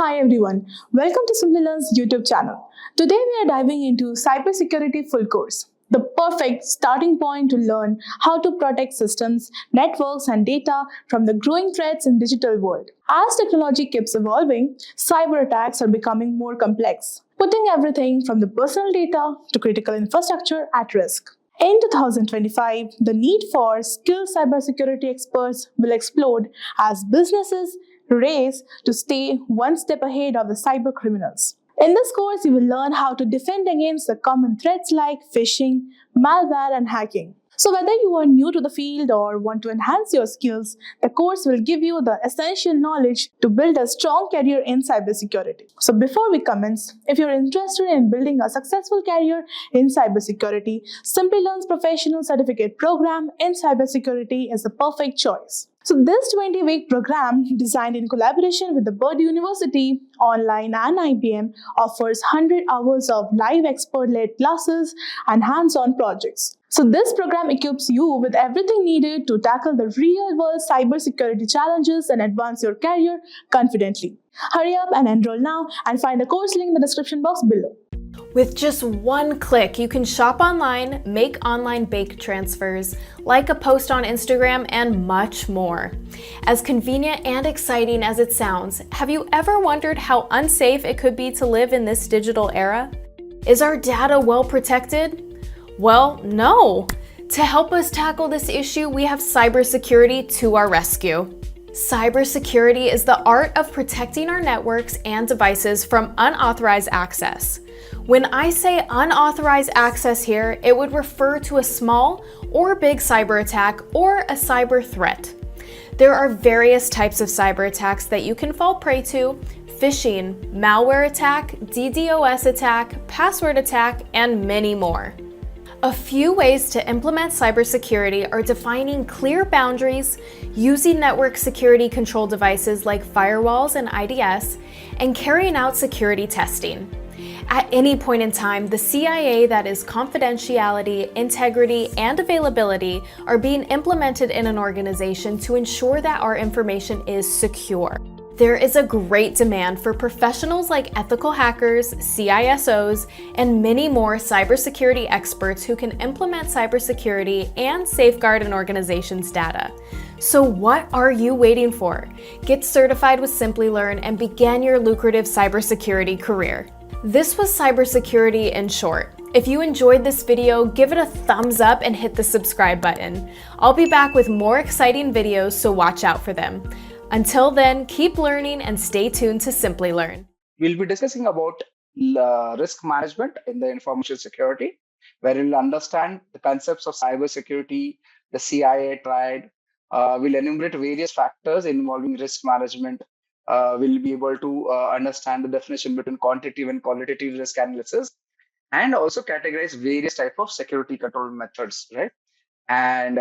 Hi everyone, welcome to Simplilearn's YouTube channel. Today we are diving into Cybersecurity Full Course, the perfect starting point to learn how to protect systems, networks and data from the growing threats in digital world. As technology keeps evolving, cyber attacks are becoming more complex, putting everything from the personal data to critical infrastructure at risk. In 2025, the need for skilled cybersecurity experts will explode as businesses race to stay one step ahead of the cyber criminals. In this course, you will learn how to defend against the common threats like phishing, malware, and hacking. So, whether you are new to the field or want to enhance your skills, the course will give you the essential knowledge to build a strong career in cybersecurity. So, before we commence, if you're interested in building a successful career in cybersecurity, Simplilearn's professional certificate program in cybersecurity is the perfect choice. So this 20-week program, designed in collaboration with the Bird University, online and IBM, offers 100 hours of live expert-led classes and hands-on projects. So this program equips you with everything needed to tackle the real-world cybersecurity challenges and advance your career confidently. Hurry up and enroll now and find the course link in the description box below. With just one click, you can shop online, make online bank transfers, like a post on Instagram, and much more. As convenient and exciting as it sounds, have you ever wondered how unsafe it could be to live in this digital era? Is our data well protected? Well, no. To help us tackle this issue, we have cybersecurity to our rescue. Cybersecurity is the art of protecting our networks and devices from unauthorized access. When I say unauthorized access here, it would refer to a small or big cyber attack or a cyber threat. There are various types of cyber attacks that you can fall prey to: phishing, malware attack, DDoS attack, password attack, and many more. A few ways to implement cybersecurity are defining clear boundaries, using network security control devices like firewalls and IDS, and carrying out security testing. At any point in time, the CIA, that is confidentiality, integrity, and availability, are being implemented in an organization to ensure that our information is secure. There is a great demand for professionals like ethical hackers, CISOs, and many more cybersecurity experts who can implement cybersecurity and safeguard an organization's data. So what are you waiting for? Get certified with Simplilearn and begin your lucrative cybersecurity career. This was cybersecurity in short. If you enjoyed this video, give it a thumbs up and hit the subscribe button. I'll be back with more exciting videos, so watch out for them. Until then, keep learning and stay tuned to Simplilearn. We'll be discussing about risk management in the information security, where we'll understand the concepts of cybersecurity, the CIA triad. We'll enumerate various factors involving risk management. We'll be able to understand the definition between quantitative and qualitative risk analysis, and also categorize various types of security control methods, right? And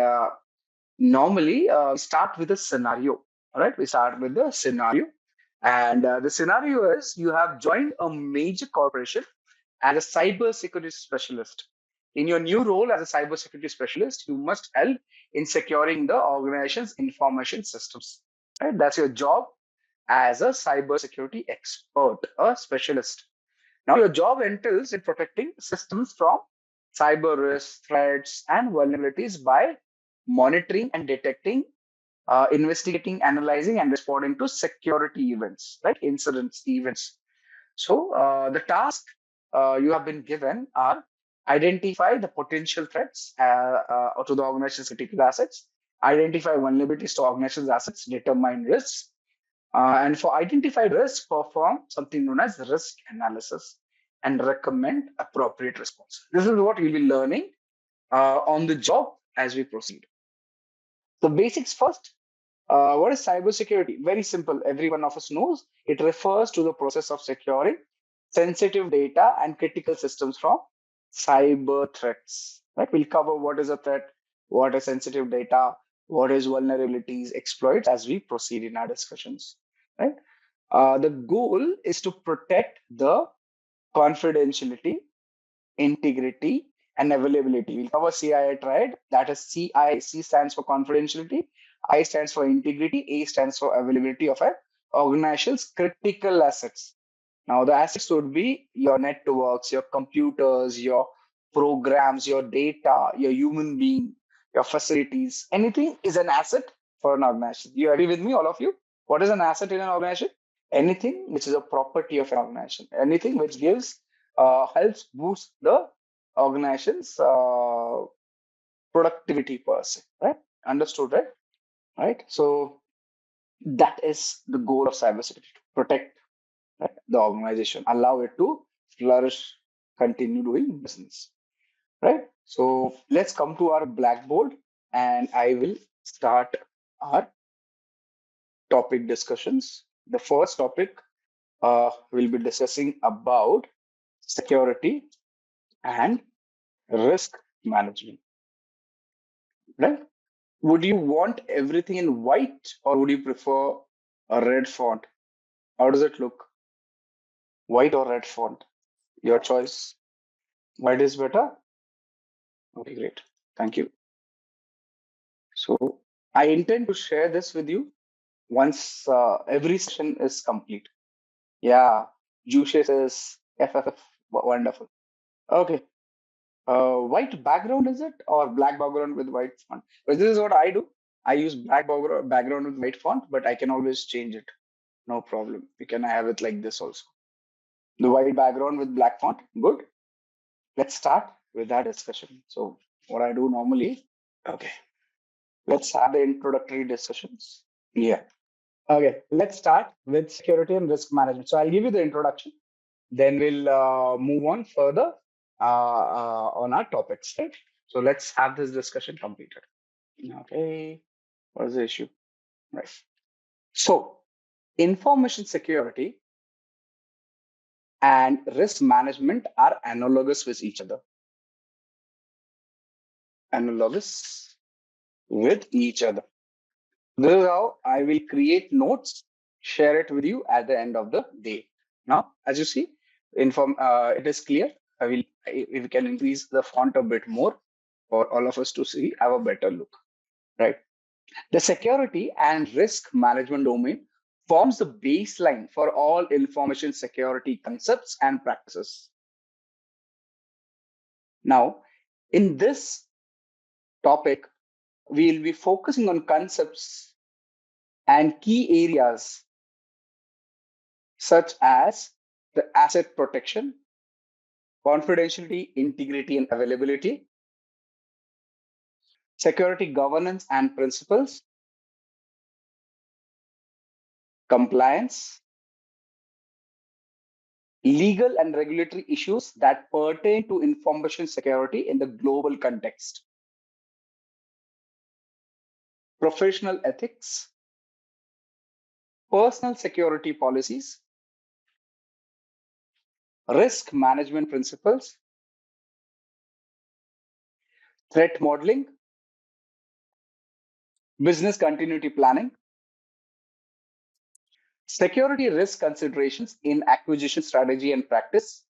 normally, we start with a scenario. All right, we start with the scenario. And the scenario is you have joined a major corporation as a cybersecurity specialist. In your new role as a cybersecurity specialist, you must help in securing the organization's information systems. Right? That's your job as a cybersecurity expert, a specialist. Now, your job entails in protecting systems from cyber risks, threats, and vulnerabilities by monitoring and detecting, investigating, analyzing, and responding to security events, right? Incidents, events. So the task you have been given are identify the potential threats to the organization's critical assets, identify vulnerabilities to organization's assets, determine risks, and for identified risks, perform something known as risk analysis and recommend appropriate response. This is what you'll be learning on the job as we proceed. So basics first. What is cybersecurity? Very simple. Every one of us knows it refers to the process of securing sensitive data and critical systems from cyber threats. Right? We'll cover what is a threat, what is sensitive data, what is vulnerabilities, exploits as we proceed in our discussions. Right? The goal is to protect the confidentiality, integrity, and availability. We'll cover CIA triad. That is C stands for confidentiality, I stands for integrity, A stands for availability of an organization's critical assets. Now, the assets would be your networks, your computers, your programs, your data, your human being, your facilities. Anything is an asset for an organization. You agree with me, all of you? What is an asset in an organization? Anything which is a property of an organization. Anything which helps boost the organization's productivity per se. Right? Understood, right? Right. So that is the goal of cybersecurity: to protect, right, the organization, allow it to flourish, continue doing business, right? So let's come to our blackboard, and I will start our topic discussions. The first topic we'll be discussing about security and risk management, right? Would you want everything in white, or would you prefer a red font? How does it look? White or red font? Your choice. White is better? Okay, great. Thank you. So I intend to share this with you once every session is complete. Yeah, Juice says FFF, wonderful. Okay, white background is it, or black background with white font? But this is what I do. I use black background with white font, but I can always change it. No problem. You can have it like this also. The white background with black font. Good. Let's start with that discussion. So what I do normally, okay, let's have the introductory discussions. Yeah. Okay, let's start with security and risk management. So I'll give you the introduction, then we'll move on further on our topics, right? So let's have this discussion completed. Okay, what is the issue? Right. So information security and risk management are analogous with each other. Analogous with each other. This is how I will create notes, share it with you at the end of the day. Now, as you see, it is clear. If we can increase the font a bit more for all of us to see, have a better look, right? The security and risk management domain forms the baseline for all information security concepts and practices. Now, in this topic, we'll be focusing on concepts and key areas such as the asset protection, confidentiality, integrity, and availability, security governance and principles, compliance, legal and regulatory issues that pertain to information security in the global context, professional ethics, personal security policies, risk management principles, threat modeling, business continuity planning, security risk considerations in acquisition strategy and practice,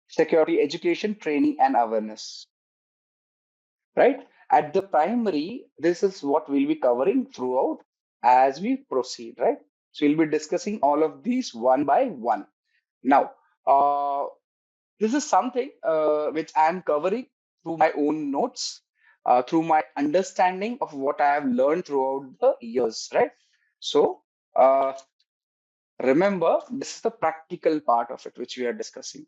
security education, training, and awareness. Right? At the primary, this is what we'll be covering throughout as we proceed, right? So we'll be discussing all of these one by one. Now, this is something which I'm covering through my own notes, through my understanding of what I have learned throughout the years, right? So remember, this is the practical part of it, which we are discussing.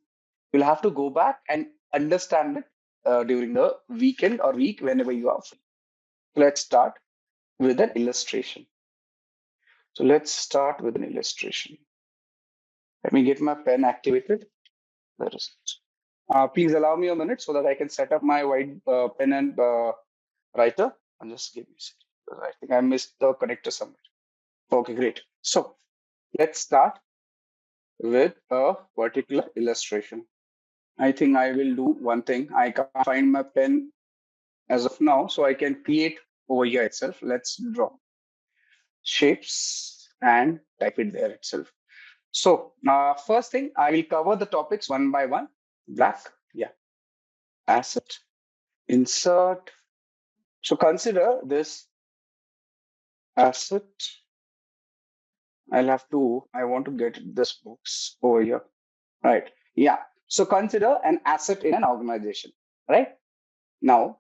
You'll have to go back and understand it during the weekend or week whenever you are free. Let's start with an illustration. So let's start with an illustration. Let me get my pen activated. There is it. Please allow me a minute so that I can set up my white pen and writer. And just give me a second. I think I missed the connector somewhere. Okay, great. So let's start with a particular illustration. I think I will do one thing. I can't find my pen as of now, so I can create over here itself. Let's draw shapes and type it there itself. So first thing, I will cover the topics one by one. Black, yeah. Asset, insert. So consider this asset I want to get this books over here. Right. Yeah. So consider an asset in an organization. Right. Now,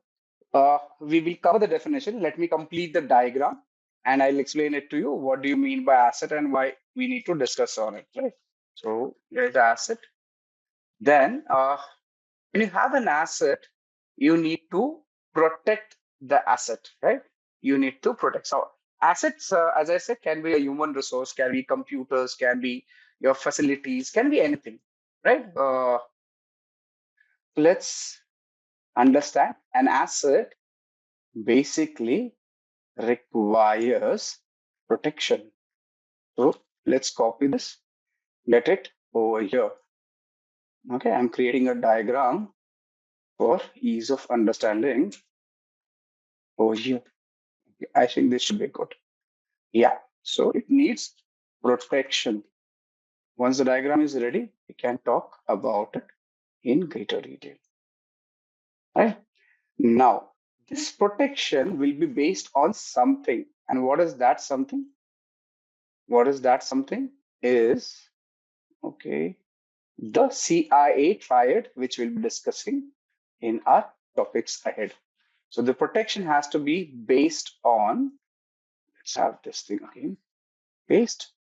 we will cover the definition. Let me complete the diagram and I'll explain it to you. What do you mean by asset and why we need to discuss on it, right? So here's the asset. Then when you have an asset, you need to protect the asset, right? You need to protect. So assets, as I said, can be a human resource, can be computers, can be your facilities, can be anything, right? Let's understand an asset basically requires protection. So let's copy this, get it over here. Okay, I'm creating a diagram for ease of understanding over here. I think this should be good. Yeah, so it needs protection. Once the diagram is ready, we can talk about it in greater detail. Right? Now, this protection will be based on something. And what is that something? What is that something? Is, okay, the CIA triad, which we'll be discussing in our topics ahead. So the protection has to be based on, let's have this thing again, based.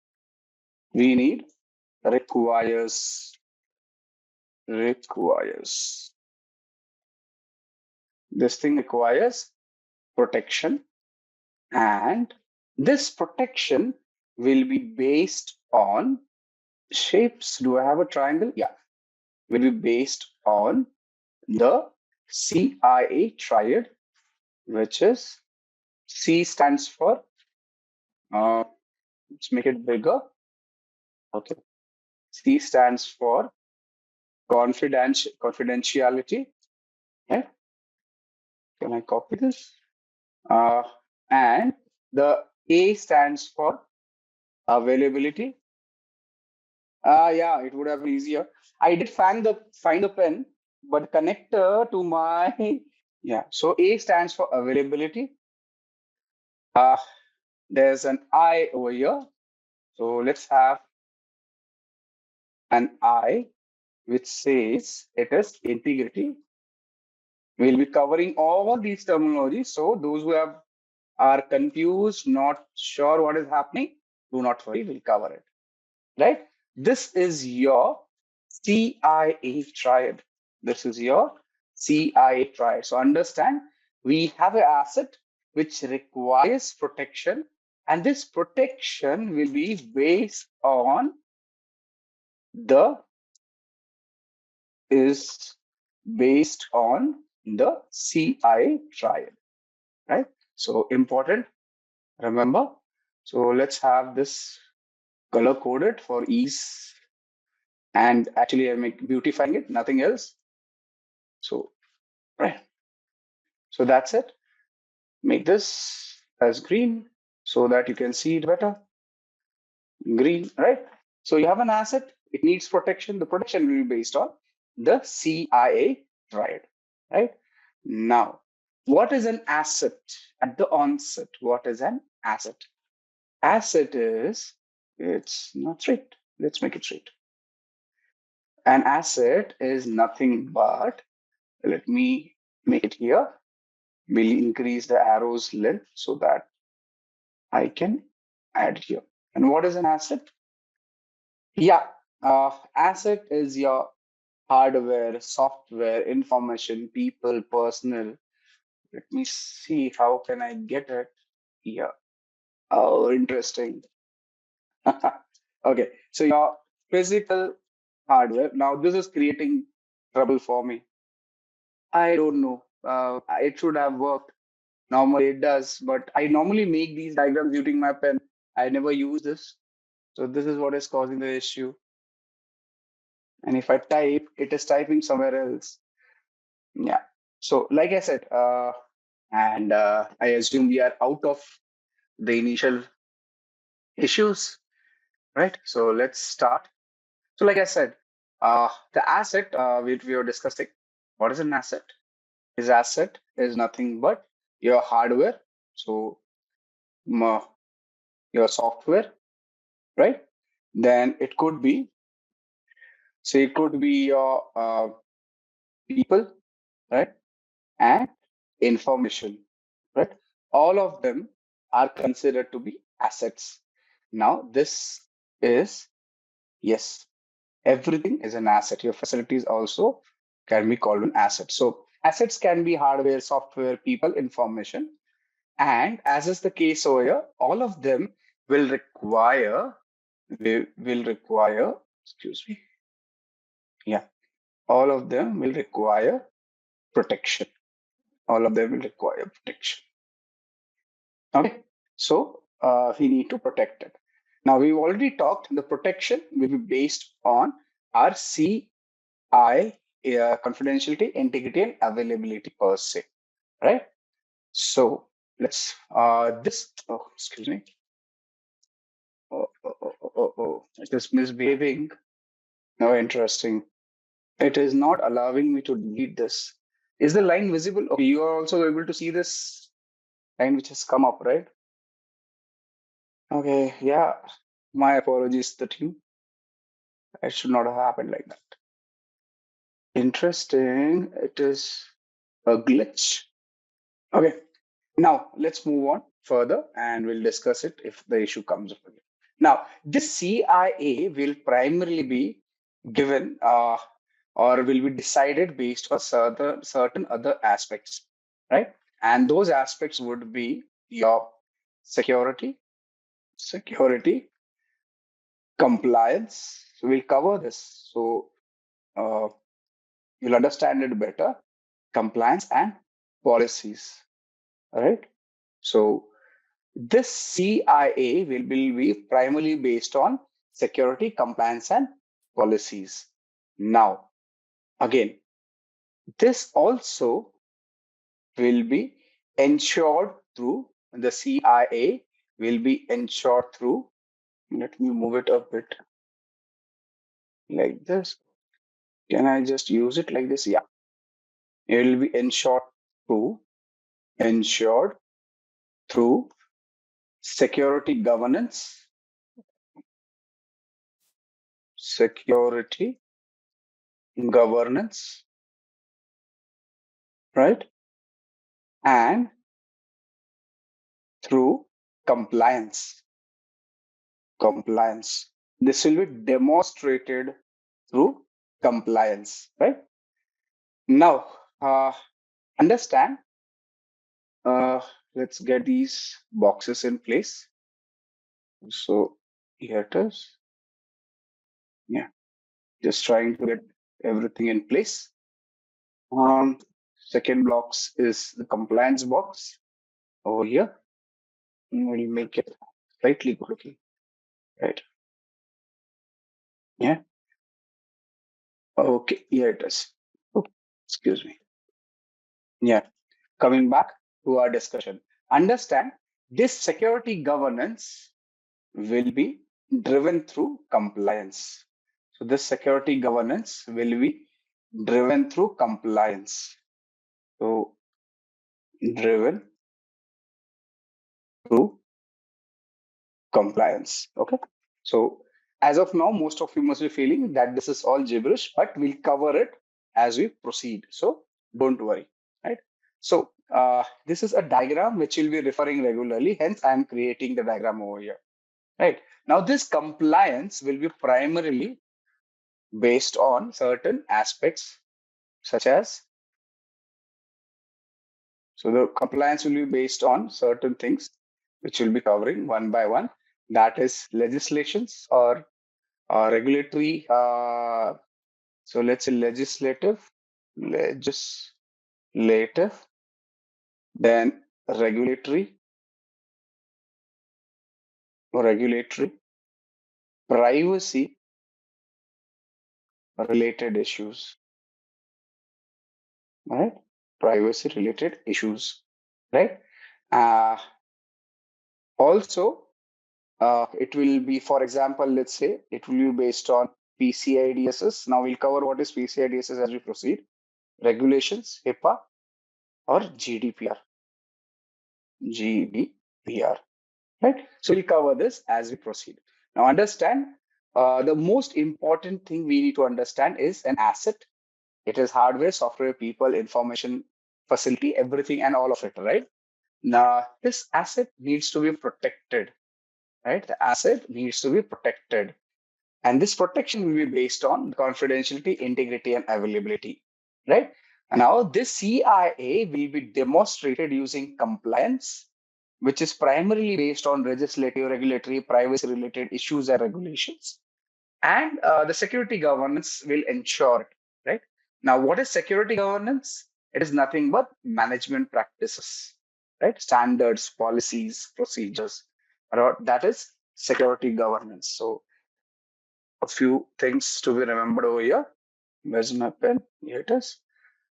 We need requires. This thing requires protection, and this protection will be based on shapes. Do I have a triangle? Yeah, will be based on the CIA triad, which is C stands for, let's make it bigger. Okay. C stands for confidentiality. Okay. Can I copy this? And the A stands for availability. Yeah, it would have been easier. I did find the pen, but connector to my yeah. So A stands for availability. There's an I over here. So let's have an I which says it is integrity. We'll be covering all these terminologies. So those who are confused, not sure what is happening, do not worry, we'll cover it. Right? This is your CIA triad. This is your CIA triad. So understand, we have an asset which requires protection, and this protection will be based on the CIA triad, right? So important, remember. So let's have this color coded for ease. And actually, I'm beautifying it, nothing else. So, right. So that's it. Make this as green so that you can see it better. Green, right? So you have an asset, it needs protection. The protection will be based on the CIA triad, right? Now, what is an asset? At the onset, what is an asset? Asset is, it's not straight. Let's make it straight. An asset is nothing but, let me make it here. We'll increase the arrow's length so that I can add here. And what is an asset? Yeah, asset is your hardware, software, information, people, personal. Let me see, how can I get it here? Oh, interesting. Okay, so your physical hardware. Now this is creating trouble for me. I don't know. It should have worked. Normally it does, but I normally make these diagrams using my pen. I never use this. So this is what is causing the issue. And if I type, it is typing somewhere else. Yeah. So like I said, I assume we are out of the initial issues, right? So let's start. So like I said, the asset we were discussing, what is an asset? His asset is nothing but your hardware. So your software, right? Then it could be, say, it could be your people, right? And information, right? All of them are considered to be assets. Now, this is, yes, everything is an asset. Your facilities also can be called an asset. So assets can be hardware, software, people, information. And as is the case over here, all of them will require, excuse me. Yeah, all of them will require protection. All of them will require protection. Okay, so we need to protect it. Now we've already talked. The protection will be based on our CI, confidentiality, integrity, and availability per se, right? So let's this. Oh, excuse me. It is misbehaving. No, interesting. It is not allowing me to delete this. Is the line visible? Okay, you are also able to see this line which has come up, right? Okay, yeah. My apologies to the team. It should not have happened like that. Interesting. It is a glitch. Okay. Now let's move on further and we'll discuss it if the issue comes up again. Now, this CIA will primarily be given or will be decided based on certain other aspects, right? And those aspects would be your security, compliance. So we'll cover this. So uh, you'll understand it better. Compliance and policies. All right. So this CIA will be primarily based on security, compliance, and policies. Now, again, this also will be ensured through the CIA will be ensured through. Let me move it a bit like this. Can I just use it like this? Yeah. It will be ensured through security governance, security governance, right? And through compliance. Compliance. This will be demonstrated through compliance, right? Now, understand. Uh, let's get these boxes in place. So here it is. Yeah, just trying to get everything in place. Second box is the compliance box over here. We'll make it slightly good looking, right? Yeah. Okay, here it is. Oh, excuse me. Yeah. Coming back to our discussion, understand this security governance will be driven through compliance. So this security governance will be driven through compliance. So driven through compliance. Okay. So as of now, most of you must be feeling that this is all gibberish, but we'll cover it as we proceed. So don't worry, right? So this is a diagram which we'll be referring regularly. Hence, I am creating the diagram over here, right? Now, this compliance will be primarily based on certain aspects such as, so the compliance will be based on certain things which we'll be covering one by one. That is legislations or regulatory. So let's say legislative, then regulatory, privacy related issues, right? Privacy related issues, right? Also, it will be, for example, let's say it will be based on PCI DSS. Now we'll cover what is PCI DSS as we proceed. Regulations, HIPAA, or GDPR. GDPR, right? So we'll cover this as we proceed. Now understand, the most important thing we need to understand is an asset. It is hardware, software, people, information, facility, everything and all of it, right? Now, this asset needs to be protected, right? The asset needs to be protected. And this protection will be based on confidentiality, integrity, and availability, right? And now this CIA will be demonstrated using compliance, which is primarily based on legislative, regulatory, privacy-related issues and regulations. And the security governance will ensure it, right? Now, what is security governance? It is nothing but management practices, right? Standards, policies, procedures. That is security governance. So a few things to be remembered over here. Where's my pen? Here it is.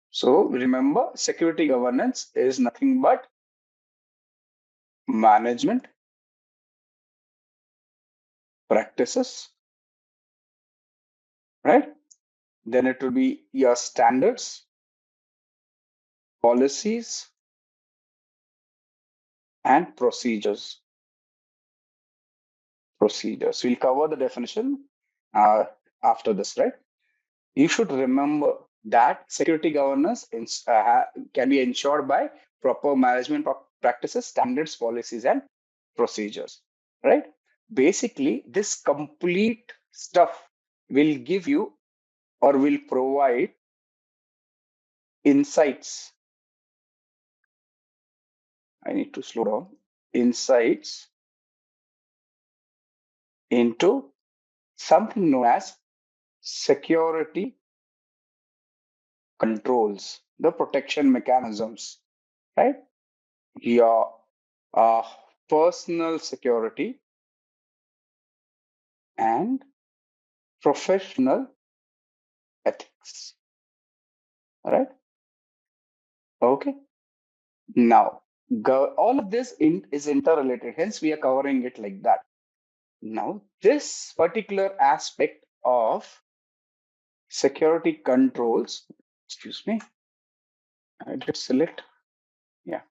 So remember, security governance is nothing but management practices, right? Then it will be your standards, policies, and procedures. We'll cover the definition after this, right? You should remember that security governance can be ensured by proper management practices, standards, policies, and procedures, right? Basically, this complete stuff will give you or will provide insights. I need to slow down. Insights into something known as security controls, the protection mechanisms, right? Your uh, personal security and professional ethics, right? Okay. Now, all of this is interrelated, hence we are covering it like that. Now, this particular aspect of security controls, excuse me, I did select, yeah.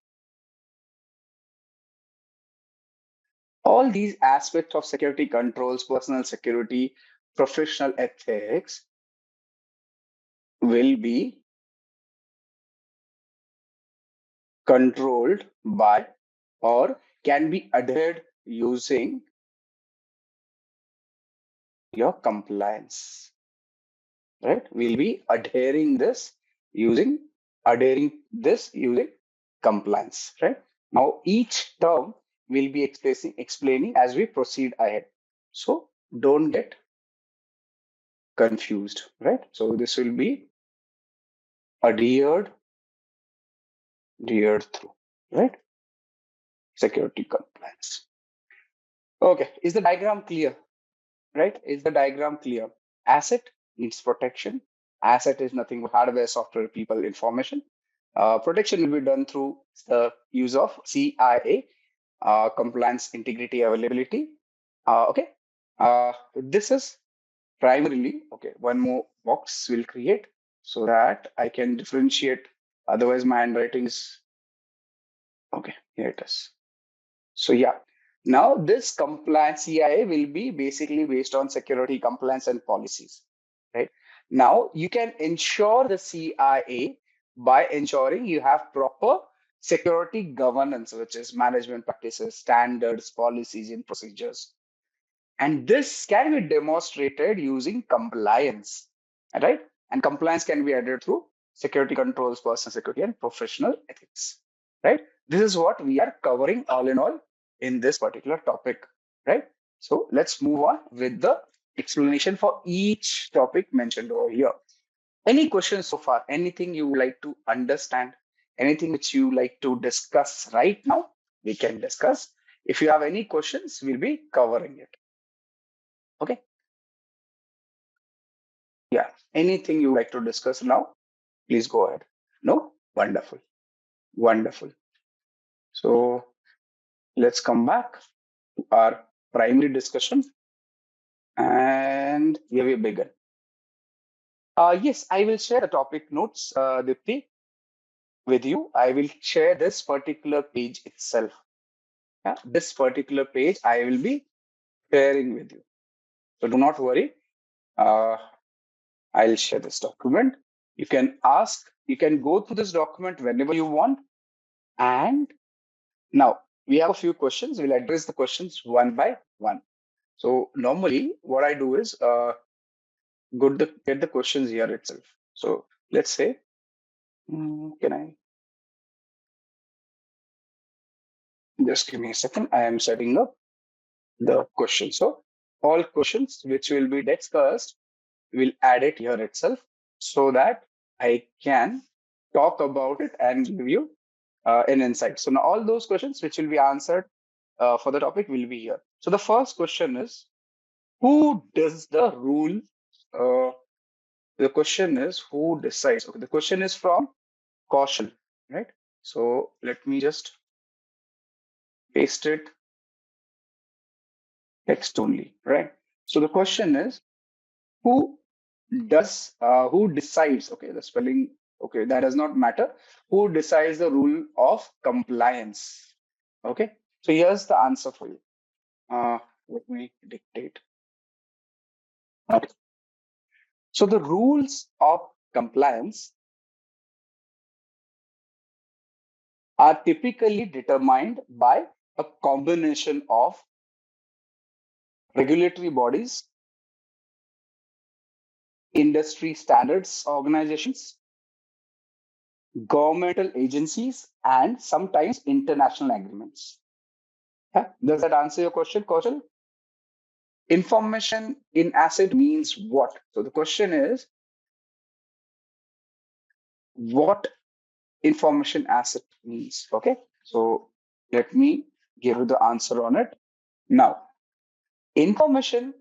All these aspects of security controls, personal security, professional ethics will be controlled by or can be adhered using your compliance, right? We'll be adhering this using compliance, right? Now each term will be explaining as we proceed ahead. So don't get confused, right? So this will be adhered through, right? Security compliance. Okay, is the diagram clear? Right? Is the diagram clear? Asset needs protection. Asset is nothing but hardware, software, people, information. Protection will be done through the use of CIA, compliance, integrity, availability. Okay. This is primarily, okay, one more box will create so that I can differentiate. Otherwise, my handwriting is, okay, here it is. So yeah, now this compliance CIA will be basically based on security compliance and policies, right? Now you can ensure the CIA by ensuring you have proper security governance, which is management practices, standards, policies, and procedures. And this can be demonstrated using compliance, right? And compliance can be added through security controls, personal security, and professional ethics, right? This is what we are covering all in all in this particular topic, right? So let's move on with the explanation for each topic mentioned over here. Any questions so far? Anything you would like to understand? Anything which you like to discuss right now? We can discuss. If you have any questions, we'll be covering it. Okay. Yeah. Anything you like to discuss now? Please go ahead. No? Wonderful. Wonderful. So let's come back to our primary discussion and here we begin. Yes, I will share the topic notes, Dipti, with you. I will share this particular page itself. Yeah, this particular page I will be sharing with you. So do not worry. I'll share this document. You can ask, you can go through this document whenever you want. And now we have a few questions. We'll address the questions one by one. So normally what I do is get the questions here itself. So let's say, can I just give me a second? I am setting up the question. So all questions which will be discussed, we'll add it here itself so that I can talk about it and give you an insight. So now all those questions which will be answered for the topic will be here. So the first question is, who does the rule? The question is, who decides? Okay, the question is from Kaushal, right? So let me just paste it text only, right? So the question is, who who decides? Okay, the spelling, okay, that does not matter. Who decides the rule of compliance? Okay, so here's the answer for you. Let me dictate. Okay. So the rules of compliance are typically determined by a combination of regulatory bodies, industry standards organizations, governmental agencies, and sometimes international agreements. Yeah? Does that answer your question, Kaushal? Information in asset means what? So the question is, what information asset means? Okay, so let me give you the answer on it. Now, information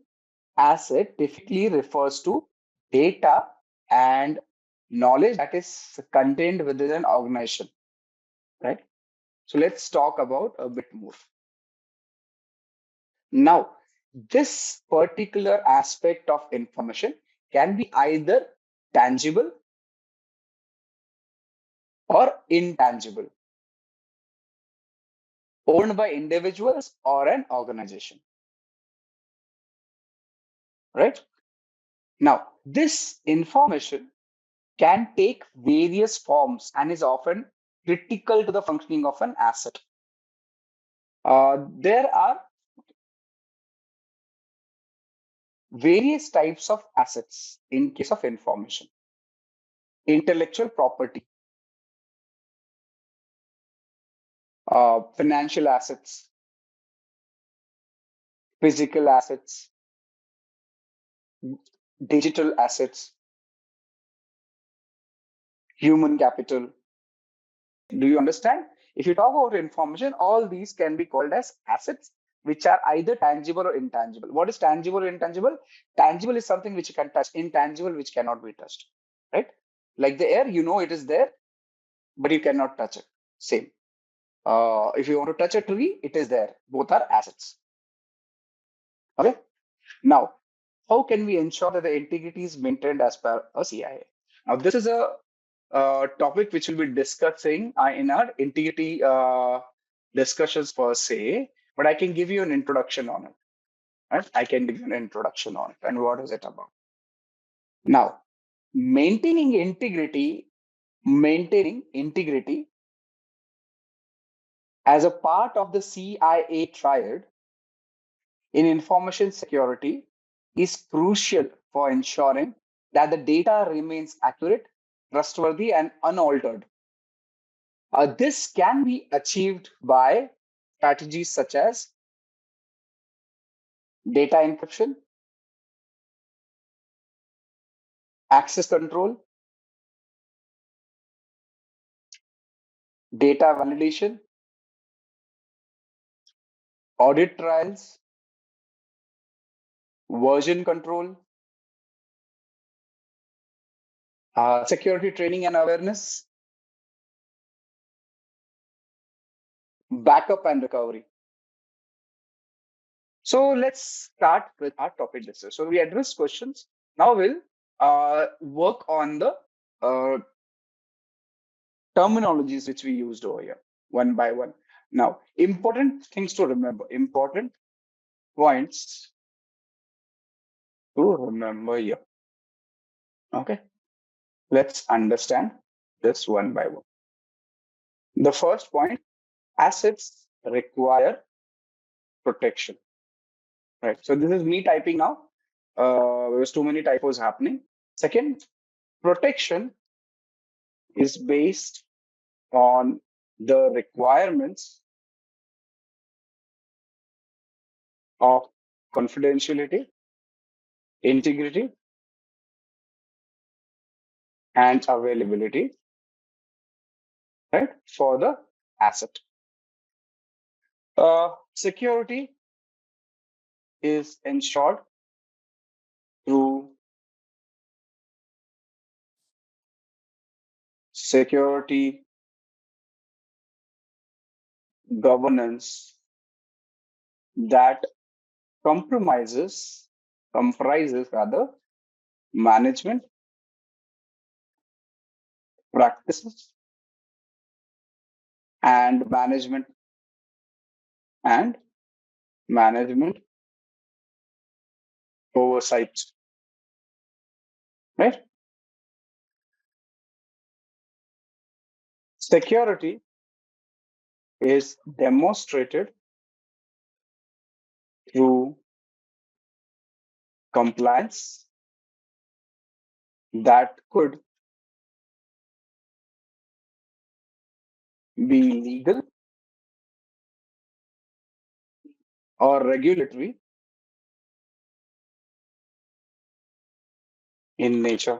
asset typically refers to data and knowledge that is contained within an organization, right? So let's talk about a bit more. Now, this particular aspect of information can be either tangible or intangible, owned by individuals or an organization, right? Now, this information can take various forms and is often critical to the functioning of an asset. There are various types of assets in case of information. Intellectual property, financial assets, physical assets, digital assets, human capital. Do you understand? If you talk about information, all these can be called as assets, which are either tangible or intangible. What is tangible or intangible? Tangible is something which you can touch, intangible which cannot be touched, right? Like the air, you know it is there, but you cannot touch it. Same. If you want to touch a tree, it is there. Both are assets. Okay. Now, how can we ensure that the integrity is maintained as per a CIA? Now, this is a topic which we'll be discussing in our integrity discussions per se, but I can give you an introduction on it. Right? I can give you an introduction on it and what is it about. Now, maintaining integrity as a part of the CIA triad in information security is crucial for ensuring that the data remains accurate, trustworthy, and unaltered. This can be achieved by strategies such as data encryption, access control, data validation, audit trials, version control, security training and awareness, backup and recovery. So let's start with our topic discussion. So we address questions. Now we'll work on the terminologies which we used over here one by one. Now, important things to remember. Important points to remember here. Okay, let's understand this one by one. The first point, assets require protection. Right. So this is me typing now. There's too many typos happening. Second, protection is based on the requirements of confidentiality, integrity, and availability, right, for the asset. Security is ensured through security governance that comprises rather management practices and and management oversight, right? Security is demonstrated through compliance that could be legal or regulatory in nature.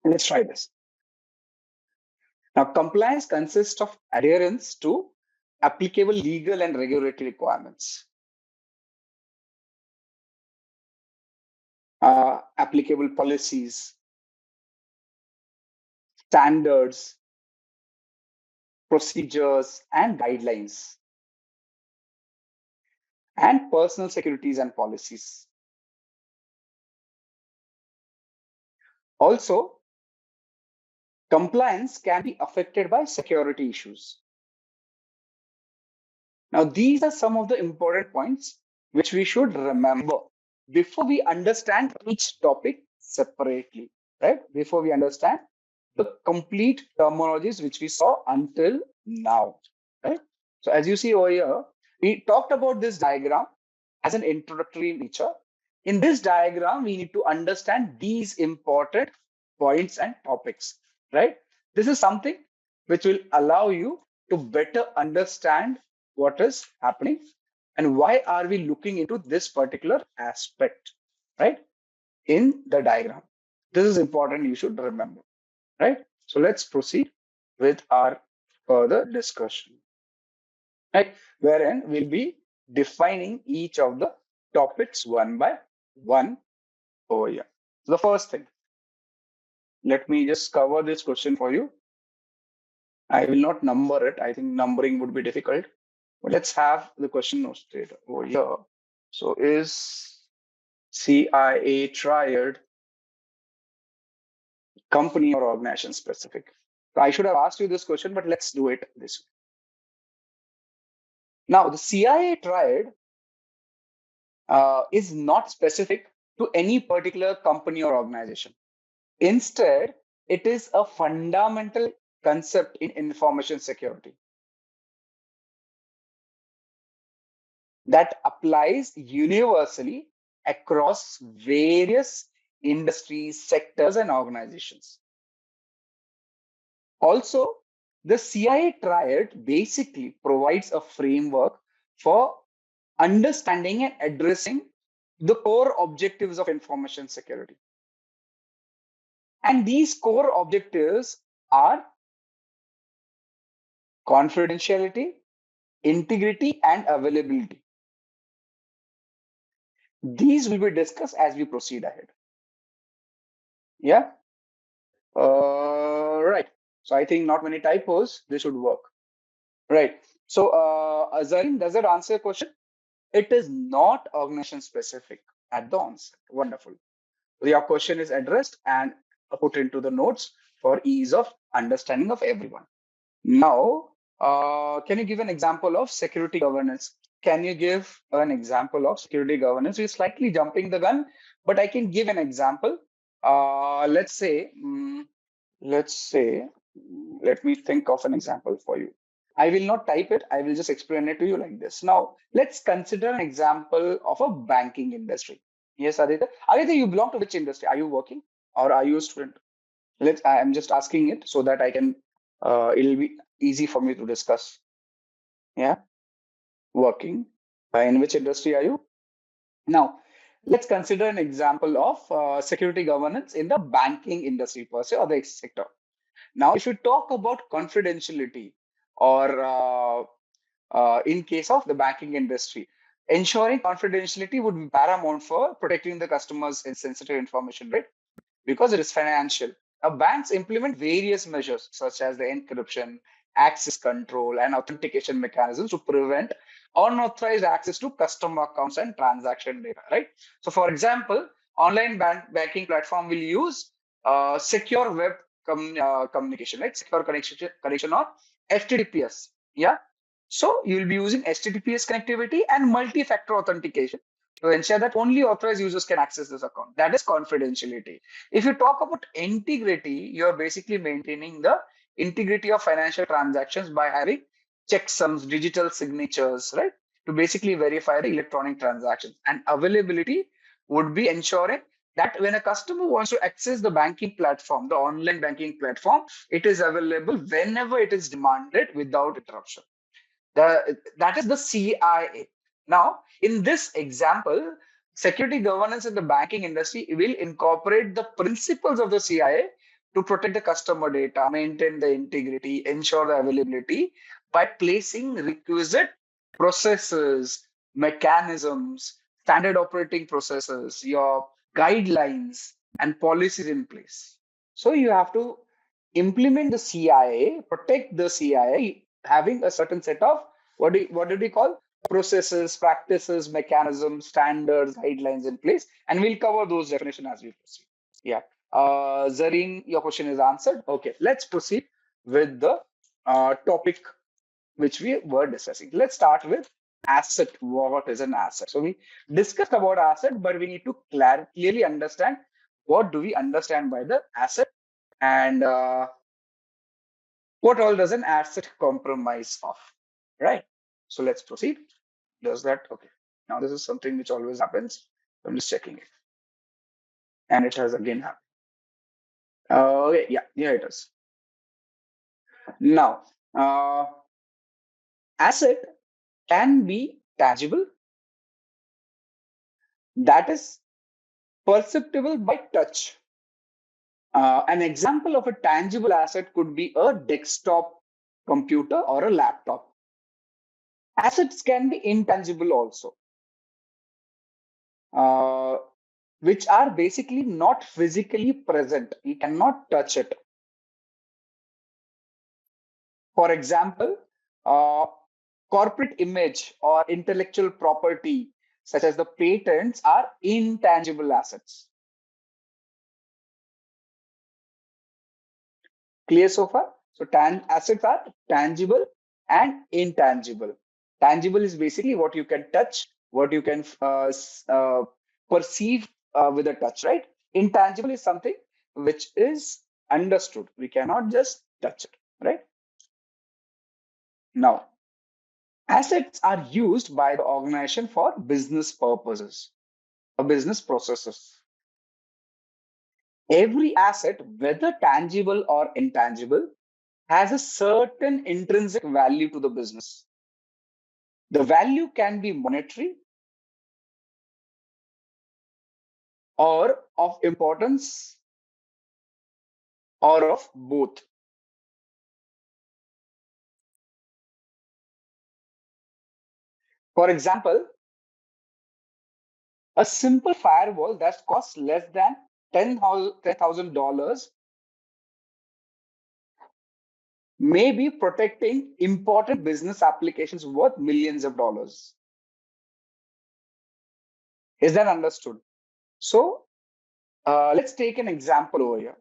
Let's try this. Now, compliance consists of adherence to applicable legal and regulatory requirements, applicable policies, standards, procedures, and guidelines, and personal securities and policies. Also, compliance can be affected by security issues. Now, these are some of the important points which we should remember before we understand each topic separately, right? Before we understand the complete terminologies which we saw until now, right? So as you see over here, we talked about this diagram as an introductory feature. In this diagram, we need to understand these important points and topics, right? This is something which will allow you to better understand what is happening and why are we looking into this particular aspect, right, in the diagram. This is important, you should remember, right? So let's proceed with our further discussion, right, wherein we'll be defining each of the topics one by one over here. So the first thing, let me just cover this question for you. I will not number it. I think numbering would be difficult. But let's have the question noted over here. So is CIA triad company or organization specific? So I should have asked you this question, but let's do it this way. Now, the CIA triad is not specific to any particular company or organization. Instead, it is a fundamental concept in information security that applies universally across various industries, sectors, and organizations. Also, the CIA triad basically provides a framework for understanding and addressing the core objectives of information security. And these core objectives are confidentiality, integrity, and availability. These will be discussed as we proceed ahead. Yeah. Right. So I think not many typos. This should work. Right. So Azharin, does that answer your question? It is not organization specific at the onset. Wonderful. Your question is addressed and put into the notes for ease of understanding of everyone. Now, can you give an example of security governance? can you give an example of security governance? We're slightly jumping the gun, but I can give an example. Let's say, let me think of an example for you. I will not type it. I will just explain it to you like this. Now, let's consider an example of a banking industry. Yes, Aditya. Aditya, you belong to which industry? Are you working or are you a student? I am just asking it so that I can, it'll be easy for me to discuss. Yeah, working. In which industry are you? Now, let's consider an example of security governance in the banking industry per se or the sector. Now, if you talk about confidentiality or in case of the banking industry, ensuring confidentiality would be paramount for protecting the customers' sensitive information, right? Because it is financial. Now, banks implement various measures such as the encryption, access control, and authentication mechanisms to prevent unauthorized access to customer accounts and transaction data, right? So, for example, online banking platform will use secure web communication, right? Secure connection or HTTPS. Yeah. So you will be using HTTPS connectivity and multi-factor authentication to ensure that only authorized users can access this account. That is confidentiality. If you talk about integrity, you're basically maintaining the integrity of financial transactions by having checksums, digital signatures, right? To basically verify the electronic transactions. And availability would be ensuring that when a customer wants to access the banking platform, the online banking platform, it is available whenever it is demanded without interruption. That is the CIA. Now, in this example, security governance in the banking industry will incorporate the principles of the CIA to protect the customer data, maintain the integrity, ensure the availability by placing requisite processes, mechanisms, standard operating processes, your guidelines, and policies in place. So you have to implement the CIA, protect the CIA, having a certain set of what did we call processes, practices, mechanisms, standards, guidelines in place, and we'll cover those definitions as we proceed. Yeah, Zareen, your question is answered. Okay, let's proceed with the topic which we were discussing. Let's start with asset. What is an asset? So we discussed about asset, but we need to clearly understand what do we understand by the asset and what all does an asset compromise of, right? So let's proceed. Does that, okay. Now this is something which always happens. I'm just checking it. And it has again happened. Okay, yeah, it is. Now, asset can be tangible, that is perceptible by touch. An example of a tangible asset could be a desktop computer or a laptop. Assets can be intangible also, which are basically not physically present. You cannot touch it. For example, corporate image or intellectual property, such as the patents, are intangible assets. Clear so far? So assets are tangible and intangible. Tangible is basically what you can touch, what you can perceive with a touch, right? Intangible is something which is understood. We cannot just touch it, right? Now, assets are used by the organization for business purposes or business processes. Every asset, whether tangible or intangible, has a certain intrinsic value to the business. The value can be monetary or of importance or of both. For example, a simple firewall that costs less than $10,000 may be protecting important business applications worth millions of dollars. Is that understood? So let's take an example over here.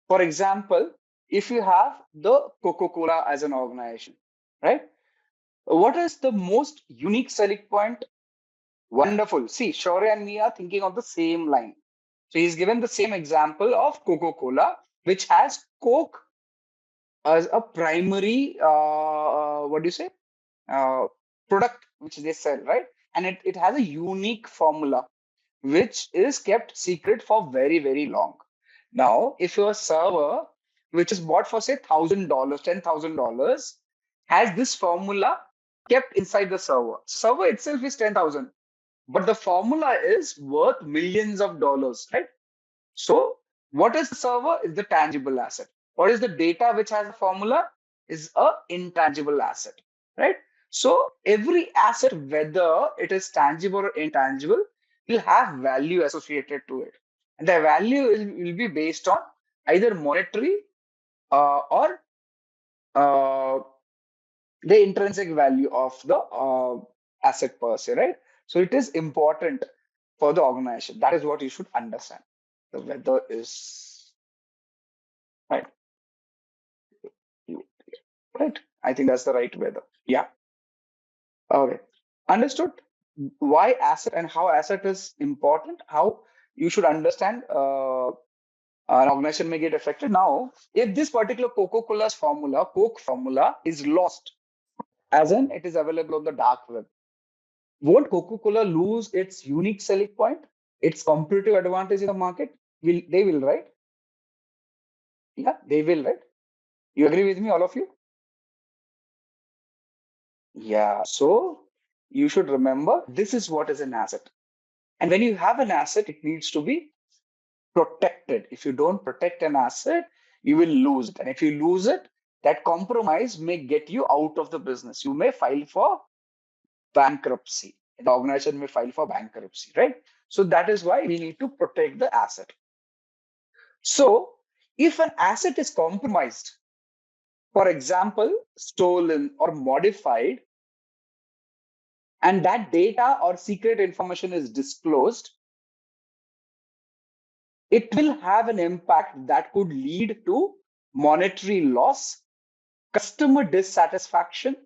For example, if you have the Coca-Cola as an organization, right? What is the most unique selling point? Wonderful. See, Shaurya and me are thinking of the same line. So he's given the same example of Coca-Cola, which has Coke as a primary, what do you say, uh, product which they sell, right? And it has a unique formula which is kept secret for very, very long. Now, if your server, which is bought for say $1,000, $10,000, has this formula kept inside the server itself is 10,000, but the formula is worth millions of dollars, right? So, what is the server? Is the tangible asset. What is the data which has a formula? Is a intangible asset, right? So, every asset, whether it is tangible or intangible, will have value associated to it. And the value will be based on either monetary or uh, the intrinsic value of the asset per se, right? So, it is important for the organization. That is what you should understand. The weather is right. Right. I think that's the right weather. Yeah. Okay. Understood why asset and how asset is important, how you should understand an organization may get affected. Now, if this particular Coca-Cola's formula, Coke formula is lost, as in it is available on the dark web, won't Coca-Cola lose its unique selling point, its competitive advantage in the market? They will, right? Yeah, they will, right? You agree with me, all of you? Yeah. So you should remember this is what is an asset. And when you have an asset, it needs to be protected. If you don't protect an asset, you will lose it. And if you lose it, that compromise may get you out of the business. You may file for bankruptcy. The organization may file for bankruptcy, right? So that is why we need to protect the asset. So if an asset is compromised, for example, stolen or modified, and that data or secret information is disclosed, it will have an impact that could lead to monetary loss, customer dissatisfaction,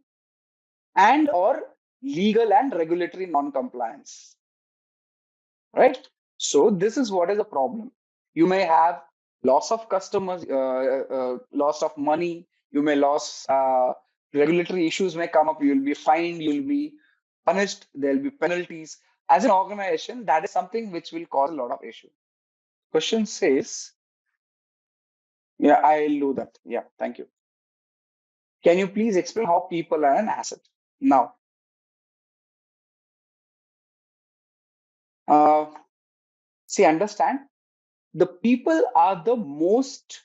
and or legal and regulatory non-compliance, right? So this is what is a problem. You may have loss of customers, loss of money, you may lose, regulatory issues may come up, you will be fined, you will be punished, there will be penalties. As an organization, that is something which will cause a lot of issues. Question says, yeah, I'll do that. Yeah, thank you. Can you please explain how people are an asset? Now, uh, see, understand the people are the most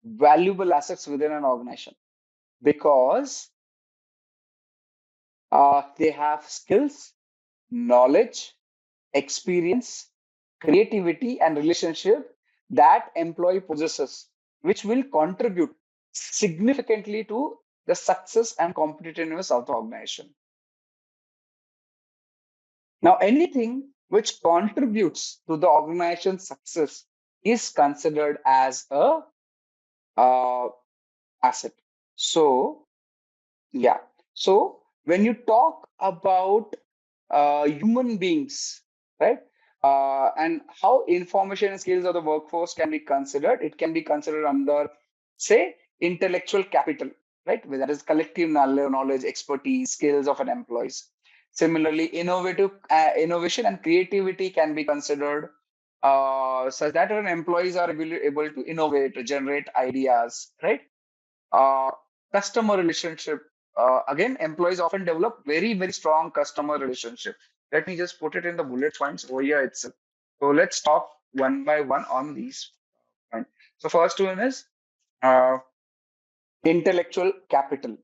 valuable assets within an organization because they have skills, knowledge, experience, creativity, and relationship that employee possesses, which will contribute significantly to the success and competitiveness of the organization. Now, anything which contributes to the organization's success is considered as a asset. So, yeah. So, when you talk about human beings, right, and how information and skills of the workforce can be considered, it can be considered under, say, intellectual capital, right? Where that is collective knowledge, expertise, skills of an employees. Similarly, innovation and creativity can be considered such that an employees are able to innovate, to generate ideas, right? Uh, Customer relationship. Again, employees often develop very, very strong customer relationship. Let me just put it in the bullet points over here itself. So let's talk one by one on these points. So first one is uh, intellectual capital.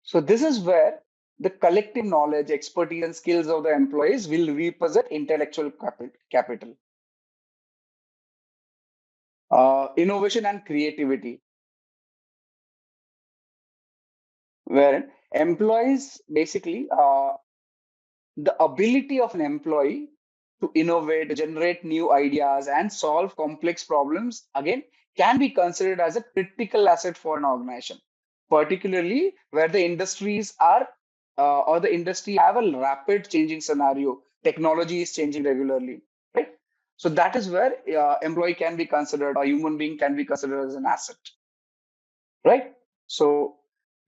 So this is where the collective knowledge, expertise, and skills of the employees will represent intellectual capital. Innovation and creativity, where employees basically the ability of an employee to innovate, generate new ideas, and solve complex problems, again, can be considered as a critical asset for an organization. particularly where the industries are or the industry have a rapid changing scenario. Technology is changing regularly, right? So that is where employee can be considered, or human being can be considered as an asset, right? So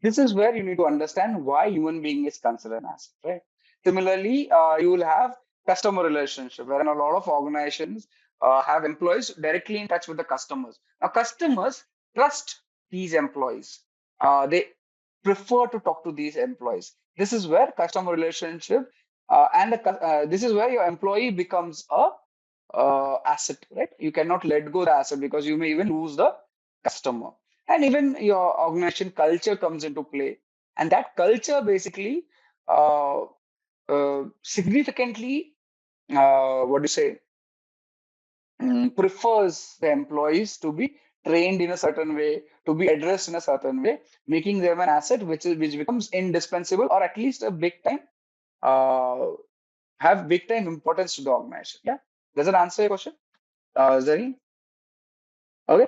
this is where you need to understand why human being is considered an asset, right? Similarly, you will have customer relationship, where a lot of organizations have employees directly in touch with the customers. Now, customers trust these employees. They prefer to talk to these employees. This is where customer relationship this is where your employee becomes a asset, right? You cannot let go the asset because you may even lose the customer. And even your organization culture comes into play. And that culture basically uh, significantly, what do you say, prefers the employees to be trained in a certain way, to be addressed in a certain way, making them an asset which becomes indispensable, or at least a big time uh, have big time importance to the organization. Yeah, does it answer your question, Zari? Okay.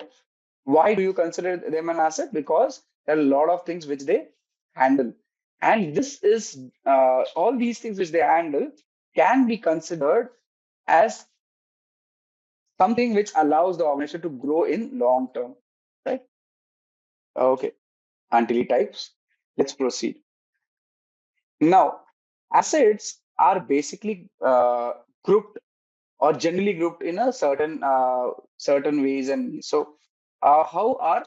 Why do you consider them an asset? Because there are a lot of things which they handle. And this is all these things which they handle can be considered as something which allows the organization to grow in long term. Right? Okay. Until it types, let's proceed. Now, assets are basically grouped or generally grouped in a certain ways. And so, how are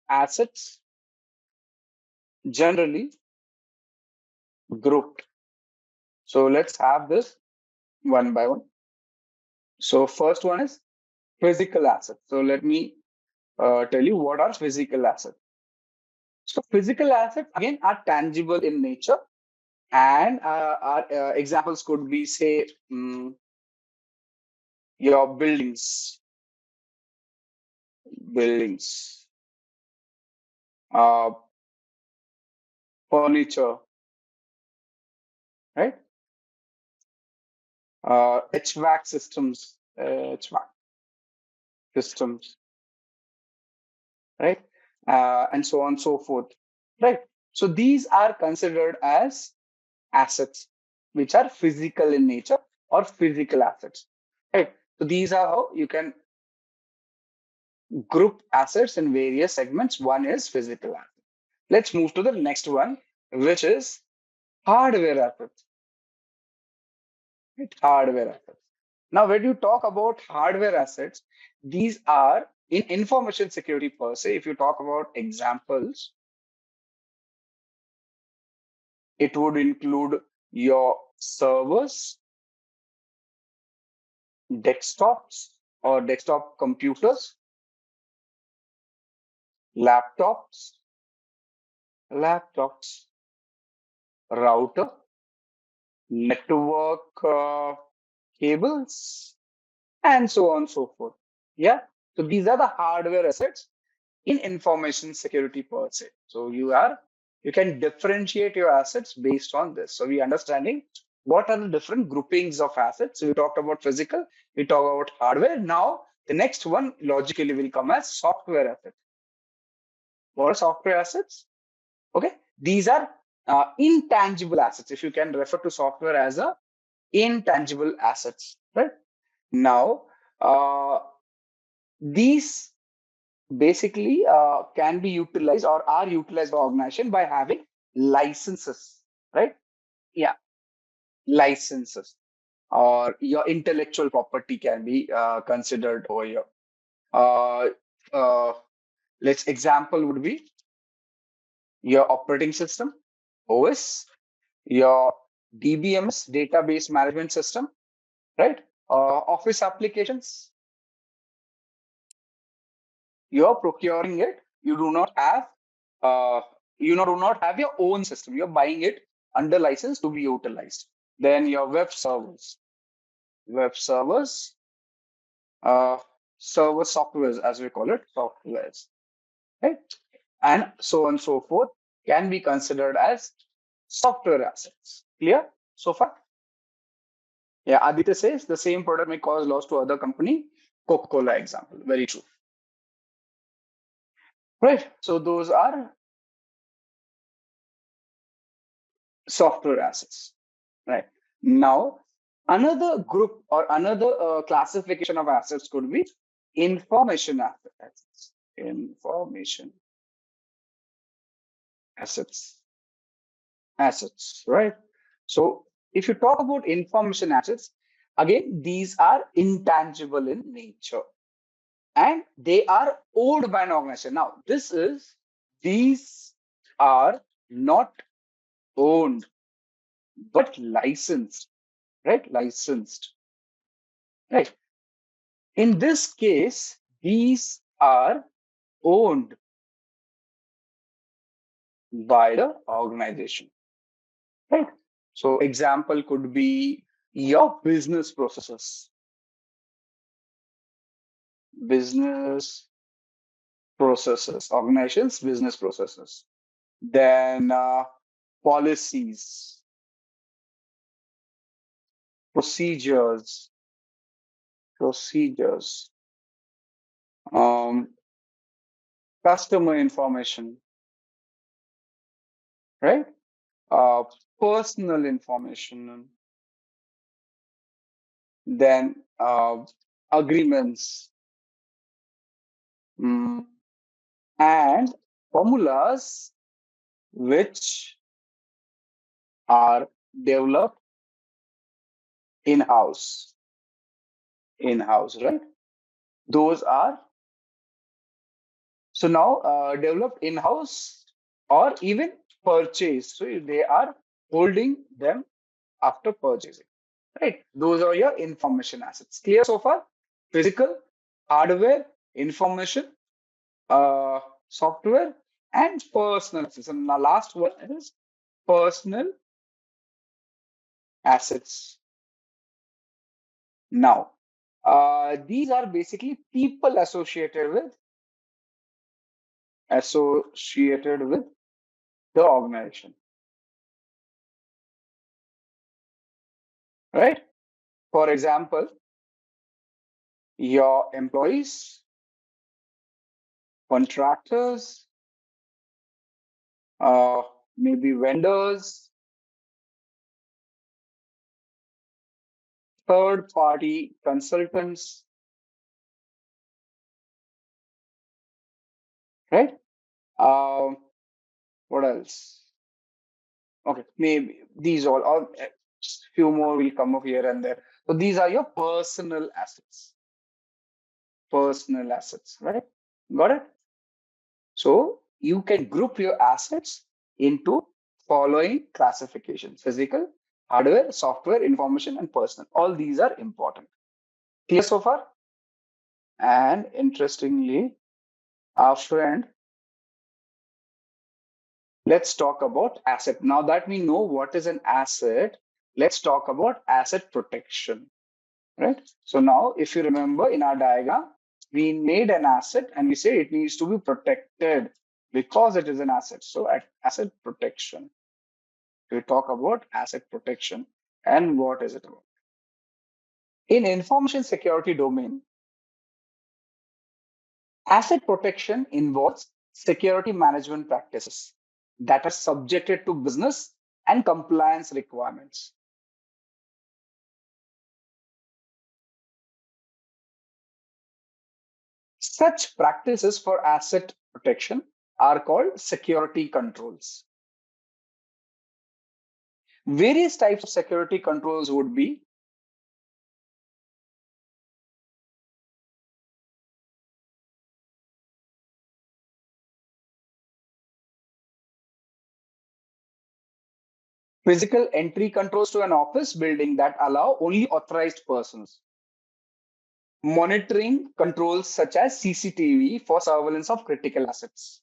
assets generally grouped? So let's have this one by one. So first one is physical assets. So let me tell you what are physical assets. So physical assets again are tangible in nature, and our examples could be, say, your buildings, uh, furniture, right? HVAC systems, systems, right? And so on and so forth, right? So these are considered as assets which are physical in nature or physical assets, right? So these are how you can group assets in various segments. One is physical asset. Let's move to the next one, which is hardware assets. Right? Hardware assets. Now, when you talk about hardware assets, these are in information security per se. If you talk about examples, it would include your servers, desktops or desktop computers, laptops, router, network cables, and so on and so forth. Yeah. So these are the hardware assets in information security per se. So you can differentiate your assets based on this. So we understanding what are the different groupings of assets. So we talked about physical, we talk about hardware. Now the next one logically will come as software assets. What are software assets? Okay, these are intangible assets. If you can refer to software as a intangible assets, right? Now, these basically can be utilized or are utilized by organization by having licenses, right? Yeah, licenses, or your intellectual property can be considered over here. Uh, uh, let's example would be your operating system, OS, your DBMS, database management system, right? Office applications, you're procuring it. You do not have, do not have your own system. You're buying it under license to be utilized. Then your web servers, server softwares, as we call it, softwares, right? And so on and so forth can be considered as software assets. Clear so far? Yeah, Aditya says the same product may cause loss to other company. Coca-Cola example, very true. Right. So those are software assets, right? Now, another group or another classification of assets could be information assets. Information assets, right? So if you talk about information assets, again, these are intangible in nature and they are owned by an organization. Now, these are not owned but licensed, right? Licensed, right? In this case, these are owned by the organization, right? So example could be your business processes, organizations, business processes. Then policies, procedures, procedures, um, customer information, right? Uh, Personal information, then agreements, mm, and formulas which are developed in-house, right? Those are so now developed in-house or even purchased. So they are holding them after purchasing, right? Those are your information assets. Clear so far? Physical, hardware, information, uh, software, and personal assets. And the last one is personal assets. Now, these are basically people associated with the organization, right? For example, your employees, contractors, uh, maybe vendors, third-party consultants, right? Um, what else? Okay, maybe these all, or few more will come up here and there. So these are your personal assets. Personal assets, right? Got it? So you can group your assets into following classifications: physical, hardware, software, information, and personal. All these are important. Clear so far? And interestingly, our friend, let's talk about asset. Now that we know what is an asset, let's talk about asset protection, right? So now, if you remember in our diagram, we made an asset and we say it needs to be protected because it is an asset. So at asset protection, we talk about asset protection and what is it about. In information security domain, asset protection involves security management practices that are subjected to business and compliance requirements. Such practices for asset protection are called security controls. Various types of security controls would be physical entry controls to an office building that allow only authorized persons. Monitoring controls such as CCTV for surveillance of critical assets.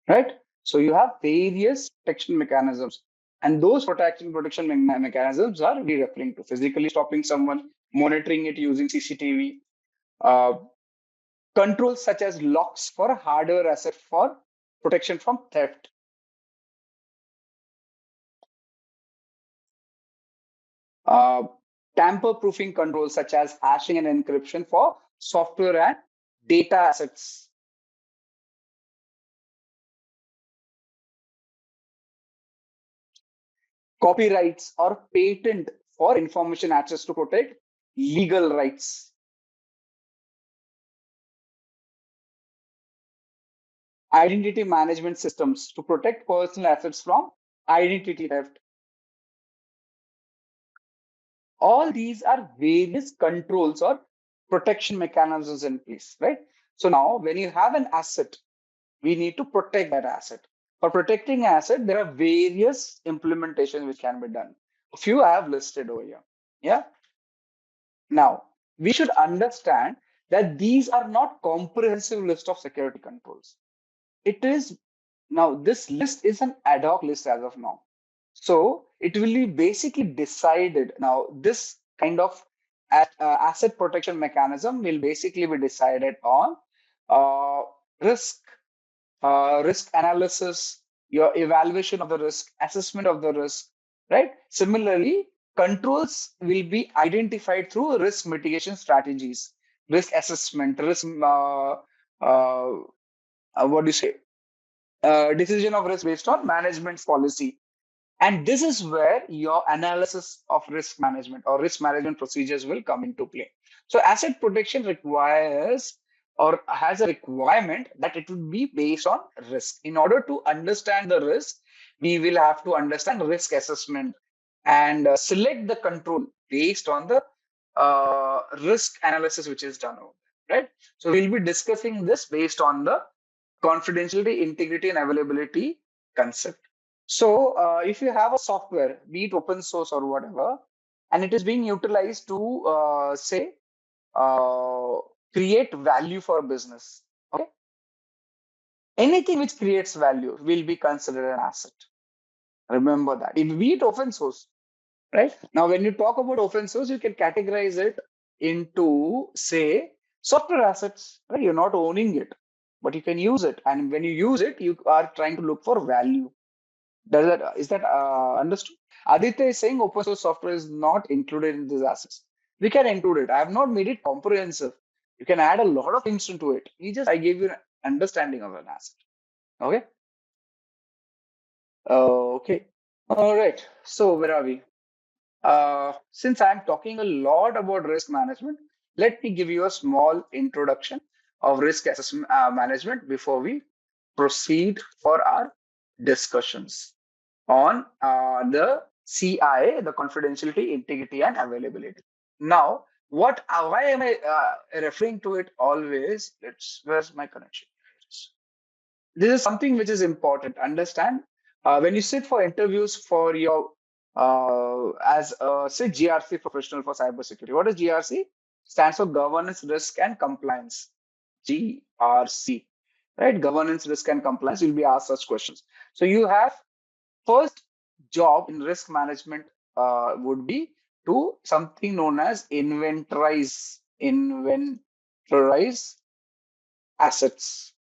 Right? So you have various protection mechanisms, and those protection mechanisms are we referring to physically stopping someone, monitoring it using CCTV, controls such as locks for hardware asset for protection from theft. Uh, Tamper-proofing controls such as hashing and encryption for software and data assets. copyrights or patent for information access to protect legal rights. Identity management systems to protect personal assets from identity theft. All these are various controls or protection mechanisms in place, right? So now when you have an asset, we need to protect that asset. For protecting asset, there are various implementations which can be done. A few I have listed over here. Yeah. Now, we should understand that these are not comprehensive list of security controls. It is now this list is an ad hoc list as of now. So it will be basically decided. Now, this kind of asset protection mechanism will basically be decided on uh, risk, risk analysis, your evaluation of the risk, assessment of the risk, right? Similarly, controls will be identified through risk mitigation strategies, risk assessment, risk, what do you say? Decision of risk based on management's policy. And this is where your analysis of risk management or risk management procedures will come into play. So asset protection requires or has a requirement that it would be based on risk. In order to understand the risk, we will have to understand risk assessment and select the control based on the risk analysis which is done over there, right? So we'll be discussing this based on the confidentiality, integrity, and availability concept. So if you have a software, be it open source or whatever, and it is being utilized to say uh, create value for business, okay? Anything which creates value will be considered an asset. Remember that. It be it open source, right? Now, when you talk about open source, you can categorize it into, say, software assets, right? You're not owning it, but you can use it. And when you use it, you are trying to look for value. Is that understood? Aditya is saying open source software is not included in these assets. We can include it. I have not made it comprehensive. You can add a lot of things into it. I gave you an understanding of an asset. Okay. Okay. All right. So where are we? Since I'm talking a lot about risk management, let me give you a small introduction of risk assessment management before we proceed for our discussions on the CIA, the confidentiality, integrity, and availability. Now, why am I referring to it always? Where's my connection? This is something which is important. Understand when you sit for interviews for your as say GRC professional for cybersecurity. What is GRC? Stands for Governance, Risk, and Compliance. GRC, right? Governance, Risk, and Compliance. You'll be asked such questions. So you have first job in risk management would be to something known as inventorize assets.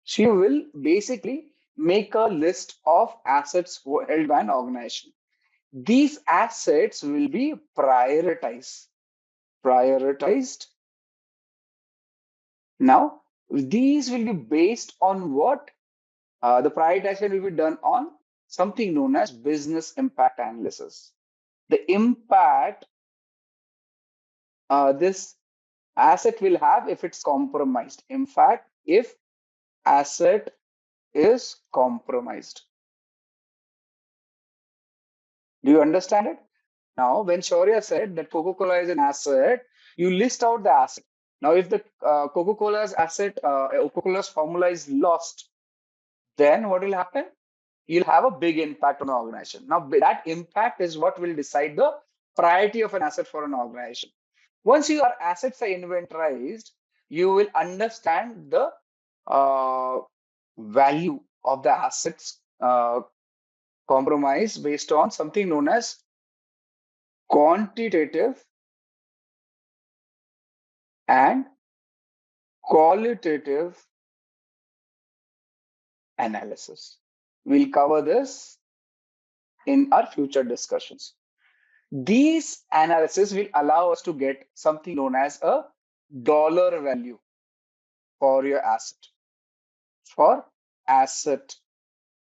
So you will basically make a list of assets held by an organization. These assets will be prioritized. Now, these will be based on what? The prioritization will be done on something known as business impact analysis. The impact this asset will have if it's compromised. In fact, if asset is compromised. Do you understand it? Now, when Shaurya said that Coca-Cola is an asset, you list out the asset. Now, if the Coca-Cola's asset, Coca-Cola's formula is lost, then what will happen? You'll have a big impact on the organization. Now, that impact is what will decide the priority of an asset for an organization. Once your assets are inventorized, you will understand the value of the assets compromise based on something known as quantitative and qualitative analysis. We'll cover this in our future discussions. These analysis will allow us to get something known as a dollar value for your asset.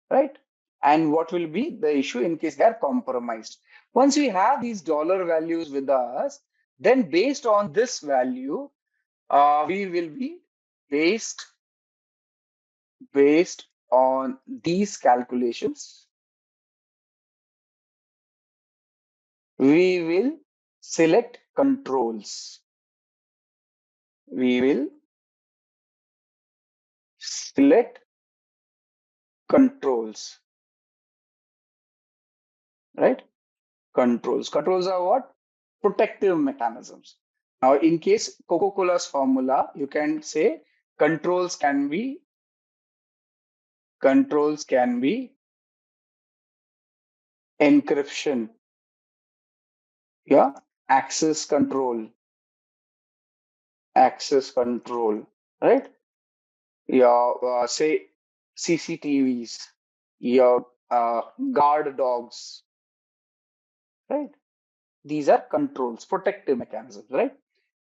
Right? and what will be the issue in case they are compromised. Once we have these dollar values with us, then based on this value, we will be based on these calculations, we will select controls. We will select controls, right? Controls. Controls are what? Protective mechanisms. Now, in case Coca-Cola's formula, you can say controls can be encryption, yeah, access control, right? Yeah, say CCTVs, your guard dogs, right? These are controls, protective mechanisms, right?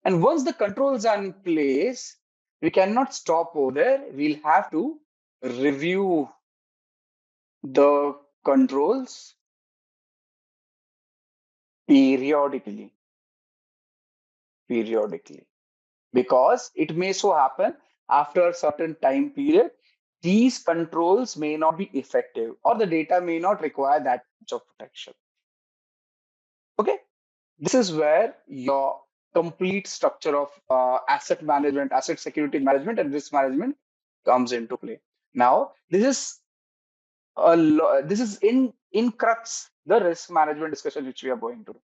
And once the controls are in place, we cannot stop over there. We'll have to review the controls periodically, because it may so happen after a certain time period, these controls may not be effective or the data may not require that much of protection. Okay, this is where your complete structure of asset management, asset security management, and risk management comes into play. Now, this is in crux the risk management discussion which we are going to do,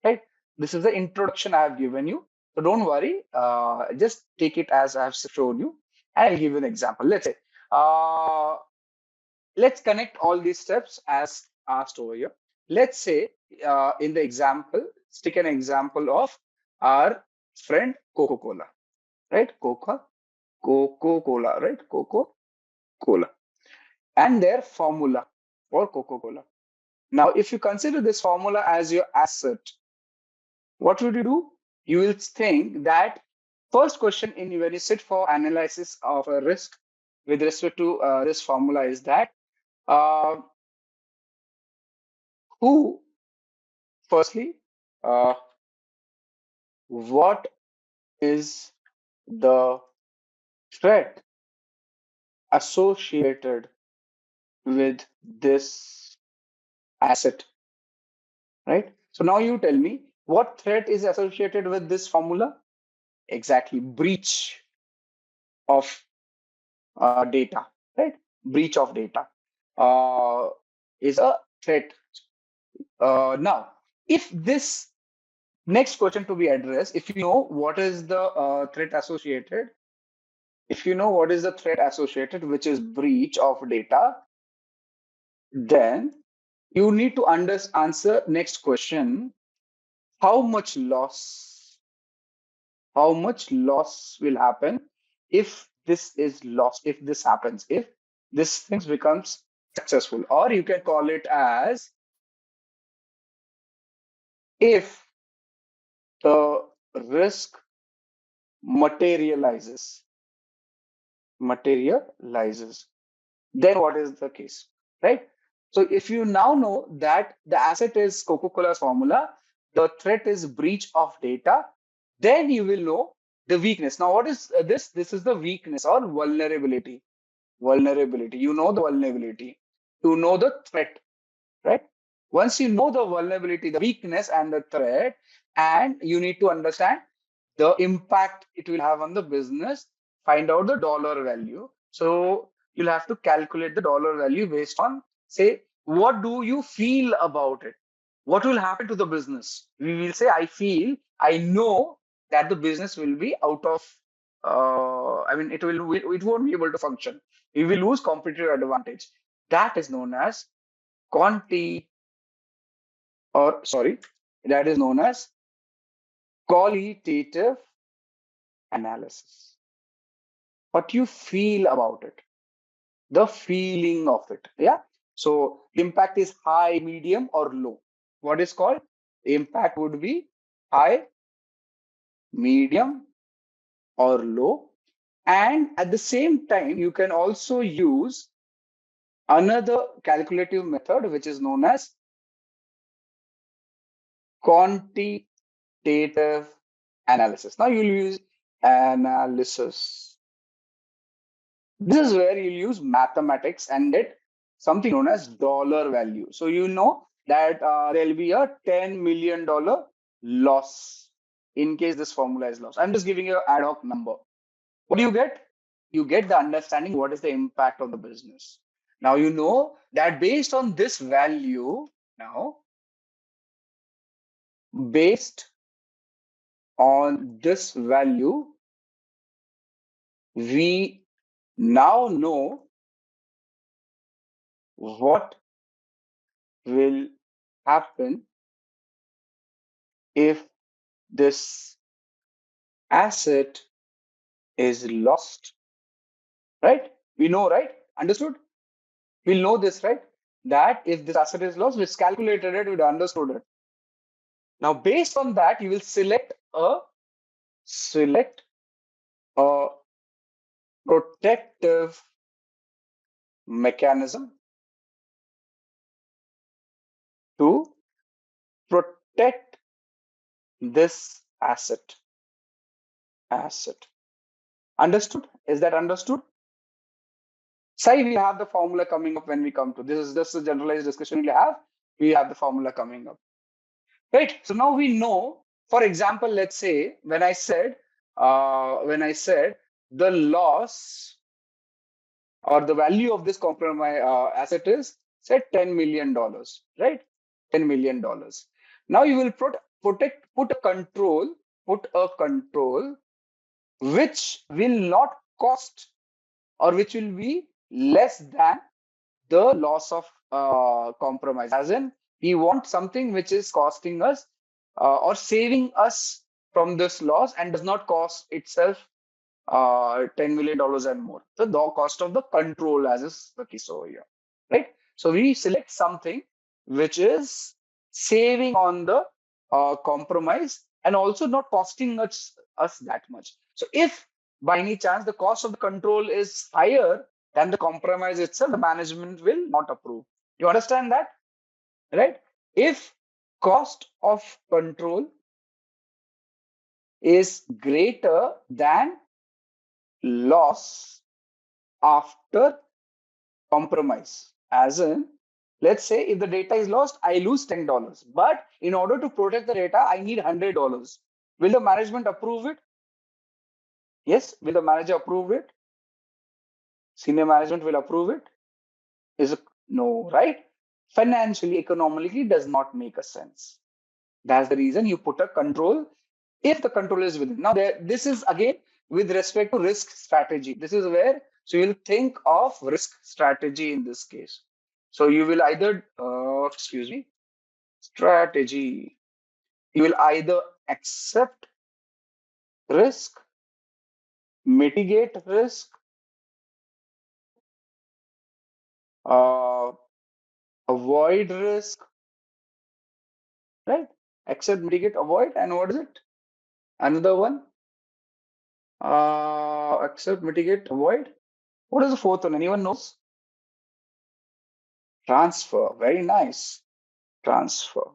right? This is the introduction I have given you, so don't worry. Just take it as I have shown you, and I'll give you an example. Let's say, let's connect all these steps as asked over here. Let's say, in the example, stick an example of our friend Coca-Cola, right? Coca-Cola, right? Coca-Cola, and their formula for Coca-Cola. Now, if you consider this formula as your asset, what would you do? You will think that first question in when you sit for analysis of a risk with respect to this formula is that uh, who, firstly, uh, what is the threat associated with this asset, right? So now you tell me what threat is associated with this formula? Exactly, breach of data, right? Breach of data is a threat. Now, if this next question to be addressed, if you know what is the threat associated, which is breach of data, then you need to answer next question: how much loss will happen if this is lost, if this happens, if this thing becomes successful, or you can call it as if the risk materializes, then what is the case, right? So if you now know that the asset is Coca-Cola's formula, the threat is breach of data, then you will know the weakness. Now, what is this? This is the weakness or vulnerability. You know the vulnerability. You know the threat, right? Once you know the vulnerability, the weakness, and the threat, and you need to understand the impact it will have on the business, find out the dollar value. So you'll have to calculate the dollar value based on, say, what do you feel about it? What will happen to the business? We will say, I know that the business will be out of, it won't be able to function. We will lose competitive advantage. That is known as quanti, or sorry, that is known as qualitative analysis. What you feel about it, the feeling of it. Yeah. So impact is high, medium, or low. What is called? Impact would be high, medium, or low. And at the same time, you can also use another calculative method which is known as quantitative analysis. Now you'll use analysis. This is where you'll use mathematics and get something known as dollar value. So you know that there'll be a $10 million loss in case this formula is lost. I'm just giving you an ad hoc number. What do you get? You get the understanding what is the impact on the business. Now you know that based on this value, based on this value, we now know what will happen if this asset is lost, right? We know, right? Understood? We'll know this, right? That if this asset is lost, we've calculated it, we've understood it. Now, based on that, you will select a protective mechanism to protect this asset. Understood? Is that understood? Say we have the formula coming up when we come to this. Is just a generalized discussion we have. We have the formula coming up, right? So now we know. For example, let's say when I said the loss or the value of this compromise asset is say $10 million, right? $10 million. Now you will put a control which will not cost or which will be less than the loss of compromise. As in, we want something which is costing us or saving us from this loss and does not cost itself $10 million and more. So the cost of the control as is the case over here, right? So we select something which is saving on the compromise and also not costing us that much. So if by any chance the cost of the control is higher than the compromise itself, the management will not approve. You understand that, right? If cost of control is greater than loss after compromise, as in, let's say if the data is lost, I lose $10, but in order to protect the data, I need $100. Will the management approve it? Yes. Will the manager approve it? Senior management will approve it? Is it no, right? Financially, economically does not make a sense. That's the reason you put a control if the control is within. Now, this is again with respect to risk strategy. This is where, so you'll think of risk strategy in this case. So you will either, strategy. You will either accept risk, mitigate risk, avoid risk, right? Accept, mitigate, avoid, and what is it? Another one. Accept, mitigate, avoid. What is the fourth one? Anyone knows? Transfer. Very nice. Transfer.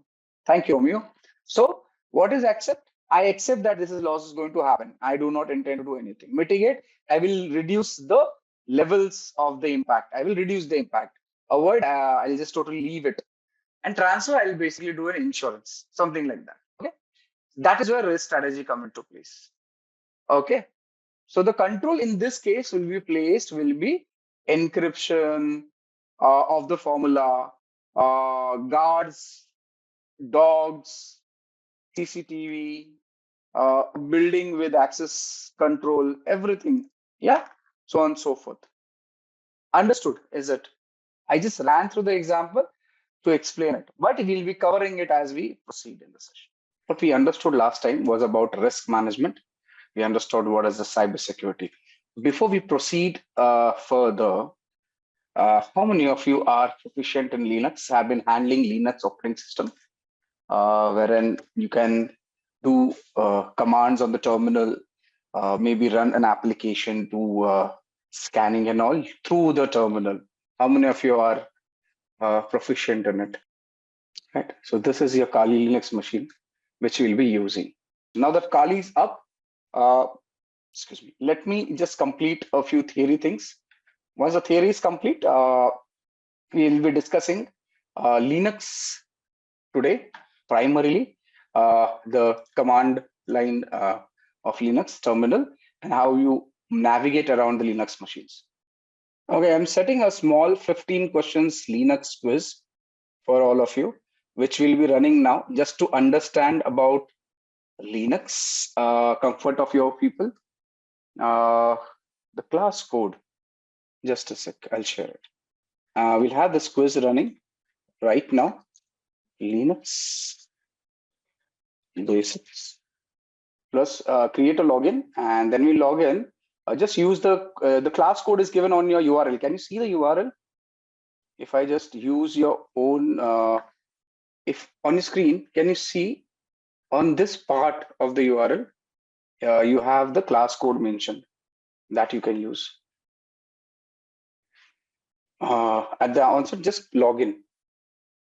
Thank you, Romeo. So what is accept? I accept that this loss is going to happen. I do not intend to do anything. Mitigate. I will reduce the levels of the impact. I will reduce the impact. Avoid. I'll just totally leave it. And transfer, I'll basically do an insurance, something like that. Okay. That is where risk strategy come into place. Okay. So the control in this case will be encryption of the formula, guards, dogs, CCTV, building with access control, everything. Yeah. So on and so forth. Understood, is it? I just ran through the example to explain it, but we'll be covering it as we proceed in the session. What we understood last time was about risk management. We understood what is the cybersecurity. Before we proceed further, how many of you are proficient in Linux, have been handling Linux operating system, wherein you can do commands on the terminal, maybe run an application to scanning and all through the terminal? How many of you are proficient in it? Right. So this is your Kali Linux machine, which we'll be using. Now that Kali is up, excuse me, let me just complete a few theory things. Once the theory is complete, we'll be discussing Linux today, primarily the command line of Linux terminal and how you navigate around the Linux machines. Okay, I'm setting a small 15 questions Linux quiz for all of you, which will be running now just to understand about Linux, comfort of your people. The class code, just a sec, I'll share it. We'll have this quiz running right now. Linux Basics. Plus create a login, and then we log in. Just use the class code is given on your URL. Can you see the URL? If I just use your own, if on your screen, can you see on this part of the URL, you have the class code mentioned that you can use. At the onset, just log in.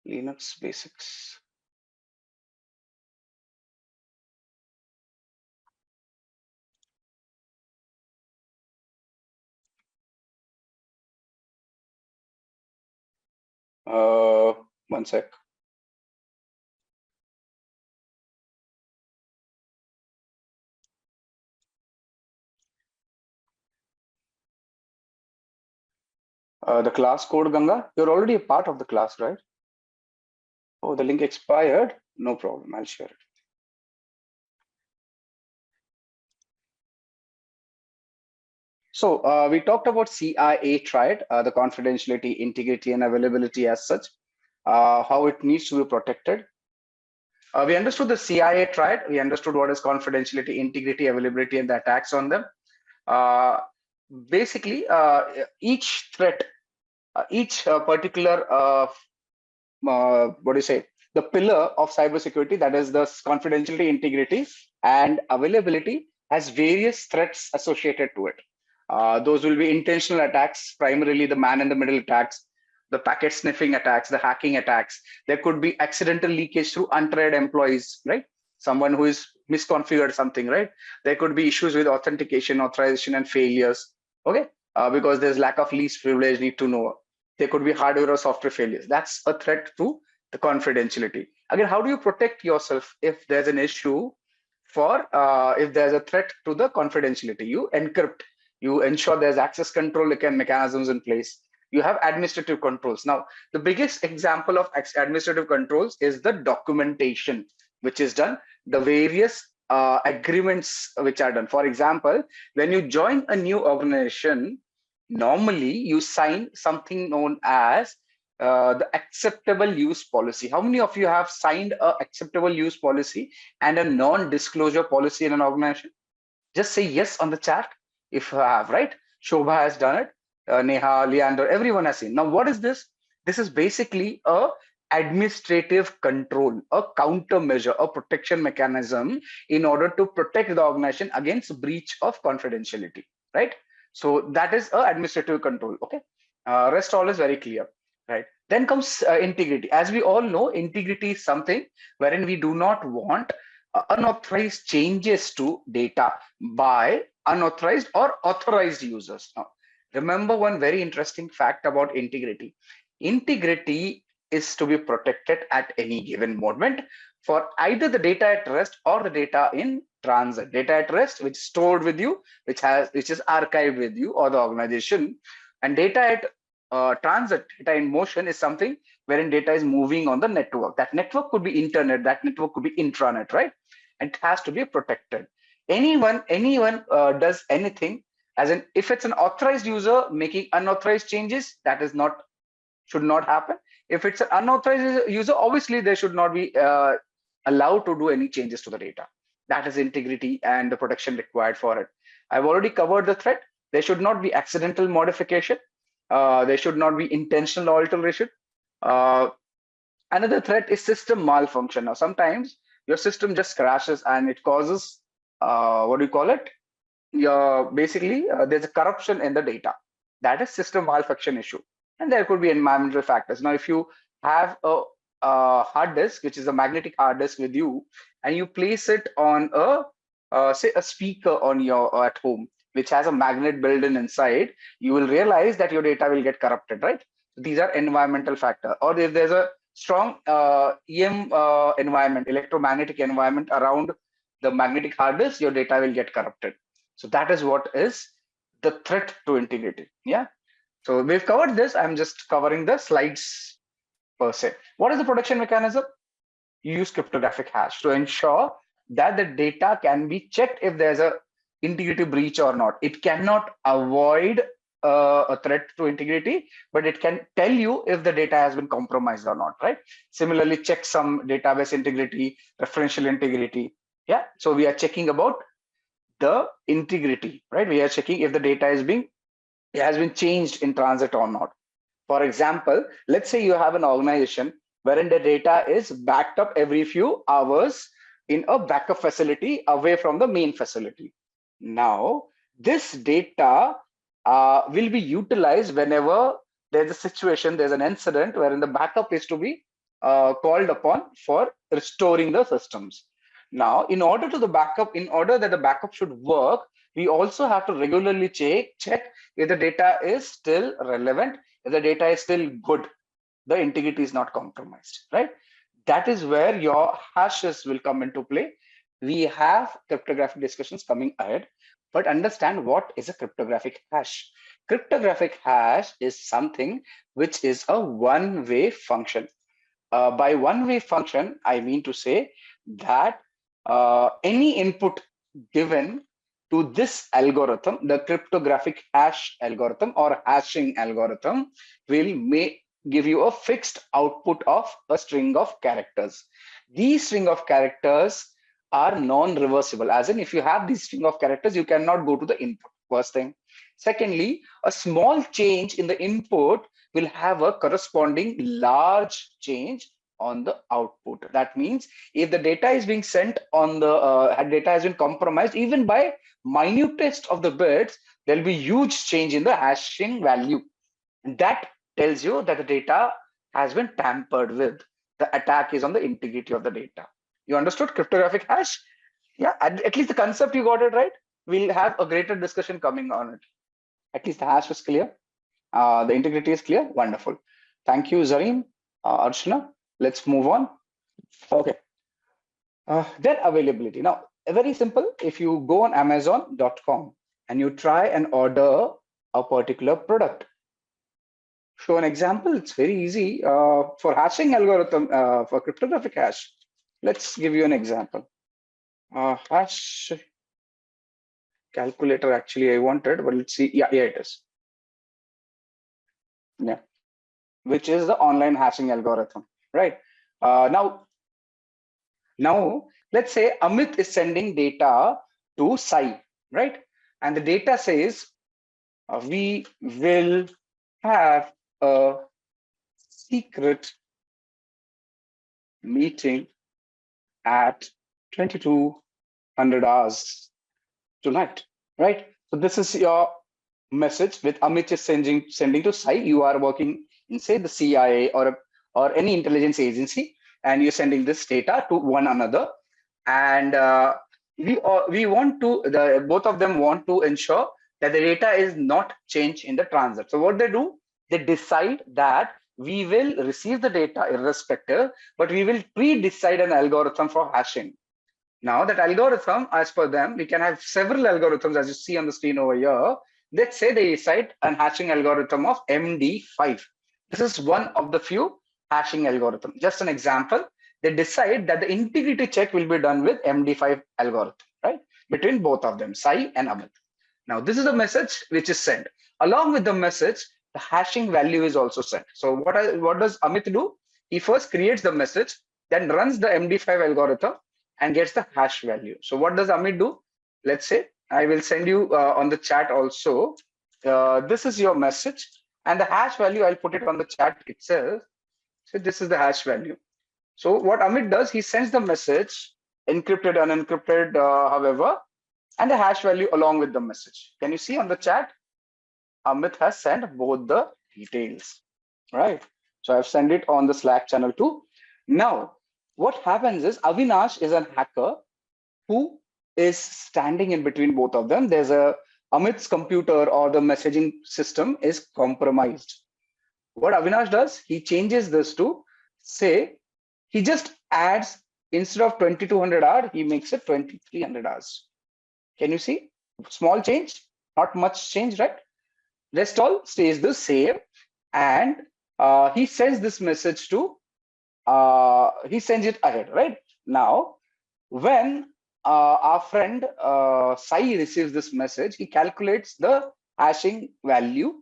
Linux Basics. One sec. The class code, Ganga, you're already a part of the class, right? Oh, the link expired. No problem. I'll share it. So we talked about CIA triad, the confidentiality, integrity, and availability as such, how it needs to be protected. We understood the CIA triad. We understood what is confidentiality, integrity, availability, and the attacks on them. Basically, each threat, each particular, what do you say, the pillar of cybersecurity, that is the confidentiality, integrity, and availability, has various threats associated to it. Those will be intentional attacks, primarily the man-in-the-middle attacks, the packet sniffing attacks, the hacking attacks. There could be accidental leakage through untrained employees, right? Someone who is misconfigured something, right? There could be issues with authentication, authorization, and failures, okay? Because there's lack of least privilege, need to know. There could be hardware or software failures. That's a threat to the confidentiality. Again, how do you protect yourself if there's an issue for, if there's a threat to the confidentiality? You encrypt. You ensure there's access control mechanisms in place. You have administrative controls. Now, the biggest example of administrative controls is the documentation, which is done, the various agreements which are done. For example, when you join a new organization, normally you sign something known as the acceptable use policy. How many of you have signed a acceptable use policy and a non-disclosure policy in an organization? Just say yes on the chat if you have, right? Shobha has done it. Neha, Leander, everyone has seen. Now, what is this? This is basically a administrative control, a countermeasure, a protection mechanism in order to protect the organization against breach of confidentiality, right? So that is a administrative control, okay? Rest all is very clear, right? Then comes integrity. As we all know, integrity is something wherein we do not want unauthorized changes to data by unauthorized or authorized users. Now, remember one very interesting fact about integrity. Integrity is to be protected at any given moment for either the data at rest or the data in transit. Data at rest, which is stored with you, which is archived with you or the organization, and data at transit, data in motion, is something wherein data is moving on the network. That network could be internet, that network could be intranet, right? And it has to be protected. Anyone does anything, as in if it's an authorized user making unauthorized changes, that is not, should not happen. If it's an unauthorized user, obviously they should not be allowed to do any changes to the data. That is integrity and the protection required for it. I've already covered the threat. There should not be accidental modification. There should not be intentional alteration. Another threat is system malfunction. Now, sometimes your system just crashes and it causes, what do you call it? Basically, there's a corruption in the data. That is system malfunction issue. And there could be environmental factors. Now, if you have a hard disk, which is a magnetic hard disk with you, and you place it on say a speaker on your at home, which has a magnet built in inside, you will realize that your data will get corrupted, right? These are environmental factor. Or if there's a strong environment, electromagnetic environment around the magnetic hard disk, your data will get corrupted. So that is what is the threat to integrity. Yeah. So we've covered this. I'm just covering the slides per se. What is the protection mechanism? You use cryptographic hash to ensure that the data can be checked if there's a integrity breach or not. It cannot avoid a threat to integrity, but it can tell you if the data has been compromised or not, right? Similarly, check some database integrity, referential integrity. Yeah, so we are checking about the integrity, right? We are checking if the data has been changed in transit or not. For example, let's say you have an organization wherein the data is backed up every few hours in a backup facility away from the main facility. Now, this data will be utilized whenever there's a situation, there's an incident wherein the backup is to be called upon for restoring the systems. Now, in order that the backup should work, we also have to regularly check if the data is still relevant, if the data is still good, the integrity is not compromised, right? That is where your hashes will come into play. We have cryptographic discussions coming ahead, but understand what is a cryptographic hash. Cryptographic hash is something which is a one-way function. By one-way function, I mean to say that any input given to this algorithm, the cryptographic hash algorithm or hashing algorithm, will give you a fixed output of a string of characters. These string of characters are non-reversible, as in if you have this string of characters, you cannot go to the input, first thing. Secondly, a small change in the input will have a corresponding large change on the output. That means if the data is being sent on the data has been compromised, even by minutest of the bits, there'll be huge change in the hashing value. And that tells you that the data has been tampered with. The attack is on the integrity of the data. You understood cryptographic hash? Yeah, at least the concept you got it right. We'll have a greater discussion coming on it. At least the hash was clear. The integrity is clear. Wonderful. Thank you, Zareem, Archana. Let's move on. Okay. Then availability. Now, very simple. If you go on Amazon.com and you try and order a particular product, show an example. It's very easy for hashing algorithm for cryptographic hash. Let's give you an example. Hash calculator. Actually, I wanted, but let's see. Yeah, it is. Yeah, which is the online hashing algorithm, right? Now, let's say Amit is sending data to Sai, right? And the data says we will have a secret meeting at 2200 hours tonight, right? So this is your message with Amit is sending to Sai. You are working in, say, the CIA or any intelligence agency, and you're sending this data to one another. And we want to, both of them want to ensure that the data is not changed in the transit. So what they do, they decide that we will receive the data irrespective, but we will pre-decide an algorithm for hashing. Now that algorithm, as per them, we can have several algorithms, as you see on the screen over here. Let's say they decide an hashing algorithm of MD5. This is one of the few hashing algorithms. Just an example, they decide that the integrity check will be done with MD5 algorithm, right? Between both of them, Sai and Amit. Now, this is the message which is sent. Along with the message, the hashing value is also sent. So what does Amit do? He first creates the message, then runs the MD5 algorithm and gets the hash value. So what does Amit do? Let's say I will send you on the chat also. This is your message, and the hash value, I'll put it on the chat itself. So this is the hash value. So what Amit does, he sends the message, encrypted, unencrypted, however, and the hash value along with the message. Can you see on the chat? Amit has sent both the details. right? So I've sent it on the Slack channel too. Now, what happens is Avinash is a hacker who is standing in between both of them. There's a Amit's computer or the messaging system is compromised. What Avinash does, he changes this to say, he just adds instead of 2200 hours, he makes it 2300 hours. Can you see? Small change, not much change, right? Rest all stays the same. And he sends this message to, he sends it ahead, right? Now, when our friend Sai receives this message, he calculates the hashing value,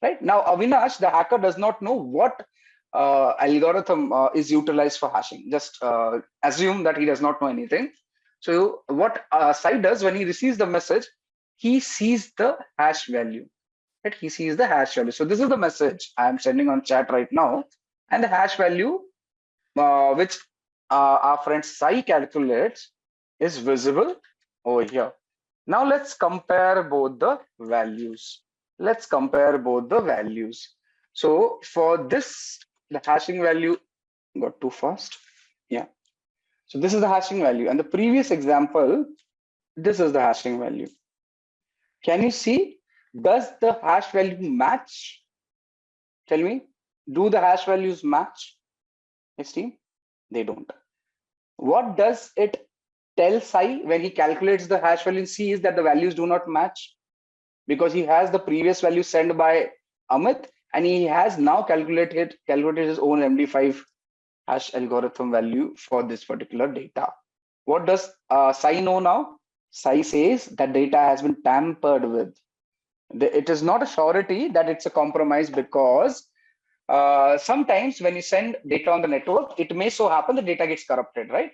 right? Now, Avinash, the hacker, does not know what algorithm is utilized for hashing. Just assume that he does not know anything. So what Sai does when he receives the message, he sees the hash value, right? He sees the hash value. So this is the message I am sending on chat right now. And the hash value, which our friend Sai calculates, is visible over here. Now let's compare both the values. Let's compare both the values. So for this, the hashing value got too fast. Yeah. So this is the hashing value. And the previous example, this is the hashing value. Can you see? Does the hash value match? Tell me, do the hash values match? Yes, team? They don't. What does it tell Sai when he calculates the hash value in C is that the values do not match, because he has the previous value sent by Amit and he has now calculated his own MD5 hash algorithm value for this particular data. What does Sai know now? Sai says that data has been tampered with. It is not a surety that it's a compromise, because sometimes when you send data on the network, it may so happen the data gets corrupted, right?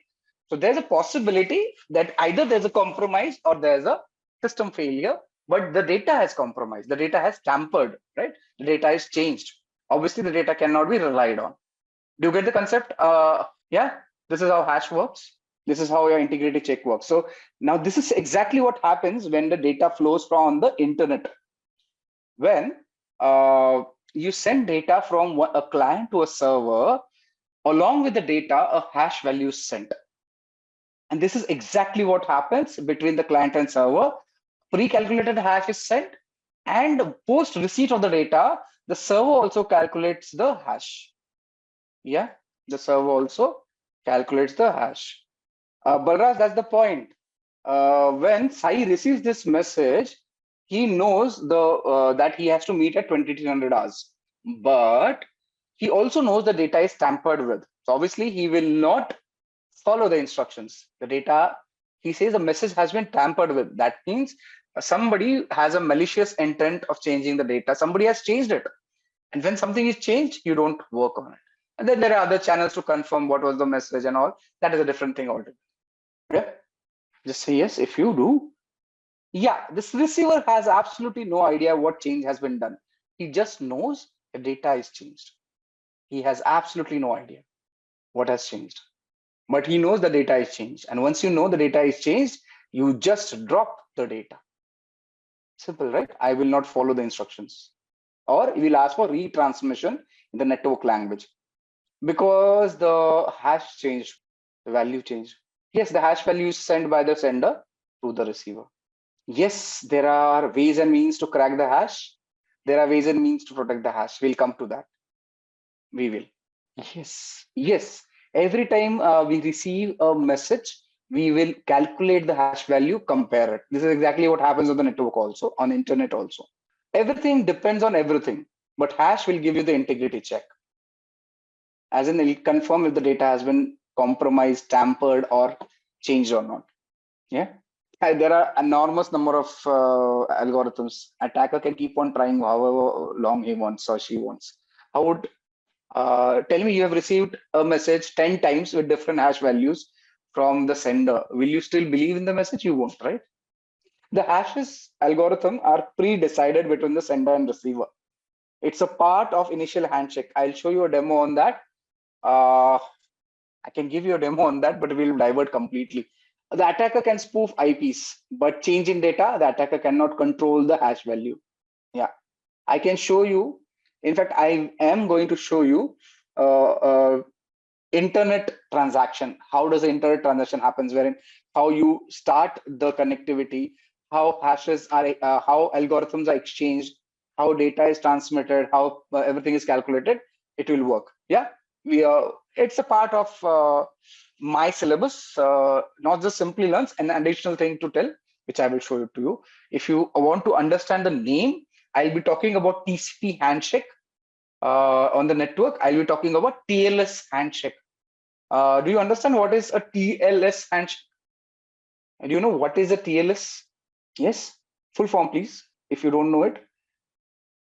So there's a possibility that either there's a compromise or there's a system failure, but the data has compromised, the data has tampered, right? The data is changed. Obviously, the data cannot be relied on. Do you get the concept? Yeah, this is how hash works. This is how your integrity check works. So now this is exactly what happens when the data flows from the internet. When you send data from a client to a server, along with the data, a hash value is sent. And this is exactly what happens between the client and server. Pre-calculated hash is sent, and post receipt of the data, the server also calculates the hash. Yeah, the server also calculates the hash. Balraj, that's the point. When Sai receives this message, he knows that he has to meet at 2300 hours, but he also knows the data is tampered with. So obviously he will not follow the instructions. The data, he says the message has been tampered with. That means somebody has a malicious intent of changing the data. Somebody has changed it. And when something is changed, you don't work on it. And then there are other channels to confirm what was the message and all. That is a different thing altogether. Yeah. Just say yes if you do. Yeah, this receiver has absolutely no idea what change has been done. He just knows the data is changed. He has absolutely no idea what has changed. But he knows the data is changed. And once you know the data is changed, you just drop the data. Simple, right? I will not follow the instructions. Or you will ask for retransmission in the network language, because the hash changed, the value changed. Yes, the hash value is sent by the sender to the receiver. Yes, there are ways and means to crack the hash. There are ways and means to protect the hash. We'll come to that. We will. Yes. Every time we receive a message, we will calculate the hash value, compare it. This is exactly what happens on the network also, on internet also. Everything depends on everything, but hash will give you the integrity check. As in, it will confirm if the data has been compromised, tampered, or changed or not. Yeah. There are enormous number of algorithms. Attacker can keep on trying however long he wants or she wants. How would tell me you have received a message 10 times with different hash values from the sender. Will you still believe in the message? You won't, right? The hashes algorithm are pre-decided between the sender and receiver. It's a part of initial handshake. I'll show you a demo on that. I can give you a demo on that, but we'll divert completely. The attacker can spoof IPs, but change in data, the attacker cannot control the hash value. Yeah, I can show you In fact, I am going to show you internet transaction. How does the internet transaction happens? Wherein how you start the connectivity, how hashes are, how algorithms are exchanged, how data is transmitted, how everything is calculated. It will work. Yeah, we are. It's a part of my syllabus, not just Simplilearn. An additional thing to tell, which I will show it to you. If you want to understand the name, I'll be talking about TCP handshake. On the network, I'll be talking about TLS handshake. Do you understand what is a TLS handshake? Do you know what is a TLS? Yes, full form, please. If you don't know it,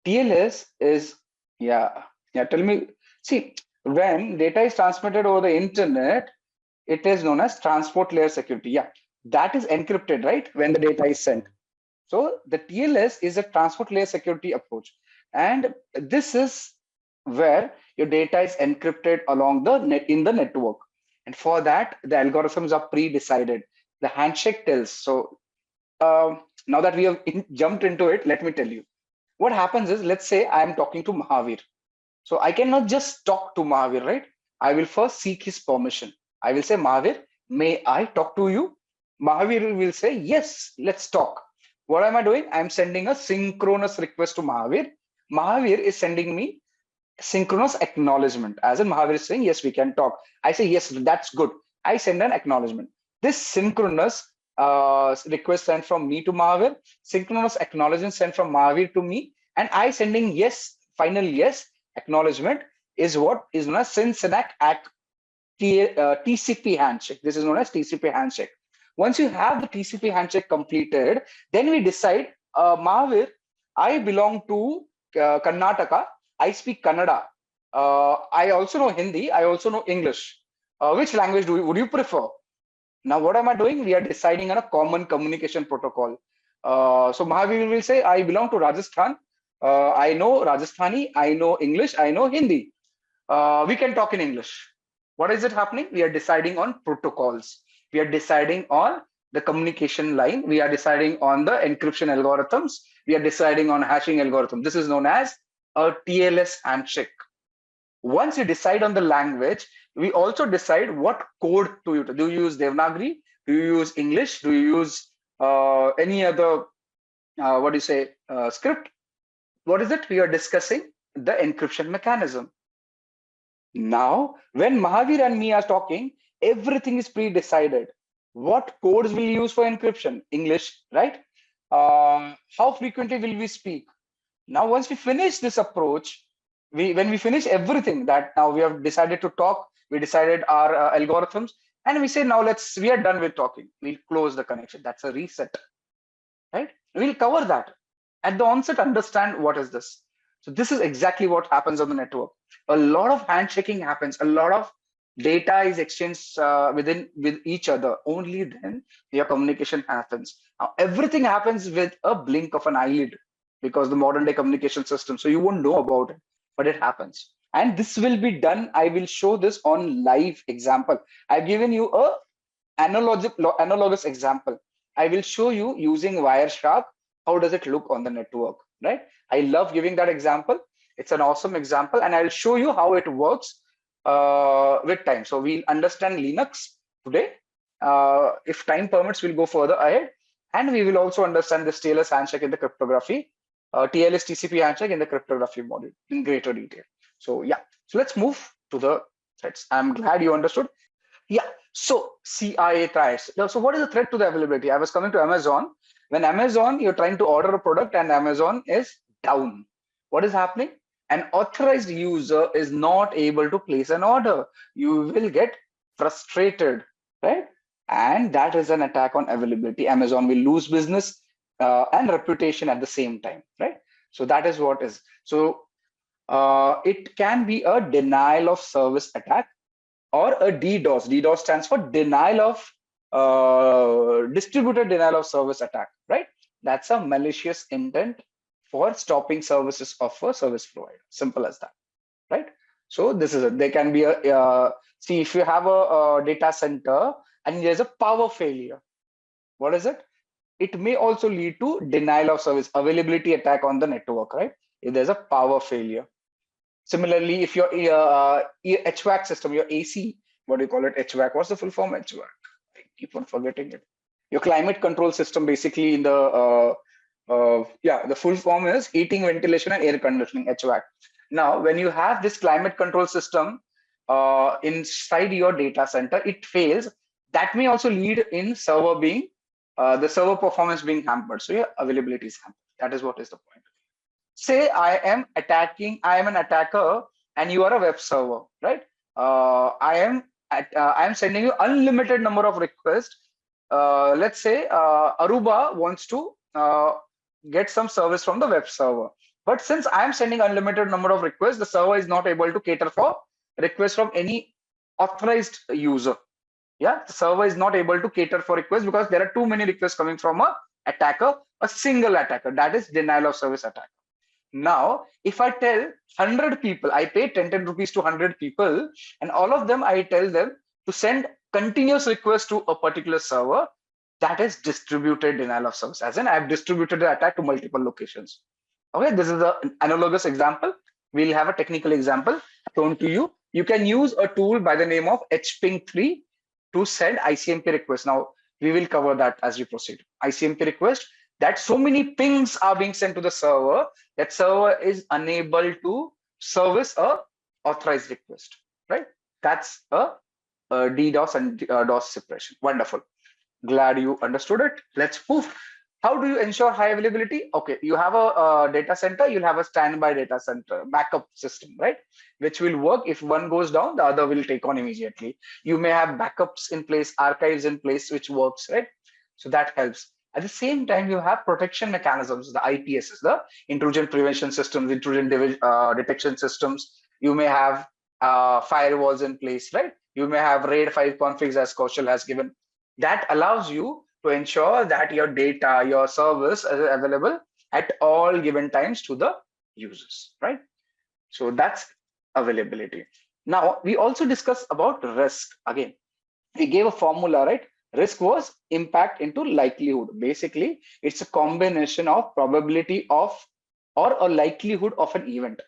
TLS is, yeah. Tell me. See, when data is transmitted over the internet, it is known as transport layer security. Yeah, that is encrypted, right? When the data is sent. So the TLS is a transport layer security approach, and this is where your data is encrypted along the net in the network. And for that, the algorithms are pre-decided. The handshake tells. So now that we have jumped into it, let me tell you. What happens is, let's say I am talking to Mahavir. So I cannot just talk to Mahavir, right? I will first seek his permission. I will say, Mahavir, may I talk to you? Mahavir will say, yes, let's talk. What am I doing? I'm sending a synchronous request to Mahavir. Mahavir is sending me synchronous acknowledgement. As in Mahavir is saying, yes, we can talk. I say, yes, that's good. I send an acknowledgement. This synchronous request sent from me to Mahavir, synchronous acknowledgement sent from Mahavir to me, and I sending yes, final yes acknowledgement is what is known as Sync-Sync TCP handshake. This is known as TCP handshake. Once you have the TCP handshake completed, then we decide, Mahavir, I belong to Karnataka. I speak Kannada. I also know Hindi. I also know English. Which language would you prefer? Now, what am I doing? We are deciding on a common communication protocol. So Mahavir will say, I belong to Rajasthan. I know Rajasthani. I know English. I know Hindi. We can talk in English. What is it happening? We are deciding on protocols. We are deciding on the communication line. We are deciding on the encryption algorithms. We are deciding on hashing algorithm. This is known as a TLS handshake. Once you decide on the language, we also decide what code to use. Do you use Devanagari? Do you use English? Do you use any other, script? What is it? We are discussing the encryption mechanism. Now, when Mahavir and me are talking, everything is pre-decided. What codes will use for encryption? English, right? How frequently will we speak? Now, once we finish this approach, when we finish everything that now we have decided to talk, we decided our algorithms, and we say, now we are done with talking. We'll close the connection. That's a reset, right? We'll cover that. At the onset, understand what is this. So this is exactly what happens on the network. A lot of handshaking happens. A lot of data is exchanged with each other. Only then your communication happens. Now, everything happens with a blink of an eyelid because the modern day communication system. So you won't know about it, but it happens. And this will be done. I will show this on live example. I've given you a analogous example. I will show you using Wireshark. How does it look on the network, right? I love giving that example. It's an awesome example, and I'll show you how it works with time. So we'll understand Linux today. If time permits, we'll go further ahead, and we will also understand this TLS handshake in the cryptography, TLS TCP handshake in the cryptography module in greater detail. So yeah, so let's move to the threats. I'm glad you understood. Yeah, so CIA threats. So what is the threat to the availability? I was coming to Amazon. When Amazon, you're trying to order a product and Amazon is down. What is happening? An authorized user is not able to place an order. You will get frustrated, right? And that is an attack on availability. Amazon will lose business and reputation at the same time, right? So that is what is. So it can be a denial of service attack or a DDoS. DDoS stands for denial of distributed denial of service attack, right? That's a malicious intent for stopping services of a service provider. Simple as that, right? So this is it. There can be a see, if you have a data center and there's a power failure, what is it? It may also lead to denial of service, availability attack on the network, right? If there's a power failure. Similarly, if your HVAC system, your AC, what do you call it? HVAC. What's the full form? HVAC. I keep on forgetting it. Your climate control system, basically in the the full form is heating, ventilation, and air conditioning, HVAC. Now, when you have this climate control system inside your data center, it fails. That may also lead in server being the server performance being hampered. So your availability is hampered. That is what is the point. Say I am an attacker, and you are a web server, right? I am sending you unlimited number of requests. Let's say Aruba wants to get some service from the web server. But since I am sending unlimited number of requests, the server is not able to cater for requests from any authorized user. Yeah, the server is not able to cater for requests because there are too many requests coming from a attacker, a single attacker. That is denial of service attack. Now, if I tell 100 people, I pay 10 rupees to 100 people, and all of them, I tell them to send continuous requests to a particular server, that is distributed denial of service. As in, I've distributed the attack to multiple locations. Okay, this is an analogous example. We'll have a technical example shown to you. You can use a tool by the name of hping3 to send ICMP requests. Now, we will cover that as we proceed. ICMP request, that so many pings are being sent to the server that server is unable to service a authorized request, right? That's a DDoS and DOS suppression. Wonderful. Glad you understood it. Let's move. How do you ensure high availability? Okay, you have a data center, you'll have a standby data center backup system, right? Which will work. If one goes down, the other will take on immediately. You may have backups in place, archives in place, which works, right? So that helps. At the same time, you have protection mechanisms, the IPSs, the intrusion prevention systems, intrusion detection systems. You may have firewalls in place, right? You may have RAID 5 configs as Kaushal has given. That allows you to ensure that your data, your service is available at all given times to the users, right? So that's availability. Now, we also discussed about risk. Again, we gave a formula, right? Risk was impact into likelihood. Basically, it's a combination of probability of or a likelihood of an event,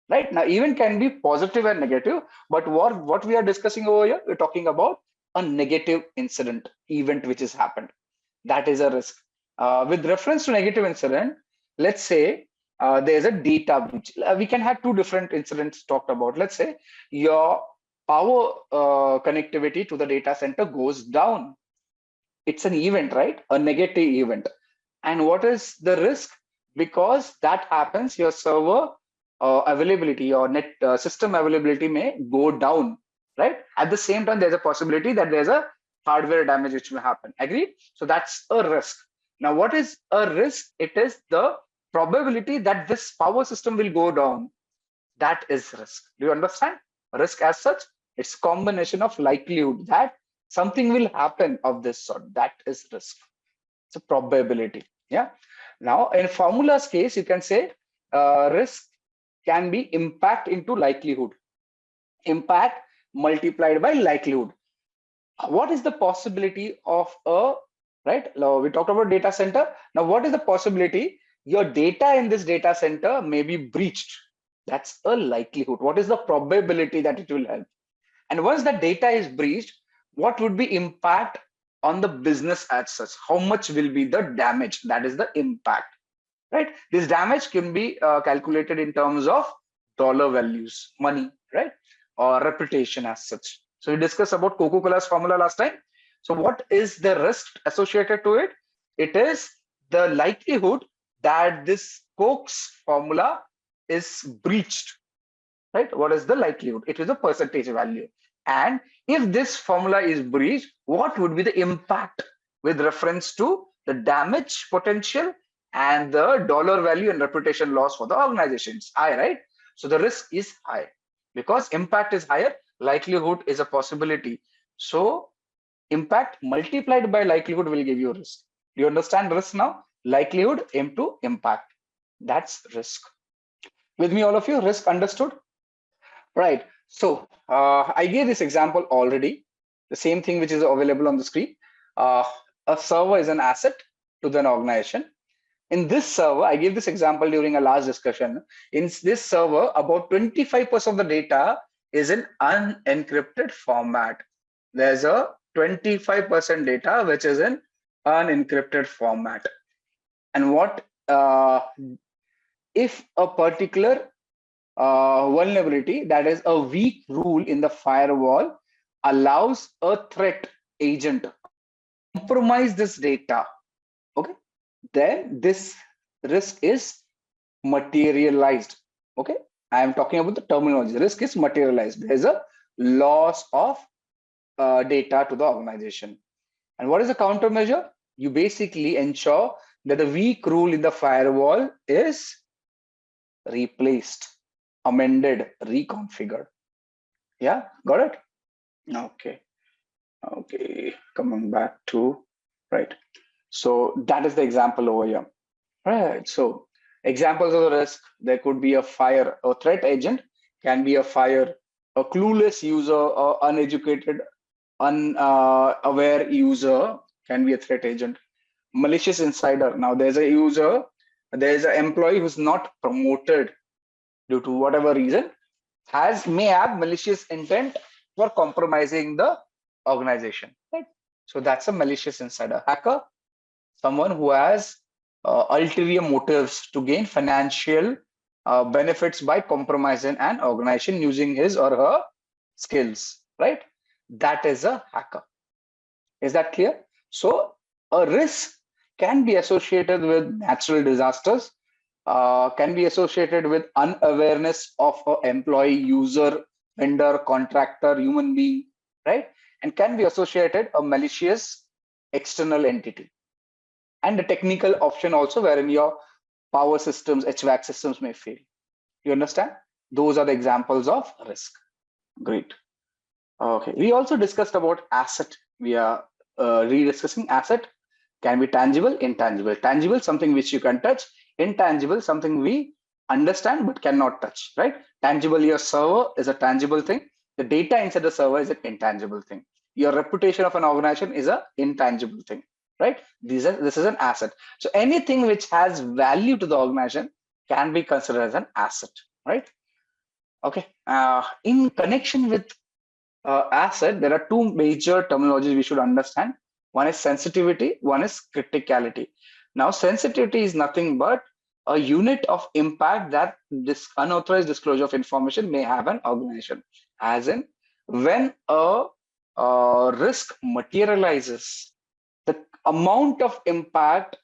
right? Now, event can be positive and negative, but what we are discussing over here, we're talking about a negative incident, event which has happened. That is a risk. With reference to negative incident, let's say there's a data breach. We can have two different incidents talked about. Let's say your power connectivity to the data center goes down. It's an event, right? A negative event. And what is the risk? Because that happens, your server availability, your net system availability may go down, right? At the same time, there's a possibility that there's a hardware damage which may happen. Agree? So that's a risk. Now, what is a risk? It is the probability that this power system will go down. That is risk. Do you understand? Risk as such, it's a combination of likelihood that something will happen of this sort. That is risk. It's a probability. Yeah. Now, in formula's case, you can say risk can be impact into likelihood. Impact multiplied by likelihood. What is the possibility of a, right? Now, we talked about data center. Now, what is the possibility your data in this data center may be breached? That's a likelihood. What is the probability that it will help? And once the data is breached, what would be impact on the business as such? How much will be the damage? That is the impact, right? This damage can be calculated in terms of dollar values, money, right? Or reputation as such. So we discussed about Coca-Cola's formula last time. So what is the risk associated to it? It is the likelihood that this Coke's formula is breached, right? What is the likelihood? It is a percentage value. And if this formula is breached, what would be the impact with reference to the damage potential and the dollar value and reputation loss for the organization? It's high, right? So the risk is high because impact is higher, likelihood is a possibility. So impact multiplied by likelihood will give you risk. Do you understand risk now? Likelihood into impact. That's risk. With me, all of you, risk understood? Right. So I gave this example already, the same thing which is available on the screen. A server is an asset to an organization. In this server, I gave this example during a last discussion. In this server, about 25% of the data is in unencrypted format. There's a 25% data which is in unencrypted format. And what if a particular vulnerability, that is a weak rule in the firewall, allows a threat agent to compromise this data, okay, then this risk is materialized. Okay, I am talking about the terminology. Risk is materialized. There is a loss of data to the organization. And what is the countermeasure? You basically ensure that the weak rule in the firewall is replaced, amended, reconfigured. Yeah, got it? Okay. Okay, coming back to, right. So that is the example over here. Right. So examples of the risk, there could be a fire, a threat agent can be a fire, a clueless user, or uneducated, unaware user can be a threat agent. Malicious insider. Now there's a user, there's an employee who's not promoted due to whatever reason, may have malicious intent for compromising the organization. Right. So that's a malicious insider. Hacker, someone who has ulterior motives to gain financial benefits by compromising an organization using his or her skills, right? That is a hacker. Is that clear? So a risk can be associated with natural disasters, can be associated with unawareness of an employee, user, vendor, contractor, human being, right? And can be associated a malicious external entity. And the technical option also, wherein your power systems, HVAC systems may fail. You understand? Those are the examples of risk. Great. Okay. We also discussed about asset. We are rediscussing asset. Can be tangible, intangible. Tangible, something which you can touch. Intangible, something we understand but cannot touch, right? Tangible, your server is a tangible thing. The data inside the server is an intangible thing. Your reputation of an organization is an intangible thing, right? This is an asset. So anything which has value to the organization can be considered as an asset, right? Okay. In connection with asset, there are two major terminologies we should understand. One is sensitivity, one is criticality. Now, sensitivity is nothing but a unit of impact that this unauthorized disclosure of information may have an organization. As in, when a risk materializes, the amount of impact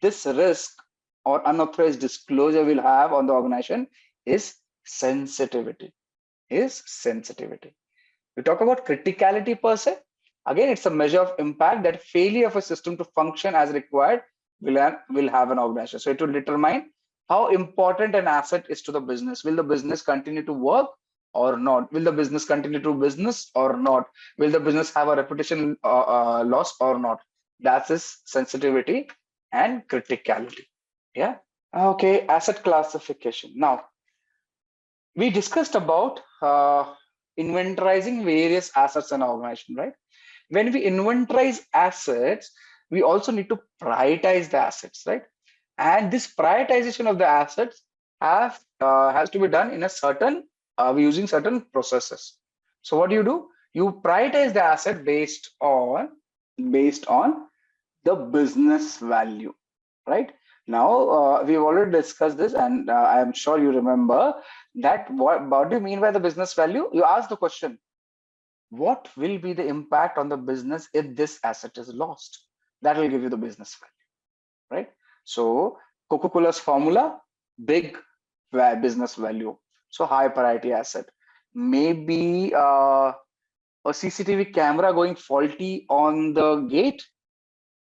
this risk or unauthorized disclosure will have on the organization is sensitivity. We talk about criticality per se. Again, it's a measure of impact that failure of a system to function as required will have an organization. So it will determine how important an asset is to the business. Will the business continue to work or not? Will the business continue to do business or not? Will the business have a reputation loss or not? That is sensitivity and criticality. Yeah. Okay. Asset classification. Now, we discussed about inventorizing various assets in an organization, right? When we inventorize assets, we also need to prioritize the assets, right? And this prioritization of the assets has to be done in a certain using certain processes. So what do? You prioritize the asset based on the business value, right? Now we've already discussed this, and I am sure you remember that. What do you mean by the business value? You ask the question, what will be the impact on the business if this asset is lost? That will give you the business value, right? So Coca-Cola's formula, big business value. So high priority asset. Maybe a CCTV camera going faulty on the gate,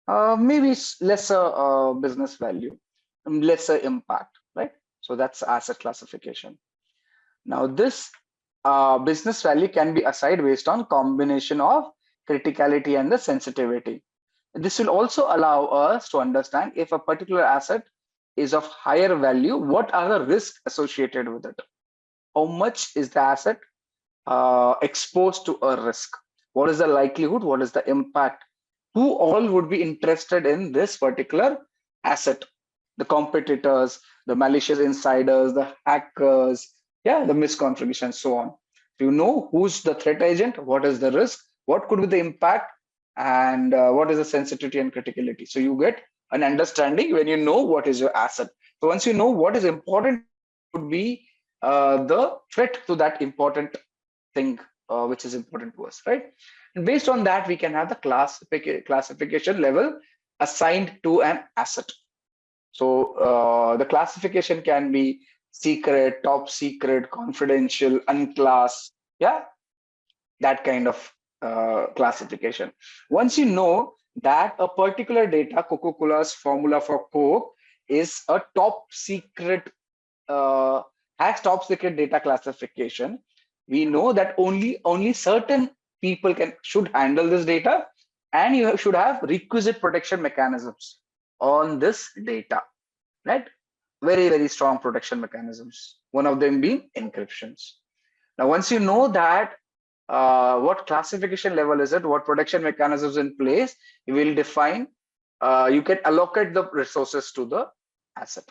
maybe lesser business value, lesser impact, right? So that's asset classification. Now this business value can be assigned based on combination of criticality and the sensitivity. This will also allow us to understand if a particular asset is of higher value, what are the risks associated with it? How much is the asset exposed to a risk? What is the likelihood? What is the impact? Who all would be interested in this particular asset? the competitors, the malicious insiders, the hackers, yeah, the misconfiguration, so on. So you know who's the threat agent, what is the risk, what could be the impact, and what is the sensitivity and criticality. So you get an understanding when you know what is your asset. So once you know what is important, would be the threat to that important thing, which is important to us, right? And based on that, we can have the classification level assigned to an asset. So the classification can be secret, top secret, confidential, unclass, yeah, that kind of classification. Once you know that a particular data, Coca-Cola's formula for Coke, is a top secret, uh, has top secret data classification, we know that only certain people should handle this data, and you should have requisite protection mechanisms on this data, right? Very, very strong protection mechanisms, one of them being encryptions. Now once you know that, what classification level is it, what protection mechanisms in place, you will define, you can allocate the resources to the asset.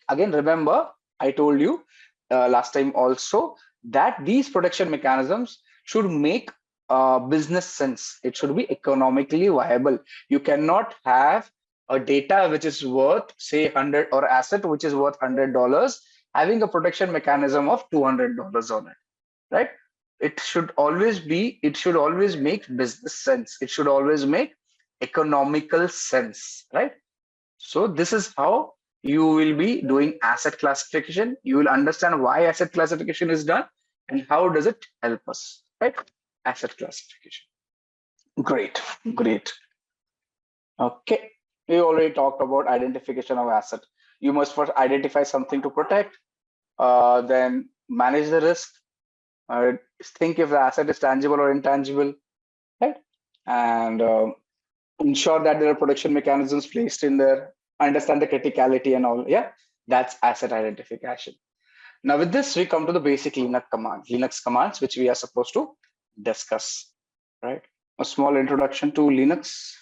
Again, remember, I told you last time also that these protection mechanisms should make business sense. It should be economically viable. You cannot have a data which is worth, say, 100, or asset which is worth $100, having a protection mechanism of $200 on it, right? It should always make business sense. It should always make economical sense, right? So this is how you will be doing asset classification. You will understand why asset classification is done and how does it help us, right? Asset classification. Great, great. Okay, we already talked about identification of asset. You must first identify something to protect, then manage the risk, think if the asset is tangible or intangible, right? And ensure that there are protection mechanisms placed in there, understand the criticality and all. Yeah, that's asset identification. Now with this, we come to the basic Linux commands, which we are supposed to discuss, right? A small introduction to Linux.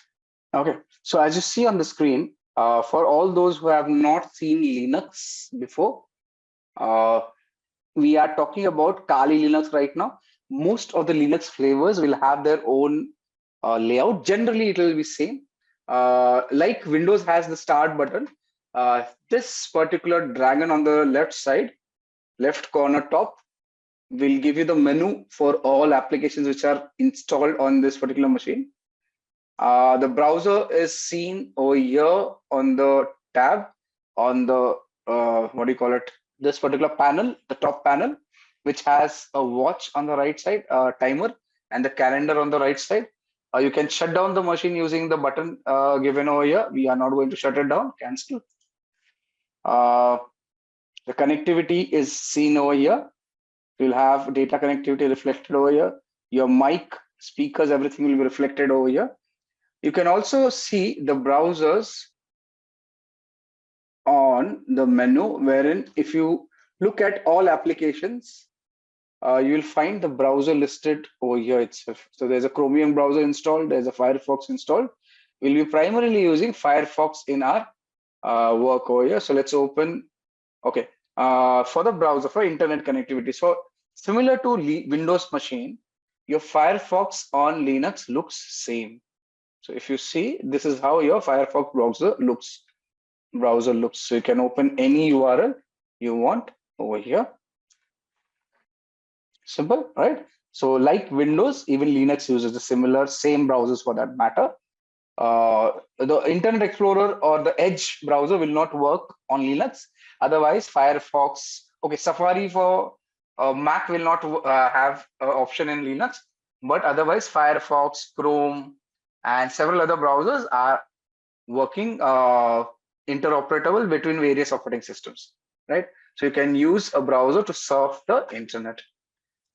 Okay, so as you see on the screen, for all those who have not seen Linux before, we are talking about Kali Linux right now. Most of the Linux flavors will have their own layout. Generally, it will be same. Like Windows has the start button. This particular dragon on the left side, left corner top, will give you the menu for all applications which are installed on this particular machine. The browser is seen over here on the tab on the what do you call it? This particular panel, the top panel, which has a watch on the right side, a timer, and the calendar on the right side. You can shut down the machine using the button given over here. We are not going to shut it down. Cancel. The connectivity is seen over here. You'll have data connectivity reflected over here. Your mic, speakers, everything will be reflected over here. You can also see the browsers on the menu, wherein if you look at all applications, you will find the browser listed over here itself. So there's a Chromium browser installed, there's a Firefox installed. We'll be primarily using Firefox in our work over here. So let's open, okay, for the browser, for internet connectivity. So similar to Windows machine, your Firefox on Linux looks same. So if you see, this is how your Firefox browser looks. So you can open any URL you want over here. Simple, right? So like Windows, even Linux uses the same browsers for that matter. The Internet Explorer or the Edge browser will not work on Linux. Otherwise, Firefox, okay, Safari for Mac will not have an option in Linux, but otherwise Firefox, Chrome, and several other browsers are working interoperable between various operating systems, right? So you can use a browser to surf the internet.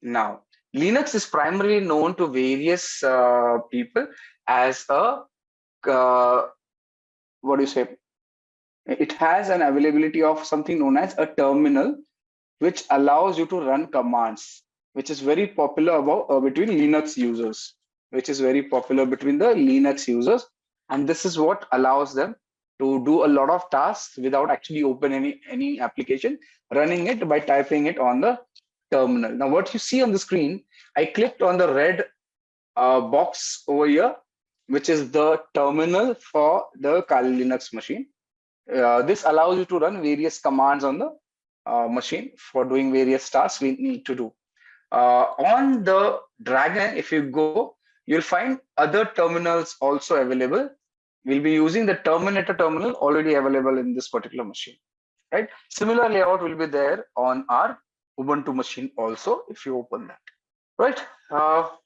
Now, Linux is primarily known to various people as a, what do you say? It has an availability of something known as a terminal, which allows you to run commands, which is very popular between Linux users, and this is what allows them to do a lot of tasks without actually opening any application, running it by typing it on the terminal. Now, what you see on the screen, I clicked on the red box over here, which is the terminal for the Kali Linux machine. This allows you to run various commands on the machine for doing various tasks we need to do. On the Dragon, if you go, you'll find other terminals also available. We'll be using the Terminator terminal already available in this particular machine, right? Similar layout will be there on our Ubuntu machine also if you open that, right?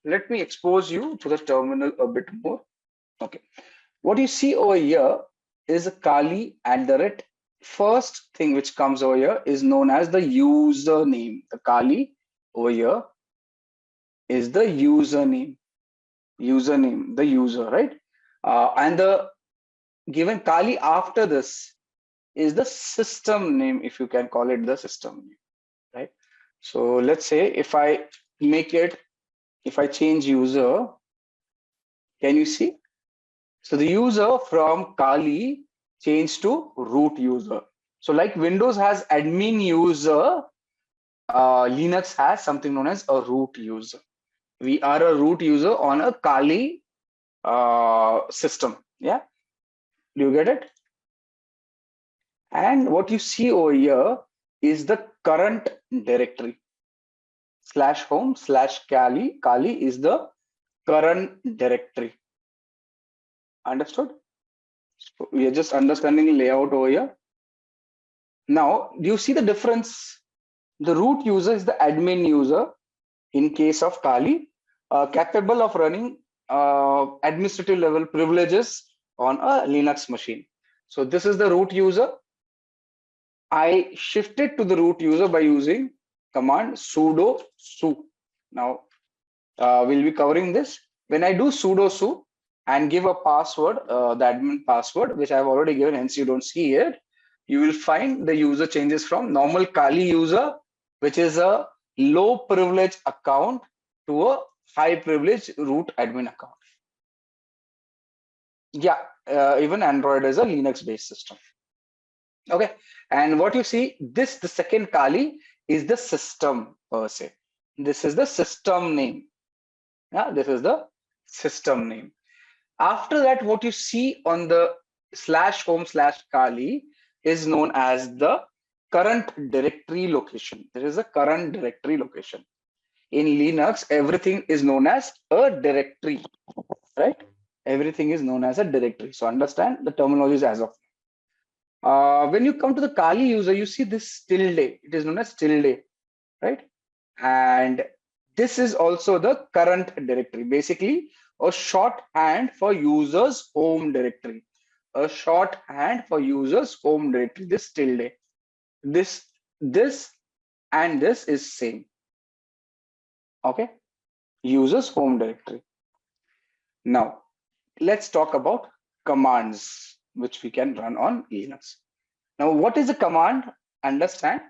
Let me expose you to the terminal a bit more. Okay, what you see over here is a Kali @ first thing which comes over here is known as the username. The Kali over here is the username, the user, right? And the given Kali after this is the system name, if you can call it the system name, right? So let's say if I change user, can you see? So the user from Kali changed to root user. So like Windows has admin user, Linux has something known as a root user. We are a root user on a Kali system. Yeah, do you get it? And what you see over here is the current directory. /home/Kali. Kali is the current directory. Understood? So we are just understanding layout over here. Now, do you see the difference? The root user is the admin user in case of Kali, capable of running administrative level privileges on a Linux machine. So this is the root user. I shifted to the root user by using command sudo su. Now, we'll be covering this. When I do sudo su and give a password, the admin password, which I've already given, hence you don't see it, you will find the user changes from normal Kali user, which is a low privilege account, to a high privilege root admin account. Yeah, even Android is a Linux based system. Okay, and what you see, the second Kali is the system per se. This is the system name. Yeah, this is the system name. After that, what you see on the /home/Kali is known as the current directory location. There is a current directory location. In Linux, everything is known as a directory, right? Everything is known as a directory. So understand the terminologies as of when you come to the Kali user, you see this tilde. It is known as tilde, right? And this is also the current directory. Basically, a shorthand for users home directory. A shorthand for users home directory. This tilde. This and this is same. Okay, users home directory. Now let's talk about commands which we can run on Linux. Now, what is a command? Understand,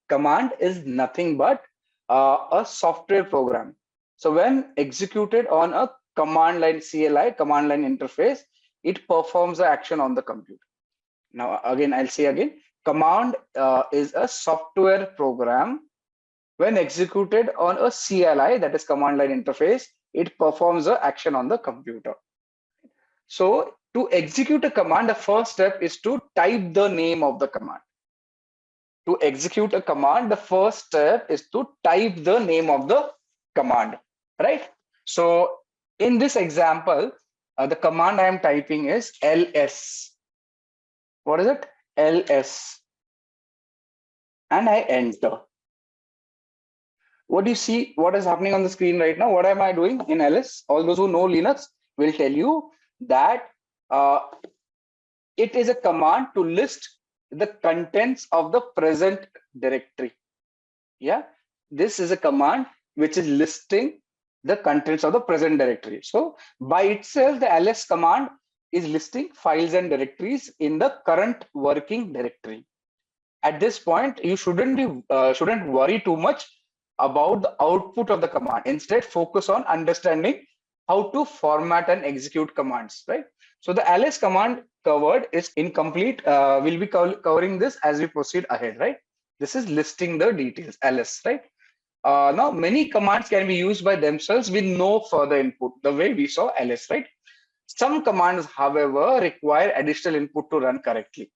command is nothing but a software program. So when executed on a command line CLI, command line interface, it performs the action on the computer. Now, again, I'll say again, command is a software program. When executed on a CLI, that is command line interface, it performs the action on the computer. So to execute a command, the first step is to type the name of the command. To execute a command, the first step is to type the name of the command, right? So in this example, the command I am typing is ls. What is it? ls. And I enter. What do you see? What is happening on the screen right now? What am I doing in ls? All those who know Linux will tell you that it is a command to list the contents of the present directory. Yeah, this is a command which is listing the contents of the present directory. So by itself, the ls command is listing files and directories in the current working directory. At this point, you shouldn't worry too much about the output of the command. Instead, focus on understanding how to format and execute commands, right? So the ls command covered is incomplete. We'll be covering this as we proceed ahead, right? This is listing the details, ls, right? Now, many commands can be used by themselves with no further input, the way we saw ls, right? Some commands, however, require additional input to run correctly.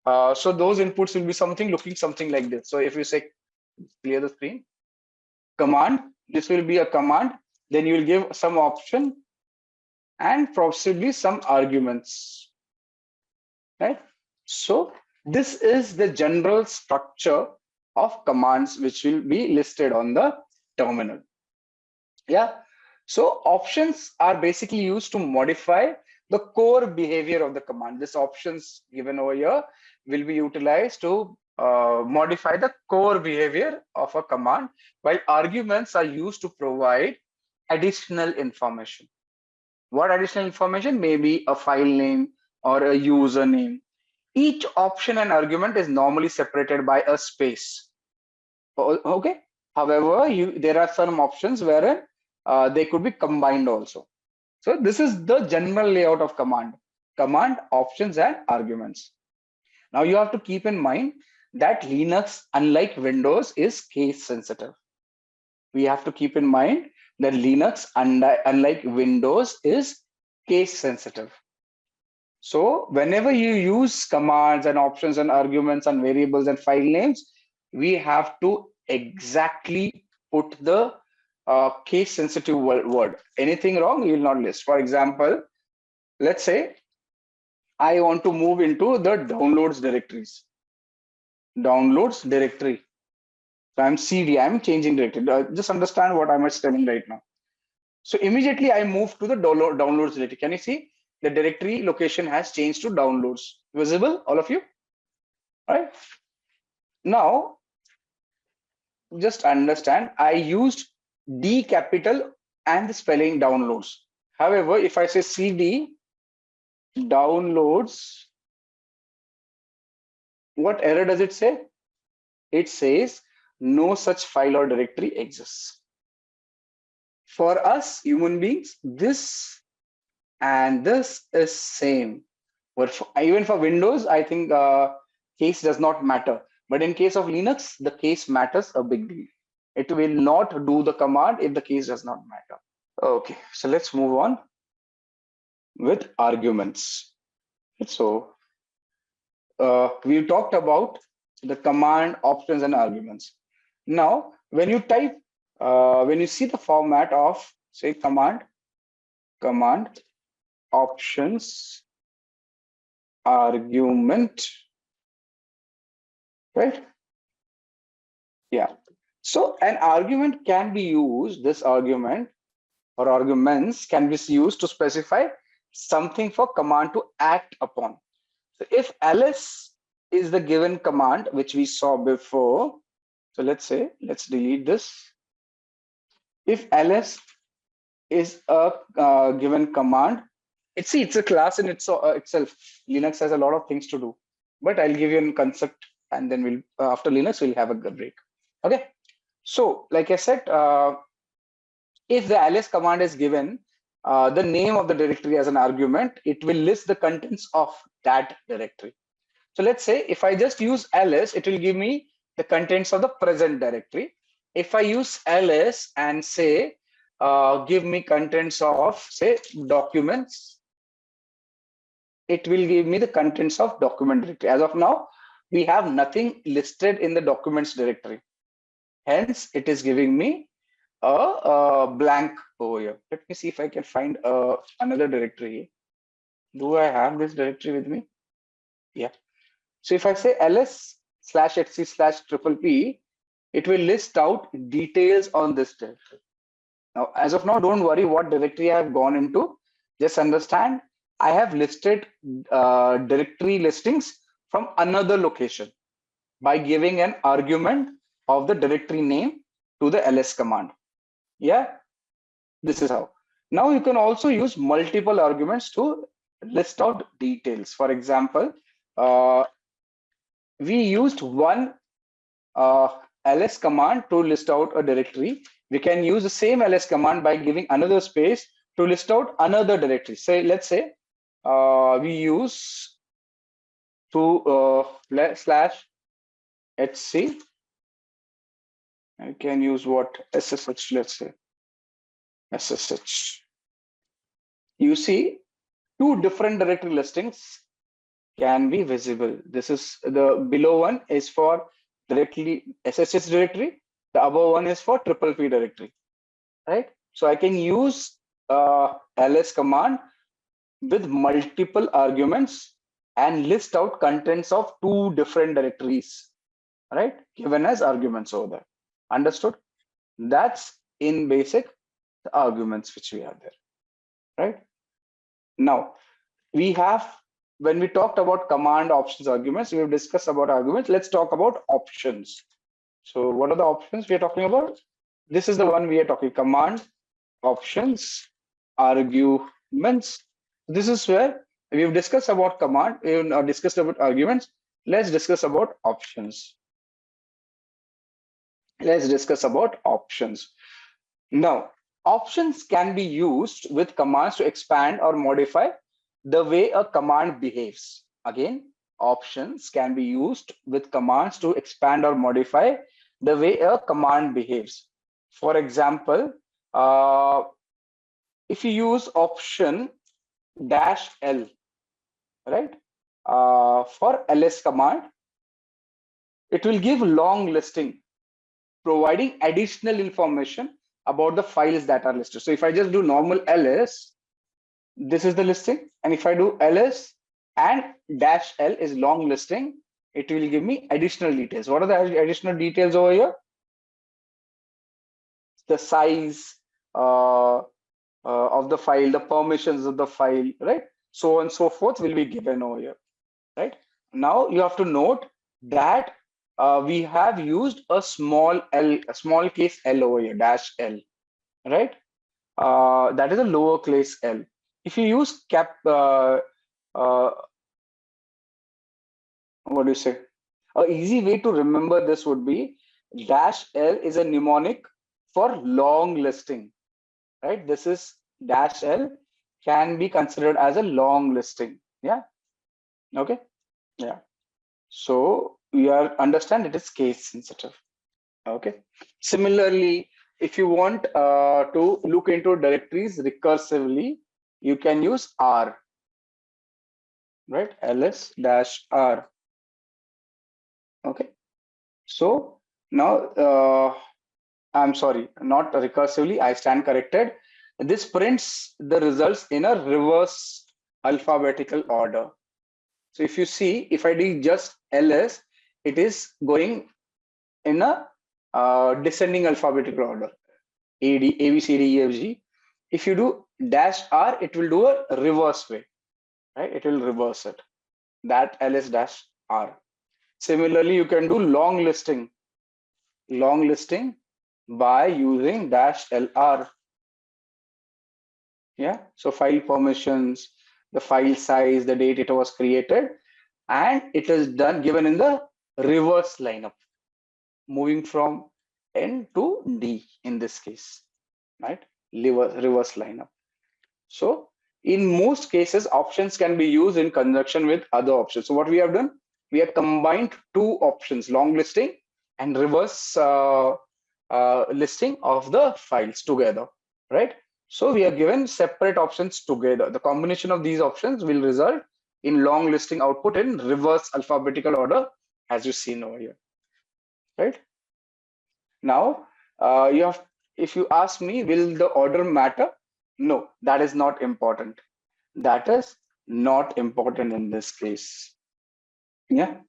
So those inputs will be looking something like this. So if you say clear the screen, command, this will be a command, then you will give some option and possibly some arguments, right? So this is the general structure of commands which will be listed on the terminal. Yeah. So options are basically used to modify the core behavior of the command. This options given over here will be utilized to modify the core behavior of a command, while arguments are used to provide additional information. What additional information? Maybe a file name or a username. Each option and argument is normally separated by a space. Okay. However, there are some options wherein they could be combined also. So this is the general layout of command, options and arguments. Now you have to keep in mind that Linux, unlike Windows, is case sensitive. We have to keep in mind that Linux, unlike Windows, is case sensitive. So whenever you use commands and options and arguments and variables and file names, we have to exactly put the case sensitive word. Anything wrong, you will not list. For example, let's say I want to move into the downloads directories. Downloads directory. So I'm CD, I'm changing directory. Just understand what I'm telling right now. So immediately I move to the downloads directory. Can you see the directory location has changed to downloads? Visible, all of you? All right. Now, just understand, I used D capital and the spelling downloads. However, if I say CD downloads, what error does it say? It says no such file or directory exists. For us human beings, this and this is same. But even for Windows, I think case does not matter. But in case of Linux, the case matters a big deal. It will not do the command if the case does not matter. Okay, so let's move on with arguments. So we talked about the command, options, and arguments. Now, when you type, when you see the format of, say, command, options, argument, right? Yeah. So an argument can be used, this argument or arguments can be used to specify something for command to act upon. So if ls is the given command, which we saw before, so let's say, let's delete this. If ls is a given command, it's a class in itself. Linux has a lot of things to do, but I'll give you a concept, and then we'll after Linux we'll have a break. Okay. So like I said, if the ls command is given the name of the directory as an argument, it will list the contents of that directory. So let's say if I just use ls, it will give me the contents of the present directory. If I use ls and say, give me contents of, say, documents, it will give me the contents of document directory. As of now, we have nothing listed in the documents directory. Hence, it is giving me a blank over here. Let me see if I can find another directory. Do I have this directory with me? Yeah. So if I say ls/etc/pp, it will list out details on this directory. Now, as of now, don't worry what directory I have gone into. Just understand, I have listed directory listings from another location by giving an argument of the directory name to the ls command. Yeah, this is how. Now you can also use multiple arguments to list out details. For example, we used one ls command to list out a directory. We can use the same ls command by giving another space to list out another directory. Say, let's say we use to /etc. I can use what SSH, let's say SSH. You see, two different directory listings can be visible. This is the below one is for directly SSH directory. The above one is for triple P directory, right? So I can use ls command with multiple arguments and list out contents of two different directories, right? Given as arguments over there. Understood? That's in basic the arguments which we have there, right? Now we have, when we talked about command options arguments, we have discussed about arguments. Let's talk about options. So what are the options we are talking about? This is the one we are talking: command, options, arguments. This is where we've discussed about command, we've discussed about arguments. Let's discuss about options. Let's discuss about options. Now, options can be used with commands to expand or modify the way a command behaves. Again, options can be used with commands to expand or modify the way a command behaves. For example, if you use option -l, right, for ls command, it will give long listing, providing additional information about the files that are listed. So if I just do normal ls, this is the listing, and if I do ls and -l is long listing, it will give me additional details. What are the additional details over here? The size of the file, the permissions of the file, right? So on and so forth will be given over here, right? Now you have to note that we have used a small case l over here, -l, right? That is a lowercase l. If you use what do you say? A easy way to remember this would be -l is a mnemonic for long listing, right? This is -l can be considered as a long listing. Yeah. Okay. Yeah. So we are understand it is case sensitive. Okay. Similarly, if you want to look into directories recursively, you can use R, right? ls-r. Okay. So now I'm sorry, not recursively, I stand corrected. This prints the results in a reverse alphabetical order. So if you see, if I do just ls, it is going in a descending alphabetical order, A, B, C, D, E, F, G. If you do -r, it will do a reverse way, right? It will reverse it, that ls-r. Similarly, you can do long listing by using -lr. Yeah, so file permissions, the file size, the date it was created, and it is done given in the reverse lineup, moving from N to D in this case, right? Reverse lineup. So in most cases, options can be used in conjunction with other options. So what we have done, we have combined two options, long listing and reverse listing of the files together, right? So we are given separate options together. The combination of these options will result in long listing output in reverse alphabetical order, as you see over here, right? Now, if you ask me, will the order matter? No, that is not important. That is not important in this case. Yeah.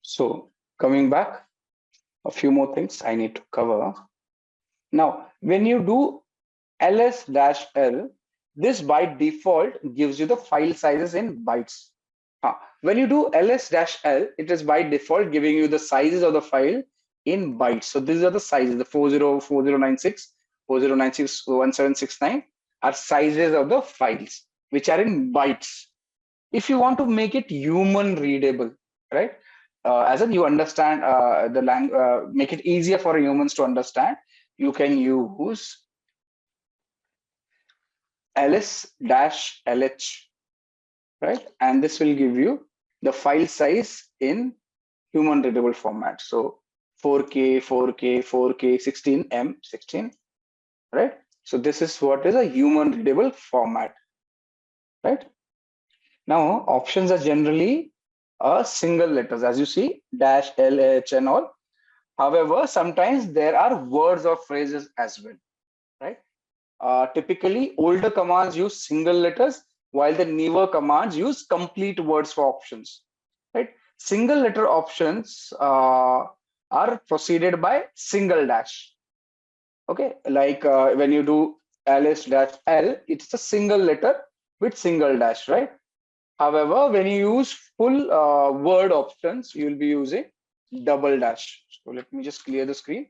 So coming back, a few more things I need to cover. Now, when you do ls-l, this by default gives you the file sizes in bytes. When you do ls-l, it is by default giving you the sizes of the file in bytes. So these are the sizes, the 404096, 40961769 are sizes of the files, which are in bytes. If you want to make it human readable, right? As in you understand the language, make it easier for humans to understand, you can use ls-lh. right? And this will give you the file size in human readable format. So 4K, 4K, 4K, 16M, 16, right? So this is what is a human readable format, right? Now options are generally single letters, as you see, dash, L, H, and all. However, sometimes there are words or phrases as well, right? Typically, older commands use single letters, while the newer commands use complete words for options, right? Single letter options are preceded by single dash. Okay, like when you do ls dash l, it's a single letter with single dash, right? However, when you use full word options, you will be using double dash. So let me just clear the screen,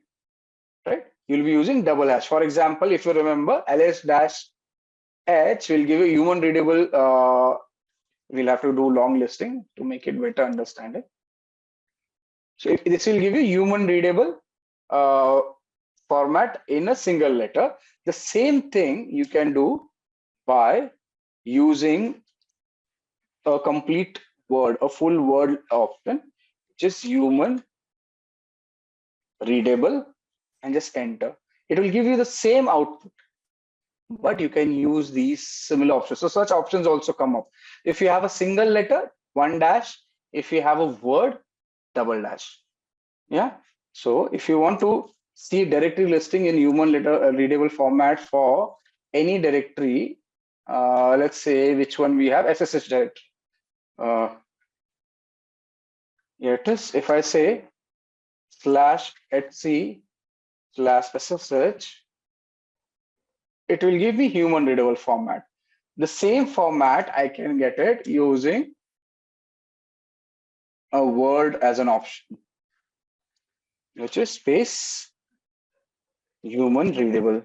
right? You'll be using double dash. For example, if you remember, ls dash h will give you human readable. We'll have to do long listing to make it better understanding. So if this will give you human readable uh, format in a single letter. The same thing you can do by using a complete word, a full word option, just human readable, and just enter. It will give you the same output, but you can use these similar options. So such options also come up. If you have a single letter, one dash. If you have a word, double dash. Yeah. So if you want to see directory listing in human letter readable format for any directory, let's say which one we have, SSH directory. Here it is. If I say /etc/SSH, it will give me human readable format. The same format I can get it using a word as an option, which is space human readable.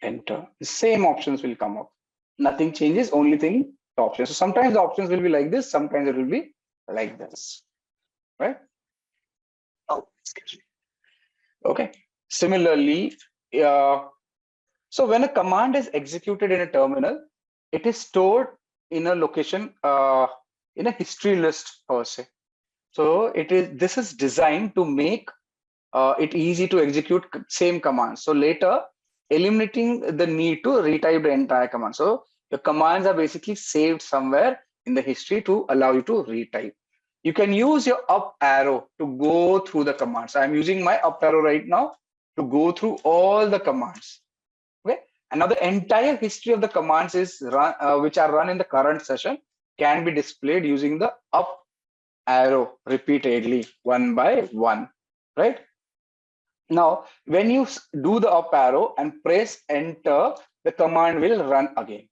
Enter. The same options will come up. Nothing changes, only thing the options. So sometimes the options will be like this, sometimes it will be like this, right? Oh, excuse me. Okay. Similarly, so when a command is executed in a terminal, it is stored in a location, in a history list per se. So this is designed to make it easy to execute same command. So later, eliminating the need to retype the entire command. So your commands are basically saved somewhere in the history to allow you to retype. You can use your up arrow to go through the commands. I'm using my up arrow right now to go through all the commands. Okay, and now the entire history of the commands is run, which are run in the current session, can be displayed using the up arrow repeatedly, one by one, right? Now, when you do the up arrow and press enter, the command will run again.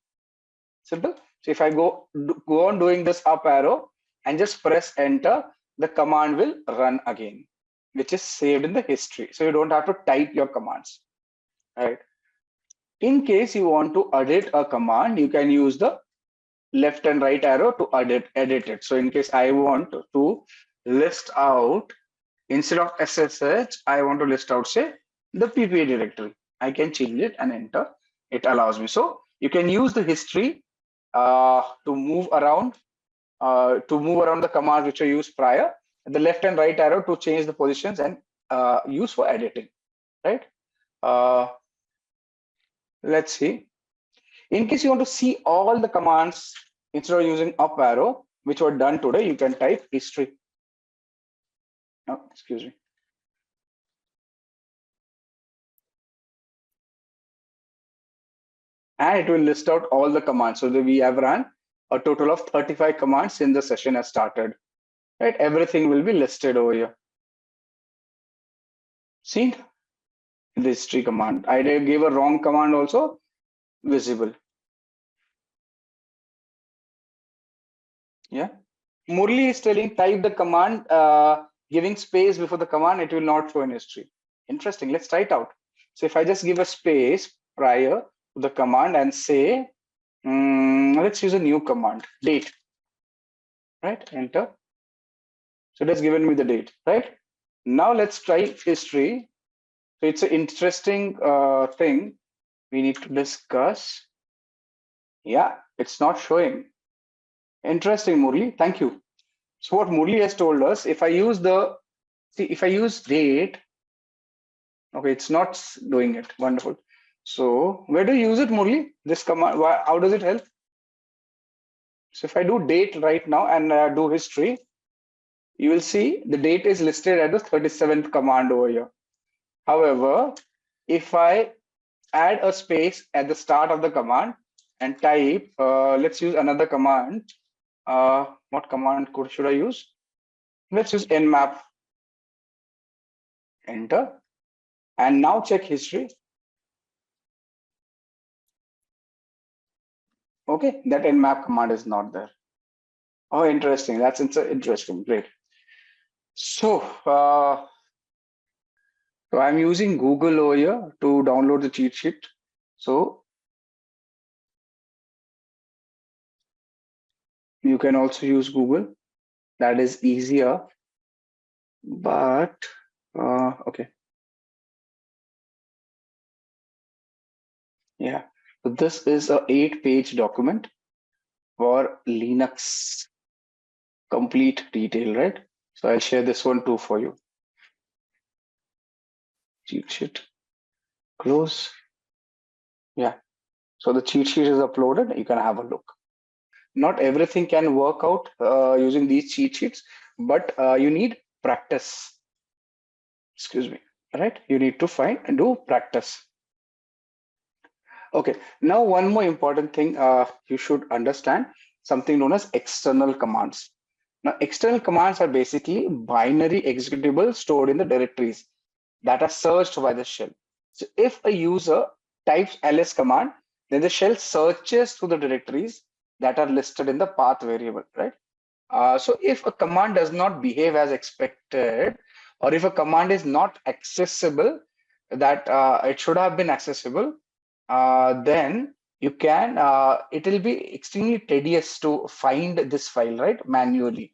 Simple. So if I go on doing this up arrow and just press enter, the command will run again, which is saved in the history. So you don't have to type your commands, right? In case you want to edit a command, you can use the left and right arrow to edit it. So in case I want to list out, instead of SSH, I want to list out, say, the PPA directory. I can change it and enter. It allows me. So you can use the history to move around the commands which are used prior. The left and right arrow to change the positions and use for editing, right? Let's see. In case you want to see all the commands instead of using up arrow, which were done today, you can type history. Oh, excuse me. And it will list out all the commands. So we have run a total of 35 commands since the session has started. Right? Everything will be listed over here. See the history command. I gave a wrong command also visible. Yeah. Murli is telling type the command, giving space before the command, it will not show in history. Interesting. Let's try it out. So if I just give a space prior to the command and say, let's use a new command, date. Right? Enter. So it has given me the date. Right? Now let's try history. So it's an interesting thing we need to discuss. Yeah, it's not showing. Interesting, Murli. Thank you. So what Murli has told us, if I use date, okay, it's not doing it. Wonderful. So where do you use it, Murli? This command, how does it help? So if I do date right now and do history, you will see the date is listed at the 37th command over here. However, if I add a space at the start of the command and type, let's use another command. What command should I use? Let's use nmap. Enter. And now check history. Okay, that nmap command is not there. Oh, interesting. That's interesting. Great. So I'm using Google over here to download the cheat sheet. So you can also use Google. That is easier. But okay. Yeah. So this is a 8-page document for Linux complete detail, right? So I'll share this one too for you. Cheat sheet. Close. Yeah. So the cheat sheet is uploaded. You can have a look. Not everything can work out using these cheat sheets, but you need practice. Excuse me. Right? You need to find and do practice. Okay. Now, one more important thing you should understand, something known as external commands. Now, external commands are basically binary executables stored in the directories that are searched by the shell. So if a user types ls command, then the shell searches through the directories that are listed in the path variable, right? So if a command does not behave as expected, or if a command is not accessible, that it should have been accessible, then you can, it will be extremely tedious to find this file, right, manually.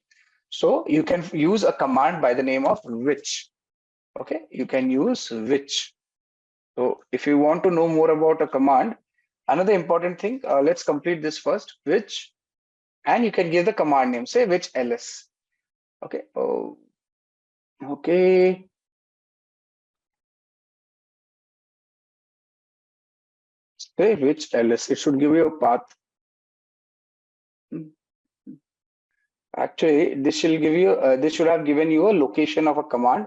So you can use a command by the name of which. Okay, you can use which. So if you want to know more about a command, another important thing, let's complete this first, which, and you can give the command name, say which ls. Okay. Oh, okay. Say which ls. It should give you a path. Actually, this should give you. This should have given you a location of a command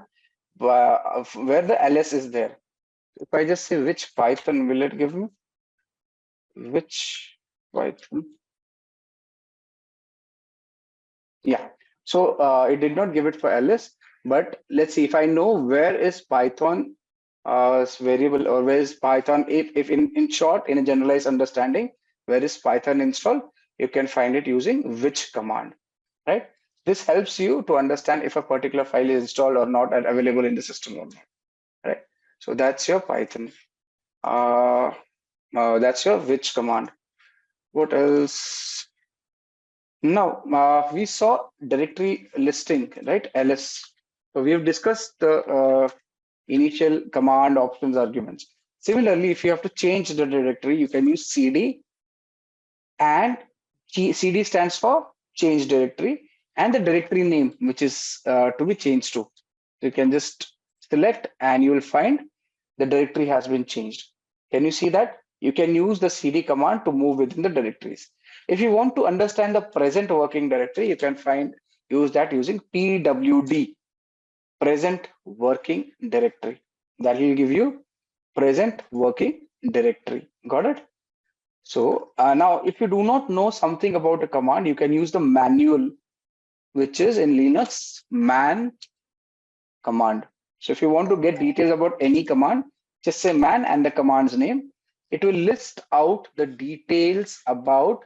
where the ls is there. If I just say which Python, will it give me? Which Python? Yeah. So it did not give it for ls, but let's see if I know where is Python variable, or where is Python, if in short, in a generalized understanding, where is Python installed, you can find it using which command, right? This helps you to understand if a particular file is installed or not and available in the system or not, right? So that's your Python. That's your which command. What else? Now we saw directory listing, right? ls. So we have discussed the initial command options arguments. Similarly, if you have to change the directory, you can use cd, and cd stands for change directory, and the directory name which is to be changed to. So you can just select and you will find the directory has been changed. Can you see that? You can use the cd command to move within the directories. If you want to understand the present working directory, you can use that using pwd, present working directory. That will give you present working directory. Got it? So now if you do not know something about a command, you can use the manual, which is in Linux man command. So if you want to get details about any command, just say man and the command's name. It will list out the details about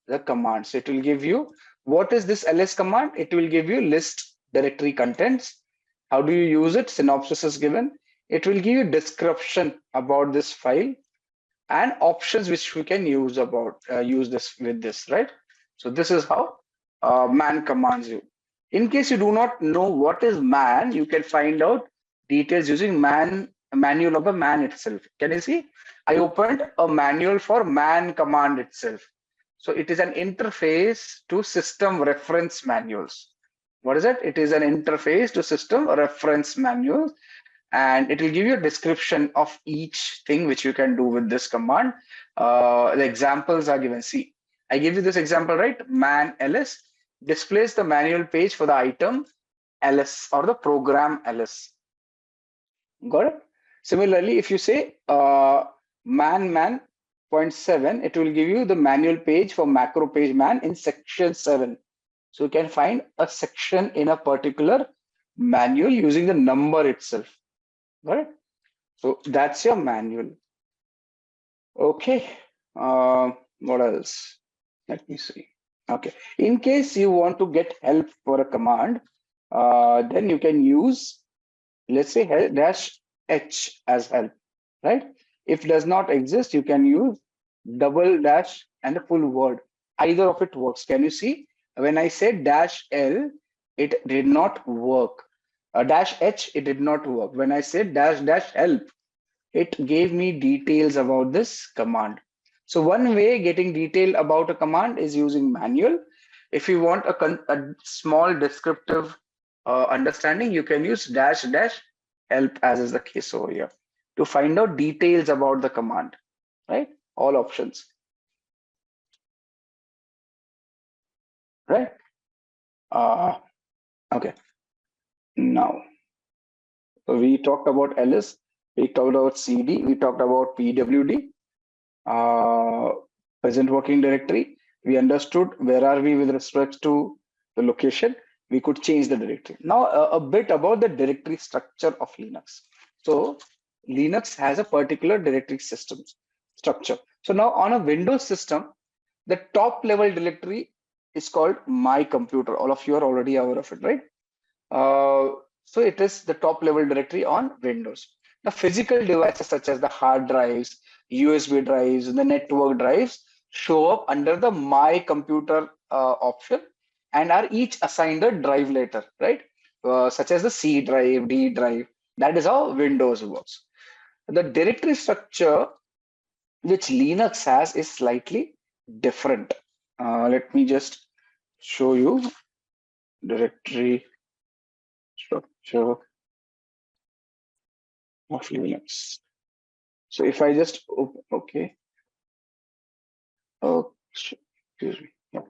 the command. So it will give you, what is this ls command? It will give you list directory contents. How do you use it? Synopsis is given. It will give you description about this file and options which we can use this with this, right? So this is how man commands you. In case you do not know what is man, you can find out details using manual of the man itself. Can you see? I opened a manual for man command itself. So it is an interface to system reference manuals. What is it? It is an interface to system reference manuals, and it will give you a description of each thing which you can do with this command. The examples are given. See, I give you this example, right? Man ls displays the manual page for the item ls or the program ls. Got it? Similarly, if you say man 0.7, it will give you the manual page for macro page man in section 7. So you can find a section in a particular manual using the number itself. Got it? So that's your manual. Okay. What else? Let me see. Okay. In case you want to get help for a command, then you can use, let's say, -h as help, right? If does not exist, you can use double dash and the full word. Either of it works. Can you see? When I said -l, it did not work. -h, it did not work. When I said -help, it gave me details about this command. So one way getting detail about a command is using manual. If you want a small descriptive understanding, you can use -help, as is the case over here, to find out details about the command, right? All options, right? Okay. Now, we talked about ls, we talked about cd, we talked about pwd, present working directory. We understood where are we with respect to the location. We could change the directory. Now, a bit about the directory structure of Linux. So Linux has a particular directory system structure. So now on a Windows system, the top level directory is called My Computer. All of you are already aware of it, right? So it is the top level directory on Windows. The physical devices such as the hard drives, USB drives, the network drives show up under the My Computer option and are each assigned a drive letter, right? Such as the C drive, D drive. That is how Windows works. The directory structure which Linux has is slightly different. Let me just show you directory structure of Linux. So if I just okay, oh, excuse me. Yeah.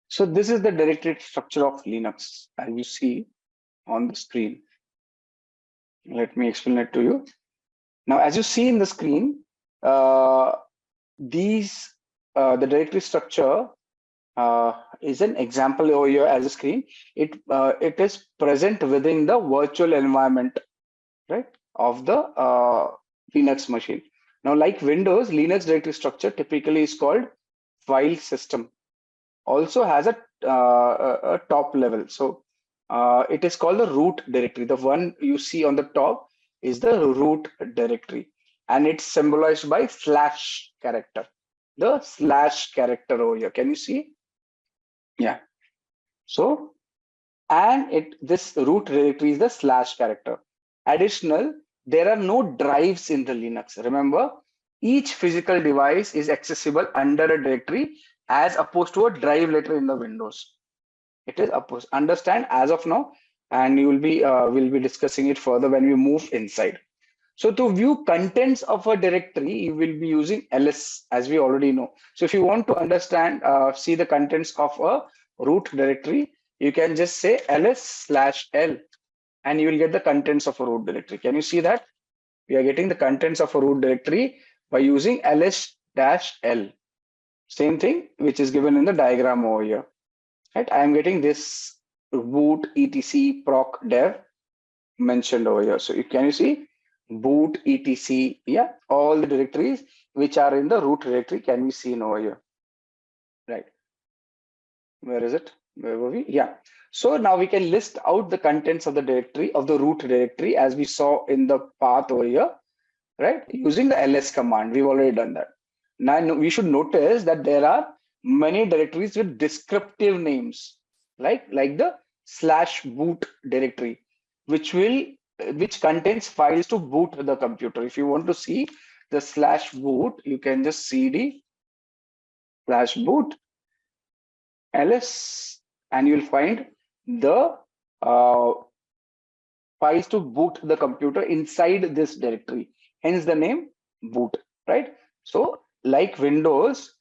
So this is the directory structure of Linux, as you see on the screen. Let me explain it to you. Now, as you see in the screen, the directory structure is an example over here as a screen. It is present within the virtual environment, right, of the Linux machine. Now, like Windows, Linux directory structure typically is called file system. Also has a top level. So it is called the root directory. The one you see on the top is the root directory, and it's symbolized by slash character. The slash character over here. Can you see? Yeah. So, and this root directory is the slash character. Additional, there are no drives in the Linux. Remember, each physical device is accessible under a directory as opposed to a drive letter in the Windows. It is opposed. Understand as of now, and you will be we'll be discussing it further when we move inside. So to view contents of a directory, you will be using ls, as we already know. So if you want to understand, see the contents of a root directory, you can just say ls/l, and you will get the contents of a root directory. Can you see that? We are getting the contents of a root directory by using ls-l. Same thing, which is given in the diagram over here. Right? I am getting this boot etc proc dev mentioned over here. So can you see boot etc? Yeah, all the directories which are in the root directory can be seen over here. Right? Where is it? Where were we? Yeah. So now we can list out the contents of the directory, of the root directory, as we saw in the path over here, right? Using the ls command. We've already done that. Now we should notice that there are many directories with descriptive names, like the /boot directory, which contains files to boot the computer. If you want to see the slash boot, you can just cd slash boot ls, and you'll find the files to boot the computer inside this directory, hence the name boot, right? So like Windows,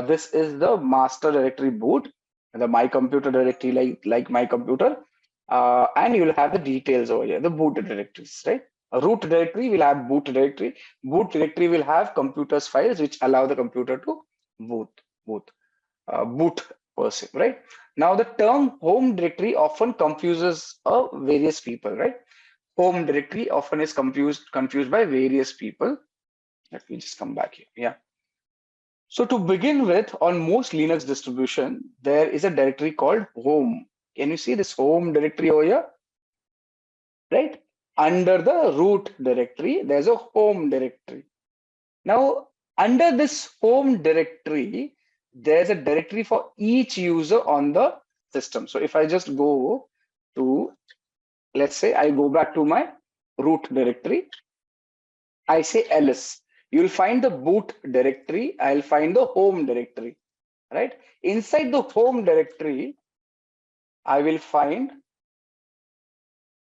this is the master directory boot, the my computer directory, like my computer, and you'll have the details over here, the boot directories, right? A root directory will have boot directory. Boot directory will have computers files which allow the computer to boot per se, right? Now the term home directory often confuses various people, right? Home directory often is confused by various people. Let me just come back here. Yeah. So to begin with, on most Linux distribution, there is a directory called home. Can you see this home directory over here? Right? Under the root directory, there's a home directory. Now, under this home directory, there's a directory for each user on the system. So if I just go to, let's say I go back to my root directory, I say ls, you'll find the boot directory, I'll find the home directory, right? Inside the home directory, I will find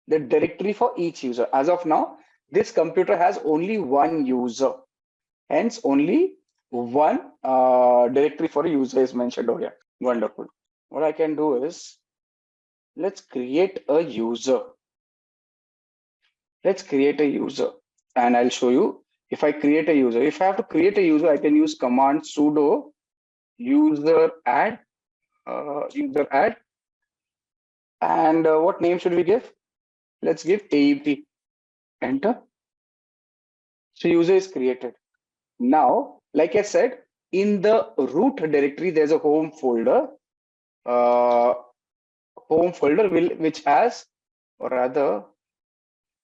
the directory for each user. As of now, this computer has only one user, hence only one directory for a user is mentioned over here. Wonderful. What I can do is, let's create a user. Let's create a user, and I'll show you. If I create a user, if I have to create a user, I can use command sudo user add, and what name should we give? Let's give AEP. Enter. So user is created. Now, like I said, in the root directory, there's a home folder. Which has, or rather,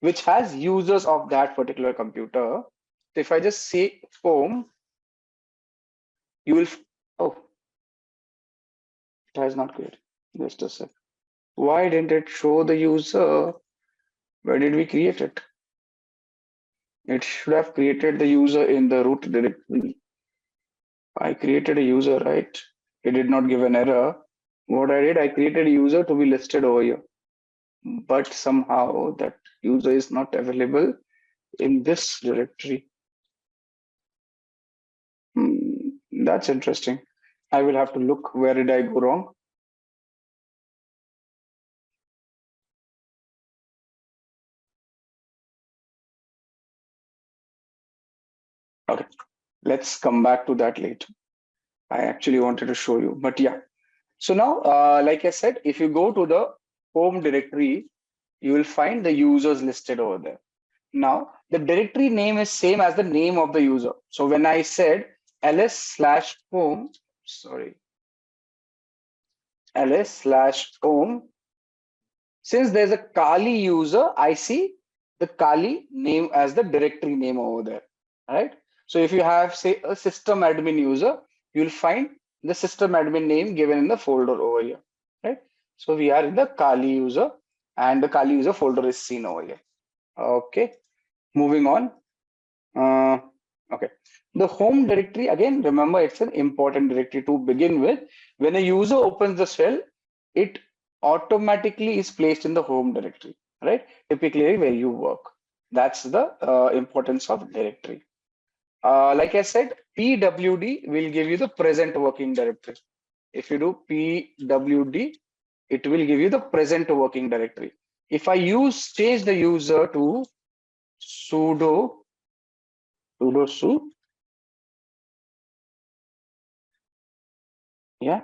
which has users of that particular computer. So if I just say home, you will, oh, it has not created. Just a sec. Why didn't it show the user? Where did we create it? It should have created the user in the root directory. I created a user, right? It did not give an error. What I did, I created a user to be listed over here. But somehow that user is not available in this directory. That's interesting. I will have to look where did I go wrong. Okay, let's come back to that later. I actually wanted to show you, but yeah. So now, like I said, if you go to the home directory, you will find the users listed over there. Now, the directory name is same as the name of the user. So when I said ls/home, ls/home, since there's a Kali user, I see the Kali name as the directory name over there, right? So if you have, say, a system admin user, you'll find the system admin name given in the folder over here, right? So we are in the Kali user, and the Kali user folder is seen over here. Okay, moving on. Okay, the home directory, again, remember, it's an important directory to begin with. When a user opens the shell, it automatically is placed in the home directory, right? Typically where you work. That's the importance of directory. Like I said, pwd will give you the present working directory. If you do pwd, it will give you the present working directory. If I change the user to sudo su, yeah.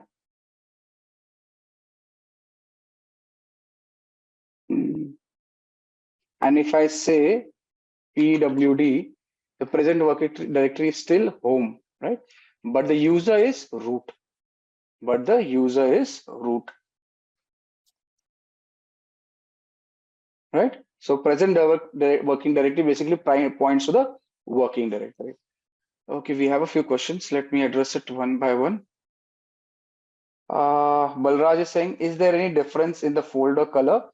And if I say pwd, the present working directory is still home, right? But the user is root. Right? So present working directory basically points to the working directory. Okay, we have a few questions. Let me address it one by one. Balraj is saying, is there any difference in the folder color?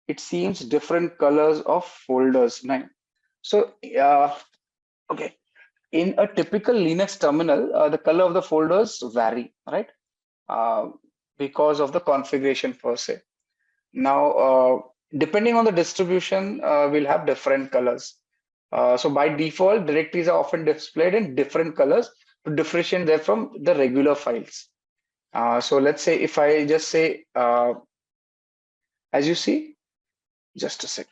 It seems different colors of folders. Nice. So, okay. in a typical Linux terminal, the color of the folders vary, right? Because of the configuration per se. Now, depending on the distribution, we'll have different colors. So by default, directories are often displayed in different colors to differentiate them from the regular files. So let's say if I just say, as you see, just a sec.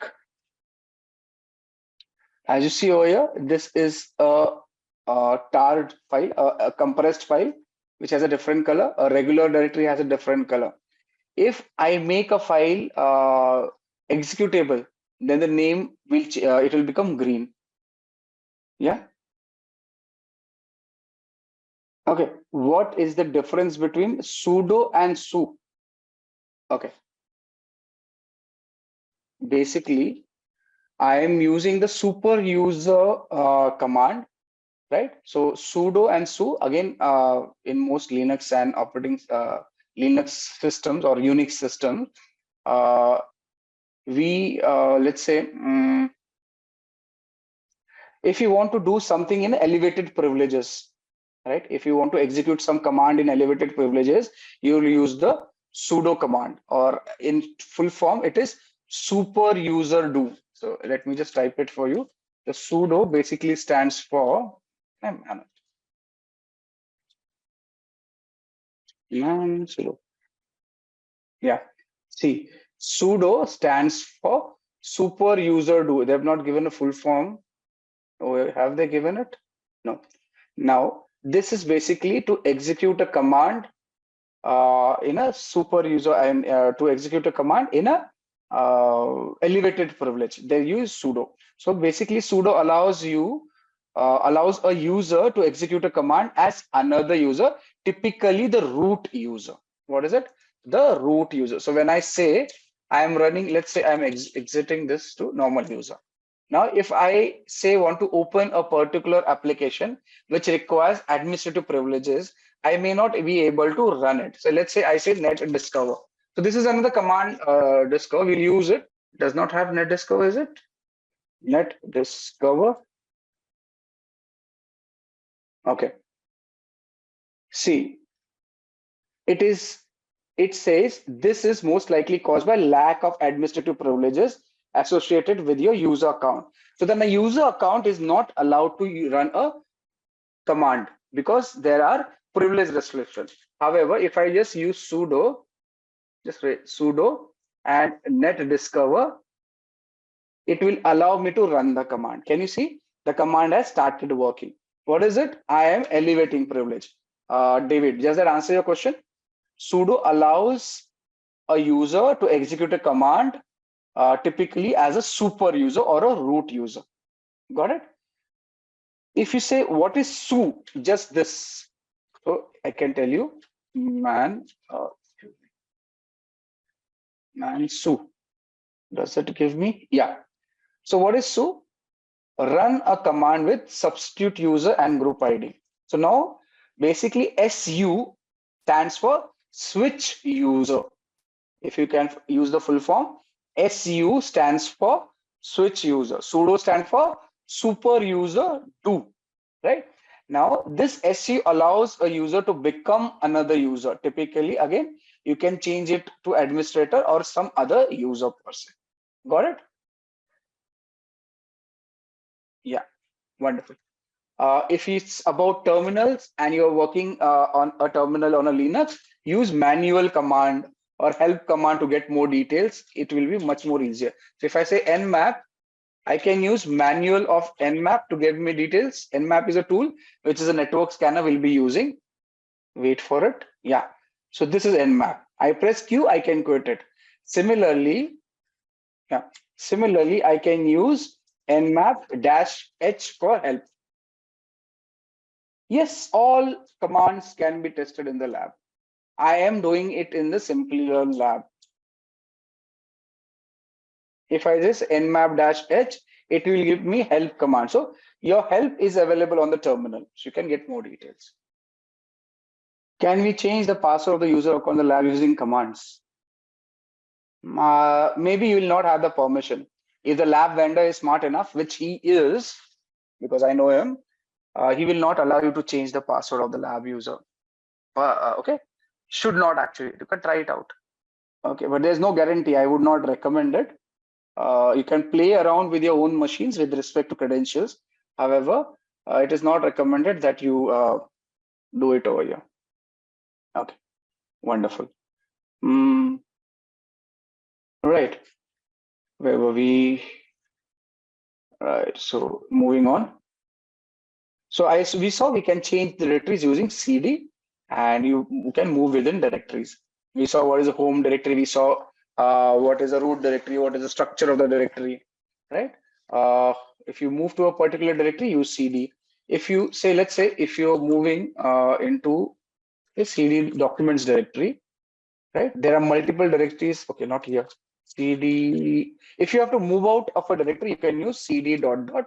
As you see over here, this is a tarred file, a compressed file, which has a different color. A regular directory has a different color. If I make a file executable, then the name will it will become green. Yeah. Okay. What is the difference between sudo and su? Okay. Basically, I am using the super user command, right? So sudo and su again in most Linux and operating Linux systems or Unix systems, we let's say if you want to do something in elevated privileges, right? If you want to execute some command in elevated privileges, you will use the sudo command, or in full form, it is super user do. So let me just type it for you. The sudo basically stands for, sudo. Yeah. See, sudo stands for super user do. They have not given a full form. Or have they given it? No. Now, this is basically to execute a command in a super user, and to execute a command in a elevated privilege. They use sudo. So basically, sudo allows a user to execute a command as another user, typically the root user. What is it? The root user. So when I say I am running, let's say I'm exiting this to normal user. Now, if I say want to open a particular application which requires administrative privileges, I may not be able to run it. So let's say I say net discover. So this is another command, discover. We'll use it. Does not have net discover, is it? Net discover. Okay. See, it says this is most likely caused by lack of administrative privileges associated with your user account. So then a user account is not allowed to run a command because there are privilege restrictions. However, if I just use sudo, just write sudo and net discover, it will allow me to run the command. Can you see? The command has started working. What is it? I am elevating privilege. David, does that answer your question? Sudo allows a user to execute a command typically as a super user or a root user. Got it? If you say what is su, just this. So I can tell you man su. Does it give me? Yeah. So what is su? Run a command with substitute user and group ID. So now basically SU stands for switch user. If you can use the full form, SU stands for switch user. Sudo stands for super user do, right? Now this SU allows a user to become another user. Typically, again, you can change it to administrator or some other user person. Got it? Yeah, wonderful. If it's about terminals and you're working on a terminal on a Linux, use manual command or help command to get more details. It will be much more easier. So if I say nmap, I can use manual of nmap to give me details. Nmap is a tool which is a network scanner we'll be using. Wait for it. Yeah. So this is nmap. I press Q, I can quit it. Similarly, I can use nmap-h for help. Yes, all commands can be tested in the lab. I am doing it in the Simplilearn lab. If I just nmap-h, it will give me help command. So your help is available on the terminal. So you can get more details. Can we change the password of the user account in the lab using commands? Maybe you will not have the permission. If the lab vendor is smart enough, which he is, because I know him, he will not allow you to change the password of the lab user. Okay, should not actually. You can try it out. Okay, but there's no guarantee. I would not recommend it. You can play around with your own machines with respect to credentials. However, it is not recommended that you do it over here. Okay, wonderful. Right, where were we? Right, so moving on. So we saw we can change the directories using CD, and you can move within directories. We saw what is a home directory. We saw what is a root directory, what is the structure of the directory, right? If you move to a particular directory, use CD. If you say, let's say, if you're moving into a CD documents directory, right? There are multiple directories. Okay, not here. CD. If you have to move out of a directory, you can use CD dot dot,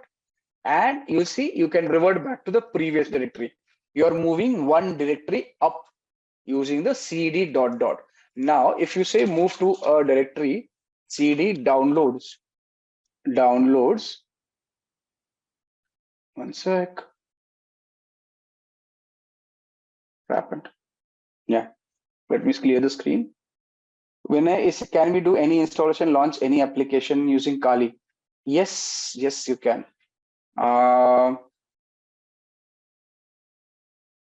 and you'll see you can revert back to the previous directory. You're moving one directory up using the CD dot dot. Now, if you say move to a directory, CD downloads, one sec, what happened? Yeah, let me clear the screen. Can we do any installation, launch any application using Kali? Yes, you can.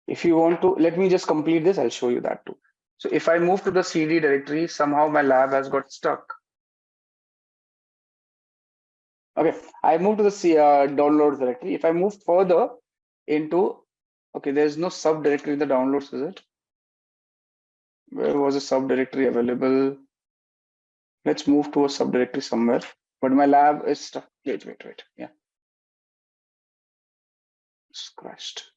If you want to, let me just complete this. I'll show you that too. So if I move to the CD directory, somehow my lab has got stuck. Okay, I moved to the downloads directory. If I move further into, okay, there's no subdirectory in the downloads, is it? Where was a subdirectory available? Let's move to a subdirectory somewhere. But my lab is stuck. Wait. Yeah. It's crashed.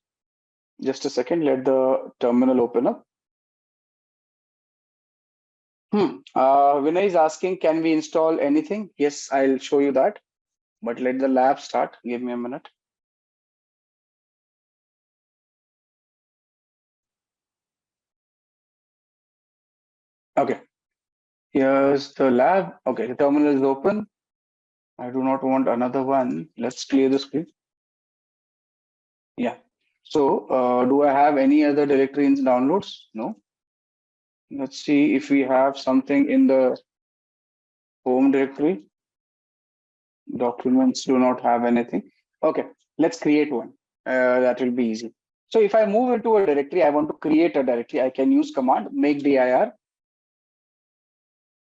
Just a second, let the terminal open up. Vinay is asking, can we install anything? Yes, I'll show you that. But let the lab start. Give me a minute. Okay. Here's the lab. Okay, the terminal is open. I do not want another one. Let's clear the screen. Yeah. So do I have any other directory in downloads? No. Let's see if we have something in the home directory. Documents do not have anything. Okay, let's create one. That will be easy. So if I move into a directory, I want to create a directory. I can use command make dir.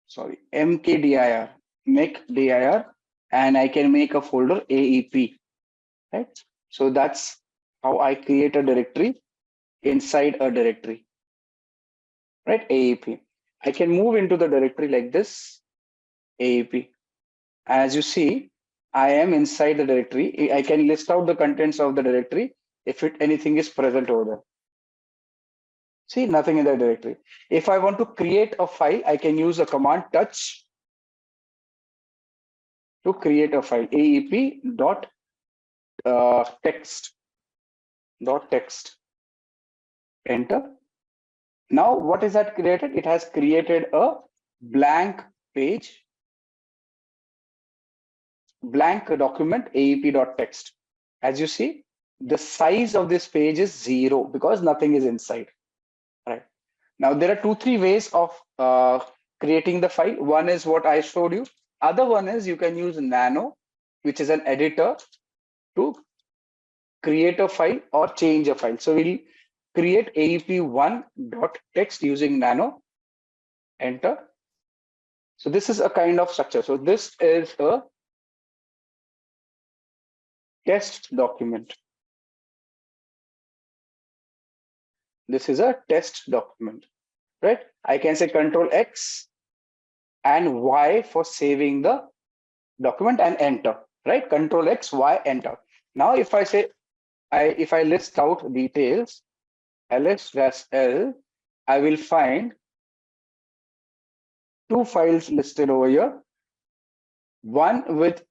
Sorry, mkdir, make dir, and I can make a folder AEP. Right. So that's how I create a directory inside a directory. Right, AEP. I can move into the directory like this, AEP. As you see, I am inside the directory. I can list out the contents of the directory if anything is present over there. See, nothing in the directory. If I want to create a file, I can use a command touch to create a file, AEP dot text. Enter. Now, what is that created? It has created a blank page, blank document, AEP.text. As you see, the size of this page is 0 because nothing is inside. Right. Now, there are 2-3 ways of creating the file. One is what I showed you. Other one is you can use Nano, which is an editor, to create a file or change a file. So we'll create AEP1.text using Nano. Enter. So this is a kind of structure. So this is a test document. This is a test document, right? I can say Control X and Y for saving the document and enter, right? Control X, Y, enter. Now, if I say, if I list out details, ls-l, I will find 2 files listed over here. One with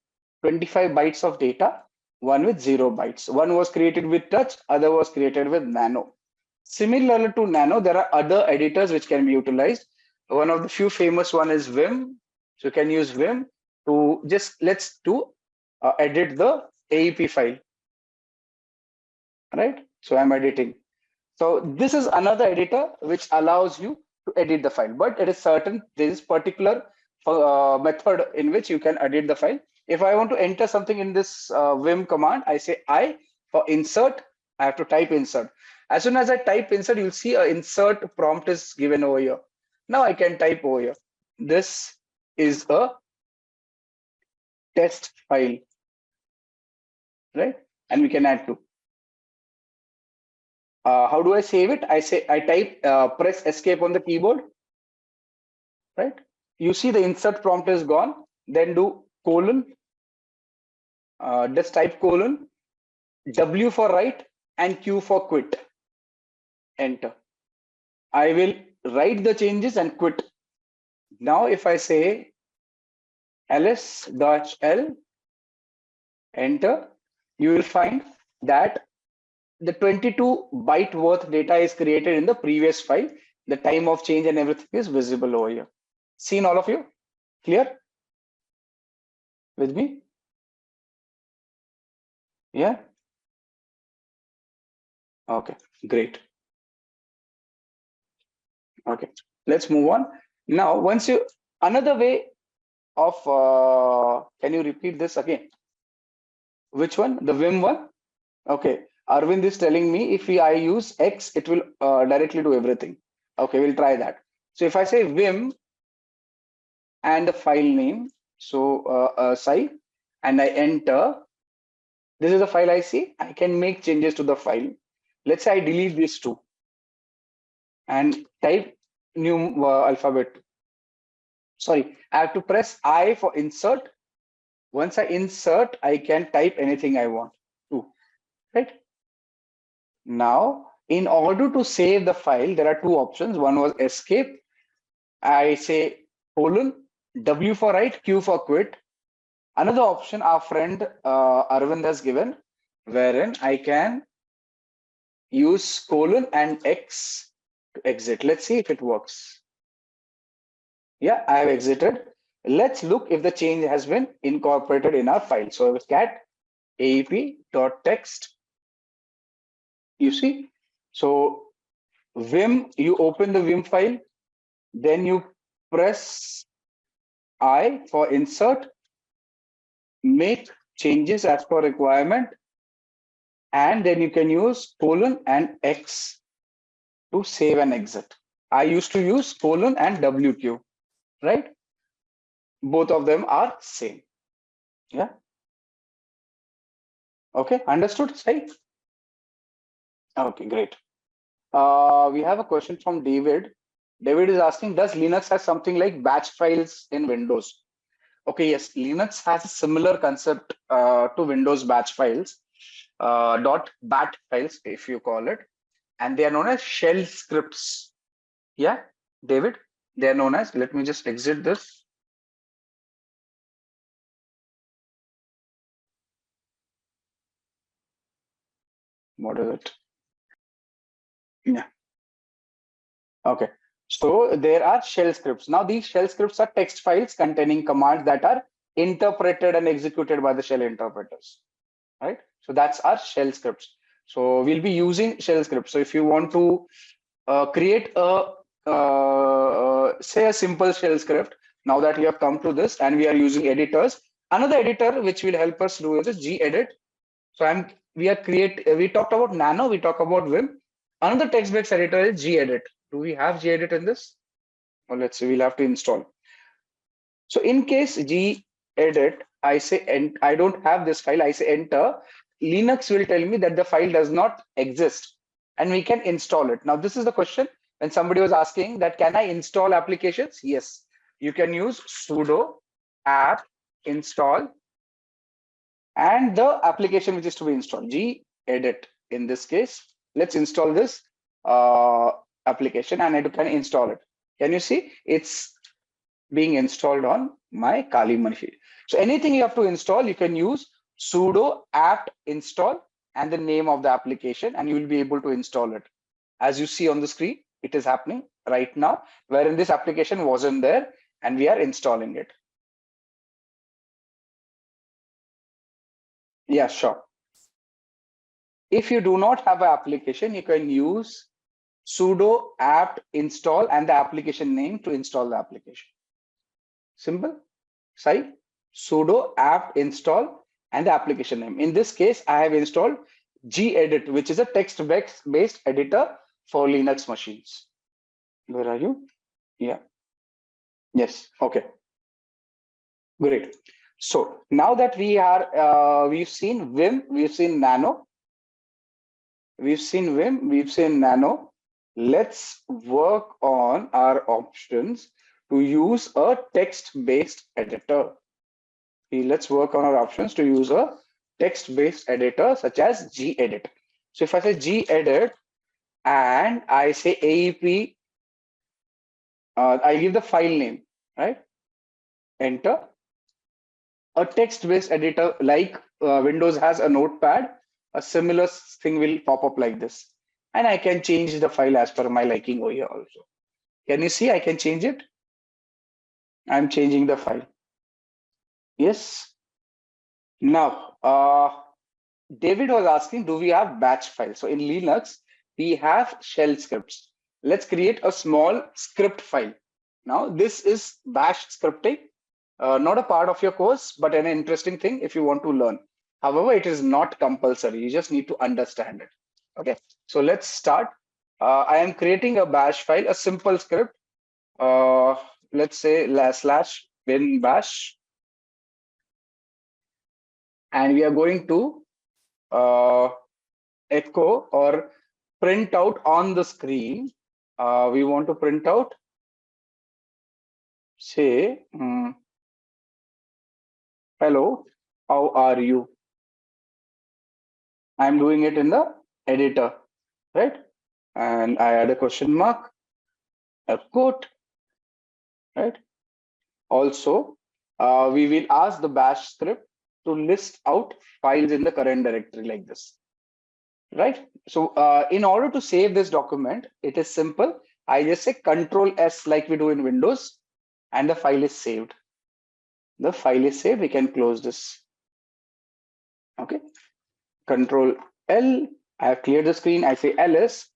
25 bytes of data, one with 0 bytes. One was created with touch, other was created with Nano. Similar to Nano, there are other editors which can be utilized. One of the few famous one is Vim. So you can use Vim to just edit the AEP file. right? So I'm editing. So this is another editor which allows you to edit the file, but it is certain there is particular method in which you can edit the file. If I want to enter something in this vim command, I say I for insert. I have to type insert. As soon as I type insert, you'll see an insert prompt is given over here. Now I can type over here. This is a test file, right? And we can add to. How do I save it? I type, press escape on the keyboard, right? You see the insert prompt is gone. Then do colon, just type colon, W for write and Q for quit. Enter. I will write the changes and quit. Now if I say ls-l, enter, you will find that the 22 byte worth data is created in the previous file. The time of change and everything is visible over here. Seen all of you? Clear? With me? Yeah? Okay, great. Okay, let's move on. Now, another way of, can you repeat this again? Which one? The Vim one? Okay, Arvind is telling me if I use X, it will directly do everything. Okay, we'll try that. So if I say Vim and the file name, so Sai, and I enter, this is the file I see. I can make changes to the file. Let's say I delete these two and type new alphabet. Sorry, I have to press I for insert. Once I insert, I can type anything I want to, right? Now, in order to save the file, there are two options. One was escape. I say colon, W for write, Q for quit. Another option our friend Arvind has given, wherein I can use colon and X to exit. Let's see if it works. Yeah, I have exited. Let's look if the change has been incorporated in our file. So cat aep.text. You see, so Vim, you open the Vim file, then you press I for insert, make changes as per requirement, and then you can use colon and X to save and exit. I used to use colon and WQ, right? Both of them are same. Yeah. Okay, understood, right? Okay, great. We have a question from David. David is asking, does Linux have something like batch files in Windows? Okay, yes, Linux has a similar concept to Windows batch files, .bat files, if you call it, and they are known as shell scripts. Yeah, David, they are known as, let me just exit this. What is it? Yeah. Okay. So there are shell scripts. Now these shell scripts are text files containing commands that are interpreted and executed by the shell interpreters, right? So that's our shell scripts. So we'll be using shell scripts. So if you want to create a, say a simple shell script, now that we have come to this and we are using editors, another editor which will help us do is gedit. So we talked about Nano, we talk about Vim. Another text-based editor is gedit. Do we have gedit in this? Well, let's see, we'll have to install. So in case gedit, I say, and I don't have this file, I say enter, Linux will tell me that the file does not exist and we can install it. Now, this is the question when somebody was asking that, can I install applications? Yes, you can use sudo apt install and the application which is to be installed, gedit in this case. Let's install this application and I can install it. Can you see? It's being installed on my Kali machine. So anything you have to install, you can use sudo apt install and the name of the application, and you will be able to install it. As you see on the screen, it is happening right now, wherein this application wasn't there and we are installing it. Yeah, sure. If you do not have an application, you can use sudo apt install and the application name to install the application. Simple. Sai, sudo apt install and the application name. In this case, I have installed gedit, which is a text-based editor for Linux machines. Where are you? Yeah. Yes. Okay. Great. So now that we are, we've seen Vim, we've seen Nano, we've seen Vim, we've seen Nano. Let's work on our options to use a text-based editor. Let's work on our options to use a text-based editor such as gedit. So if I say gedit and I say AEP, I give the file name, right? Enter. A text-based editor like Windows has a notepad, a similar thing will pop up like this. And I can change the file as per my liking over here also. Can you see I can change it? I'm changing the file. Yes. Now, David was asking, do we have batch files? So in Linux, we have shell scripts. Let's create a small script file. Now, this is bash scripting, not a part of your course, but an interesting thing if you want to learn. However, it is not compulsory. You just need to understand it. Okay, so let's start. I am creating a bash file, a simple script. Let's say /bin bash. And we are going to echo or print out on the screen. We want to print out, say, hello, how are you? I'm doing it in the editor, right? And I add a question mark, a quote, right? Also, we will ask the bash script to list out files in the current directory like this, right? So in order to save this document, it is simple. I just say Control S like we do in Windows, and the file is saved. The file is saved. We can close this. Okay. Control L. I have cleared the screen. I say ls.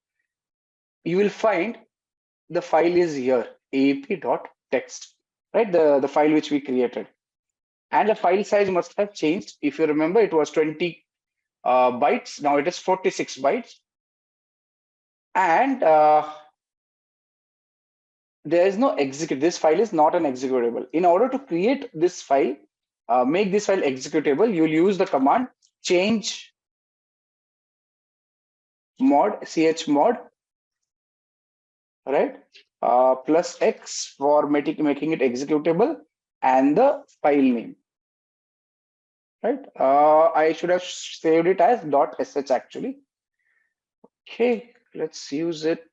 You will find the file is here, aap.txt, right? The file which we created. And the file size must have changed. If you remember, it was 20 bytes. Now it is 46 bytes. And there is no execute. This file is not an executable. In order to create this file, make this file executable, you'll use the command change mod, chmod, right? Plus X for making it executable and the file name, right? I should have saved it as .sh actually. Okay, let's use it.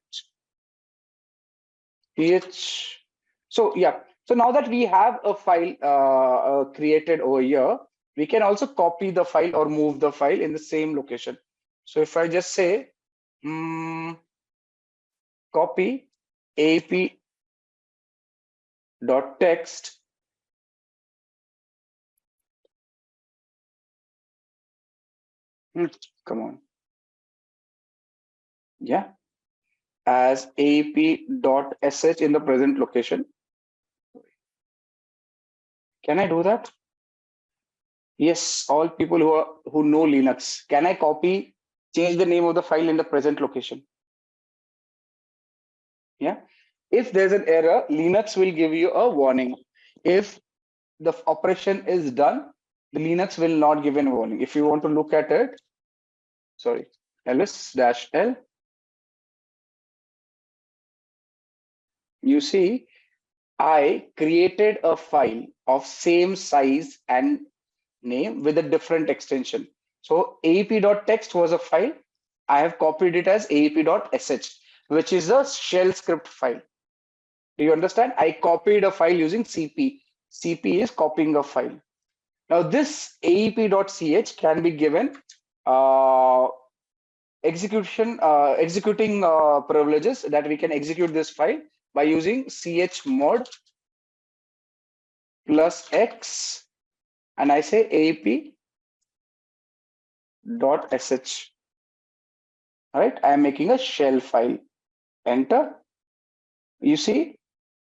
So yeah, so now that we have a file created over here, we can also copy the file or move the file in the same location. So if I just say copy ap.text, come on, yeah, as ap.sh in the present location. Can I do that? Yes, all people who know Linux. Can I change the name of the file in the present location? Yeah. If there's an error, Linux will give you a warning. If the operation is done, the Linux will not give a warning. If you want to look at it, sorry, ls-l, you see, I created a file of same size and name with a different extension. So aap.text was a file. I have copied it as aap.sh, which is a shell script file. Do you understand? I copied a file using CP. CP is copying a file. Now this aep.ch can be given executing privileges that we can execute this file by using chmod plus X, and I say aap.sh. All right, I am making a shell file. Enter. You see,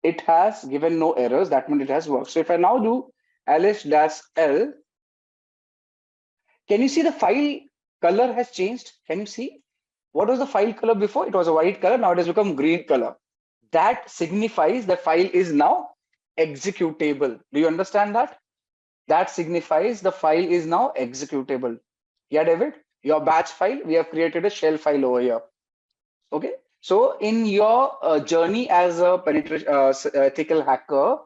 it has given no errors. That means it has worked. So if I now do ls-l, can you see the file color has changed? Can you see? What was the file color before? It was a white color. Now it has become green color. That signifies the file is now executable. Do you understand that? That signifies the file is now executable. Yeah, David, your batch file, we have created a shell file over here. Okay. So in your journey as a ethical hacker,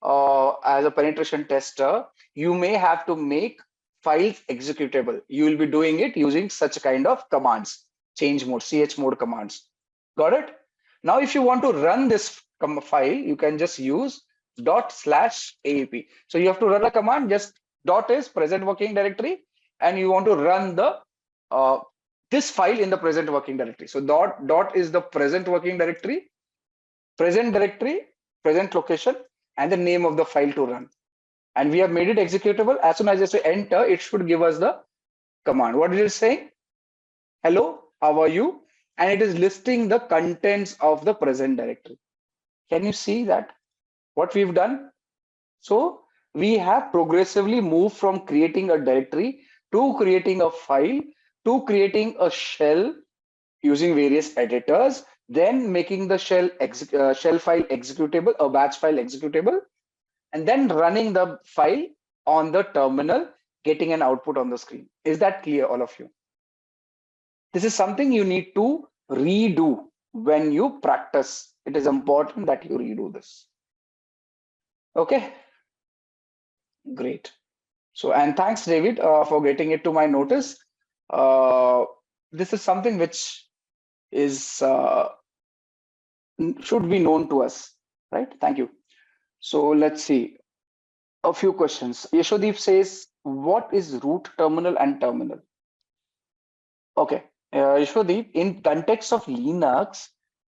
as a penetration tester, you may have to make files executable. You will be doing it using such kind of commands, change mode, chmod commands. Got it? Now, if you want to run this file, you can just use /aap. So you have to run a command, just dot is present working directory, and you want to run the this file in the present working directory. So dot is the present working directory, present location, and the name of the file to run. And we have made it executable. As soon as I say enter, it should give us the command. What it is saying? Hello, how are you? And it is listing the contents of the present directory. Can you see that? What we've done? So we have progressively moved from creating a directory to creating a file to creating a shell using various editors, then making the shell file executable, a batch file executable, and then running the file on the terminal, getting an output on the screen. Is that clear, all of you? This is something you need to redo when you practice. It is important that you redo this. Okay, great. So, and thanks, David, for getting it to my notice. This is something which is should be known to us, right? Thank you. So let's see a few questions. Yashodeep says, what is root terminal and terminal? Okay, Yashodeep, in context of Linux,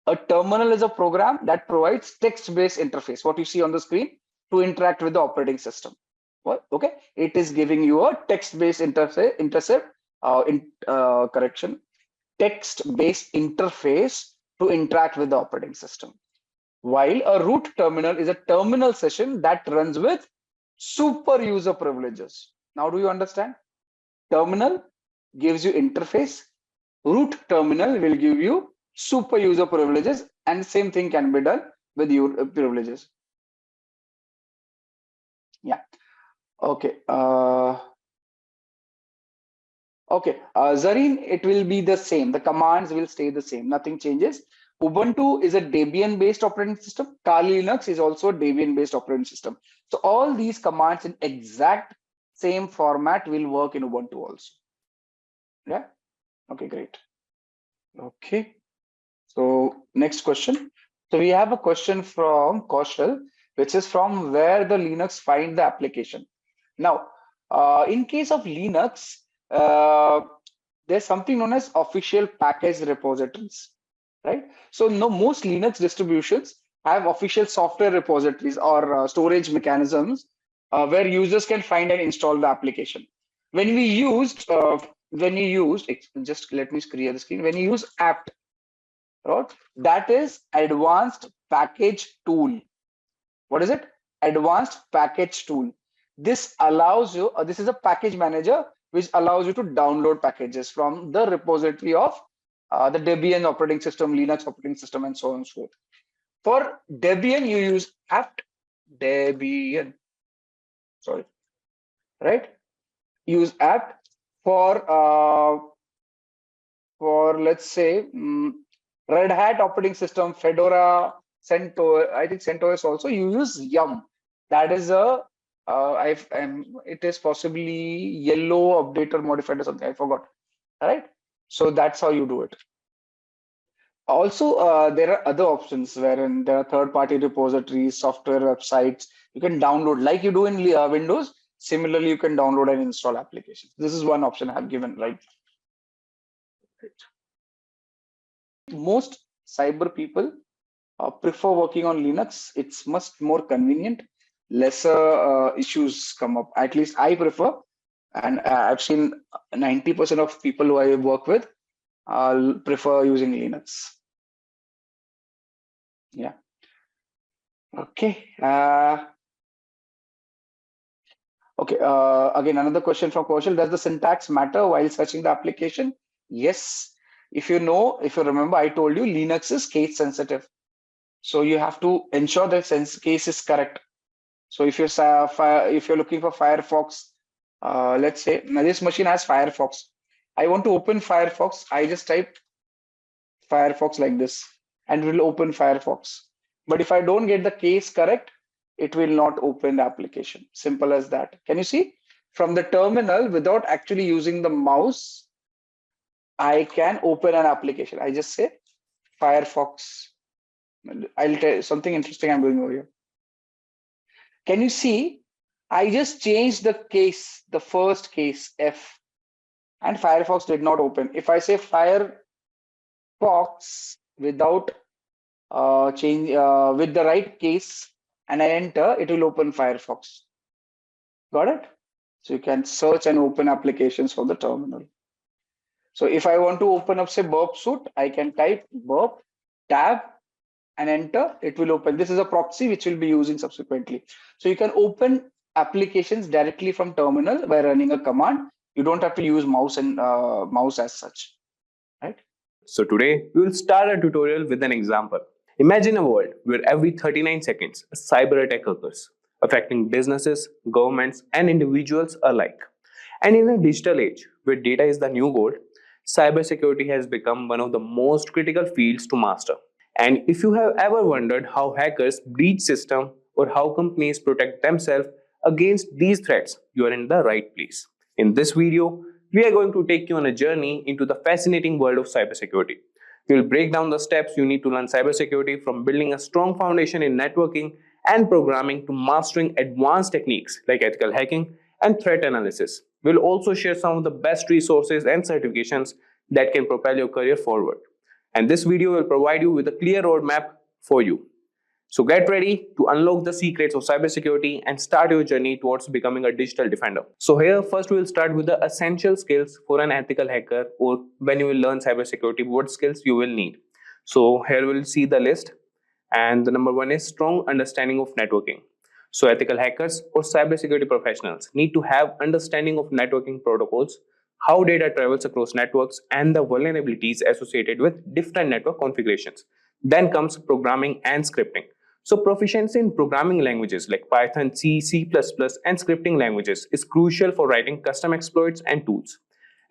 a terminal is a program that provides text-based interface, what you see on the screen, to interact with the operating system. Well, okay, it is giving you a text-based text-based interface to interact with the operating system. While a root terminal is a terminal session that runs with super user privileges. Now, do you understand? Terminal gives you interface. Root terminal will give you super user privileges, and same thing can be done with your privileges. Yeah. Okay. Okay. Zareen, it will be the same. The commands will stay the same. Nothing changes. Ubuntu is a Debian-based operating system. Kali Linux is also a Debian-based operating system. So all these commands in exact same format will work in Ubuntu also. Yeah. Okay, great. Okay. So next question. So we have a question from Kaushal, which is from where the Linux find the application. Now, in case of Linux, there's something known as official package repositories, right? So no, most Linux distributions have official software repositories or storage mechanisms where users can find and install the application. When you used, just let me clear the screen. When you use apt, right? That is advanced package tool. What is it? Advanced package tool. This allows you, this is a package manager which allows you to download packages from the repository of the Debian operating system, Linux operating system, and so on and so forth. For Debian, you use apt Debian. Sorry, right? Use apt for let's say Red Hat operating system, Fedora, CentOS. I think CentOS also. You use yum. That is a it is possibly yellow updater modified or something. I forgot. All right. So that's how you do it. Also, there are other options wherein there are third-party repositories, software websites. You can download like you do in Windows. Similarly, you can download and install applications. This is one option I have given, right? Most cyber people prefer working on Linux. It's much more convenient. Lesser issues come up. At least I prefer, and I've seen 90% of people who I work with I'll prefer using Linux. Yeah. Okay. Okay. Again, another question from Kaushal. Does the syntax matter while searching the application? Yes. If you remember, I told you Linux is case sensitive. So you have to ensure that case is correct. So if you're looking for Firefox, let's say now this machine has Firefox. I want to open Firefox. I just type Firefox like this, and it will open Firefox. But if I don't get the case correct, it will not open the application. Simple as that. Can you see? From the terminal, without actually using the mouse, I can open an application. I just say Firefox. I'll tell you something interesting I'm doing over here. Can you see? I just changed the case, the first case, F, and Firefox did not open. If I say Firefox without with the right case and I enter, it will open Firefox. Got it? So you can search and open applications from the terminal. So if I want to open up, say, burp suite, I can type burp tab and enter. It will open. This is a proxy which we'll be using subsequently. So you can open applications directly from terminal by running a command. You don't have to use mouse and mouse as such, right? So today we will start our tutorial with an example. Imagine a world where every 39 seconds a cyber attack occurs, affecting businesses, governments, and individuals alike. And in a digital age where data is the new gold, cybersecurity has become one of the most critical fields to master. And if you have ever wondered how hackers breach systems or how companies protect themselves against these threats, you are in the right place. In this video, we are going to take you on a journey into the fascinating world of cybersecurity. We will break down the steps you need to learn cybersecurity, from building a strong foundation in networking and programming to mastering advanced techniques like ethical hacking and threat analysis. We'll also share some of the best resources and certifications that can propel your career forward. And this video will provide you with a clear roadmap for you. So get ready to unlock the secrets of cybersecurity and start your journey towards becoming a digital defender. So here first we will start with the essential skills for an ethical hacker, or when you will learn cybersecurity, what skills you will need. So here we'll see the list, and the number one is strong understanding of networking. So ethical hackers or cybersecurity professionals need to have understanding of networking protocols, how data travels across networks, and the vulnerabilities associated with different network configurations. Then comes programming and scripting. So proficiency in programming languages like Python, C, C++, and scripting languages is crucial for writing custom exploits and tools.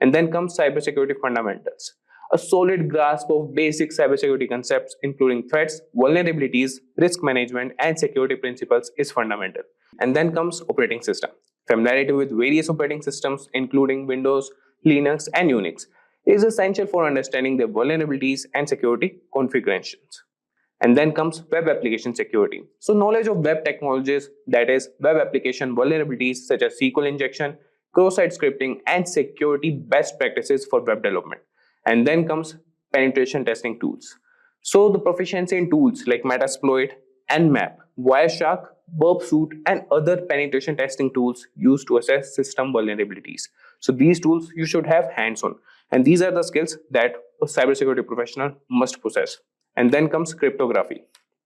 And then comes cybersecurity fundamentals. A solid grasp of basic cybersecurity concepts, including threats, vulnerabilities, risk management, and security principles, is fundamental. And then comes operating system. Familiarity with various operating systems, including Windows, Linux, and Unix, is essential for understanding their vulnerabilities and security configurations. And then comes web application security. So knowledge of web technologies, that is web application vulnerabilities such as SQL injection, cross-site scripting, and security best practices for web development. And then comes penetration testing tools. So the proficiency in tools like Metasploit, Nmap, Wireshark, burp suite, and other penetration testing tools used to assess system vulnerabilities. So these tools you should have hands-on, and these are the skills that a cybersecurity professional must possess. And then comes cryptography.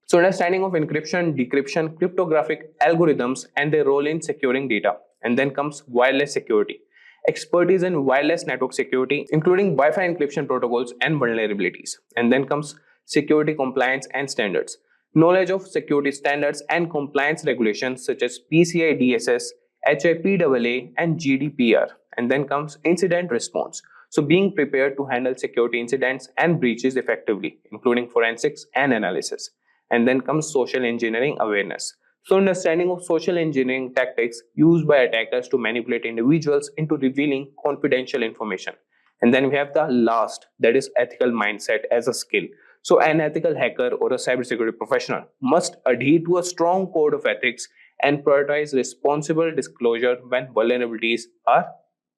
So understanding of encryption, decryption, cryptographic algorithms, and their role in securing data. And then comes wireless security. Expertise in wireless network security, including Wi-Fi encryption protocols and vulnerabilities. And then comes security compliance and standards. Knowledge of security standards and compliance regulations such as PCI DSS, HIPAA, and GDPR. And then comes incident response. So being prepared to handle security incidents and breaches effectively, including forensics and analysis. And then comes social engineering awareness. So understanding of social engineering tactics used by attackers to manipulate individuals into revealing confidential information. And then we have the last, that is ethical mindset as a skill. So an ethical hacker or a cybersecurity professional must adhere to a strong code of ethics and prioritize responsible disclosure when vulnerabilities are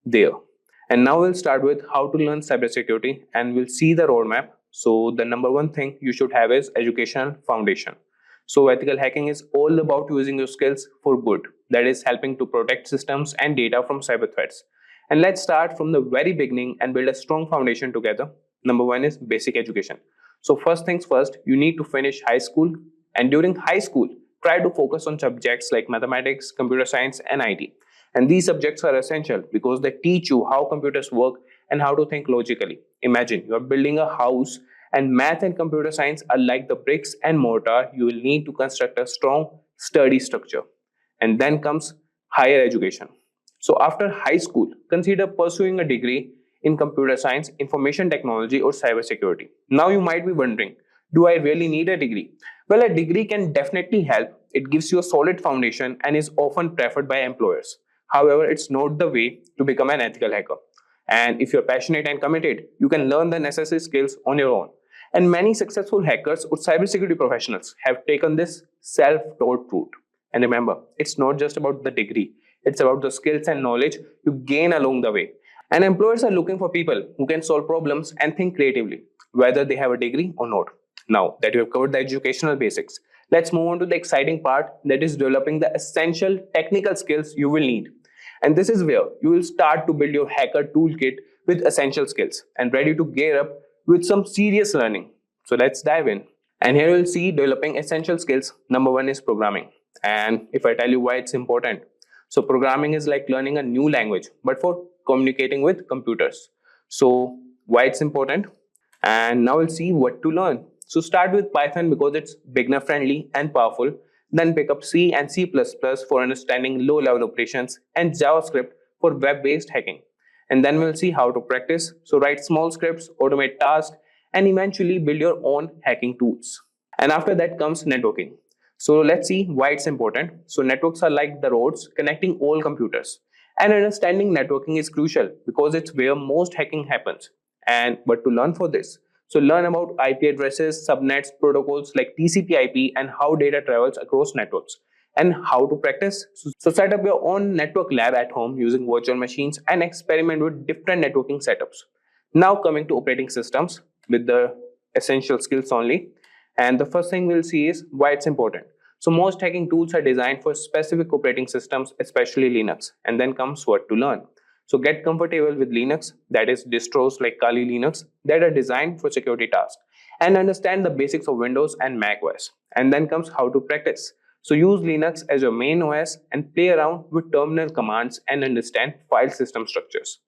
there. And now we'll start with how to learn cybersecurity, and we'll see the roadmap. So the number one thing you should have is educational foundation. So ethical hacking is all about using your skills for good, that is helping to protect systems and data from cyber threats. And let's start from the very beginning and build a strong foundation together. Number one is basic education. So first things first, you need to finish high school, and during high school, try to focus on subjects like mathematics, computer science, and IT. And these subjects are essential because they teach you how computers work and how to think logically. Imagine you are building a house, and math and computer science are like the bricks and mortar you will need to construct a strong, sturdy structure. And then comes higher education. So after high school, consider pursuing a degree in computer science, information technology, or cybersecurity. Now you might be wondering, do I really need a degree? Well, a degree can definitely help. It gives you a solid foundation and is often preferred by employers. However, it's not the way to become an ethical hacker. And if you're passionate and committed, you can learn the necessary skills on your own. And many successful hackers or cybersecurity professionals have taken this self-taught route. And remember, it's not just about the degree, it's about the skills and knowledge you gain along the way. And employers are looking for people who can solve problems and think creatively, whether they have a degree or not. Now that you have covered the educational basics, let's move on to the exciting part, that is developing the essential technical skills you will need. And this is where you will start to build your hacker toolkit with essential skills and ready to gear up with some serious learning. So let's dive in. And here you'll see developing essential skills. Number one is programming. And if I tell you why it's important, so programming is like learning a new language, but for communicating with computers. So why it's important? And now we'll see what to learn. So start with Python because it's beginner friendly and powerful. Then pick up C and C++ for understanding low-level operations, and JavaScript for web-based hacking. And then we'll see how to practice. So write small scripts, automate tasks, and eventually build your own hacking tools. And after that comes networking. So let's see why it's important. So networks are like the roads connecting all computers. And understanding networking is crucial because it's where most hacking happens. But to learn for this, so learn about IP addresses, subnets, protocols like TCP/IP, and how data travels across networks, and how to practice. So set up your own network lab at home using virtual machines and experiment with different networking setups. Now coming to operating systems with the essential skills only. And the first thing we'll see is why it's important. So most hacking tools are designed for specific operating systems, especially Linux. And then comes what to learn. So get comfortable with Linux, that is distros like Kali Linux that are designed for security tasks, and understand the basics of Windows and Mac OS. And then comes how to practice. So use Linux as your main OS and play around with terminal commands and understand file system structures.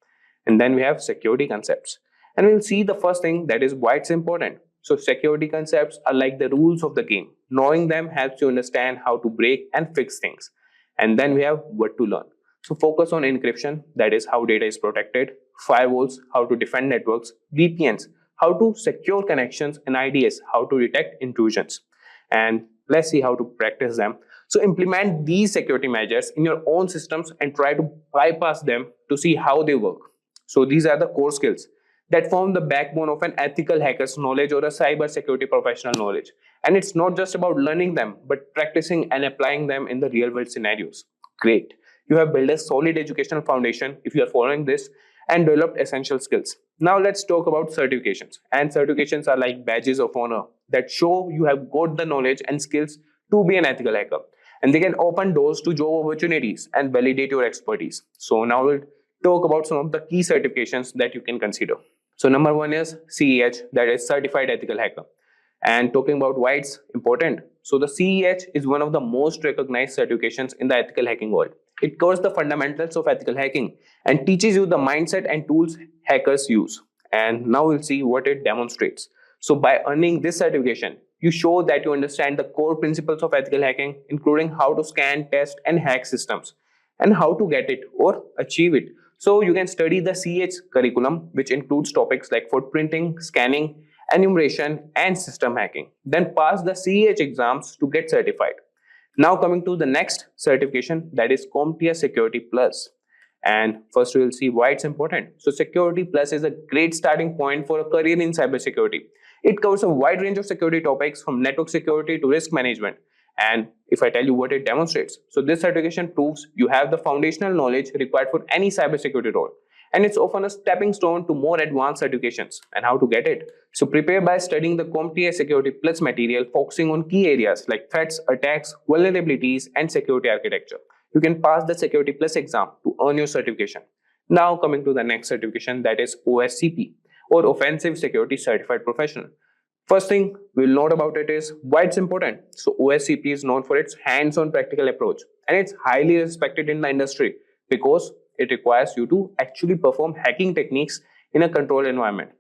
And then we have security concepts. And we'll see the first thing, that is why it's important. So security concepts are like the rules of the game. Knowing them helps you understand how to break and fix things. And then we have what to learn. So focus on encryption, that is how data is protected, firewalls, how to defend networks, VPNs, how to secure connections, and IDS, how to detect intrusions. And let's see how to practice them. So implement these security measures in your own systems and try to bypass them to see how they work. So these are the core skills that form the backbone of an ethical hacker's knowledge or a cybersecurity professional knowledge. And it's not just about learning them, but practicing and applying them in the real world scenarios. Great. You have built a solid educational foundation if you are following this and developed essential skills. Now let's talk about certifications. And certifications are like badges of honor that show you have got the knowledge and skills to be an ethical hacker. And they can open doors to job opportunities and validate your expertise. So now we'll talk about some of the key certifications that you can consider. So number one is CEH, that is Certified Ethical Hacker. And talking about why it's important. So the CEH is one of the most recognized certifications in the ethical hacking world. It covers the fundamentals of ethical hacking and teaches you the mindset and tools hackers use. And now we'll see what it demonstrates. So by earning this certification, you show that you understand the core principles of ethical hacking, including how to scan, test, and hack systems, and how to get it or achieve it. So you can study the CEH curriculum, which includes topics like footprinting, scanning, enumeration, and system hacking. Then pass the CEH exams to get certified. Now coming to the next certification, that is CompTIA Security Plus. And first we will see why it's important. So Security Plus is a great starting point for a career in cybersecurity. It covers a wide range of security topics from network security to risk management. And if I tell you what it demonstrates, so this certification proves you have the foundational knowledge required for any cybersecurity role. And it's often a stepping stone to more advanced certifications. And how to get it? So prepare by studying the CompTIA Security Plus material, focusing on key areas like threats, attacks, vulnerabilities, and security architecture. You can pass the Security Plus exam to earn your certification. Now coming to the next certification, that is OSCP. or offensive security certified professional. First thing we'll note about it is why it's important. So OSCP is known for its hands-on practical approach, and it's highly respected in the industry because it requires you to actually perform hacking techniques in a controlled environment.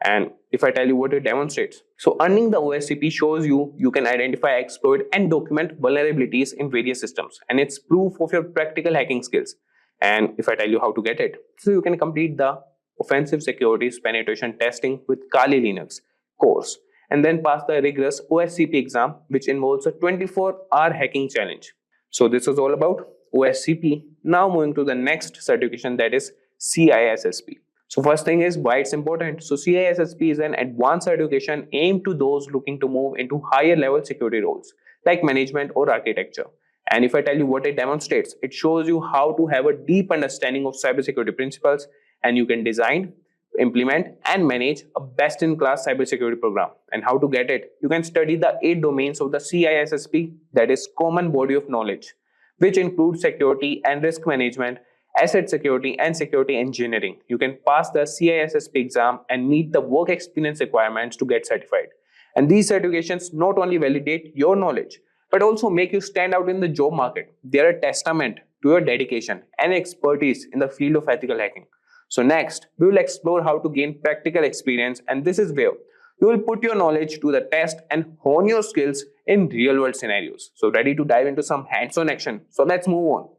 And if I tell you what it demonstrates, so earning the OSCP shows you can identify, exploit, and document vulnerabilities in various systems, and it's proof of your practical hacking skills. And if I tell you how to get it, so you can complete the offensive securities penetration testing with Kali Linux course, and then pass the rigorous OSCP exam, which involves a 24-hour hacking challenge. So this is all about OSCP. Now moving to the next certification, that is CISSP. So first thing is why it's important. So CISSP is an advanced certification aimed to those looking to move into higher level security roles like management or architecture. And if I tell you what it demonstrates, it shows you how to have a deep understanding of cybersecurity principles, and you can design, implement, and manage a best-in-class cybersecurity program. And how to get it? You can study the 8 domains of the CISSP, that is Common Body of Knowledge, which include security and risk management, asset security, and security engineering. You can pass the CISSP exam and meet the work experience requirements to get certified. And these certifications not only validate your knowledge, but also make you stand out in the job market. They are a testament to your dedication and expertise in the field of ethical hacking. So next, we will explore how to gain practical experience, and this is where you will put your knowledge to the test and hone your skills in real-world scenarios. So ready to dive into some hands-on action? So let's move on.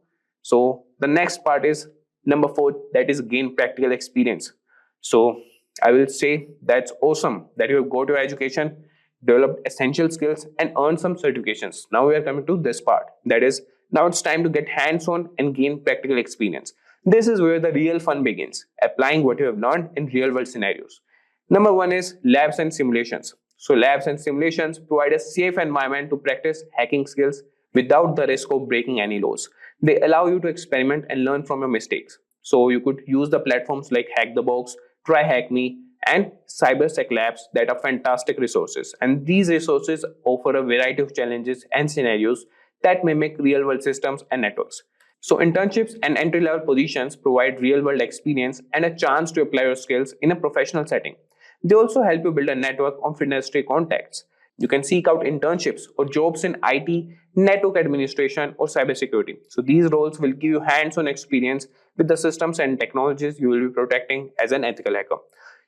So the next part is number 4, that is gain practical experience. So I will say that's awesome that you have got your education, developed essential skills, and earned some certifications. Now we are coming to this part, that is now it's time to get hands-on and gain practical experience. This is where the real fun begins, applying what you have learned in real-world scenarios. Number 1 is labs and simulations. So labs and simulations provide a safe environment to practice hacking skills without the risk of breaking any laws. They allow you to experiment and learn from your mistakes. So you could use the platforms like Hack the Box, Try Hack Me, and Cybersec Labs that are fantastic resources. And these resources offer a variety of challenges and scenarios that mimic real-world systems and networks. So internships and entry-level positions provide real-world experience and a chance to apply your skills in a professional setting. They also help you build a network of industry contacts. You can seek out internships or jobs in IT, network administration, or cybersecurity. So these roles will give you hands-on experience with the systems and technologies you will be protecting as an ethical hacker.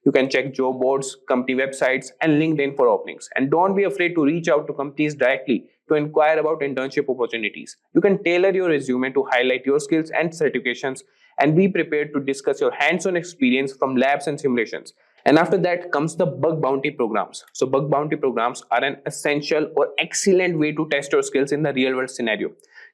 You can check job boards, company websites, and LinkedIn for openings. And don't be afraid to reach out to companies directly to inquire about internship opportunities. You can tailor your resume to highlight your skills and certifications, and be prepared to discuss your hands-on experience from labs and simulations. And after that comes the bug bounty programs. So bug bounty programs are an essential or excellent way to test your skills in the real world scenario.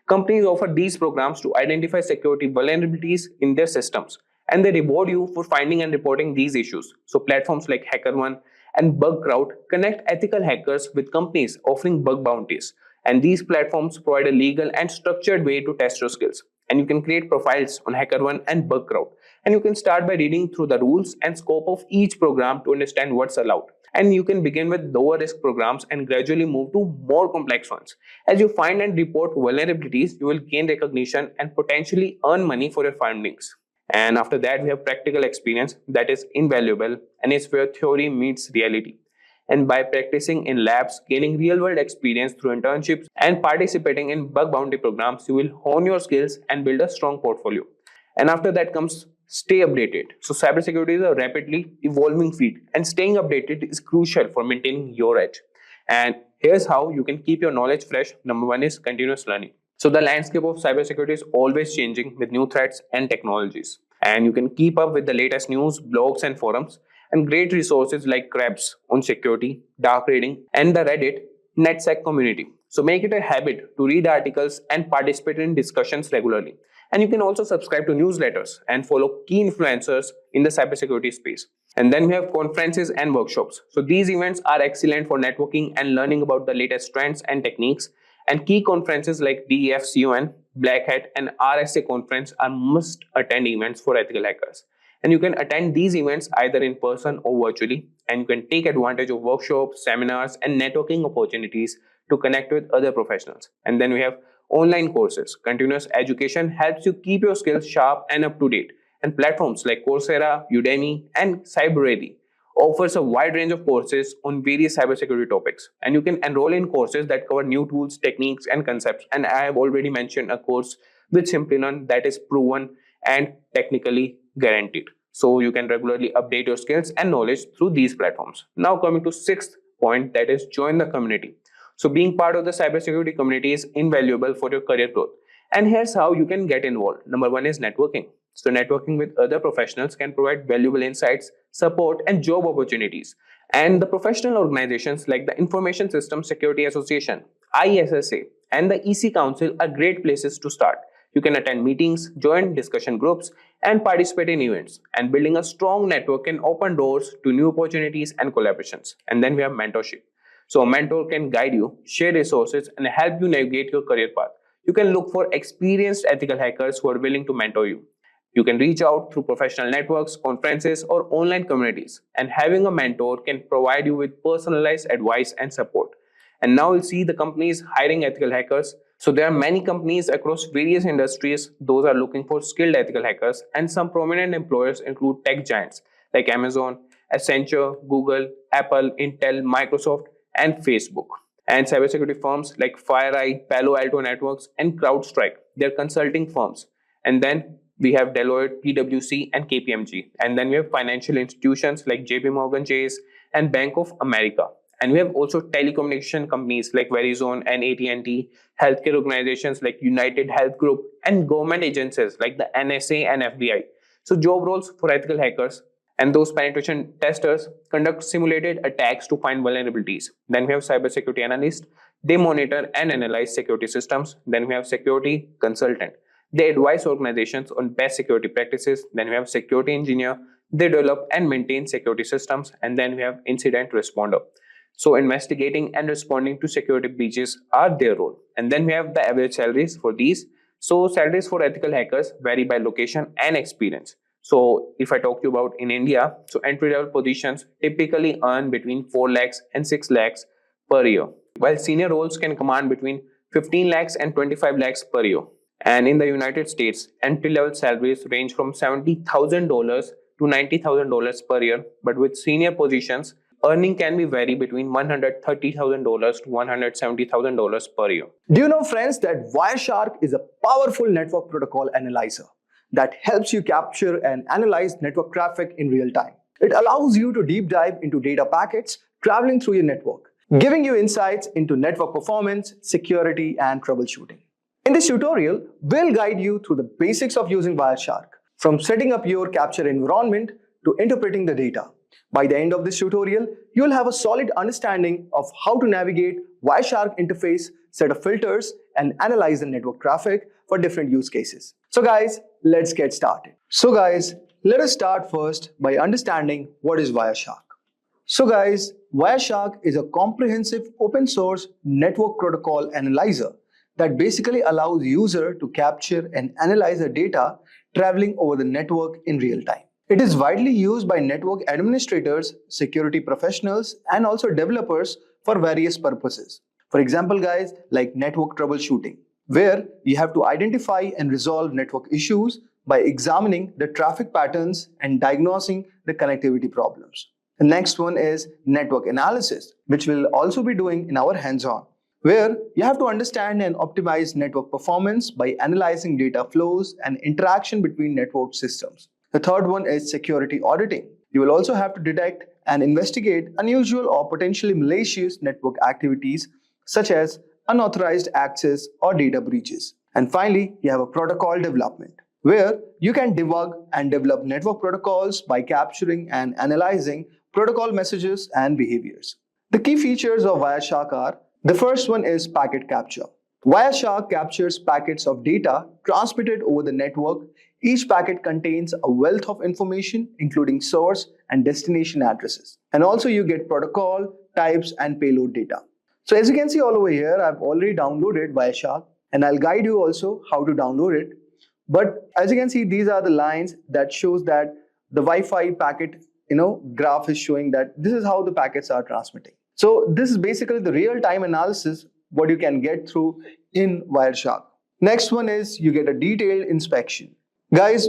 Companies offer these programs to identify security vulnerabilities in their systems, and they reward you for finding and reporting these issues. So platforms like HackerOne and Bugcrowd connect ethical hackers with companies offering bug bounties. And these platforms provide a legal and structured way to test your skills. And you can create profiles on HackerOne and Bugcrowd. And you can start by reading through the rules and scope of each program to understand what's allowed. And you can begin with lower risk programs and gradually move to more complex ones. As you find and report vulnerabilities, you will gain recognition and potentially earn money for your findings. And after that, we have practical experience that is invaluable, and it's where theory meets reality. And by practicing in labs, gaining real-world experience through internships, and participating in bug bounty programs, you will hone your skills and build a strong portfolio. And after that comes stay updated. So cybersecurity is a rapidly evolving field, and staying updated is crucial for maintaining your edge. And here's how you can keep your knowledge fresh. Number 1 is continuous learning. So the landscape of cybersecurity is always changing with new threats and technologies. And you can keep up with the latest news, blogs, and forums. And great resources like Krebs on security, dark reading, and the Reddit NetSec community. So make it a habit to read articles and participate in discussions regularly. And you can also subscribe to newsletters and follow key influencers in the cybersecurity space. And then we have conferences and workshops. So these events are excellent for networking and learning about the latest trends and techniques. And key conferences like DEFCON, Black Hat, and RSA conference are must-attend events for ethical hackers. And you can attend these events either in person or virtually, and you can take advantage of workshops, seminars, and networking opportunities to connect with other professionals. And then we have online courses. Continuous education helps you keep your skills sharp and up to date. And platforms like Coursera, Udemy, and CyberReady offers a wide range of courses on various cybersecurity topics, and you can enroll in courses that cover new tools, techniques, and concepts. And I have already mentioned a course with Simplilearn that is proven and technically guaranteed. So you can regularly update your skills and knowledge through these platforms. Now coming to sixth point, that is join the community. So being part of the cybersecurity community is invaluable for your career growth. And here's how you can get involved. Number one is networking. So networking with other professionals can provide valuable insights, support, and job opportunities. And the professional organizations like the Information Systems Security Association, ISSA, and the EC Council are great places to start. You can attend meetings, join discussion groups, and participate in events. And building a strong network can open doors to new opportunities and collaborations. And then we have mentorship. So a mentor can guide you, share resources, and help you navigate your career path. You can look for experienced ethical hackers who are willing to mentor you. You can reach out through professional networks, conferences, or online communities. And having a mentor can provide you with personalized advice and support. And now we'll see the companies hiring ethical hackers. So there are many companies across various industries. Those are looking for skilled ethical hackers. And some prominent employers include tech giants like Amazon, Accenture, Google, Apple, Intel, Microsoft, and Facebook. And cybersecurity firms like FireEye, Palo Alto Networks, and CrowdStrike. They're consulting firms. And then we have Deloitte, PwC, and KPMG. And then we have financial institutions like JP Morgan Chase and Bank of America. And we have also telecommunication companies like Verizon and AT&T, healthcare organizations like United Health Group, and government agencies like the NSA and FBI. So job roles for ethical hackers. And those penetration testers conduct simulated attacks to find vulnerabilities. Then we have cybersecurity analysts. They monitor and analyze security systems. Then we have security consultant. They advise organizations on best security practices. Then we have security engineer. They develop and maintain security systems. And then we have incident responder. So investigating and responding to security breaches are their role. And then we have the average salaries for these. So salaries for ethical hackers vary by location and experience. So if I talk to you about in India, so entry-level positions typically earn between 4 lakhs and 6 lakhs per year, while senior roles can command between 15 lakhs and 25 lakhs per year. And in the United States, entry-level salaries range from $70,000 to $90,000 per year, but with senior positions, earning can be vary between $130,000 to $170,000 per year. Do you know, friends, that Wireshark is a powerful network protocol analyzer that helps you capture and analyze network traffic in real time? It allows you to deep dive into data packets traveling through your network, giving you insights into network performance, security, and troubleshooting. In this tutorial, we'll guide you through the basics of using Wireshark, from setting up your capture environment to interpreting the data. By the end of this tutorial, you'll have a solid understanding of how to navigate Wireshark interface, set of filters, and analyze the network traffic for different use cases. So guys, let's get started. So guys, let us start first by understanding what is Wireshark. So guys, Wireshark is a comprehensive open source network protocol analyzer that basically allows user to capture and analyze the data traveling over the network in real time. It is widely used by network administrators, security professionals, and also developers for various purposes. For example, guys, like network troubleshooting, where you have to identify and resolve network issues by examining the traffic patterns and diagnosing the connectivity problems. The next one is network analysis, which we'll also be doing in our hands-on, where you have to understand and optimize network performance by analyzing data flows and interaction between network systems. The third one is security auditing. You will also have to detect and investigate unusual or potentially malicious network activities such as unauthorized access or data breaches. And finally, you have a protocol development, where you can debug and develop network protocols by capturing and analyzing protocol messages and behaviors. The key features of Wireshark are: the first one is packet capture. Wireshark captures packets of data transmitted over the network. Each packet contains a wealth of information, including source and destination addresses. And also you get protocol, types, and payload data. So as you can see all over here, I've already downloaded Wireshark, and I'll guide you also how to download it. But as you can see, these are the lines that shows that the Wi-Fi packet, graph is showing that this is how the packets are transmitting. So this is basically the real-time analysis what you can get through in Wireshark. Next one is you get a detailed inspection. Guys,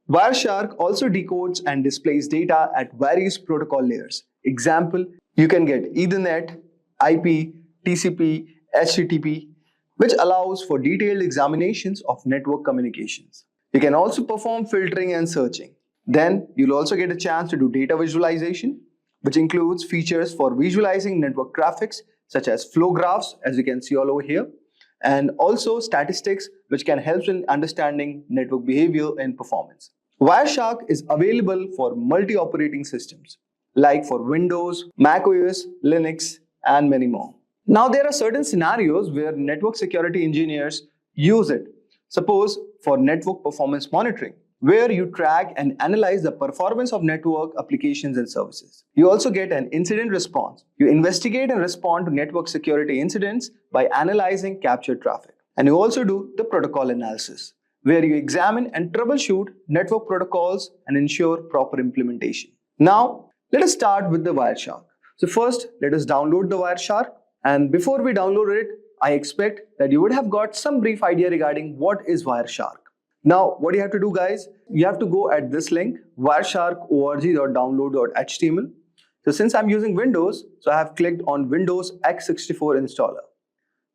Wireshark also decodes and displays data at various protocol layers. Example, you can get Ethernet, IP, TCP, HTTP, which allows for detailed examinations of network communications. You can also perform filtering and searching. Then you'll also get a chance to do data visualization, which includes features for visualizing network graphics such as flow graphs, as you can see all over here, and also statistics, which can help in understanding network behavior and performance. Wireshark is available for multi-operating systems, like for Windows, macOS, Linux, and many more. Now, there are certain scenarios where network security engineers use it. Suppose for network performance monitoring, where you track and analyze the performance of network applications and services. You also get an incident response. You investigate and respond to network security incidents by analyzing captured traffic. And you also do the protocol analysis, where you examine and troubleshoot network protocols and ensure proper implementation. Now, let us start with the Wireshark. So first, let us download the Wireshark. And before we download it, I expect that you would have got some brief idea regarding what is Wireshark. Now, what you have to do, guys, you have to go at this link, wireshark.org.download.html. So since I'm using Windows, so I have clicked on Windows x64 installer.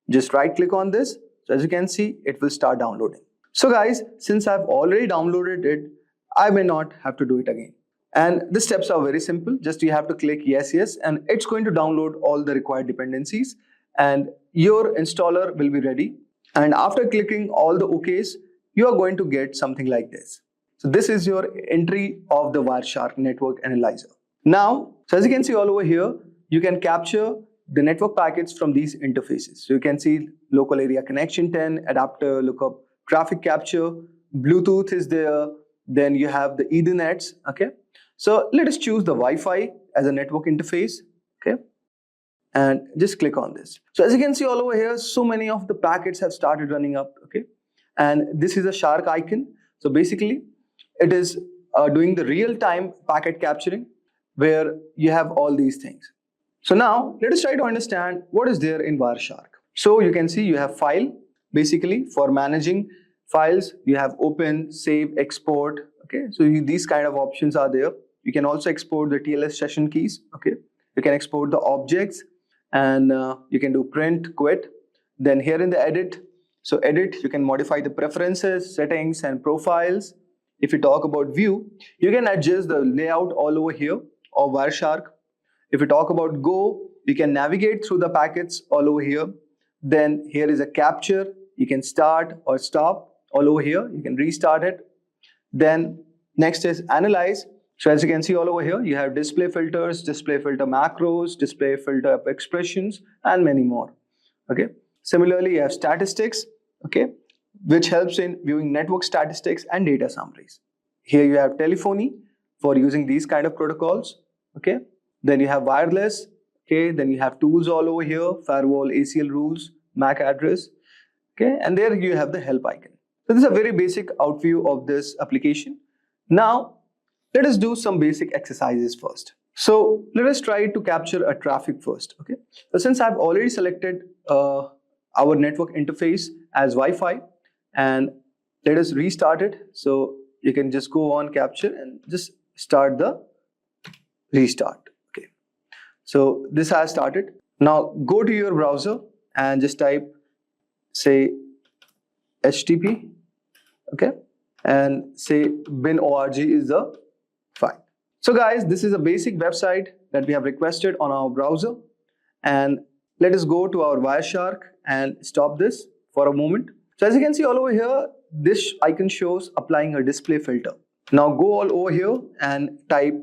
Just right click on this. So as you can see, it will start downloading. So guys, since I've already downloaded it, I may not have to do it again. And the steps are very simple. Just you have to click yes, and it's going to download all the required dependencies and your installer will be ready. And after clicking all the OKs, you are going to get something like this. So this is your entry of the Wireshark network analyzer. Now, so as you can see all over here, you can capture the network packets from these interfaces. So you can see local area connection 10, adapter lookup, traffic capture, Bluetooth is there, then you have the Ethernets, okay? So let us choose the Wi-Fi as a network interface, okay? And just click on this. So as you can see all over here, so many of the packets have started running up, okay? And this is a shark icon. So basically, it is doing the real-time packet capturing where you have all these things. So now, let us try to understand what is there in Wireshark. So you can see you have file. Basically, for managing files, you have open, save, export. Okay, so these kind of options are there. You can also export the TLS session keys. Okay, you can export the objects and you can do print, quit. Then here in the edit, so edit, you can modify the preferences, settings, and profiles. If you talk about view, you can adjust the layout all over here of Wireshark. If you talk about go, you can navigate through the packets all over here. Then here is a capture. You can start or stop all over here. You can restart it. Then next is analyze. So as you can see all over here, you have display filters, display filter macros, display filter expressions, and many more. Okay. Similarly, you have statistics, okay, which helps in viewing network statistics and data summaries. Here you have telephony for using these kind of protocols, okay. Then you have wireless, okay. Then you have tools all over here, firewall, ACL rules, MAC address, okay. And there you have the help icon. So this is a very basic overview of this application. Now, let us do some basic exercises first. So let us try to capture a traffic first, okay. So since I've already selected our network interface as Wi-Fi, and let us restart it. So you can just go on capture and just start the restart. Okay. So this has started. Now go to your browser and just type, say, HTTP, okay, and say bin.org is the file. So guys, this is a basic website that we have requested on our browser, and let us go to our Wireshark and stop this for a moment. So as you can see all over here, this icon shows applying a display filter. Now go all over here and type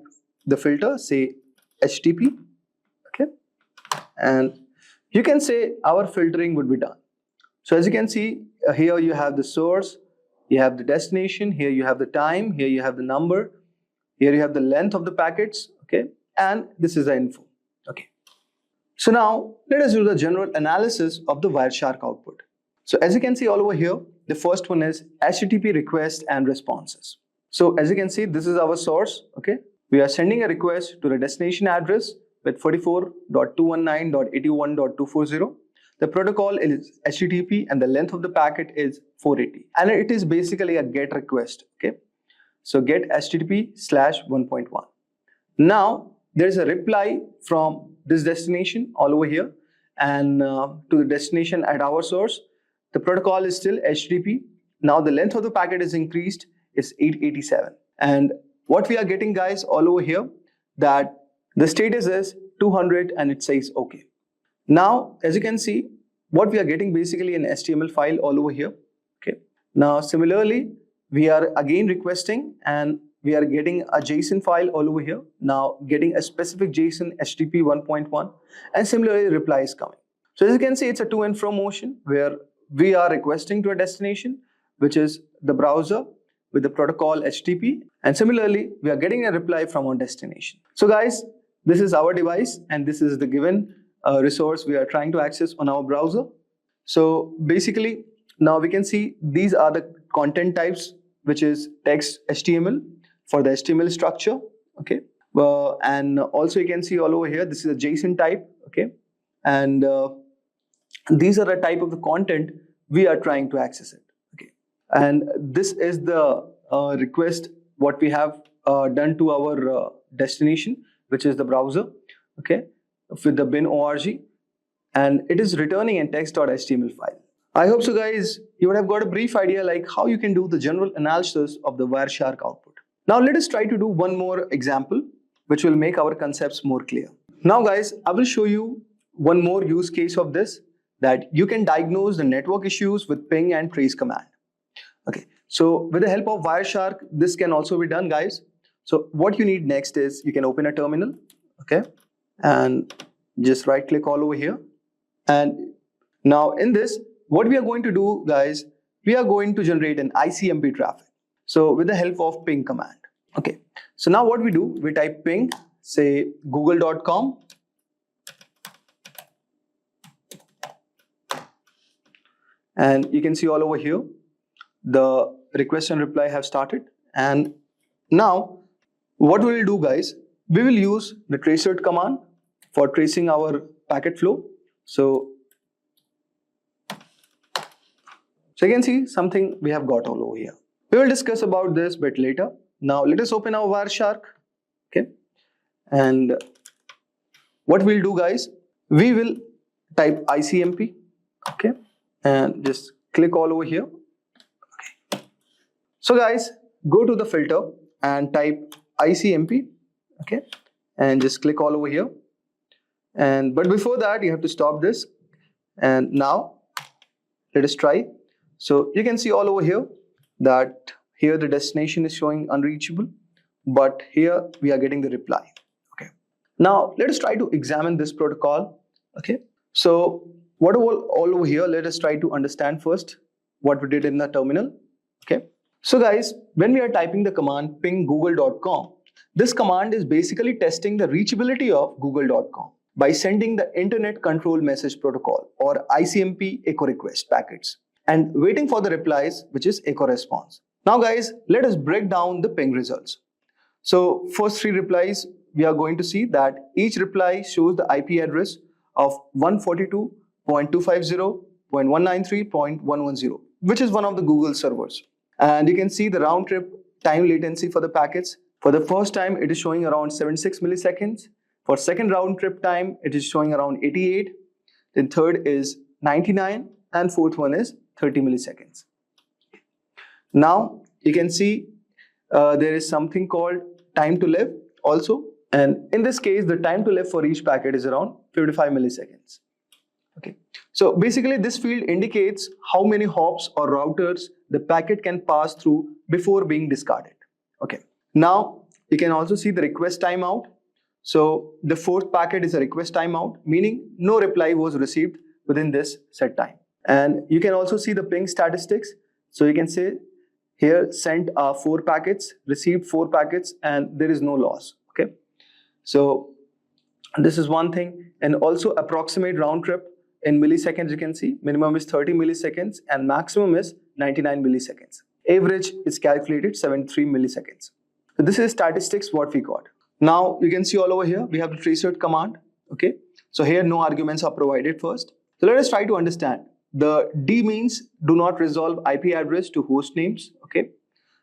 the filter, say HTTP, okay, and you can say our filtering would be done. So as you can see, here you have the source, you have the destination, here you have the time, here you have the number, here you have the length of the packets, okay, and this is the info, okay. So now let us do the general analysis of the Wireshark output. So as you can see all over here, the first one is HTTP request and responses. So as you can see, this is our source, okay. We are sending a request to the destination address with 44.219.81.240. The protocol is HTTP and the length of the packet is 480. And it is basically a GET request, okay. So get HTTP/1.1. Now there is a reply from this destination all over here, and to the destination at our source. The protocol is still HTTP. Now the length of the packet is increased, is 887. And what we are getting, guys, all over here, that the status is 200 and it says OK. Now, as you can see, what we are getting basically an HTML file all over here. Okay. Now, similarly, we are again requesting and we are getting a JSON file all over here. Now, getting a specific JSON HTTP 1.1, and similarly, reply is coming. So as you can see, it's a to and fro motion where we are requesting to a destination, which is the browser with the protocol HTTP, and similarly, we are getting a reply from our destination. So guys, this is our device and this is the given resource we are trying to access on our browser. So basically, now we can see these are the content types, which is text HTML for the HTML structure. Okay. And also you can see all over here, this is a JSON type. Okay. And these are the type of the content we are trying to access it. Okay. And this is the request what we have done to our destination, which is the browser. Okay. With the bin.org, and it is returning a text.html file. I hope so, guys, you would have got a brief idea like how you can do the general analysis of the Wireshark output. Now let us try to do one more example, which will make our concepts more clear. Now, guys, I will show you one more use case of this, that you can diagnose the network issues with ping and trace command. Okay, so with the help of Wireshark, this can also be done, guys. So what you need next is you can open a terminal. Okay. And just right click all over here. And now in this, what we are going to do, guys, we are going to generate an ICMP traffic. So with the help of ping command. Okay. So now what we do, we type ping, say google.com. And you can see all over here, the request and reply have started. And now what we will do, guys, we will use the tracert command for tracing our packet flow. So you can see something we have got all over here. We will discuss about this a bit later. Now let us open our Wireshark. Okay. And what we'll do, guys, we will type ICMP. Okay. And just click all over here. Okay. So guys, go to the filter and type ICMP. Okay. And just click all over here. But before that, you have to stop this. And now let us try. So you can see all over here that here the destination is showing unreachable, but here we are getting the reply. Okay. Now let us try to examine this protocol. Okay. So what all over here, let us try to understand first what we did in the terminal. Okay. So guys, when we are typing the command ping google.com, this command is basically testing the reachability of google.com by sending the Internet Control Message Protocol or ICMP echo request packets and waiting for the replies, which is echo response. Now guys, let us break down the ping results. So first 3 replies, we are going to see that each reply shows the IP address of 142.250.193.110, which is one of the Google servers. And you can see the round trip time latency for the packets. For the first time, it is showing around 76 milliseconds. For second round trip time, it is showing around 88. Then third is 99, and fourth one is 30 milliseconds. Now you can see there is something called time to live also. And in this case, the time to live for each packet is around 55 milliseconds. Okay. So basically this field indicates how many hops or routers the packet can pass through before being discarded. Okay. Now you can also see the request timeout. So the fourth packet is a request timeout, meaning no reply was received within this set time. And you can also see the ping statistics. So you can say here sent 4 packets, received 4 packets, and there is no loss. Okay. So this is one thing. And also approximate round trip in milliseconds, you can see minimum is 30 milliseconds and maximum is 99 milliseconds. Average is calculated 73 milliseconds. So this is statistics what we got. Now you can see all over here, we have the tracert command. Okay. So here no arguments are provided first. So let us try to understand. The D means do not resolve IP address to host names. Okay.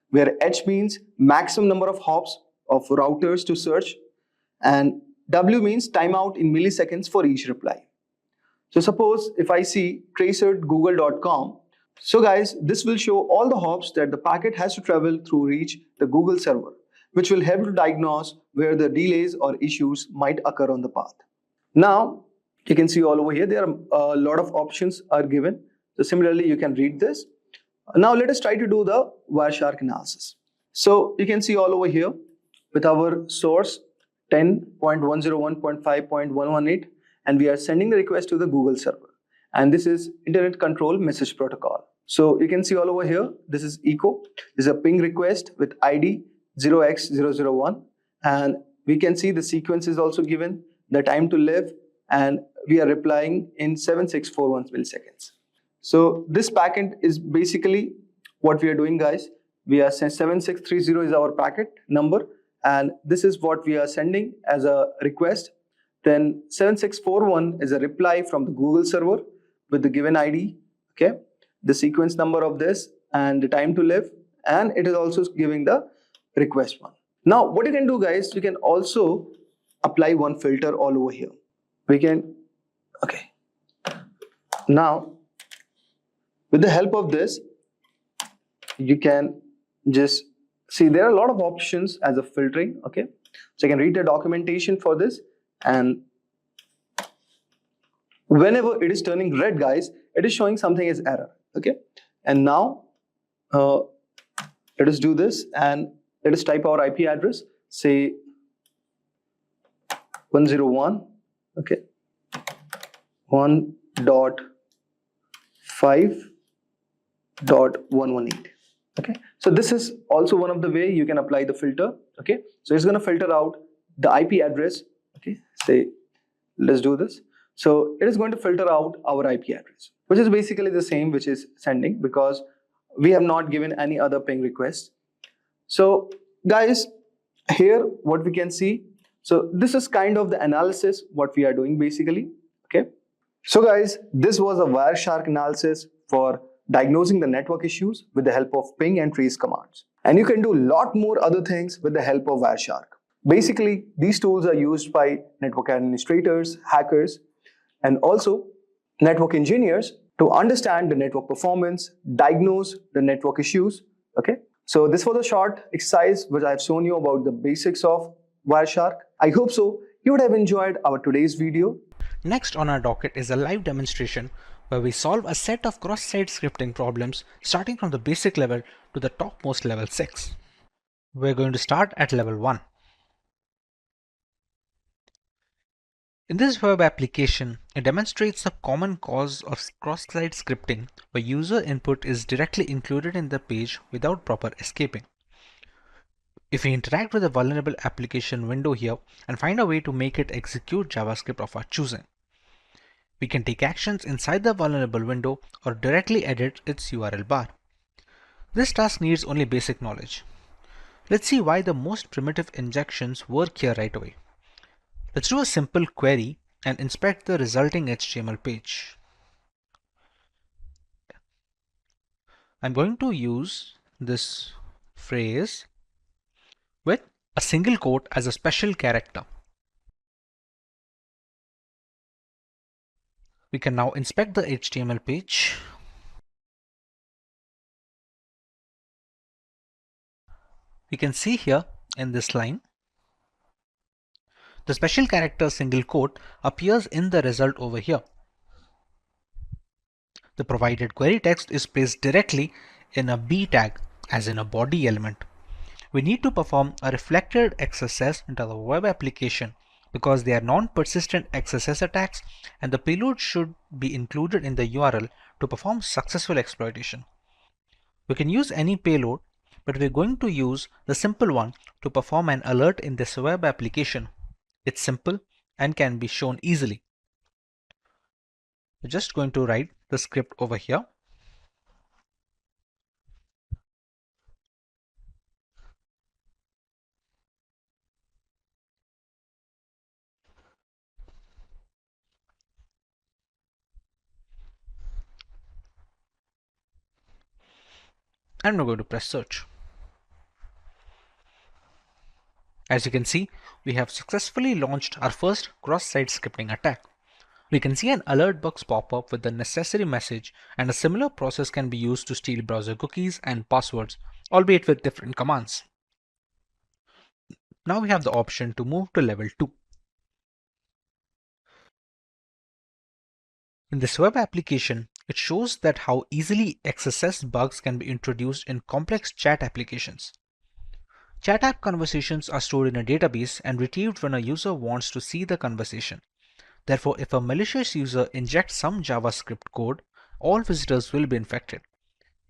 where H means maximum number of hops of routers to search, and W means timeout in milliseconds for each reply. So suppose if I see tracer@google.com, so guys, this will show all the hops that the packet has to travel through reach the Google server, which will help to diagnose where the delays or issues might occur on the path. Now, you can see all over here, there are a lot of options are given. So similarly, you can read this. Now let us try to do the Wireshark analysis. So you can see all over here with our source 10.101.5.118, and we are sending the request to the Google server. And this is Internet Control Message Protocol. So you can see all over here, this is echo. This is a ping request with ID 0x001. And we can see the sequence is also given, the time to live, and we are replying in 7641 milliseconds. So this packet is basically what we are doing, guys. We are 7630 is our packet number, and this is what we are sending as a request. Then 7641 is a reply from the Google server with the given ID, okay, the sequence number of this and the time to live, and it is also giving the request one. Now what you can do, guys, you can also apply one filter all over here. We can, okay, now with the help of this, you can just see there are a lot of options as a filtering, okay. So you can read the documentation for this, and whenever it is turning red, guys, it is showing something as error, okay. And now let us do this, and let us type our IP address, say 101, okay, 1.5.118. Okay, so this is also one of the way you can apply the filter. Okay, so it's going to filter out the IP address. Okay, say let's do this. So it is going to filter out our IP address, which is basically the same which is sending, because we have not given any other ping request. So guys, here what we can see, so this is kind of the analysis what we are doing basically. Okay, so guys, this was a Wireshark analysis for diagnosing the network issues with the help of ping and trace commands. And you can do a lot more other things with the help of Wireshark. Basically, these tools are used by network administrators, hackers, and also network engineers to understand the network performance, diagnose the network issues. Okay, so this was a short exercise which I have shown you about the basics of Wireshark. I hope so you would have enjoyed our today's video. Next on our docket is a live demonstration where we solve a set of cross-site scripting problems starting from the basic level to the topmost level 6. We're going to start at level 1. In this web application, it demonstrates the common cause of cross-site scripting where user input is directly included in the page without proper escaping. If we interact with a vulnerable application window here and find a way to make it execute JavaScript of our choosing, we can take actions inside the vulnerable window or directly edit its URL bar. This task needs only basic knowledge. Let's see why the most primitive injections work here right away. Let's do a simple query and inspect the resulting HTML page. I'm going to use this phrase with a single quote as a special character. We can now inspect the HTML page. We can see here in this line, the special character single quote appears in the result over here. The provided query text is placed directly in a B tag, as in a body element. We need to perform a reflected XSS into the web application because they are non-persistent XSS attacks, and the payload should be included in the URL to perform successful exploitation. We can use any payload, but we're going to use the simple one to perform an alert in this web application. It's simple and can be shown easily. We're just going to write the script over here. And we're going to press search. As you can see, we have successfully launched our first cross-site scripting attack. We can see an alert box pop up with the necessary message, and a similar process can be used to steal browser cookies and passwords, albeit with different commands. Now we have the option to move to level 2. In this web application, it shows that how easily XSS bugs can be introduced in complex chat applications. Chat app conversations are stored in a database and retrieved when a user wants to see the conversation. Therefore, if a malicious user injects some JavaScript code, all visitors will be infected.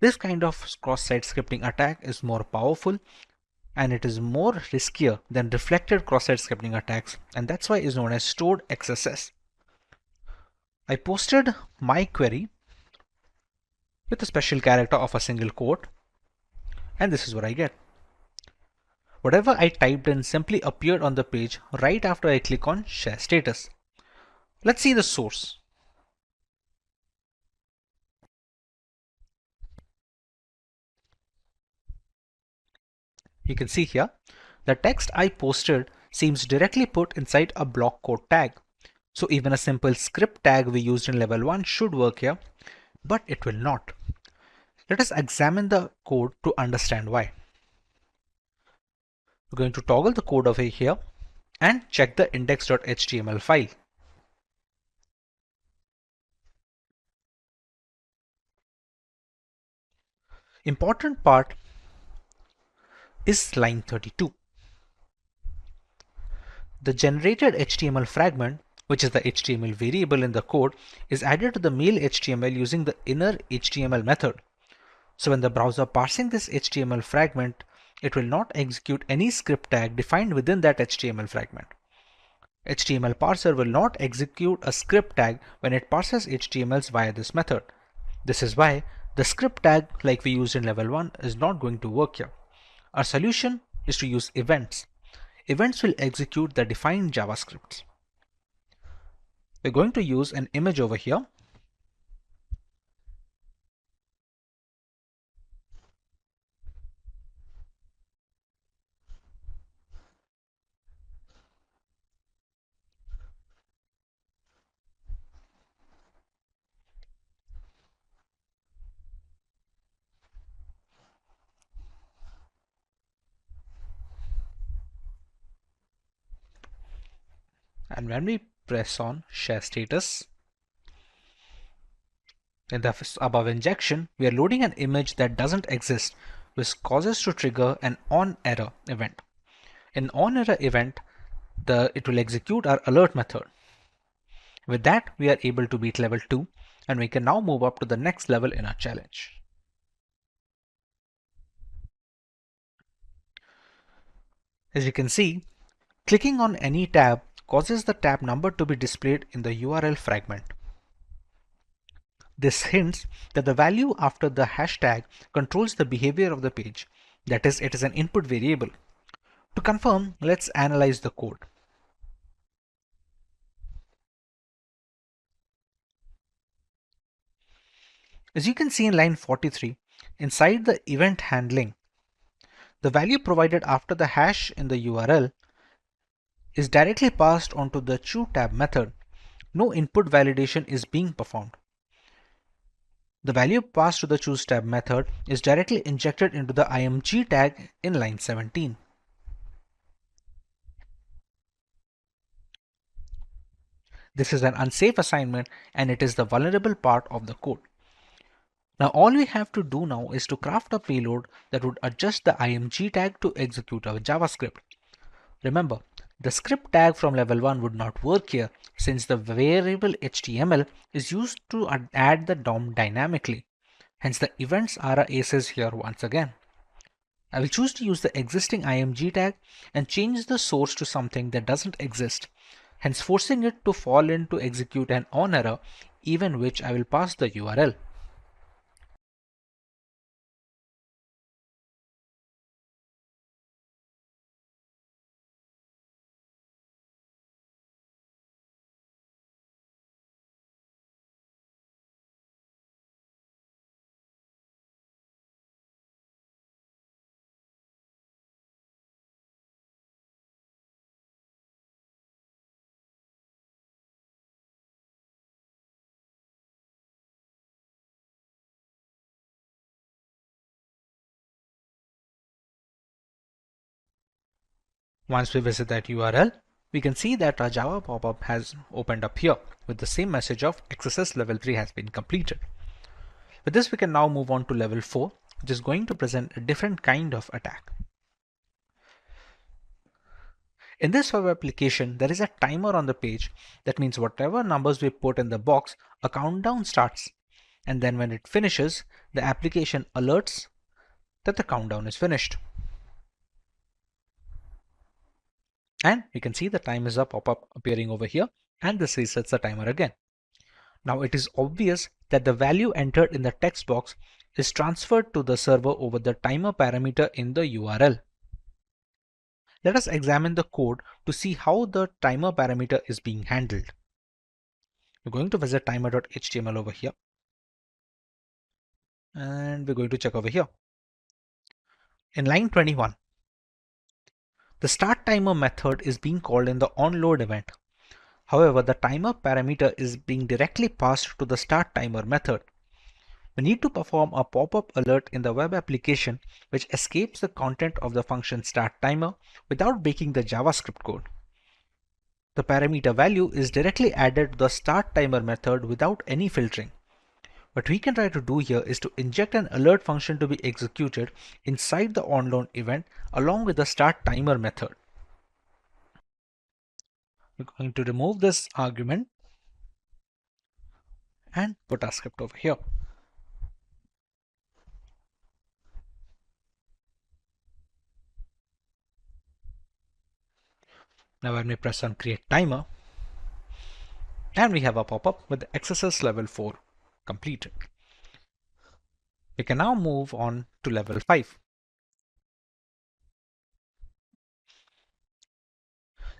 This kind of cross-site scripting attack is more powerful and it is more riskier than reflected cross-site scripting attacks, and that's why it is known as stored XSS. I posted my query with a special character of a single quote, and this is what I get. Whatever I typed in simply appeared on the page right after I click on Share Status. Let's see the source. You can see here, the text I posted seems directly put inside a block quote tag. So even a simple script tag we used in level 1 should work here, but it will not. Let us examine the code to understand why. We're going to toggle the code over here and check the index.html file. Important part is line 32. The generated HTML fragment, which is the HTML variable in the code, is added to the mail HTML using the inner HTML method. So when the browser parsing this HTML fragment, it will not execute any script tag defined within that HTML fragment. HTML parser will not execute a script tag when it parses HTMLs via this method. This is why the script tag like we used in level 1 is not going to work here. Our solution is to use events. Events will execute the defined JavaScripts. We're going to use an image over here. And when we press on Share Status, in the above injection, we are loading an image that doesn't exist, which causes to trigger an onError event. In onError event, it will execute our alert method. With that, we are able to beat level 2, and we can now move up to the next level in our challenge. As you can see, clicking on any tab causes the tab number to be displayed in the URL fragment. This hints that the value after the hashtag controls the behavior of the page. That is, it is an input variable. To confirm, let's analyze the code. As you can see in line 43, inside the event handling, the value provided after the hash in the URL is directly passed onto the choTab method. No input validation is being performed. The value passed to the choseTab method is directly injected into the img tag in line 17. This is an unsafe assignment and it is the vulnerable part of the code. Now all we have to do now is to craft a payload that would adjust the img tag to execute our JavaScript. Remember, the script tag from level 1 would not work here since the variable HTML is used to add the DOM dynamically. Hence the events are aces here once again. I will choose to use the existing img tag and change the source to something that doesn't exist, hence forcing it to fall in to execute an onError, even which I will pass the URL. Once we visit that URL, we can see that our Java pop-up has opened up here with the same message of XSS level 3 has been completed. With this, we can now move on to level 4, which is going to present a different kind of attack. In this web application, there is a timer on the page. That means whatever numbers we put in the box, a countdown starts. And then when it finishes, the application alerts that the countdown is finished. And we can see the time is up pop-up appearing over here, and this resets the timer again. Now it is obvious that the value entered in the text box is transferred to the server over the timer parameter in the URL. Let us examine the code to see how the timer parameter is being handled. We're going to visit timer.html over here. And we're going to check over here. In line 21, the start timer method is being called in the onload event. However, the timer parameter is being directly passed to the start timer method. We need to perform a pop-up alert in the web application which escapes the content of the function start timer without breaking the JavaScript code. The parameter value is directly added to the start timer method without any filtering. What we can try to do here is to inject an alert function to be executed inside the onload event along with the start timer method. We're going to remove this argument and put our script over here. Now when we press on create timer, and we have a pop-up with the XSS level 4 completed. We can now move on to level 5.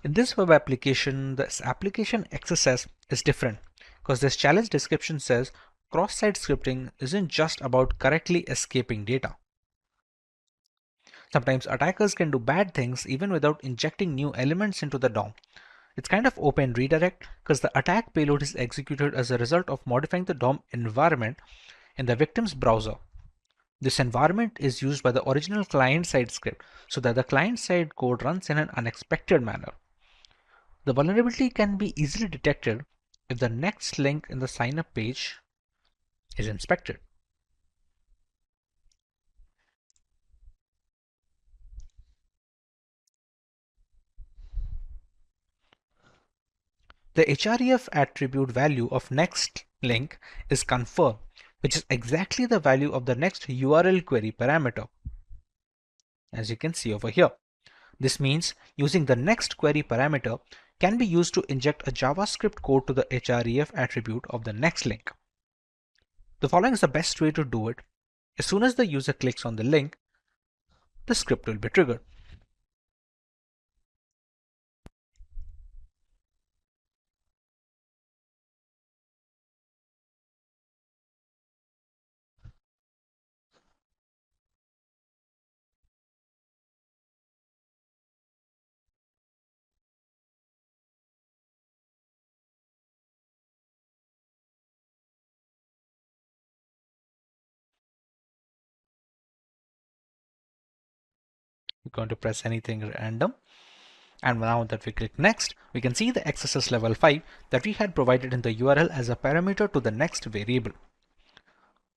In this web application, this application XSS is different because this challenge description says cross-site scripting isn't just about correctly escaping data. Sometimes attackers can do bad things even without injecting new elements into the DOM. It's kind of open redirect because the attack payload is executed as a result of modifying the DOM environment in the victim's browser. This environment is used by the original client-side script so that the client-side code runs in an unexpected manner. The vulnerability can be easily detected if the next link in the sign-up page is inspected. The href attribute value of next link is confirmed, which is exactly the value of the next URL query parameter. As you can see over here. This means using the next query parameter can be used to inject a JavaScript code to the href attribute of the next link. The following is the best way to do it. As soon as the user clicks on the link, the script will be triggered. We're going to press anything random. And now that we click next, we can see the XSS level 5 that we had provided in the URL as a parameter to the next variable.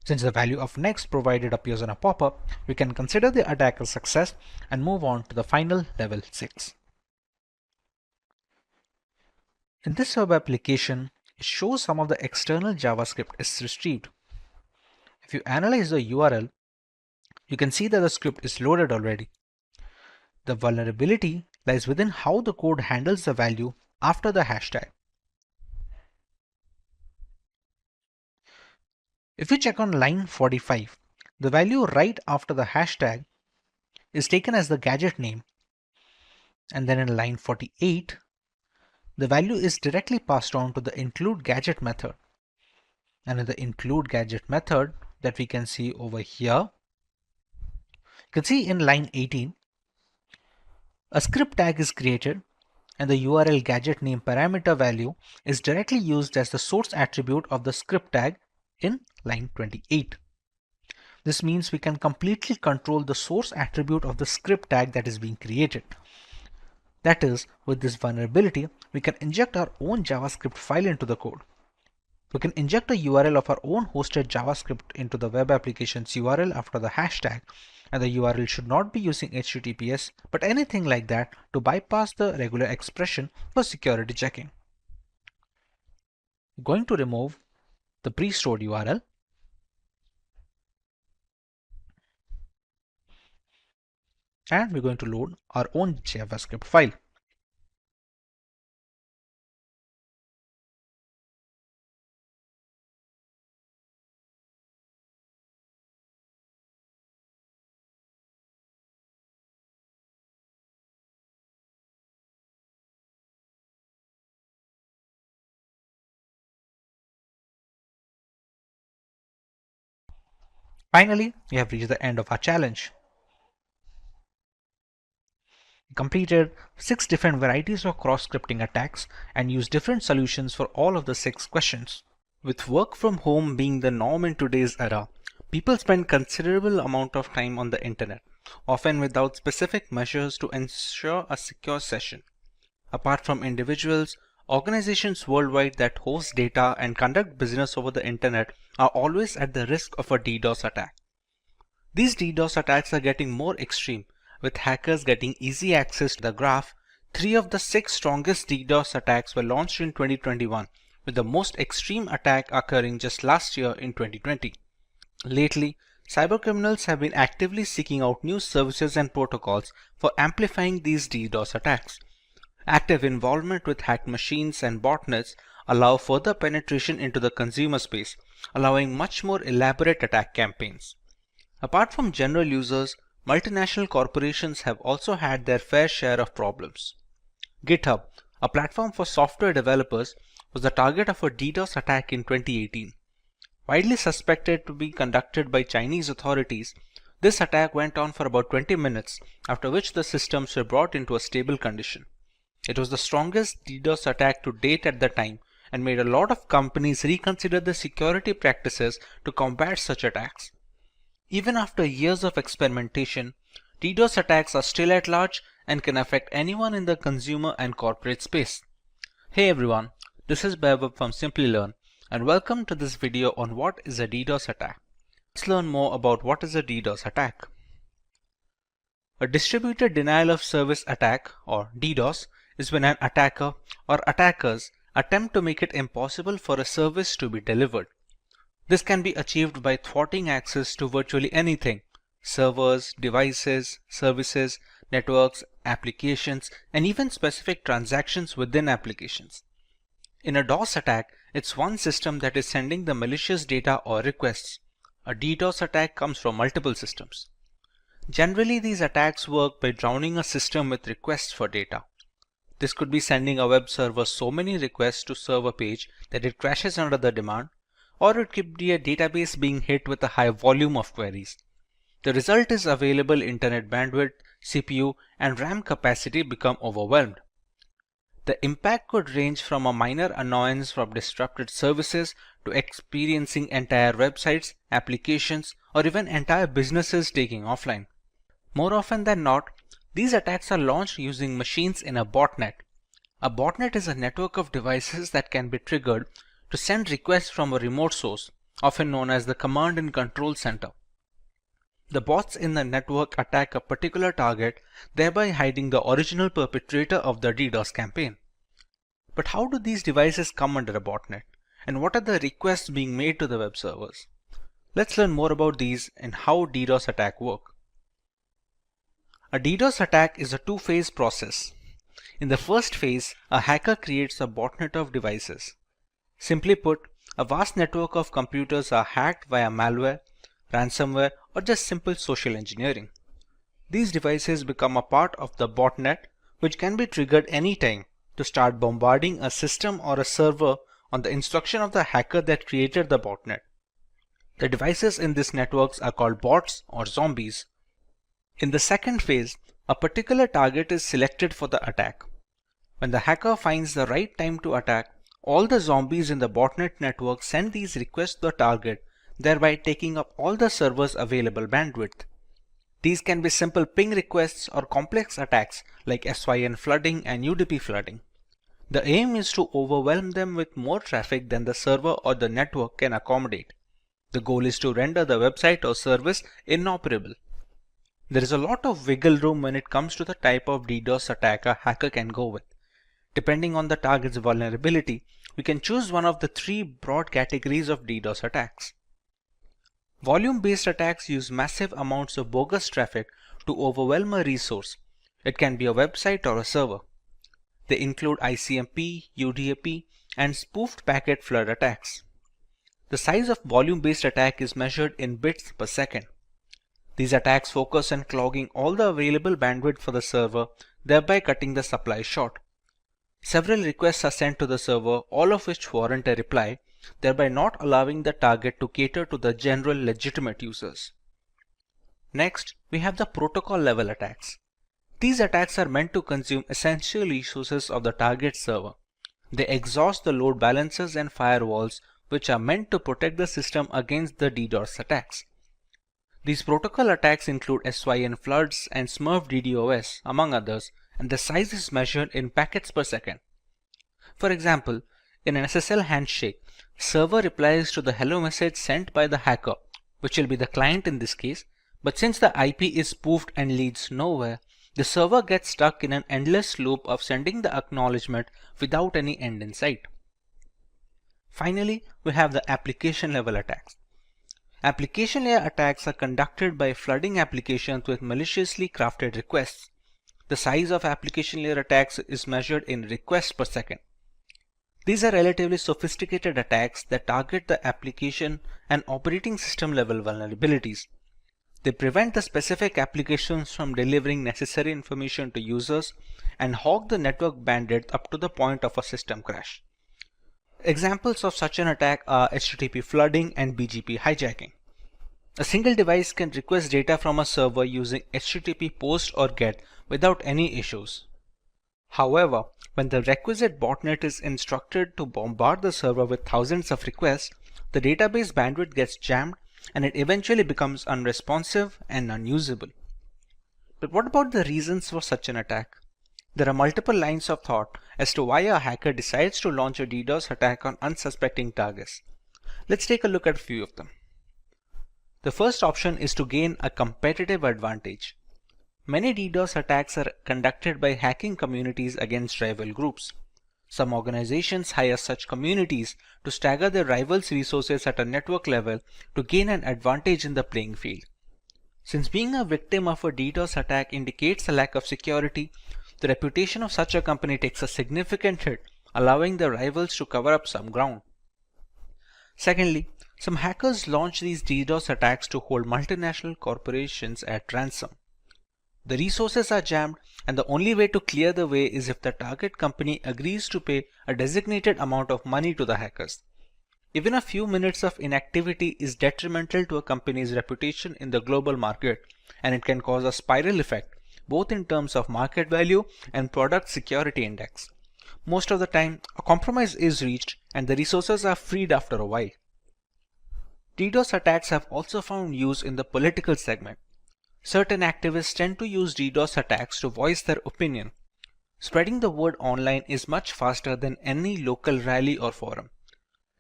Since the value of next provided appears on a pop-up, we can consider the attack a success and move on to the final level 6. In this web application, it shows some of the external JavaScript is retrieved. If you analyze the URL, you can see that the script is loaded already. The vulnerability lies within how the code handles the value after the hashtag. If you check on line 45, the value right after the hashtag is taken as the gadget name. And then in line 48, the value is directly passed on to the include gadget method. And in the include gadget method that we can see over here, you can see in line 18, a script tag is created and the URL gadget name parameter value is directly used as the source attribute of the script tag in line 28. This means we can completely control the source attribute of the script tag that is being created. That is, with this vulnerability, we can inject our own JavaScript file into the code. We can inject a URL of our own hosted JavaScript into the web application's URL after the hashtag, and the URL should not be using HTTPS but anything like that to bypass the regular expression for security checking. We're going to remove the pre-stored URL and we're going to load our own JavaScript file. Finally, we have reached the end of our challenge. We completed 6 different varieties of cross-scripting attacks and used different solutions for all of the 6 questions. With work from home being the norm in today's era, people spend considerable amount of time on the internet, often without specific measures to ensure a secure session. Apart from individuals, organizations worldwide that host data and conduct business over the internet are always at the risk of a DDoS attack. These DDoS attacks are getting more extreme, with hackers getting easy access to the graph. 3 of the 6 strongest DDoS attacks were launched in 2021, with the most extreme attack occurring just last year in 2020. Lately, cybercriminals have been actively seeking out new services and protocols for amplifying these DDoS attacks. Active involvement with hacked machines and botnets allow further penetration into the consumer space, allowing much more elaborate attack campaigns. Apart from general users, multinational corporations have also had their fair share of problems. GitHub, a platform for software developers, was the target of a DDoS attack in 2018. Widely suspected to be conducted by Chinese authorities, this attack went on for about 20 minutes, after which the systems were brought into a stable condition. It was the strongest DDoS attack to date at the time and made a lot of companies reconsider the security practices to combat such attacks. Even after years of experimentation, DDoS attacks are still at large and can affect anyone in the consumer and corporate space. Hey everyone, this is Vaibhav from Simplilearn and welcome to this video on what is a DDoS attack. Let's learn more about what is a DDoS attack. A distributed denial of service attack, or DDoS, is when an attacker or attackers attempt to make it impossible for a service to be delivered. This can be achieved by thwarting access to virtually anything: servers, devices, services, networks, applications, and even specific transactions within applications. In a DOS attack, it's one system that is sending the malicious data or requests. A DDoS attack comes from multiple systems. Generally, these attacks work by drowning a system with requests for data. This could be sending a web server so many requests to serve a page that it crashes under the demand, or it could be a database being hit with a high volume of queries. The result is available internet bandwidth, CPU, and RAM capacity become overwhelmed. The impact could range from a minor annoyance from disrupted services to experiencing entire websites, applications, or even entire businesses taking offline. More often than not, these attacks are launched using machines in a botnet. A botnet is a network of devices that can be triggered to send requests from a remote source, often known as the command and control center. The bots in the network attack a particular target, thereby hiding the original perpetrator of the DDoS campaign. But how do these devices come under a botnet? And what are the requests being made to the web servers? Let's learn more about these and how DDoS attacks work. A DDoS attack is a two-phase process. In the first phase, a hacker creates a botnet of devices. Simply put, a vast network of computers are hacked via malware, ransomware, or just simple social engineering. These devices become a part of the botnet, which can be triggered anytime to start bombarding a system or a server on the instruction of the hacker that created the botnet. The devices in these networks are called bots or zombies. In the second phase, a particular target is selected for the attack. When the hacker finds the right time to attack, all the zombies in the botnet network send these requests to the target, thereby taking up all the server's available bandwidth. These can be simple ping requests or complex attacks like SYN flooding and UDP flooding. The aim is to overwhelm them with more traffic than the server or the network can accommodate. The goal is to render the website or service inoperable. There is a lot of wiggle room when it comes to the type of DDoS attack a hacker can go with. Depending on the target's vulnerability, we can choose one of the three broad categories of DDoS attacks. Volume-based attacks use massive amounts of bogus traffic to overwhelm a resource. It can be a website or a server. They include ICMP, UDP, and spoofed packet flood attacks. The size of volume-based attack is measured in bits per second. These attacks focus on clogging all the available bandwidth for the server, thereby cutting the supply short. Several requests are sent to the server, all of which warrant a reply, thereby not allowing the target to cater to the general legitimate users. Next, we have the protocol level attacks. These attacks are meant to consume essential resources of the target server. They exhaust the load balancers and firewalls, which are meant to protect the system against the DDoS attacks. These protocol attacks include SYN floods and Smurf DDoS, among others, and the size is measured in packets per second. For example, in an SSL handshake, server replies to the hello message sent by the hacker, which will be the client in this case, but since the IP is spoofed and leads nowhere, the server gets stuck in an endless loop of sending the acknowledgement without any end in sight. Finally, we have the application level attacks. Application layer attacks are conducted by flooding applications with maliciously crafted requests. The size of application layer attacks is measured in requests per second. These are relatively sophisticated attacks that target the application and operating system level vulnerabilities. They prevent the specific applications from delivering necessary information to users and hog the network bandwidth up to the point of a system crash. Examples of such an attack are HTTP flooding and BGP hijacking. A single device can request data from a server using HTTP POST or GET without any issues. However, when the requisite botnet is instructed to bombard the server with thousands of requests, the database bandwidth gets jammed and it eventually becomes unresponsive and unusable. But what about the reasons for such an attack? There are multiple lines of thought as to why a hacker decides to launch a DDoS attack on unsuspecting targets. Let's take a look at a few of them. The first option is to gain a competitive advantage. Many DDoS attacks are conducted by hacking communities against rival groups. Some organizations hire such communities to stagger their rivals' resources at a network level to gain an advantage in the playing field. Since being a victim of a DDoS attack indicates a lack of security, the reputation of such a company takes a significant hit, allowing the rivals to cover up some ground. Secondly, some hackers launch these DDoS attacks to hold multinational corporations at ransom. The resources are jammed, and the only way to clear the way is if the target company agrees to pay a designated amount of money to the hackers. Even a few minutes of inactivity is detrimental to a company's reputation in the global market, and it can cause a spiral effect, both in terms of market value and product security index. Most of the time, a compromise is reached and the resources are freed after a while. DDoS attacks have also found use in the political segment. Certain activists tend to use DDoS attacks to voice their opinion. Spreading the word online is much faster than any local rally or forum.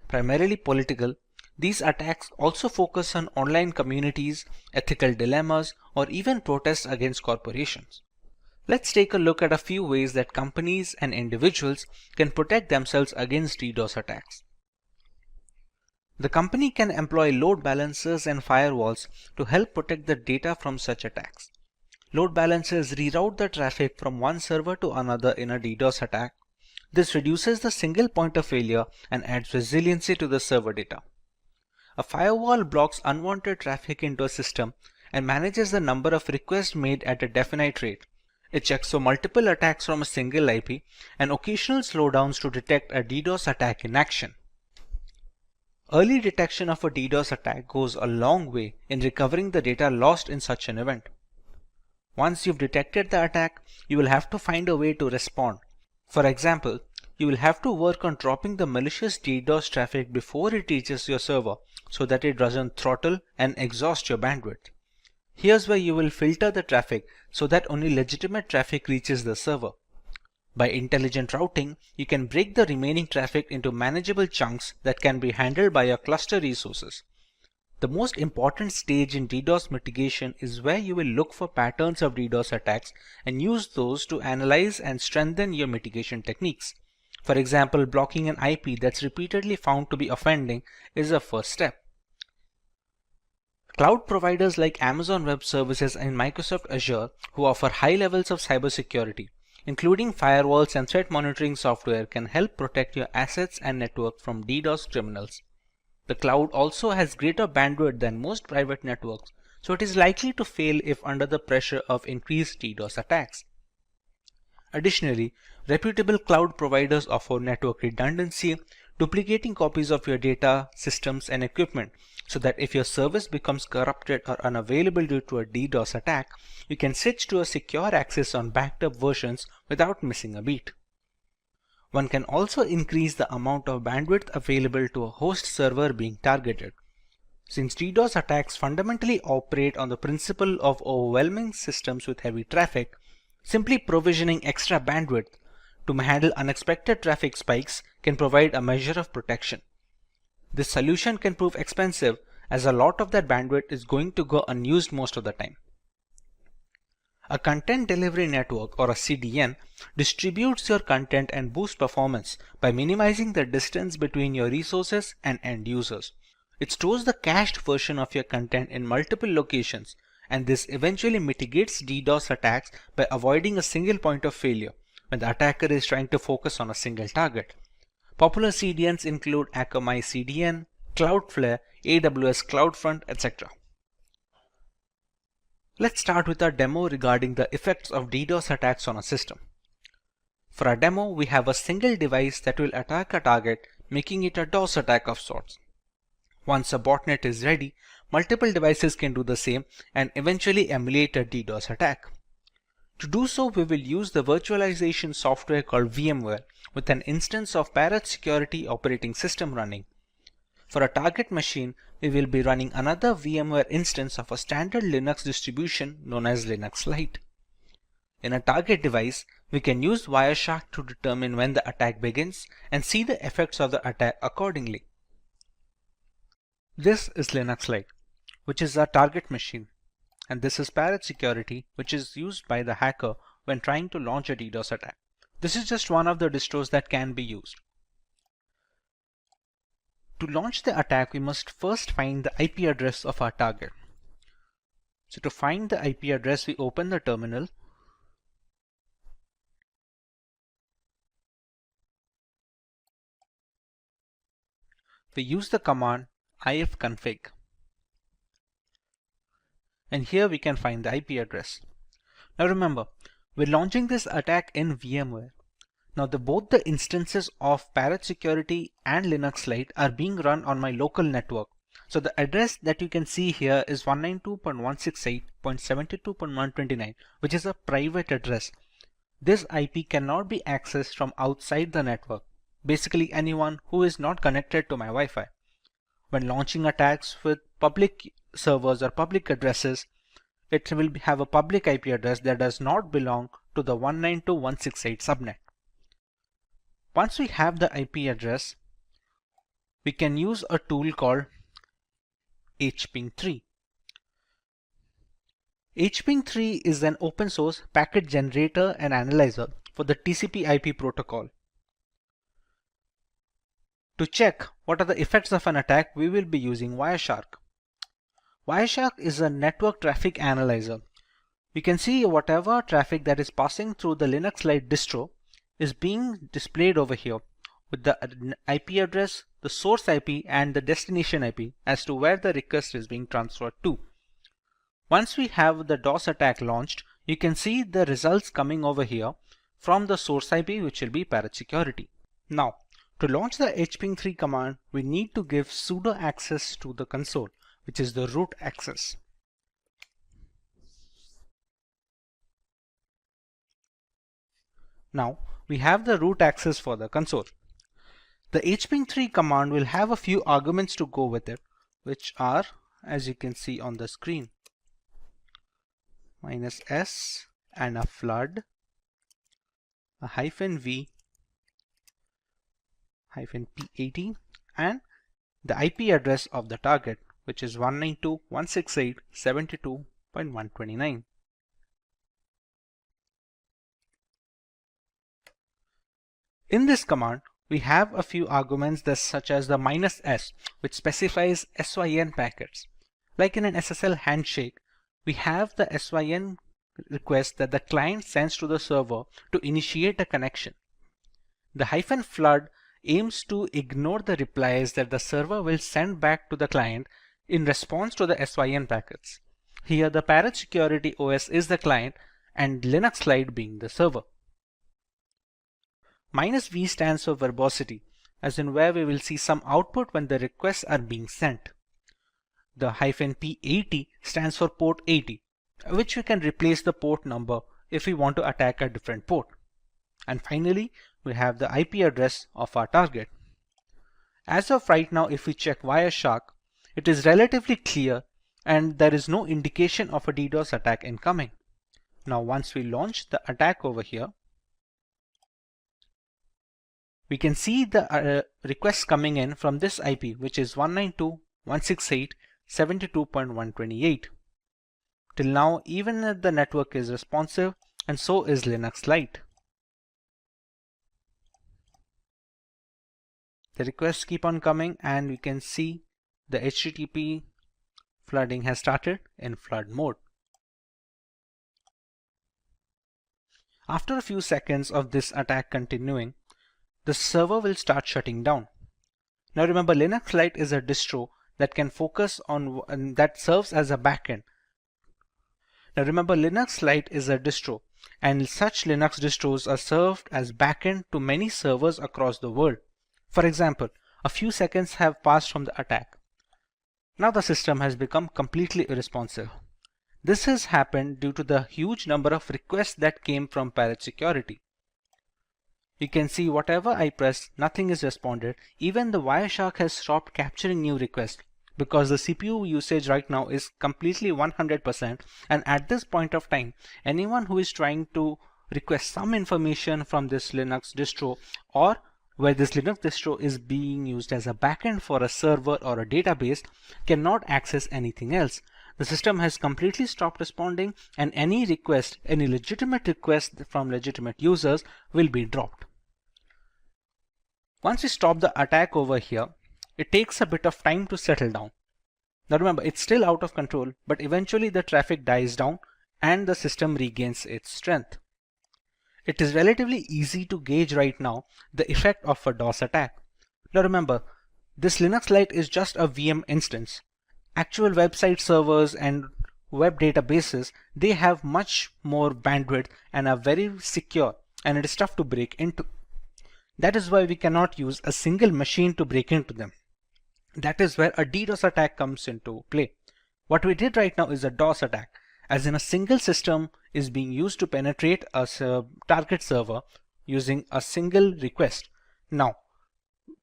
Primarily political, these attacks also focus on online communities, ethical dilemmas, or even protests against corporations. Let's take a look at a few ways that companies and individuals can protect themselves against DDoS attacks. The company can employ load balancers and firewalls to help protect the data from such attacks. Load balancers reroute the traffic from one server to another in a DDoS attack. This reduces the single point of failure and adds resiliency to the server data. A firewall blocks unwanted traffic into a system and manages the number of requests made at a definite rate. It checks for multiple attacks from a single IP and occasional slowdowns to detect a DDoS attack in action. Early detection of a DDoS attack goes a long way in recovering the data lost in such an event. Once you've detected the attack, you will have to find a way to respond. For example, you will have to work on dropping the malicious DDoS traffic before it reaches your server so that it doesn't throttle and exhaust your bandwidth. Here's where you will filter the traffic so that only legitimate traffic reaches the server. By intelligent routing, you can break the remaining traffic into manageable chunks that can be handled by your cluster resources. The most important stage in DDoS mitigation is where you will look for patterns of DDoS attacks and use those to analyze and strengthen your mitigation techniques. For example, blocking an IP that's repeatedly found to be offending is a first step. Cloud providers like Amazon Web Services and Microsoft Azure, who offer high levels of cybersecurity, including firewalls and threat monitoring software, can help protect your assets and network from DDoS criminals. The cloud also has greater bandwidth than most private networks, so it is likely to fail if under the pressure of increased DDoS attacks. Additionally, reputable cloud providers offer network redundancy, duplicating copies of your data, systems, and equipment, so that if your service becomes corrupted or unavailable due to a DDoS attack, you can switch to a secure access on backed up versions without missing a beat. One can also increase the amount of bandwidth available to a host server being targeted. Since DDoS attacks fundamentally operate on the principle of overwhelming systems with heavy traffic, simply provisioning extra bandwidth to handle unexpected traffic spikes can provide a measure of protection. This solution can prove expensive as a lot of that bandwidth is going to go unused most of the time. A content delivery network, or a CDN, distributes your content and boosts performance by minimizing the distance between your resources and end users. It stores the cached version of your content in multiple locations, and this eventually mitigates DDoS attacks by avoiding a single point of failure when the attacker is trying to focus on a single target. Popular CDNs include Akamai CDN, Cloudflare, AWS CloudFront, etc. Let's start with our demo regarding the effects of DDoS attacks on a system. For our demo, we have a single device that will attack a target, making it a DOS attack of sorts. Once a botnet is ready, multiple devices can do the same and eventually emulate a DDoS attack. To do so, we will use the virtualization software called VMware with an instance of Parrot Security operating system running. For a target machine, we will be running another VMware instance of a standard Linux distribution known as Linux Lite. In a target device, we can use Wireshark to determine when the attack begins and see the effects of the attack accordingly. This is Linux Lite, which is our target machine, and this is Parrot Security, which is used by the hacker when trying to launch a DDoS attack. This is just one of the distros that can be used. To launch the attack, we must first find the IP address of our target. So to find the IP address, we open the terminal. We use the command ifconfig. And here we can find the IP address. Now remember, we're launching this attack in VMware. Now both the instances of Parrot Security and Linux Lite are being run on my local network. So the address that you can see here is 192.168.72.129, which is a private address. This IP cannot be accessed from outside the network, basically anyone who is not connected to my Wi-Fi. When launching attacks with public servers or public addresses, it will have a public IP address that does not belong to the 192.168 subnet. Once we have the IP address, we can use a tool called hping3. hping3 is an open source packet generator and analyzer for the TCP/IP protocol. To check what are the effects of an attack, we will be using Wireshark. Wireshark is a network traffic analyzer. We can see whatever traffic that is passing through the Linux Lite distro is being displayed over here with the IP address, the source IP, and the destination IP as to where the request is being transferred to. Once we have the DOS attack launched, you can see the results coming over here from the source IP, which will be Parrot Security. Now, to launch the hping3 command, we need to give sudo access to the console, which is the root access. Now, we have the root access for the console. The hping3 command will have a few arguments to go with it, which are, as you can see on the screen. -s and a flood, a -v, -p80, and the IP address of the target, which is 192.168.72.129. In this command, we have a few arguments such as the -s, which specifies SYN packets. Like in an SSL handshake, we have the SYN request that the client sends to the server to initiate a connection. The -flood aims to ignore the replies that the server will send back to the client in response to the SYN packets. Here the parent security OS is the client and Linux Lite being the server. -v stands for verbosity, as in where we will see some output when the requests are being sent. The -p80 stands for port 80, which we can replace the port number if we want to attack a different port. And finally, we have the IP address of our target. As of right now, if we check Wireshark, it is relatively clear and there is no indication of a DDoS attack incoming. Now once we launch the attack over here, we can see the requests coming in from this IP, which is 192.168.72.128. Till now, even the network is responsive, and so is Linux Lite. The requests keep on coming, and we can see the HTTP flooding has started in flood mode. After a few seconds of this attack continuing, the server will start shutting down. Now remember, Linux Lite is a distro that can focus on that serves as a backend. Now remember, Linux Lite is a distro, and such Linux distros are served as backend to many servers across the world. For example, a few seconds have passed from the attack. Now the system has become completely irresponsive. This has happened due to the huge number of requests that came from parent security. You can see whatever I press, nothing is responded. Even the Wireshark has stopped capturing new requests because the CPU usage right now is completely 100%, and at this point of time, anyone who is trying to request some information from this Linux distro, or where this Linux distro is being used as a backend for a server or a database, cannot access anything else. The system has completely stopped responding, and any request, any legitimate request from legitimate users will be dropped. Once we stop the attack over here, it takes a bit of time to settle down. Now remember, it's still out of control, but eventually the traffic dies down and the system regains its strength. It is relatively easy to gauge right now the effect of a DOS attack. Now remember, this Linux Lite is just a VM instance. Actual website servers and web databases, they have much more bandwidth and are very secure, and it is tough to break into. That is why we cannot use a single machine to break into them. That is where a DDoS attack comes into play. What we did right now is a DOS attack, as in a single system is being used to penetrate a target server using a single request. Now,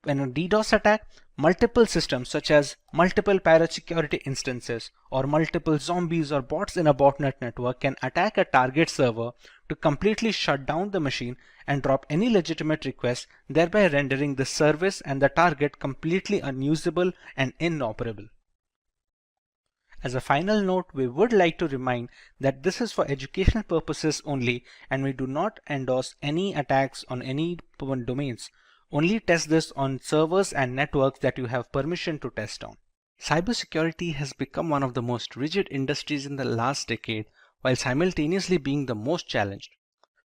when a DDoS attack, multiple systems such as multiple parent security instances or multiple zombies or bots in a botnet network can attack a target server to completely shut down the machine and drop any legitimate request, thereby rendering the service and the target completely unusable and inoperable. As a final note, we would like to remind that this is for educational purposes only, and we do not endorse any attacks on any domains. Only test this on servers and networks that you have permission to test on. Cybersecurity has become one of the most rigid industries in the last decade, while simultaneously being the most challenged.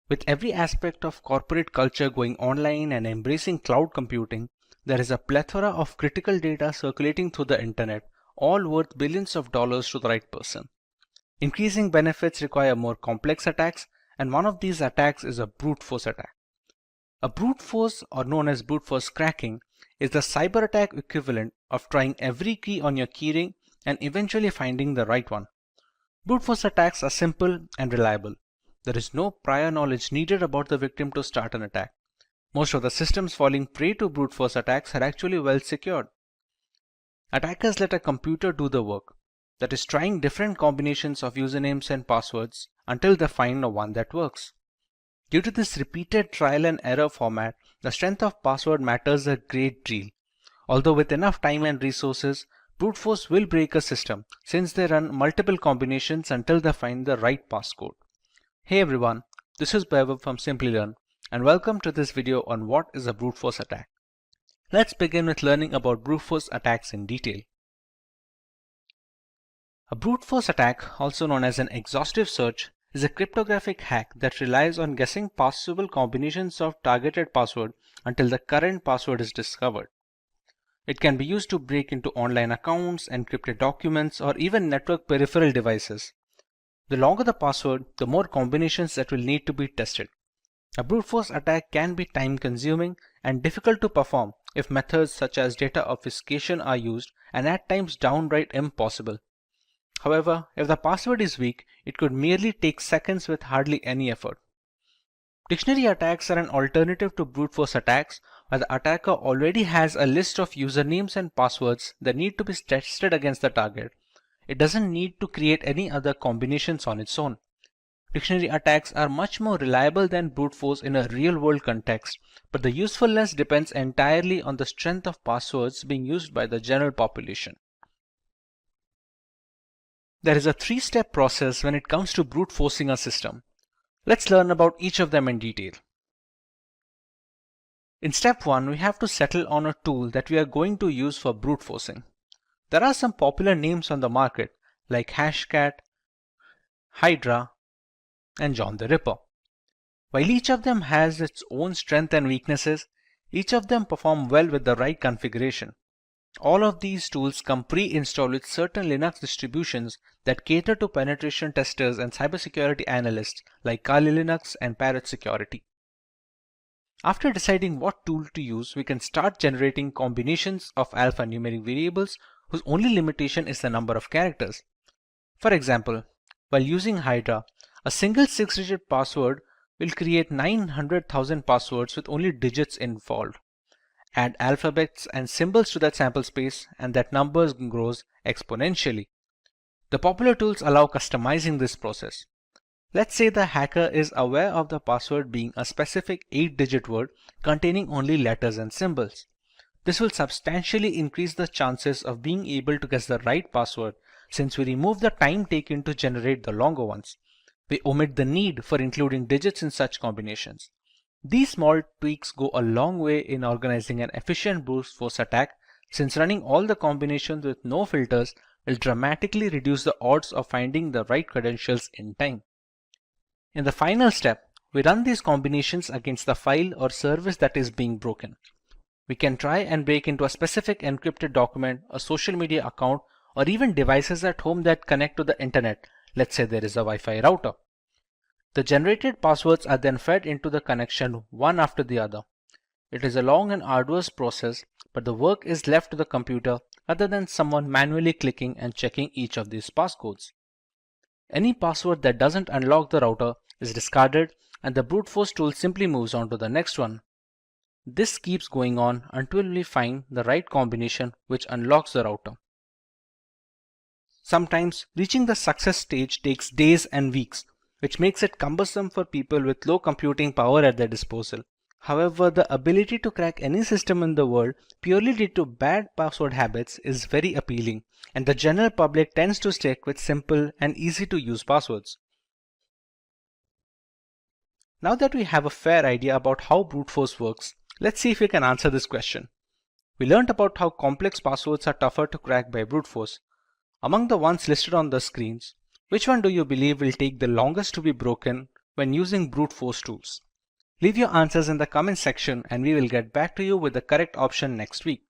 With every aspect of corporate culture going online and embracing cloud computing, there is a plethora of critical data circulating through the internet, all worth billions of dollars to the right person. Increasing benefits require more complex attacks, and one of these attacks is a brute force attack. A brute force, or known as brute force cracking, is the cyber attack equivalent of trying every key on your keyring and eventually finding the right one. Brute force attacks are simple and reliable. There is no prior knowledge needed about the victim to start an attack. Most of the systems falling prey to brute force attacks are actually well secured. Attackers let a computer do the work. that is trying different combinations of usernames and passwords until they find one that works. Due to this repeated trial and error format, the strength of password matters a great deal. Although with enough time and resources, brute force will break a system since they run multiple combinations until they find the right passcode. Hey everyone, this is Vaibhav from Simplilearn and welcome to this video on what is a brute force attack. Let's begin with learning about brute force attacks in detail. A brute force attack, also known as an exhaustive search, is a cryptographic hack that relies on guessing possible combinations of targeted password until the current password is discovered. It can be used to break into online accounts, encrypted documents, or even network peripheral devices. The longer the password, the more combinations that will need to be tested. A brute force attack can be time-consuming and difficult to perform if methods such as data obfuscation are used, and at times downright impossible. However, if the password is weak, it could merely take seconds with hardly any effort. Dictionary attacks are an alternative to brute force attacks, where the attacker already has a list of usernames and passwords that need to be tested against the target. It doesn't need to create any other combinations on its own. Dictionary attacks are much more reliable than brute force in a real-world context, but the usefulness depends entirely on the strength of passwords being used by the general population. There is a three-step process when it comes to brute forcing a system. Let's learn about each of them in detail. In step 1, we have to settle on a tool that we are going to use for brute forcing. There are some popular names on the market like Hashcat, Hydra, and John the Ripper. While each of them has its own strengths and weaknesses, each of them perform well with the right configuration. All of these tools come pre-installed with certain Linux distributions that cater to penetration testers and cybersecurity analysts like Kali Linux and Parrot Security. After deciding what tool to use, we can start generating combinations of alphanumeric variables whose only limitation is the number of characters. For example, while using Hydra, a single 6-digit password will create 900,000 passwords with only digits involved. Add alphabets and symbols to that sample space and that number grows exponentially. The popular tools allow customizing this process. Let's say the hacker is aware of the password being a specific 8-digit word containing only letters and symbols. This will substantially increase the chances of being able to guess the right password since we remove the time taken to generate the longer ones. We omit the need for including digits in such combinations. These small tweaks go a long way in organizing an efficient brute force attack since running all the combinations with no filters will dramatically reduce the odds of finding the right credentials in time. In the final step, we run these combinations against the file or service that is being broken. We can try and break into a specific encrypted document, a social media account, or even devices at home that connect to the internet. Let's say there is a Wi-Fi router. The generated passwords are then fed into the connection one after the other. It is a long and arduous process, but the work is left to the computer rather than someone manually clicking and checking each of these passcodes. Any password that doesn't unlock the router is discarded and the brute force tool simply moves on to the next one. This keeps going on until we find the right combination which unlocks the router. Sometimes reaching the success stage takes days and weeks, which makes it cumbersome for people with low computing power at their disposal. However, the ability to crack any system in the world purely due to bad password habits is very appealing, and the general public tends to stick with simple and easy to use passwords. Now that we have a fair idea about how brute force works, let's see if we can answer this question. We learned about how complex passwords are tougher to crack by brute force. Among the ones listed on the screens, which one do you believe will take the longest to be broken when using brute force tools? Leave your answers in the comment section and we will get back to you with the correct option next week.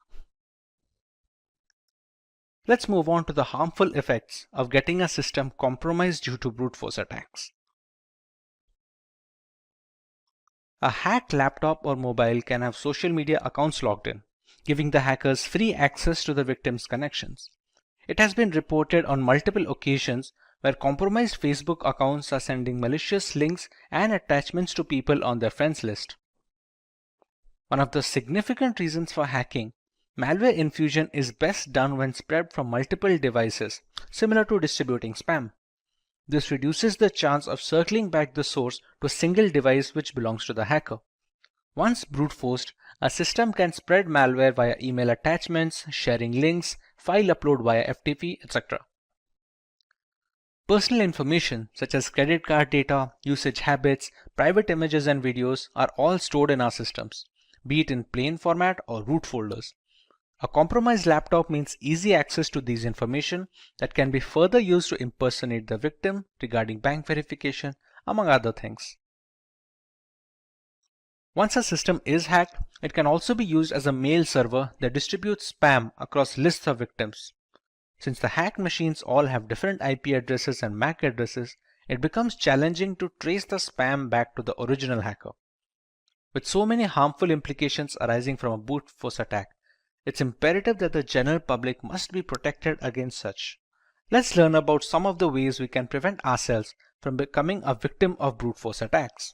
Let's move on to the harmful effects of getting a system compromised due to brute force attacks. A hacked laptop or mobile can have social media accounts logged in, giving the hackers free access to the victim's connections. It has been reported on multiple occasions where compromised Facebook accounts are sending malicious links and attachments to people on their friends list. One of the significant reasons for hacking Malware infusion is best done when spread from multiple devices, similar to distributing spam. This reduces the chance of circling back the source to a single device which belongs to the hacker. Once brute forced, a system can spread malware via email attachments, sharing links, file upload via FTP, etc. Personal information such as credit card data, usage habits, private images and videos are all stored in our systems, be it in plain format or root folders. A compromised laptop means easy access to these information that can be further used to impersonate the victim regarding bank verification, among other things. Once a system is hacked, it can also be used as a mail server that distributes spam across lists of victims. Since the hacked machines all have different IP addresses and MAC addresses, it becomes challenging to trace the spam back to the original hacker. With so many harmful implications arising from a brute force attack, it's imperative that the general public must be protected against such. Let's learn about some of the ways we can prevent ourselves from becoming a victim of brute force attacks.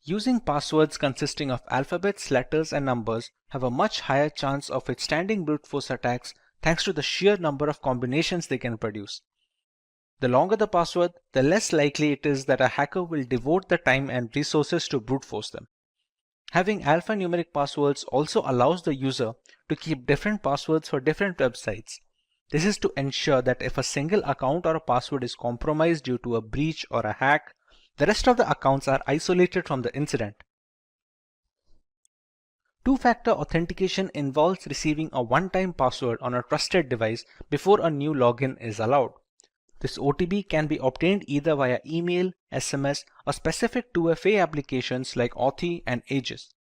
Using passwords consisting of alphabets, letters, and numbers have a much higher chance of withstanding brute force attacks thanks to the sheer number of combinations they can produce. The longer the password, the less likely it is that a hacker will devote the time and resources to brute force them. Having alphanumeric passwords also allows the user to keep different passwords for different websites. This is to ensure that if a single account or a password is compromised due to a breach or a hack, the rest of the accounts are isolated from the incident. Two-factor authentication involves receiving a one-time password on a trusted device before a new login is allowed. This OTP can be obtained either via email, SMS, or specific 2FA applications like Authy and Aegis.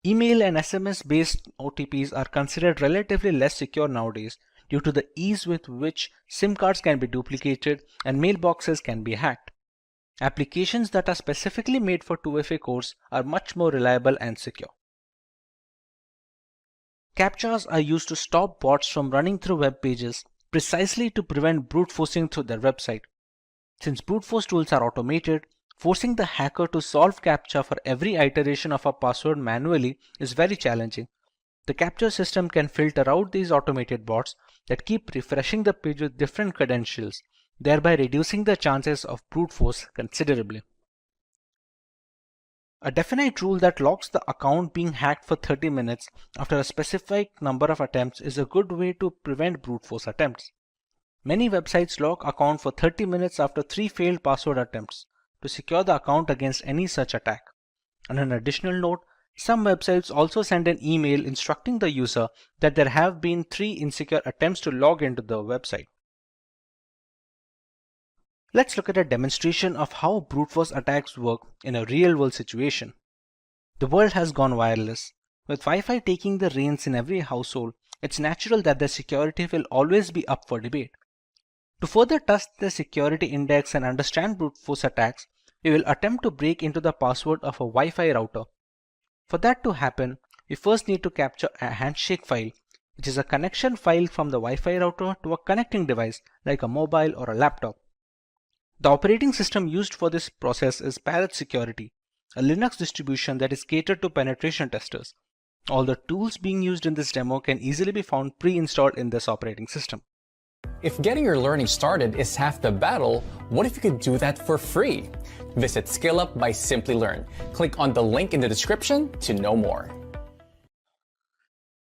Email and SMS-based OTPs are considered relatively less secure nowadays due to the ease with which SIM cards can be duplicated and mailboxes can be hacked. Applications that are specifically made for 2FA cores are much more reliable and secure. CAPTCHAs are used to stop bots from running through web pages precisely to prevent brute forcing through their website. Since brute force tools are automated, forcing the hacker to solve CAPTCHA for every iteration of a password manually is very challenging. The CAPTCHA system can filter out these automated bots that keep refreshing the page with different credentials, thereby reducing the chances of brute force considerably. A definite rule that locks the account being hacked for 30 minutes after a specific number of attempts is a good way to prevent brute force attempts. Many websites lock account for 30 minutes after 3 failed password attempts to secure the account against any such attack. On an additional note, some websites also send an email instructing the user that there have been 3 insecure attempts to log into the website. Let's look at a demonstration of how brute force attacks work in a real-world situation. The world has gone wireless. With Wi-Fi taking the reins in every household, it's natural that their security will always be up for debate. To further test the security index and understand brute force attacks, we will attempt to break into the password of a Wi-Fi router. For that to happen, we first need to capture a handshake file, which is a connection file from the Wi-Fi router to a connecting device like a mobile or a laptop. The operating system used for this process is Parrot Security, a Linux distribution that is catered to penetration testers. All the tools being used in this demo can easily be found pre-installed in this operating system. If getting your learning started is half the battle, what if you could do that for free? Visit SkillUp by Simplilearn. Click on the link in the description to know more.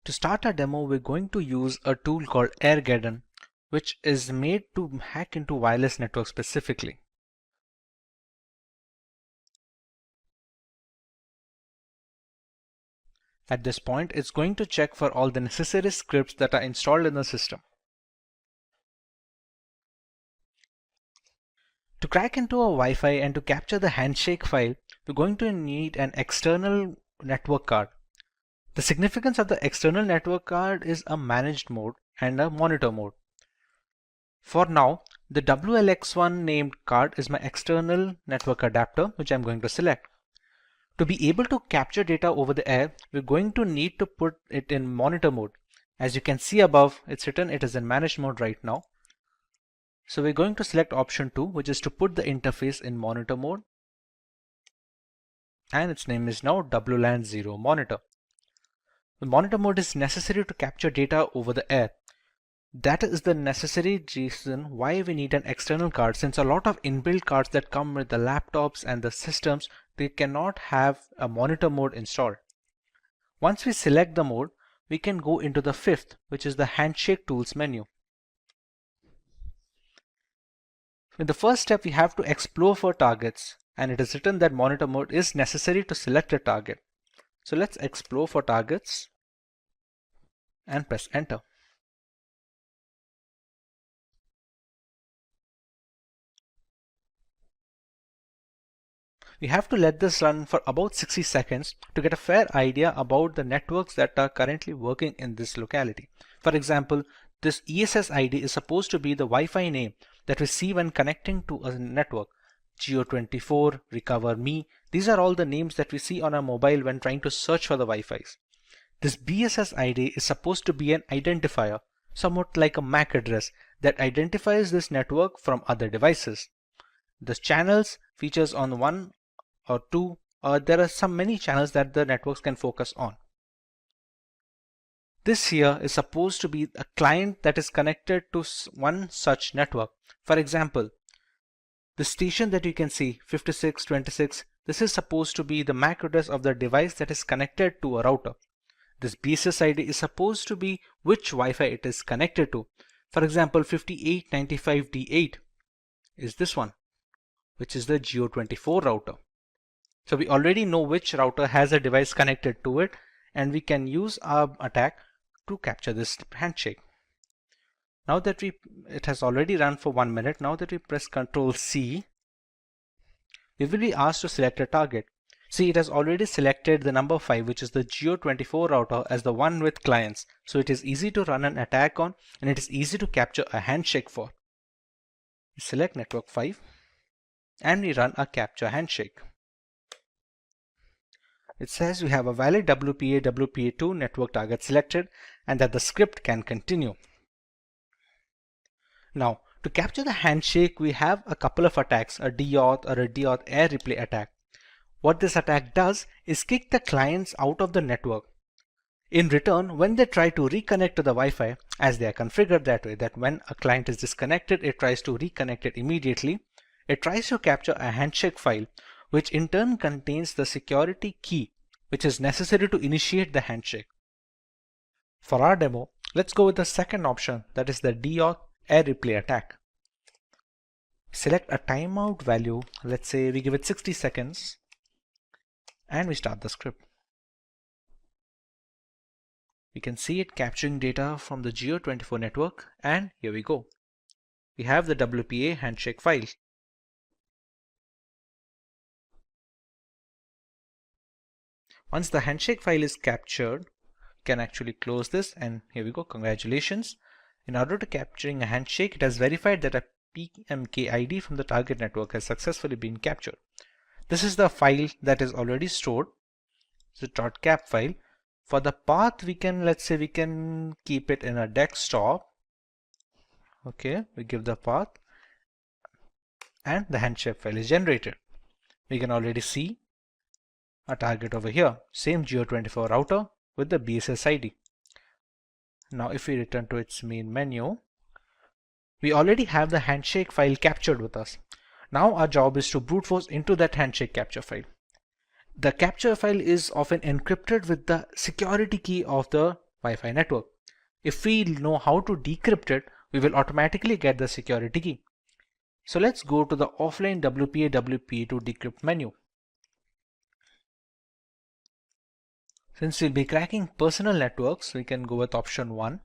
To start our demo, we're going to use a tool called Airgeddon, which is made to hack into wireless networks specifically. At this point, it's going to check for all the necessary scripts that are installed in the system. To crack into a Wi-Fi and to capture the handshake file, we're going to need an external network card. The significance of the external network card is a managed mode and a monitor mode. For now, the WLX1 named card is my external network adapter, which I'm going to select. To be able to capture data over the air, we're going to need to put it in monitor mode. As you can see above, it's written it is in managed mode right now. So we're going to select option 2, which is to put the interface in monitor mode. And its name is now WLAN 0 monitor. The monitor mode is necessary to capture data over the air. That is the necessary reason why we need an external card, since a lot of inbuilt cards that come with the laptops and the systems, they cannot have a monitor mode installed. Once we select the mode, we can go into the fifth, which is the handshake tools menu. In the first step, we have to explore for targets, and it is written that monitor mode is necessary to select a target. So let's explore for targets and press enter. We have to let this run for about 60 seconds to get a fair idea about the networks that are currently working in this locality. For example, this ESS ID is supposed to be the Wi-Fi name that we see when connecting to a network. Geo24, Recover Me, these are all the names that we see on our mobile when trying to search for the Wi-Fi's. This BSS ID is supposed to be an identifier, somewhat like a MAC address that identifies this network from other devices. The channels features on one or two, there are many channels that the networks can focus on. This here is supposed to be a client that is connected to one such network. For example, the station that you can see, 5626, this is supposed to be the MAC address of the device that is connected to a router. This BSS ID is supposed to be which Wi-Fi it is connected to. For example, 5895D8 is this one, which is the Geo24 router. So we already know which router has a device connected to it, and we can use our attack to capture this handshake. Now that it has already run for 1 minute, now that we press Ctrl C, we will be asked to select a target. See, it has already selected the number 5, which is the Geo24 router, as the one with clients. So it is easy to run an attack on, and it is easy to capture a handshake for. We select network 5 and we run a capture handshake. It says we have a valid WPA2 network target selected and that the script can continue. Now, to capture the handshake, we have a couple of attacks, a deauth or a deauth air replay attack. What this attack does is kick the clients out of the network. In return, when they try to reconnect to the Wi-Fi, as they are configured that way, that when a client is disconnected, it tries to reconnect it immediately, it tries to capture a handshake file, which in turn contains the security key, which is necessary to initiate the handshake. For our demo, let's go with the second option, that is the deauth air replay attack. Select a timeout value, let's say we give it 60 seconds, and we start the script. We can see it capturing data from the Geo24 network, and here we go. We have the WPA handshake file. Once the handshake file is captured, you can actually close this, and here we go, congratulations. In order to capturing a handshake, it has verified that a PMK ID from the target network has successfully been captured. This is the file that is already stored. It's a .cap file. For the path, we can, let's say we can keep it in a desktop. Okay, we give the path and the handshake file is generated. We can already see a target over here, same Geo24 router with the BSS ID. Now if we return to its main menu, we already have the handshake file captured with us. Now our job is to brute force into that handshake capture file. The capture file is often encrypted with the security key of the Wi-Fi network. If we know how to decrypt it, we will automatically get the security key. So let's go to the offline WPA2 decrypt menu. Since we'll be cracking personal networks, we can go with option 1.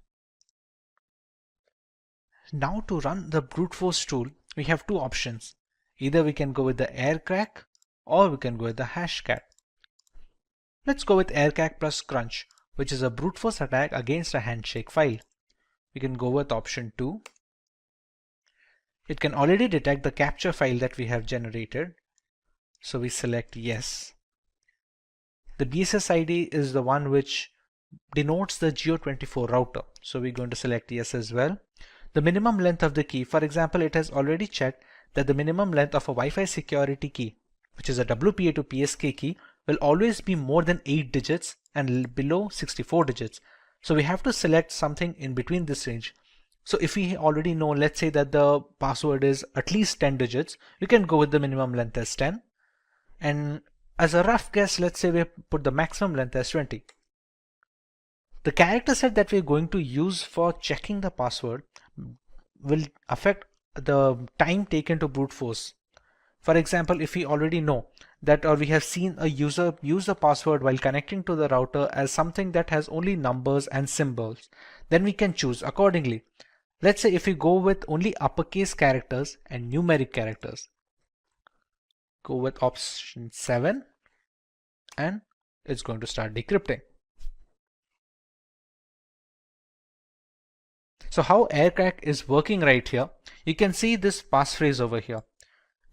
Now to run the brute force tool, we have two options. Either we can go with the aircrack or we can go with the hashcat. Let's go with aircrack plus crunch, which is a brute force attack against a handshake file. We can go with option 2. It can already detect the capture file that we have generated. So we select yes. The BSS ID is the one which denotes the Geo24 router. So we're going to select yes as well. The minimum length of the key, for example, it has already checked that the minimum length of a Wi-Fi security key, which is a WPA to PSK key, will always be more than 8 digits and below 64 digits. So we have to select something in between this range. So if we already know, let's say that the password is at least 10 digits, we can go with the minimum length as 10. And as a rough guess, let's say we put the maximum length as 20. The character set that we're going to use for checking the password will affect the time taken to brute force. For example, if we already know that, or we have seen a user use the password while connecting to the router as something that has only numbers and symbols, then we can choose accordingly. Let's say if we go with only uppercase characters and numeric characters, go with option 7, and it's going to start decrypting. So how AirCrack is working right here, you can see this passphrase over here.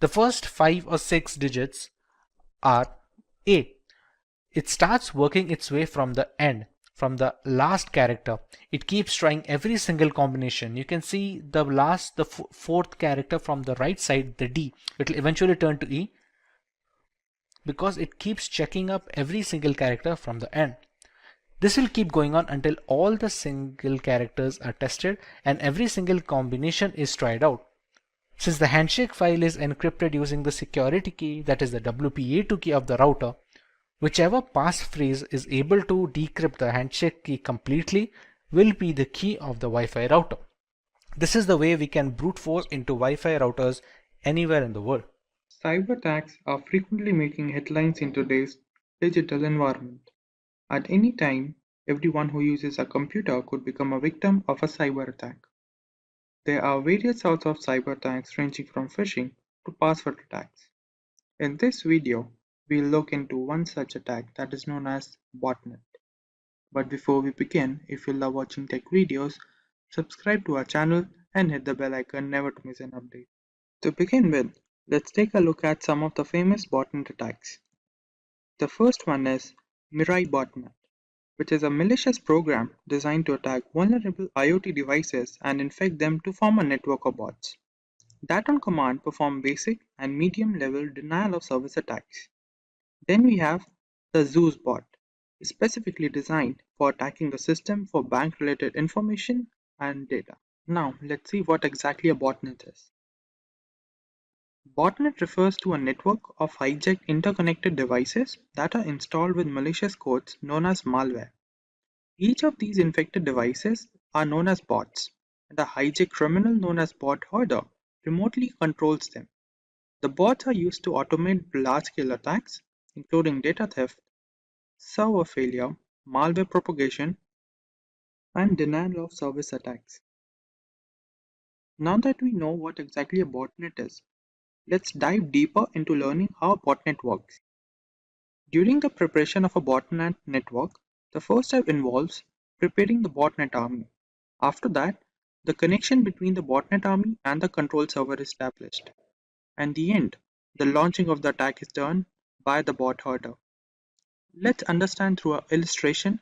The first 5 or 6 digits are A. It starts working its way from the end, from the last character. It keeps trying every single combination. You can see the fourth character from the right side, the D. It will eventually turn to E because it keeps checking up every single character from the end. This will keep going on until all the single characters are tested and every single combination is tried out. Since the handshake file is encrypted using the security key, that is the WPA2 key of the router, whichever passphrase is able to decrypt the handshake key completely will be the key of the Wi-Fi router. This is the way we can brute force into Wi-Fi routers anywhere in the world. Cyber attacks are frequently making headlines in today's digital environment. At any time, everyone who uses a computer could become a victim of a cyber attack. There are various sorts of cyber attacks ranging from phishing to password attacks. In this video, we'll look into one such attack that is known as botnet. But before we begin, if you love watching tech videos, subscribe to our channel and hit the bell icon never to miss an update. To begin with, let's take a look at some of the famous botnet attacks. The first one is Mirai botnet, which is a malicious program designed to attack vulnerable IoT devices and infect them to form a network of bots that on command perform basic and medium level denial of service attacks. Then we have the Zeus bot, specifically designed for attacking the system for bank related information and data. Now let's see what exactly a botnet is. Botnet refers to a network of hijacked interconnected devices that are installed with malicious codes known as malware. Each of these infected devices are known as bots, and a hijacked criminal known as bot hoarder remotely controls them. The bots are used to automate large-scale attacks, including data theft, server failure, malware propagation, and denial of service attacks. Now that we know what exactly a botnet is, let's dive deeper into learning how a botnet works. During the preparation of a botnet network, the first step involves preparing the botnet army. After that, the connection between the botnet army and the control server is established. And the end, the launching of the attack is done by the bot hoarder. Let's understand through an illustration.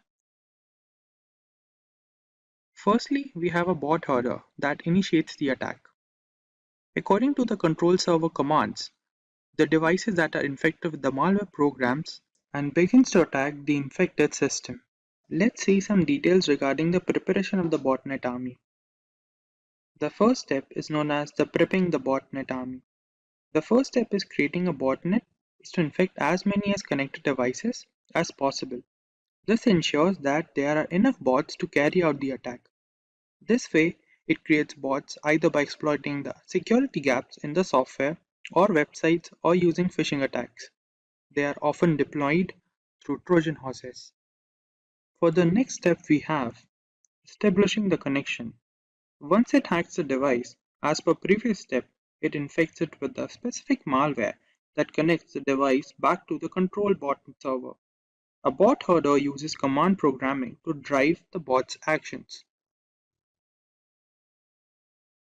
Firstly, we have a bot hoarder that initiates the attack. According to the control server commands, the devices that are infected with the malware programs and begins to attack the infected system. Let's see some details regarding the preparation of the botnet army. The first step is known as the prepping the botnet army. The first step is creating a botnet is to infect as many as connected devices as possible. This ensures that there are enough bots to carry out the attack. This way, it creates bots either by exploiting the security gaps in the software or websites or using phishing attacks. They are often deployed through Trojan horses. For the next step we have establishing the connection. Once it hacks the device, as per previous step, it infects it with the specific malware that connects the device back to the control bot server. A bot hoarder uses command programming to drive the bot's actions.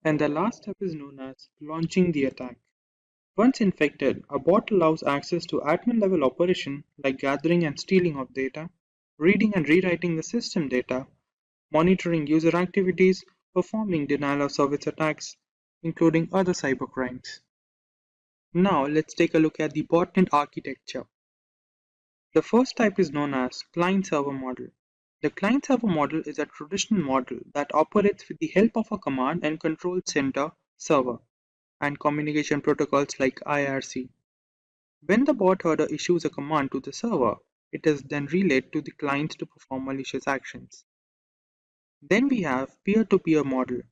And the last step is known as launching the attack. Once infected, a bot allows access to admin level operation like gathering and stealing of data, reading and rewriting the system data, monitoring user activities, performing denial of service attacks, including other cybercrimes. Now let's take a look at the botnet architecture. The first type is known as client-server model. The client-server model is a traditional model that operates with the help of a command and control center server and communication protocols like IRC. When the bot header issues a command to the server, it is then relayed to the client to perform malicious actions. Then we have peer-to-peer model.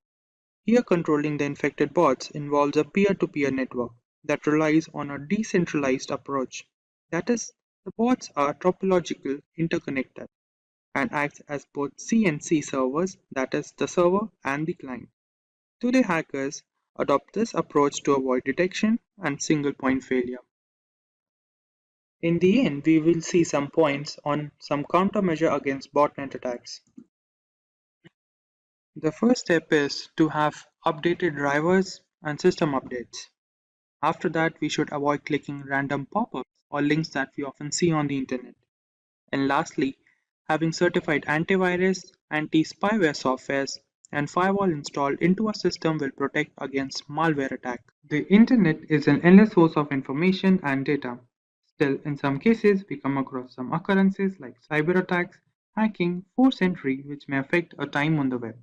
Here controlling the infected bots involves a peer-to-peer network that relies on a decentralized approach. That is, the bots are topological interconnected and acts as both C and C servers, that is, the server and the client. Today hackers adopt this approach to avoid detection and single point failure. In the end, we will see some points on some countermeasure against botnet attacks. The first step is to have updated drivers and system updates. After that, we should avoid clicking random pop-ups or links that we often see on the internet. And lastly, having certified antivirus, anti-spyware softwares, and firewall installed into a system will protect against malware attack. The internet is an endless source of information and data. Still, in some cases, we come across some occurrences like cyber attacks, hacking, forced entry, which may affect our time on the web.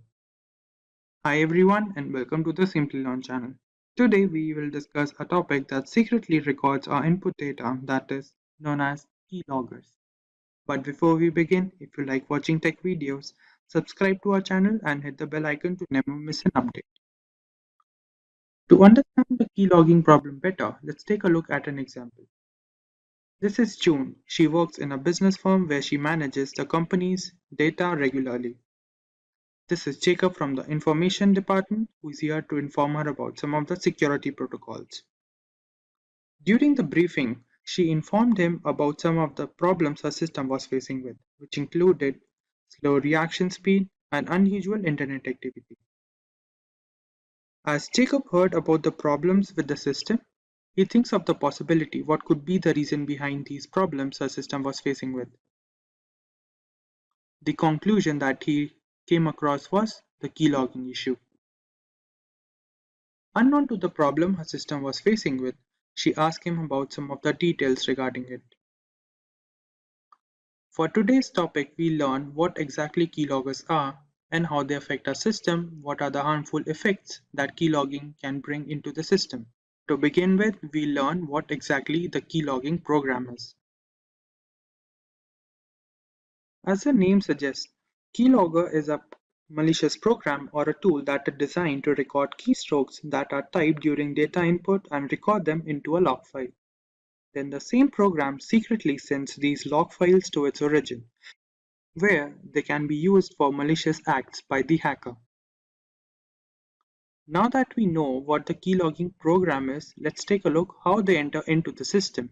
Hi everyone, and welcome to the Simplilearn channel. Today we will discuss a topic that secretly records our input data, that is known as keyloggers. But before we begin, if you like watching tech videos, subscribe to our channel and hit the bell icon to never miss an update. To understand the keylogging problem better, let's take a look at an example. This is June. She works in a business firm where she manages the company's data regularly. This is Jacob from the information department, who is here to inform her about some of the security protocols. During the briefing, she informed him about some of the problems her system was facing with, which included slow reaction speed and unusual internet activity. As Jacob heard about the problems with the system, he thinks of the possibility what could be the reason behind these problems her system was facing with. The conclusion that he came across was the keylogging issue. Unknown to the problem her system was facing with, she asked him about some of the details regarding it. For today's topic, we learn what exactly keyloggers are and how they affect our system, what are the harmful effects that keylogging can bring into the system. To begin with, we learn what exactly the keylogging program is. As the name suggests, keylogger is a malicious program or a tool that is designed to record keystrokes that are typed during data input and record them into a log file. Then the same program secretly sends these log files to its origin, where they can be used for malicious acts by the hacker. Now that we know what the keylogging program is, let's take a look how they enter into the system.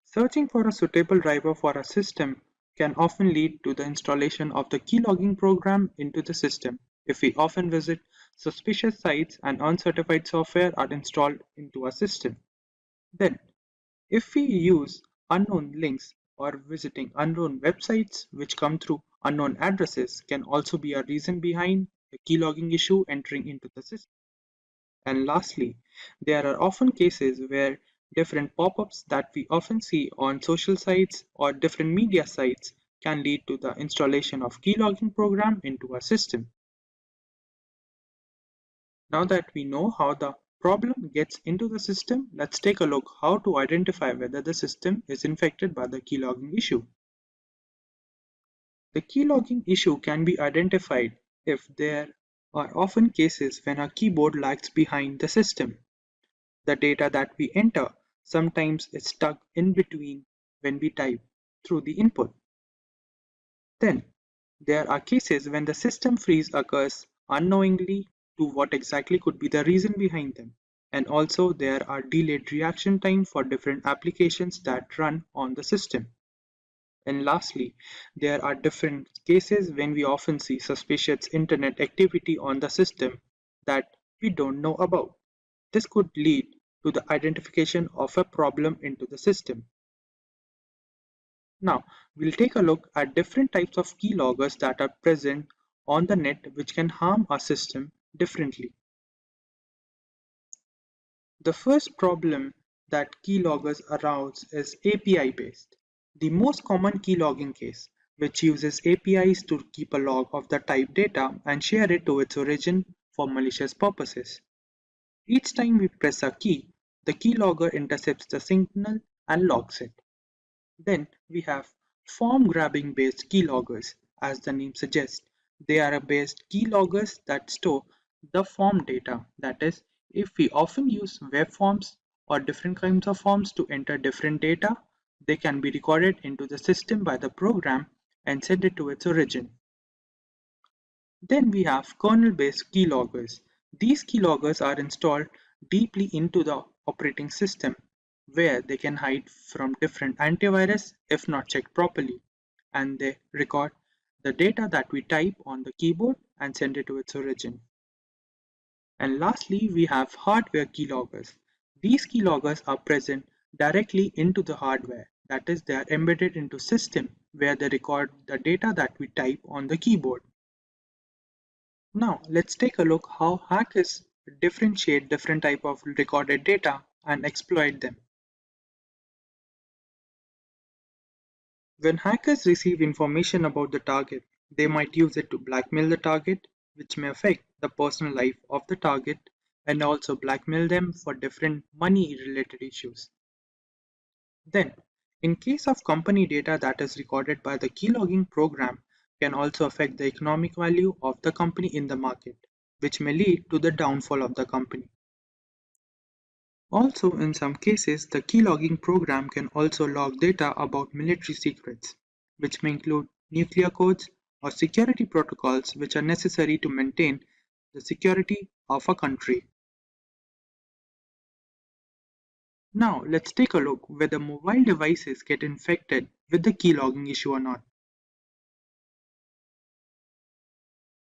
Searching for a suitable driver for a system can often lead to the installation of the keylogging program into the system if we often visit suspicious sites and uncertified software are installed into our system. Then, if we use unknown links or visiting unknown websites which come through unknown addresses can also be a reason behind the keylogging issue entering into the system. And lastly, there are often cases where different pop-ups that we often see on social sites or different media sites can lead to the installation of keylogging program into our system. Now that we know how the problem gets into the system, let's take a look how to identify whether the system is infected by the keylogging issue. The keylogging issue can be identified if there are often cases when our keyboard lags behind the system. The data that we enter sometimes is stuck in between when we type through the input. Then, there are cases when the system freeze occurs unknowingly to what exactly could be the reason behind them. And also there are delayed reaction time for different applications that run on the system. And lastly, there are different cases when we often see suspicious internet activity on the system that we don't know about. This could lead to the identification of a problem into the system. Now, we'll take a look at different types of keyloggers that are present on the net which can harm our system differently. The first problem that keyloggers arouse is API based. The most common keylogging case, which uses APIs to keep a log of the type data and share it to its origin for malicious purposes. Each time we press a key, the keylogger intercepts the signal and logs it. Then we have form grabbing based keyloggers. As the name suggests, they are based keyloggers that store the form data. That is, if we often use web forms or different kinds of forms to enter different data, they can be recorded into the system by the program and sent it to its origin. Then we have kernel-based keyloggers. These keyloggers are installed deeply into the operating system, where they can hide from different antivirus if not checked properly, and they record the data that we type on the keyboard and send it to its origin. And lastly, we have hardware keyloggers. These keyloggers are present directly into the hardware. That is, they are embedded into system where they record the data that we type on the keyboard. Now let's take a look how hackers differentiate different type of recorded data and exploit them. When hackers receive information about the target, they might use it to blackmail the target, which may affect the personal life of the target and also blackmail them for different money related issues. Then, in case of company data that is recorded by the keylogging program can also affect the economic value of the company in the market, which may lead to the downfall of the company. Also, in some cases, the keylogging program can also log data about military secrets, which may include nuclear codes or security protocols which are necessary to maintain the security of a country. Now, let's take a look whether mobile devices get infected with the keylogging issue or not.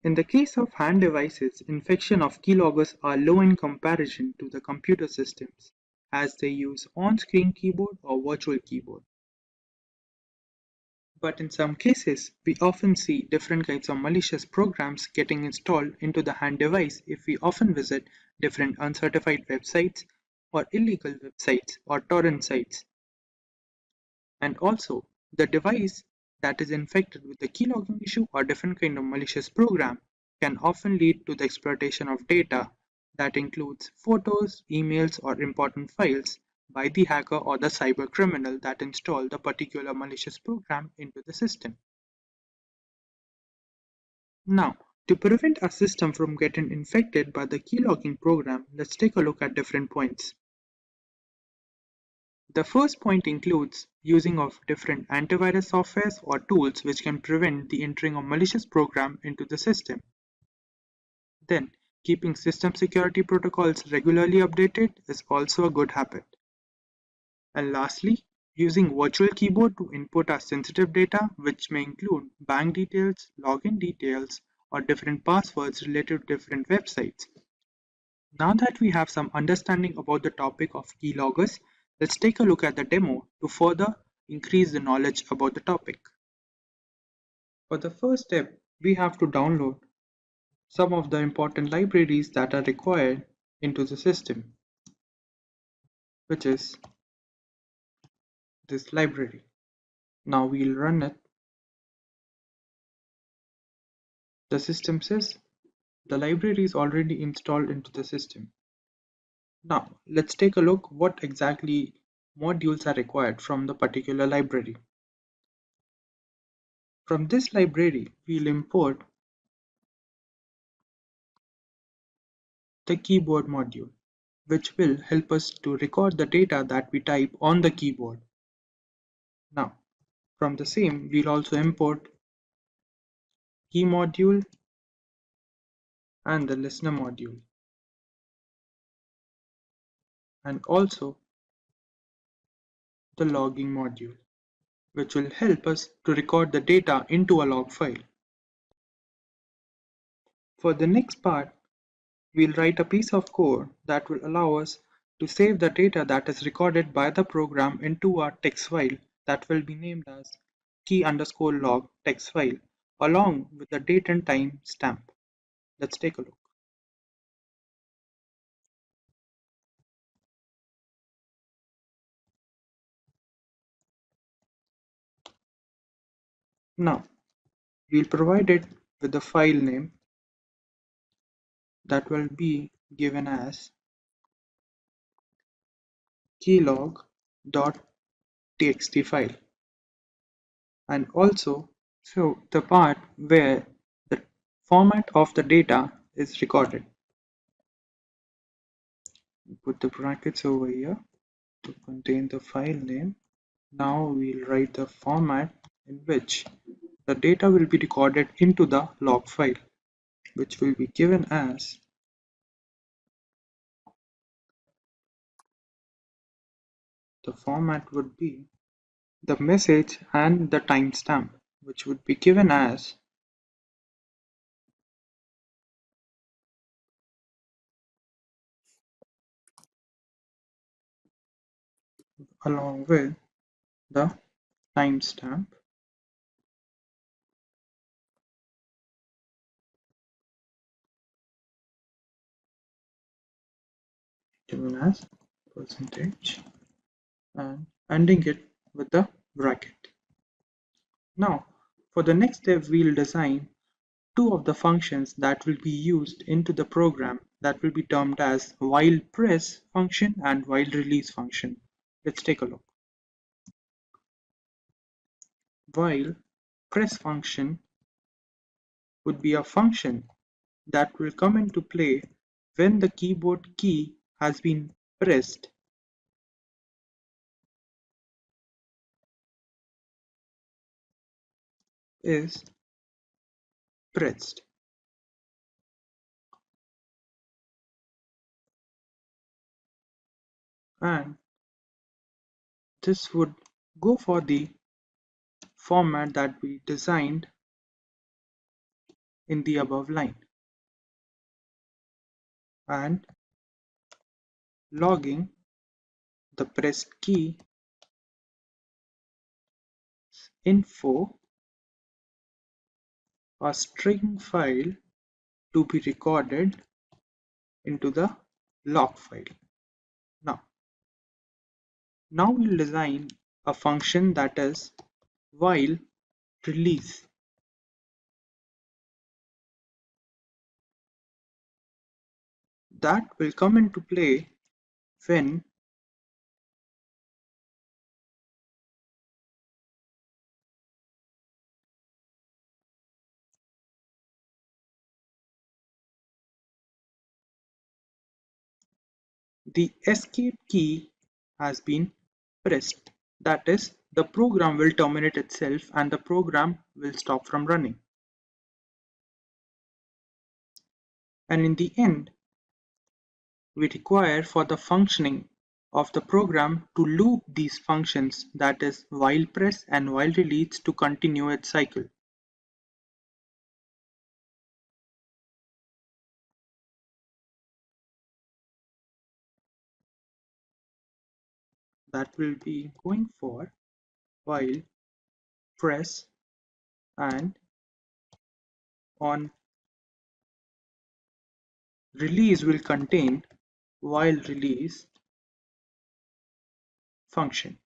In the case of hand devices, infection of keyloggers are low in comparison to the computer systems, as they use on-screen keyboard or virtual keyboard. But in some cases, we often see different kinds of malicious programs getting installed into the hand device if we often visit different uncertified websites or illegal websites or torrent sites. And also, the device that is infected with the keylogging issue or different kind of malicious program can often lead to the exploitation of data that includes photos, emails, or important files by the hacker or the cyber criminal that installed the particular malicious program into the system. Now, to prevent a system from getting infected by the keylogging program, let's take a look at different points. The first point includes using of different antivirus softwares or tools which can prevent the entering of malicious program into the system. Then, keeping system security protocols regularly updated is also a good habit. And lastly, using virtual keyboard to input our sensitive data, which may include bank details, login details, or different passwords related to different websites. Now that we have some understanding about the topic of keyloggers, let's take a look at the demo to further increase the knowledge about the topic. For the first step, we have to download some of the important libraries that are required into the system, which is this library. Now we'll run it. The system says the library is already installed into the system. Now let's take a look what exactly modules are required from the particular library. From this library, we'll import the keyboard module, which will help us to record the data that we type on the keyboard. Now, from the same, we'll also import key module and the listener module, and also the logging module, which will help us to record the data into a log file. For the next part, we'll write a piece of code that will allow us to save the data that is recorded by the program into a text file that will be named as key_log text file along with the date and time stamp. Let's take a look. Now, we'll provide it with the file name that will be given as keylog.txt file, and also show the part where the format of the data is recorded. Put the brackets over here to contain the file name. Now we'll write the format in which the data will be recorded into the log file, which will be given as the format would be the message and the timestamp, which would be given as along with the timestamp given as percentage and ending it with the bracket. Now, for the next step, we'll design two of the functions that will be used into the program that will be termed as while press function and while release function. Let's take a look. While press function would be a function that will come into play when the keyboard key has been pressed is pressed. And this would go for the format that we designed in the above line, and logging the pressed key info, a string file to be recorded into the log file. Now we'll design a function that is while release. That will come into play when the escape key has been pressed. That is, the program will terminate itself and the program will stop from running. And in the end, we require for the functioning of the program to loop these functions, that is while press and while release, to continue its cycle. That will be going for while press and on release will contain while release function.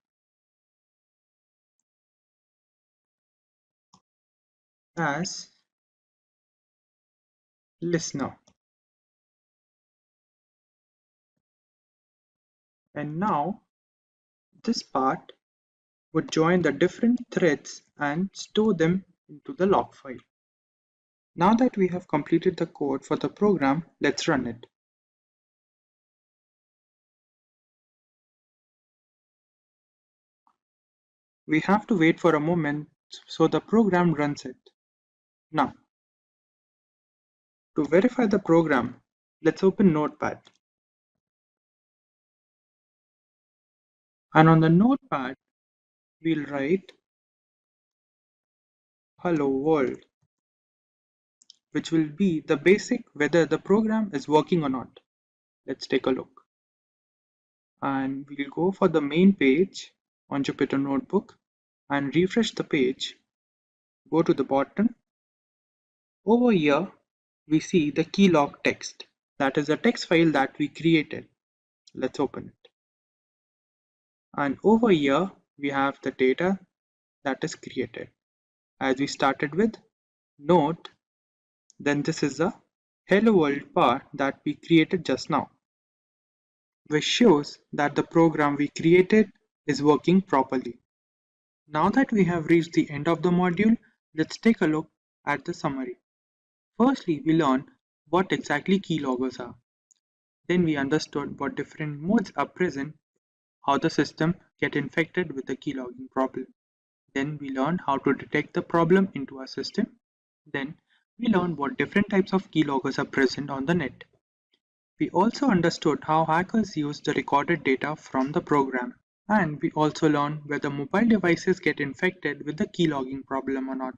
As listener. And now this part would join the different threads and store them into the log file. Now that we have completed the code for the program, let's run it. We have to wait for a moment so the program runs it. Now, to verify the program, let's open Notepad. And on the Notepad, we'll write hello world, which will be the basic whether the program is working or not. Let's take a look. And we'll go for the main page on Jupyter Notebook and refresh the page. Go to the bottom. Over here, we see the keylog text. That is a text file that we created. Let's open it. And over here, we have the data that is created. as we started with. Note, then this is the Hello World bar that we created just now, which shows that the program we created is working properly. Now that we have reached the end of the module, let's take a look at the summary. Firstly, we learned what exactly keyloggers are. Then we understood what different modes are present, how the system get infected with the keylogging problem. Then we learned how to detect the problem into our system. Then we learned what different types of keyloggers are present on the net. We also understood how hackers use the recorded data from the program. And we also learned whether mobile devices get infected with the keylogging problem or not.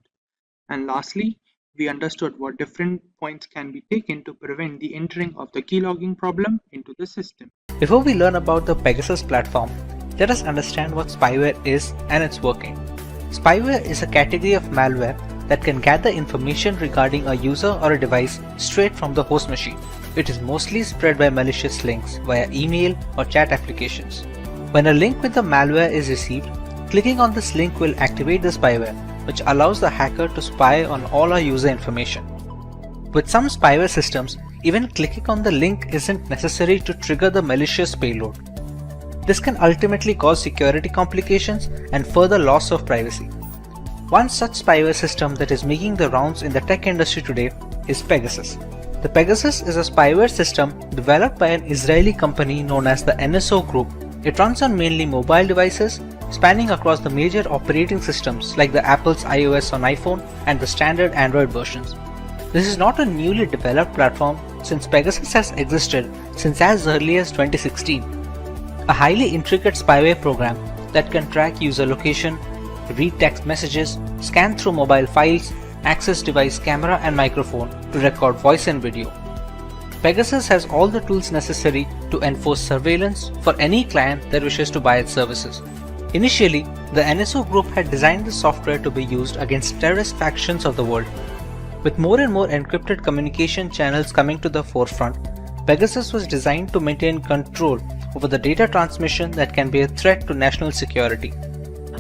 And lastly, we understood what different points can be taken to prevent the entering of the keylogging problem into the system. Before we learn about the Pegasus platform, let us understand what spyware is and its working. Spyware is a category of malware that can gather information regarding a user or a device straight from the host machine. It is mostly spread by malicious links via email or chat applications. When a link with the malware is received, clicking on this link will activate the spyware, which allows the hacker to spy on all our user information. With some spyware systems, even clicking on the link isn't necessary to trigger the malicious payload. This can ultimately cause security complications and further loss of privacy. One such spyware system that is making the rounds in the tech industry today is Pegasus. The Pegasus is a spyware system developed by an Israeli company known as the NSO Group. It runs on mainly mobile devices, spanning across the major operating systems like the Apple's iOS on iPhone and the standard Android versions. This is not a newly developed platform since Pegasus has existed since as early as 2016. A highly intricate spyware program that can track user location, read text messages, scan through mobile files, access device camera and microphone to record voice and video. Pegasus has all the tools necessary to enforce surveillance for any client that wishes to buy its services. Initially, the NSO Group had designed the software to be used against terrorist factions of the world. With more and more encrypted communication channels coming to the forefront, Pegasus was designed to maintain control over the data transmission that can be a threat to national security.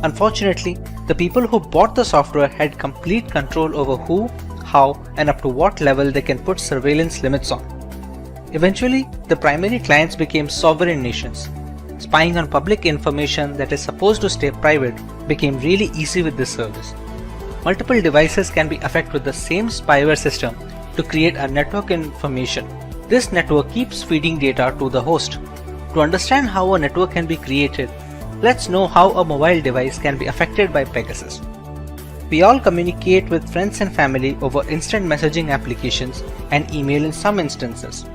Unfortunately, the people who bought the software had complete control over who, how, and up to what level they can put surveillance limits on. Eventually, the primary clients became sovereign nations. Spying on public information that is supposed to stay private became really easy with this service. Multiple devices can be affected with the same spyware system to create a network information. This network keeps feeding data to the host. To understand how a network can be created, let's know how a mobile device can be affected by Pegasus. We all communicate with friends and family over instant messaging applications and email in some instances.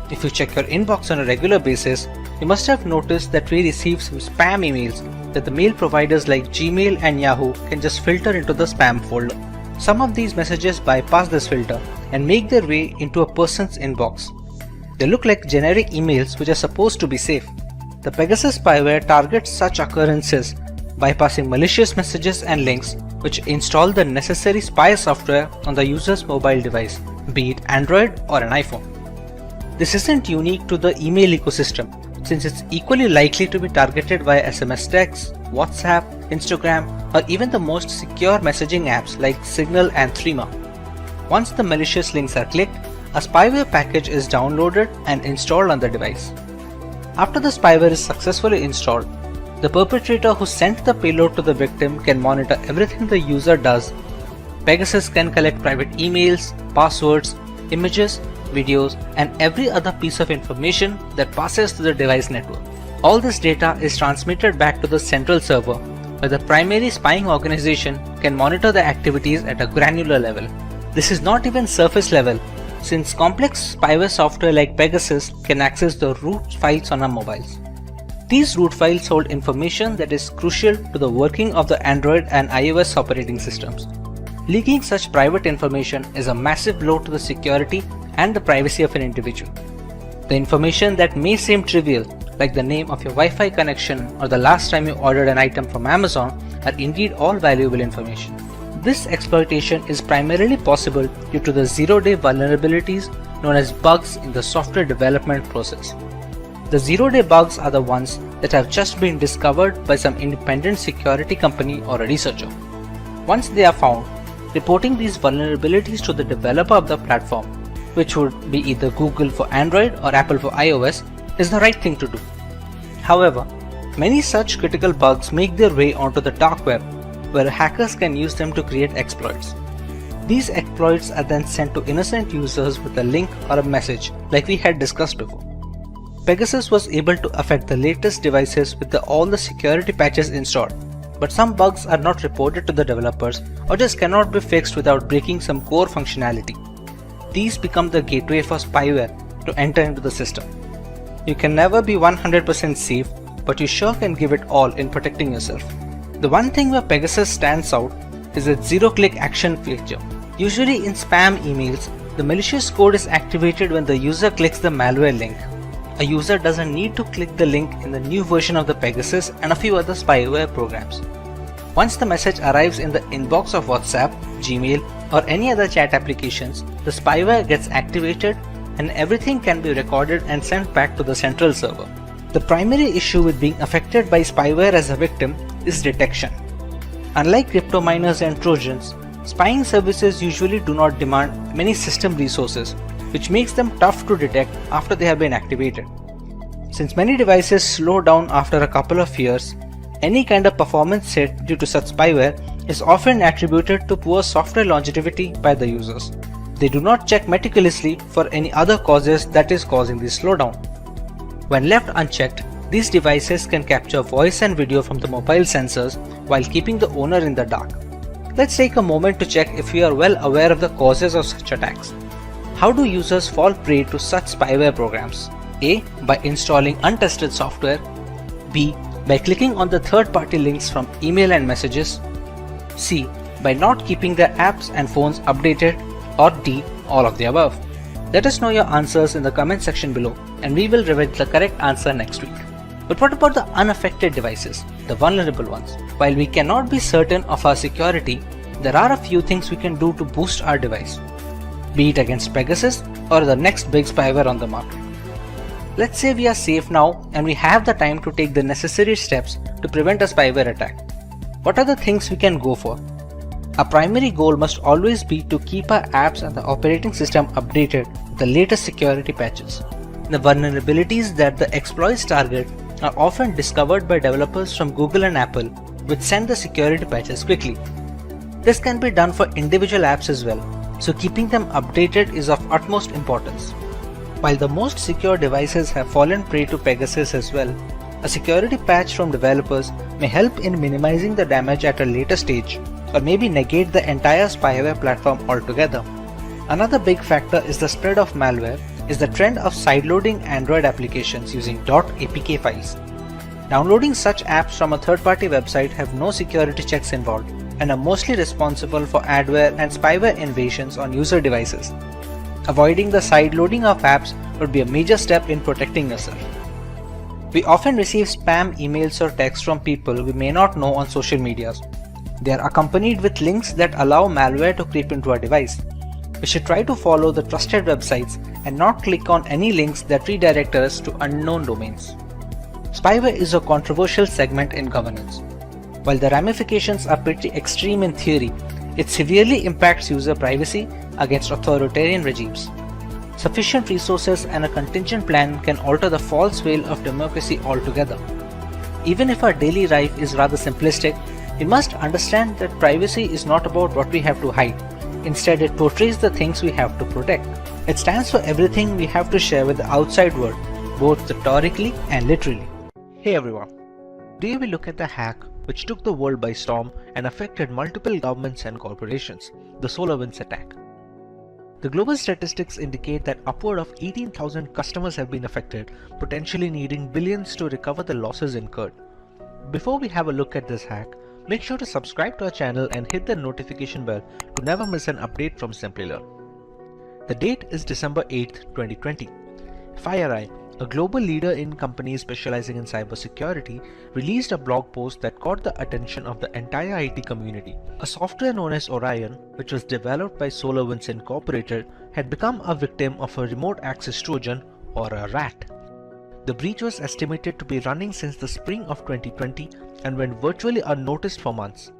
If you check your inbox on a regular basis, you must have noticed that we receive some spam emails that the mail providers like Gmail and Yahoo can just filter into the spam folder. Some of these messages bypass this filter and make their way into a person's inbox. They look like generic emails which are supposed to be safe. The Pegasus spyware targets such occurrences, bypassing malicious messages and links which install the necessary spy software on the user's mobile device, be it Android or an iPhone. This isn't unique to the email ecosystem, since it's equally likely to be targeted via SMS text, WhatsApp, Instagram, or even the most secure messaging apps like Signal and Threema. Once the malicious links are clicked, a spyware package is downloaded and installed on the device. After the spyware is successfully installed, the perpetrator who sent the payload to the victim can monitor everything the user does. Pegasus can collect private emails, passwords, images, videos, and every other piece of information that passes through the device network. All this data is transmitted back to the central server, where the primary spying organization can monitor the activities at a granular level. This is not even surface level, since complex spyware software like Pegasus can access the root files on our mobiles. These root files hold information that is crucial to the working of the Android and iOS operating systems. Leaking such private information is a massive blow to the security and the privacy of an individual. The information that may seem trivial, like the name of your Wi-Fi connection or the last time you ordered an item from Amazon, are indeed all valuable information. This exploitation is primarily possible due to the zero-day vulnerabilities known as bugs in the software development process. The zero-day bugs are the ones that have just been discovered by some independent security company or a researcher. Once they are found, reporting these vulnerabilities to the developer of the platform, which would be either Google for Android or Apple for iOS, is the right thing to do. However, many such critical bugs make their way onto the dark web, where hackers can use them to create exploits. These exploits are then sent to innocent users with a link or a message, like we had discussed before. Pegasus was able to affect the latest devices with all the security patches installed, but some bugs are not reported to the developers or just cannot be fixed without breaking some core functionality. These become the gateway for spyware to enter into the system. You can never be 100% safe, but you sure can give it all in protecting yourself. The one thing where Pegasus stands out is its zero-click action feature. Usually in spam emails, the malicious code is activated when the user clicks the malware link. A user doesn't need to click the link in the new version of the Pegasus and a few other spyware programs. Once the message arrives in the inbox of WhatsApp, Gmail, or any other chat applications, the spyware gets activated and everything can be recorded and sent back to the central server. The primary issue with being affected by spyware as a victim is detection. Unlike crypto miners and Trojans, spying services usually do not demand many system resources, which makes them tough to detect after they have been activated. Since many devices slow down after a couple of years, any kind of performance hit due to such spyware is often attributed to poor software longevity by the users. They do not check meticulously for any other causes that is causing the slowdown. When left unchecked, these devices can capture voice and video from the mobile sensors while keeping the owner in the dark. Let's take a moment to check if we are well aware of the causes of such attacks. How do users fall prey to such spyware programs? A. By installing untested software. B. By clicking on the third-party links from email and messages. C. By not keeping their apps and phones updated. Or D. All of the above. Let us know your answers in the comment section below and we will reveal the correct answer next week. But what about the unaffected devices, the vulnerable ones? While we cannot be certain of our security, there are a few things we can do to boost our device, be it against Pegasus or the next big spyware on the market. Let's say we are safe now and we have the time to take the necessary steps to prevent a spyware attack. What are the things we can go for? Our primary goal must always be to keep our apps and the operating system updated with the latest security patches. The vulnerabilities that the exploits target are often discovered by developers from Google and Apple, which send the security patches quickly. This can be done for individual apps as well, so keeping them updated is of utmost importance. While the most secure devices have fallen prey to Pegasus as well, a security patch from developers may help in minimizing the damage at a later stage, or maybe negate the entire spyware platform altogether. Another big factor is the spread of malware is the trend of sideloading Android applications using .apk files. Downloading such apps from a third-party website have no security checks involved and are mostly responsible for adware and spyware invasions on user devices. Avoiding the sideloading of apps would be a major step in protecting yourself. We often receive spam emails or texts from people we may not know on social medias. They are accompanied with links that allow malware to creep into our device. We should try to follow the trusted websites and not click on any links that redirect us to unknown domains. Spyware is a controversial segment in governance. While the ramifications are pretty extreme in theory, it severely impacts user privacy against authoritarian regimes. Sufficient resources and a contingent plan can alter the false veil of democracy altogether. Even if our daily life is rather simplistic, we must understand that privacy is not about what we have to hide. Instead, it portrays the things we have to protect. It stands for everything we have to share with the outside world, both rhetorically and literally. Hey everyone, today we look at the hack which took the world by storm and affected multiple governments and corporations, the SolarWinds attack. The global statistics indicate that upward of 18,000 customers have been affected, potentially needing billions to recover the losses incurred. Before we have a look at this hack, make sure to subscribe to our channel and hit the notification bell to never miss an update from Simplilearn. The date is December 8th, 2020. FireEye, a global leader in companies specializing in cybersecurity, released a blog post that caught the attention of the entire IT community. A software known as Orion, which was developed by SolarWinds Incorporated, had become a victim of a remote access Trojan, or a RAT. The breach was estimated to be running since the spring of 2020 and went virtually unnoticed for months.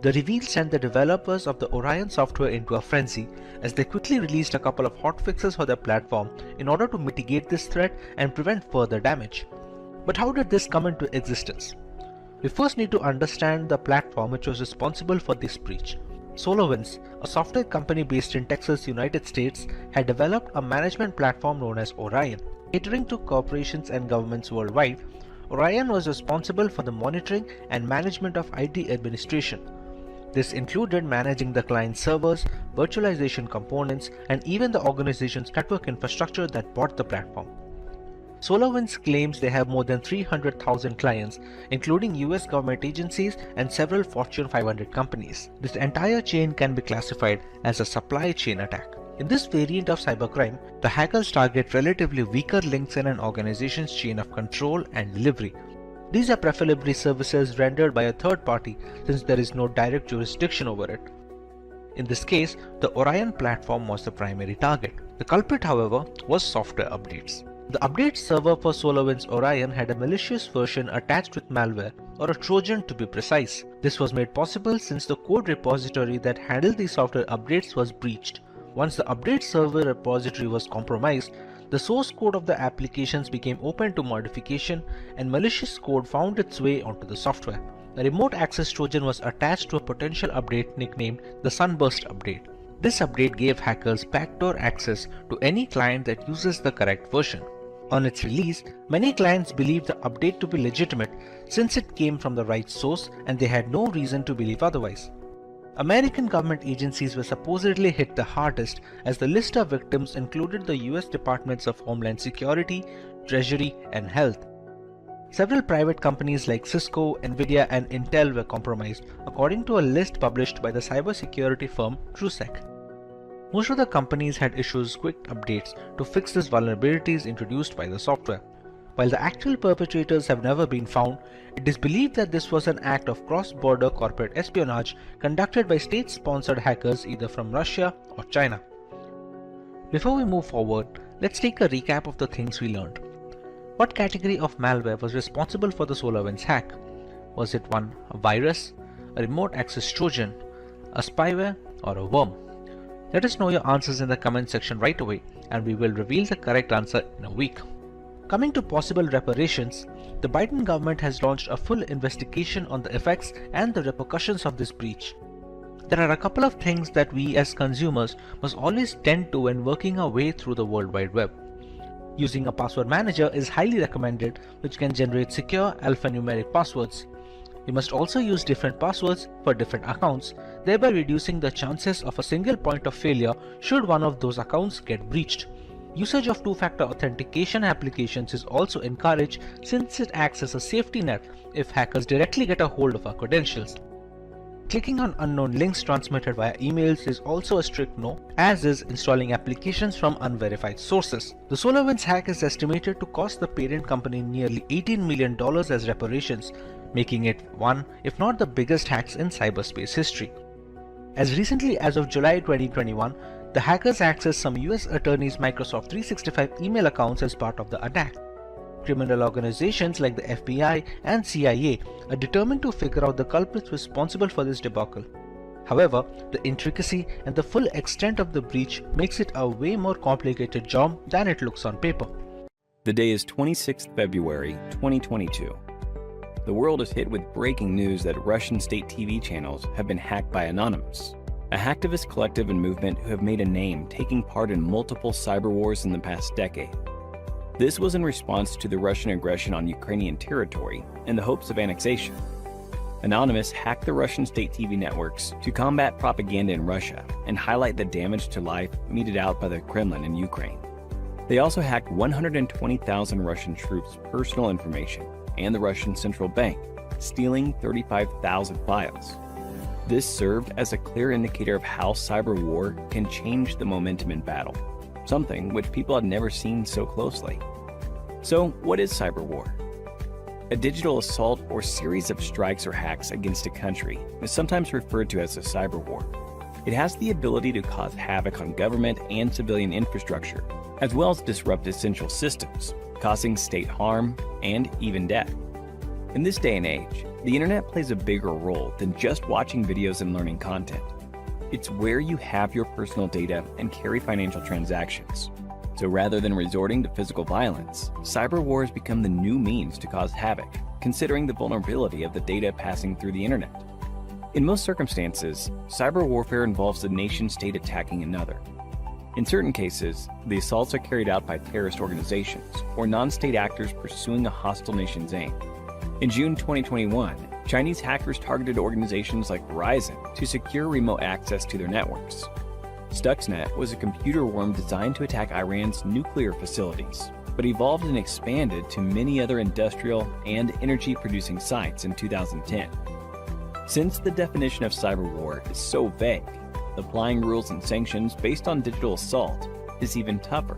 The reveal sent the developers of the Orion software into a frenzy as they quickly released a couple of hotfixes for their platform in order to mitigate this threat and prevent further damage. But how did this come into existence? We first need to understand the platform which was responsible for this breach. SolarWinds, a software company based in Texas, United States, had developed a management platform known as Orion. Catering to corporations and governments worldwide, Orion was responsible for the monitoring and management of IT administration. This included managing the client servers, virtualization components, and even the organization's network infrastructure that bought the platform. SolarWinds claims they have more than 300,000 clients, including US government agencies and several Fortune 500 companies. This entire chain can be classified as a supply chain attack. In this variant of cybercrime, the hackers target relatively weaker links in an organization's chain of control and delivery. These are preferably services rendered by a third party since there is no direct jurisdiction over it. In this case, the Orion platform was the primary target. The culprit, however, was software updates. The update server for SolarWinds Orion had a malicious version attached with malware, or a Trojan to be precise. This was made possible since the code repository that handled the software updates was breached. Once the update server repository was compromised, the source code of the applications became open to modification and malicious code found its way onto the software. A remote access Trojan was attached to a potential update nicknamed the Sunburst update. This update gave hackers backdoor access to any client that uses the correct version. On its release, many clients believed the update to be legitimate since it came from the right source and they had no reason to believe otherwise. American government agencies were supposedly hit the hardest as the list of victims included the US Departments of Homeland Security, Treasury, and Health. Several private companies like Cisco, Nvidia, and Intel were compromised, according to a list published by the cybersecurity firm TrueSec. Most of the companies had issued quick updates to fix these vulnerabilities introduced by the software. While the actual perpetrators have never been found, it is believed that this was an act of cross-border corporate espionage conducted by state-sponsored hackers either from Russia or China. Before we move forward, let's take a recap of the things we learned. What category of malware was responsible for the SolarWinds hack? Was it one, a virus, a remote access Trojan, a spyware, or a worm? Let us know your answers in the comment section right away, and we will reveal the correct answer in a week. Coming to possible reparations, the Biden government has launched a full investigation on the effects and the repercussions of this breach. There are a couple of things that we as consumers must always tend to when working our way through the World Wide Web. Using a password manager is highly recommended, which can generate secure alphanumeric passwords. You must also use different passwords for different accounts, thereby reducing the chances of a single point of failure should one of those accounts get breached. Usage of two-factor authentication applications is also encouraged since it acts as a safety net if hackers directly get a hold of our credentials. Clicking on unknown links transmitted via emails is also a strict no, as is installing applications from unverified sources. The SolarWinds hack is estimated to cost the parent company nearly $18 million as reparations, making it one, if not the biggest hacks in cyberspace history. As recently as of July 2021, the hackers accessed some US attorneys' Microsoft 365 email accounts as part of the attack. Criminal organizations like the FBI and CIA are determined to figure out the culprits responsible for this debacle. However, the intricacy and the full extent of the breach makes it a way more complicated job than it looks on paper. The day is 26th February 2022. The world is hit with breaking news that Russian state TV channels have been hacked by Anonymous, a hacktivist collective and movement who have made a name taking part in multiple cyber wars in the past decade. This was in response to the Russian aggression on Ukrainian territory in the hopes of annexation. Anonymous hacked the Russian state TV networks to combat propaganda in Russia and highlight the damage to life meted out by the Kremlin in Ukraine. They also hacked 120,000 Russian troops' personal information and the Russian central bank, stealing 35,000 files. This served as a clear indicator of how cyber war can change the momentum in battle, something which people had never seen so closely. So, what is cyber war? A digital assault or series of strikes or hacks against a country is sometimes referred to as a cyber war. It has the ability to cause havoc on government and civilian infrastructure, as well as disrupt essential systems, causing state harm and even death. In this day and age, The internet plays a bigger role than just watching videos and learning content. It's where you have your personal data and carry financial transactions. So rather than resorting to physical violence, cyber wars become the new means to cause havoc, considering the vulnerability of the data passing through the internet. In most circumstances, cyber warfare involves a nation-state attacking another. In certain cases, the assaults are carried out by terrorist organizations or non-state actors pursuing a hostile nation's aim. In June 2021, Chinese hackers targeted organizations like Verizon to secure remote access to their networks. Stuxnet was a computer worm designed to attack Iran's nuclear facilities, but evolved and expanded to many other industrial and energy-producing sites in 2010. Since the definition of cyber war is so vague, applying rules and sanctions based on digital assault is even tougher,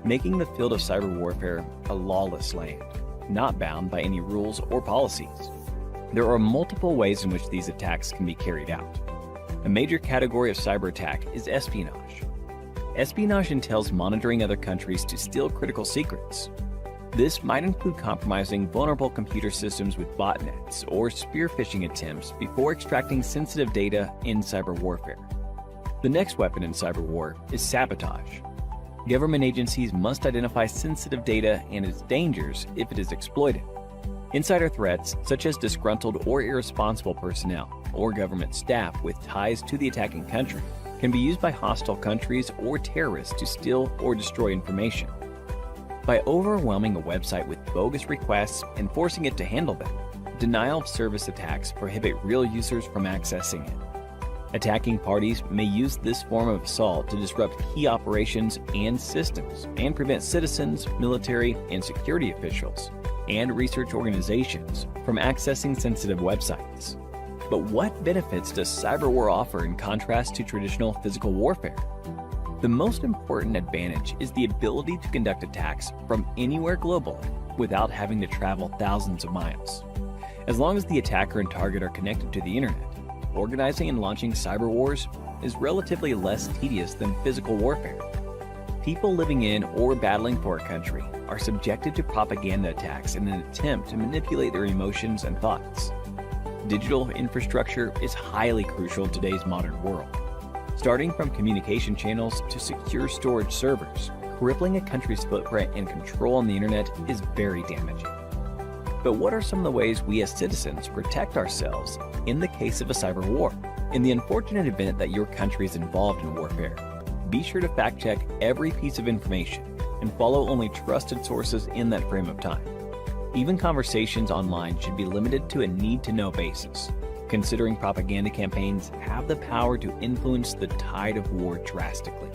making the field of cyber warfare a lawless land, not bound by any rules or policies. There are multiple ways in which these attacks can be carried out. A major category of cyber attack is espionage. Espionage entails monitoring other countries to steal critical secrets. This might include compromising vulnerable computer systems with botnets or spear phishing attempts before extracting sensitive data in cyber warfare. The next weapon in cyber war is sabotage. Government agencies must identify sensitive data and its dangers if it is exploited. Insider threats, such as disgruntled or irresponsible personnel or government staff with ties to the attacking country, can be used by hostile countries or terrorists to steal or destroy information. By overwhelming a website with bogus requests and forcing it to handle them, denial of service attacks prohibit real users from accessing it. Attacking parties may use this form of assault to disrupt key operations and systems and prevent citizens, military, and security officials and research organizations from accessing sensitive websites. But what benefits does cyber war offer in contrast to traditional physical warfare? The most important advantage is the ability to conduct attacks from anywhere globally without having to travel thousands of miles. As long as the attacker and target are connected to the internet, organizing and launching cyber wars is relatively less tedious than physical warfare. People living in or battling for a country are subjected to propaganda attacks in an attempt to manipulate their emotions and thoughts. Digital infrastructure is highly crucial in today's modern world. Starting from communication channels to secure storage servers, crippling a country's footprint and control on the internet is very damaging. But what are some of the ways we as citizens protect ourselves in the case of a cyber war? In the unfortunate event that your country is involved in warfare, be sure to fact-check every piece of information and follow only trusted sources in that frame of time. Even conversations online should be limited to a need-to-know basis, considering propaganda campaigns have the power to influence the tide of war drastically.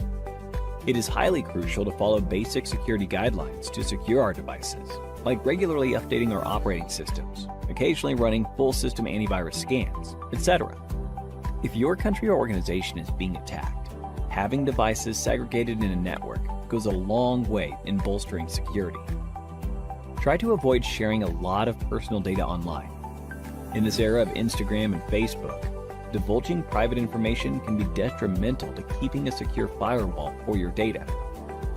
It is highly crucial to follow basic security guidelines to secure our devices, like regularly updating our operating systems, occasionally running full system antivirus scans, etc. If your country or organization is being attacked, having devices segregated in a network goes a long way in bolstering security. Try to avoid sharing a lot of personal data online. In this era of Instagram and Facebook, divulging private information can be detrimental to keeping a secure firewall for your data.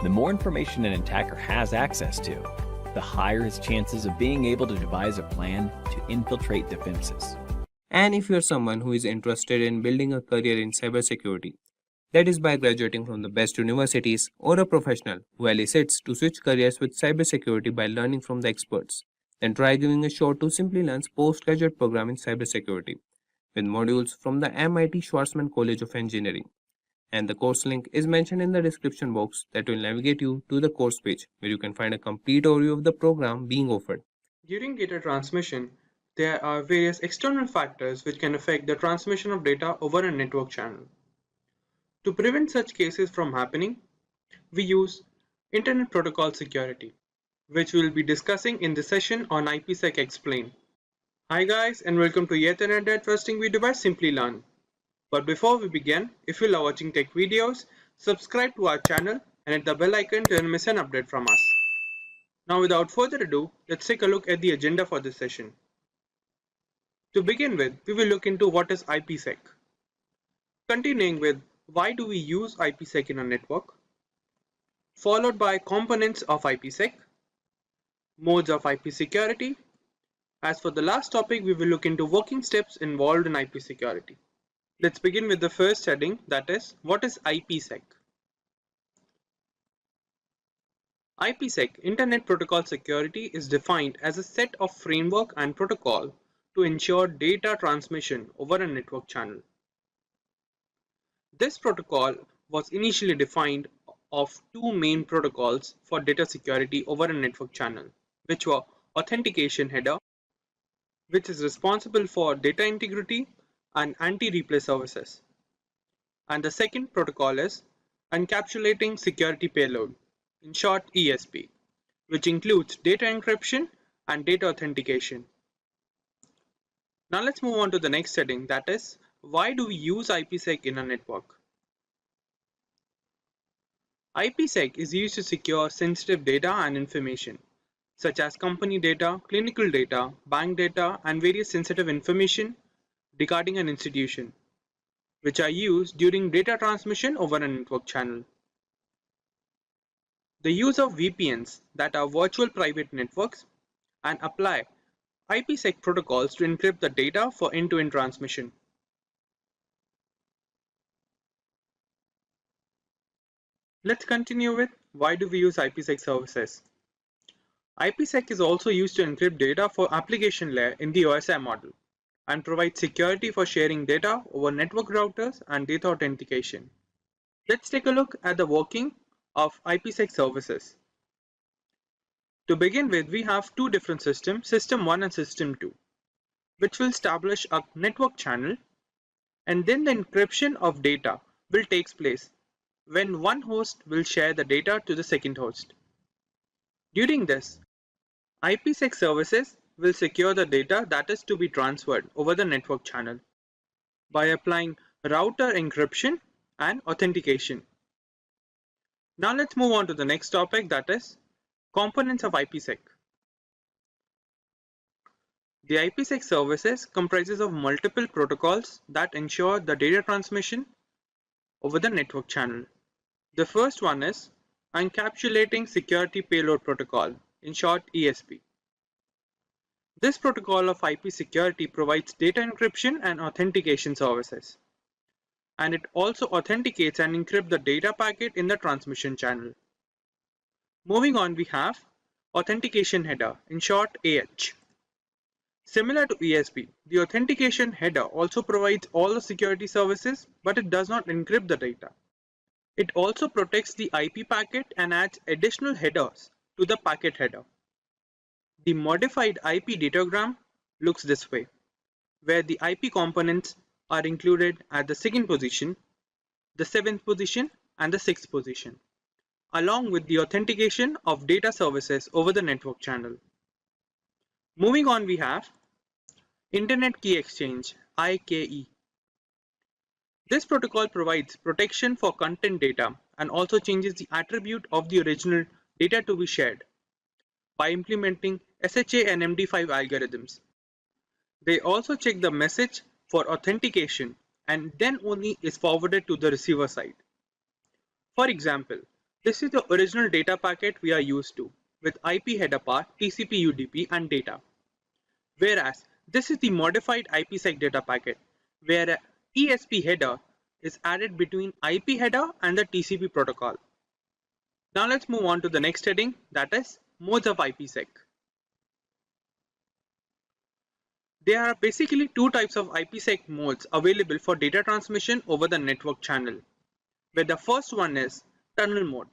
The more information an attacker has access to, the higher his chances of being able to devise a plan to infiltrate defenses. And if you're someone who is interested in building a career in cybersecurity, that is by graduating from the best universities, or a professional who elicits to switch careers with cybersecurity by learning from the experts, then try giving a shot to Simplilearn's postgraduate program in cybersecurity, with modules from the MIT Schwarzman College of Engineering. And the course link is mentioned in the description box that will navigate you to the course page where you can find a complete overview of the program being offered. During data transmission, there are various external factors which can affect the transmission of data over a network channel. To prevent such cases from happening, we use Internet Protocol Security, which we will be discussing in the session on IPsec Explained. Hi guys, and welcome to yet another interesting video by Simplilearn. But before we begin, if you love watching tech videos, subscribe to our channel and hit the bell icon to never miss an update from us. Now without further ado, let's take a look at the agenda for this session. To begin with, we will look into what is IPsec. Continuing with why do we use IPsec in a network, followed by components of IPsec, modes of IP security, As for the last topic, we will look into working steps involved in IP security. Let's begin with the first heading, that is, what is IPsec? IPsec, Internet Protocol Security, is defined as a set of framework and protocol to ensure data transmission over a network channel. This protocol was initially defined of two main protocols for data security over a network channel, which were authentication header, which is responsible for data integrity and anti-replay services. And the second protocol is encapsulating security payload, in short ESP, which includes data encryption and data authentication. Now let's move on to the next heading, that is, why do we use IPsec in a network? IPsec is used to secure sensitive data and information, such as company data, clinical data, bank data, and various sensitive information regarding an institution, which are used during data transmission over a network channel. The use of VPNs, that are virtual private networks, and apply IPsec protocols to encrypt the data for end-to-end transmission. Let's continue with why do we use IPsec services. IPsec is also used to encrypt data for application layer in the OSI model and provide security for sharing data over network routers and data authentication. Let's take a look at the working of IPsec services. To begin with, we have two different systems, System 1 and System 2, which will establish a network channel, and then the encryption of data will take place when one host will share the data to the second host. During this, IPsec services will secure the data that is to be transferred over the network channel by applying router encryption and authentication. Now let's move on to the next topic, that is components of IPsec. The IPsec services comprises of multiple protocols that ensure the data transmission over the network channel. The first one is Encapsulating Security Payload Protocol, in short ESP. This protocol of IP security provides data encryption and authentication services, and it also authenticates and encrypts the data packet in the transmission channel. Moving on, we have Authentication Header, in short AH. Similar to ESP, the authentication header also provides all the security services, but it does not encrypt the data. It also protects the IP packet and adds additional headers to the packet header. The modified IP datagram looks this way, where the IP components are included at the second position, the 7th position, and the 6th position, along with the authentication of data services over the network channel. Moving on, we have Internet Key Exchange, IKE. This protocol provides protection for content data and also changes the attribute of the original data to be shared by implementing SHA and MD5 algorithms. They also check the message for authentication and then only is forwarded to the receiver side. For example, this is the original data packet we are used to with IP header path, TCP UDP and data. Whereas this is the modified IPsec data packet where a ESP header is added between IP header and the TCP protocol. Now let's move on to the next heading, that is modes of IPsec. There are basically two types of IPsec modes available for data transmission over the network channel, where the first one is tunnel mode.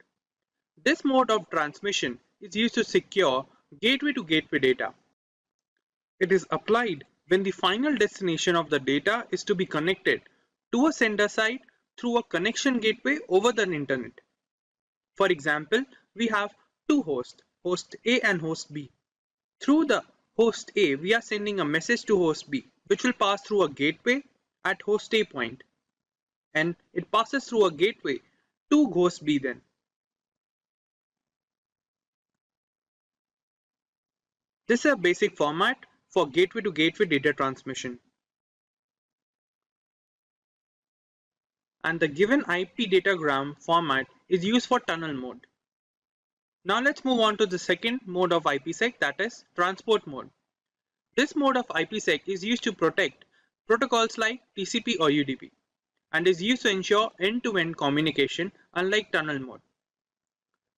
This mode of transmission is used to secure gateway-to-gateway data. It is applied when the final destination of the data is to be connected to a sender side through a connection gateway over the internet. For example, we have two hosts, host A and host B. Through the host A, we are sending a message to host B, which will pass through a gateway at host A point, and it passes through a gateway to host B then. This is a basic format for gateway-to-gateway data transmission. And the given IP datagram format is used for tunnel mode. Now let's move on to the second mode of IPsec, that is transport mode. This mode of IPsec is used to protect protocols like TCP or UDP and is used to ensure end-to-end communication unlike tunnel mode.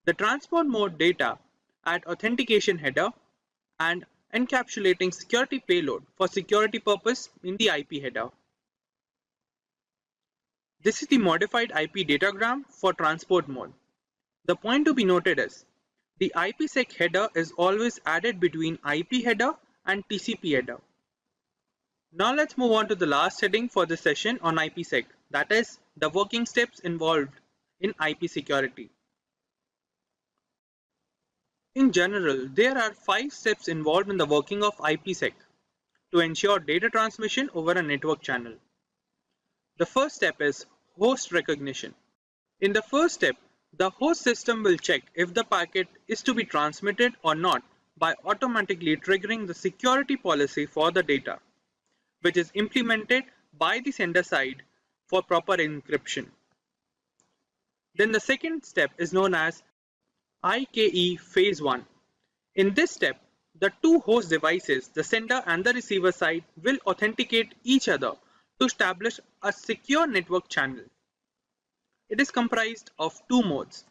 The transport mode data at authentication header and encapsulating security payload for security purpose in the IP header. This is the modified IP datagram for transport mode. The point to be noted is the IPsec header is always added between IP header and TCP header. Now let's move on to the last heading for this session on IPsec, that is the working steps involved in IP security. In general, there are 5 steps involved in the working of IPsec to ensure data transmission over a network channel. The first step is host recognition. In the first step, the host system will check if the packet is to be transmitted or not by automatically triggering the security policy for the data, which is implemented by the sender side for proper encryption. Then the second step is known as IKE Phase 1. In this step, the two host devices, the sender and the receiver side, will authenticate each other to establish a secure network channel. It is comprised of two modes.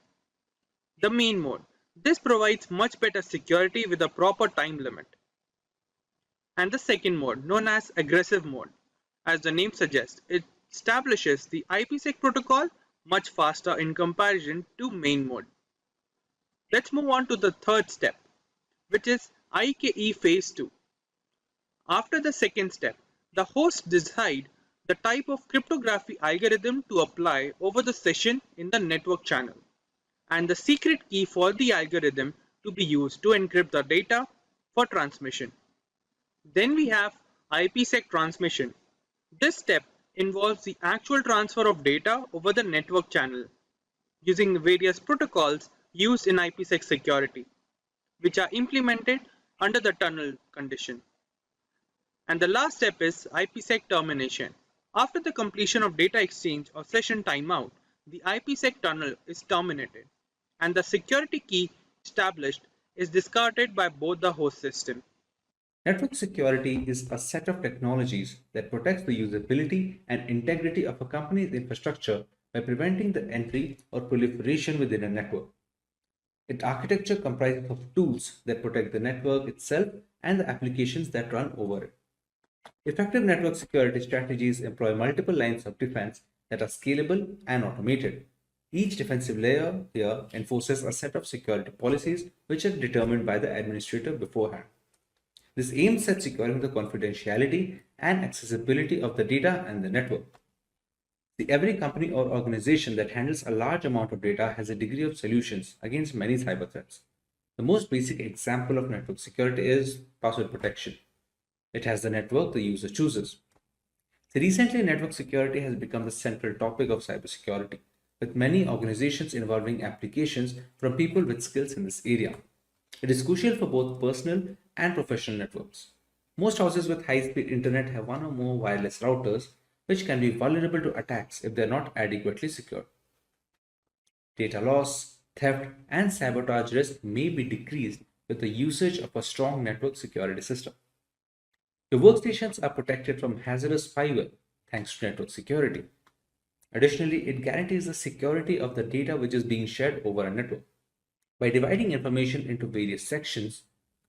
The main mode. This provides much better security with a proper time limit. And the second mode, known as aggressive mode. As the name suggests, it establishes the IPsec protocol much faster in comparison to main mode. Let's move on to the third step, which is IKE Phase 2. After the second step, the host decide the type of cryptography algorithm to apply over the session in the network channel and the secret key for the algorithm to be used to encrypt the data for transmission. Then we have IPsec transmission. This step involves the actual transfer of data over the network channel using various protocols used in IPsec security, which are implemented under the tunnel condition. And the last step is IPsec termination. After the completion of data exchange or session timeout, the IPsec tunnel is terminated and the security key established is discarded by both the host system. Network security is a set of technologies that protects the usability and integrity of a company's infrastructure by preventing the entry or proliferation within a network. Its architecture comprises of tools that protect the network itself and the applications that run over it. Effective network security strategies employ multiple lines of defense that are scalable and automated. Each defensive layer here enforces a set of security policies which are determined by the administrator beforehand. This aims at securing the confidentiality and accessibility of the data and the network. Every company or organization that handles a large amount of data has a degree of solutions against many cyber threats. The most basic example of network security is password protection. It has the network the user chooses. So recently, network security has become the central topic of cybersecurity, with many organizations involving applications from people with skills in this area. It is crucial for both personal and professional networks. Most houses with high-speed internet have one or more wireless routers, which can be vulnerable to attacks if they are not adequately secured. Data loss, theft, and sabotage risk may be decreased with the usage of a strong network security system. Your workstations are protected from hazardous spyware thanks to network security. Additionally, it guarantees the security of the data which is being shared over a network. By dividing information into various sections,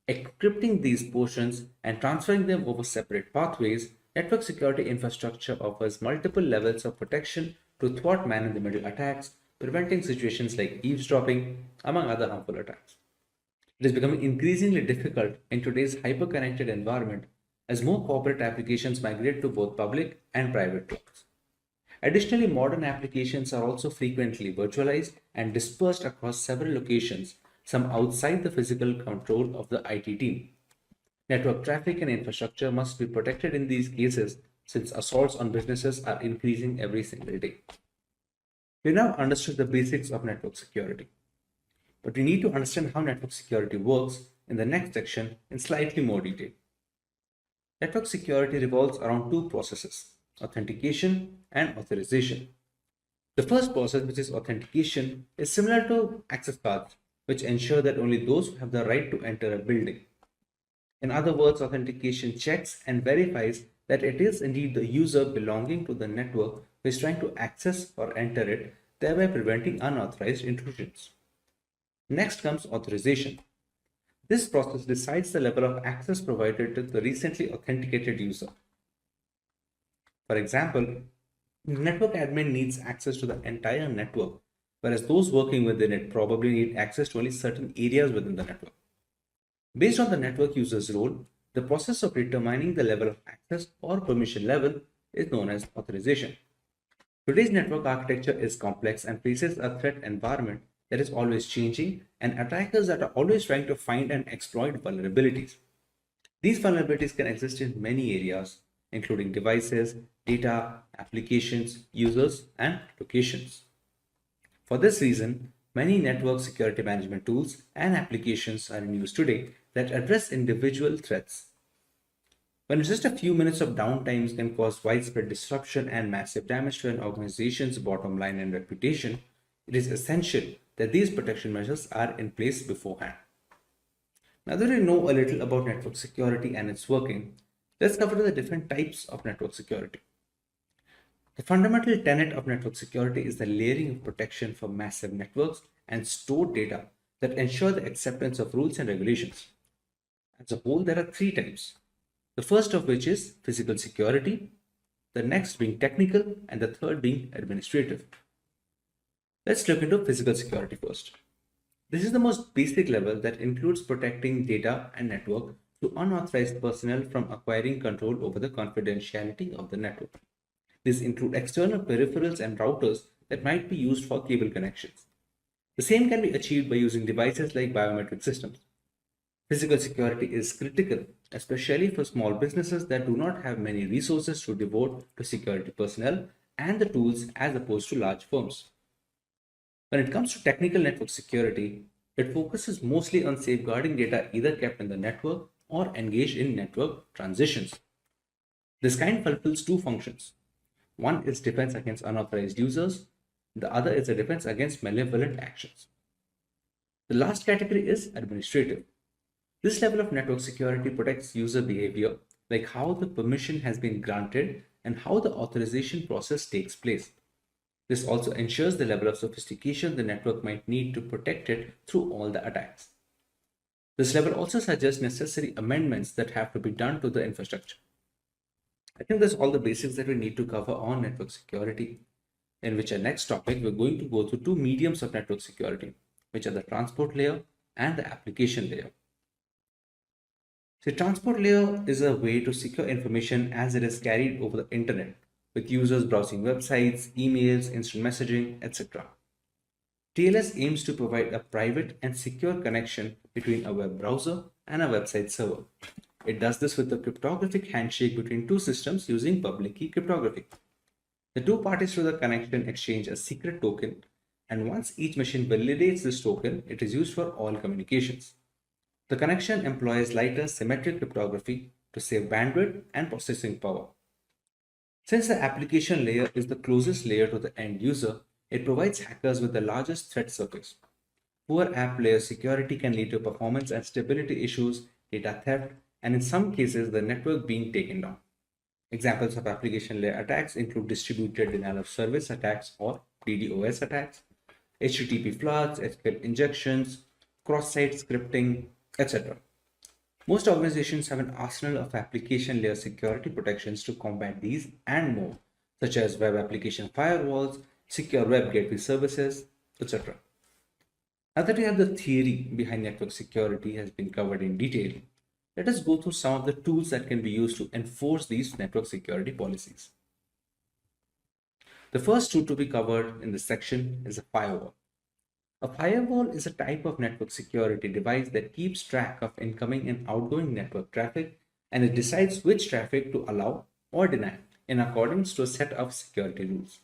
encrypting these portions, and transferring them over separate pathways, network security infrastructure offers multiple levels of protection to thwart man-in-the-middle attacks, preventing situations like eavesdropping, among other harmful attacks. It is becoming increasingly difficult in today's hyper-connected environment as more corporate applications migrate to both public and private clouds. Additionally, modern applications are also frequently virtualized and dispersed across several locations, some outside the physical control of the IT team. Network traffic and infrastructure must be protected in these cases since assaults on businesses are increasing every single day. We now understood the basics of network security, but we need to understand how network security works in the next section in slightly more detail. Network security revolves around two processes: authentication and authorization. The first process, which is authentication, is similar to access cards, which ensure that only those who have the right to enter a building. In other words, authentication checks and verifies that it is indeed the user belonging to the network who is trying to access or enter it, thereby preventing unauthorized intrusions. Next comes authorization. This process decides the level of access provided to the recently authenticated user. For example, network admin needs access to the entire network, whereas those working within it probably need access to only certain areas within the network. Based on the network user's role, the process of determining the level of access or permission level is known as authorization. Today's network architecture is complex and faces a threat environment that is always changing and attackers that are always trying to find and exploit vulnerabilities. These vulnerabilities can exist in many areas, including devices, data, applications, users, and locations. For this reason, many network security management tools and applications are in use today that address individual threats. When just a few minutes of downtime can cause widespread disruption and massive damage to an organization's bottom line and reputation, it is essential that these protection measures are in place beforehand. Now that we know a little about network security and its working, let's cover the different types of network security. The fundamental tenet of network security is the layering of protection for massive networks and stored data that ensure the acceptance of rules and regulations. As a whole, there are three types. The first of which is physical security, the next being technical, and the third being administrative. Let's look into physical security first. This is the most basic level that includes protecting data and network to unauthorized personnel from acquiring control over the confidentiality of the network. These include external peripherals and routers that might be used for cable connections. The same can be achieved by using devices like biometric systems. Physical security is critical, especially for small businesses that do not have many resources to devote to security personnel and the tools as opposed to large firms. When it comes to technical network security, it focuses mostly on safeguarding data either kept in the network or engaged in network transitions. This kind fulfills two functions. One is defense against unauthorized users, the other is a defense against malevolent actions. The last category is administrative. This level of network security protects user behavior, like how the permission has been granted and how the authorization process takes place. This also ensures the level of sophistication the network might need to protect it through all the attacks. This level also suggests necessary amendments that have to be done to the infrastructure. I think that's all the basics that we need to cover on network security, in which our next topic we're going to go through two mediums of network security, which are the transport layer and the application layer. The transport layer is a way to secure information as it is carried over the internet, with users browsing websites, emails, instant messaging, etc. TLS aims to provide a private and secure connection between a web browser and a website server. It does this with a cryptographic handshake between two systems using public key cryptography. The two parties to the connection exchange a secret token, and once each machine validates this token, it is used for all communications. The connection employs lighter symmetric cryptography to save bandwidth and processing power. Since the application layer is the closest layer to the end user, it provides hackers with the largest threat surface. Poor app layer security can lead to performance and stability issues, data theft, and in some cases, the network being taken down. Examples of application layer attacks include distributed denial of service attacks or DDoS attacks, HTTP floods, SQL injections, cross-site scripting, etc. Most organizations have an arsenal of application layer security protections to combat these and more, such as web application firewalls, secure web gateway services, etc. Now that we have the theory behind network security has been covered in detail, let us go through some of the tools that can be used to enforce these network security policies. The first tool to be covered in this section is a firewall. A firewall is a type of network security device that keeps track of incoming and outgoing network traffic, and it decides which traffic to allow or deny in accordance to a set of security rules.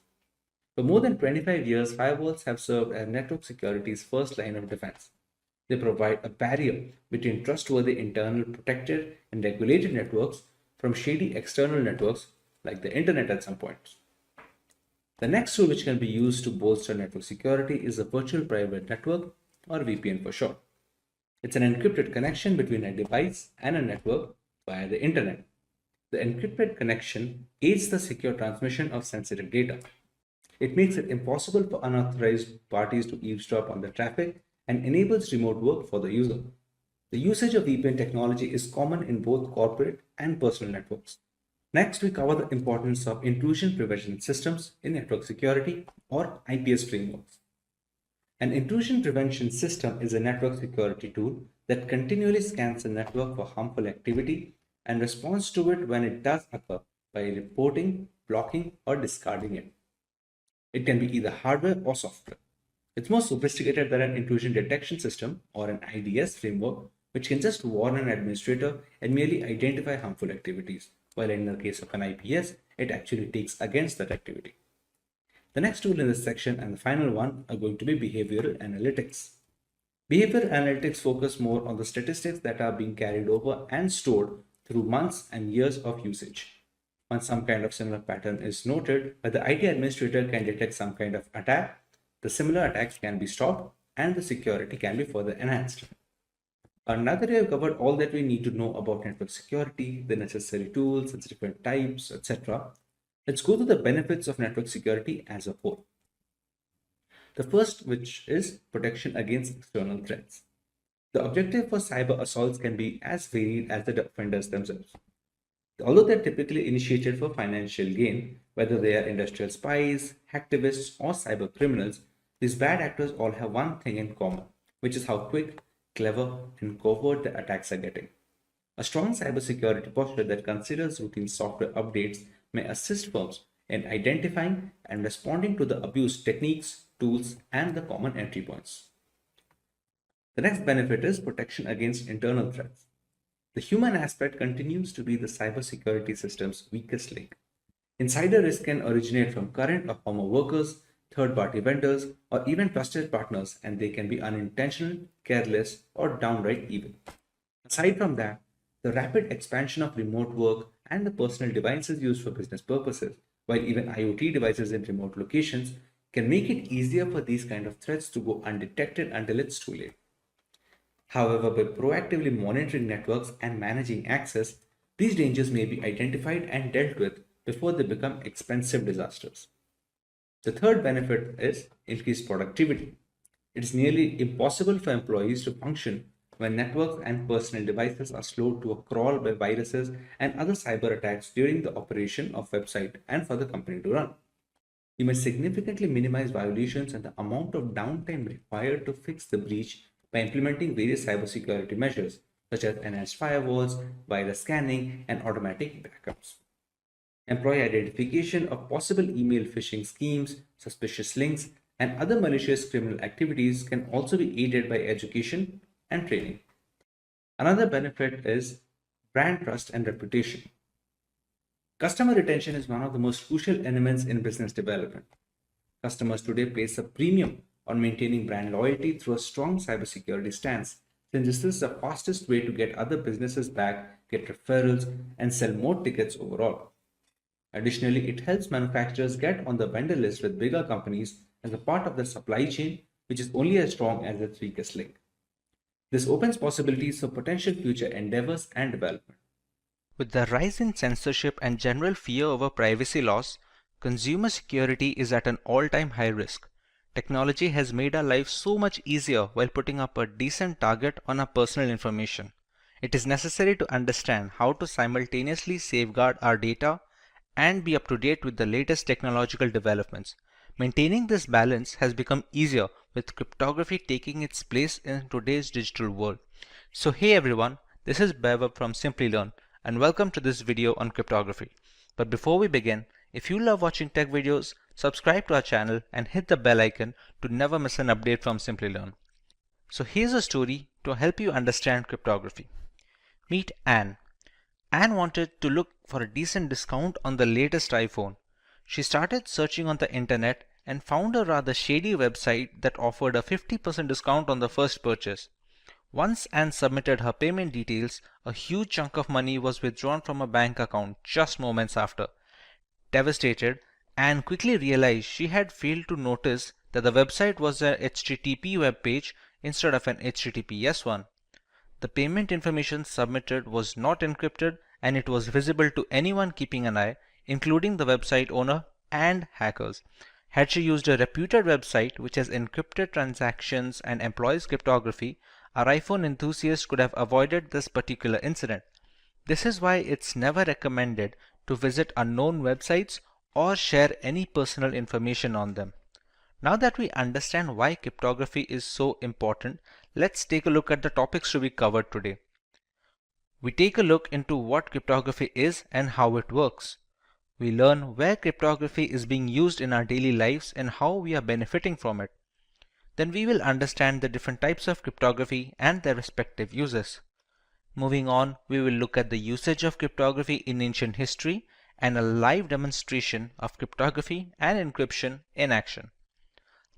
For more than 25 years, firewalls have served as network security's first line of defense. They provide a barrier between trustworthy internal protected and regulated networks from shady external networks like the internet at some point. The next tool which can be used to bolster network security is a virtual private network, or VPN for short. It's an encrypted connection between a device and a network via the internet. The encrypted connection aids the secure transmission of sensitive data. It makes it impossible for unauthorized parties to eavesdrop on the traffic and enables remote work for the user. The usage of VPN technology is common in both corporate and personal networks. Next, we cover the importance of intrusion prevention systems in network security or IPS frameworks. An intrusion prevention system is a network security tool that continually scans the network for harmful activity and responds to it when it does occur by reporting, blocking, or discarding it. It can be either hardware or software. It's more sophisticated than an intrusion detection system or an IDS framework, which can just warn an administrator and merely identify harmful activities, while in the case of an IPS, it actually takes against that activity. The next tool in this section and the final one are going to be behavioral analytics. Behavioral analytics focus more on the statistics that are being carried over and stored through months and years of usage. Once some kind of similar pattern is noted, where the IT administrator can detect some kind of attack, the similar attacks can be stopped and the security can be further enhanced. Now that we have covered all that we need to know about network security, the necessary tools, its different types, etc., let's go to the benefits of network security as a whole. The first, which is protection against external threats. The objective for cyber assaults can be as varied as the offenders themselves. Although they're typically initiated for financial gain, whether they are industrial spies, hacktivists, or cyber criminals, these bad actors all have one thing in common, which is how quick, clever, and covert the attacks are getting. A strong cybersecurity posture that considers routine software updates may assist firms in identifying and responding to the abuse techniques, tools, and the common entry points. The next benefit is protection against internal threats. The human aspect continues to be the cybersecurity system's weakest link. Insider risk can originate from current or former workers, third-party vendors, or even trusted partners, and they can be unintentional, careless, or downright evil. Aside from that, the rapid expansion of remote work and the personal devices used for business purposes, while even IoT devices in remote locations, can make it easier for these kind of threats to go undetected until it's too late. However, by proactively monitoring networks and managing access, these dangers may be identified and dealt with before they become expensive disasters. The third benefit is increased productivity. It is nearly impossible for employees to function when networks and personal devices are slowed to a crawl by viruses and other cyber attacks during the operation of website and for the company to run. You may significantly minimize violations and the amount of downtime required to fix the breach by implementing various cybersecurity measures such as enhanced firewalls, virus scanning, and automatic backups. Employee identification of possible email phishing schemes, suspicious links, and other malicious criminal activities can also be aided by education and training. Another benefit is brand trust and reputation. Customer retention is one of the most crucial elements in business development. Customers today place a premium on maintaining brand loyalty through a strong cybersecurity stance, since this is the fastest way to get other businesses back, get referrals, and sell more tickets overall. Additionally, it helps manufacturers get on the vendor list with bigger companies as a part of their supply chain, which is only as strong as its weakest link. This opens possibilities for potential future endeavors and development. With the rise in censorship and general fear over privacy laws, consumer security is at an all-time high risk. Technology has made our lives so much easier while putting up a decent target on our personal information. It is necessary to understand how to simultaneously safeguard our data and be up to date with the latest technological developments. Maintaining this balance has become easier with cryptography taking its place in today's digital world. So hey everyone, this is Bev from Simplilearn and welcome to this video on cryptography. But before we begin, if you love watching tech videos, subscribe to our channel and hit the bell icon to never miss an update from Simplilearn. So here's a story to help you understand cryptography. Meet Anne. Anne wanted to look for a decent discount on the latest iPhone. She started searching on the internet and found a rather shady website that offered a 50% discount on the first purchase. Once Anne submitted her payment details, a huge chunk of money was withdrawn from her bank account just moments after. Devastated, Anne quickly realized she had failed to notice that the website was a HTTP web page instead of an HTTPS one. The payment information submitted was not encrypted and it was visible to anyone keeping an eye, including the website owner and hackers. Had she used a reputed website which has encrypted transactions and employs cryptography, our iPhone enthusiast could have avoided this particular incident. This is why it's never recommended to visit unknown websites or share any personal information on them. Now that we understand why cryptography is so important, let's take a look at the topics to be covered today. We take a look into what cryptography is and how it works. We learn where cryptography is being used in our daily lives and how we are benefiting from it. Then we will understand the different types of cryptography and their respective uses. Moving on, we will look at the usage of cryptography in ancient history and a live demonstration of cryptography and encryption in action.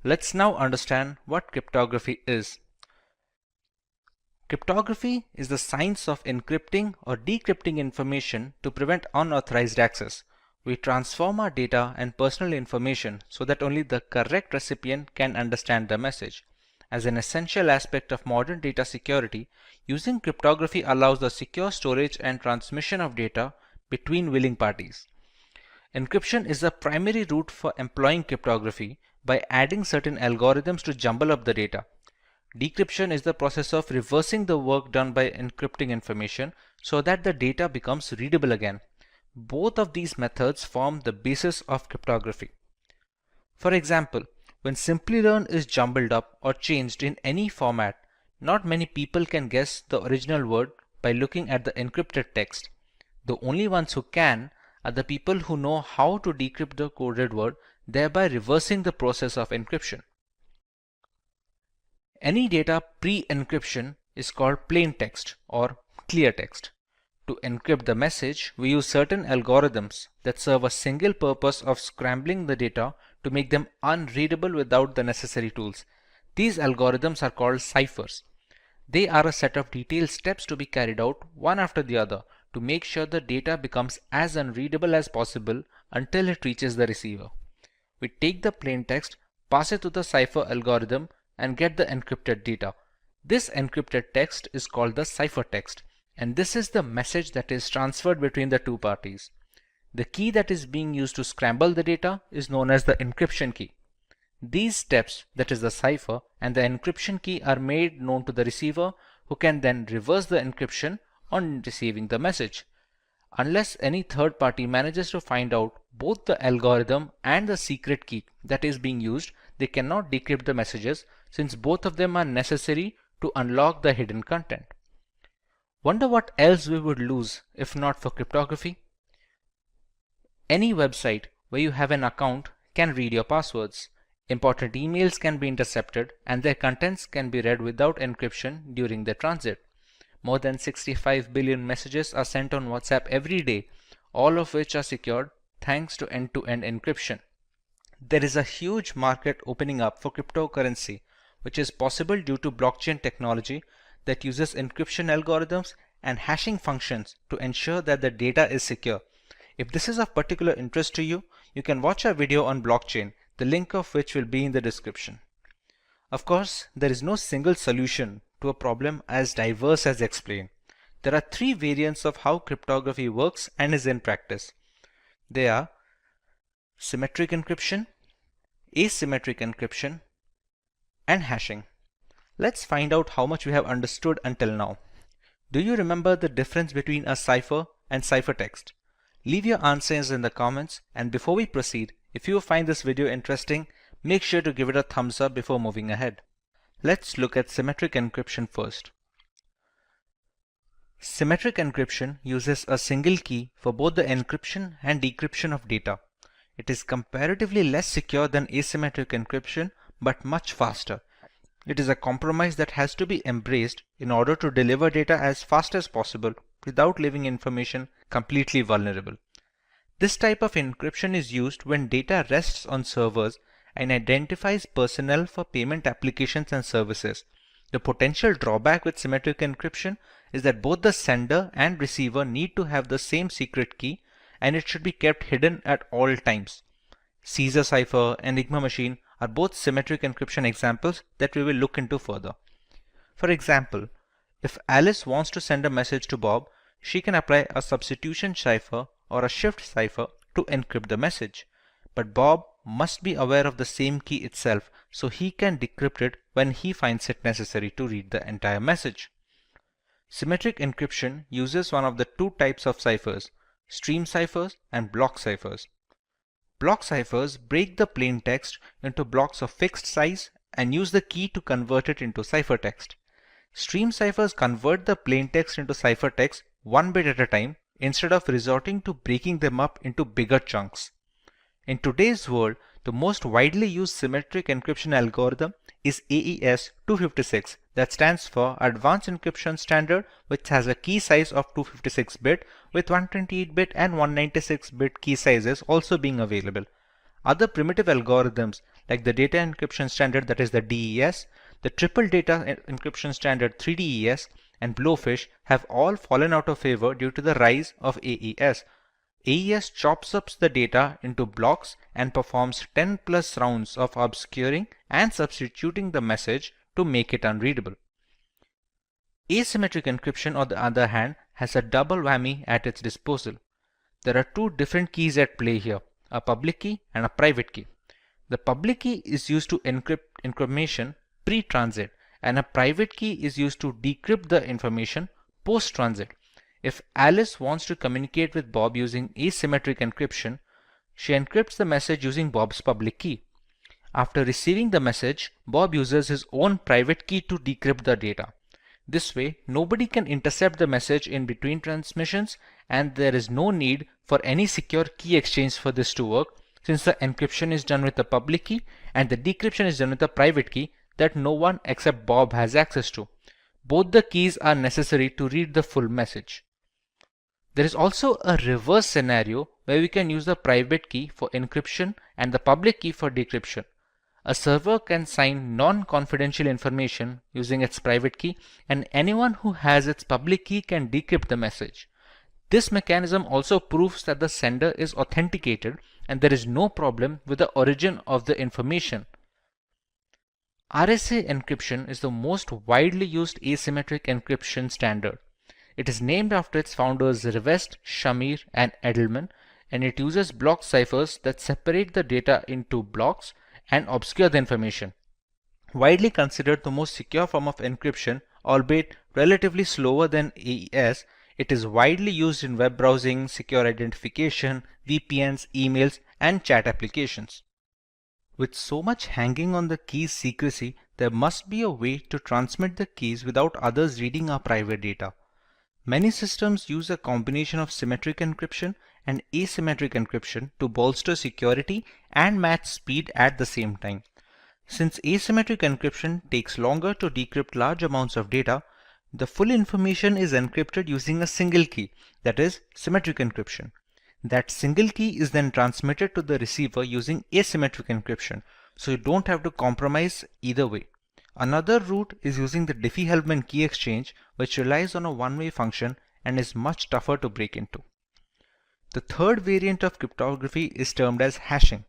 Let's now understand what cryptography is. Cryptography is the science of encrypting or decrypting information to prevent unauthorized access. We transform our data and personal information so that only the correct recipient can understand the message. As an essential aspect of modern data security, using cryptography allows the secure storage and transmission of data between willing parties. Encryption is the primary route for employing cryptography by adding certain algorithms to jumble up the data. Decryption is the process of reversing the work done by encrypting information so that the data becomes readable again. Both of these methods form the basis of cryptography. For example, when Simplilearn is jumbled up or changed in any format, not many people can guess the original word by looking at the encrypted text. The only ones who can are the people who know how to decrypt the coded word, thereby reversing the process of encryption. Any data pre-encryption is called plain text or clear text. To encrypt the message, we use certain algorithms that serve a single purpose of scrambling the data to make them unreadable without the necessary tools. These algorithms are called ciphers. They are a set of detailed steps to be carried out one after the other to make sure the data becomes as unreadable as possible until it reaches the receiver. We take the plain text, pass it to the cipher algorithm, and get the encrypted data. This encrypted text is called the ciphertext, and this is the message that is transferred between the two parties. The key that is being used to scramble the data is known as the encryption key. These steps, that is the cipher, and the encryption key are made known to the receiver, who can then reverse the encryption on receiving the message. Unless any third party manages to find out both the algorithm and the secret key that is being used, they cannot decrypt the messages since both of them are necessary to unlock the hidden content. Wonder what else we would lose if not for cryptography? Any website where you have an account can read your passwords. Important emails can be intercepted and their contents can be read without encryption during their transit. More than 65 billion messages are sent on WhatsApp every day, all of which are secured thanks to end-to-end encryption. There is a huge market opening up for cryptocurrency, which is possible due to blockchain technology that uses encryption algorithms and hashing functions to ensure that the data is secure. If this is of particular interest to you, you can watch our video on blockchain, the link of which will be in the description. Of course, there is no single solution to a problem as diverse as explained. There are three variants of how cryptography works and is in practice. They are symmetric encryption, asymmetric encryption, and hashing. Let's find out how much we have understood until now. Do you remember the difference between a cipher and ciphertext? Leave your answers in the comments, and before we proceed, if you find this video interesting, make sure to give it a thumbs up before moving ahead. Let's look at symmetric encryption first. Symmetric encryption uses a single key for both the encryption and decryption of data. It is comparatively less secure than asymmetric encryption, but much faster. It is a compromise that has to be embraced in order to deliver data as fast as possible without leaving information completely vulnerable. This type of encryption is used when data rests on servers and identifies personnel for payment applications and services. The potential drawback with symmetric encryption is that both the sender and receiver need to have the same secret key, and it should be kept hidden at all times. Caesar cipher and Enigma machine are both symmetric encryption examples that we will look into further. For example, If Alice wants to send a message to Bob, she can apply a substitution cipher or a shift cipher to encrypt the message. But Bob must be aware of the same key itself, so he can decrypt it when he finds it necessary to read the entire message. Symmetric encryption uses one of the two types of ciphers, stream ciphers and block ciphers. Block ciphers break the plain text into blocks of fixed size and use the key to convert it into ciphertext. Stream ciphers convert the plain text into ciphertext one bit at a time instead of resorting to breaking them up into bigger chunks. In today's world, the most widely used symmetric encryption algorithm is AES 256, that stands for Advanced Encryption Standard, which has a key size of 256-bit with 128-bit and 196-bit key sizes also being available. Other primitive algorithms like the Data Encryption Standard, that is the DES, the Triple Data Encryption Standard 3DES, and Blowfish have all fallen out of favor due to the rise of AES. AES chops up the data into blocks and performs 10 plus rounds of obscuring and substituting the message to make it unreadable. Asymmetric encryption, on the other hand, has a double whammy at its disposal. There are two different keys at play here, a public key and a private key. The public key is used to encrypt information pre-transit, and a private key is used to decrypt the information post-transit. If Alice wants to communicate with Bob using asymmetric encryption, she encrypts the message using Bob's public key. After receiving the message, Bob uses his own private key to decrypt the data. This way, nobody can intercept the message in between transmissions, and there is no need for any secure key exchange for this to work, since the encryption is done with the public key and the decryption is done with the private key that no one except Bob has access to. Both the keys are necessary to read the full message. There is also a reverse scenario where we can use the private key for encryption and the public key for decryption. A server can sign non-confidential information using its private key, and anyone who has its public key can decrypt the message. This mechanism also proves that the sender is authenticated and there is no problem with the origin of the information. RSA encryption is the most widely used asymmetric encryption standard. It is named after its founders Rivest, Shamir, and Edelman, and it uses block ciphers that separate the data into blocks and obscure the information. Widely considered the most secure form of encryption, albeit relatively slower than AES, it is widely used in web browsing, secure identification, VPNs, emails, and chat applications. With so much hanging on the key's secrecy, there must be a way to transmit the keys without others reading our private data. Many systems use a combination of symmetric encryption and asymmetric encryption to bolster security and match speed at the same time. Since asymmetric encryption takes longer to decrypt large amounts of data, the full information is encrypted using a single key, that is, symmetric encryption. That single key is then transmitted to the receiver using asymmetric encryption, so you don't have to compromise either way. Another route is using the Diffie-Hellman key exchange, which relies on a one-way function and is much tougher to break into. The third variant of cryptography is termed as hashing.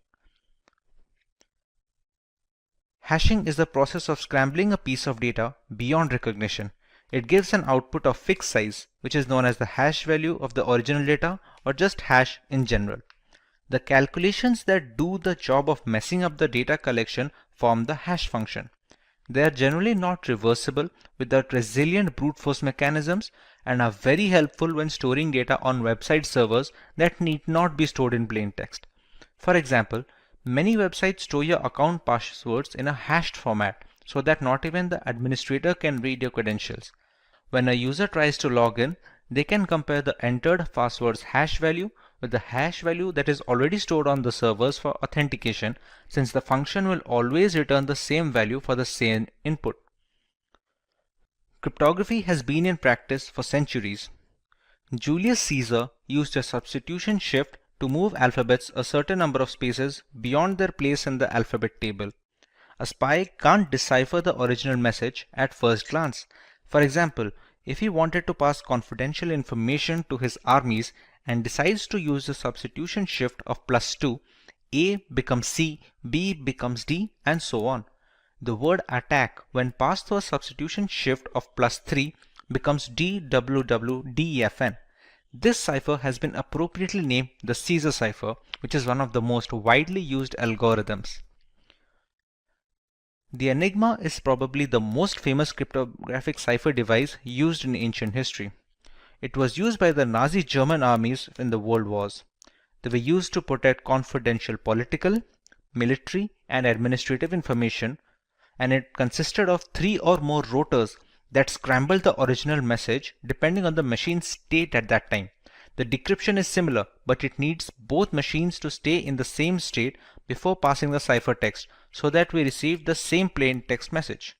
Hashing is the process of scrambling a piece of data beyond recognition. It gives an output of fixed size, which is known as the hash value of the original data, or just hash in general. The calculations that do the job of messing up the data collection form the hash function. They are generally not reversible without resilient brute force mechanisms and are very helpful when storing data on website servers that need not be stored in plain text. For example, many websites store your account passwords in a hashed format so that not even the administrator can read your credentials. When a user tries to log in, they can compare the entered password's hash value with the hash value that is already stored on the servers for authentication, since the function will always return the same value for the same input. Cryptography has been in practice for centuries. Julius Caesar used a substitution shift to move alphabets a certain number of spaces beyond their place in the alphabet table. A spy can't decipher the original message at first glance. For example, if he wanted to pass confidential information to his armies and decides to use the substitution shift of +2, A becomes C, B becomes D, and so on. The word attack, when passed through a substitution shift of +3, becomes DWWDEFN. This cipher has been appropriately named the Caesar cipher, which is one of the most widely used algorithms. The Enigma is probably the most famous cryptographic cipher device used in ancient history. It was used by the Nazi German armies in the World Wars. They were used to protect confidential political, military, and administrative information, and it consisted of 3 or more rotors that scrambled the original message depending on the machine's state at that time. The decryption is similar, but it needs both machines to stay in the same state before passing the ciphertext so that we receive the same plain text message.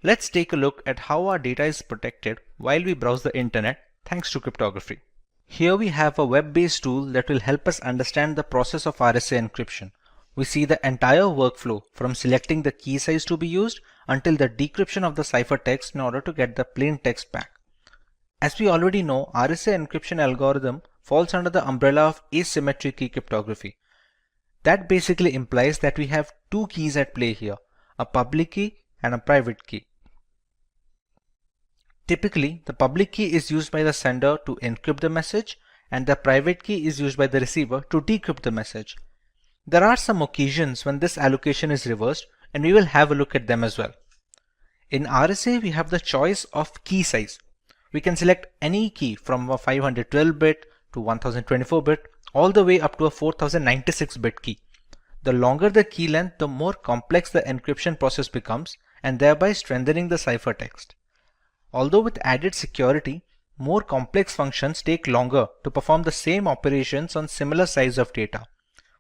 Let's take a look at how our data is protected while we browse the internet thanks to cryptography. Here we have a web-based tool that will help us understand the process of RSA encryption. We see the entire workflow from selecting the key size to be used until the decryption of the ciphertext in order to get the plain text back. As we already know, RSA encryption algorithm falls under the umbrella of asymmetric key cryptography. That basically implies that we have two keys at play here, a public key and a private key. Typically, the public key is used by the sender to encrypt the message and the private key is used by the receiver to decrypt the message. There are some occasions when this allocation is reversed and we will have a look at them as well. In RSA, we have the choice of key size. We can select any key from a 512-bit to 1024-bit all the way up to a 4096-bit key. The longer the key length, the more complex the encryption process becomes and thereby strengthening the ciphertext. Although with added security, more complex functions take longer to perform the same operations on similar size of data.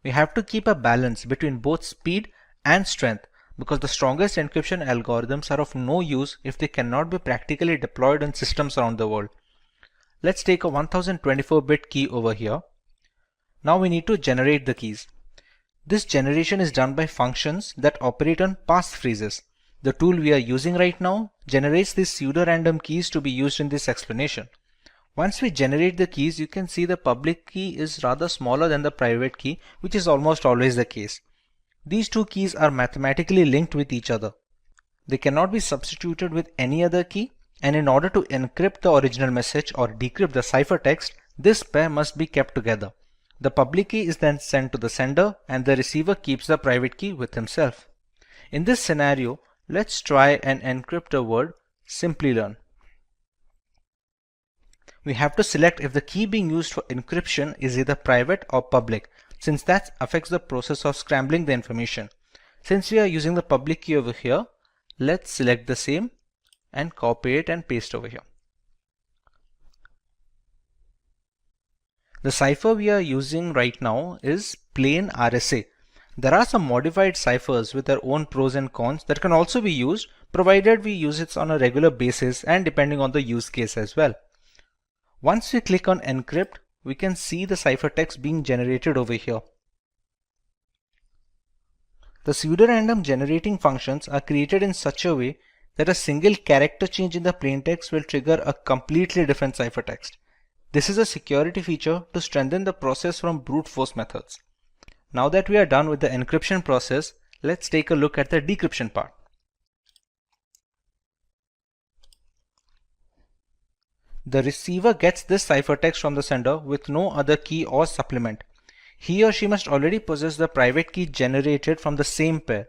We have to keep a balance between both speed and strength because the strongest encryption algorithms are of no use if they cannot be practically deployed on systems around the world. Let's take a 1024-bit key over here. Now we need to generate the keys. This generation is done by functions that operate on passphrases. The tool we are using right now generates these pseudo-random keys to be used in this explanation. Once we generate the keys, you can see the public key is rather smaller than the private key, which is almost always the case. These two keys are mathematically linked with each other. They cannot be substituted with any other key, and in order to encrypt the original message or decrypt the ciphertext, this pair must be kept together. The public key is then sent to the sender and the receiver keeps the private key with himself. In this scenario, let's try and encrypt the word Simplilearn. We have to select if the key being used for encryption is either private or public, since that affects the process of scrambling the information. Since we are using the public key over here, let's select the same and copy it and paste over here. The cipher we are using right now is plain RSA. There are some modified ciphers with their own pros and cons that can also be used, provided we use it on a regular basis and depending on the use case as well. Once we click on encrypt, we can see the ciphertext being generated over here. The pseudorandom generating functions are created in such a way that a single character change in the plaintext will trigger a completely different ciphertext. This is a security feature to strengthen the process from brute force methods. Now that we are done with the encryption process, let's take a look at the decryption part. The receiver gets this ciphertext from the sender with no other key or supplement. He or she must already possess the private key generated from the same pair.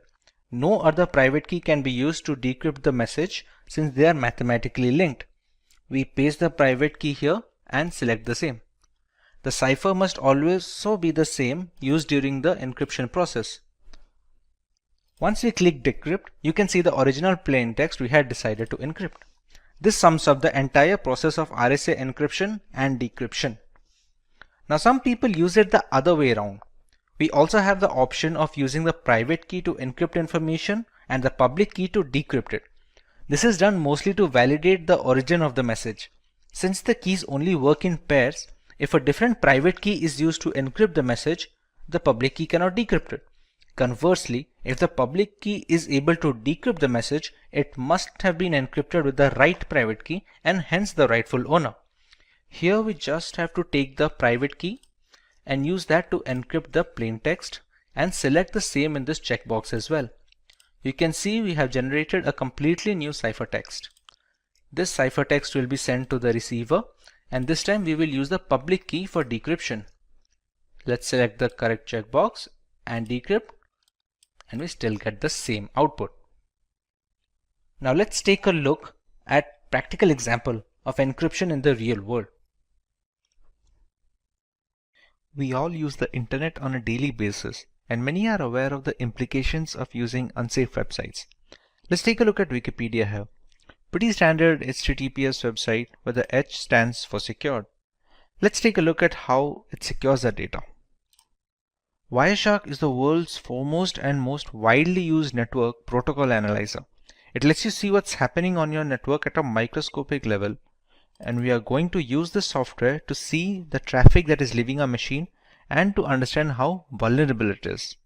No other private key can be used to decrypt the message since they are mathematically linked. We paste the private key here and select the same. The cipher must also be the same used during the encryption process. Once we click decrypt, you can see the original plain text we had decided to encrypt. This sums up the entire process of RSA encryption and decryption. Now some people use it the other way around. We also have the option of using the private key to encrypt information and the public key to decrypt it. This is done mostly to validate the origin of the message. Since the keys only work in pairs, if a different private key is used to encrypt the message, the public key cannot decrypt it. Conversely, if the public key is able to decrypt the message, it must have been encrypted with the right private key and hence the rightful owner. Here we just have to take the private key and use that to encrypt the plain text and select the same in this checkbox as well. You can see we have generated a completely new ciphertext. This ciphertext will be sent to the receiver, and this time we will use the public key for decryption. Let's select the correct checkbox and decrypt, and we still get the same output. Now let's take a look at practical example of encryption in the real world. We all use the internet on a daily basis, and many are aware of the implications of using unsafe websites. Let's take a look at Wikipedia here. Pretty standard HTTPS website where the H stands for secured. Let's take a look at how it secures the data. Wireshark is the world's foremost and most widely used network protocol analyzer. It lets you see what's happening on your network at a microscopic level, and we are going to use this software to see the traffic that is leaving our machine and to understand how vulnerable it is.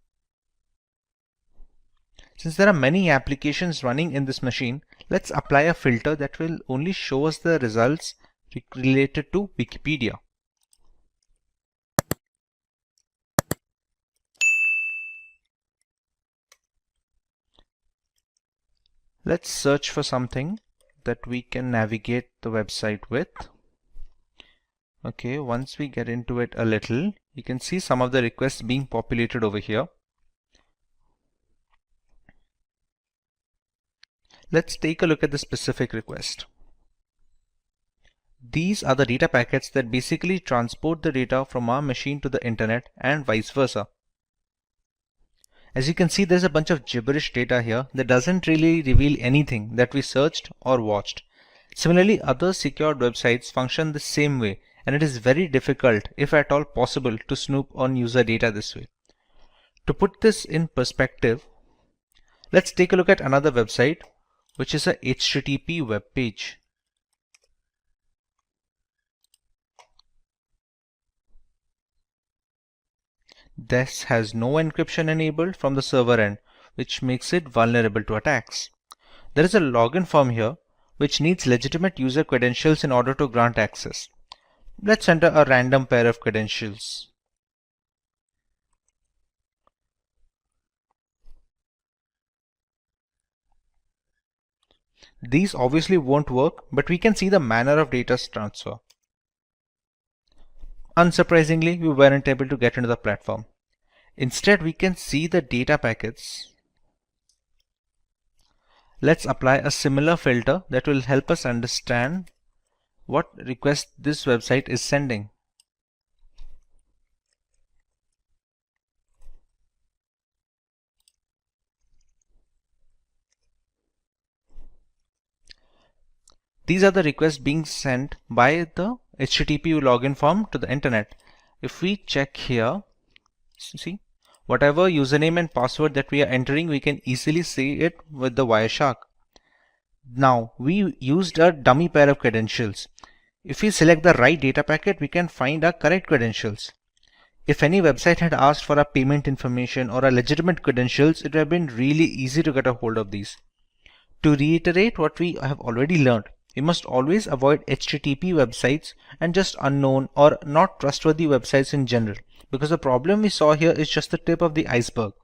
Since there are many applications running in this machine, let's apply a filter that will only show us the results related to Wikipedia. Let's search for something that we can navigate the website with. Okay, once we get into it a little, you can see some of the requests being populated over here. Let's take a look at the specific request. These are the data packets that basically transport the data from our machine to the internet and vice versa. As you can see, there's a bunch of gibberish data here that doesn't really reveal anything that we searched or watched. Similarly, other secured websites function the same way, and it is very difficult, if at all possible, to snoop on user data this way. To put this in perspective, let's take a look at another website, which is a HTTP web page. This has no encryption enabled from the server end, which makes it vulnerable to attacks. There is a login form here, which needs legitimate user credentials in order to grant access. Let's enter a random pair of credentials. These obviously won't work, but we can see the manner of data transfer. Unsurprisingly, we weren't able to get into the platform. Instead, we can see the data packets. Let's apply a similar filter that will help us understand what request this website is sending. These are the requests being sent by the HTTP login form to the internet. If we check here, see, whatever username and password that we are entering, we can easily see it with the Wireshark. Now, we used a dummy pair of credentials. If we select the right data packet, we can find our correct credentials. If any website had asked for our payment information or our legitimate credentials, it would have been really easy to get a hold of these. To reiterate what we have already learned, we must always avoid HTTP websites and just unknown or not trustworthy websites in general, because the problem we saw here is just the tip of the iceberg.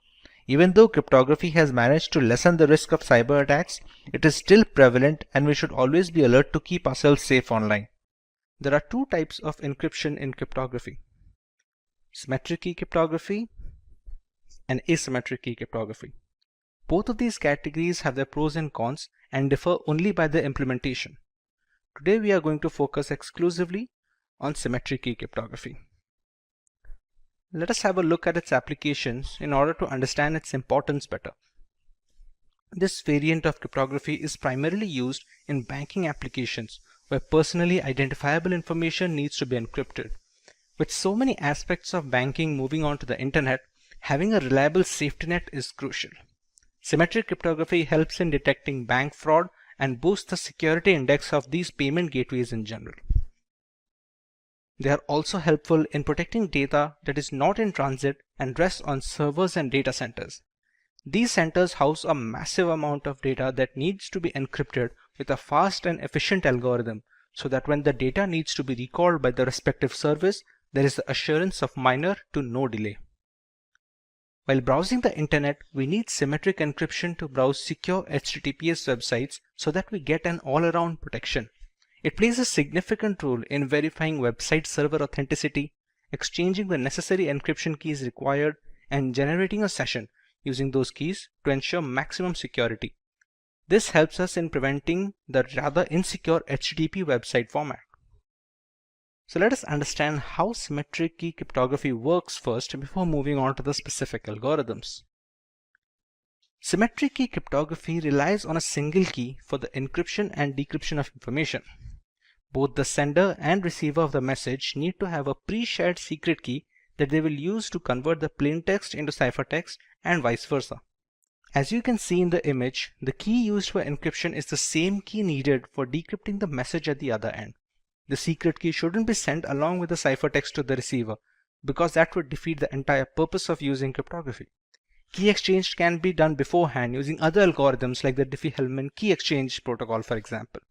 Even though cryptography has managed to lessen the risk of cyber attacks, it is still prevalent and we should always be alert to keep ourselves safe online. There are two types of encryption in cryptography: symmetric key cryptography and asymmetric key cryptography. Both of these categories have their pros and cons and differ only by their implementation. Today we are going to focus exclusively on symmetric key cryptography. Let us have a look at its applications in order to understand its importance better. This variant of cryptography is primarily used in banking applications where personally identifiable information needs to be encrypted. With so many aspects of banking moving on to the internet, having a reliable safety net is crucial. Symmetric cryptography helps in detecting bank fraud and boosts the security index of these payment gateways in general. They are also helpful in protecting data that is not in transit and rests on servers and data centers. These centers house a massive amount of data that needs to be encrypted with a fast and efficient algorithm so that when the data needs to be recalled by the respective service, there is the assurance of minor to no delay. While browsing the internet, we need symmetric encryption to browse secure HTTPS websites so that we get an all-around protection. It plays a significant role in verifying website server authenticity, exchanging the necessary encryption keys required, and generating a session using those keys to ensure maximum security. This helps us in preventing the rather insecure HTTP website format. So let us understand how symmetric key cryptography works first before moving on to the specific algorithms. Symmetric key cryptography relies on a single key for the encryption and decryption of information. Both the sender and receiver of the message need to have a pre-shared secret key that they will use to convert the plain text into ciphertext and vice versa. As you can see in the image, the key used for encryption is the same key needed for decrypting the message at the other end. The secret key shouldn't be sent along with the ciphertext to the receiver because that would defeat the entire purpose of using cryptography. Key exchange can be done beforehand using other algorithms like the Diffie-Hellman key exchange protocol, for example.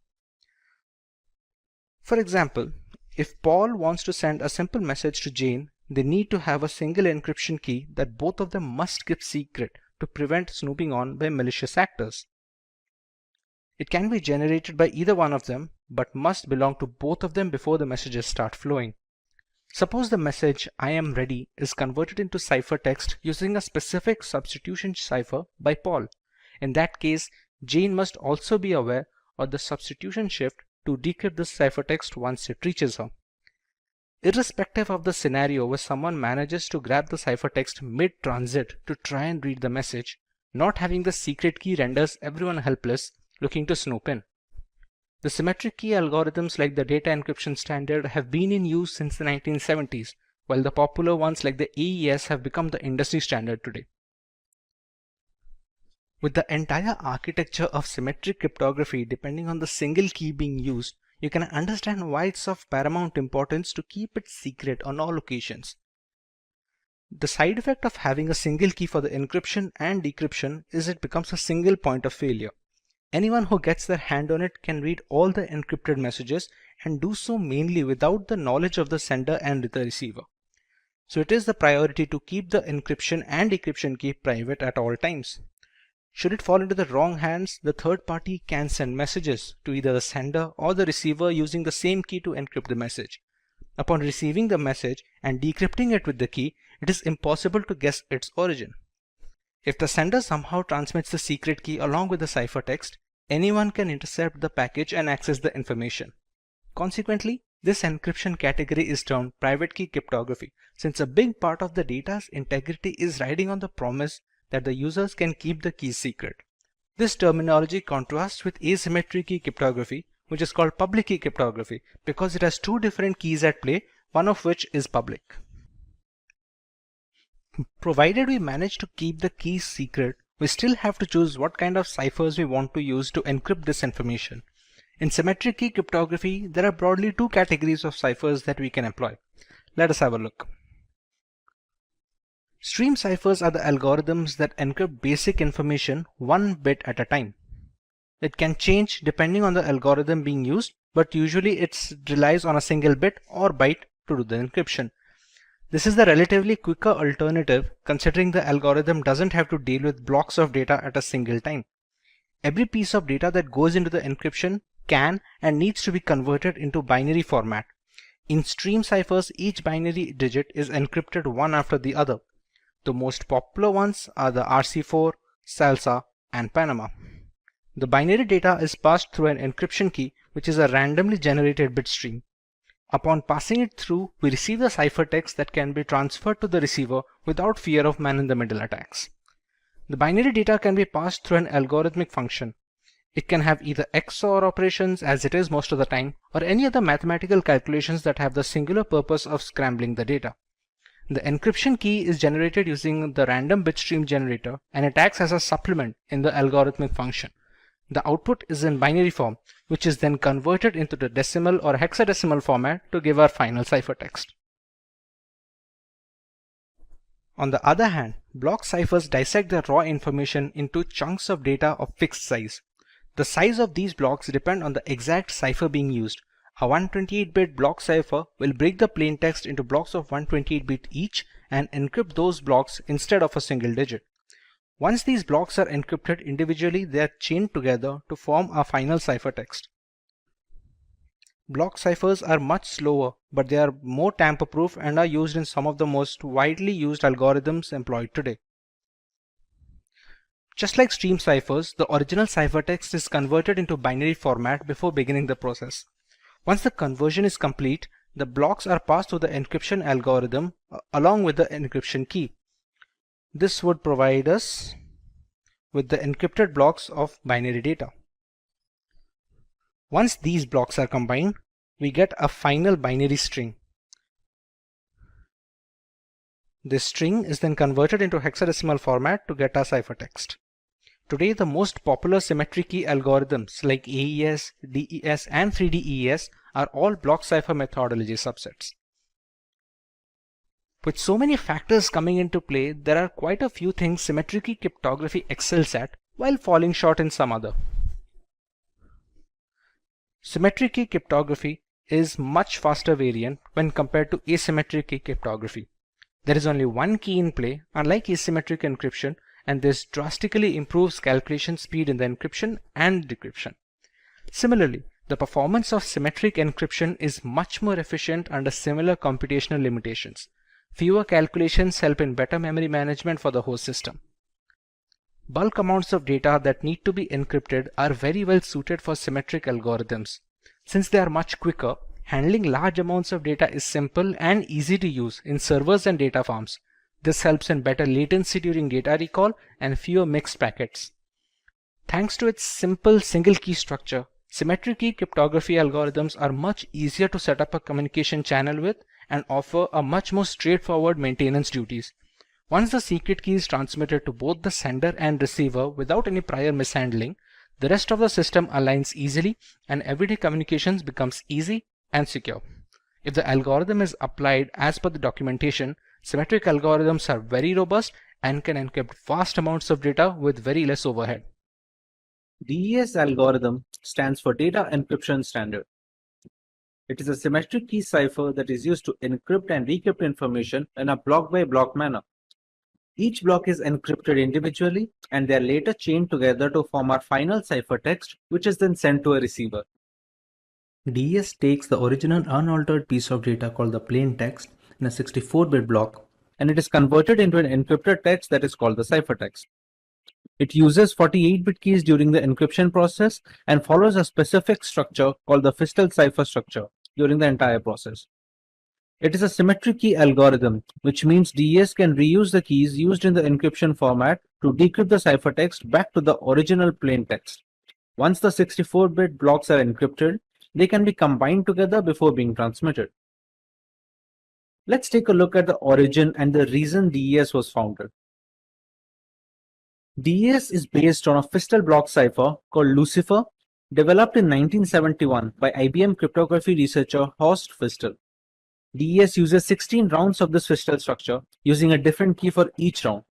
For example, if Paul wants to send a simple message to Jane, they need to have a single encryption key that both of them must keep secret to prevent snooping on by malicious actors. It can be generated by either one of them, but must belong to both of them before the messages start flowing. Suppose the message "I am ready" is converted into ciphertext using a specific substitution cipher by Paul. In that case, Jane must also be aware of the substitution shift to decrypt the ciphertext once it reaches her. Irrespective of the scenario where someone manages to grab the ciphertext mid-transit to try and read the message, not having the secret key renders everyone helpless looking to snoop in. The symmetric key algorithms like the data encryption standard have been in use since the 1970s, while the popular ones like the AES have become the industry standard today. With the entire architecture of symmetric cryptography depending on the single key being used, you can understand why it's of paramount importance to keep it secret on all occasions. The side effect of having a single key for the encryption and decryption is it becomes a single point of failure. Anyone who gets their hand on it can read all the encrypted messages and do so mainly without the knowledge of the sender and the receiver. So it is the priority to keep the encryption and decryption key private at all times. Should it fall into the wrong hands, the third party can send messages to either the sender or the receiver using the same key to encrypt the message. Upon receiving the message and decrypting it with the key, it is impossible to guess its origin. If the sender somehow transmits the secret key along with the ciphertext, anyone can intercept the package and access the information. Consequently, this encryption category is termed private key cryptography, since a big part of the data's integrity is riding on the promise that the users can keep the keys secret. This terminology contrasts with asymmetric key cryptography, which is called public key cryptography, because it has two different keys at play, one of which is public. Provided we manage to keep the keys secret, we still have to choose what kind of ciphers we want to use to encrypt this information. In symmetric key cryptography, there are broadly two categories of ciphers that we can employ. Let us have a look. Stream ciphers are the algorithms that encrypt basic information one bit at a time. It can change depending on the algorithm being used, but usually it relies on a single bit or byte to do the encryption. This is the relatively quicker alternative considering the algorithm doesn't have to deal with blocks of data at a single time. Every piece of data that goes into the encryption can and needs to be converted into binary format. In stream ciphers, each binary digit is encrypted one after the other. The most popular ones are the RC4, SALSA, and Panama. The binary data is passed through an encryption key, which is a randomly generated bit stream. Upon passing it through, we receive the ciphertext that can be transferred to the receiver without fear of man-in-the-middle attacks. The binary data can be passed through an algorithmic function. It can have either XOR operations, as it is most of the time, or any other mathematical calculations that have the singular purpose of scrambling the data. The encryption key is generated using the random bitstream generator, and it acts as a supplement in the algorithmic function. The output is in binary form, which is then converted into the decimal or hexadecimal format to give our final ciphertext. On the other hand, block ciphers dissect the raw information into chunks of data of fixed size. The size of these blocks depend on the exact cipher being used. A 128-bit block cipher will break the plain text into blocks of 128-bit each and encrypt those blocks instead of a single digit. Once these blocks are encrypted individually, they are chained together to form a final ciphertext. Block ciphers are much slower, but they are more tamper-proof and are used in some of the most widely used algorithms employed today. Just like stream ciphers, the original ciphertext is converted into binary format before beginning the process. Once the conversion is complete, the blocks are passed through the encryption algorithm along with the encryption key. This would provide us with the encrypted blocks of binary data. Once these blocks are combined, we get a final binary string. This string is then converted into hexadecimal format to get our ciphertext. Today, the most popular symmetry key algorithms like AES, DES, and 3DES are all block cipher methodology subsets. With so many factors coming into play, there are quite a few things symmetry key cryptography excels at while falling short in some other. Symmetry key cryptography is much faster variant when compared to asymmetric key cryptography. There is only one key in play, unlike asymmetric encryption, and this drastically improves calculation speed in the encryption and decryption. Similarly, the performance of symmetric encryption is much more efficient under similar computational limitations. Fewer calculations help in better memory management for the host system. Bulk amounts of data that need to be encrypted are very well suited for symmetric algorithms. Since they are much quicker, handling large amounts of data is simple and easy to use in servers and data farms. This helps in better latency during data recall and fewer mixed packets. Thanks to its simple single key structure, symmetric key cryptography algorithms are much easier to set up a communication channel with and offer a much more straightforward maintenance duties. Once the secret key is transmitted to both the sender and receiver without any prior mishandling, the rest of the system aligns easily and everyday communications becomes easy and secure. If the algorithm is applied as per the documentation, symmetric algorithms are very robust and can encrypt vast amounts of data with very less overhead. DES algorithm stands for Data Encryption Standard. It is a symmetric key cipher that is used to encrypt and decrypt information in a block-by-block manner. Each block is encrypted individually and they are later chained together to form our final ciphertext, which is then sent to a receiver. DES takes the original unaltered piece of data called the plain text in a 64-bit block, and it is converted into an encrypted text that is called the ciphertext. It uses 48-bit keys during the encryption process and follows a specific structure called the Fistel cipher structure during the entire process. It is a symmetric key algorithm, which means DES can reuse the keys used in the encryption format to decrypt the ciphertext back to the original plain text. Once the 64-bit blocks are encrypted, they can be combined together before being transmitted. Let's take a look at the origin and the reason DES was founded. DES is based on a Fistel block cipher called Lucifer, developed in 1971 by IBM cryptography researcher Horst Fistel. DES uses 16 rounds of this Fistel structure, using a different key for each round.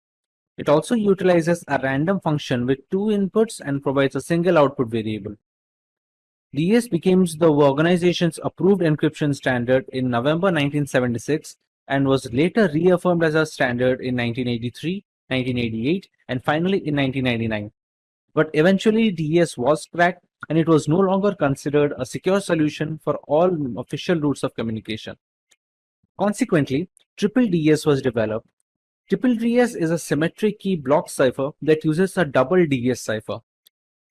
It also utilizes a random function with 2 inputs and provides a single output variable. DES became the organization's approved encryption standard in November 1976 and was later reaffirmed as a standard in 1983, 1988, and finally in 1999. But eventually DES was cracked and it was no longer considered a secure solution for all official routes of communication. Consequently, Triple DES was developed. Triple DES is a symmetric key block cipher that uses a double DES cipher.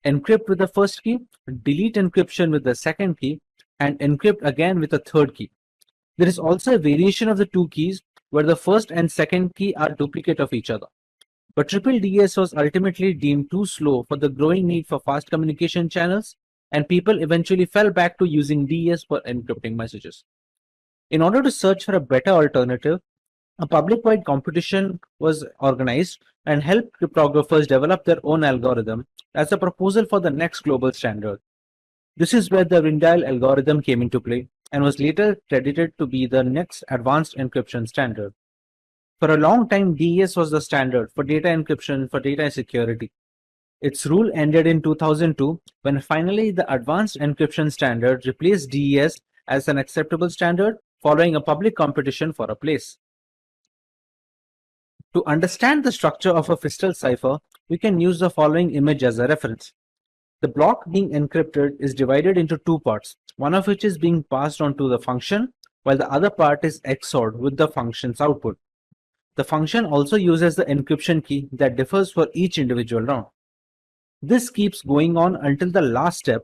Encrypt with the first key, delete encryption with the second key, and encrypt again with a third key. There is also a variation of the 2 keys where the first and second key are duplicate of each other. But Triple DES was ultimately deemed too slow for the growing need for fast communication channels, and people eventually fell back to using DES for encrypting messages. In order to search for a better alternative, a public-wide competition was organized and helped cryptographers develop their own algorithm as a proposal for the next global standard. This is where the Ringdial algorithm came into play and was later credited to be the next advanced encryption standard. For a long time, DES was the standard for data encryption for data security. Its rule ended in 2002 when finally the advanced encryption standard replaced DES as an acceptable standard following a public competition for a place. To understand the structure of a Fistel cipher, we can use the following image as a reference. The block being encrypted is divided into two parts, one of which is being passed on to the function, while the other part is XORed with the function's output. The function also uses the encryption key that differs for each individual round. This keeps going on until the last step,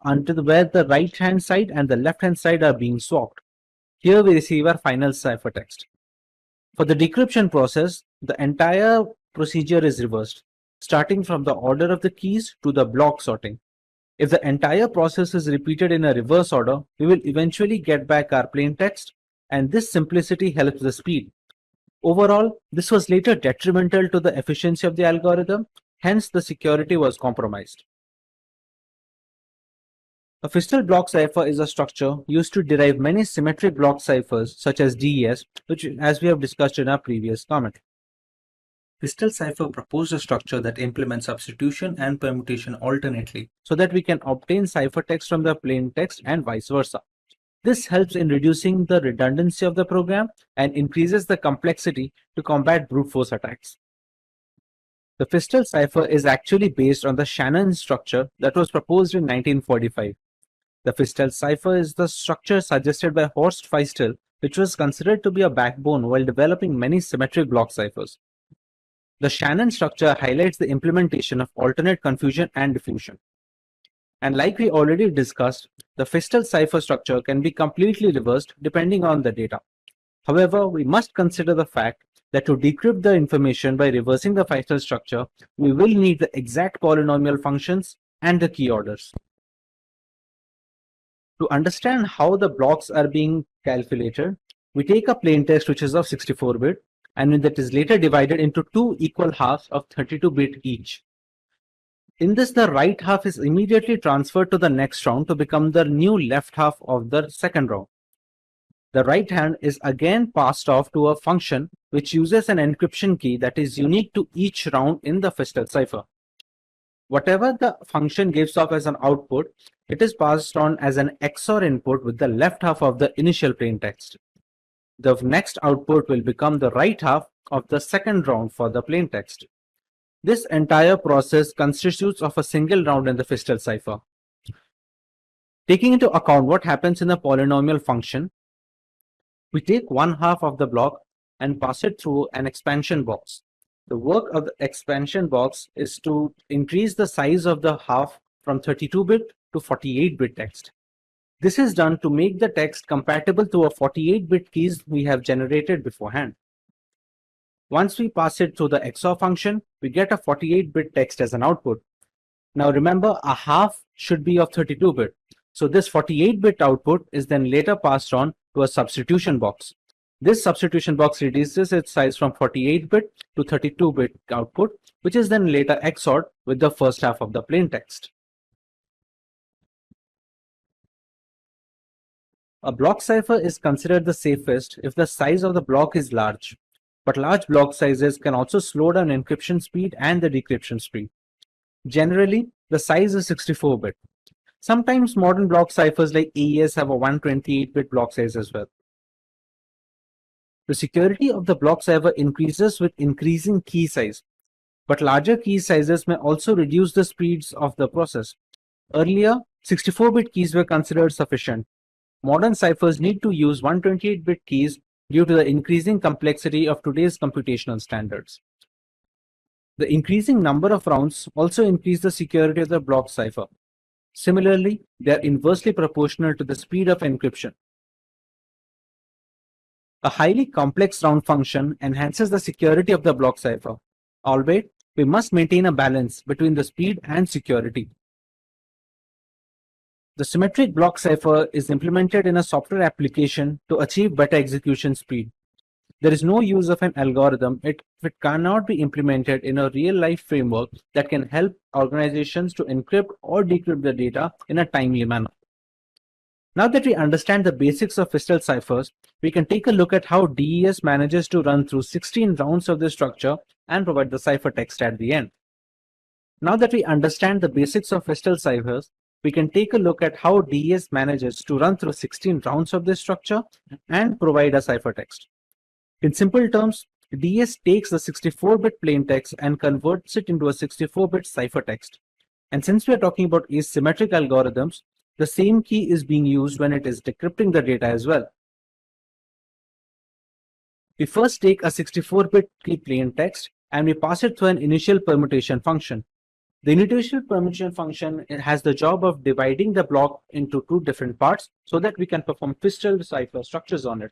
until where the right-hand side and the left-hand side are being swapped. Here we receive our final ciphertext. For the decryption process, the entire procedure is reversed, starting from the order of the keys to the block sorting. If the entire process is repeated in a reverse order, we will eventually get back our plain text, and this simplicity helps the speed. Overall, this was later detrimental to the efficiency of the algorithm, hence the security was compromised. A Fistel block cipher is a structure used to derive many symmetric block ciphers such as DES, which as we have discussed in our previous comment. Fistel cipher proposed a structure that implements substitution and permutation alternately so that we can obtain ciphertext from the plain text and vice versa. This helps in reducing the redundancy of the program and increases the complexity to combat brute force attacks. The Fistel cipher is actually based on the Shannon structure that was proposed in 1945. The Fistel cipher is the structure suggested by Horst Feistel, which was considered to be a backbone while developing many symmetric block ciphers. The Shannon structure highlights the implementation of alternate confusion and diffusion. And like we already discussed, the Fistel cipher structure can be completely reversed depending on the data. However, we must consider the fact that to decrypt the information by reversing the Fistel structure, we will need the exact polynomial functions and the key orders. To understand how the blocks are being calculated, we take a plain text which is of 64-bit and that is later divided into two equal halves of 32-bit each. In this, the right half is immediately transferred to the next round to become the new left half of the second round. The right hand is again passed off to a function which uses an encryption key that is unique to each round in the Fistel cipher. Whatever the function gives off as an output, it is passed on as an XOR input with the left half of the initial plain text. The next output will become the right half of the second round for the plain text. This entire process constitutes of a single round in the Fistel cipher. Taking into account what happens in the polynomial function, we take one half of the block and pass it through an expansion box. The work of the expansion box is to increase the size of the half from 32-bit to 48-bit text. This is done to make the text compatible to a 48-bit keys we have generated beforehand. Once we pass it through the XOR function, we get a 48-bit text as an output. Now remember, a half should be of 32-bit. So this 48-bit output is then later passed on to a substitution box. This substitution box reduces its size from 48-bit to 32-bit output, which is then later XORed with the first half of the plain text. A block cipher is considered the safest if the size of the block is large, but large block sizes can also slow down encryption speed and the decryption speed. Generally, the size is 64-bit. Sometimes modern block ciphers like AES have a 128-bit block size as well. The security of the block cipher increases with increasing key size, but larger key sizes may also reduce the speeds of the process. Earlier, 64-bit keys were considered sufficient. Modern ciphers need to use 128-bit keys due to the increasing complexity of today's computational standards. The increasing number of rounds also increase the security of the block cipher. Similarly, they are inversely proportional to the speed of encryption. A highly complex round function enhances the security of the block cipher, albeit we must maintain a balance between the speed and security. The symmetric block cipher is implemented in a software application to achieve better execution speed. There is no use of an algorithm if it cannot be implemented in a real-life framework that can help organizations to encrypt or decrypt the data in a timely manner. Now that we understand the basics of Fistel ciphers, we can take a look at how DES manages to run through 16 rounds of this structure and provide the ciphertext at the end. Now that we understand the basics of Fistel ciphers, we can take a look at how DES manages to run through 16 rounds of this structure and provide a ciphertext. In simple terms, the DS takes the 64-bit plaintext and converts it into a 64-bit ciphertext. And since we are talking about asymmetric algorithms, the same key is being used when it is decrypting the data as well. We first take a 64-bit key plaintext and we pass it through an initial permutation function. The initial permutation function has the job of dividing the block into two different parts so that we can perform fistal cipher structures on it.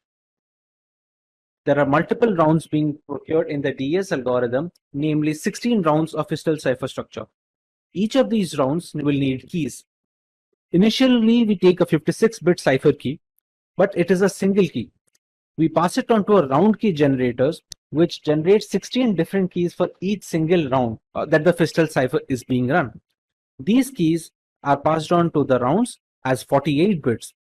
There are multiple rounds being procured in the DS algorithm, namely 16 rounds of fistal cipher structure. Each of these rounds will need keys. Initially, we take a 56-bit cipher key, but it is a single key. We pass it on to a round key generators, which generates 16 different keys for each single round that the fistal cipher is being run. These keys are passed on to the rounds as 48 bits.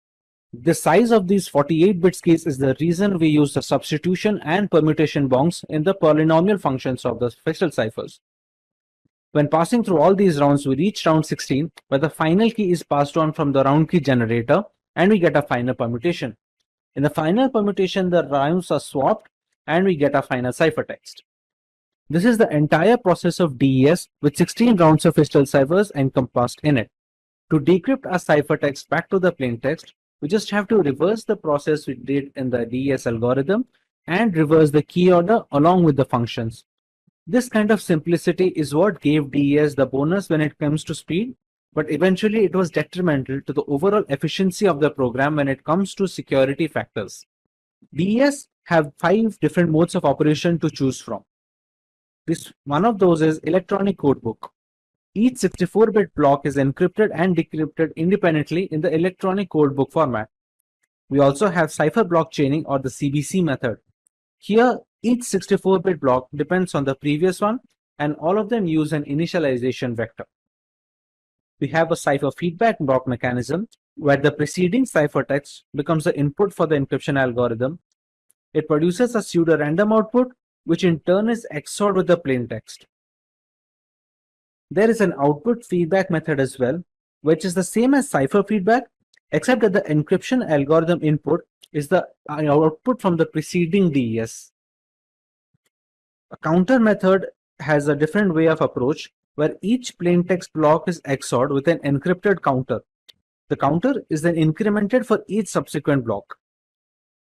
The size of these 48 bits keys is the reason we use the substitution and permutation bounds in the polynomial functions of the fistal ciphers. When passing through all these rounds, we reach round 16, where the final key is passed on from the round key generator, and we get a final permutation. In the final permutation, the rounds are swapped, and we get a final ciphertext. This is the entire process of DES with 16 rounds of fistal ciphers encompassed in it. To decrypt a ciphertext back to the plaintext, we just have to reverse the process we did in the DES algorithm and reverse the key order along with the functions. This kind of simplicity is what gave DES the bonus when it comes to speed, but eventually it was detrimental to the overall efficiency of the program when it comes to security factors. DES have 5 different modes of operation to choose from. One of those is electronic codebook. Each 64-bit block is encrypted and decrypted independently in the electronic codebook format. We also have cipher block chaining, or the CBC method. Here, each 64-bit block depends on the previous one, and all of them use an initialization vector. We have a cipher feedback block mechanism, where the preceding ciphertext becomes the input for the encryption algorithm. It produces a pseudo-random output, which in turn is XORed with the plaintext. There is an output feedback method as well, which is the same as cipher feedback, except that the encryption algorithm input is the output from the preceding DES. A counter method has a different way of approach, where each plaintext block is XORed with an encrypted counter. The counter is then incremented for each subsequent block.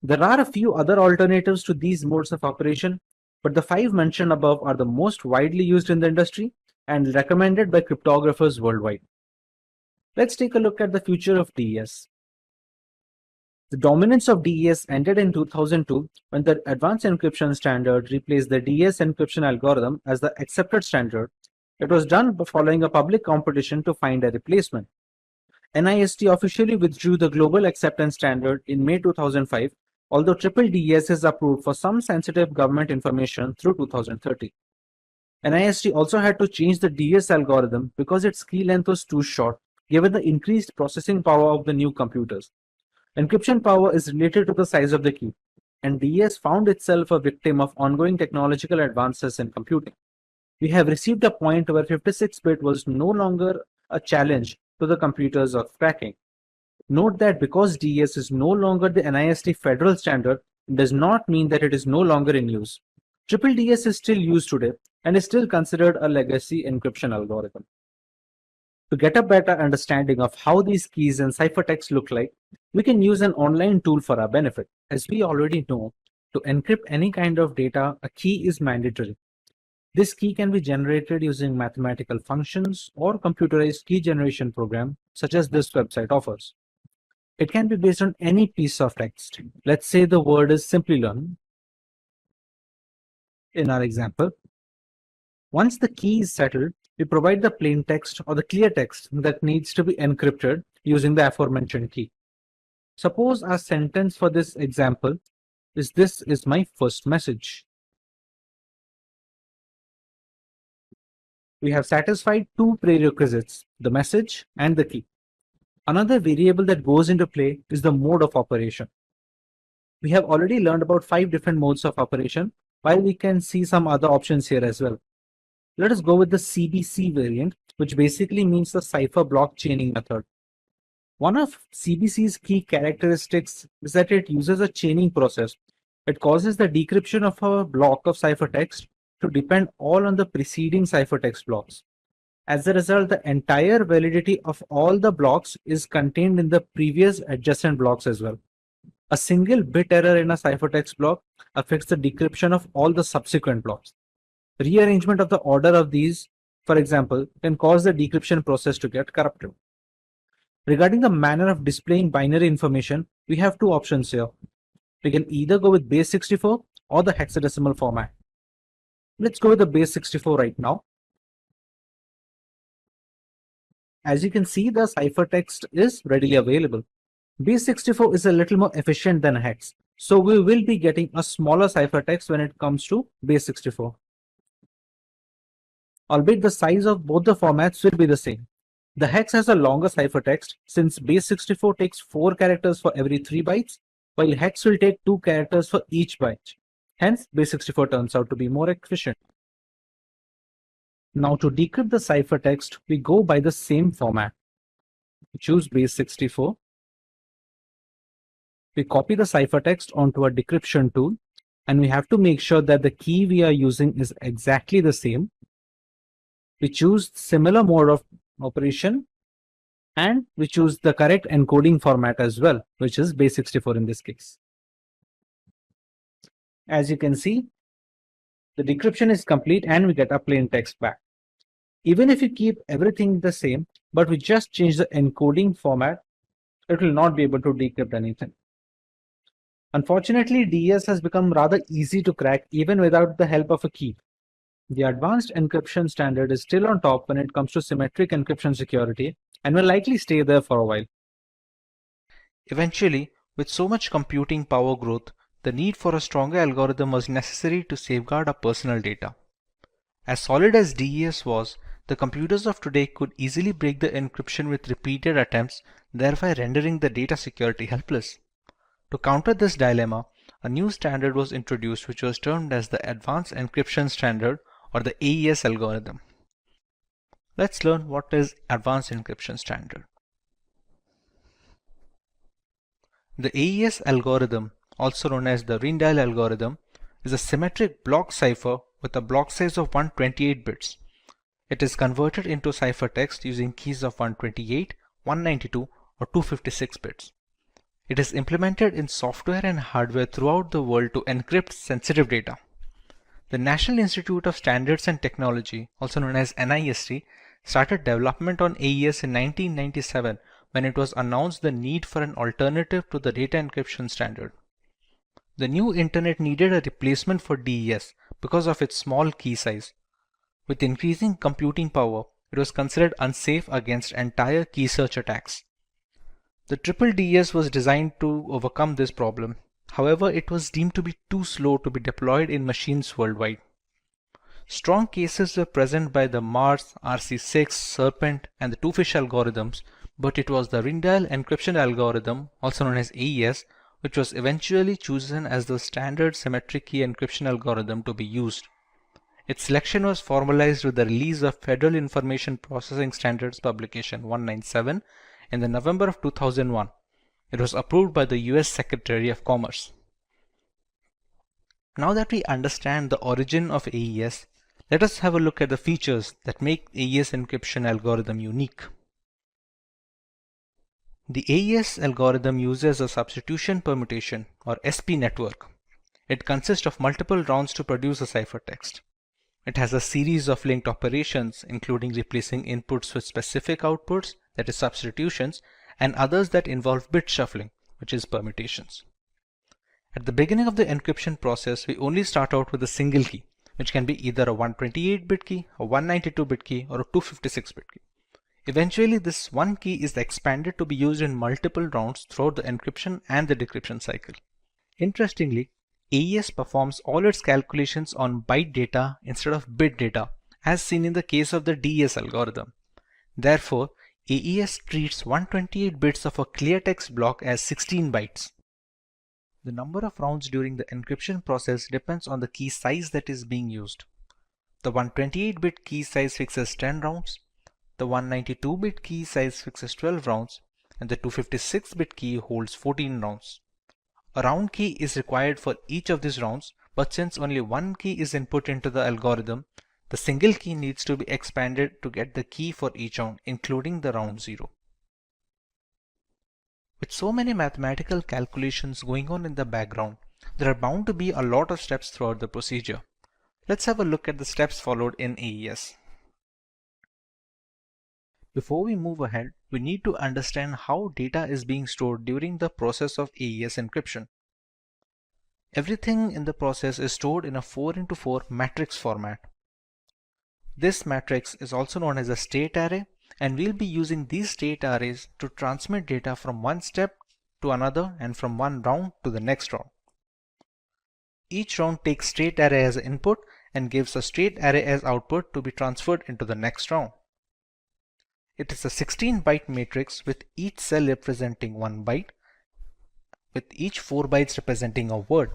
There are a few other alternatives to these modes of operation, but the 5 mentioned above are the most widely used in the industry and recommended by cryptographers worldwide. Let's take a look at the future of DES. The dominance of DES ended in 2002 when the Advanced Encryption Standard replaced the DES encryption algorithm as the accepted standard. It was done following a public competition to find a replacement. NIST officially withdrew the global acceptance standard in May 2005, although triple DES is approved for some sensitive government information through 2030. NIST also had to change the DES algorithm because its key length was too short, given the increased processing power of the new computers. Encryption power is related to the size of the key, and DES found itself a victim of ongoing technological advances in computing. We have received a point where 56-bit was no longer a challenge to the computers of cracking. Note that because DES is no longer the NIST federal standard, it does not mean that it is no longer in use. Triple DES is still used today and is still considered a legacy encryption algorithm. To get a better understanding of how these keys and ciphertext look like, we can use an online tool for our benefit. As we already know, to encrypt any kind of data, a key is mandatory. This key can be generated using mathematical functions or computerized key generation program, such as this website offers. It can be based on any piece of text. Let's say the word is Simplilearn in our example. Once the key is settled, we provide the plain text or the clear text that needs to be encrypted using the aforementioned key. Suppose our sentence for this example is "This is my first message." We have satisfied 2 prerequisites, the message and the key. Another variable that goes into play is the mode of operation. We have already learned about 5 different modes of operation, while we can see some other options here as well. Let us go with the CBC variant, which basically means the cipher block chaining method. One of CBC's key characteristics is that it uses a chaining process It causes the decryption of a block of ciphertext to depend all on the preceding ciphertext blocks. As a result, the entire validity of all the blocks is contained in the previous adjacent blocks as well. A single bit error in a ciphertext block affects the decryption of all the subsequent blocks. Rearrangement of the order of these, for example, can cause the decryption process to get corrupted. Regarding the manner of displaying binary information, we have two options here. We can either go with base 64 or the hexadecimal format. Let's go with the base 64 right now. As you can see, the ciphertext is readily available. Base 64 is a little more efficient than hex, so we will be getting a smaller ciphertext when it comes to base 64. Albeit the size of both the formats will be the same. The hex has a longer ciphertext since base 64 takes 4 characters for every 3 bytes, while hex will take 2 characters for each byte. Hence, base 64 turns out to be more efficient. Now to decrypt the ciphertext, we go by the same format. We choose base 64. We copy the ciphertext onto a decryption tool, and we have to make sure that the key we are using is exactly the same. We choose similar mode of operation, and we choose the correct encoding format as well, which is base 64 in this case. As you can see, the decryption is complete and we get a plain text back. Even if you keep everything the same, but we just change the encoding format, it will not be able to decrypt anything. Unfortunately, DES has become rather easy to crack even without the help of a key. The advanced encryption standard is still on top when it comes to symmetric encryption security and will likely stay there for a while. Eventually, with so much computing power growth, the need for a stronger algorithm was necessary to safeguard our personal data. As solid as DES was, the computers of today could easily break the encryption with repeated attempts, thereby rendering the data security helpless. To counter this dilemma, a new standard was introduced which was termed as the Advanced Encryption Standard or the AES algorithm. Let's learn what is Advanced Encryption Standard. The AES algorithm, also known as the Rijndael algorithm, is a symmetric block cipher with a block size of 128 bits. It is converted into ciphertext using keys of 128, 192, or 256 bits. It is implemented in software and hardware throughout the world to encrypt sensitive data. The National Institute of Standards and Technology, also known as NIST, started development on AES in 1997 when it was announced the need for an alternative to the data encryption standard. The new internet needed a replacement for DES because of its small key size. With increasing computing power, it was considered unsafe against entire key search attacks. The triple DES was designed to overcome this problem. However, it was deemed to be too slow to be deployed in machines worldwide. Strong cases were present by the Mars, RC6, Serpent, and the Two-Fish algorithms, but it was the Rijndael encryption algorithm, also known as AES, which was eventually chosen as the standard symmetric key encryption algorithm to be used. Its selection was formalized with the release of Federal Information Processing Standards Publication 197 in the November of 2001. It was approved by the US Secretary of Commerce. Now that we understand the origin of AES, let us have a look at the features that make AES encryption algorithm unique. The AES algorithm uses a substitution permutation or SP network. It consists of multiple rounds to produce a ciphertext. It has a series of linked operations, including replacing inputs with specific outputs, that is substitutions, and others that involve bit shuffling, which is permutations. At the beginning of the encryption process, we only start out with a single key, which can be either a 128-bit key, a 192-bit key, or a 256-bit key. Eventually, this one key is expanded to be used in multiple rounds throughout the encryption and the decryption cycle. Interestingly, AES performs all its calculations on byte data instead of bit data, as seen in the case of the DES algorithm. Therefore, AES treats 128 bits of a clear text block as 16 bytes. The number of rounds during the encryption process depends on the key size that is being used. The 128-bit key size fixes 10 rounds, the 192-bit key size fixes 12 rounds, and the 256-bit key holds 14 rounds. A round key is required for each of these rounds, but since only one key is input into the algorithm, the single key needs to be expanded to get the key for each round, including the round 0. With so many mathematical calculations going on in the background, there are bound to be a lot of steps throughout the procedure. Let's have a look at the steps followed in AES. Before we move ahead, we need to understand how data is being stored during the process of AES encryption. Everything in the process is stored in a 4x4 matrix format. This matrix is also known as a state array, and we'll be using these state arrays to transmit data from one step to another and from one round to the next round. Each round takes state array as input and gives a state array as output to be transferred into the next round. It is a 16-byte matrix with each cell representing 1 byte, with each 4 bytes representing a word.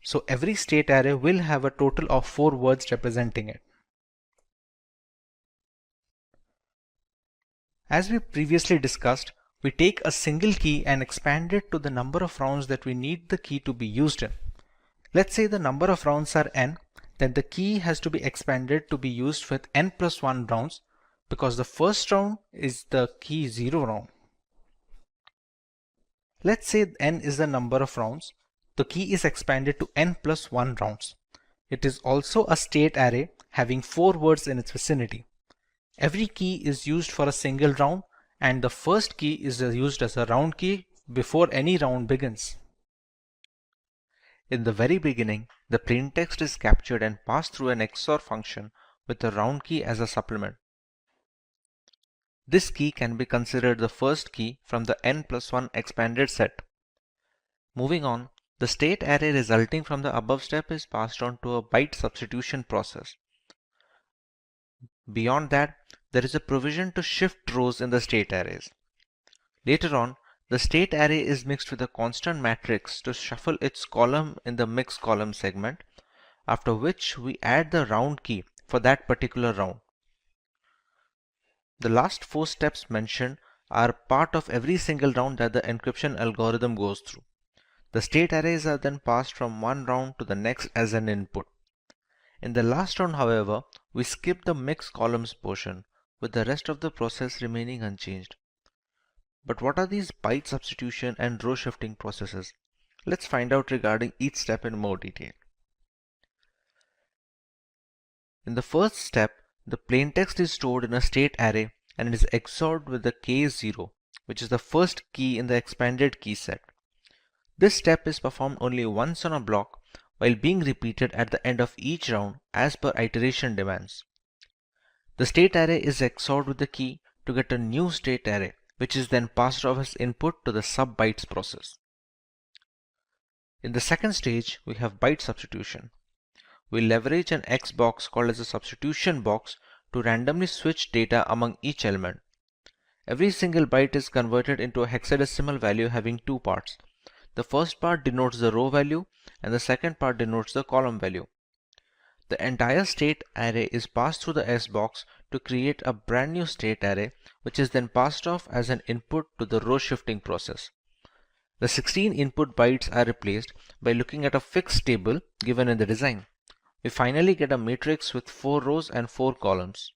So every state array will have a total of 4 words representing it. As we previously discussed, we take a single key and expand it to the number of rounds that we need the key to be used in. Let's say the number of rounds are n, then the key has to be expanded to be used with n plus 1 rounds, because the first round is the key 0 round. Let's say n is the number of rounds. The key is expanded to n plus 1 rounds. It is also a state array having 4 words in its vicinity. Every key is used for a single round, and the first key is used as a round key before any round begins. In the very beginning, the plaintext is captured and passed through an XOR function with the round key as a supplement. This key can be considered the first key from the n plus 1 expanded set. Moving on, the state array resulting from the above step is passed on to a byte substitution process. Beyond that, there is a provision to shift rows in the state arrays. Later on, the state array is mixed with a constant matrix to shuffle its column in the mix column segment, after which we add the round key for that particular round. The last 4 steps mentioned are part of every single round that the encryption algorithm goes through. The state arrays are then passed from one round to the next as an input. In the last round, however, we skip the mix columns portion, with the rest of the process remaining unchanged. But what are these byte substitution and row shifting processes? Let's find out regarding each step in more detail. In the first step, the plaintext is stored in a state array and it is XORed with the K0, which is the first key in the expanded key set. This step is performed only once on a block while being repeated at the end of each round as per iteration demands. The state array is XORed with the key to get a new state array, which is then passed off as input to the sub-bytes process. In the second stage, we have byte substitution. We leverage an X box called as a substitution box to randomly switch data among each element. Every single byte is converted into a hexadecimal value having 2 parts. The first part denotes the row value and the second part denotes the column value. The entire state array is passed through the S box to create a brand new state array, which is then passed off as an input to the row shifting process. The 16 input bytes are replaced by looking at a fixed table given in the design. We finally get a matrix with 4 rows and 4 columns.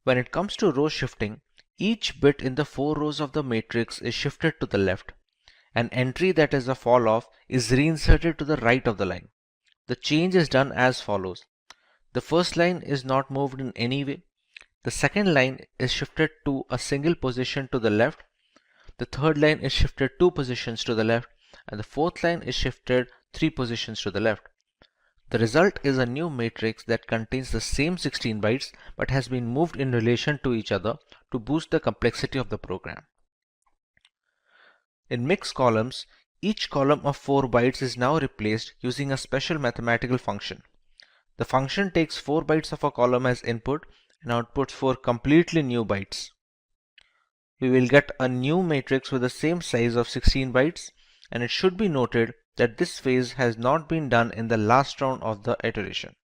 When it comes to row shifting, each bit in the 4 rows of the matrix is shifted to the left. An entry that is a fall off is reinserted to the right of the line. The change is done as follows. The first line is not moved in any way. The second line is shifted to a single position to the left. The third line is shifted 2 positions to the left, and the fourth line is shifted 3 positions to the left. The result is a new matrix that contains the same 16 bytes but has been moved in relation to each other to boost the complexity of the program. In mixed columns, each column of 4 bytes is now replaced using a special mathematical function. The function takes 4 bytes of a column as input and outputs 4 completely new bytes. We will get a new matrix with the same size of 16 bytes, and it should be noted that this phase has not been done in the last round of the iteration.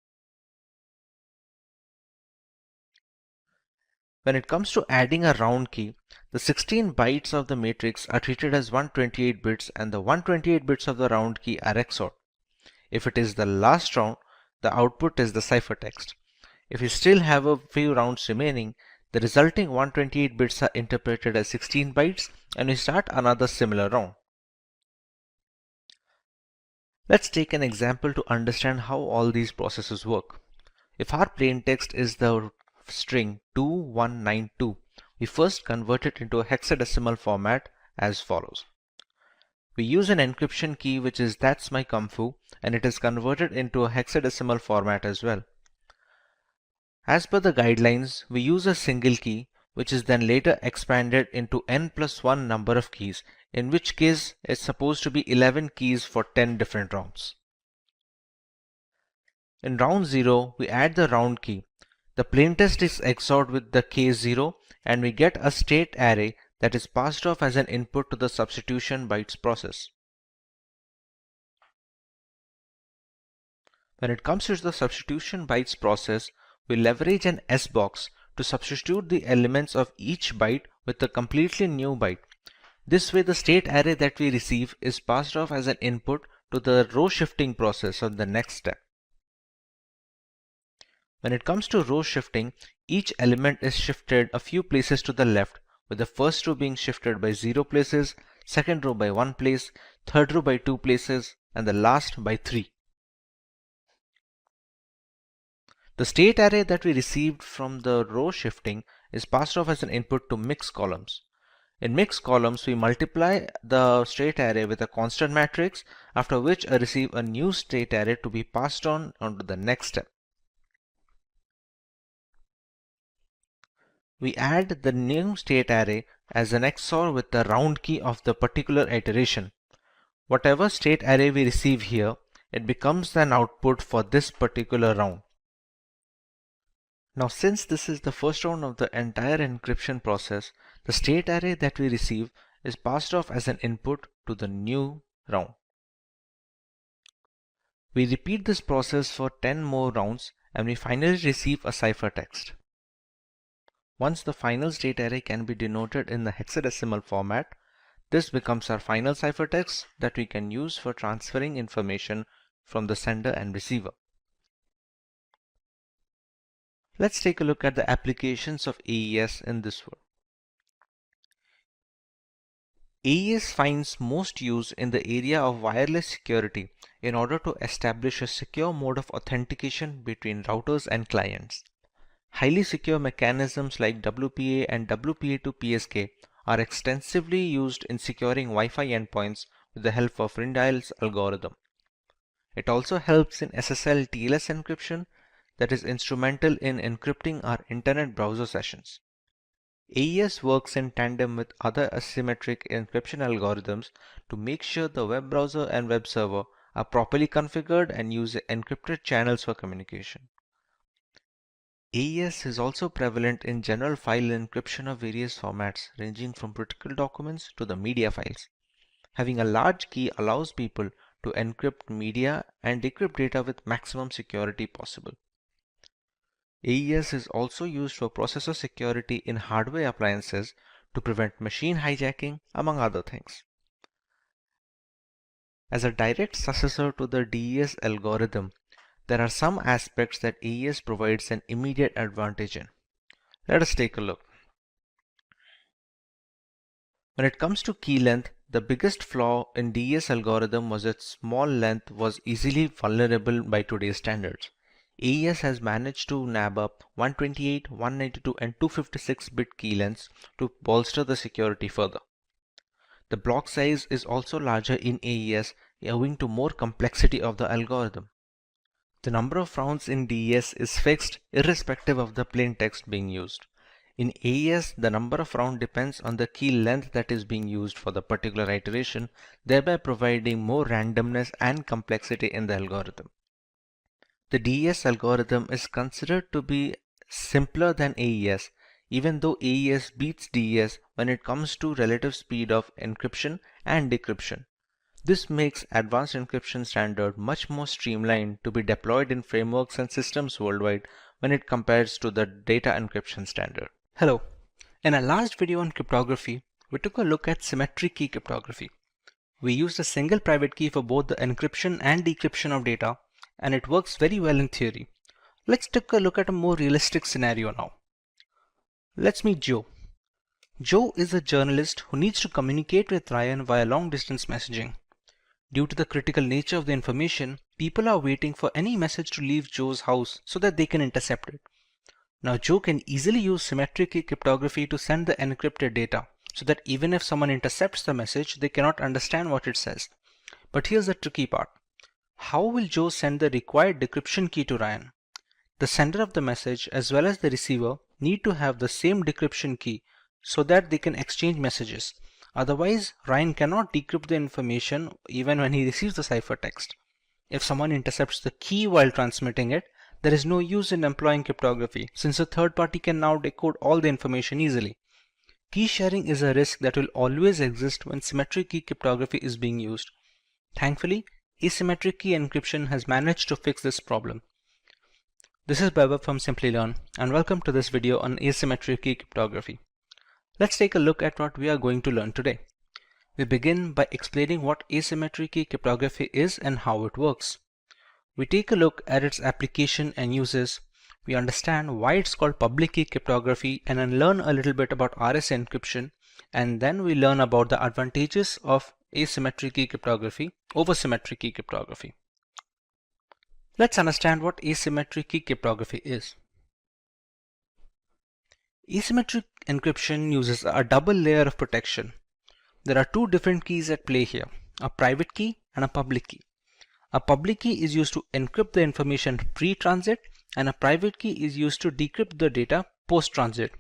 When it comes to adding a round key, the 16 bytes of the matrix are treated as 128 bits and the 128 bits of the round key are XORed. If it is the last round, the output is the ciphertext. If you still have a few rounds remaining, the resulting 128 bits are interpreted as 16 bytes and we start another similar round. Let's take an example to understand how all these processes work. If our plaintext is the string 2192, we first convert it into a hexadecimal format as follows. We use an encryption key which is that's my kung fu, and it is converted into a hexadecimal format as well. As per the guidelines, we use a single key which is then later expanded into n+1 number of keys, in which case it's supposed to be 11 keys for 10 different rounds. In round 0, we add the round key. The plaintext is XORed with the case 0 and we get a state array that is passed off as an input to the substitution bytes process. When it comes to the substitution bytes process, we leverage an S-box to substitute the elements of each byte with a completely new byte. This way the state array that we receive is passed off as an input to the row shifting process of the next step. When it comes to row shifting, each element is shifted a few places to the left, with the first row being shifted by 0 places, second row by 1 place, third row by 2 places, and the last by 3. The state array that we received from the row shifting is passed off as an input to mix columns. In mix columns, we multiply the state array with a constant matrix, after which I receive a new state array to be passed on to the next step. We add the new state array as an XOR with the round key of the particular iteration. Whatever state array we receive here, it becomes an output for this particular round. Now, since this is the first round of the entire encryption process, the state array that we receive is passed off as an input to the new round. We repeat this process for 10 more rounds and we finally receive a ciphertext. Once the final state array can be denoted in the hexadecimal format, this becomes our final ciphertext that we can use for transferring information from the sender and receiver. Let's take a look at the applications of AES in this world. AES finds most use in the area of wireless security in order to establish a secure mode of authentication between routers and clients. Highly secure mechanisms like WPA and WPA2 PSK are extensively used in securing Wi-Fi endpoints with the help of Rindial's algorithm. It also helps in SSL TLS encryption that is instrumental in encrypting our internet browser sessions. AES works in tandem with other asymmetric encryption algorithms to make sure the web browser and web server are properly configured and use encrypted channels for communication. AES is also prevalent in general file encryption of various formats ranging from critical documents to the media files. Having a large key allows people to encrypt media and decrypt data with maximum security possible. AES is also used for processor security in hardware appliances to prevent machine hijacking, among other things. As a direct successor to the DES algorithm, there are some aspects that AES provides an immediate advantage in. Let us take a look. When it comes to key length, the biggest flaw in DES algorithm was its small length was easily vulnerable by today's standards. AES has managed to nab up 128, 192 and 256-bit key lengths to bolster the security further. The block size is also larger in AES owing to more complexity of the algorithm. The number of rounds in DES is fixed irrespective of the plain text being used. In AES, the number of rounds depends on the key length that is being used for the particular iteration, thereby providing more randomness and complexity in the algorithm. The DES algorithm is considered to be simpler than AES, even though AES beats DES when it comes to relative speed of encryption and decryption. This makes advanced encryption standard much more streamlined to be deployed in frameworks and systems worldwide when it compares to the data encryption standard. Hello. In our last video on cryptography, we took a look at symmetric key cryptography. We used a single private key for both the encryption and decryption of data, and it works very well in theory. Let's take a look at a more realistic scenario now. Let's meet Joe. Joe is a journalist who needs to communicate with Ryan via long-distance messaging. Due to the critical nature of the information, people are waiting for any message to leave Joe's house so that they can intercept it. Now Joe can easily use symmetric key cryptography to send the encrypted data, so that even if someone intercepts the message, they cannot understand what it says. But here's the tricky part. How will Joe send the required decryption key to Ryan? The sender of the message as well as the receiver need to have the same decryption key so that they can exchange messages. Otherwise, Ryan cannot decrypt the information even when he receives the ciphertext. If someone intercepts the key while transmitting it, there is no use in employing cryptography, since a third party can now decode all the information easily. Key sharing is a risk that will always exist when symmetric key cryptography is being used. Thankfully, asymmetric key encryption has managed to fix this problem. This is Baba from Simplilearn, and welcome to this video on asymmetric key cryptography. Let's take a look at what we are going to learn today. We begin by explaining what asymmetric key cryptography is and how it works. We take a look at its application and uses. We understand why it's called public key cryptography and then learn a little bit about RSA encryption, and then we learn about the advantages of asymmetric key cryptography over symmetric key cryptography. Let's understand what asymmetric key cryptography is. Asymmetric encryption uses a double layer of protection. There are two different keys at play here, a private key and a public key. A public key is used to encrypt the information pre-transit, and a private key is used to decrypt the data post-transit.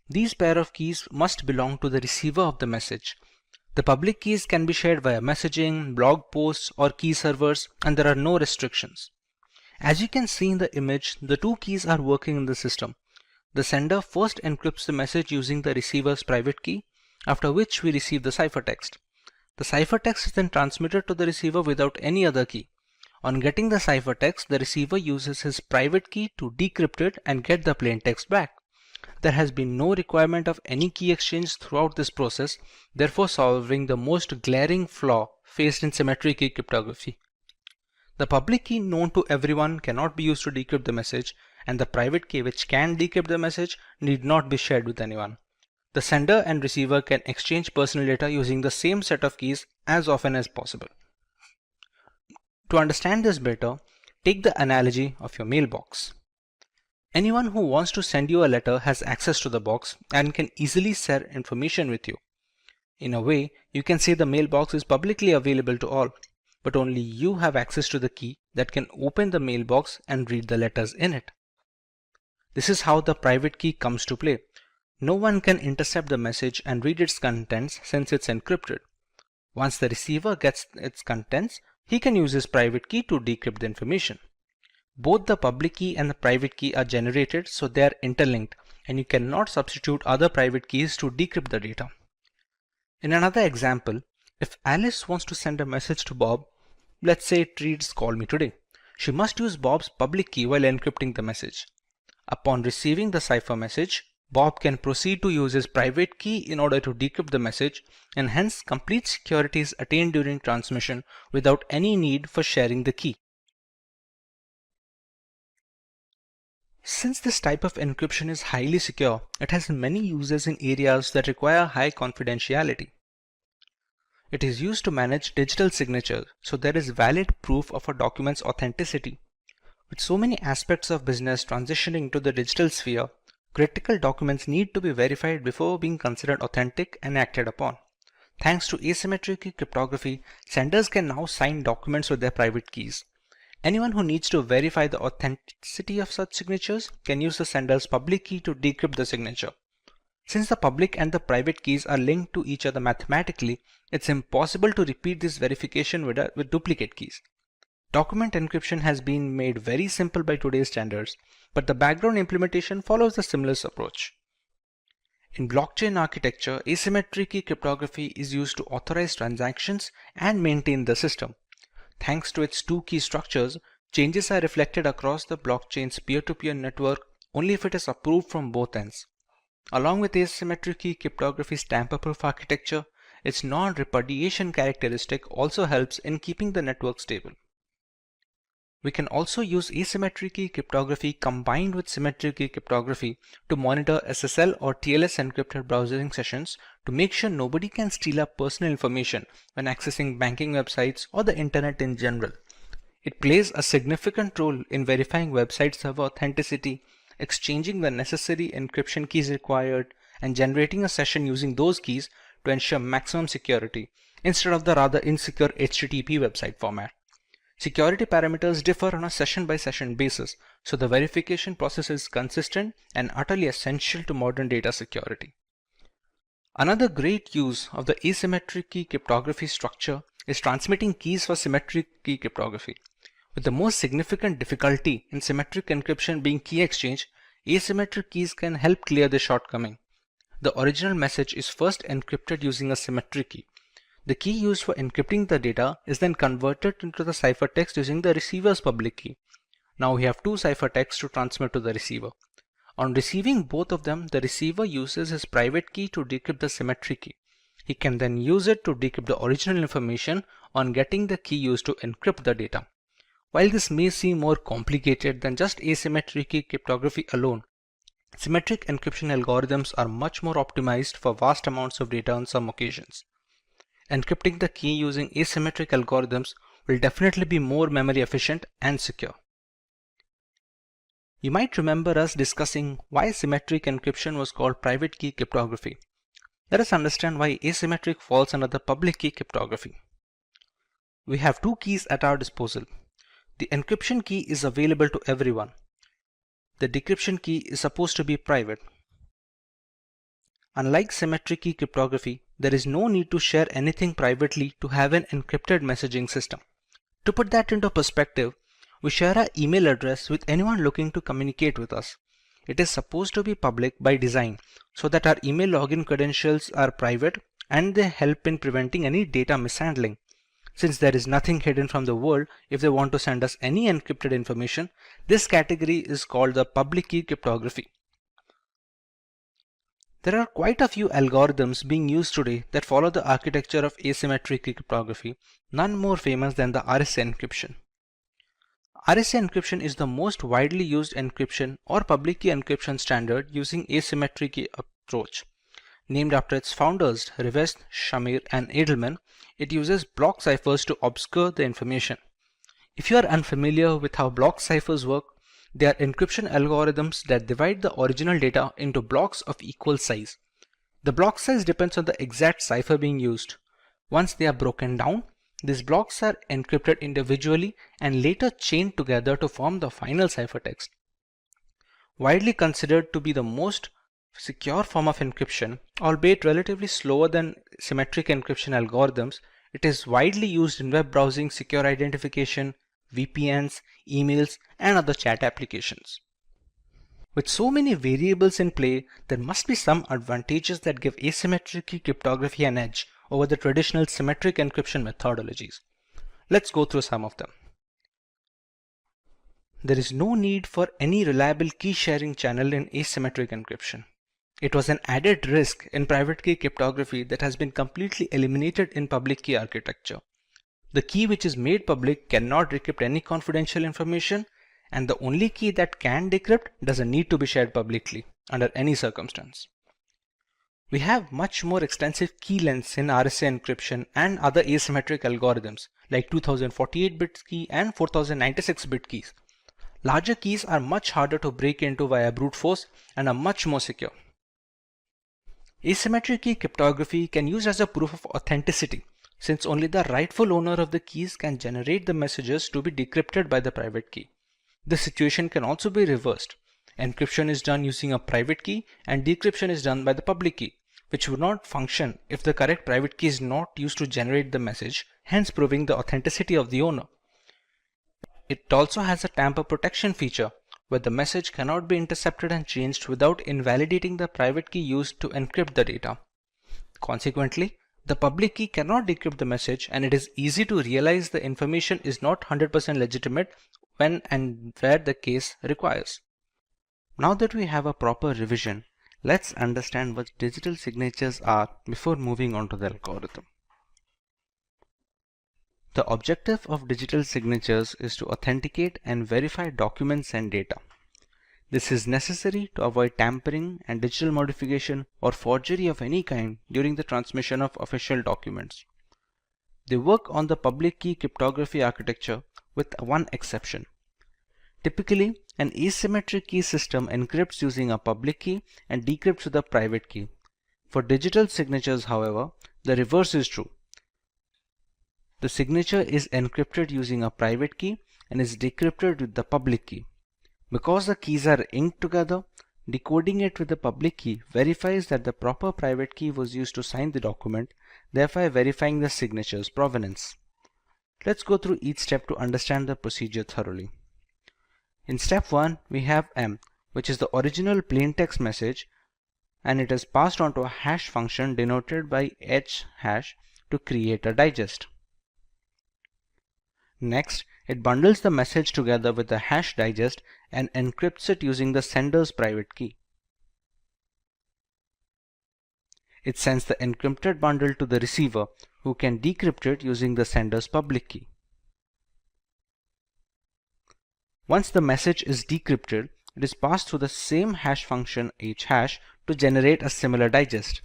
These pair of keys must belong to the receiver of the message. The public keys can be shared via messaging, blog posts, or key servers, and there are no restrictions. As you can see in the image, the two keys are working in the system. The sender first encrypts the message using the receiver's private key, after which we receive the ciphertext. The ciphertext is then transmitted to the receiver without any other key. On getting the ciphertext, the receiver uses his private key to decrypt it and get the plain text back. There has been no requirement of any key exchange throughout this process, therefore solving the most glaring flaw faced in symmetric key cryptography. The public key known to everyone cannot be used to decrypt the message, and the private key which can decrypt the message need not be shared with anyone. The sender and receiver can exchange personal data using the same set of keys as often as possible. To understand this better, take the analogy of your mailbox. Anyone who wants to send you a letter has access to the box and can easily share information with you. In a way, you can say the mailbox is publicly available to all, but only you have access to the key that can open the mailbox and read the letters in it. This is how the private key comes to play. No one can intercept the message and read its contents since it's encrypted. Once the receiver gets its contents, he can use his private key to decrypt the information. Both the public key and the private key are generated, so they are interlinked, and you cannot substitute other private keys to decrypt the data. In another example, if Alice wants to send a message to Bob, let's say it reads "Call me today," she must use Bob's public key while encrypting the message. Upon receiving the cipher message, Bob can proceed to use his private key in order to decrypt the message, and hence complete security is attained during transmission without any need for sharing the key. Since this type of encryption is highly secure, it has many uses in areas that require high confidentiality. It is used to manage digital signatures, so there is valid proof of a document's authenticity. With so many aspects of business transitioning to the digital sphere, critical documents need to be verified before being considered authentic and acted upon. Thanks to asymmetric cryptography, senders can now sign documents with their private keys. Anyone who needs to verify the authenticity of such signatures can use the sender's public key to decrypt the signature. Since the public and the private keys are linked to each other mathematically, it's impossible to repeat this verification with duplicate keys. Document encryption has been made very simple by today's standards, but the background implementation follows a similar approach. In blockchain architecture, asymmetric key cryptography is used to authorize transactions and maintain the system. Thanks to its two key structures, changes are reflected across the blockchain's peer-to-peer network only if it is approved from both ends. Along with asymmetric key cryptography's tamper-proof architecture, its non-repudiation characteristic also helps in keeping the network stable. We can also use asymmetric key cryptography combined with symmetric key cryptography to monitor SSL or TLS encrypted browsing sessions to make sure nobody can steal our personal information when accessing banking websites or the internet in general. It plays a significant role in verifying website server authenticity, exchanging the necessary encryption keys required, and generating a session using those keys to ensure maximum security instead of the rather insecure HTTP website format. Security parameters differ on a session-by-session basis, so the verification process is consistent and utterly essential to modern data security. Another great use of the asymmetric key cryptography structure is transmitting keys for symmetric key cryptography. With the most significant difficulty in symmetric encryption being key exchange, asymmetric keys can help clear this shortcoming. The original message is first encrypted using a symmetric key. The key used for encrypting the data is then converted into the ciphertext using the receiver's public key. Now we have two ciphertexts to transmit to the receiver. On receiving both of them, the receiver uses his private key to decrypt the symmetric key. He can then use it to decrypt the original information on getting the key used to encrypt the data. While this may seem more complicated than just asymmetric key cryptography alone, symmetric encryption algorithms are much more optimized for vast amounts of data on some occasions. Encrypting the key using asymmetric algorithms will definitely be more memory efficient and secure. You might remember us discussing why symmetric encryption was called private key cryptography. Let us understand why asymmetric falls under the public key cryptography. We have two keys at our disposal. The encryption key is available to everyone. The decryption key is supposed to be private. Unlike symmetric key cryptography, there is no need to share anything privately to have an encrypted messaging system. To put that into perspective, we share our email address with anyone looking to communicate with us. It is supposed to be public by design so that our email login credentials are private and they help in preventing any data mishandling. Since there is nothing hidden from the world, if they want to send us any encrypted information, this category is called the public key cryptography. There are quite a few algorithms being used today that follow the architecture of asymmetric cryptography, none more famous than the RSA encryption. RSA encryption is the most widely used encryption or public key encryption standard using asymmetric key approach. Named after its founders, Rivest, Shamir, and Edelman, it uses block ciphers to obscure the information. If you are unfamiliar with how block ciphers work, they are encryption algorithms that divide the original data into blocks of equal size. The block size depends on the exact cipher being used. Once they are broken down, these blocks are encrypted individually and later chained together to form the final ciphertext. Widely considered to be the most secure form of encryption, albeit relatively slower than symmetric encryption algorithms, it is widely used in web browsing, secure identification, VPNs, emails, and other chat applications. With so many variables in play, there must be some advantages that give asymmetric key cryptography an edge over the traditional symmetric encryption methodologies. Let's go through some of them. There is no need for any reliable key sharing channel in asymmetric encryption. It was an added risk in private key cryptography that has been completely eliminated in public key architecture. The key which is made public cannot decrypt any confidential information, and the only key that can decrypt doesn't need to be shared publicly under any circumstance. We have much more extensive key lengths in RSA encryption and other asymmetric algorithms like 2048-bit key and 4096-bit keys. Larger keys are much harder to break into via brute force and are much more secure. Asymmetric key cryptography can use as a proof of authenticity, since only the rightful owner of the keys can generate the messages to be decrypted by the private key. This situation can also be reversed. Encryption is done using a private key and decryption is done by the public key, which would not function if the correct private key is not used to generate the message, hence proving the authenticity of the owner. It also has a tamper protection feature, where the message cannot be intercepted and changed without invalidating the private key used to encrypt the data. Consequently, the public key cannot decrypt the message, and it is easy to realize the information is not 100% legitimate when and where the case requires. Now that we have a proper revision Let's understand what digital signatures are before moving on to the algorithm. The objective of digital signatures is to authenticate and verify documents and data. This is necessary to avoid tampering and digital modification or forgery of any kind during the transmission of official documents. They work on the public key cryptography architecture with one exception. Typically, an asymmetric key system encrypts using a public key and decrypts with a private key. For digital signatures, however, the reverse is true. The signature is encrypted using a private key and is decrypted with the public key. Because the keys are inked together, decoding it with the public key verifies that the proper private key was used to sign the document, thereby verifying the signature's provenance. Let's go through each step to understand the procedure thoroughly. In step 1, we have M, which is the original plaintext message, and it is passed on to a hash function denoted by h hash to create a digest. Next, it bundles the message together with the hash digest and encrypts it using the sender's private key. It sends the encrypted bundle to the receiver, who can decrypt it using the sender's public key. Once the message is decrypted, it is passed through the same hash function hhash to generate a similar digest.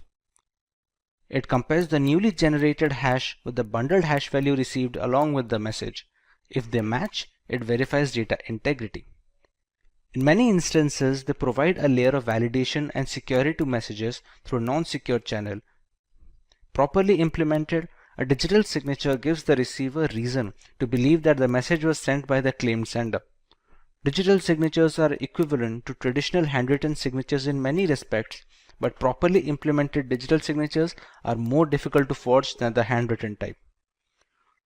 It compares the newly generated hash with the bundled hash value received along with the message. If they match, it verifies data integrity. In many instances, they provide a layer of validation and security to messages through a non-secure channel. Properly implemented, a digital signature gives the receiver reason to believe that the message was sent by the claimed sender. Digital signatures are equivalent to traditional handwritten signatures in many respects, but properly implemented digital signatures are more difficult to forge than the handwritten type.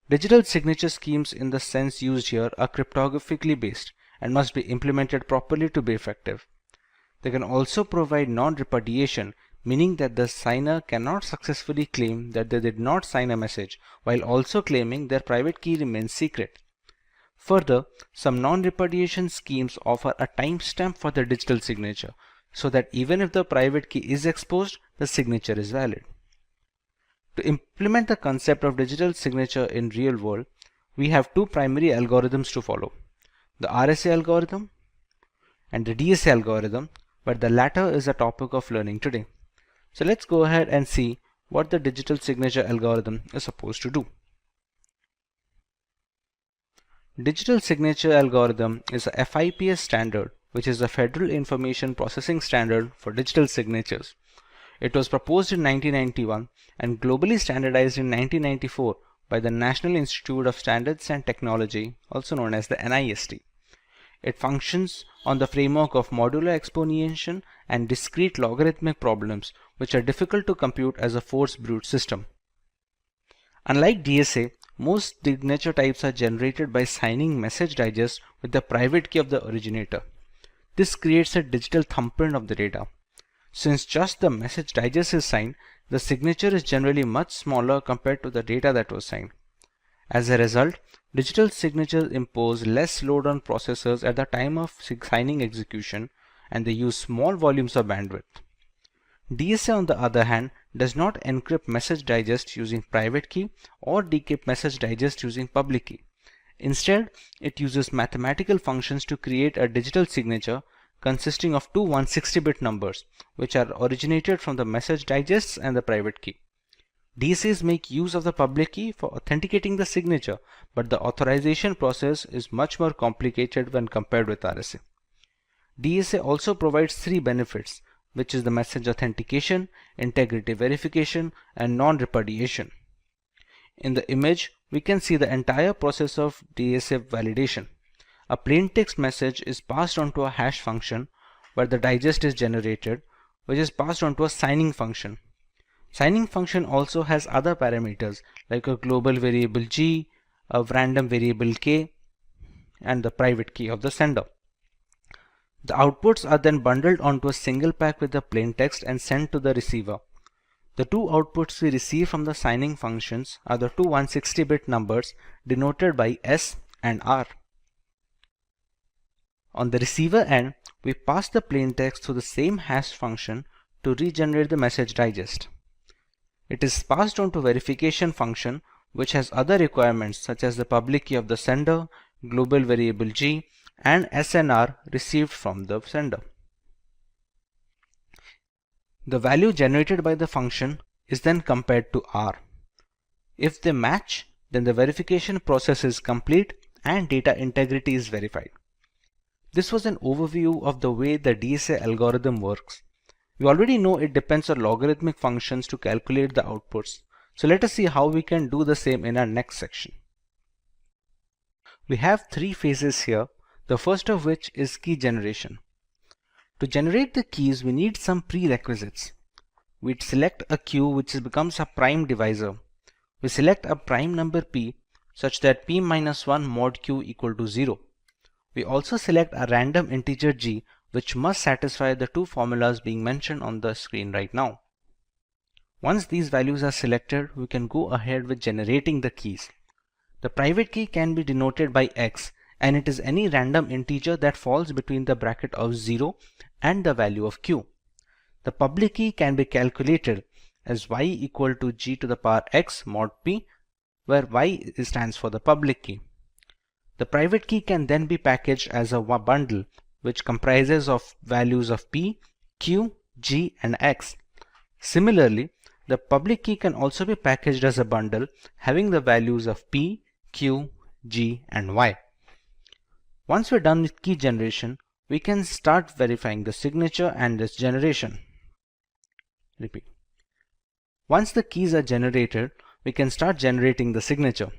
Digital signature schemes in the sense used here are cryptographically based and must be implemented properly to be effective. They can also provide non-repudiation, meaning that the signer cannot successfully claim that they did not sign a message while also claiming their private key remains secret. Further, some non-repudiation schemes offer a timestamp for the digital signature, so that even if the private key is exposed, the signature is valid. To implement the concept of digital signature in real world, we have two primary algorithms to follow: the RSA algorithm and the DSA algorithm, but the latter is a topic of learning today. So let's go ahead and see what the digital signature algorithm is supposed to do. Digital signature algorithm is a FIPS standard, which is the Federal Information Processing Standard for digital signatures. It was proposed in 1991 and globally standardized in 1994 by the National Institute of Standards and Technology, also known as the NIST. It functions on the framework of modular exponentiation and discrete logarithmic problems, which are difficult to compute as a force brute system. Unlike DSA, most signature types are generated by signing message digest with the private key of the originator. This creates a digital thumbprint of the data. Since just the message digest is signed, the signature is generally much smaller compared to the data that was signed. As a result, digital signatures impose less load on processors at the time of signing execution, and they use small volumes of bandwidth. DSA, on the other hand, does not encrypt message digest using private key or decrypt message digest using public key. Instead, it uses mathematical functions to create a digital signature consisting of two 160-bit numbers, which are originated from the message digests and the private key. DSAs make use of the public key for authenticating the signature, but the authorization process is much more complicated when compared with RSA. DSA also provides three benefits, which is the message authentication, integrity verification, and non-repudiation. In the image, we can see the entire process of DSA validation. A plaintext message is passed on to a hash function where the digest is generated, which is passed on to a signing function. Signing function also has other parameters like a global variable G, a random variable K, and the private key of the sender. The outputs are then bundled onto a single pack with the plaintext and sent to the receiver. The two outputs we receive from the signing functions are the two 160-bit numbers denoted by S and R. On the receiver end, we pass the plaintext through the same hash function to regenerate the message digest. It is passed on to verification function, which has other requirements such as the public key of the sender, global variable G, and SNR received from the sender. The value generated by the function is then compared to R. If they match, then the verification process is complete and data integrity is verified. This was an overview of the way the DSA algorithm works. We already know it depends on logarithmic functions to calculate the outputs, so let us see how we can do the same in our next section. We have three phases here, the first of which is key generation. To generate the keys, we need some prerequisites. We select a queue which becomes a prime divisor. We select a prime number p such that p-1 mod q equal to 0. We also select a random integer g which must satisfy the two formulas being mentioned on the screen right now. Once these values are selected, we can go ahead with generating the keys. The private key can be denoted by x, and it is any random integer that falls between the bracket of 0 and the value of q. The public key can be calculated as y equal to g to the power x mod p, where y stands for the public key. The private key can then be packaged as a bundle which comprises of values of p, q, g, and x. Similarly, the public key can also be packaged as a bundle having the values of p, q, g, and y. Once we're done with key generation, we can start verifying the signature and its generation. Repeat. Once the keys are generated, we can start generating the signature.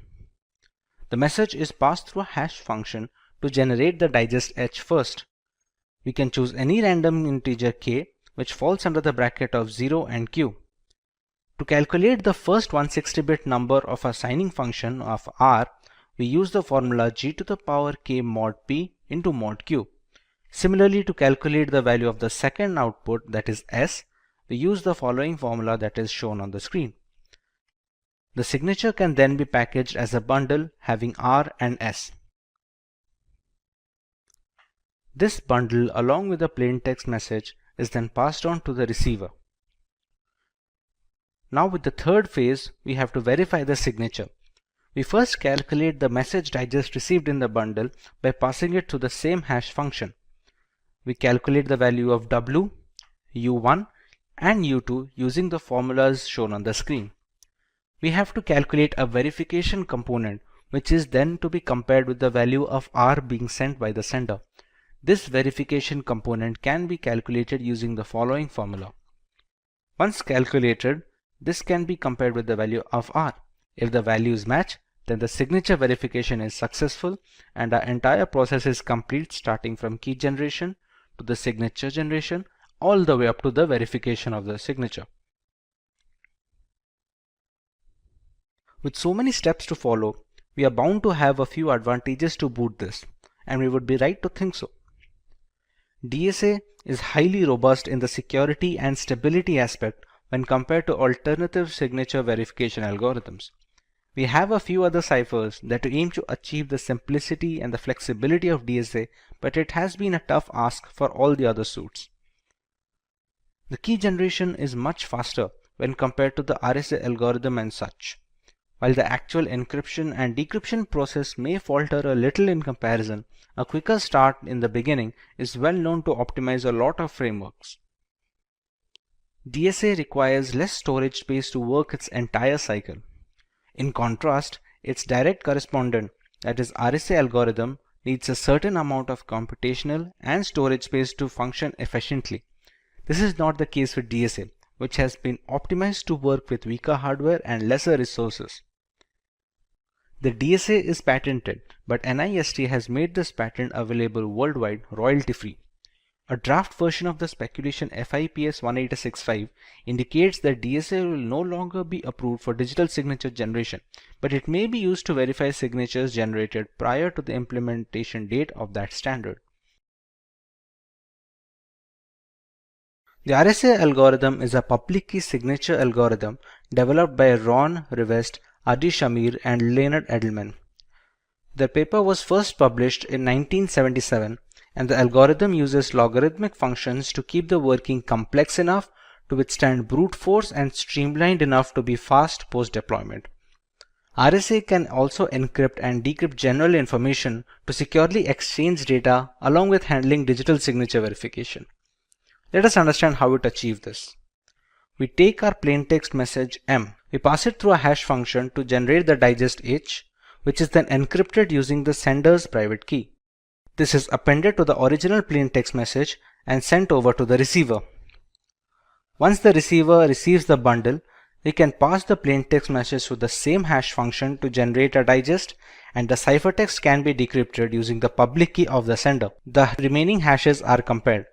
The message is passed through a hash function to generate the digest h first. We can choose any random integer k which falls under the bracket of 0 and q. To calculate the first 160-bit number of our signing function of r, we use the formula g to the power k mod p into mod q. Similarly, to calculate the value of the second output, that is s, we use the following formula that is shown on the screen. The signature can then be packaged as a bundle having r and s. This bundle along with the plain text message is then passed on to the receiver. Now with the third phase, we have to verify the signature. We first calculate the message digest received in the bundle by passing it to the same hash function. We calculate the value of w, u1 and u2 using the formulas shown on the screen. We have to calculate a verification component which is then to be compared with the value of r being sent by the sender. This verification component can be calculated using the following formula. Once calculated, this can be compared with the value of r. If the values match, then the signature verification is successful and our entire process is complete, starting from key generation to the signature generation all the way up to the verification of the signature. With so many steps to follow, we are bound to have a few advantages to boot this, and we would be right to think so. DSA is highly robust in the security and stability aspect when compared to alternative signature verification algorithms. We have a few other ciphers that aim to achieve the simplicity and the flexibility of DSA, but it has been a tough ask for all the other suits. The key generation is much faster when compared to the RSA algorithm and such. While the actual encryption and decryption process may falter a little in comparison, a quicker start in the beginning is well known to optimize a lot of frameworks. DSA requires less storage space to work its entire cycle. In contrast, its direct correspondent, that is RSA algorithm, needs a certain amount of computational and storage space to function efficiently. This is not the case with DSA, which has been optimized to work with weaker hardware and lesser resources. The DSA is patented, but NIST has made this patent available worldwide royalty-free. A draft version of the speculation FIPS 1865 indicates that DSA will no longer be approved for digital signature generation, but it may be used to verify signatures generated prior to the implementation date of that standard. The RSA algorithm is a public key signature algorithm developed by Ron Rivest, Adi Shamir, and Leonard Edelman. The paper was first published in 1977, and the algorithm uses logarithmic functions to keep the working complex enough to withstand brute force and streamlined enough to be fast post-deployment. RSA can also encrypt and decrypt general information to securely exchange data along with handling digital signature verification. Let us understand how it achieves this. We take our plaintext message M. We pass it through a hash function to generate the digest H, which is then encrypted using the sender's private key. This is appended to the original plaintext message and sent over to the receiver. Once the receiver receives the bundle, we can pass the plaintext message to the same hash function to generate a digest, and the ciphertext can be decrypted using the public key of the sender. The remaining hashes are compared.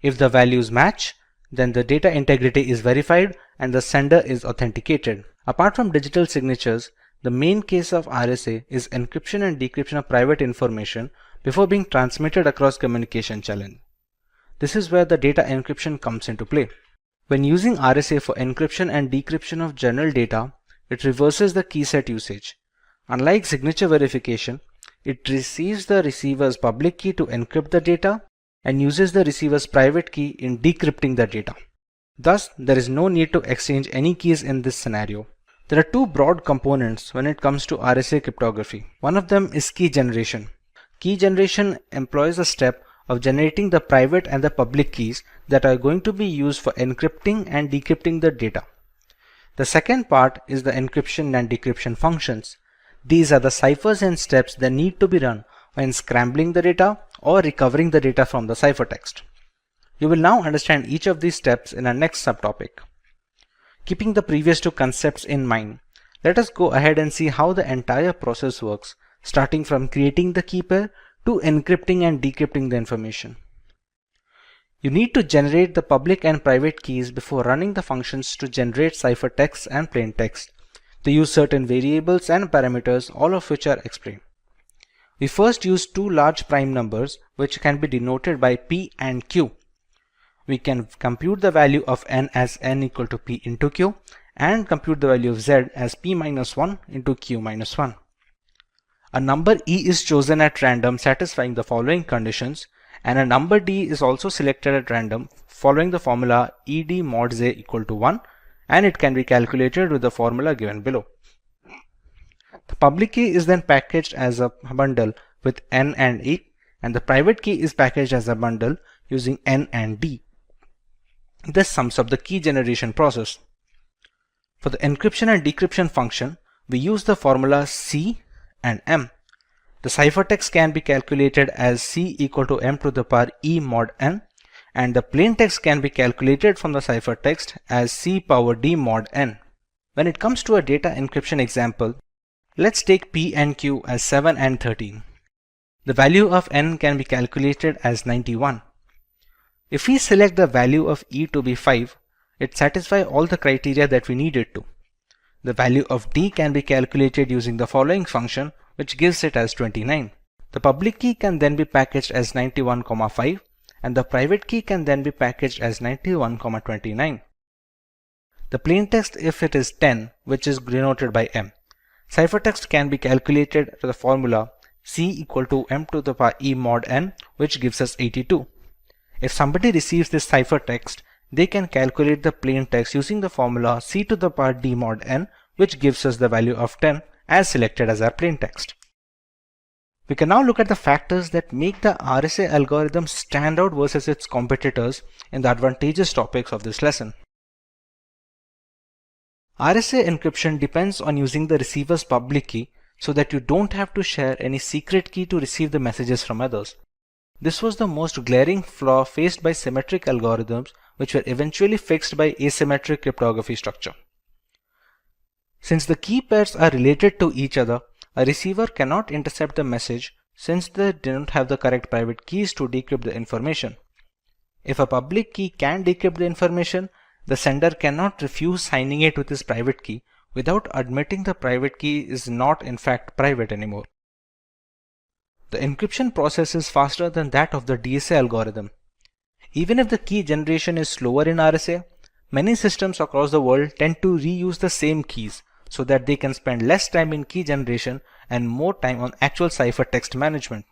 If the values match, then the data integrity is verified and the sender is authenticated. Apart from digital signatures, the main case of RSA is encryption and decryption of private information before being transmitted across communication channel. This is where the data encryption comes into play. When using RSA for encryption and decryption of general data, it reverses the key set usage. Unlike signature verification, it receives the receiver's public key to encrypt the data and uses the receiver's private key in decrypting the data. Thus, there is no need to exchange any keys in this scenario. There are two broad components when it comes to RSA cryptography. One of them is key generation. Key generation employs a step of generating the private and the public keys that are going to be used for encrypting and decrypting the data. The second part is the encryption and decryption functions. These are the ciphers and steps that need to be run when scrambling the data or recovering the data from the ciphertext. You will now understand each of these steps in our next subtopic. Keeping the previous two concepts in mind, let us go ahead and see how the entire process works, starting from creating the key pair to encrypting and decrypting the information. You need to generate the public and private keys before running the functions to generate ciphertext and plaintext. They use certain variables and parameters, all of which are explained. We first use two large prime numbers which can be denoted by P and Q. We can compute the value of n as n equal to P into Q and compute the value of z as P minus 1 into Q minus 1. A number E is chosen at random satisfying the following conditions, and a number D is also selected at random following the formula ED mod Z equal to 1, and it can be calculated with the formula given below. The public key is then packaged as a bundle with N and E, and the private key is packaged as a bundle using N and D. This sums up the key generation process. For the encryption and decryption function, we use the formula C and M. The ciphertext can be calculated as C equal to M to the power E mod N, and the plaintext can be calculated from the ciphertext as C power D mod N. When it comes to a data encryption example, let's take P and Q as 7 and 13. The value of N can be calculated as 91. If we select the value of E to be 5, it satisfies all the criteria that we need it to. The value of D can be calculated using the following function, which gives it as 29. The public key can then be packaged as 91,5 and the private key can then be packaged as 91,29. The plaintext, if it is 10, which is denoted by M. Ciphertext can be calculated to the formula C equal to M to the power E mod N, which gives us 82. If somebody receives this ciphertext, they can calculate the plaintext using the formula C to the power D mod N, which gives us the value of 10 as selected as our plaintext. We can now look at the factors that make the RSA algorithm stand out versus its competitors in the advantageous topics of this lesson. RSA encryption depends on using the receiver's public key so that you don't have to share any secret key to receive the messages from others. This was the most glaring flaw faced by symmetric algorithms, which were eventually fixed by asymmetric cryptography structure. Since the key pairs are related to each other, a receiver cannot intercept the message since they don't have the correct private keys to decrypt the information. If a public key can decrypt the information, the sender cannot refuse signing it with his private key without admitting the private key is not in fact private anymore. The encryption process is faster than that of the DSA algorithm. Even if the key generation is slower in RSA, many systems across the world tend to reuse the same keys so that they can spend less time in key generation and more time on actual ciphertext management.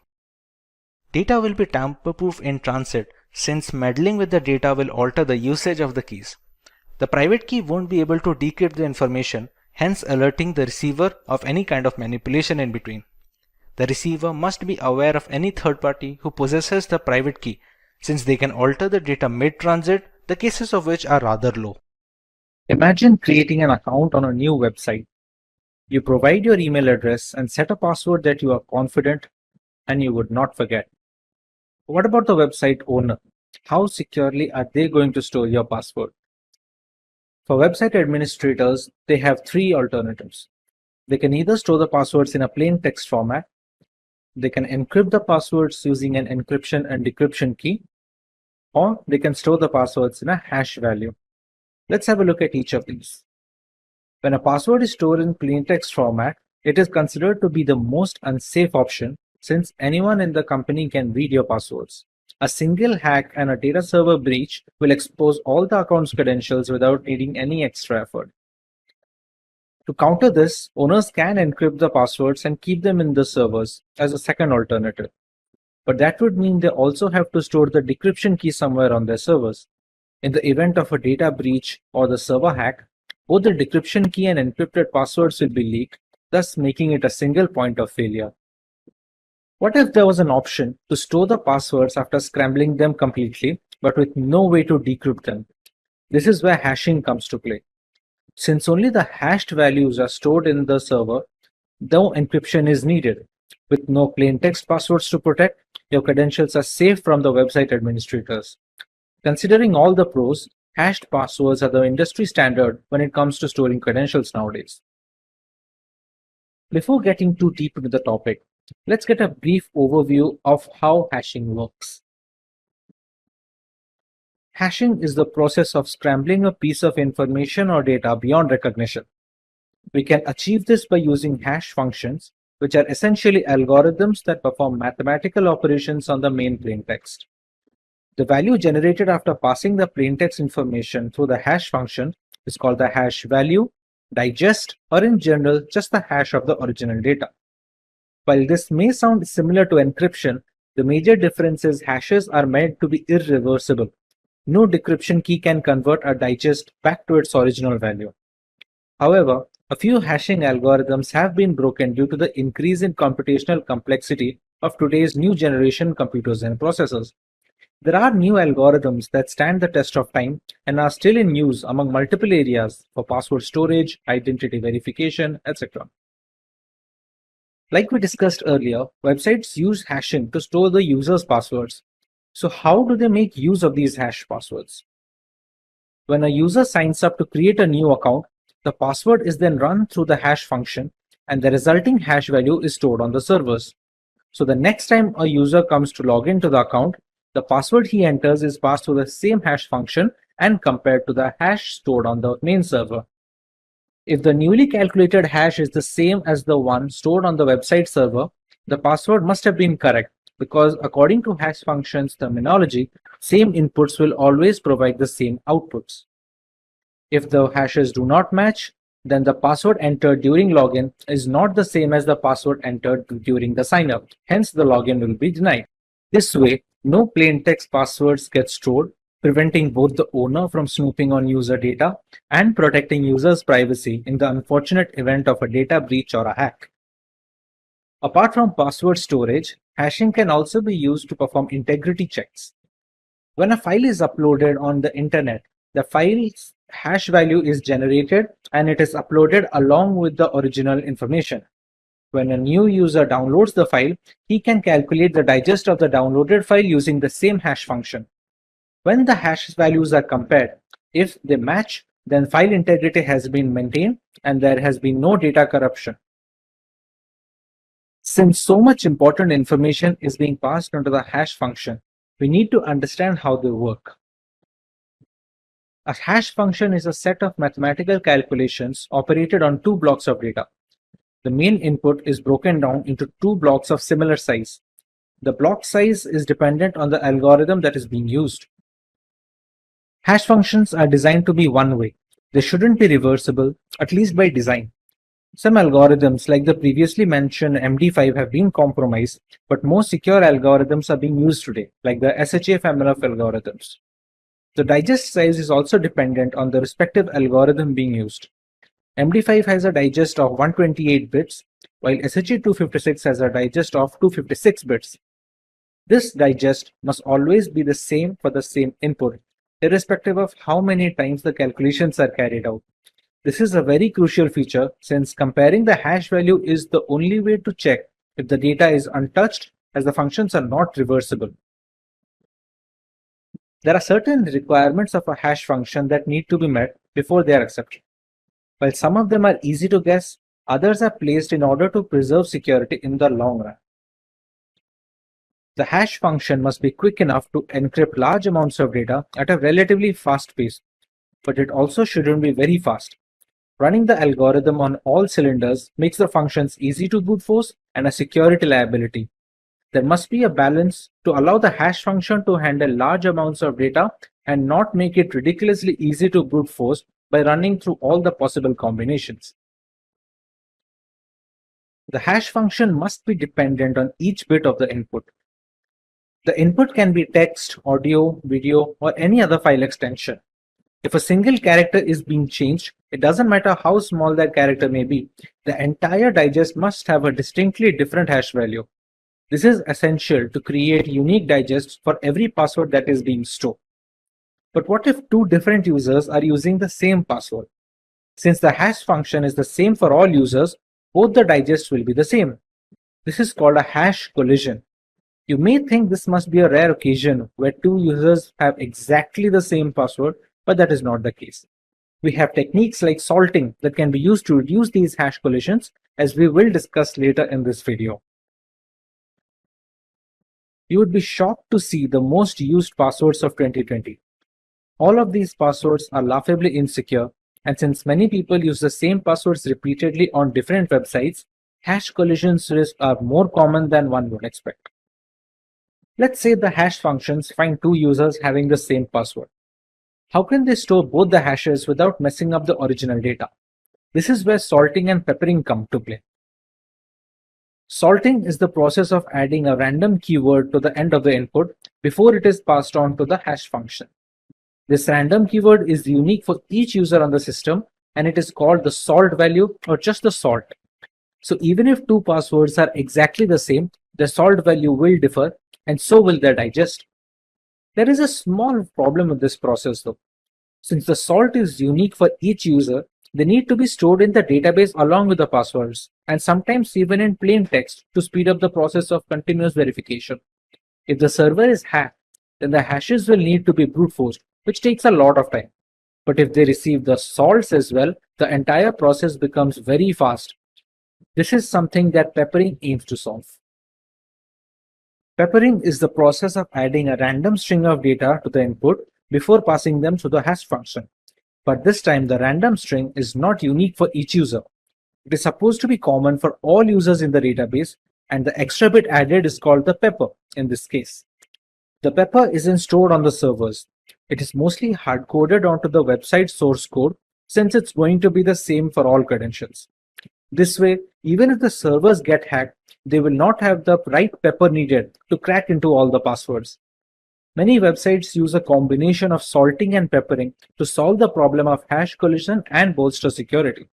Data will be tamper-proof in transit since meddling with the data will alter the usage of the keys. The private key won't be able to decrypt the information, hence alerting the receiver of any kind of manipulation in between. The receiver must be aware of any third party who possesses the private key, since they can alter the data mid-transit, the cases of which are rather low. Imagine creating an account on a new website. You provide your email address and set a password that you are confident and you would not forget. What about the website owner? How securely are they going to store your password? For website administrators, they have three alternatives. They can either store the passwords in a plain text format, they can encrypt the passwords using an encryption and decryption key, or they can store the passwords in a hash value. Let's have a look at each of these. When a password is stored in plain text format, it is considered to be the most unsafe option since anyone in the company can read your passwords. A single hack and a data server breach will expose all the account's credentials without needing any extra effort. To counter this, owners can encrypt the passwords and keep them in the servers as a second alternative. But that would mean they also have to store the decryption key somewhere on their servers. In the event of a data breach or the server hack, both the decryption key and encrypted passwords will be leaked, thus making it a single point of failure. What if there was an option to store the passwords after scrambling them completely, but with no way to decrypt them? This is where hashing comes to play. Since only the hashed values are stored in the server, no encryption is needed. With no plain text passwords to protect, your credentials are safe from the website administrators. Considering all the pros, hashed passwords are the industry standard when it comes to storing credentials nowadays. Before getting too deep into the topic, let's get a brief overview of how hashing works. Hashing is the process of scrambling a piece of information or data beyond recognition. We can achieve this by using hash functions, which are essentially algorithms that perform mathematical operations on the main plain text. The value generated after passing the plain text information through the hash function is called the hash value, digest, or in general, just the hash of the original data. While this may sound similar to encryption, the major difference is hashes are meant to be irreversible. No decryption key can convert a digest back to its original value. However, a few hashing algorithms have been broken due to the increase in computational complexity of today's new generation computers and processors. There are new algorithms that stand the test of time and are still in use among multiple areas for password storage, identity verification, etc. Like we discussed earlier, websites use hashing to store the user's passwords. So how do they make use of these hash passwords? When a user signs up to create a new account, the password is then run through the hash function and the resulting hash value is stored on the servers. So the next time a user comes to log into the account, the password he enters is passed through the same hash function and compared to the hash stored on the main server. If the newly calculated hash is the same as the one stored on the website server, the password must have been correct because according to hash functions terminology, same inputs will always provide the same outputs. If the hashes do not match, then the password entered during login is not the same as the password entered during the sign-up. Hence, the login will be denied. This way, no plain text passwords get stored, preventing both the owner from snooping on user data and protecting users' privacy in the unfortunate event of a data breach or a hack. Apart from password storage, hashing can also be used to perform integrity checks. When a file is uploaded on the internet, the file's hash value is generated and it is uploaded along with the original information. When a new user downloads the file, he can calculate the digest of the downloaded file using the same hash function. When the hash values are compared, if they match, then file integrity has been maintained and there has been no data corruption. Since so much important information is being passed onto the hash function, we need to understand how they work. A hash function is a set of mathematical calculations operated on two blocks of data. The main input is broken down into two blocks of similar size. The block size is dependent on the algorithm that is being used. Hash functions are designed to be one-way. They shouldn't be reversible, at least by design. Some algorithms like the previously mentioned MD5 have been compromised, but more secure algorithms are being used today, like the SHA family of algorithms. The digest size is also dependent on the respective algorithm being used. MD5 has a digest of 128 bits, while SHA-256 has a digest of 256 bits. This digest must always be the same for the same input, irrespective of how many times the calculations are carried out. This is a very crucial feature since comparing the hash value is the only way to check if the data is untouched, as the functions are not reversible. There are certain requirements of a hash function that need to be met before they are accepted. While some of them are easy to guess, others are placed in order to preserve security in the long run. The hash function must be quick enough to encrypt large amounts of data at a relatively fast pace, but it also shouldn't be very fast. Running the algorithm on all cylinders makes the functions easy to brute force and a security liability. There must be a balance to allow the hash function to handle large amounts of data and not make it ridiculously easy to brute force by running through all the possible combinations. The hash function must be dependent on each bit of the input. The input can be text, audio, video, or any other file extension. If a single character is being changed, it doesn't matter how small that character may be, the entire digest must have a distinctly different hash value. This is essential to create unique digests for every password that is being stored. But what if two different users are using the same password? Since the hash function is the same for all users, both the digests will be the same. This is called a hash collision. You may think this must be a rare occasion where two users have exactly the same password, but that is not the case. We have techniques like salting that can be used to reduce these hash collisions, as we will discuss later in this video. You would be shocked to see the most used passwords of 2020. All of these passwords are laughably insecure, and since many people use the same passwords repeatedly on different websites, hash collisions risks are more common than one would expect. Let's say the hash functions find two users having the same password. How can they store both the hashes without messing up the original data? This is where salting and peppering come to play. Salting is the process of adding a random keyword to the end of the input before it is passed on to the hash function. This random keyword is unique for each user on the system, and it is called the salt value or just the salt. So even if two passwords are exactly the same, the salt value will differ, and so will their digest. There is a small problem with this process though. Since the salt is unique for each user, they need to be stored in the database along with the passwords, and sometimes even in plain text to speed up the process of continuous verification. If the server is hacked, then the hashes will need to be brute forced, which takes a lot of time. But if they receive the salts as well, the entire process becomes very fast. This is something that peppering aims to solve. Peppering is the process of adding a random string of data to the input before passing them to the hash function. But this time the random string is not unique for each user. It is supposed to be common for all users in the database, and the extra bit added is called the pepper in this case. The pepper isn't stored on the servers. It is mostly hard-coded onto the website source code since it's going to be the same for all credentials. This way, even if the servers get hacked, they will not have the right pepper needed to crack into all the passwords. Many websites use a combination of salting and peppering to solve the problem of hash collision and bolster security.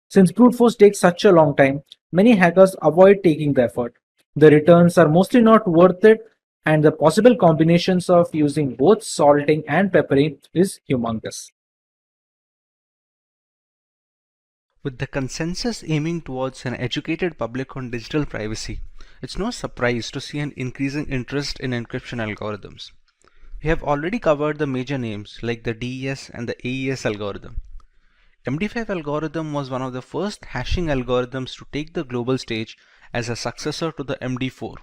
Since brute force takes such a long time, many hackers avoid taking the effort. The returns are mostly not worth it, and the possible combinations of using both salting and peppering is humongous. With the consensus aiming towards an educated public on digital privacy, it's no surprise to see an increasing interest in encryption algorithms. We have already covered the major names like the DES and the AES algorithm. MD5 algorithm was one of the first hashing algorithms to take the global stage as a successor to the MD4.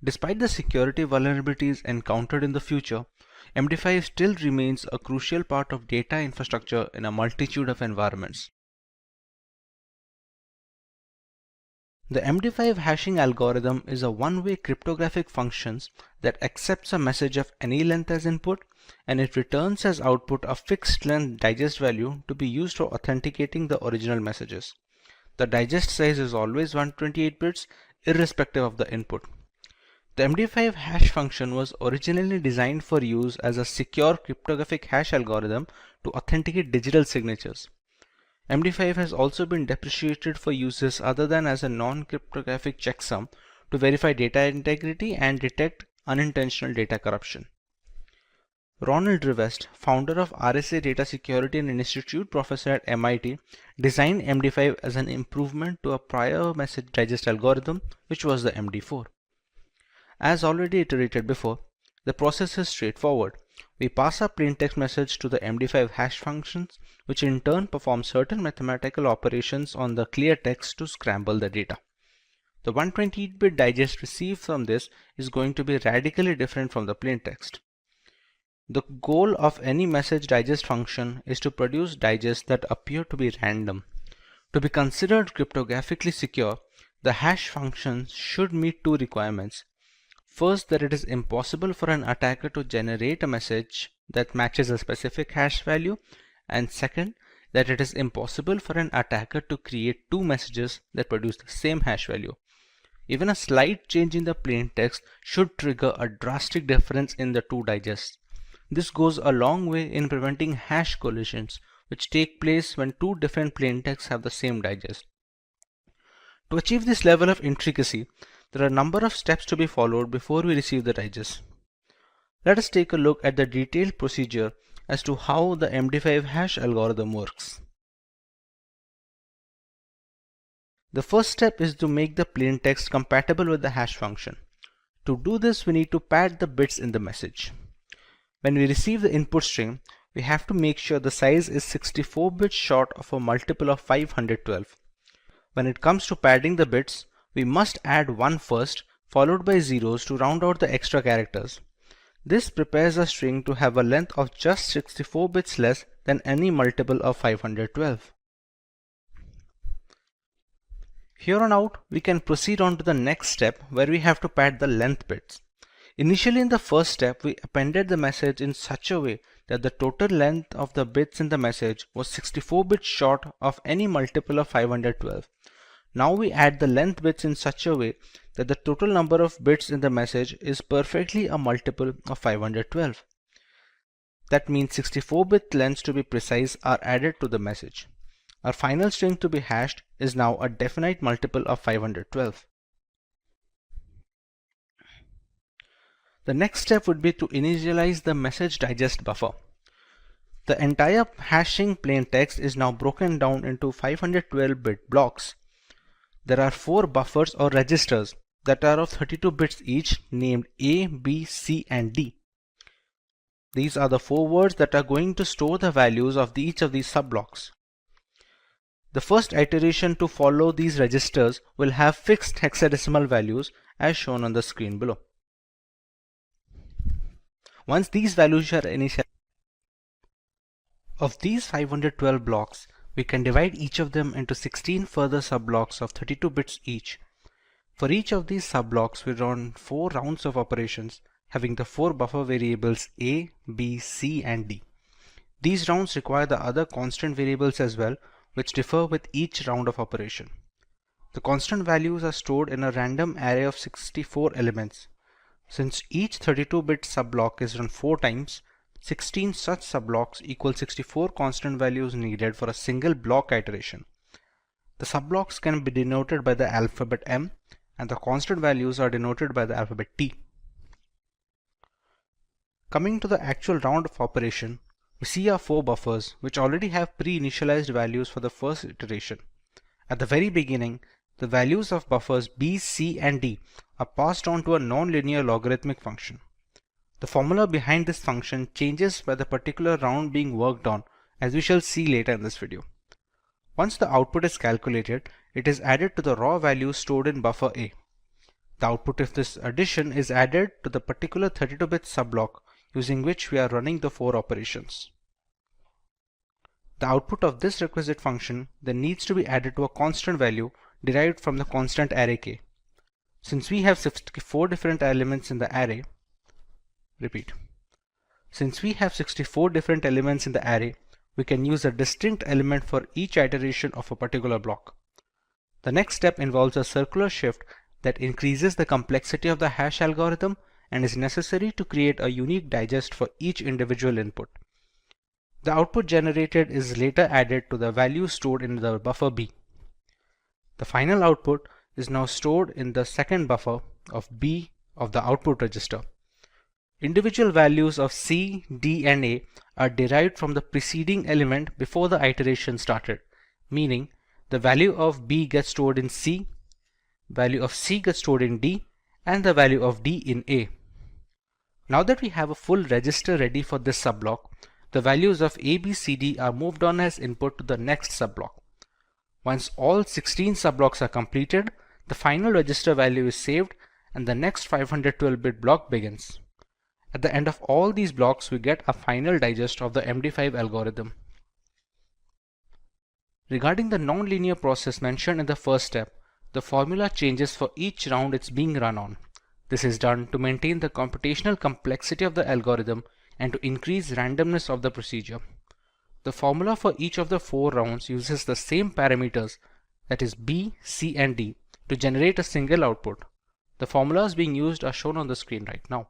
Despite the security vulnerabilities encountered in the future, MD5 still remains a crucial part of data infrastructure in a multitude of environments. The MD5 hashing algorithm is a one-way cryptographic function that accepts a message of any length as input, and it returns as output a fixed length digest value to be used for authenticating the original messages. The digest size is always 128 bits irrespective of the input. The MD5 hash function was originally designed for use as a secure cryptographic hash algorithm to authenticate digital signatures. MD5 has also been deprecated for uses other than as a non-cryptographic checksum to verify data integrity and detect unintentional data corruption. Ronald Rivest, founder of RSA Data Security and Institute professor at MIT, designed MD5 as an improvement to a prior message digest algorithm, which was the MD4. As already iterated before, the process is straightforward. We pass a plaintext message to the MD5 hash functions, which in turn perform certain mathematical operations on the clear text to scramble the data. The 128-bit digest received from this is going to be radically different from the plaintext. The goal of any message digest function is to produce digests that appear to be random. To be considered cryptographically secure, the hash function should meet two requirements. First, that it is impossible for an attacker to generate a message that matches a specific hash value, and second, that it is impossible for an attacker to create two messages that produce the same hash value. Even a slight change in the plaintext should trigger a drastic difference in the two digests. This goes a long way in preventing hash collisions, which take place when two different plaintexts have the same digest. To achieve this level of intricacy, there are a number of steps to be followed before we receive the digest. Let us take a look at the detailed procedure as to how the MD5 hash algorithm works. The first step is to make the plaintext compatible with the hash function. To do this, we need to pad the bits in the message. When we receive the input string, we have to make sure the size is 64 bits short of a multiple of 512. When it comes to padding the bits, we must add 1 first, followed by zeros to round out the extra characters. This prepares a string to have a length of just 64 bits less than any multiple of 512. Here on out, we can proceed on to the next step where we have to pad the length bits. Initially in the first step, we appended the message in such a way that the total length of the bits in the message was 64 bits short of any multiple of 512. Now we add the length bits in such a way that the total number of bits in the message is perfectly a multiple of 512. That means 64-bit lengths to be precise are added to the message. Our final string to be hashed is now a definite multiple of 512. The next step would be to initialize the message digest buffer. The entire hashing plaintext is now broken down into 512-bit blocks. There are 4 buffers or registers that are of 32 bits each, named A, B, C, and D. These are the 4 words that are going to store the values of each of these subblocks. The first iteration to follow these registers will have fixed hexadecimal values as shown on the screen below. Once these values are initialized, of these 512 blocks, we can divide each of them into 16 further subblocks of 32 bits each. For each of these subblocks, we run 4 rounds of operations having the 4 buffer variables A, B, C, and D. These rounds require the other constant variables as well, which differ with each round of operation. The constant values are stored in a random array of 64 elements. Since each 32-bit subblock is run 4 times, 16 such subblocks equal 64 constant values needed for a single block iteration. The subblocks can be denoted by the alphabet M, and the constant values are denoted by the alphabet T. Coming to the actual round of operation, we see our 4 buffers which already have pre-initialized values for the first iteration. At the very beginning, the values of buffers B, C, and D are passed on to a non-linear logarithmic function. The formula behind this function changes by the particular round being worked on, as we shall see later in this video. Once the output is calculated, it is added to the raw value stored in buffer A. The output of this addition is added to the particular 32-bit subblock using which we are running the 4 operations. The output of this requisite function then needs to be added to a constant value derived from the constant array k. Since we have 64 different elements in the array, Since we have 64 different elements in the array, we can use a distinct element for each iteration of a particular block. The next step involves a circular shift that increases the complexity of the hash algorithm and is necessary to create a unique digest for each individual input. The output generated is later added to the value stored in the buffer B. The final output is now stored in the second buffer of B of the output register. Individual values of C, D, and A are derived from the preceding element before the iteration started, meaning the value of B gets stored in C, value of C gets stored in D, and the value of D in A. Now that we have a full register ready for this subblock, the values of A, B, C, D are moved on as input to the next subblock. Once all 16 subblocks are completed, the final register value is saved and the next 512-bit block begins. At the end of all these blocks, we get a final digest of the MD5 algorithm. Regarding the nonlinear process mentioned in the first step, the formula changes for each round it's being run on. This is done to maintain the computational complexity of the algorithm and to increase randomness of the procedure. The formula for each of the 4 rounds uses the same parameters, that is B, C, and D, to generate a single output. The formulas being used are shown on the screen right now.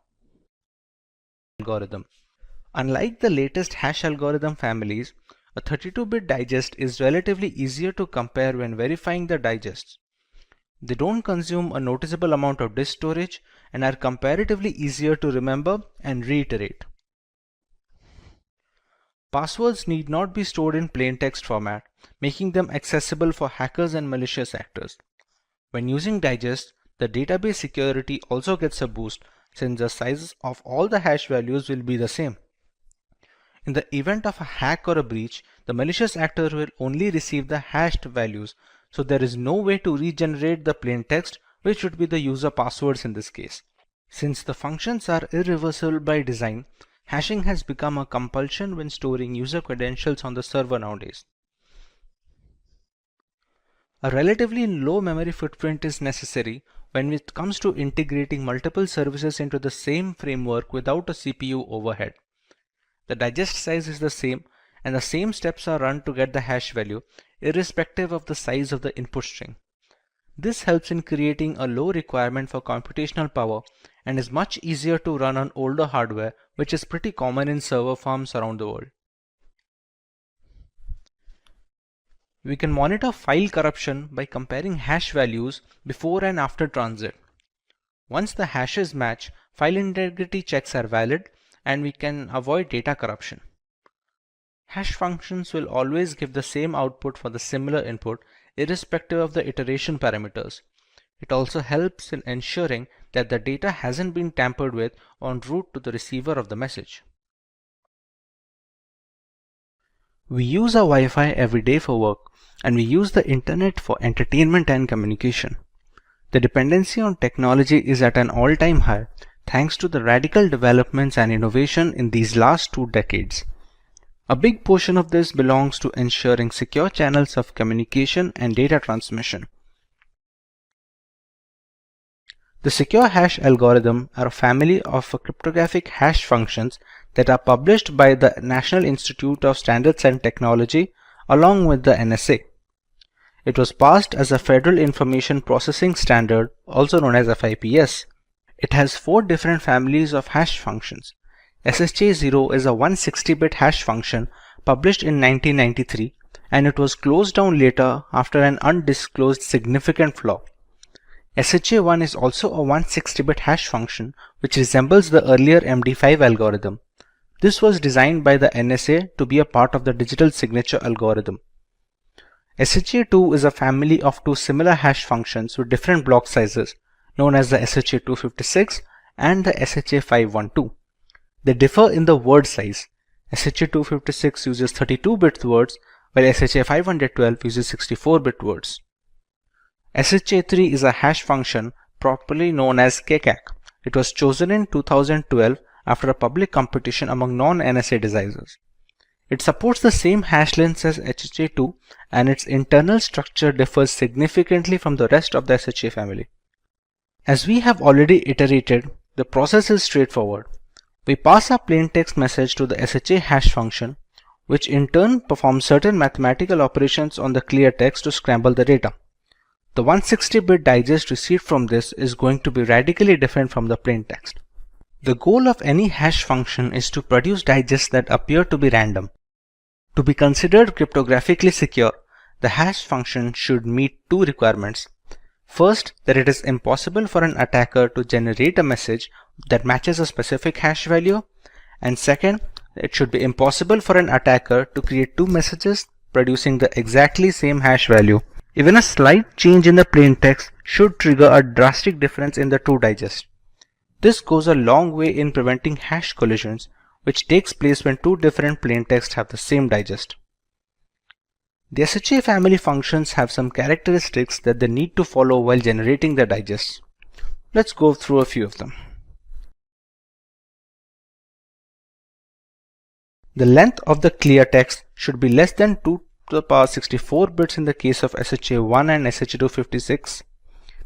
Algorithm. Unlike the latest hash algorithm families, a 32-bit digest is relatively easier to compare when verifying the digests. They don't consume a noticeable amount of disk storage and are comparatively easier to remember and reiterate. Passwords need not be stored in plain text format, making them accessible for hackers and malicious actors. When using digests, the database security also gets a boost since the sizes of all the hash values will be the same. In the event of a hack or a breach, the malicious actor will only receive the hashed values, so there is no way to regenerate the plain text, which would be the user passwords in this case. Since the functions are irreversible by design, hashing has become a compulsion when storing user credentials on the server nowadays. A relatively low memory footprint is necessary when it comes to integrating multiple services into the same framework without a CPU overhead. The digest size is the same and the same steps are run to get the hash value, irrespective of the size of the input string. This helps in creating a low requirement for computational power and is much easier to run on older hardware, which is pretty common in server farms around the world. We can monitor file corruption by comparing hash values before and after transit. Once the hashes match, file integrity checks are valid and we can avoid data corruption. Hash functions will always give the same output for the similar input, irrespective of the iteration parameters. It also helps in ensuring that the data hasn't been tampered with en route to the receiver of the message. We use our Wi-Fi every day for work, and we use the internet for entertainment and communication. The dependency on technology is at an all-time high, thanks to the radical developments and innovation in these last 2 decades. A big portion of this belongs to ensuring secure channels of communication and data transmission. The secure hash algorithm are a family of cryptographic hash functions that are published by the National Institute of Standards and Technology along with the NSA. It was passed as a Federal Information Processing Standard, also known as FIPS. It has 4 different families of hash functions. SHA-0 is a 160-bit hash function published in 1993, and it was closed down later after an undisclosed significant flaw. SHA-1 is also a 160-bit hash function which resembles the earlier MD5 algorithm. This was designed by the NSA to be a part of the digital signature algorithm. SHA-2 is a family of 2 similar hash functions with different block sizes, known as the SHA-256 and the SHA-512. They differ in the word size. SHA-256 uses 32-bit words, while SHA-512 uses 64-bit words. SHA-3 is a hash function properly known as KCAC. It was chosen in 2012 after a public competition among non-NSA designers. It supports the same hash lengths as SHA-2 and its internal structure differs significantly from the rest of the SHA family. As we have already iterated, the process is straightforward. We pass a plain text message to the SHA hash function, which in turn performs certain mathematical operations on the clear text to scramble the data. The 160-bit digest received from this is going to be radically different from the plain text. The goal of any hash function is to produce digests that appear to be random. To be considered cryptographically secure, the hash function should meet two requirements. First, that it is impossible for an attacker to generate a message that matches a specific hash value, and second, it should be impossible for an attacker to create two messages producing the exactly same hash value. Even a slight change in the plain text should trigger a drastic difference in the two digests. This goes a long way in preventing hash collisions, which takes place when two different plain texts have the same digest. The SHA family functions have some characteristics that they need to follow while generating the digests. Let's go through a few of them. The length of the clear text should be less than 2 to the power 64 bits in the case of SHA-1 and SHA-256.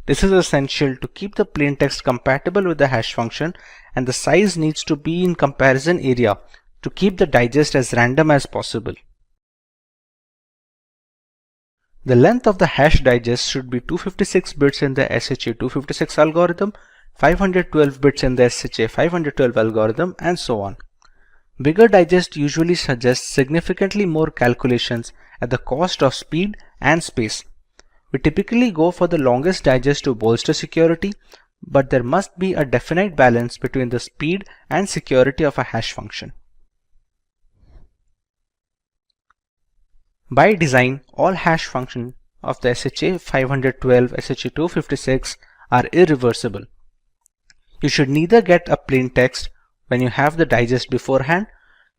This is essential to keep the plain text compatible with the hash function, and the size needs to be in comparison area to keep the digest as random as possible. The length of the hash digest should be 256 bits in the SHA-256 algorithm, 512 bits in the SHA-512 algorithm, and so on. Bigger digest usually suggests significantly more calculations at the cost of speed and space. We typically go for the longest digest to bolster security, but there must be a definite balance between the speed and security of a hash function. By design, all hash functions of the SHA-512, SHA-256 are irreversible. You should neither get a plain text when you have the digest beforehand,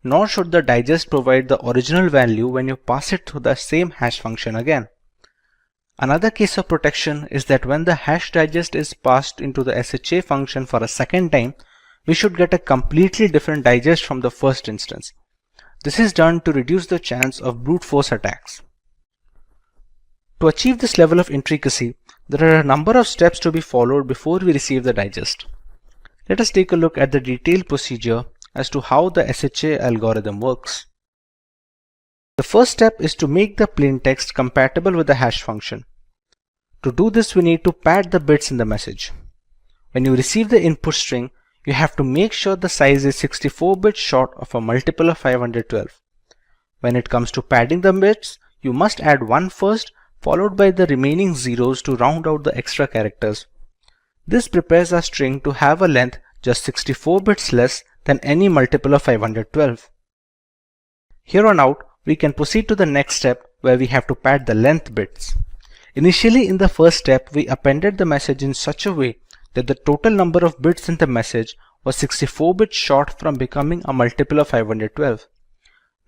nor should the digest provide the original value when you pass it through the same hash function again. Another case of protection is that when the hash digest is passed into the SHA function for a second time, we should get a completely different digest from the first instance. This is done to reduce the chance of brute force attacks. To achieve this level of intricacy, there are a number of steps to be followed before we receive the digest. Let us take a look at the detailed procedure as to how the SHA algorithm works. The first step is to make the plain text compatible with the hash function. To do this, we need to pad the bits in the message. When you receive the input string, you have to make sure the size is 64 bits short of a multiple of 512. When it comes to padding the bits, you must add 1 first, followed by the remaining zeros to round out the extra characters. This prepares our string to have a length just 64 bits less than any multiple of 512. Here on out, we can proceed to the next step where we have to pad the length bits. Initially, in the first step, we appended the message in such a way that the total number of bits in the message was 64 bits short from becoming a multiple of 512.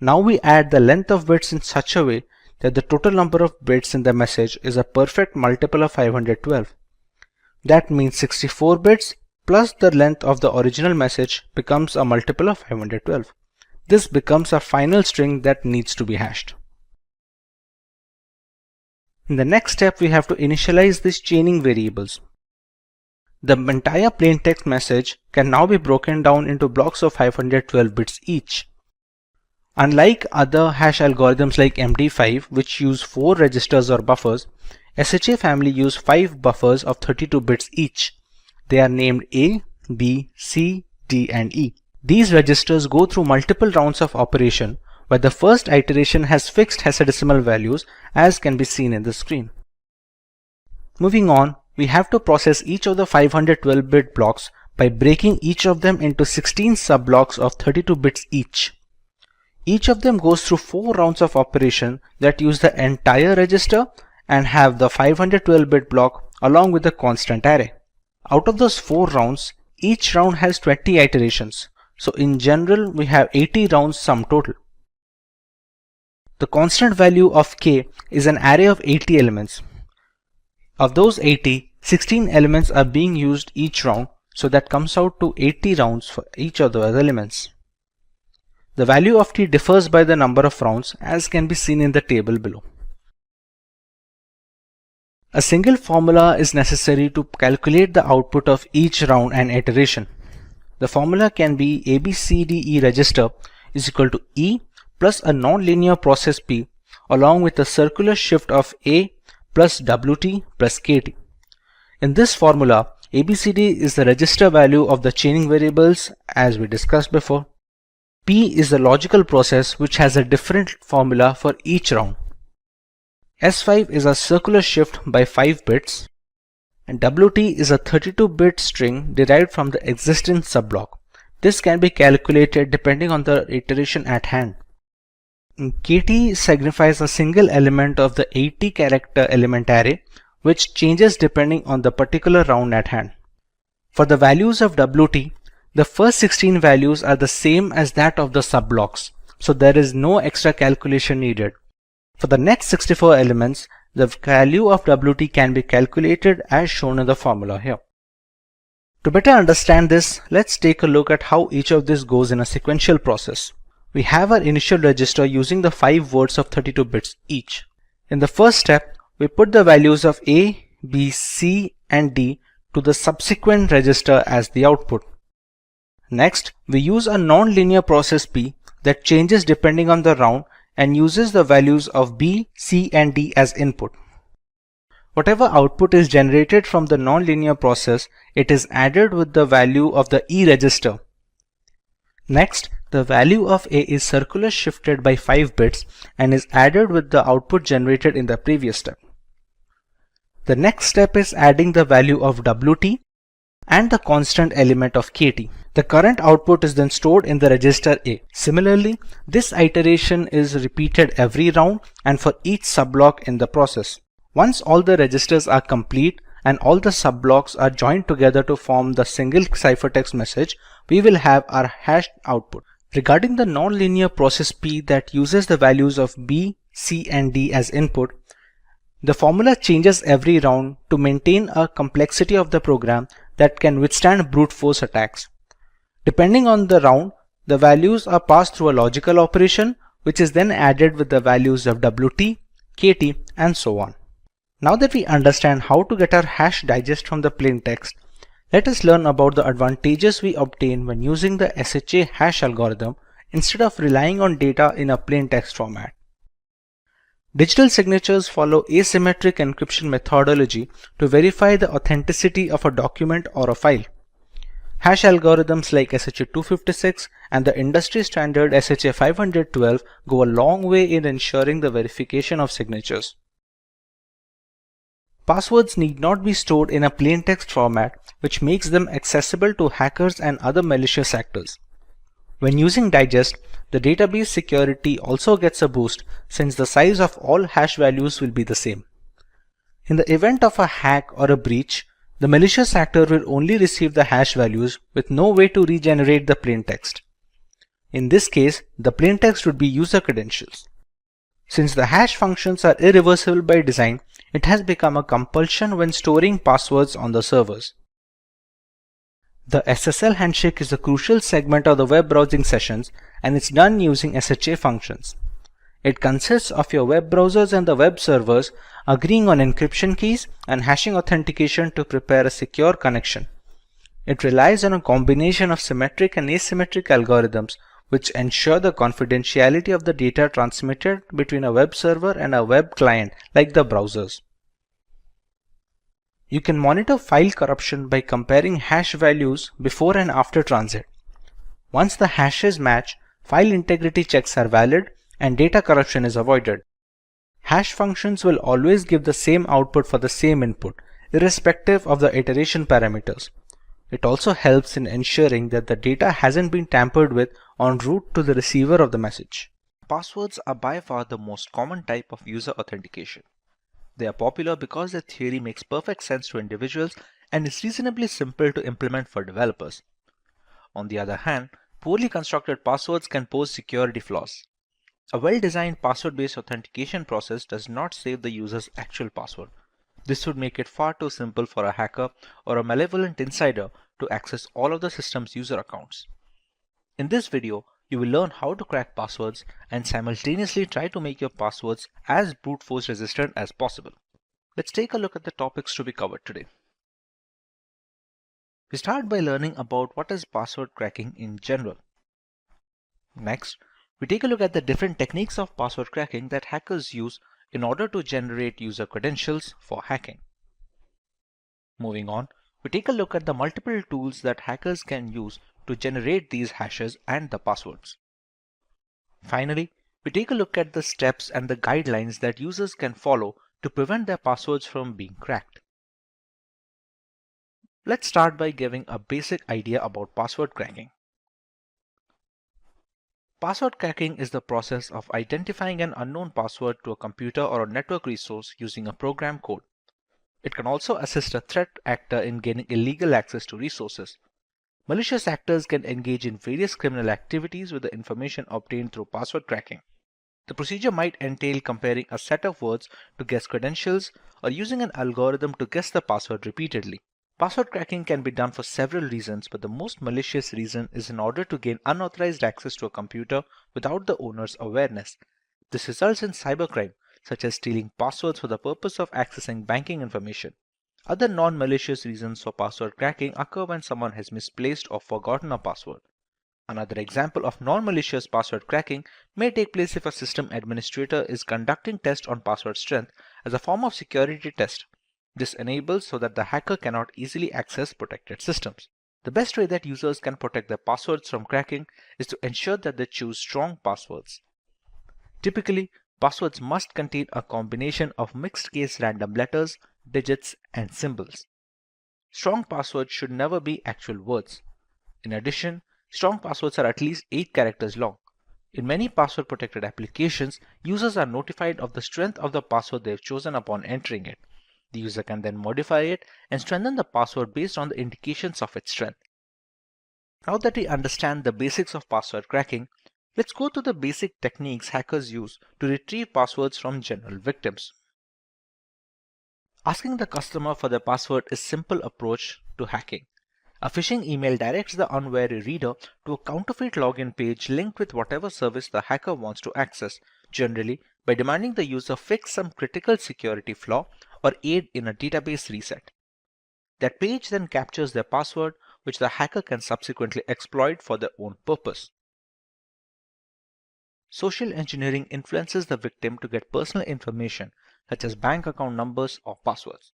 Now we add the length of bits in such a way that the total number of bits in the message is a perfect multiple of 512. That means 64 bits plus the length of the original message becomes a multiple of 512. This becomes a final string that needs to be hashed. In the next step, we have to initialize these chaining variables. The entire plain text message can now be broken down into blocks of 512 bits each. Unlike other hash algorithms like MD5, which use 4 registers or buffers, SHA family use 5 buffers of 32 bits each. They are named A, B, C, D, and E. These registers go through multiple rounds of operation, where the first iteration has fixed hexadecimal values, as can be seen in the screen. Moving on, we have to process each of the 512-bit blocks by breaking each of them into 16 sub-blocks of 32 bits each. Each of them goes through 4 rounds of operation that use the entire register and have the 512-bit block along with the constant array. Out of those 4 rounds, each round has 20 iterations. So in general, we have 80 rounds sum total. The constant value of k is an array of 80 elements. Of those 80, 16 elements are being used each round, so that comes out to 80 rounds for each of those elements. The value of t differs by the number of rounds, as can be seen in the table below. A single formula is necessary to calculate the output of each round and iteration. The formula can be ABCDE register is equal to E plus a non-linear process P along with a circular shift of A plus WT plus KT. In this formula, ABCD is the register value of the chaining variables as we discussed before. P is the logical process which has a different formula for each round. S5 is a circular shift by 5 bits, and WT is a 32-bit string derived from the existing subblock. This can be calculated depending on the iteration at hand. KT signifies a single element of the 80-character element array, which changes depending on the particular round at hand. For the values of WT, the first 16 values are the same as that of the subblocks, so there is no extra calculation needed. For the next 64 elements, the value of WT can be calculated as shown in the formula here. To better understand this, let's take a look at how each of this goes in a sequential process. We have our initial register using the 5 words of 32 bits each. In the first step, we put the values of A, B, C, and D to the subsequent register as the output. Next, we use a non-linear process P that changes depending on the round and uses the values of B, C, and D as input. Whatever output is generated from the non-linear process, it is added with the value of the E register. Next, the value of A is circular shifted by 5 bits and is added with the output generated in the previous step. The next step is adding the value of WT and the constant element of KT. The current output is then stored in the register A. Similarly, this iteration is repeated every round and for each subblock in the process. Once all the registers are complete and all the subblocks are joined together to form the single ciphertext message, we will have our hashed output. Regarding the nonlinear process P that uses the values of B, C, and D as input, the formula changes every round to maintain a complexity of the program that can withstand brute force attacks. Depending on the round, the values are passed through a logical operation which is then added with the values of WT, KT, and so on. Now that we understand how to get our hash digest from the plain text, let us learn about the advantages we obtain when using the SHA hash algorithm instead of relying on data in a plain text format. Digital signatures follow asymmetric encryption methodology to verify the authenticity of a document or a file. Hash algorithms like SHA-256 and the industry standard SHA-512 go a long way in ensuring the verification of signatures. Passwords need not be stored in a plain text format, which makes them accessible to hackers and other malicious actors. When using Digest, the database security also gets a boost since the size of all hash values will be the same. In the event of a hack or a breach, the malicious actor will only receive the hash values with no way to regenerate the plain text. In this case, the plain text would be user credentials. Since the hash functions are irreversible by design, it has become a compulsion when storing passwords on the servers. The SSL handshake is a crucial segment of the web browsing sessions, and it's done using SHA functions. It consists of your web browsers and the web servers agreeing on encryption keys and hashing authentication to prepare a secure connection. It relies on a combination of symmetric and asymmetric algorithms which ensure the confidentiality of the data transmitted between a web server and a web client like the browsers. You can monitor file corruption by comparing hash values before and after transit. Once the hashes match, file integrity checks are valid and data corruption is avoided. Hash functions will always give the same output for the same input, irrespective of the iteration parameters. It also helps in ensuring that the data hasn't been tampered with en route to the receiver of the message. Passwords are by far the most common type of user authentication. They are popular because their theory makes perfect sense to individuals and is reasonably simple to implement for developers. On the other hand, poorly constructed passwords can pose security flaws. A well-designed password-based authentication process does not save the user's actual password. This would make it far too simple for a hacker or a malevolent insider to access all of the system's user accounts. In this video, you will learn how to crack passwords and simultaneously try to make your passwords as brute force resistant as possible. Let's take a look at the topics to be covered today. We start by learning about what is password cracking in general. Next, we take a look at the different techniques of password cracking that hackers use in order to generate user credentials for hacking. Moving on, we take a look at the multiple tools that hackers can use to generate these hashes and the passwords. Finally, we take a look at the steps and the guidelines that users can follow to prevent their passwords from being cracked. Let's start by giving a basic idea about password cracking. Password cracking is the process of identifying an unknown password to a computer or a network resource using a program code. It can also assist a threat actor in gaining illegal access to resources. Malicious actors can engage in various criminal activities with the information obtained through password cracking. The procedure might entail comparing a set of words to guess credentials or using an algorithm to guess the password repeatedly. Password cracking can be done for several reasons, but the most malicious reason is in order to gain unauthorized access to a computer without the owner's awareness. This results in cybercrime, such as stealing passwords for the purpose of accessing banking information. Other non-malicious reasons for password cracking occur when someone has misplaced or forgotten a password. Another example of non-malicious password cracking may take place if a system administrator is conducting tests on password strength as a form of security test. This enables so that the hacker cannot easily access protected systems. The best way that users can protect their passwords from cracking is to ensure that they choose strong passwords. Typically, passwords must contain a combination of mixed-case random letters, digits, and symbols. Strong passwords should never be actual words. In addition, strong passwords are at least 8 characters long. In many password-protected applications, users are notified of the strength of the password they have chosen upon entering it. The user can then modify it and strengthen the password based on the indications of its strength. Now that we understand the basics of password cracking, let's go to the basic techniques hackers use to retrieve passwords from general victims. Asking the customer for their password is a simple approach to hacking. A phishing email directs the unwary reader to a counterfeit login page linked with whatever service the hacker wants to access, generally by demanding the user fix some critical security flaw or aid in a database reset. That page then captures their password, which the hacker can subsequently exploit for their own purpose. Social engineering influences the victim to get personal information such as bank account numbers or passwords.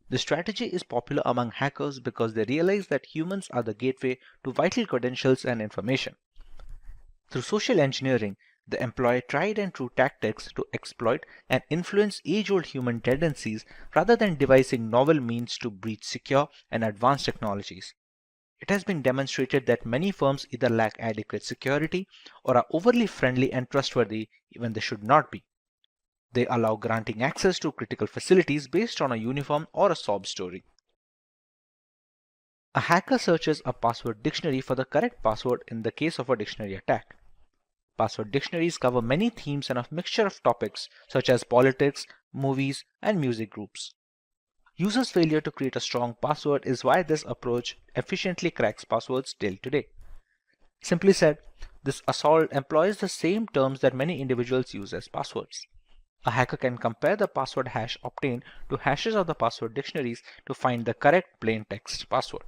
This strategy is popular among hackers because they realize that humans are the gateway to vital credentials and information. Through social engineering, they employ tried and true tactics to exploit and influence age-old human tendencies rather than devising novel means to breach secure and advanced technologies. It has been demonstrated that many firms either lack adequate security or are overly friendly and trustworthy when they should not be. They allow granting access to critical facilities based on a uniform or a sob story. A hacker searches a password dictionary for the correct password in the case of a dictionary attack. Password dictionaries cover many themes and a mixture of topics such as politics, movies, and music groups. Users' failure to create a strong password is why this approach efficiently cracks passwords till today. Simply said, this assault employs the same terms that many individuals use as passwords. A hacker can compare the password hash obtained to hashes of the password dictionaries to find the correct plain text password.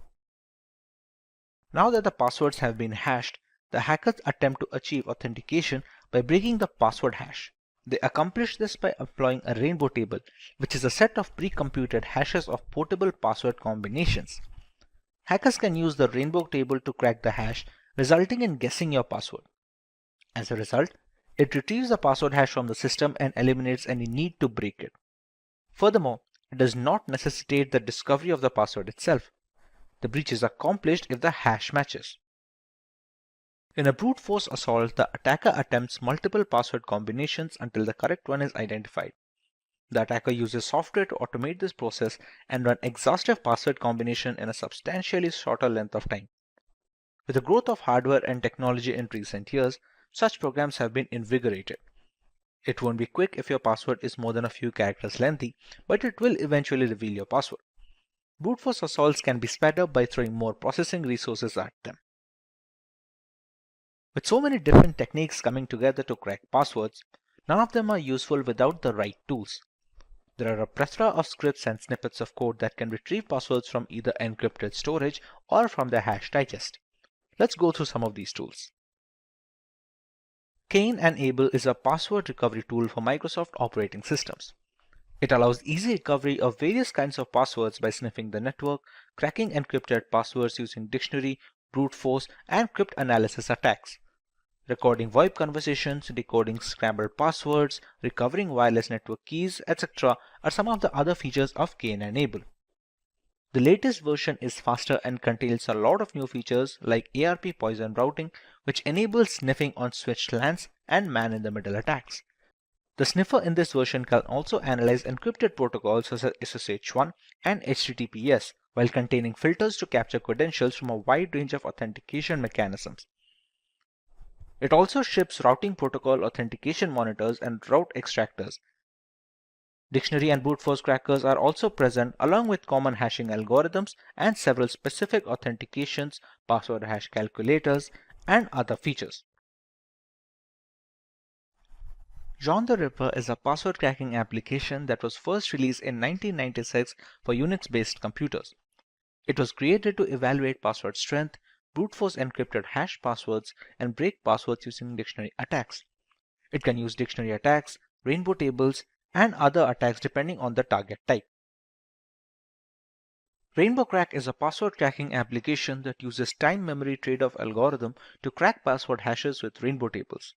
Now that the passwords have been hashed, the hackers attempt to achieve authentication by breaking the password hash. They accomplish this by employing a rainbow table, which is a set of pre-computed hashes of portable password combinations. Hackers can use the rainbow table to crack the hash, resulting in guessing your password. As a result, it retrieves the password hash from the system and eliminates any need to break it. Furthermore, it does not necessitate the discovery of the password itself. The breach is accomplished if the hash matches. In a brute force assault, the attacker attempts multiple password combinations until the correct one is identified. The attacker uses software to automate this process and run exhaustive password combination in a substantially shorter length of time. With the growth of hardware and technology in recent years, such programs have been invigorated. It won't be quick if your password is more than a few characters lengthy, but it will eventually reveal your password. Brute force assaults can be sped up by throwing more processing resources at them. With so many different techniques coming together to crack passwords, none of them are useful without the right tools. There are a plethora of scripts and snippets of code that can retrieve passwords from either encrypted storage or from their hash digest. Let's go through some of these tools. Enable is a password recovery tool for Microsoft operating systems. It allows easy recovery of various kinds of passwords by sniffing the network, cracking encrypted passwords using dictionary, brute force, and cryptanalysis attacks. Recording VoIP conversations, decoding scrambled passwords, recovering wireless network keys, etc. are some of the other features of Enable. The latest version is faster and contains a lot of new features like ARP poison routing, which enables sniffing on switched LANs and man-in-the-middle attacks. The sniffer in this version can also analyze encrypted protocols such as SSH1 and HTTPS while containing filters to capture credentials from a wide range of authentication mechanisms. It also ships routing protocol authentication monitors and route extractors. Dictionary and brute force crackers are also present along with common hashing algorithms and several specific authentications, password hash calculators, and other features. John the Ripper is a password cracking application that was first released in 1996 for Unix-based computers. It was created to evaluate password strength, brute force encrypted hash passwords, and break passwords using dictionary attacks. It can use dictionary attacks, rainbow tables, and other attacks depending on the target type. Rainbow Crack is a password cracking application that uses time memory trade-off algorithm to crack password hashes with rainbow tables.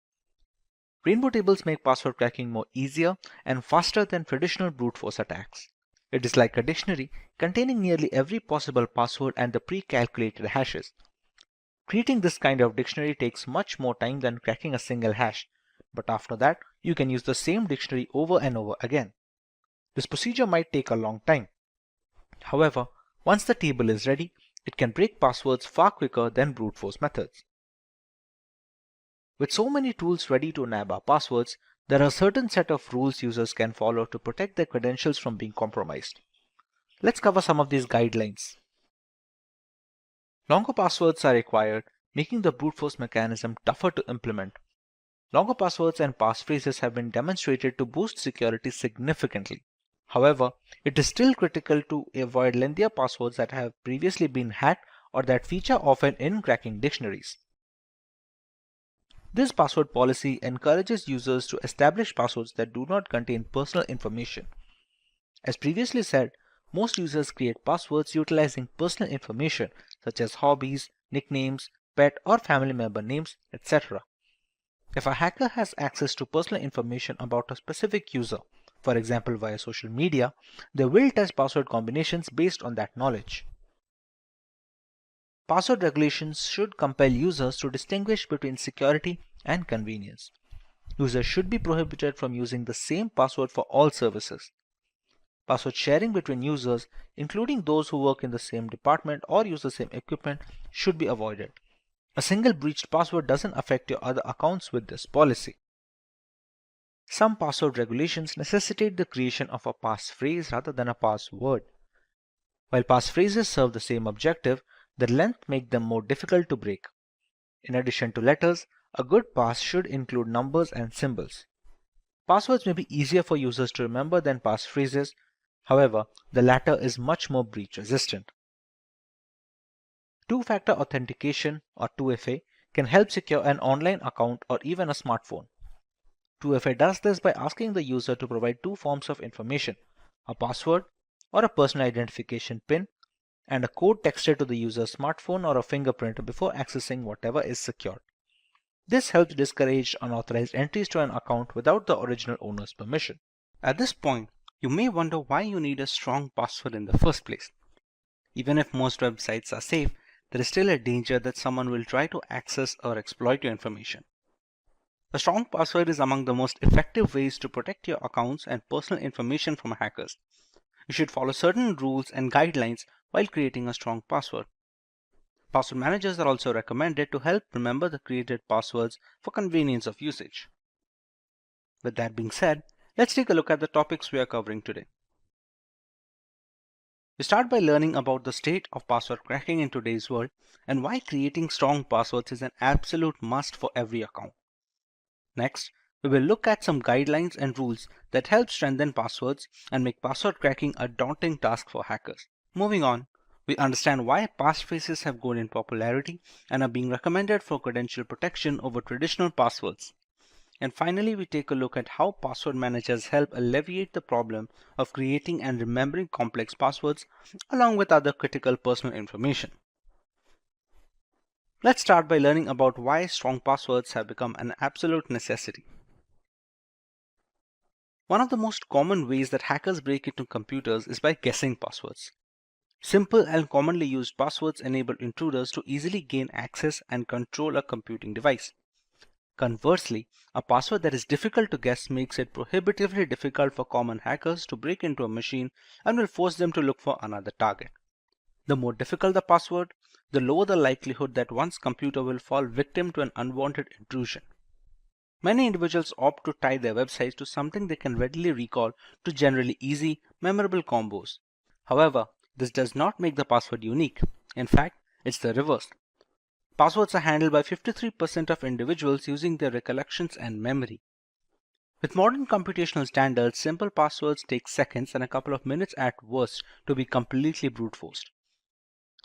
Rainbow tables make password cracking more easier and faster than traditional brute force attacks. It is like a dictionary containing nearly every possible password and the pre-calculated hashes. Creating this kind of dictionary takes much more time than cracking a single hash, but after that, you can use the same dictionary over and over again. This procedure might take a long time. However, once the table is ready, it can break passwords far quicker than brute force methods. With so many tools ready to nab our passwords, there are a certain set of rules users can follow to protect their credentials from being compromised. Let's cover some of these guidelines. Longer passwords are required, making the brute force mechanism tougher to implement. Longer passwords and passphrases have been demonstrated to boost security significantly. However, it is still critical to avoid lengthier passwords that have previously been hacked or that feature often in cracking dictionaries. This password policy encourages users to establish passwords that do not contain personal information. As previously said, most users create passwords utilizing personal information such as hobbies, nicknames, pet or family member names, etc. If a hacker has access to personal information about a specific user, for example via social media, they will test password combinations based on that knowledge. Password regulations should compel users to distinguish between security and convenience. Users should be prohibited from using the same password for all services. Password sharing between users, including those who work in the same department or use the same equipment, should be avoided. A single breached password doesn't affect your other accounts with this policy. Some password regulations necessitate the creation of a passphrase rather than a password. While passphrases serve the same objective, the length makes them more difficult to break. In addition to letters, a good pass should include numbers and symbols. Passwords may be easier for users to remember than passphrases. However, the latter is much more breach resistant. Two-factor authentication, or 2FA, can help secure an online account or even a smartphone. 2FA does this by asking the user to provide two forms of information, a password or a personal identification PIN, and a code texted to the user's smartphone or a fingerprint before accessing whatever is secured. This helps discourage unauthorized entries to an account without the original owner's permission. At this point, you may wonder why you need a strong password in the first place. Even if most websites are safe, there is still a danger that someone will try to access or exploit your information. A strong password is among the most effective ways to protect your accounts and personal information from hackers. You should follow certain rules and guidelines while creating a strong password. Password managers are also recommended to help remember the created passwords for convenience of usage. With that being said, let's take a look at the topics we are covering today. We start by learning about the state of password cracking in today's world and why creating strong passwords is an absolute must for every account. Next, we will look at some guidelines and rules that help strengthen passwords and make password cracking a daunting task for hackers. Moving on, we understand why passphrases have grown in popularity and are being recommended for credential protection over traditional passwords. And finally, we take a look at how password managers help alleviate the problem of creating and remembering complex passwords along with other critical personal information. Let's start by learning about why strong passwords have become an absolute necessity. One of the most common ways that hackers break into computers is by guessing passwords. Simple and commonly used passwords enable intruders to easily gain access and control a computing device. Conversely, a password that is difficult to guess makes it prohibitively difficult for common hackers to break into a machine and will force them to look for another target. The more difficult the password, the lower the likelihood that one's computer will fall victim to an unwanted intrusion. Many individuals opt to tie their websites to something they can readily recall to generally easy, memorable combos. However, this does not make the password unique. In fact, it's the reverse. Passwords are handled by 53% of individuals using their recollections and memory. With modern computational standards, simple passwords take seconds and a couple of minutes at worst to be completely brute forced.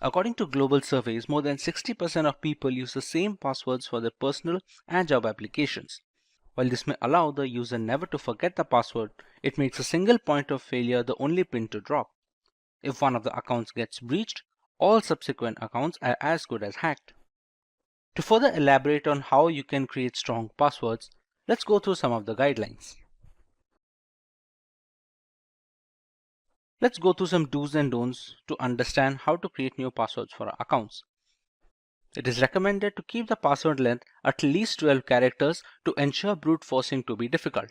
According to global surveys, more than 60% of people use the same passwords for their personal and job applications. While this may allow the user never to forget the password, it makes a single point of failure the only pin to drop. If one of the accounts gets breached, all subsequent accounts are as good as hacked. To further elaborate on how you can create strong passwords, let's go through some of the guidelines. Let's go through some do's and don'ts to understand how to create new passwords for our accounts. It is recommended to keep the password length at least 12 characters to ensure brute forcing to be difficult.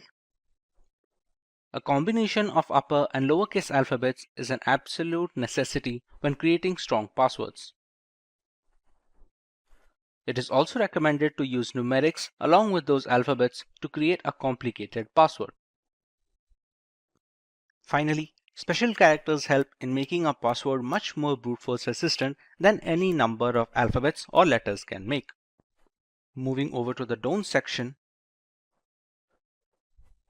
A combination of upper and lowercase alphabets is an absolute necessity when creating strong passwords. It is also recommended to use numerics along with those alphabets to create a complicated password. Finally, special characters help in making a password much more brute force resistant than any number of alphabets or letters can make. Moving over to the don't section,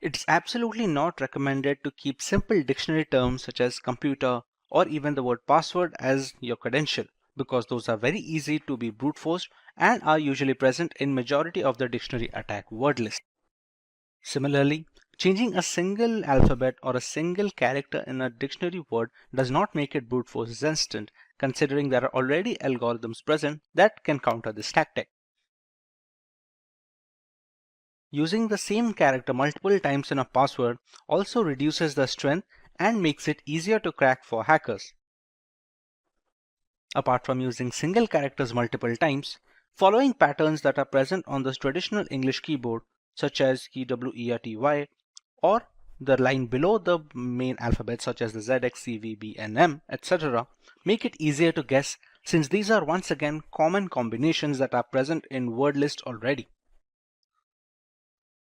it's absolutely not recommended to keep simple dictionary terms such as computer or even the word password as your credential, because those are very easy to be brute forced and are usually present in majority of the dictionary attack word list. Similarly, changing a single alphabet or a single character in a dictionary word does not make it brute force resistant, considering there are already algorithms present that can counter this tactic. Using the same character multiple times in a password also reduces the strength and makes it easier to crack for hackers. Apart from using single characters multiple times, following patterns that are present on the traditional English keyboard, such as KWERTY, or the line below the main alphabet such as the ZX, CV, B, and M, etc., make it easier to guess, since these are once again common combinations that are present in word list already.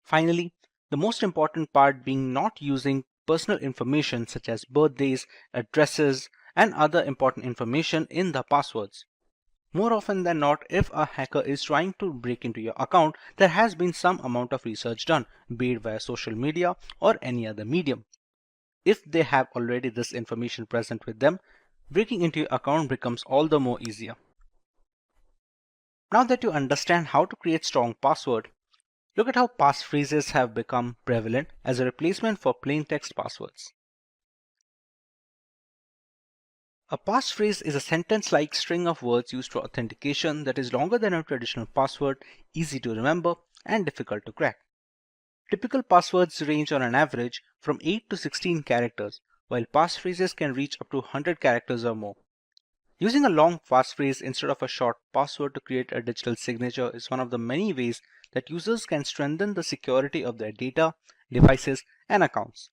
Finally, the most important part being not using personal information such as birthdays, addresses, and other important information in the passwords. More often than not, if a hacker is trying to break into your account, there has been some amount of research done, be it via social media or any other medium. If they have already this information present with them, breaking into your account becomes all the more easier. Now that you understand how to create strong password, look at how passphrases have become prevalent as a replacement for plain text passwords. A passphrase is a sentence-like string of words used for authentication that is longer than a traditional password, easy to remember, and difficult to crack. Typical passwords range on an average from 8 to 16 characters, while passphrases can reach up to 100 characters or more. Using a long passphrase instead of a short password to create a digital signature is one of the many ways that users can strengthen the security of their data, devices, and accounts.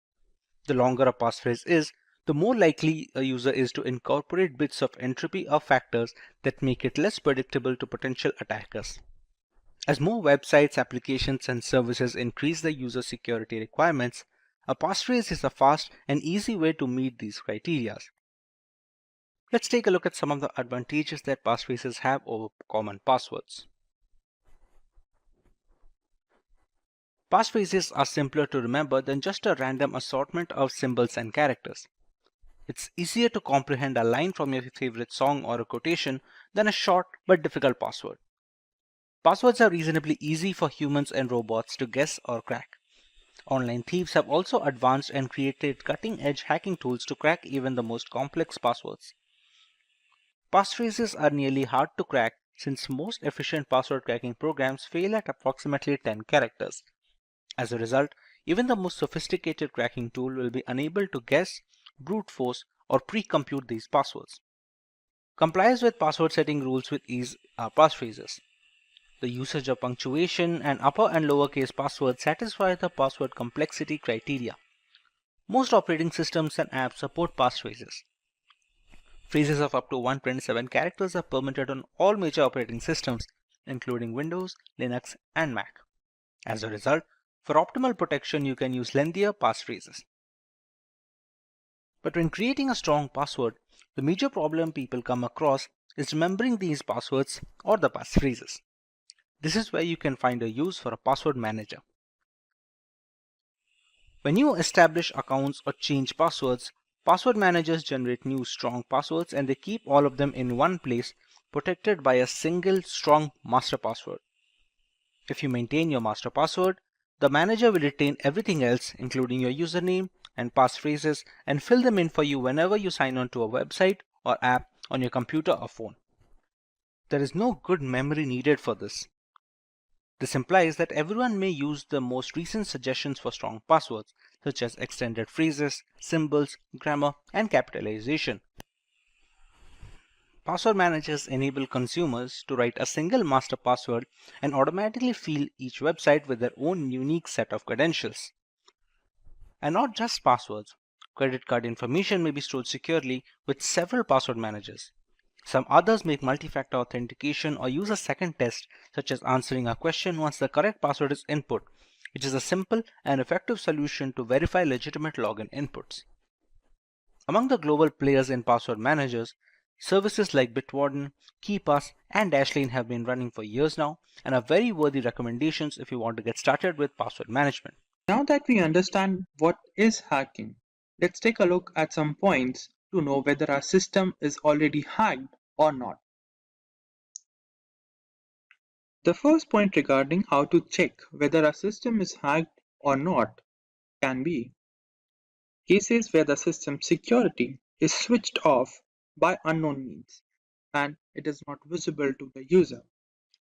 The longer a passphrase is, the more likely a user is to incorporate bits of entropy or factors that make it less predictable to potential attackers. As more websites, applications, and services increase their user security requirements, a passphrase is a fast and easy way to meet these criteria. Let's take a look at some of the advantages that passphrases have over common passwords. Passphrases are simpler to remember than just a random assortment of symbols and characters. It's easier to comprehend a line from your favorite song or a quotation than a short but difficult password. Passwords are reasonably easy for humans and robots to guess or crack. Online thieves have also advanced and created cutting-edge hacking tools to crack even the most complex passwords. Passphrases are nearly hard to crack since most efficient password cracking programs fail at approximately 10 characters. As a result, even the most sophisticated cracking tool will be unable to guess, brute force, or pre-compute these passwords. Complies with password setting rules with ease are passphrases. The usage of punctuation and upper and lowercase passwords satisfy the password complexity criteria. Most operating systems and apps support passphrases. Phrases of up to 127 characters are permitted on all major operating systems, including Windows, Linux, and Mac. As a result, for optimal protection, you can use lengthier passphrases. But when creating a strong password, the major problem people come across is remembering these passwords or the passphrases. This is where you can find a use for a password manager. When you establish accounts or change passwords, password managers generate new strong passwords and they keep all of them in one place, protected by a single strong master password. If you maintain your master password, the manager will retain everything else, including your username and passphrases, and fill them in for you whenever you sign on to a website or app on your computer or phone. There is no good memory needed for this. This implies that everyone may use the most recent suggestions for strong passwords, such as extended phrases, symbols, grammar, and capitalization. Password managers enable consumers to write a single master password and automatically fill each website with their own unique set of credentials. And not just passwords. Credit card information may be stored securely with several password managers. Some others make multi-factor authentication or use a second test, such as answering a question once the correct password is input, which is a simple and effective solution to verify legitimate login inputs. Among the global players in password managers, services like Bitwarden, KeePass, and Dashlane have been running for years now and are very worthy recommendations if you want to get started with password management. Now that we understand what is hacking, let's take a look at some points to know whether our system is already hacked or not. The first point regarding how to check whether a system is hacked or not can be cases where the system security is switched off by unknown means and it is not visible to the user.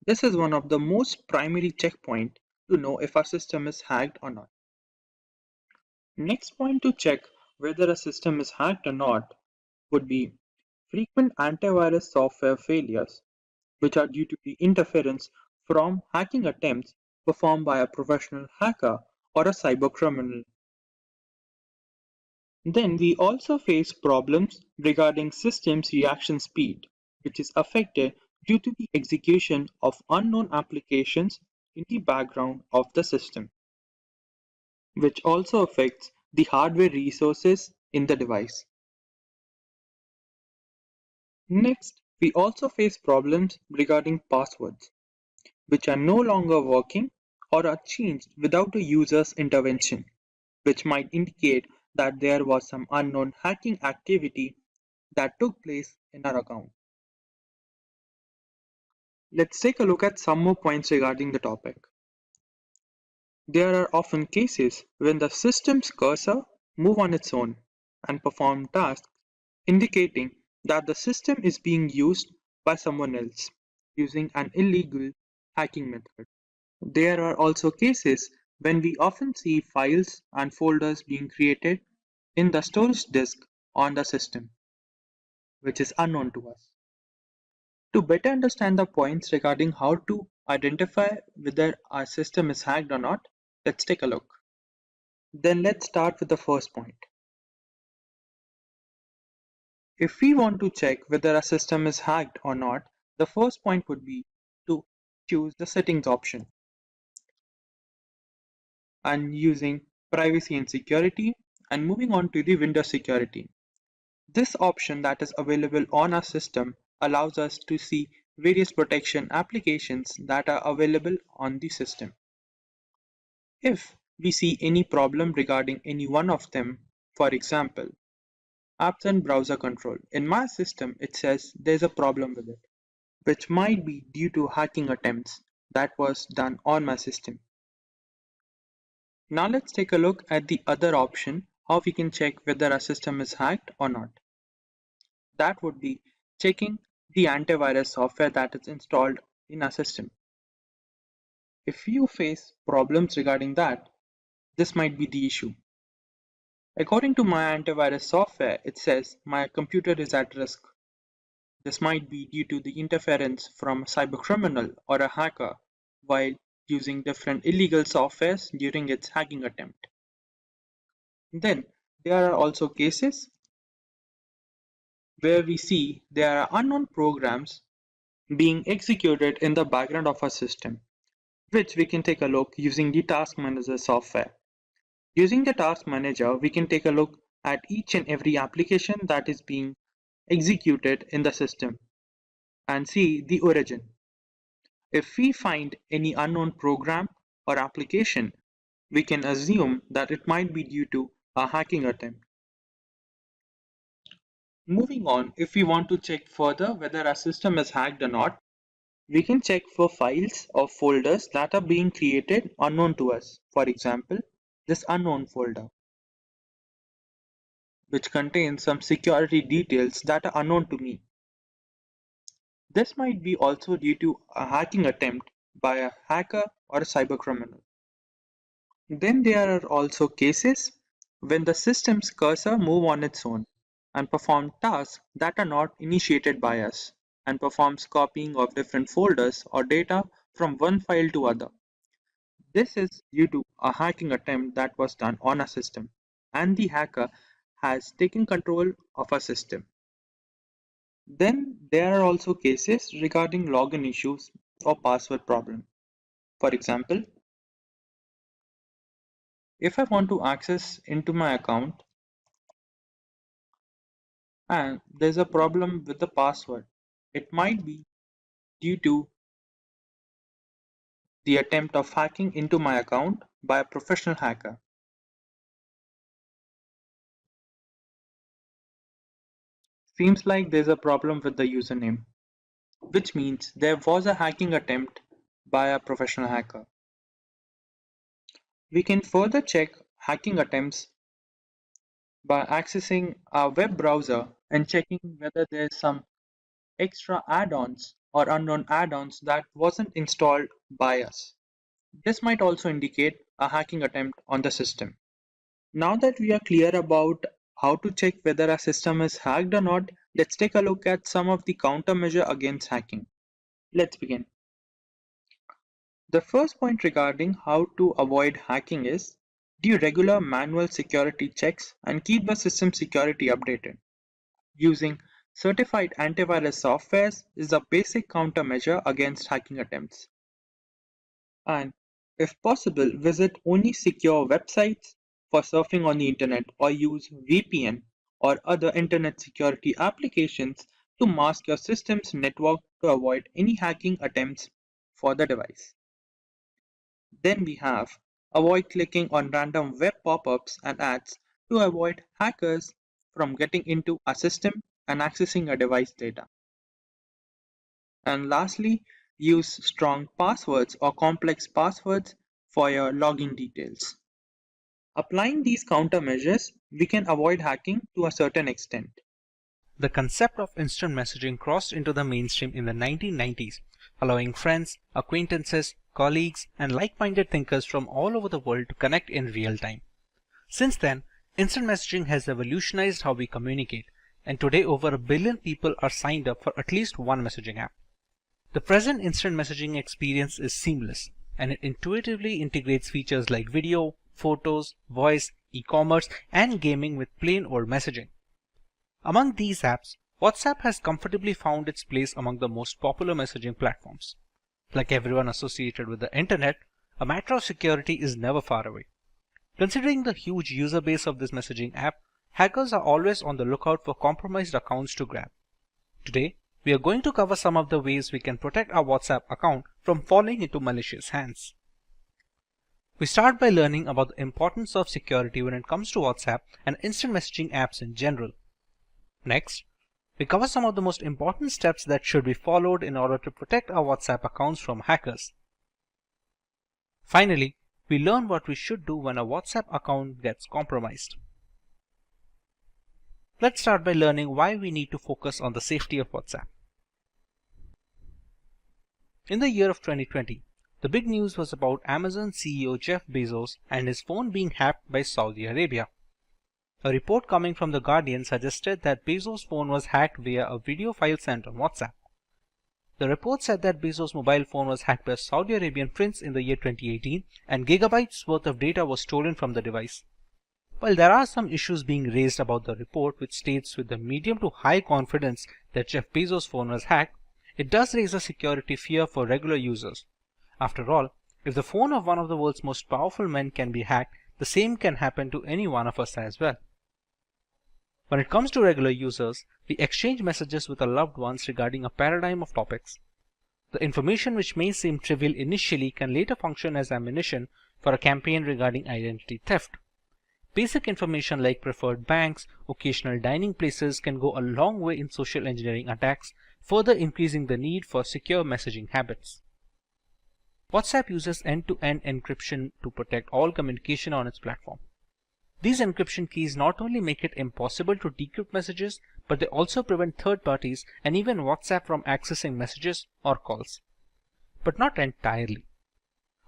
This is one of the most primary checkpoints to know if our system is hacked or not. Next point to check whether a system is hacked or not would be frequent antivirus software failures, which are due to the interference from hacking attempts performed by a professional hacker or a cybercriminal. Then we also face problems regarding systems reaction speed, which is affected due to the execution of unknown applications in the background of the system, which also affects the hardware resources in the device. Next, we also face problems regarding passwords, which are no longer working or are changed without a user's intervention, which might indicate that there was some unknown hacking activity that took place in our account. Let's take a look at some more points regarding the topic. There are often cases when the system's cursor moves on its own and perform tasks, indicating that the system is being used by someone else using an illegal hacking method. There are also cases when we often see files and folders being created in the storage disk on the system, which is unknown to us. To better understand the points regarding how to identify whether our system is hacked or not, let's take a look. Then let's start with the first point. If we want to check whether a system is hacked or not, the first point would be to choose the settings option and using privacy and security and moving on to the Windows security. This option that is available on our system allows us to see various protection applications that are available on the system. If we see any problem regarding any one of them, for example, apps and browser control, in my system it says there's a problem with it, which might be due to hacking attempts that was done on my system. Now let's take a look at the other option, how we can check whether a system is hacked or not. That would be checking the antivirus software that is installed in our system. If you face problems regarding that, this might be the issue. According to my antivirus software, it says my computer is at risk. This might be due to the interference from a cybercriminal or a hacker while using different illegal softwares during its hacking attempt. Then there are also cases where we see there are unknown programs being executed in the background of our system, which we can take a look using the Task Manager software. Using the Task Manager, we can take a look at each and every application that is being executed in the system and see the origin. If we find any unknown program or application, we can assume that it might be due to a hacking attempt. Moving on, if we want to check further whether our system is hacked or not, we can check for files or folders that are being created unknown to us. For example, this unknown folder, which contains some security details that are unknown to me. This might be also due to a hacking attempt by a hacker or a cybercriminal. Then there are also cases when the system's cursor moves on its own and performs tasks that are not initiated by us and performs copying of different folders or data from one file to other. This is due to a hacking attempt that was done on a system and the hacker has taken control of a system. Then there are also cases regarding login issues or password problem. For example, if I want to access into my account and there's a problem with the password, it might be due to the attempt of hacking into my account by a professional hacker. Seems like there's a problem with the username, which means there was a hacking attempt by a professional hacker. We can further check hacking attempts by accessing our web browser and checking whether there's some extra add-ons or unknown add-ons that wasn't installed by us. This might also indicate a hacking attempt on the system. Now that we are clear about how to check whether a system is hacked or not, let's take a look at some of the countermeasure against hacking. Let's begin. The first point regarding how to avoid hacking is do regular manual security checks and keep the system security updated. Using certified antivirus softwares is a basic countermeasure against hacking attempts. And if possible, visit only secure websites for surfing on the internet or use VPN or other internet security applications to mask your system's network to avoid any hacking attempts for the device. Then we have avoid clicking on random web pop-ups and ads to avoid hackers from getting into a system and accessing a device data. And lastly, use strong passwords or complex passwords for your login details. Applying these countermeasures, we can avoid hacking to a certain extent. The concept of instant messaging crossed into the mainstream in the 1990s, allowing friends, acquaintances, colleagues, and like-minded thinkers from all over the world to connect in real time. Since then, instant messaging has revolutionized how we communicate, and today over 1 billion people are signed up for at least one messaging app. The present instant messaging experience is seamless, and it intuitively integrates features like video, photos, voice, e-commerce, and gaming with plain old messaging. Among these apps, WhatsApp has comfortably found its place among the most popular messaging platforms. Like everyone associated with the internet, a matter of security is never far away. Considering the huge user base of this messaging app, hackers are always on the lookout for compromised accounts to grab. Today, we are going to cover some of the ways we can protect our WhatsApp account from falling into malicious hands. We start by learning about the importance of security when it comes to WhatsApp and instant messaging apps in general. Next, we cover some of the most important steps that should be followed in order to protect our WhatsApp accounts from hackers. Finally, we learn what we should do when a WhatsApp account gets compromised. Let's start by learning why we need to focus on the safety of WhatsApp. In the year of 2020, the big news was about Amazon CEO Jeff Bezos and his phone being hacked by Saudi Arabia. A report coming from The Guardian suggested that Bezos' phone was hacked via a video file sent on WhatsApp. The report said that Bezos' mobile phone was hacked by a Saudi Arabian prince in the year 2018 and gigabytes worth of data was stolen from the device. While there are some issues being raised about the report, which states with the medium to high confidence that Jeff Bezos' phone was hacked, it does raise a security fear for regular users. After all, if the phone of one of the world's most powerful men can be hacked, the same can happen to any one of us as well. When it comes to regular users, we exchange messages with our loved ones regarding a paradigm of topics. The information which may seem trivial initially can later function as ammunition for a campaign regarding identity theft. Basic information like preferred banks, occasional dining places can go a long way in social engineering attacks, further increasing the need for secure messaging habits. WhatsApp uses end-to-end encryption to protect all communication on its platform. These encryption keys not only make it impossible to decrypt messages, but they also prevent third parties and even WhatsApp from accessing messages or calls. But not entirely.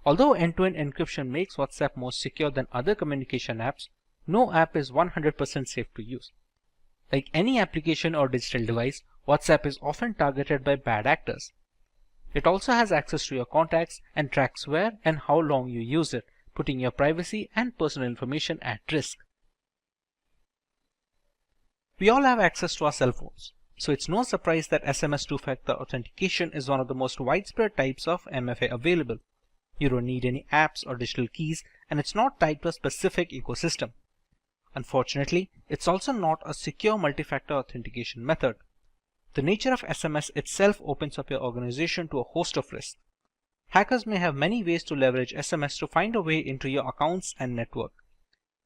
Although end-to-end encryption makes WhatsApp more secure than other communication apps, no app is 100% safe to use. Like any application or digital device, WhatsApp is often targeted by bad actors. It also has access to your contacts and tracks where and how long you use it, putting your privacy and personal information at risk. We all have access to our cell phones, so it's no surprise that SMS two-factor authentication is one of the most widespread types of MFA available. You don't need any apps or digital keys, and it's not tied to a specific ecosystem. Unfortunately, it's also not a secure multi-factor authentication method. The nature of SMS itself opens up your organization to a host of risks. Hackers may have many ways to leverage SMS to find a way into your accounts and network.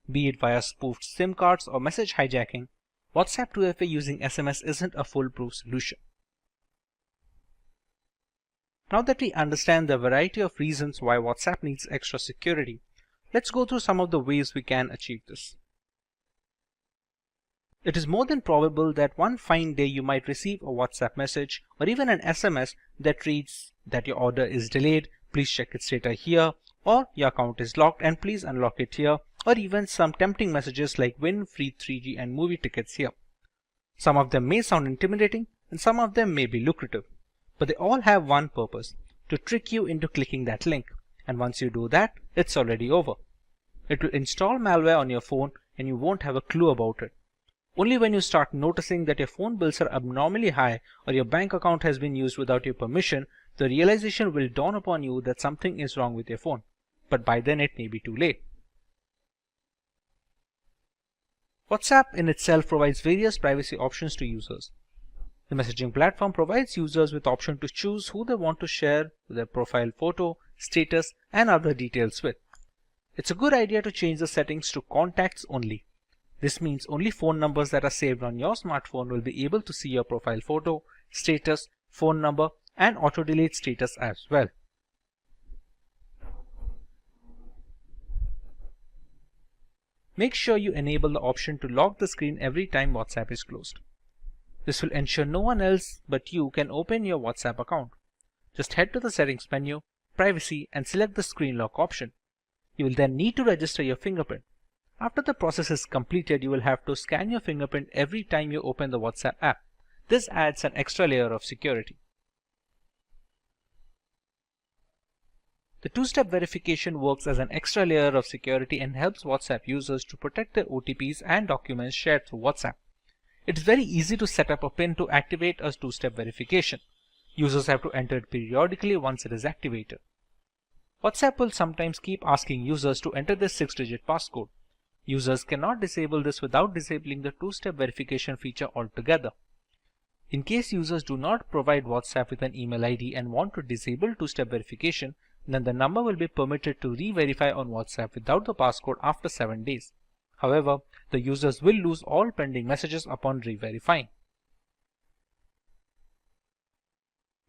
Be it via spoofed SIM cards or message hijacking, WhatsApp 2FA using SMS isn't a foolproof solution. Now that we understand the variety of reasons why WhatsApp needs extra security, let's go through some of the ways we can achieve this. It is more than probable that one fine day you might receive a WhatsApp message or even an SMS that reads that your order is delayed, please check its status here, or your account is locked and please unlock it here, or even some tempting messages like win free 3G and movie tickets here. Some of them may sound intimidating and some of them may be lucrative, but they all have one purpose: to trick you into clicking that link, and once you do that, it's already over. It will install malware on your phone and you won't have a clue about it. Only when you start noticing that your phone bills are abnormally high or your bank account has been used without your permission, the realization will dawn upon you that something is wrong with your phone. But by then it may be too late. WhatsApp in itself provides various privacy options to users. The messaging platform provides users with the option to choose who they want to share their profile photo, status, and other details with. It's a good idea to change the settings to contacts only. This means only phone numbers that are saved on your smartphone will be able to see your profile photo, status, phone number, and auto-delete status as well. Make sure you enable the option to lock the screen every time WhatsApp is closed. This will ensure no one else but you can open your WhatsApp account. Just head to the settings menu, privacy, and select the screen lock option. You will then need to register your fingerprint. After the process is completed, you will have to scan your fingerprint every time you open the WhatsApp app. This adds an extra layer of security. The two-step verification works as an extra layer of security and helps WhatsApp users to protect their OTPs and documents shared through WhatsApp. It is very easy to set up a PIN to activate a two-step verification. Users have to enter it periodically once it is activated. WhatsApp will sometimes keep asking users to enter their 6-digit passcode. Users cannot disable this without disabling the two-step verification feature altogether. In case users do not provide WhatsApp with an email ID and want to disable two-step verification, then the number will be permitted to re-verify on WhatsApp without the passcode after 7 days. However, the users will lose all pending messages upon re-verifying.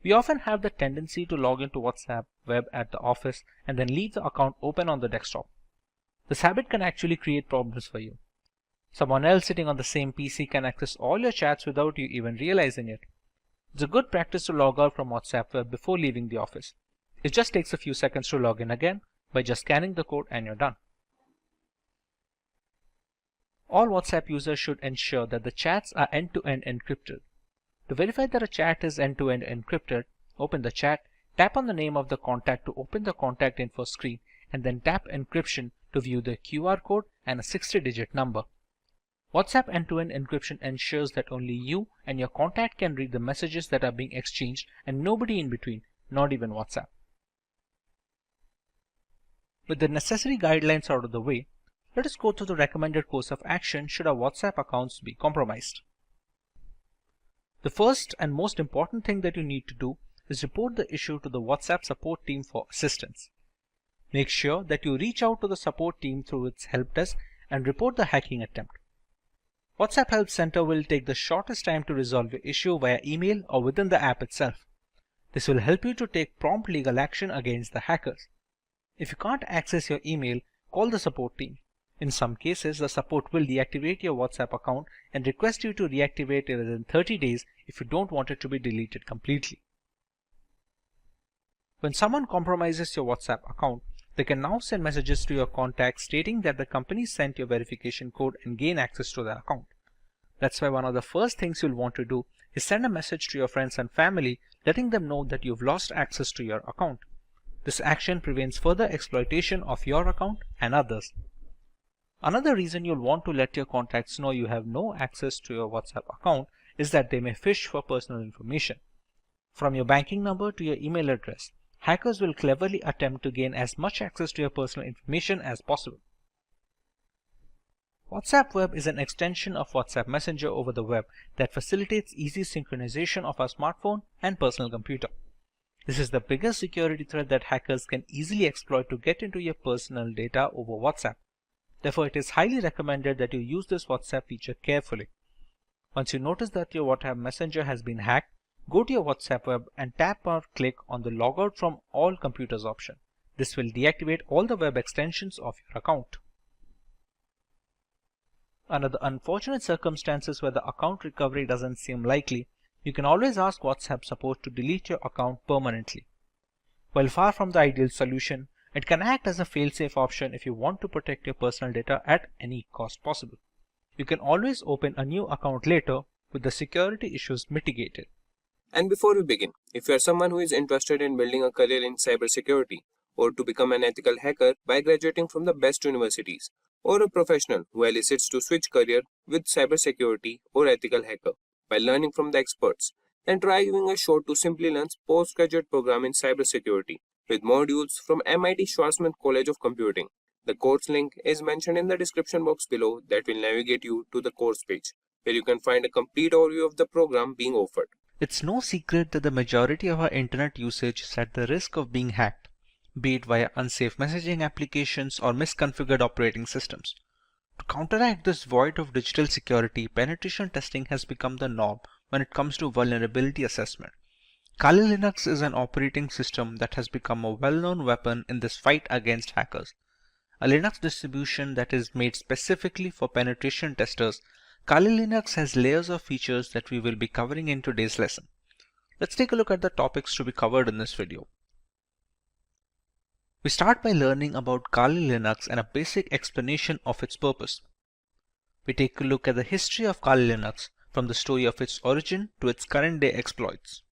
We often have the tendency to log into WhatsApp web at the office and then leave the account open on the desktop. This habit can actually create problems for you. Someone else sitting on the same PC can access all your chats without you even realizing it. It's a good practice to log out from WhatsApp web before leaving the office. It just takes a few seconds to log in again by just scanning the code and you're done. All WhatsApp users should ensure that the chats are end-to-end encrypted. To verify that a chat is end-to-end encrypted, open the chat, tap on the name of the contact to open the contact info screen, and then tap encryption to view the QR code and a 60-digit number. WhatsApp end-to-end encryption ensures that only you and your contact can read the messages that are being exchanged and nobody in between, not even WhatsApp. With the necessary guidelines out of the way, let us go through the recommended course of action should our WhatsApp accounts be compromised. The first and most important thing that you need to do is report the issue to the WhatsApp support team for assistance. Make sure that you reach out to the support team through its help desk and report the hacking attempt. WhatsApp Help Center will take the shortest time to resolve your issue via email or within the app itself. This will help you to take prompt legal action against the hackers. If you can't access your email, call the support team. In some cases, the support will deactivate your WhatsApp account and request you to reactivate it within 30 days if you don't want it to be deleted completely. When someone compromises your WhatsApp account, they can now send messages to your contacts stating that the company sent your verification code and gain access to their account. That's why one of the first things you'll want to do is send a message to your friends and family letting them know that you've lost access to your account. This action prevents further exploitation of your account and others. Another reason you'll want to let your contacts know you have no access to your WhatsApp account is that they may phish for personal information. From your banking number to your email address, hackers will cleverly attempt to gain as much access to your personal information as possible. WhatsApp Web is an extension of WhatsApp Messenger over the web that facilitates easy synchronization of our smartphone and personal computer. This is the biggest security threat that hackers can easily exploit to get into your personal data over WhatsApp. Therefore, it is highly recommended that you use this WhatsApp feature carefully. Once you notice that your WhatsApp Messenger has been hacked, go to your WhatsApp web and tap or click on the Logout from all computers option. This will deactivate all the web extensions of your account. Under the unfortunate circumstances where the account recovery doesn't seem likely, you can always ask WhatsApp support to delete your account permanently. While far from the ideal solution, it can act as a fail-safe option if you want to protect your personal data at any cost possible. You can always open a new account later with the security issues mitigated. And before we begin, if you are someone who is interested in building a career in cybersecurity or to become an ethical hacker by graduating from the best universities, or a professional who elicits to switch career with cybersecurity or ethical hacker by learning from the experts, then try giving a shot to Simplilearn's postgraduate program in cybersecurity with modules from MIT Schwarzman College of Computing. The course link is mentioned in the description box below that will navigate you to the course page, where you can find a complete overview of the program being offered. It's no secret that the majority of our internet usage is at the risk of being hacked, be it via unsafe messaging applications or misconfigured operating systems. To counteract this void of digital security, penetration testing has become the norm when it comes to vulnerability assessment. Kali Linux is an operating system that has become a well-known weapon in this fight against hackers. A Linux distribution that is made specifically for penetration testers, Kali Linux has layers of features that we will be covering in today's lesson. Let's take a look at the topics to be covered in this video. We start by learning about Kali Linux and a basic explanation of its purpose. We take a look at the history of Kali Linux from the story of its origin to its current day exploits.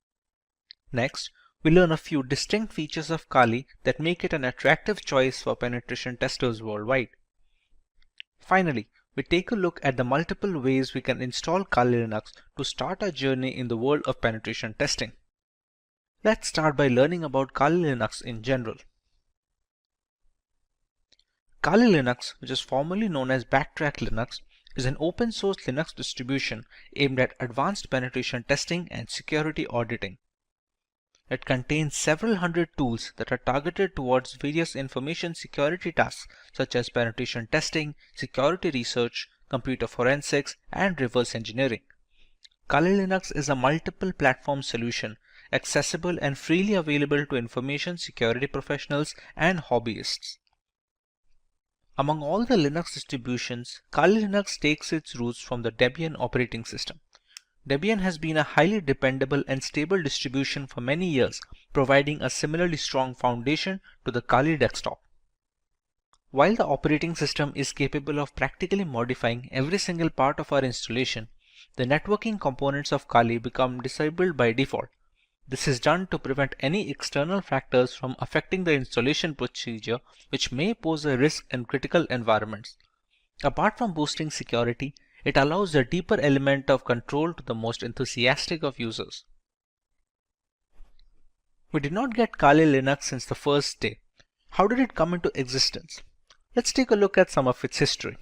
Next, we learn a few distinct features of Kali that make it an attractive choice for penetration testers worldwide. Finally, we take a look at the multiple ways we can install Kali Linux to start our journey in the world of penetration testing. Let's start by learning about Kali Linux in general. Kali Linux, which is formerly known as Backtrack Linux, is an open source Linux distribution aimed at advanced penetration testing and security auditing. It contains several hundred tools that are targeted towards various information security tasks such as penetration testing, security research, computer forensics, and reverse engineering. Kali Linux is a multiple platform solution accessible and freely available to information security professionals and hobbyists. Among all the Linux distributions, Kali Linux takes its roots from the Debian operating system. Debian has been a highly dependable and stable distribution for many years, providing a similarly strong foundation to the Kali desktop. While the operating system is capable of practically modifying every single part of our installation, the networking components of Kali become disabled by default. This is done to prevent any external factors from affecting the installation procedure, which may pose a risk in critical environments. Apart from boosting security, it allows a deeper element of control to the most enthusiastic of users. We did not get Kali Linux since the first day. How did it come into existence? Let's take a look at some of its history.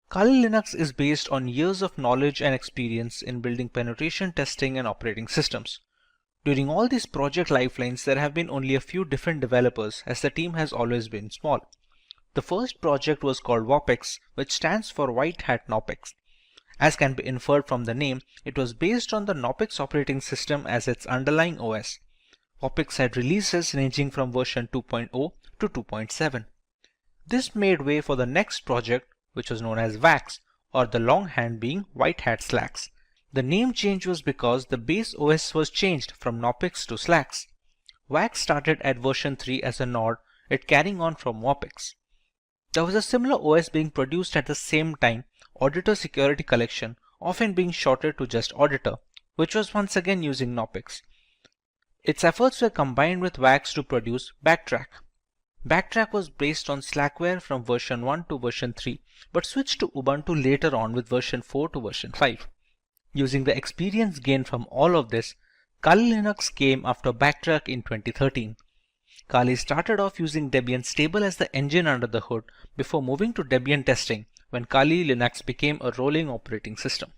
Kali Linux is based on years of knowledge and experience in building penetration testing and operating systems. During all these project lifelines, there have been only a few different developers, as the team has always been small. The first project was called WOPEX, which stands for White Hat Knopex. As can be inferred from the name, it was based on the Knopex operating system as its underlying OS. WOPEX had releases ranging from version 2.0 to 2.7. This made way for the next project, which was known as WAX, or the longhand being White Hat Slacks. The name change was because the base OS was changed from Knopex to Slacks. WAX started at version 3 as a nod, it carrying on from WOPEX. There was a similar OS being produced at the same time, Auditor Security Collection, often being shortened to just Auditor, which was once again using Knopex. Its efforts were combined with WAX to produce Backtrack. Backtrack was based on Slackware from version 1 to version 3, but switched to Ubuntu later on with version 4 to version 5. Using the experience gained from all of this, Kali Linux came after Backtrack in 2013. Kali started off using Debian stable as the engine under the hood before moving to Debian testing when Kali Linux became a rolling operating system.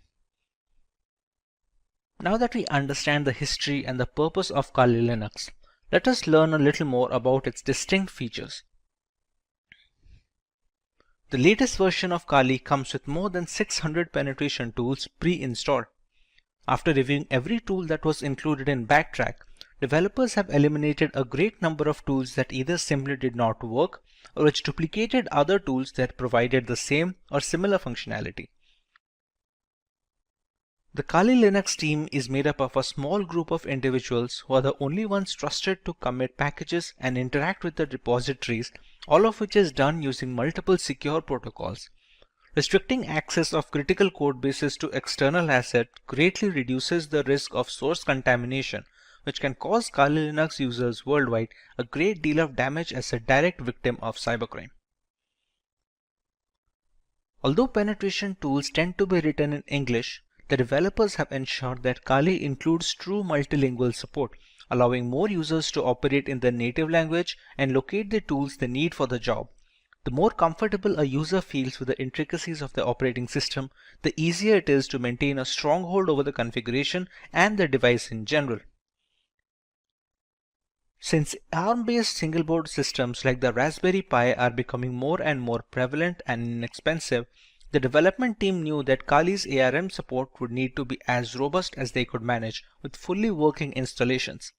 Now that we understand the history and the purpose of Kali Linux, let us learn a little more about its distinct features. The latest version of Kali comes with more than 600 penetration tools pre-installed. After reviewing every tool that was included in Backtrack, developers have eliminated a great number of tools that either simply did not work or which duplicated other tools that provided the same or similar functionality. The Kali Linux team is made up of a small group of individuals who are the only ones trusted to commit packages and interact with the repositories, all of which is done using multiple secure protocols. Restricting access of critical code bases to external assets greatly reduces the risk of source contamination, which can cause Kali Linux users worldwide a great deal of damage as a direct victim of cybercrime. Although penetration tools tend to be written in English, the developers have ensured that Kali includes true multilingual support, allowing more users to operate in their native language and locate the tools they need for the job. The more comfortable a user feels with the intricacies of the operating system, the easier it is to maintain a stronghold over the configuration and the device in general. Since ARM-based single-board systems like the Raspberry Pi are becoming more and more prevalent and inexpensive, the development team knew that Kali's ARM support would need to be as robust as they could manage with fully working installations.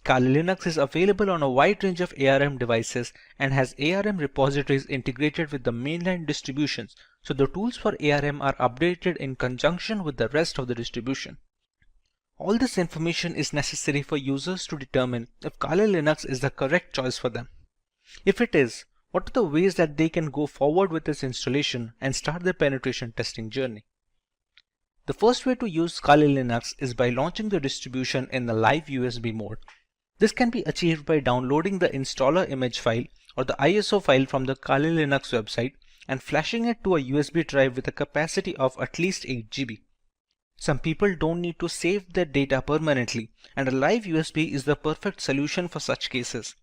Kali Linux is available on a wide range of ARM devices and has ARM repositories integrated with the mainline distributions, so the tools for ARM are updated in conjunction with the rest of the distribution. All this information is necessary for users to determine if Kali Linux is the correct choice for them. If it is, what are the ways that they can go forward with this installation and start their penetration testing journey? The first way to use Kali Linux is by launching the distribution in the live USB mode. This can be achieved by downloading the installer image file or the ISO file from the Kali Linux website and flashing it to a USB drive with a capacity of at least 8 GB. Some people don't need to save their data permanently, and a live USB is the perfect solution for such cases.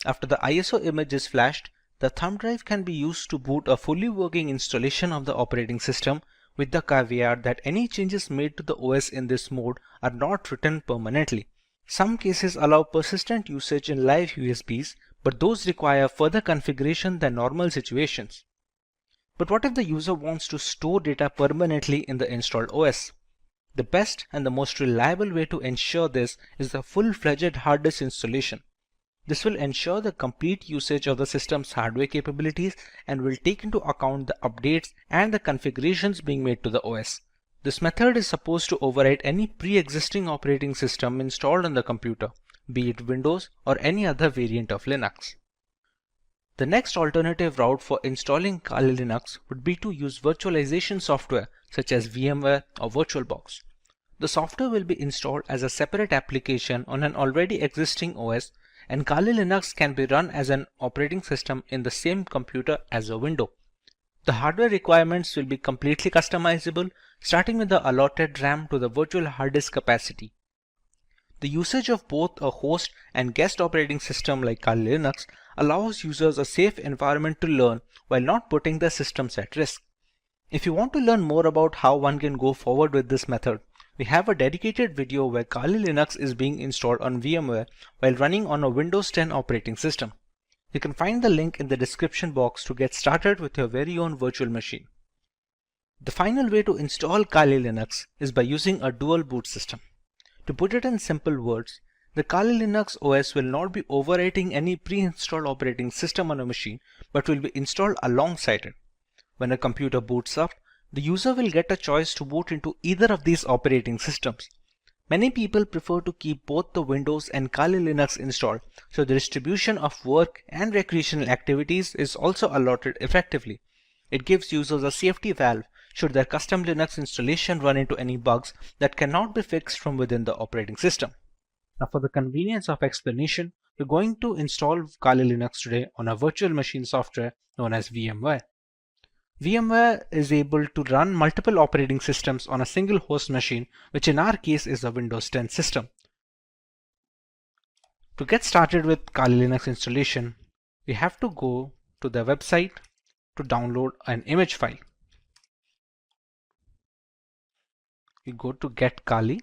After the ISO image is flashed, the thumb drive can be used to boot a fully working installation of the operating system, with the caveat that any changes made to the OS in this mode are not written permanently. Some cases allow persistent usage in live USBs, but those require further configuration than normal situations. But what if the user wants to store data permanently in the installed OS? The best and the most reliable way to ensure this is the full-fledged hard disk installation. This will ensure the complete usage of the system's hardware capabilities and will take into account the updates and the configurations being made to the OS. This method is supposed to override any pre-existing operating system installed on the computer, be it Windows or any other variant of Linux. The next alternative route for installing Kali Linux would be to use virtualization software such as VMware or VirtualBox. The software will be installed as a separate application on an already existing OS, and Kali Linux can be run as an operating system in the same computer as a window. The hardware requirements will be completely customizable, starting with the allotted RAM to the virtual hard disk capacity. The usage of both a host and guest operating system like Kali Linux allows users a safe environment to learn while not putting their systems at risk. If you want to learn more about how one can go forward with this method, we have a dedicated video where Kali Linux is being installed on VMware while running on a Windows 10 operating system. You can find the link in the description box to get started with your very own virtual machine. The final way to install Kali Linux is by using a dual boot system. To put it in simple words, the Kali Linux OS will not be overwriting any pre-installed operating system on a machine, but will be installed alongside it. When a computer boots up, the user will get a choice to boot into either of these operating systems. Many people prefer to keep both the Windows and Kali Linux installed, so the distribution of work and recreational activities is also allotted effectively. It gives users a safety valve should their custom Linux installation run into any bugs that cannot be fixed from within the operating system. Now, for the convenience of explanation, we're going to install Kali Linux today on a virtual machine software known as VMware. VMware is able to run multiple operating systems on a single host machine, which in our case is a Windows 10 system. To get started with Kali Linux installation, we have to go to the website to download an image file. We go to Get Kali,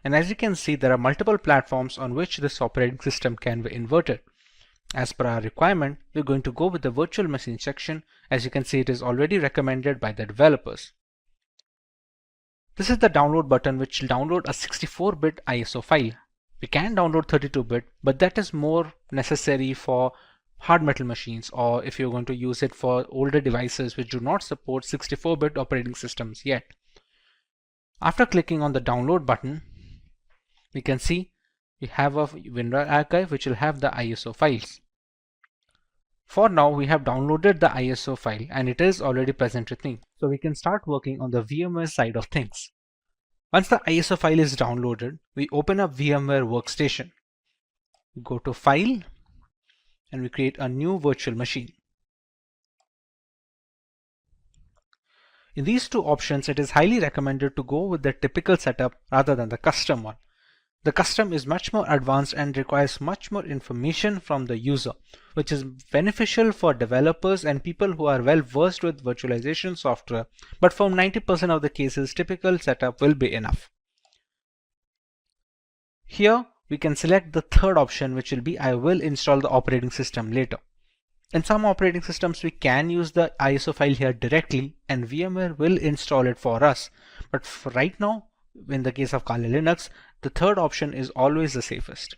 and as you can see, there are multiple platforms on which this operating system can be inverted. As per our requirement, we're going to go with the virtual machine section. As you can see, it is already recommended by the developers. This is the download button, which will download a 64-bit ISO file. We can download 32-bit, but that is more necessary for hard metal machines, or if you're going to use it for older devices which do not support 64-bit operating systems yet. After clicking on the download button, we can see we have a WinRAR archive which will have the ISO files. For now, we have downloaded the ISO file and it is already present with me. So we can start working on the VMware side of things. Once the ISO file is downloaded, we open up VMware Workstation. We go to File and we create a new virtual machine. In these two options, it is highly recommended to go with the typical setup rather than the custom one. The custom is much more advanced and requires much more information from the user, which is beneficial for developers and people who are well versed with virtualization software, but for 90% of the cases, typical setup will be enough. Here, we can select the third option, which will be I will install the operating system later. In some operating systems, we can use the ISO file here directly and VMware will install it for us. But for right now, in the case of Kali Linux, the third option is always the safest.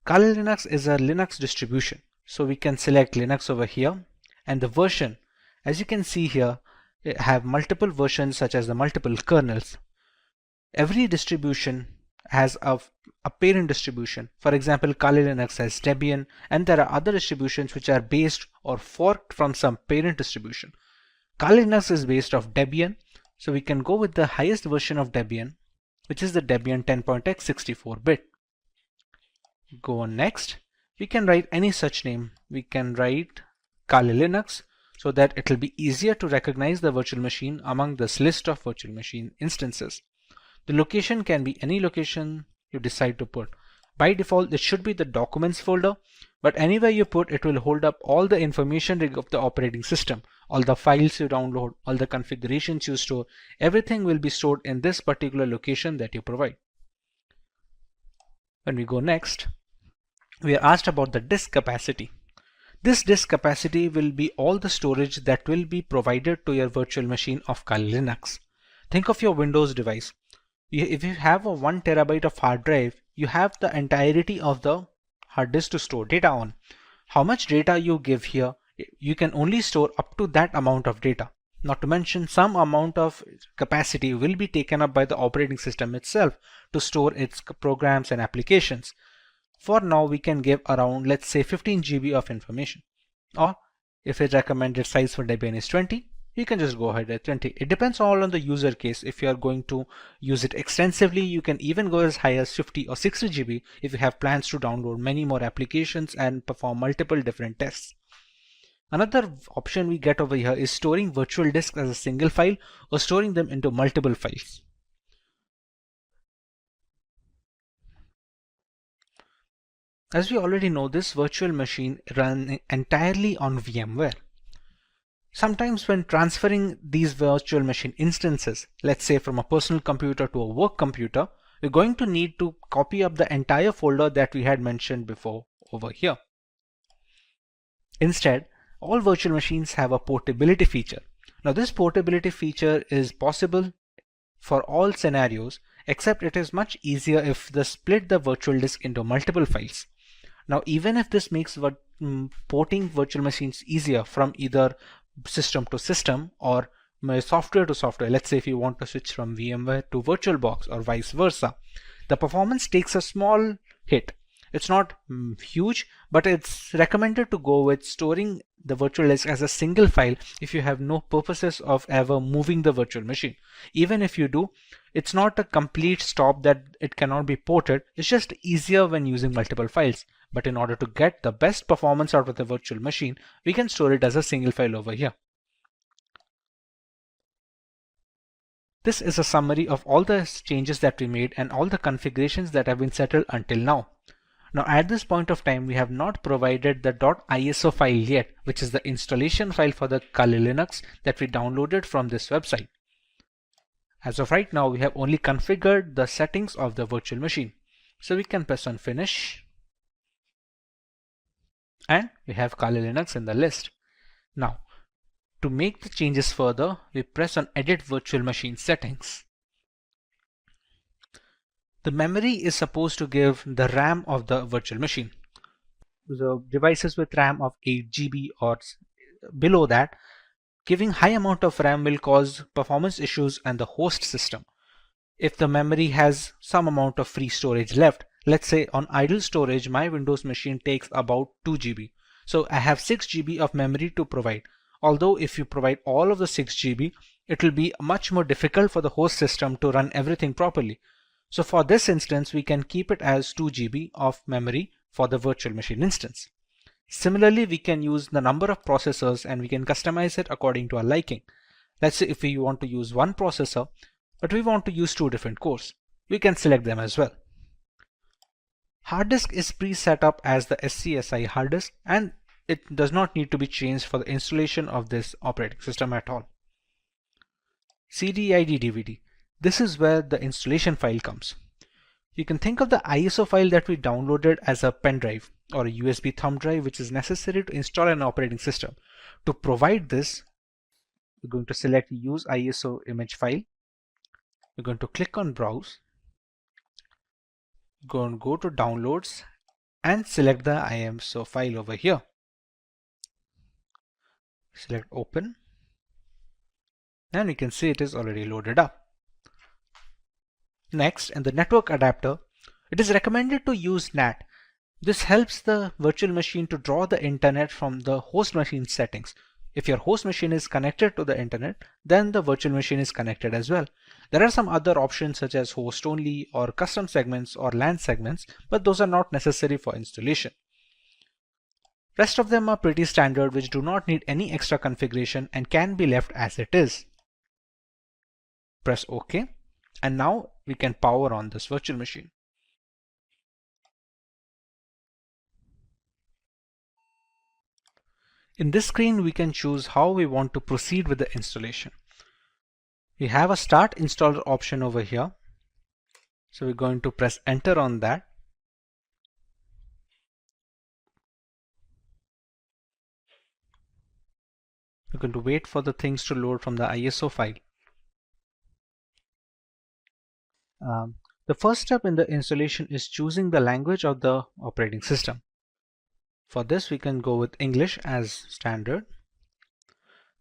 Kali Linux is a Linux distribution, so we can select Linux over here, and the version, as you can see here, it have multiple versions such as the multiple kernels. Every distribution has a parent distribution. For example, Kali Linux has Debian, and there are other distributions which are based or forked from some parent distribution. Kali Linux is based off Debian, so we can go with the highest version of Debian, which is the Debian 10.x 64-bit. Go on next. We can write any such name. We can write Kali Linux so that it will be easier to recognize the virtual machine among this list of virtual machine instances. The location can be any location you decide to put. By default, it should be the documents folder, but anywhere you put, it will hold up all the information of the operating system. All the files you download, all the configurations you store, everything will be stored in this particular location that you provide. When we go next, we are asked about the disk capacity. This disk capacity will be all the storage that will be provided to your virtual machine of Kali Linux. Think of your Windows device. If you have a 1 terabyte of hard drive, you have the entirety of the hard disk to store data on. How much data you give here, you can only store up to that amount of data. Not to mention, some amount of capacity will be taken up by the operating system itself to store its programs and applications. For now, we can give around, let's say, 15 GB of information. Or if its recommended size for Debian is 20, you can just go ahead at 20. It depends all on the user case. If you are going to use it extensively, you can even go as high as 50 or 60 GB if you have plans to download many more applications and perform multiple different tests. Another option we get over here is storing virtual disks as a single file or storing them into multiple files. As we already know, this virtual machine runs entirely on VMware. Sometimes when transferring these virtual machine instances, let's say from a personal computer to a work computer, we're going to need to copy up the entire folder that we had mentioned before over here. Instead, all virtual machines have a portability feature. Now this portability feature is possible for all scenarios, except it is much easier if they split the virtual disk into multiple files. Now even if this makes porting virtual machines easier from either system to system or software to software, let's say if you want to switch from VMware to VirtualBox or vice versa, the performance takes a small hit. It's not huge, but it's recommended to go with storing the virtual disk as a single file if you have no purposes of ever moving the virtual machine. Even if you do, it's not a complete stop that it cannot be ported. It's just easier when using multiple files. But in order to get the best performance out of the virtual machine, we can store it as a single file over here. This is a summary of all the changes that we made and all the configurations that have been settled until now. Now at this point of time, we have not provided the .iso file yet, which is the installation file for the Kali Linux that we downloaded from this website. As of right now, we have only configured the settings of the virtual machine. So we can press on Finish. And we have Kali Linux in the list. Now, to make the changes further, we press on Edit Virtual Machine Settings. The memory is supposed to give the RAM of the virtual machine. The devices with RAM of 8 GB or below that, giving high amount of RAM will cause performance issues on the host system. If the memory has some amount of free storage left, let's say on idle storage, my Windows machine takes about 2 GB. So I have 6 GB of memory to provide. Although if you provide all of the 6 GB, it will be much more difficult for the host system to run everything properly. So for this instance, we can keep it as 2 GB of memory for the virtual machine instance. Similarly, we can use the number of processors and we can customize it according to our liking. Let's say if we want to use one processor, but we want to use 2 different cores, we can select them as well. Hard disk is pre-set up as the SCSI hard disk and it does not need to be changed for the installation of this operating system at all. CD-ID DVD. This is where the installation file comes. You can think of the ISO file that we downloaded as a pen drive or a USB thumb drive which is necessary to install an operating system. To provide this, we're going to select Use ISO image file. We're going to click on Browse. Go to Downloads and select the ISO file over here. Select Open and you can see it is already loaded up. Next, in the network adapter, it is recommended to use NAT. This helps the virtual machine to draw the internet from the host machine settings. If your host machine is connected to the internet, then the virtual machine is connected as well. There are some other options such as host only or custom segments or LAN segments, but those are not necessary for installation. Rest of them are pretty standard, which do not need any extra configuration and can be left as it is. Press OK. And now we can power on this virtual machine. In this screen, we can choose how we want to proceed with the installation. We have a Start Installer option over here. So we're going to press Enter on that. We're going to wait for the things to load from the ISO file. The first step in the installation is choosing the language of the operating system. For this, we can go with English as standard.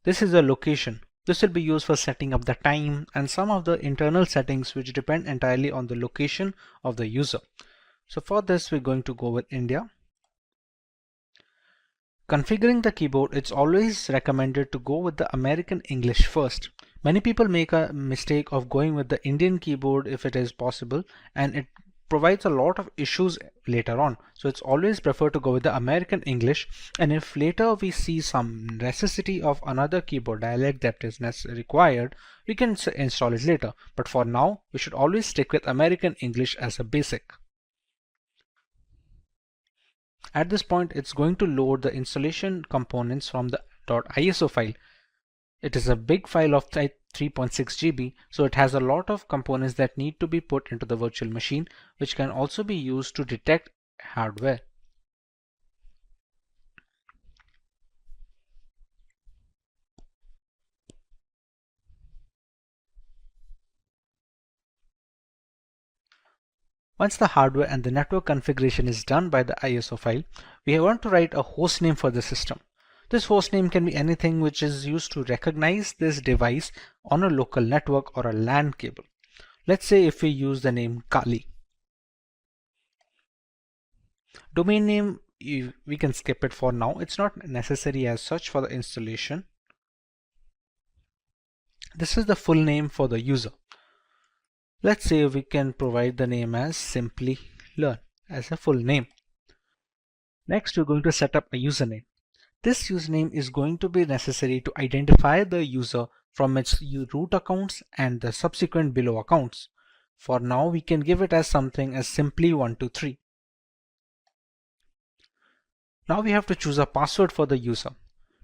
This is a location. This will be used for setting up the time and some of the internal settings which depend entirely on the location of the user. So for this, we're going to go with India. Configuring the keyboard, it's always recommended to go with the American English first. Many people make a mistake of going with the Indian keyboard if it is possible, and it provides a lot of issues later on. So it's always preferred to go with the American English, and if later we see some necessity of another keyboard dialect that is required, we can install it later. But for now, we should always stick with American English as a basic. At this point, it's going to load the installation components from the .iso file. It is a big file of 3.6 GB, so it has a lot of components that need to be put into the virtual machine, which can also be used to detect hardware. Once the hardware and the network configuration is done by the ISO file, we want to write a host name for the system. This host name can be anything which is used to recognize this device on a local network or a LAN cable. Let's say if we use the name Kali. Domain name, we can skip it for now. It's not necessary as such for the installation. This is the full name for the user. Let's say we can provide the name as Simplilearn as a full name. Next, we're going to set up a username. This username is going to be necessary to identify the user from its root accounts and the subsequent below accounts. For now, we can give it as something as simply123. Now we have to choose a password for the user.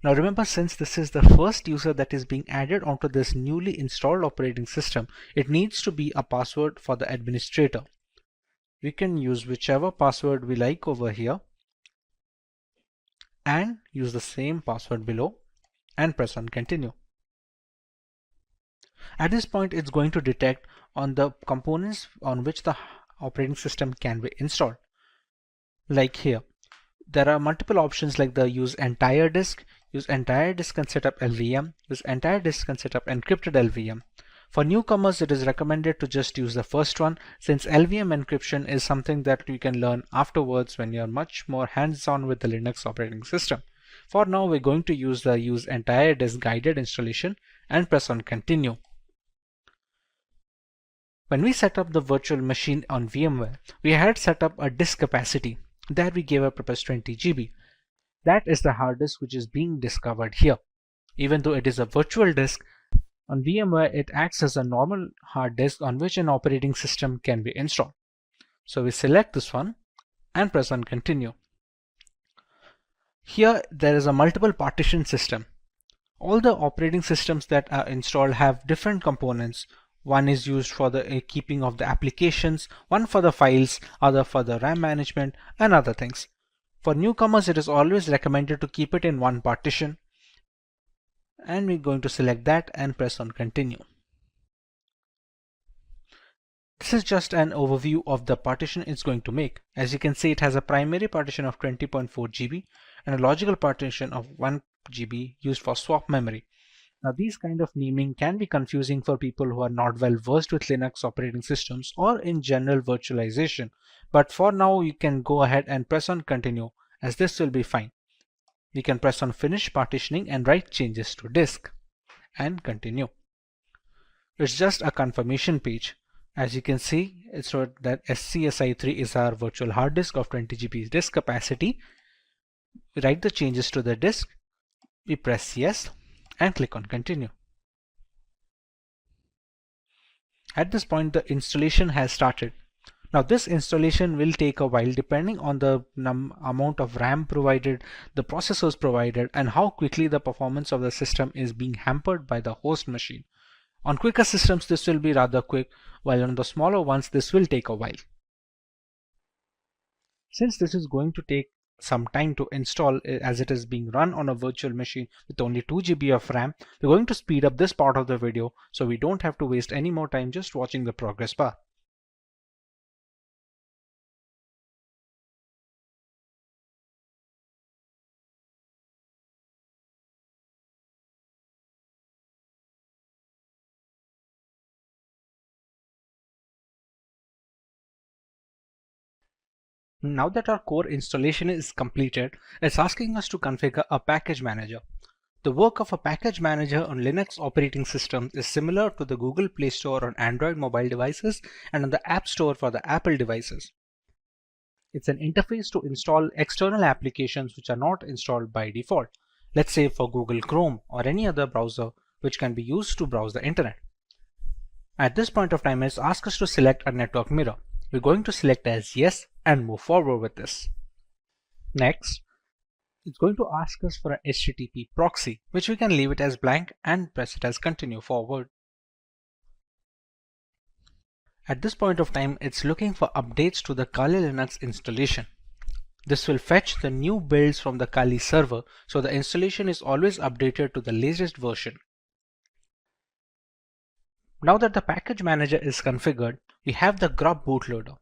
Now remember, since this is the first user that is being added onto this newly installed operating system, it needs to be a password for the administrator. We can use whichever password we like over here and use the same password below and press on continue. At this point, it's going to detect on the components on which the operating system can be installed. Like here, there are multiple options like the use entire disk and set up LVM, use entire disk and set up encrypted LVM. For newcomers, it is recommended to just use the first one, since LVM encryption is something that you can learn afterwards when you're much more hands-on with the Linux operating system. For now, we're going to use the use entire disk guided installation and press on continue. When we set up the virtual machine on VMware, we had set up a disk capacity. There we gave a purpose 20 GB. That is the hard disk which is being discovered here. Even though it is a virtual disk, on VMware it acts as a normal hard disk on which an operating system can be installed. So we select this one and press on continue. Here there is a multiple partition system. All the operating systems that are installed have different components. One is used for the keeping of the applications, one for the files, other for the RAM management and other things. For newcomers, it is always recommended to keep it in one partition. And we're going to select that and press on continue. This is just an overview of the partition it's going to make. As you can see, it has a primary partition of 20.4 GB and a logical partition of 1 GB used for swap memory. Now these kind of naming can be confusing for people who are not well versed with Linux operating systems or in general virtualization. But for now, you can go ahead and press on continue, as this will be fine. We can press on finish partitioning and write changes to disk and continue. It's just a confirmation page. As you can see, it's wrote that SCSI3 is our virtual hard disk of 20 GB disk capacity. We write the changes to the disk. We press yes and click on continue. At this point, the installation has started. Now this installation will take a while depending on the amount of RAM provided, the processors provided, and how quickly the performance of the system is being hampered by the host machine. On quicker systems, this will be rather quick, while on the smaller ones, this will take a while. Since this is going to take some time to install as it is being run on a virtual machine with only 2 GB of RAM, we're going to speed up this part of the video so we don't have to waste any more time just watching the progress bar. Now that our core installation is completed, it's asking us to configure a package manager. The work of a package manager on Linux operating systems is similar to the Google Play Store on Android mobile devices and on the App Store for the Apple devices. It's an interface to install external applications which are not installed by default, let's say for Google Chrome or any other browser which can be used to browse the internet. At this point of time, it's asked us to select a network mirror. We're going to select as yes and move forward with this. Next, it's going to ask us for an HTTP proxy, which we can leave it as blank and press it as continue forward. At this point of time, it's looking for updates to the Kali Linux installation. This will fetch the new builds from the Kali server, so the installation is always updated to the latest version. Now that the package manager is configured, we have the grub bootloader.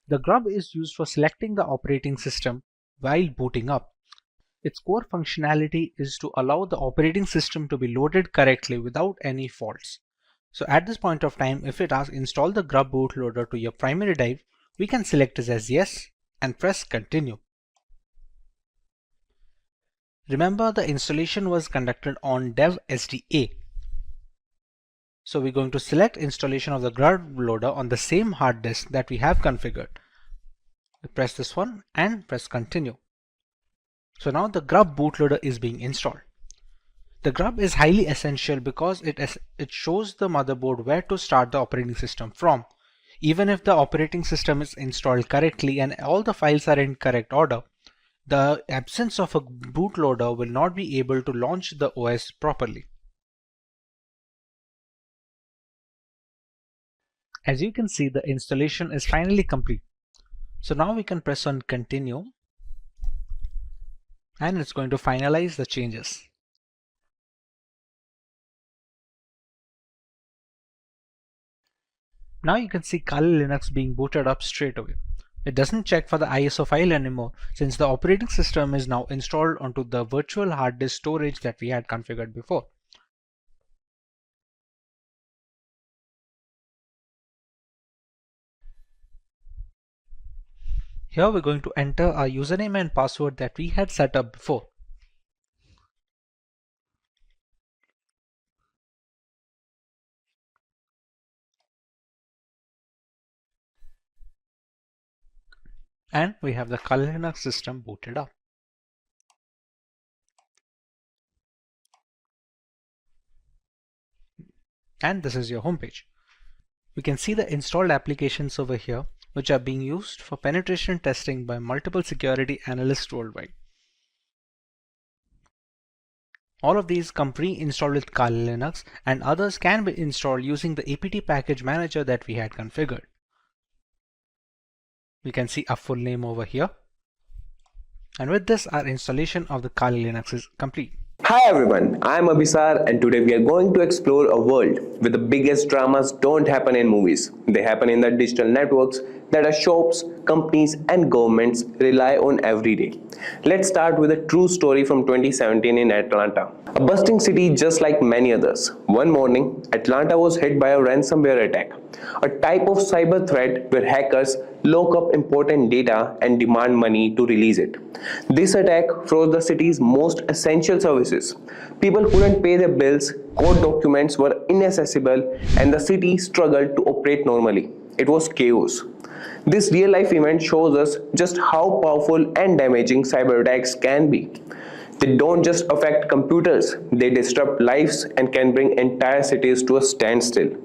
The grub is used for selecting the operating system while booting up. Its core functionality is to allow the operating system to be loaded correctly without any faults. So at this point of time, if it asks install the grub bootloader to your primary drive, we can select it as yes and press continue. Remember, the installation was conducted on dev SDA. So we're going to select installation of the grub loader on the same hard disk that we have configured. We press this one and press continue. So now the grub bootloader is being installed. The grub is highly essential because it shows the motherboard where to start the operating system from. Even if the operating system is installed correctly and all the files are in correct order, the absence of a bootloader will not be able to launch the OS properly. As you can see, the installation is finally complete. So now we can press on continue and it's going to finalize the changes. Now you can see Kali Linux being booted up straight away. It doesn't check for the ISO file anymore since the operating system is now installed onto the virtual hard disk storage that we had configured before. Here we're going to enter our username and password that we had set up before. And we have the Kali Linux system booted up. And this is your homepage. We can see the installed applications over here, which are being used for penetration testing by multiple security analysts worldwide. All of these come pre-installed with Kali Linux, and others can be installed using the apt package manager that we had configured. We can see our full name over here. And with this, our installation of the Kali Linux is complete. Hi everyone, I am Abhisar and today we are going to explore a world where the biggest dramas don't happen in movies. They happen in the digital networks that our shops, companies and governments rely on every day. Let's start with a true story from 2017 in Atlanta. A bustling city just like many others. One morning, Atlanta was hit by a ransomware attack, a type of cyber threat where hackers lock up important data and demand money to release it. This attack froze the city's most essential services. People couldn't pay their bills, court documents were inaccessible, and the city struggled to operate normally. It was chaos. This real-life event shows us just how powerful and damaging cyber attacks can be. They don't just affect computers, they disrupt lives and can bring entire cities to a standstill.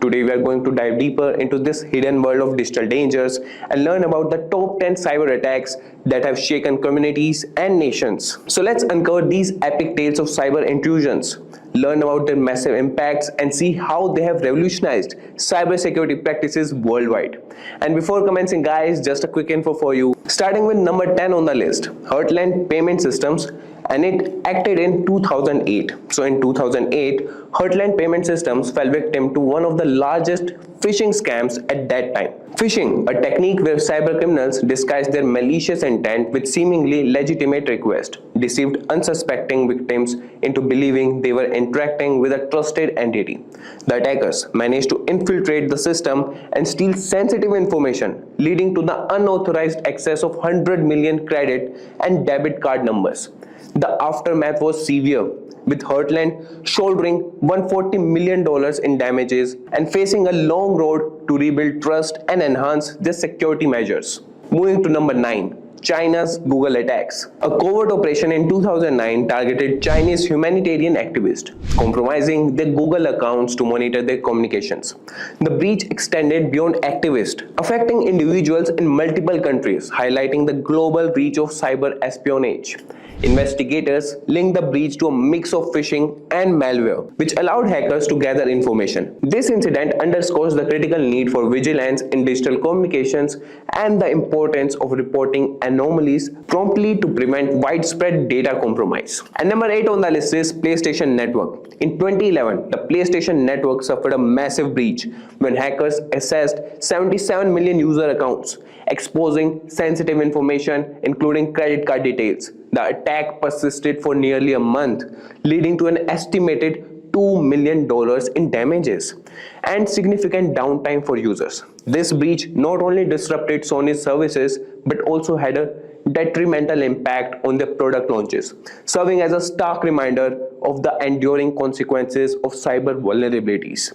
Today we are going to dive deeper into this hidden world of digital dangers and learn about the top 10 cyber attacks that have shaken communities and nations. So let's uncover these epic tales of cyber intrusions, learn about their massive impacts and see how they have revolutionized cybersecurity practices worldwide. And before commencing guys, just a quick info for you. Starting with number 10 on the list, Heartland Payment Systems, and it acted in 2008. So in 2008, Heartland Payment Systems fell victim to one of the largest phishing scams at that time. Phishing, a technique where cybercriminals disguise their malicious intent with seemingly legitimate requests, deceived unsuspecting victims into believing they were interacting with a trusted entity. The attackers managed to infiltrate the system and steal sensitive information, leading to the unauthorized access of 100 million credit and debit card numbers. The aftermath was severe, with Heartland shouldering $140 million in damages and facing a long road to rebuild trust and enhance their security measures. Moving to number 9. China's Google attacks. A covert operation in 2009 targeted Chinese humanitarian activists, compromising their Google accounts to monitor their communications. The breach extended beyond activists, affecting individuals in multiple countries, highlighting the global reach of cyber espionage. Investigators linked the breach to a mix of phishing and malware, which allowed hackers to gather information. This incident underscores the critical need for vigilance in digital communications and the importance of reporting anomalies promptly to prevent widespread data compromise. And number 8 on the list is PlayStation Network. In 2011, the PlayStation Network suffered a massive breach when hackers accessed 77 million user accounts, exposing sensitive information including credit card details. The attack persisted for nearly a month, leading to an estimated $2 million in damages and significant downtime for users. This breach not only disrupted Sony's services but also had a detrimental impact on their product launches, serving as a stark reminder of the enduring consequences of cyber vulnerabilities.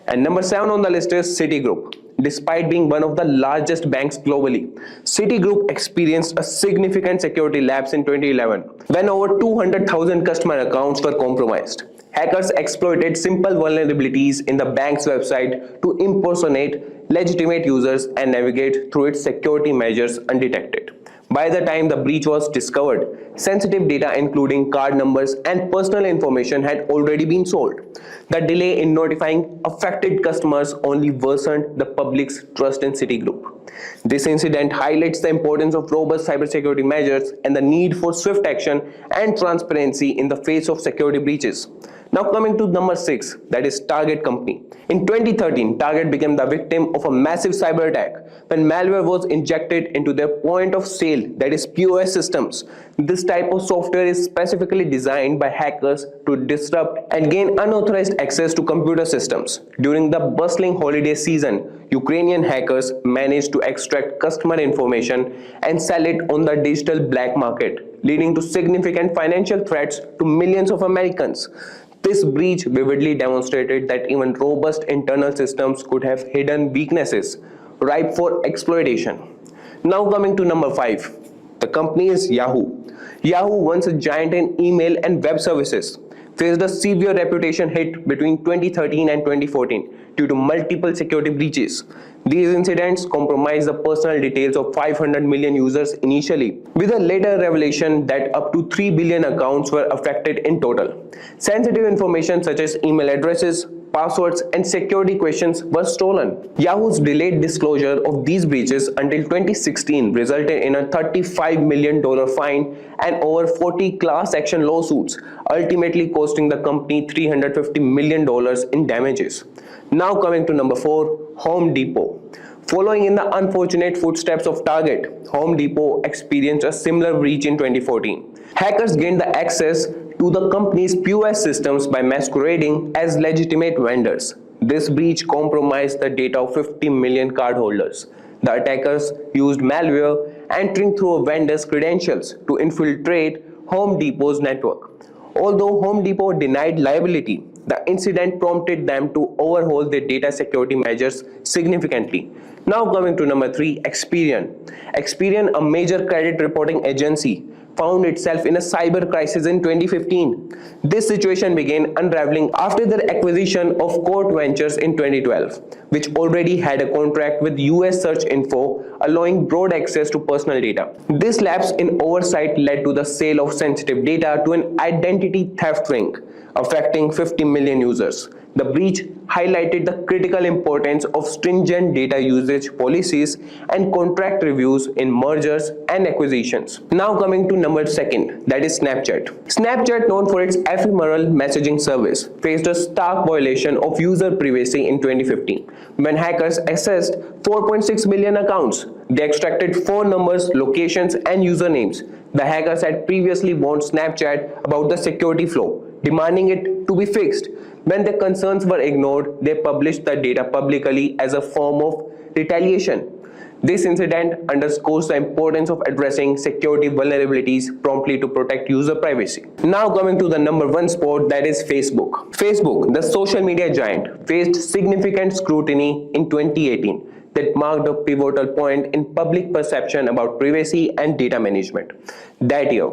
And number 7 on the list is Citigroup. Despite being one of the largest banks globally, Citigroup experienced a significant security lapse in 2011 when over 200,000 customer accounts were compromised. Hackers exploited simple vulnerabilities in the bank's website to impersonate legitimate users and navigate through its security measures undetected. By the time the breach was discovered, sensitive data including card numbers and personal information had already been sold. The delay in notifying affected customers only worsened the public's trust in Citigroup. This incident highlights the importance of robust cybersecurity measures and the need for swift action and transparency in the face of security breaches. Now coming to number 6, that is Target Company. In 2013, Target became the victim of a massive cyber attack when malware was injected into their point of sale, that is POS systems. This type of software is specifically designed by hackers to disrupt and gain unauthorized access to computer systems. During the bustling holiday season, Ukrainian hackers managed to extract customer information and sell it on the digital black market, leading to significant financial threats to millions of Americans. This breach vividly demonstrated that even robust internal systems could have hidden weaknesses, ripe for exploitation. Now coming to number 5, the company is Yahoo. Yahoo, once a giant in email and web services, faced a severe reputation hit between 2013 and 2014 due to multiple security breaches. These incidents compromised the personal details of 500 million users initially, with a later revelation that up to 3 billion accounts were affected in total. Sensitive information such as email addresses, passwords, and security questions were stolen. Yahoo's delayed disclosure of these breaches until 2016 resulted in a $35 million fine and over 40 class action lawsuits, ultimately costing the company $350 million in damages. Now coming to number 4, Home Depot. Following in the unfortunate footsteps of Target, Home Depot experienced a similar breach in 2014. Hackers gained the access to the company's POS systems by masquerading as legitimate vendors. This breach compromised the data of 50 million cardholders. The attackers used malware entering through a vendor's credentials to infiltrate Home Depot's network. Although Home Depot denied liability, the incident prompted them to overhaul their data security measures significantly. Now coming to number 3, Experian. Experian, a major credit reporting agency, found itself in a cyber crisis in 2015. This situation began unraveling after their acquisition of Court Ventures in 2012, which already had a contract with US Search Info, allowing broad access to personal data. This lapse in oversight led to the sale of sensitive data to an identity theft ring, affecting 50 million users. The breach highlighted the critical importance of stringent data usage policies and contract reviews in mergers and acquisitions. Now coming to number second, that is Snapchat. Snapchat, known for its ephemeral messaging service, faced a stark violation of user privacy in 2015 when hackers accessed 4.6 million accounts. They extracted phone numbers, locations, and usernames. The hackers had previously warned Snapchat about the security flaw, demanding it to be fixed. When their concerns were ignored, they published the data publicly as a form of retaliation. This incident underscores the importance of addressing security vulnerabilities promptly to protect user privacy. Now coming to the number one spot, that is Facebook. Facebook, the social media giant, faced significant scrutiny in 2018 that marked a pivotal point in public perception about privacy and data management. That year,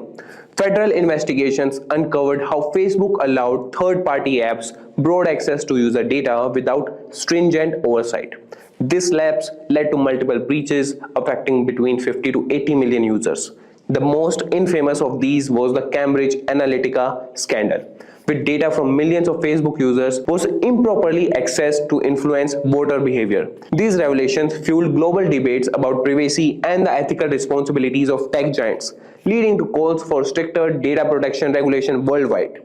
federal investigations uncovered how Facebook allowed third-party apps broad access to user data without stringent oversight. This lapse led to multiple breaches affecting between 50 to 80 million users. The most infamous of these was the Cambridge Analytica scandal, with data from millions of Facebook users was improperly accessed to influence voter behavior. These revelations fueled global debates about privacy and the ethical responsibilities of tech giants, leading to calls for stricter data protection regulation worldwide.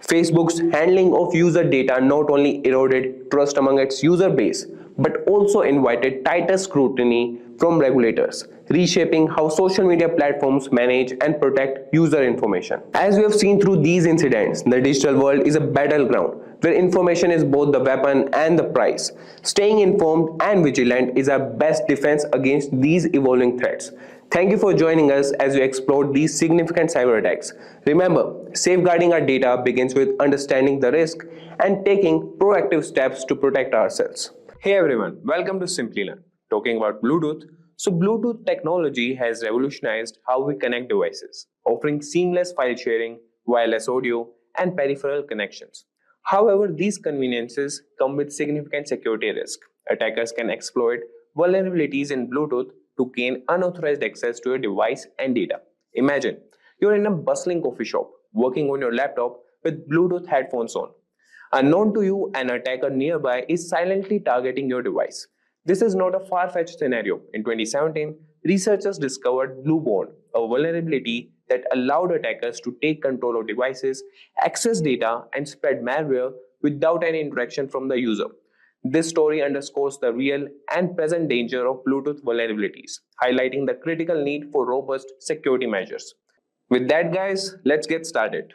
Facebook's handling of user data not only eroded trust among its user base, but also invited tighter scrutiny from regulators, reshaping how social media platforms manage and protect user information. As we have seen through these incidents, the digital world is a battleground where information is both the weapon and the prize. Staying informed and vigilant is our best defense against these evolving threats. Thank you for joining us as we explored these significant cyber attacks. Remember, safeguarding our data begins with understanding the risk and taking proactive steps to protect ourselves. Hey everyone, welcome to Simplilearn. Talking about Bluetooth. So Bluetooth technology has revolutionized how we connect devices, offering seamless file sharing, wireless audio, and peripheral connections. However, these conveniences come with significant security risk. Attackers can exploit vulnerabilities in Bluetooth to gain unauthorized access to your device and data. Imagine you're in a bustling coffee shop, working on your laptop with Bluetooth headphones on. Unknown to you, an attacker nearby is silently targeting your device. This is not a far-fetched scenario. In 2017, researchers discovered Blueborn, a vulnerability that allowed attackers to take control of devices, access data, and spread malware without any interaction from the user. This story underscores the real and present danger of Bluetooth vulnerabilities, highlighting the critical need for robust security measures. With that, guys, let's get started.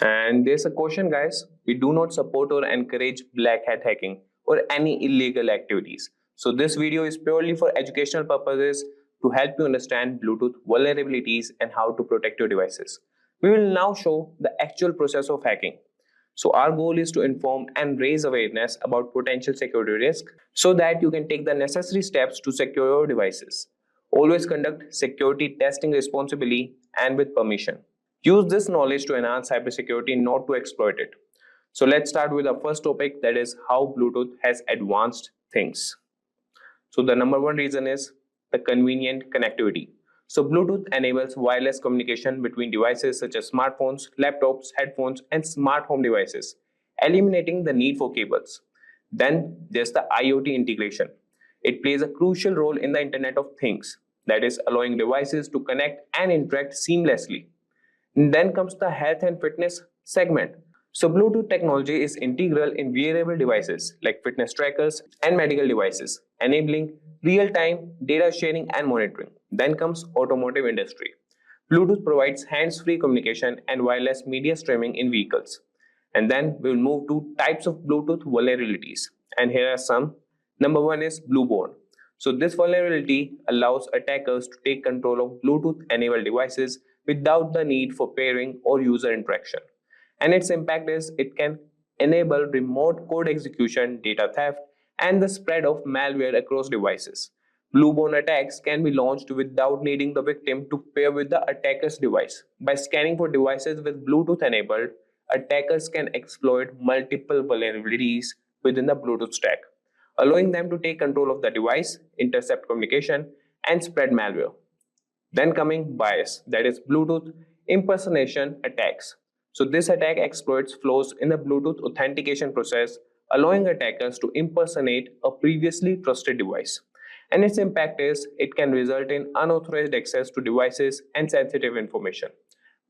And there's a caution, guys. We do not support or encourage black hat hacking or any illegal activities. So this video is purely for educational purposes to help you understand Bluetooth vulnerabilities and how to protect your devices. We will now show the actual process of hacking. So our goal is to inform and raise awareness about potential security risk so that you can take the necessary steps to secure your devices. Always conduct security testing responsibly and with permission. Use this knowledge to enhance cybersecurity, not to exploit it. So let's start with the first topic, that is how Bluetooth has advanced things. So the number one reason is the convenient connectivity. So Bluetooth enables wireless communication between devices such as smartphones, laptops, headphones, and smart home devices, eliminating the need for cables. Then there's the IoT integration. It plays a crucial role in the Internet of Things, that is allowing devices to connect and interact seamlessly. And then comes the health and fitness segment. So Bluetooth technology is integral in wearable devices like fitness trackers and medical devices, enabling real-time data sharing and monitoring. Then comes automotive industry. Bluetooth provides hands-free communication and wireless media streaming in vehicles. And then we'll move to types of Bluetooth vulnerabilities. And here are some. Number one is Blueborn. So this vulnerability allows attackers to take control of Bluetooth-enabled devices without the need for pairing or user interaction. And its impact is it can enable remote code execution, data theft, and the spread of malware across devices. Blueborn attacks can be launched without needing the victim to pair with the attacker's device. By scanning for devices with Bluetooth enabled, attackers can exploit multiple vulnerabilities within the Bluetooth stack, allowing them to take control of the device, intercept communication, and spread malware. Then coming bias, that is Bluetooth impersonation attacks. So this attack exploits flaws in the Bluetooth authentication process, allowing attackers to impersonate a previously trusted device. And its impact is it can result in unauthorized access to devices and sensitive information.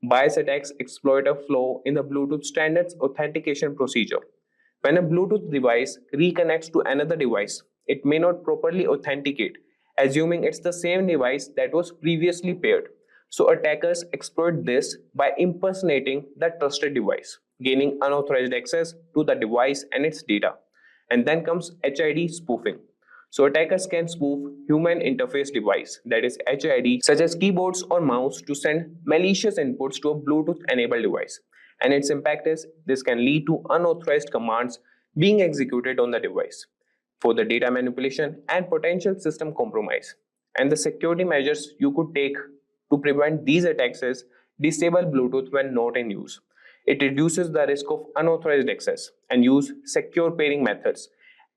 Bias attacks exploit a flaw in the Bluetooth standards authentication procedure. When a Bluetooth device reconnects to another device, it may not properly authenticate, assuming it's the same device that was previously paired. So attackers exploit this by impersonating the trusted device, gaining unauthorized access to the device and its data. And then comes HID spoofing. So attackers can spoof human interface device, that is HID, such as keyboards or mouse, to send malicious inputs to a Bluetooth enabled device. And its impact is this can lead to unauthorized commands being executed on the device for the data manipulation and potential system compromise. And the security measures you could take to prevent these attacks is disable Bluetooth when not in use. It reduces the risk of unauthorized access and use secure pairing methods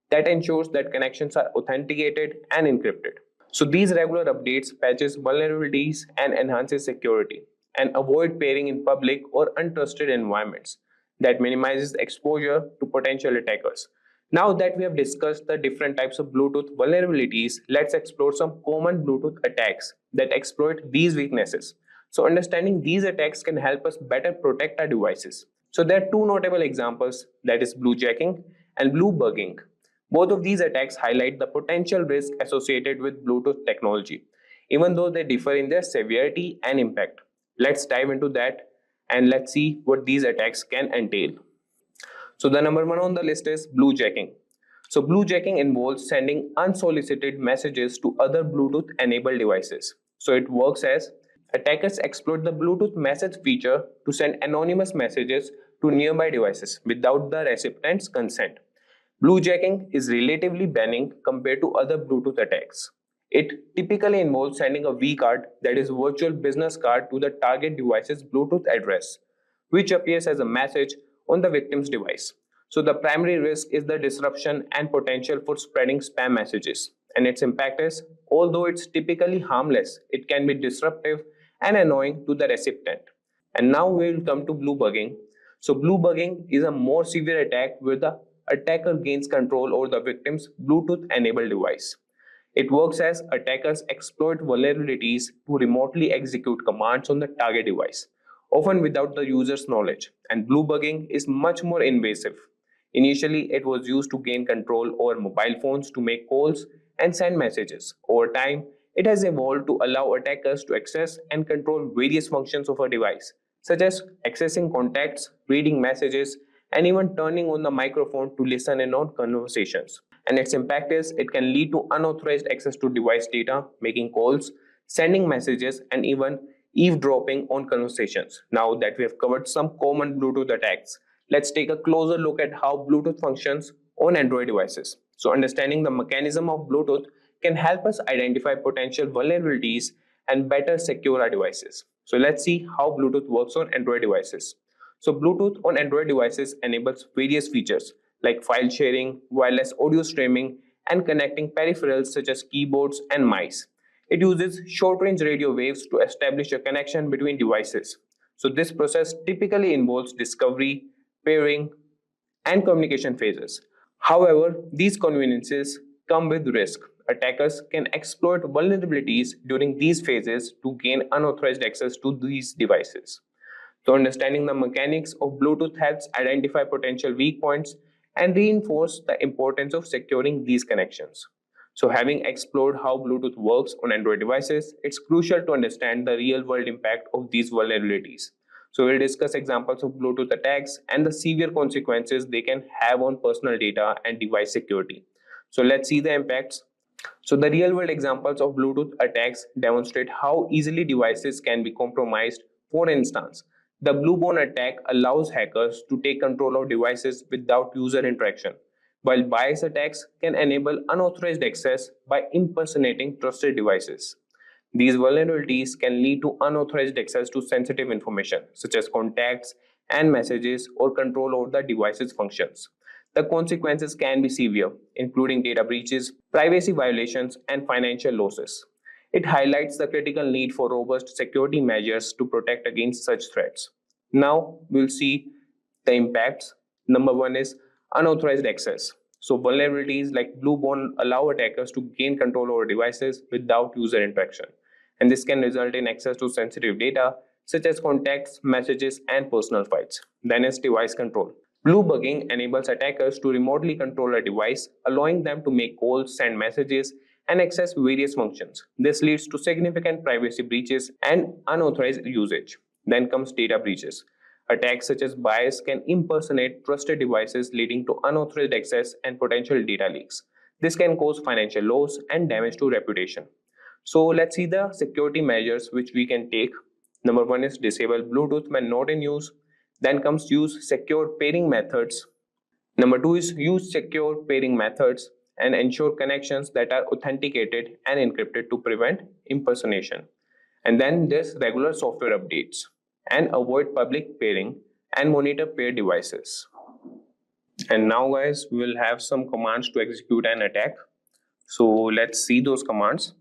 that ensures that connections are authenticated and encrypted. So these regular updates patches vulnerabilities and enhances security, and avoid pairing in public or untrusted environments. That minimizes exposure to potential attackers. Now that we have discussed the different types of Bluetooth vulnerabilities, let's explore some common Bluetooth attacks that exploit these weaknesses. So understanding these attacks can help us better protect our devices. So there are two notable examples, that is bluejacking and bluebugging. Both of these attacks highlight the potential risk associated with Bluetooth technology, even though they differ in their severity and impact. Let's dive into that and let's see what these attacks can entail. So the number one on the list is bluejacking. So bluejacking involves sending unsolicited messages to other Bluetooth enabled devices. So it works as attackers exploit the Bluetooth message feature to send anonymous messages to nearby devices without the recipient's consent. Bluejacking is relatively benign compared to other Bluetooth attacks. It typically involves sending a vCard, that is virtual business card, to the target device's Bluetooth address, which appears as a message on the victim's device. So the primary risk is the disruption and potential for spreading spam messages. And its impact is, although it's typically harmless, it can be disruptive and annoying to the recipient. And now we will come to bluebugging. So bluebugging is a more severe attack where the attacker gains control over the victim's Bluetooth-enabled device. It works as attackers exploit vulnerabilities to remotely execute commands on the target device, often without the user's knowledge. And bluebugging is much more invasive. Initially, it was used to gain control over mobile phones to make calls and send messages. Over time, it has evolved to allow attackers to access and control various functions of a device, such as accessing contacts, reading messages, and even turning on the microphone to listen in on conversations. And its impact is it can lead to unauthorized access to device data, making calls, sending messages, and even eavesdropping on conversations. Now that we have covered some common Bluetooth attacks, let's take a closer look at how Bluetooth functions on Android devices. So understanding the mechanism of Bluetooth can help us identify potential vulnerabilities and better secure our devices. So let's see how Bluetooth works on Android devices. So Bluetooth on Android devices enables various features like file sharing, wireless audio streaming, and connecting peripherals such as keyboards and mice. It uses short-range radio waves to establish a connection between devices. So this process typically involves discovery, pairing, and communication phases. However, these conveniences come with risk. Attackers can exploit vulnerabilities during these phases to gain unauthorized access to these devices. So understanding the mechanics of Bluetooth helps identify potential weak points and reinforce the importance of securing these connections. So having explored how Bluetooth works on Android devices, it's crucial to understand the real-world impact of these vulnerabilities. So we'll discuss examples of Bluetooth attacks and the severe consequences they can have on personal data and device security. So let's see the impacts. So the real-world examples of Bluetooth attacks demonstrate how easily devices can be compromised. For instance, the Bluebone attack allows hackers to take control of devices without user interaction, while bias attacks can enable unauthorized access by impersonating trusted devices. These vulnerabilities can lead to unauthorized access to sensitive information, such as contacts and messages, or control over the device's functions. The consequences can be severe, including data breaches, privacy violations, and financial losses. It highlights the critical need for robust security measures to protect against such threats. Now we'll see the impacts. Number one is unauthorized access. So vulnerabilities like Bluebone allow attackers to gain control over devices without user interaction. And this can result in access to sensitive data such as contacts, messages, and personal files. Then is device control. Bluebugging enables attackers to remotely control a device, allowing them to make calls, send messages, and access various functions. This leads to significant privacy breaches and unauthorized usage. Then comes data breaches. Attacks such as bias can impersonate trusted devices, leading to unauthorized access and potential data leaks. This can cause financial loss and damage to reputation. So let's see the security measures which we can take. Number one is disable Bluetooth when not in use. Then comes use secure pairing methods. Number two is use secure pairing methods and ensure connections that are authenticated and encrypted to prevent impersonation. And then there's regular software updates and avoid public pairing and monitor paired devices. And now guys, we will have some commands to execute an attack. So let's see those commands.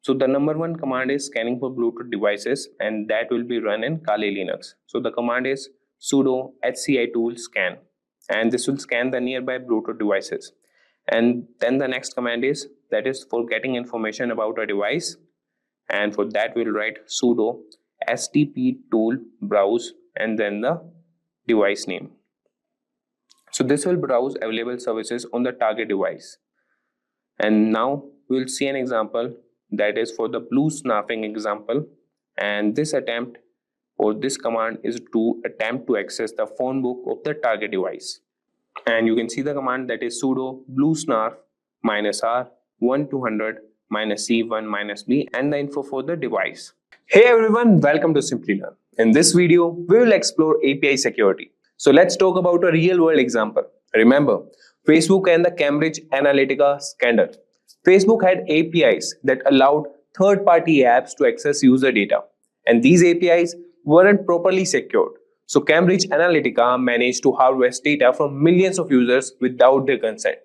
So the number one command is scanning for Bluetooth devices, and that will be run in Kali Linux. So the command is sudo hci tool scan, and this will scan the nearby Bluetooth devices. And then the next command is for getting information about a device, and for that we'll write sudo stp tool browse and then the device name. So this will browse available services on the target device. And now we'll see an example that is for the blue snapping example, and this attempt or this command is to attempt to access the phone book of the target device. And you can see the command that is sudo bluesnarf -r 1200 -c1 -b and the info for the device. Hey everyone, welcome to Simplilearn. In this video, we will explore API security. So let's talk about a real world example. Remember, Facebook and the Cambridge Analytica scandal. Facebook had APIs that allowed third-party apps to access user data, and these APIs weren't properly secured. So Cambridge Analytica managed to harvest data from millions of users without their consent.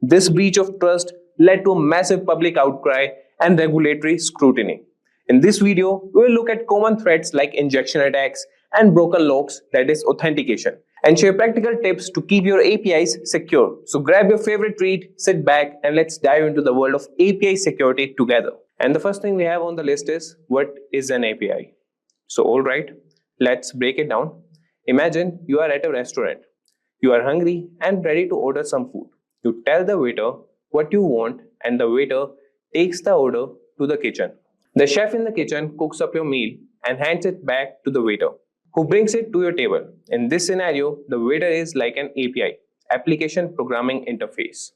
This breach of trust led to a massive public outcry and regulatory scrutiny. In this video, we will look at common threats like injection attacks and broken locks, that is authentication, and share practical tips to keep your APIs secure. So grab your favorite treat, sit back, and let's dive into the world of API security together. And the first thing we have on the list is, what is an API? So alright, let's break it down. Imagine you are at a restaurant. You are hungry and ready to order some food. You tell the waiter what you want, and the waiter takes the order to the kitchen. The chef in the kitchen cooks up your meal and hands it back to the waiter, who brings it to your table. In this scenario, the waiter is like an API, application programming interface.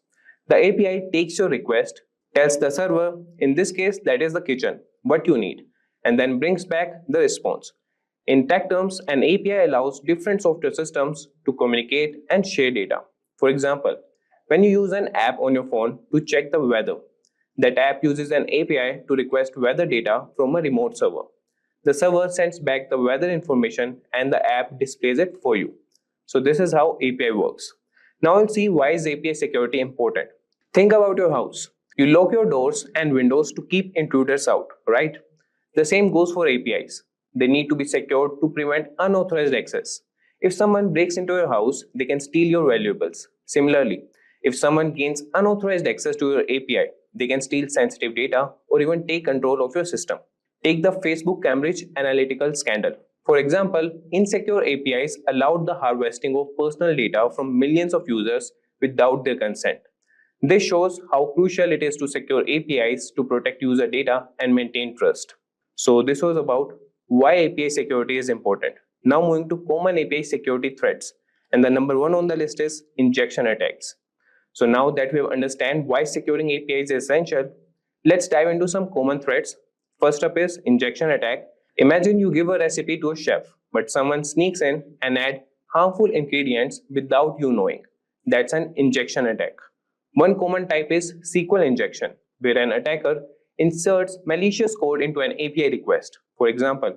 The API takes your request, tells the server, in this case that is the kitchen, what you need, and then brings back the response. In tech terms, an API allows different software systems to communicate and share data. For example, when you use an app on your phone to check the weather, that app uses an API to request weather data from a remote server. The server sends back the weather information and the app displays it for you. So this is how API works. Now we'll see why is API security important. Think about your house. You lock your doors and windows to keep intruders out, right? The same goes for APIs. They need to be secured to prevent unauthorized access. If someone breaks into your house, they can steal your valuables. Similarly, if someone gains unauthorized access to your API, they can steal sensitive data or even take control of your system. Take the Facebook Cambridge Analytica scandal. For example, insecure APIs allowed the harvesting of personal data from millions of users without their consent. This shows how crucial it is to secure APIs to protect user data and maintain trust. So this was about why API security is important. Now moving to common API security threats. And the number one on the list is injection attacks. So now that we have understand why securing APIs is essential, let's dive into some common threats. First up is injection attack. Imagine you give a recipe to a chef, but someone sneaks in and adds harmful ingredients without you knowing. That's an injection attack. One common type is SQL injection, where an attacker inserts malicious code into an API request. For example,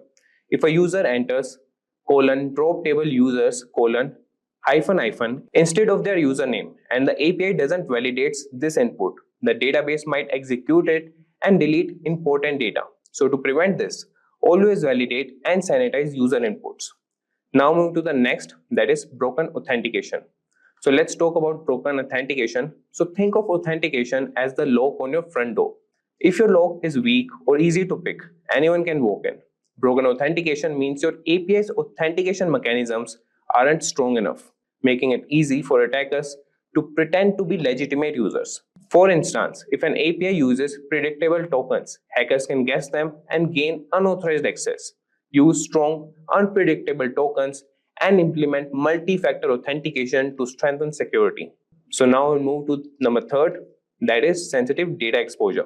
if a user enters drop table users -- instead of their username and the API doesn't validate this input, the database might execute it and delete important data. So to prevent this, always validate and sanitize user inputs. Now move to the next, that is broken authentication. So let's talk about broken authentication. So think of authentication as the lock on your front door. If your lock is weak or easy to pick, anyone can walk in. Broken authentication means your API's authentication mechanisms aren't strong enough, making it easy for attackers to pretend to be legitimate users. For instance, if an API uses predictable tokens, hackers can guess them and gain unauthorized access. Use strong, unpredictable tokens and implement multi-factor authentication to strengthen security. So now we'll move to number third, that is sensitive data exposure.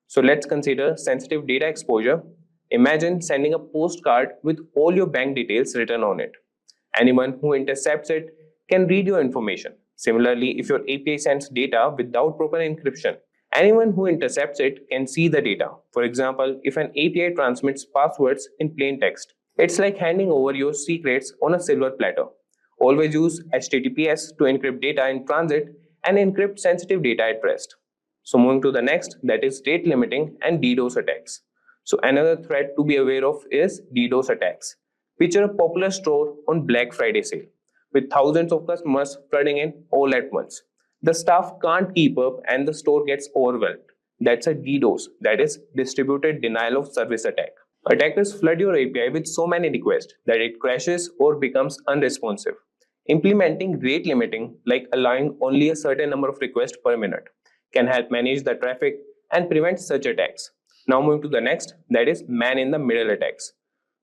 So let's consider sensitive data exposure. Imagine sending a postcard with all your bank details written on it. Anyone who intercepts it can read your information. Similarly, if your API sends data without proper encryption, anyone who intercepts it can see the data. For example, if an API transmits passwords in plain text, it's like handing over your secrets on a silver platter. Always use HTTPS to encrypt data in transit and encrypt sensitive data at rest. So moving to the next, that is rate limiting and DDoS attacks. So another threat to be aware of is DDoS attacks. Picture a popular store on Black Friday sale with thousands of customers flooding in all at once. The staff can't keep up and the store gets overwhelmed. That's a DDoS, that is distributed denial of service attack. Attackers flood your API with so many requests that it crashes or becomes unresponsive. Implementing rate limiting, like allowing only a certain number of requests per minute, can help manage the traffic and prevent such attacks. Now moving to the next, that is man-in-the-middle attacks.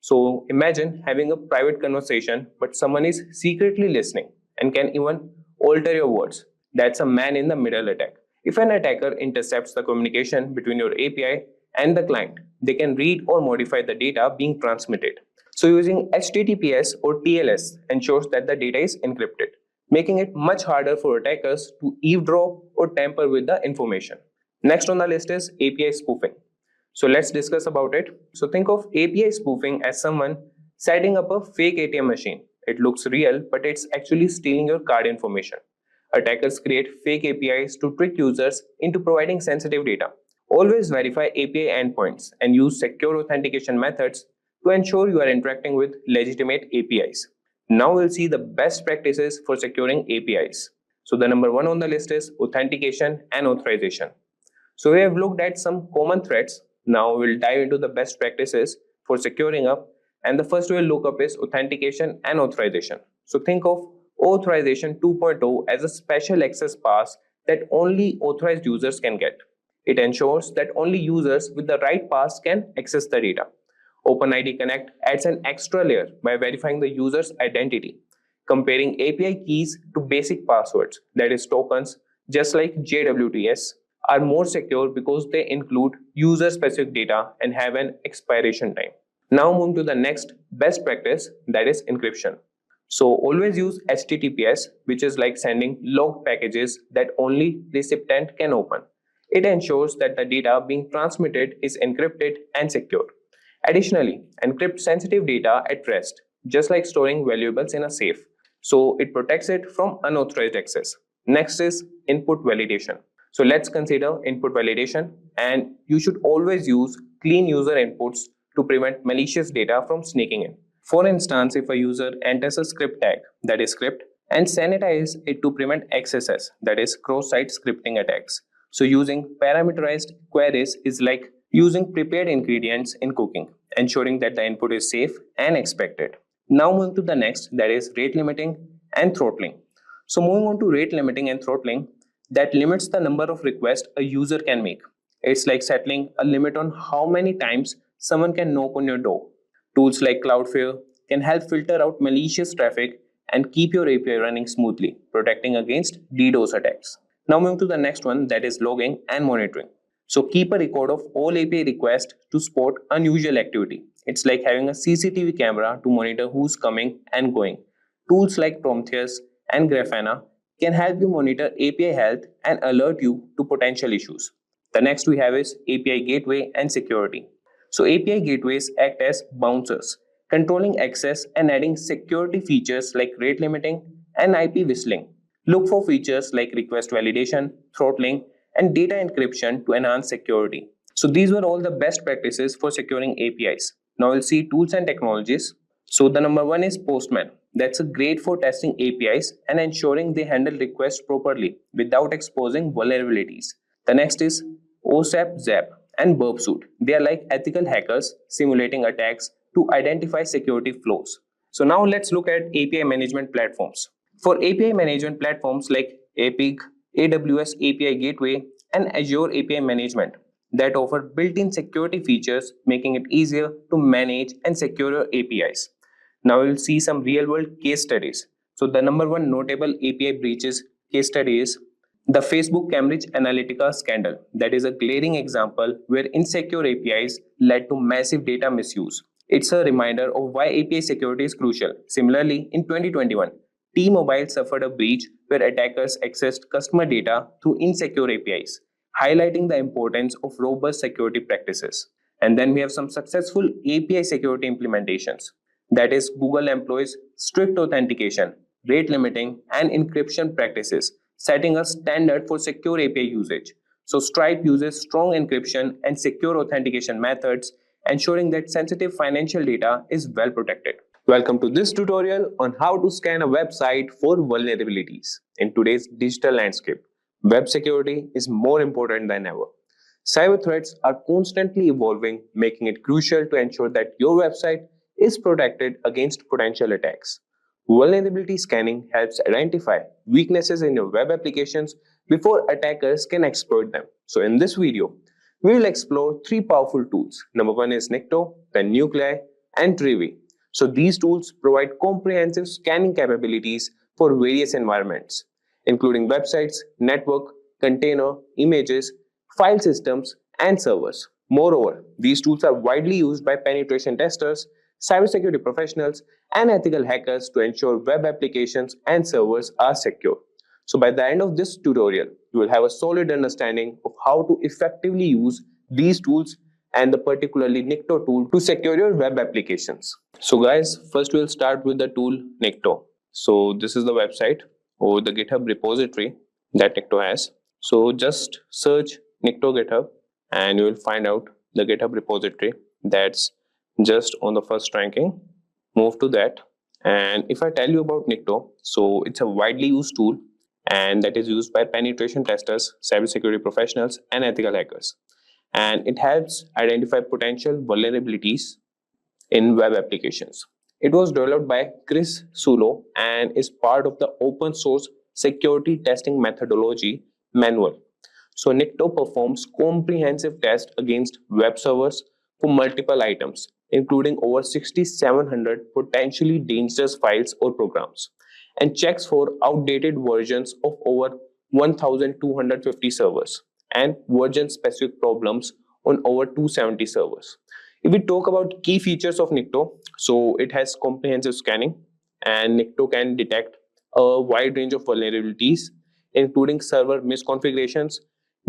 So imagine having a private conversation, but someone is secretly listening and can even alter your words. That's a man-in-the-middle attack. If an attacker intercepts the communication between your API and the client, they can read or modify the data being transmitted. So using HTTPS or TLS ensures that the data is encrypted, making it much harder for attackers to eavesdrop or tamper with the information. Next on the list is API spoofing. So let's discuss about it. So think of API spoofing as someone setting up a fake ATM machine. It looks real, but it's actually stealing your card information. Attackers create fake APIs to trick users into providing sensitive data. Always verify API endpoints and use secure authentication methods to ensure you are interacting with legitimate APIs. Now we'll see the best practices for securing APIs. So the number one on the list is authentication and authorization. So we have looked at some common threats. Now we'll dive into the best practices for securing up, and the first we'll look up is authentication and authorization. So think of authorization 2.0 as a special access pass that only authorized users can get. It ensures that only users with the right pass can access the data. OpenID Connect adds an extra layer by verifying the user's identity, comparing API keys to basic passwords, that is tokens, just like JWTs, are more secure because they include user-specific data and have an expiration time. Now moving to the next best practice, that is encryption. So always use HTTPS, which is like sending logged packages that only recipient can open. It ensures that the data being transmitted is encrypted and secure. Additionally, encrypt sensitive data at rest, just like storing valuables in a safe, so it protects it from unauthorized access. Next is input validation. So let's consider input validation, and you should always use clean user inputs to prevent malicious data from sneaking in. For instance, if a user enters a script tag, that is script, and sanitize it to prevent XSS, that is cross-site scripting attacks. So using parameterized queries is like using prepared ingredients in cooking, ensuring that the input is safe and expected. Now moving to the next, that is rate limiting and throttling. So moving on to rate limiting and throttling, that limits the number of requests a user can make. It's like settling a limit on how many times someone can knock on your door. Tools like Cloudflare can help filter out malicious traffic and keep your API running smoothly, protecting against DDoS attacks. Now moving to the next one, that is logging and monitoring. So keep a record of all API requests to spot unusual activity. It's like having a CCTV camera to monitor who's coming and going. Tools like Prometheus and Grafana can help you monitor API health and alert you to potential issues. The next we have is API gateway and security. So API gateways act as bouncers, controlling access and adding security features like rate limiting and IP whistling. Look for features like request validation, throttling, and data encryption to enhance security. So these were all the best practices for securing APIs. Now we'll see tools and technologies. So the number one is Postman. that's great for testing APIs and ensuring they handle requests properly without exposing vulnerabilities. The next is OSAP, ZAP, and Burp Suite. They are like ethical hackers simulating attacks to identify security flaws. So now let's look at API management platforms. For API management platforms like Epic, AWS API Gateway, and Azure API Management that offer built-in security features, making it easier to manage and secure your APIs. Now we'll see some real-world case studies. So the number one notable API breaches case study is the Facebook Cambridge Analytica scandal. That is a glaring example where insecure APIs led to massive data misuse. It's a reminder of why API security is crucial. Similarly, in 2021, T-Mobile suffered a breach where attackers accessed customer data through insecure APIs, highlighting the importance of robust security practices. And then we have some successful API security implementations. That is, Google employs strict authentication, rate limiting, and encryption practices, setting a standard for secure API usage. So Stripe uses strong encryption and secure authentication methods, ensuring that sensitive financial data is well protected. Welcome to this tutorial on how to scan a website for vulnerabilities. In today's digital landscape, web security is more important than ever. Cyber threats are constantly evolving, making it crucial to ensure that your website is protected against potential attacks. Vulnerability scanning helps identify weaknesses in your web applications before attackers can exploit them. So in this video, we will explore three powerful tools. Number one is Nikto, then Nuclei, and Trivi. So these tools provide comprehensive scanning capabilities for various environments, including websites, network, container, images, file systems, and servers. Moreover, these tools are widely used by penetration testers, cybersecurity professionals, and ethical hackers to ensure web applications and servers are secure. So by the end of this tutorial, you will have a solid understanding of how to effectively use these tools and the particularly Nikto tool to secure your web applications. So guys, first we'll start with the tool Nikto. So this is the website or the GitHub repository that Nikto has. So just search Nikto GitHub and you will find out the GitHub repository that's just on the first ranking. Move to that. And if I tell you about Nikto, so it's a widely used tool and that is used by penetration testers, cybersecurity professionals, and ethical hackers. And it helps identify potential vulnerabilities in web applications. It was developed by Chris Sulo and is part of the open source security testing methodology manual. So Nikto performs comprehensive tests against web servers for multiple items, including over 6,700 potentially dangerous files or programs, and checks for outdated versions of over 1,250 servers and version-specific problems on over 270 servers. If we talk about key features of Nikto, so it has comprehensive scanning, and Nikto can detect a wide range of vulnerabilities, including server misconfigurations,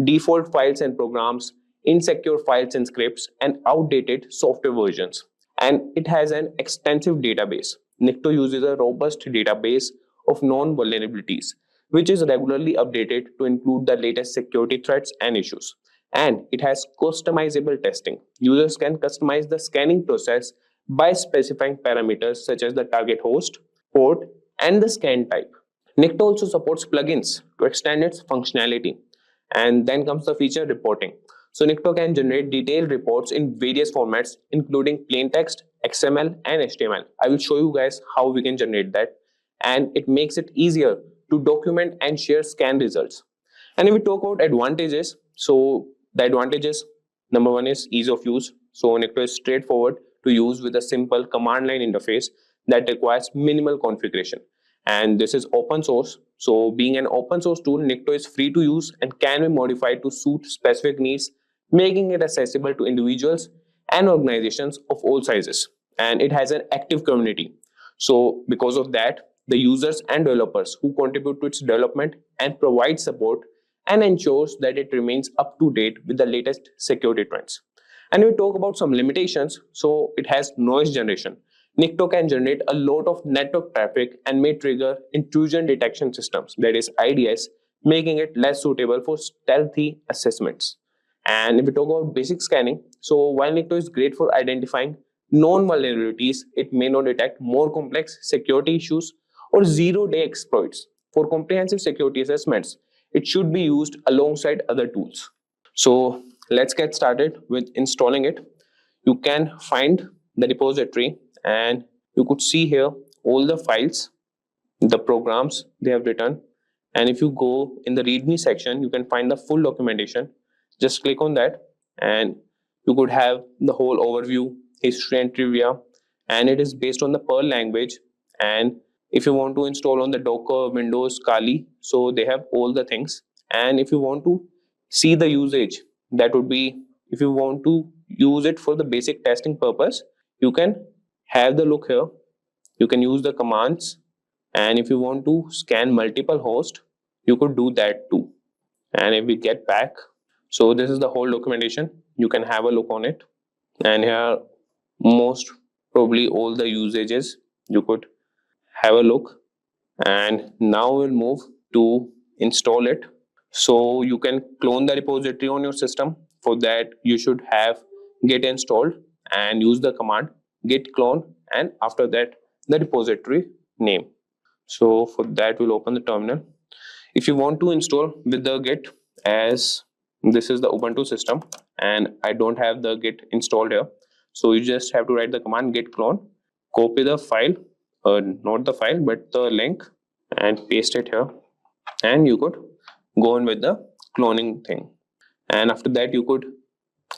default files and programs, insecure files and scripts, and outdated software versions. And it has an extensive database. Nikto uses a robust database of known vulnerabilities, which is regularly updated to include the latest security threats and issues. And it has customizable testing. Users can customize the scanning process by specifying parameters such as the target host, port, and the scan type. Nikto also supports plugins to extend its functionality. And then comes the feature reporting. So Nikto can generate detailed reports in various formats, including plain text, XML, and HTML. I will show you guys how we can generate that. And it makes it easier to document and share scan results. And if we talk about advantages, so the advantages, number one is ease of use. So Nikto is straightforward to use with a simple command line interface that requires minimal configuration. And this is open source. So being an open source tool, Nikto is free to use and can be modified to suit specific needs, making it accessible to individuals and organizations of all sizes. And it has an active community. So because of that, the users and developers who contribute to its development and provide support and ensures that it remains up to date with the latest security trends. And we talk about some limitations. So it has noise generation. Nikto can generate a lot of network traffic and may trigger intrusion detection systems, that is IDS, making it less suitable for stealthy assessments. And if we talk about basic scanning, so while Nikto is great for identifying known vulnerabilities, it may not detect more complex security issues or zero-day exploits. For comprehensive security assessments, it should be used alongside other tools. So let's get started with installing it. You can find the repository and you could see here all the files, the programs they have written. And if you go in the README section, you can find the full documentation. Just click on that and you could have the whole overview, history and trivia, and it is based on the Perl language. And if you want to install on the Docker, Windows, Kali, so they have all the things. And if you want to see the usage, that would be, if you want to use it for the basic testing purpose, you can have the look here. You can use the commands, and if you want to scan multiple hosts, you could do that too. And if we get back, so this is the whole documentation. You can have a look on it, and here most probably all the usages you could have a look. And now we'll move to install it. So you can clone the repository on your system. For that, you should have git installed and use the command git clone, and after that the repository name. So for that, we'll open the terminal. If you want to install with the git, as this is the Ubuntu system and I don't have the git installed here, so you just have to write the command git clone, copy the file, not the file but the link, and paste it here, and you could go on with the cloning thing. And after that, you could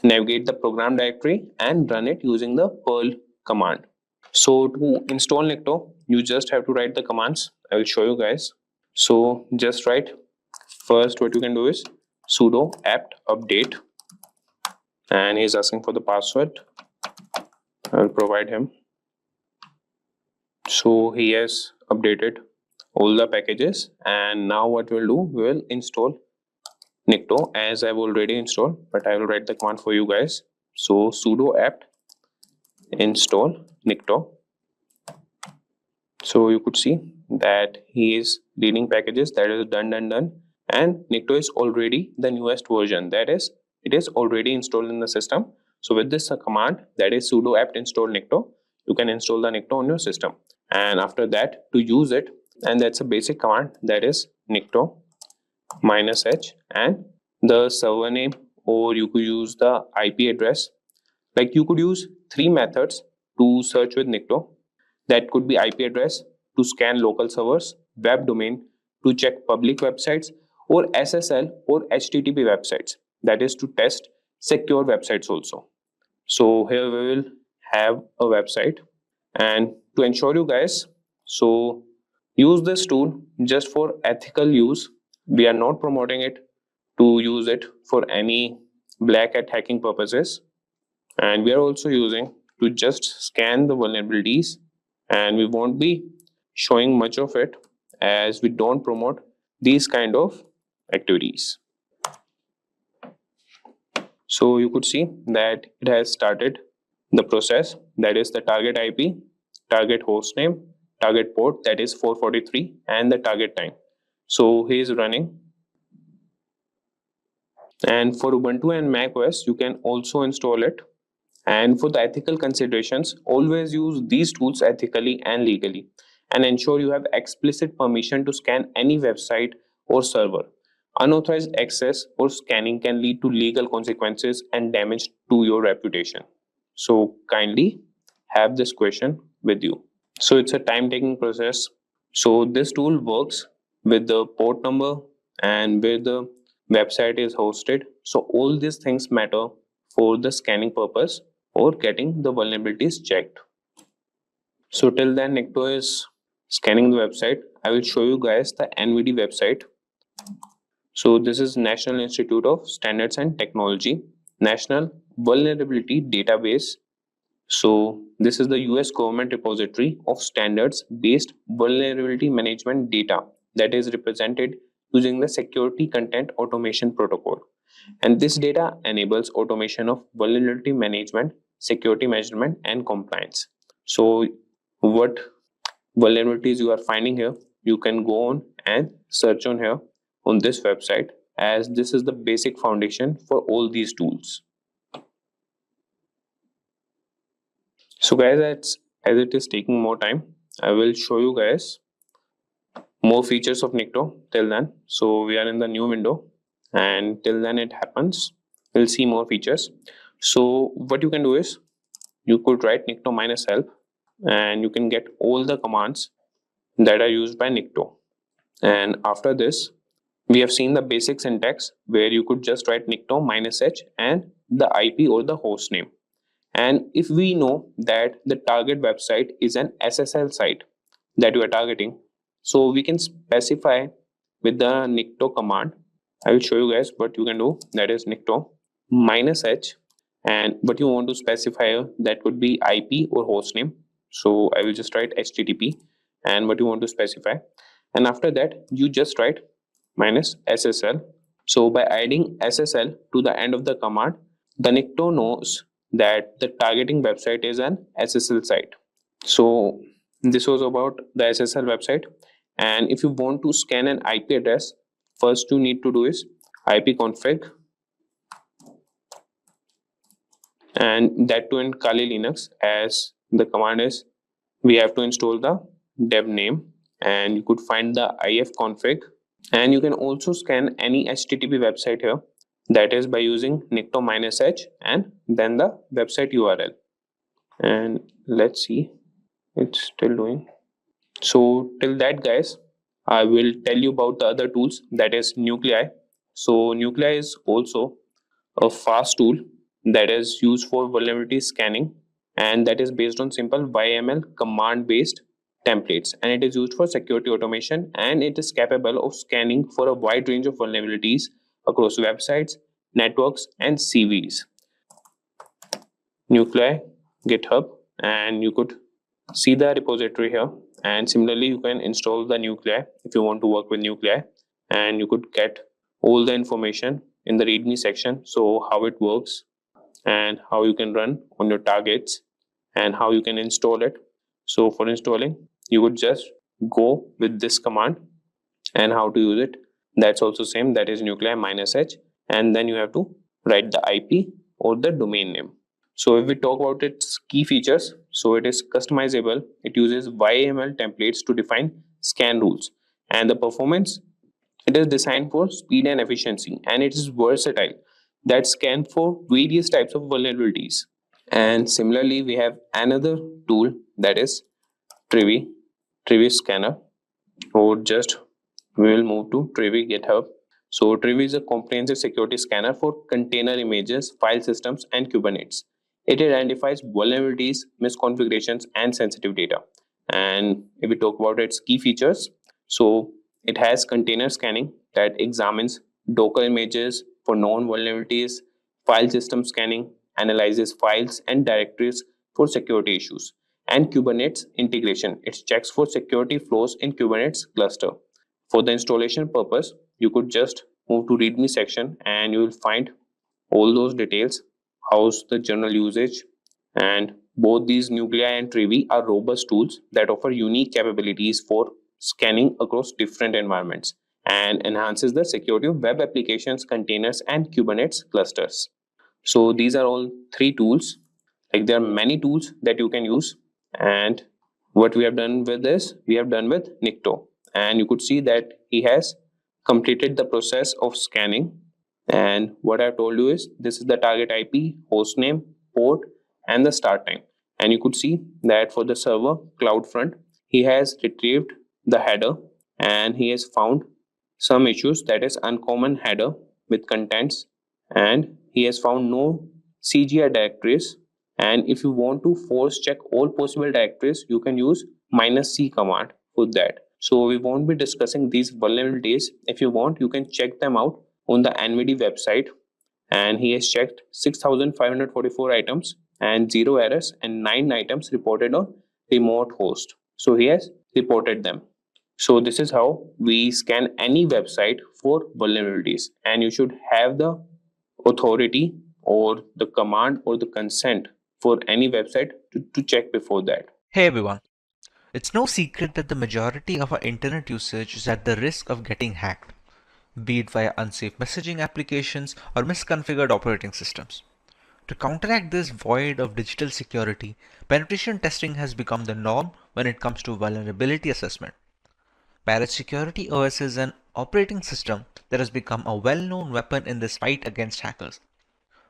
navigate the program directory and run it using the Perl command. So to install Nikto, you just have to write the commands. I will show you guys. So just write, first what you can do is sudo apt update, and he's asking for the password. I will provide him. So he has updated all the packages, and now what we'll do, we will install Nikto as I've already installed, but I will write the command for you guys. So sudo apt install Nikto. So you could see that he is reading packages, that is done, and Nikto is already the newest version, that is it is already installed in the system. So with this command, that is sudo apt install Nikto, you can install the Nikto on your system. And after that, to use it, and that's a basic command, that is Nikto -h and the server name, or you could use the IP address. Like you could use 3 methods to search with Nikto. That could be IP address to scan local servers, web domain to check public websites, or SSL or HTTP websites, that is to test secure websites also. So here we will have a website, and to ensure you guys, so use this tool just for ethical use. We are not promoting it to use it for any black hat hacking purposes, and we are also using to just scan the vulnerabilities, and we won't be showing much of it as we don't promote these kind of activities. So you could see that it has started the process, that is the target IP, target host name, target port, that is 443, and the target time. So he is running. And for Ubuntu and Mac OS, you can also install it. And for the ethical considerations, always use these tools ethically and legally, and ensure you have explicit permission to scan any website or server. Unauthorized access or scanning can lead to legal consequences and damage to your reputation. So kindly have this question with you. So it's a time-taking process. So this tool works with the port number and where the website is hosted. So all these things matter for the scanning purpose or getting the vulnerabilities checked. So till then, Nikto is scanning the website. I will show you guys the NVD website. So this is National Institute of Standards and Technology, National Vulnerability Database. So this is the US government repository of standards-based vulnerability management data that is represented using the Security Content Automation Protocol. And this data enables automation of vulnerability management, security measurement, and compliance. So what vulnerabilities you are finding here, you can go on and search on here on this website, as this is the basic foundation for all these tools. So guys, as it is taking more time, I will show you guys more features of Nikto till then. So we are in the new window, and till then it happens, we'll see more features. So what you can do is you could write Nikto minus help, and you can get all the commands that are used by Nikto. And after this, we have seen the basic syntax where you could just write Nikto minus h and the IP or the host name. And if we know that the target website is an SSL site that you are targeting, so we can specify with the Nikto command. I will show you guys what you can do. That is Nikto minus h, and what you want to specify that could be IP or host name. So I will just write HTTP and what you want to specify. And after that, you just write minus SSL. So by adding SSL to the end of the command, the Nikto knows that the targeting website is an SSL site. So this was about the SSL website. And if you want to scan an IP address, first you need to do is ipconfig, and that too in Kali Linux, as the command is we have to install the dev name, and you could find the ifconfig. And you can also scan any HTTP website here, that is by using Nikto minus h and then the website URL. And let's see, it's still doing. So till that guys, I will tell you about the other tools, that is Nuclei. So Nuclei is also a fast tool that is used for vulnerability scanning, and that is based on simple YML command based templates, and it is used for security automation, and it is capable of scanning for a wide range of vulnerabilities across websites, networks, and CVEs. Nuclei GitHub, and you could see the repository here, and similarly you can install the Nuclei if you want to work with Nuclei, and you could get all the information in the readme section. So how it works and how you can run on your targets and how you can install it. So for installing, you would just go with this command, and how to use it, that's also same, that is Nuclei minus h, and then you have to write the IP or the domain name. So if we talk about its key features, so it is customizable, it uses YAML templates to define scan rules, and the performance, it is designed for speed and efficiency, and it is versatile, that scan for various types of vulnerabilities. And similarly, we have another tool, that is Trivi Scanner, or just we will move to Trivi GitHub. So Trivi is a comprehensive security scanner for container images, file systems, and Kubernetes. It identifies vulnerabilities, misconfigurations, and sensitive data. And if we talk about its key features, so it has container scanning that examines Docker images for known vulnerabilities, file system scanning, analyzes files and directories for security issues, and Kubernetes integration. It checks for security flows in Kubernetes cluster. For the installation purpose, you could just move to README section, and you will find all those details, how's the general usage. And both these Nuclei and Trivi are robust tools that offer unique capabilities for scanning across different environments and enhances the security of web applications, containers, and Kubernetes clusters. So these are all three tools. Like, there are many tools that you can use, and what we have done with this, we have done with Nikto, and you could see that he has completed the process of scanning. And what I've told you is this is the target IP, host name, port, and the start time. And you could see that for the server CloudFront, he has retrieved the header, and he has found some issues, that is uncommon header with contents, and he has found no CGI directories. And if you want to force check all possible directories, you can use -c command for that. So we won't be discussing these vulnerabilities. If you want, you can check them out on the NVD website. And he has checked 6,544 items and 0 errors, and 9 items reported on remote host. So he has reported them. So this is how we scan any website for vulnerabilities, and you should have the authority or the command or the consent for any website to check before that. Hey everyone. It's no secret that the majority of our internet usage is at the risk of getting hacked, be it via unsafe messaging applications or misconfigured operating systems. To counteract this void of digital security, penetration testing has become the norm when it comes to vulnerability assessment. Parrot Security OS is an operating system that has become a well-known weapon in this fight against hackers.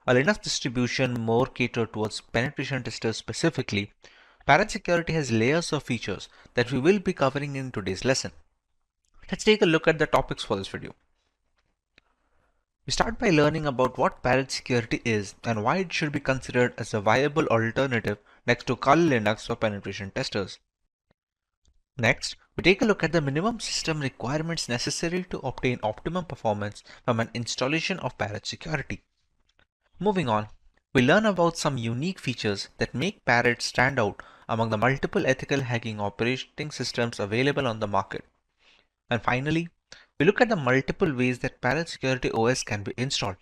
A Linux distribution more catered towards penetration testers specifically, Parrot Security has layers of features that we will be covering in today's lesson. Let's take a look at the topics for this video. We start by learning about what Parrot Security is and why it should be considered as a viable alternative next to Kali Linux for penetration testers. Next, we take a look at the minimum system requirements necessary to obtain optimum performance from an installation of Parrot Security. Moving on, we learn about some unique features that make Parrot stand out among the multiple ethical hacking operating systems available on the market. And finally, we look at the multiple ways that Parrot Security OS can be installed,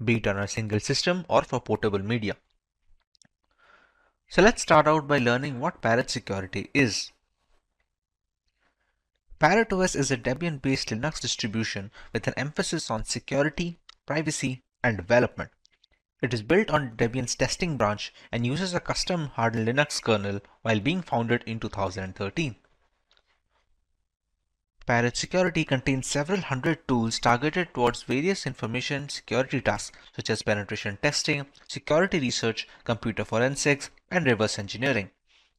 be it on a single system or for portable media. So let's start out by learning what Parrot Security is. Parrot OS is a Debian-based Linux distribution with an emphasis on security, privacy, and development. It is built on Debian's testing branch and uses a custom hardened Linux kernel while being founded in 2013. Parrot Security contains several hundred tools targeted towards various information security tasks such as penetration testing, security research, computer forensics, and reverse engineering.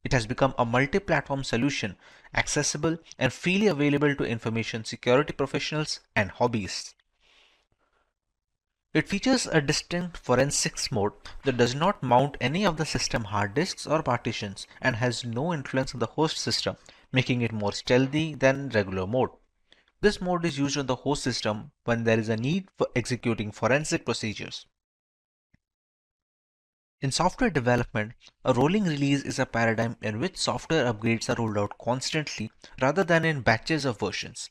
It has become a multi-platform solution, accessible and freely available to information security professionals and hobbyists. It features a distinct forensics mode that does not mount any of the system hard disks or partitions and has no influence on the host system, making it more stealthy than regular mode. This mode is used on the host system when there is a need for executing forensic procedures. In software development, a rolling release is a paradigm in which software upgrades are rolled out constantly rather than in batches of versions.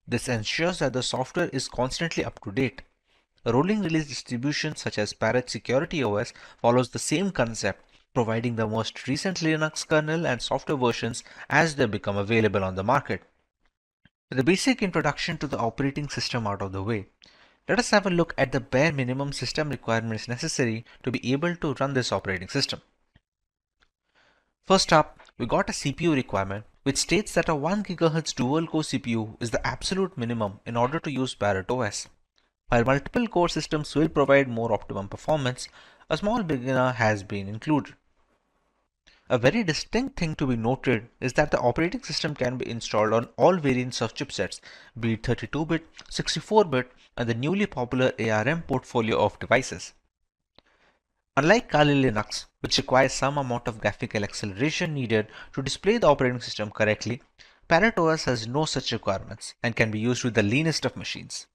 This ensures that the software is constantly up to date. A rolling release distribution such as Parrot Security OS follows the same concept, providing the most recent Linux kernel and software versions as they become available on the market. With the basic introduction to the operating system out of the way, let us have a look at the bare minimum system requirements necessary to be able to run this operating system. First up, we got a CPU requirement which states that a 1 GHz dual-core CPU is the absolute minimum in order to use Parrot OS. While multiple core systems will provide more optimum performance, a small beginner has been included. A very distinct thing to be noted is that the operating system can be installed on all variants of chipsets, be it 32-bit, 64-bit, and the newly popular ARM portfolio of devices. Unlike Kali Linux, which requires some amount of graphical acceleration needed to display the operating system correctly, Parrot OS has no such requirements and can be used with the leanest of machines.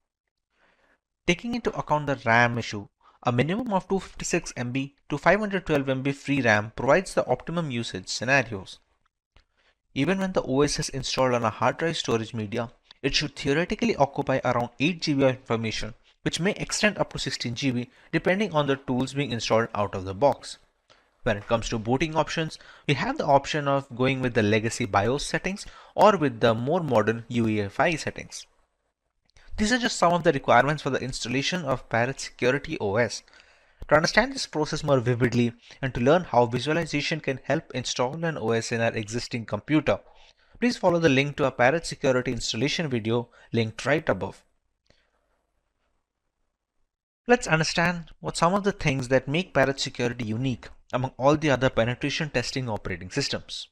Taking into account the RAM issue, a minimum of 256 MB to 512 MB free RAM provides the optimum usage scenarios. Even when the OS is installed on a hard drive storage media, it should theoretically occupy around 8 GB of information, which may extend up to 16 GB depending on the tools being installed out of the box. When it comes to booting options, we have the option of going with the legacy BIOS settings or with the more modern UEFI settings. These are just some of the requirements for the installation of Parrot Security OS. To understand this process more vividly and to learn how visualization can help install an OS in our existing computer, please follow the link to our Parrot Security installation video linked right above. Let's understand what some of the things that make Parrot Security unique among all the other penetration testing operating systems.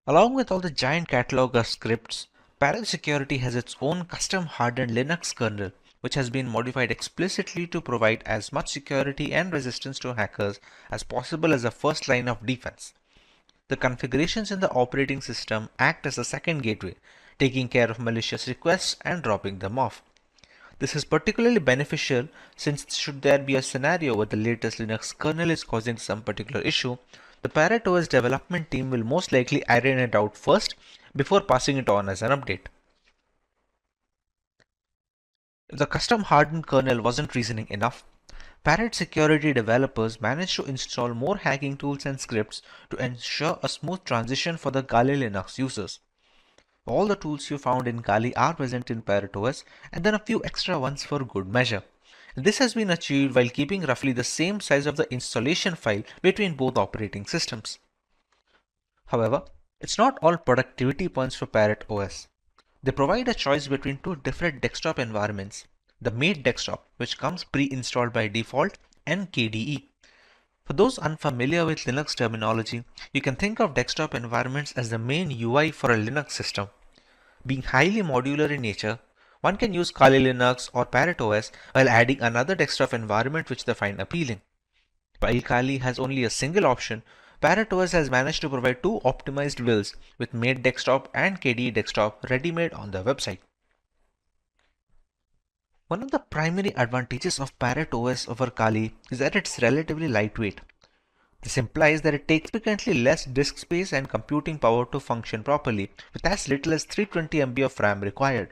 Along with all the giant catalog of scripts, Parrot Security has its own custom hardened Linux kernel, which has been modified explicitly to provide as much security and resistance to hackers as possible as a first line of defense. The configurations in the operating system act as a second gateway, taking care of malicious requests and dropping them off. This is particularly beneficial since should there be a scenario where the latest Linux kernel is causing some particular issue, the Parrot OS development team will most likely iron it out first before passing it on as an update. If the custom hardened kernel wasn't reasoning enough, Parrot Security developers managed to install more hacking tools and scripts to ensure a smooth transition for the Kali Linux users. All the tools you found in Kali are present in Parrot OS and then a few extra ones for good measure. This has been achieved while keeping roughly the same size of the installation file between both operating systems. However, it's not all productivity points for Parrot OS. They provide a choice between two different desktop environments: the Made desktop, which comes pre-installed by default, and KDE. For those unfamiliar with Linux terminology, you can think of desktop environments as the main UI for a Linux system. Being highly modular in nature, one can use Kali Linux or Parrot OS while adding another desktop environment which they find appealing. While Kali has only a single option, Parrot OS has managed to provide two optimized builds with Made Desktop and KDE Desktop ready-made on their website. One of the primary advantages of Parrot OS over Kali is that it's relatively lightweight. This implies that it takes significantly less disk space and computing power to function properly, with as little as 320 MB of RAM required.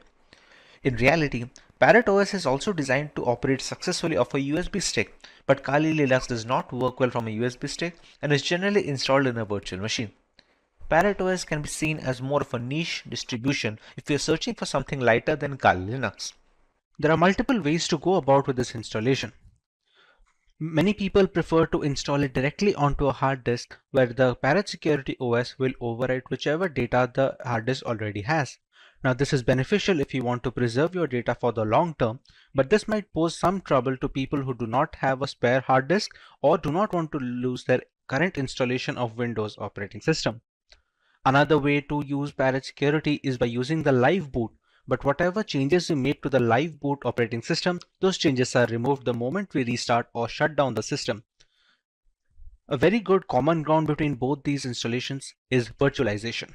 In reality, Parrot OS is also designed to operate successfully off a USB stick, but Kali Linux does not work well from a USB stick and is generally installed in a virtual machine. Parrot OS can be seen as more of a niche distribution if you are searching for something lighter than Kali Linux. There are multiple ways to go about with this installation. Many people prefer to install it directly onto a hard disk, where the Parrot Security OS will overwrite whichever data the hard disk already has. Now, this is beneficial if you want to preserve your data for the long term, but this might pose some trouble to people who do not have a spare hard disk or do not want to lose their current installation of Windows operating system. Another way to use Parrot Security is by using the live boot, but whatever changes you make to the live boot operating system, those changes are removed the moment we restart or shut down the system. A very good common ground between both these installations is virtualization.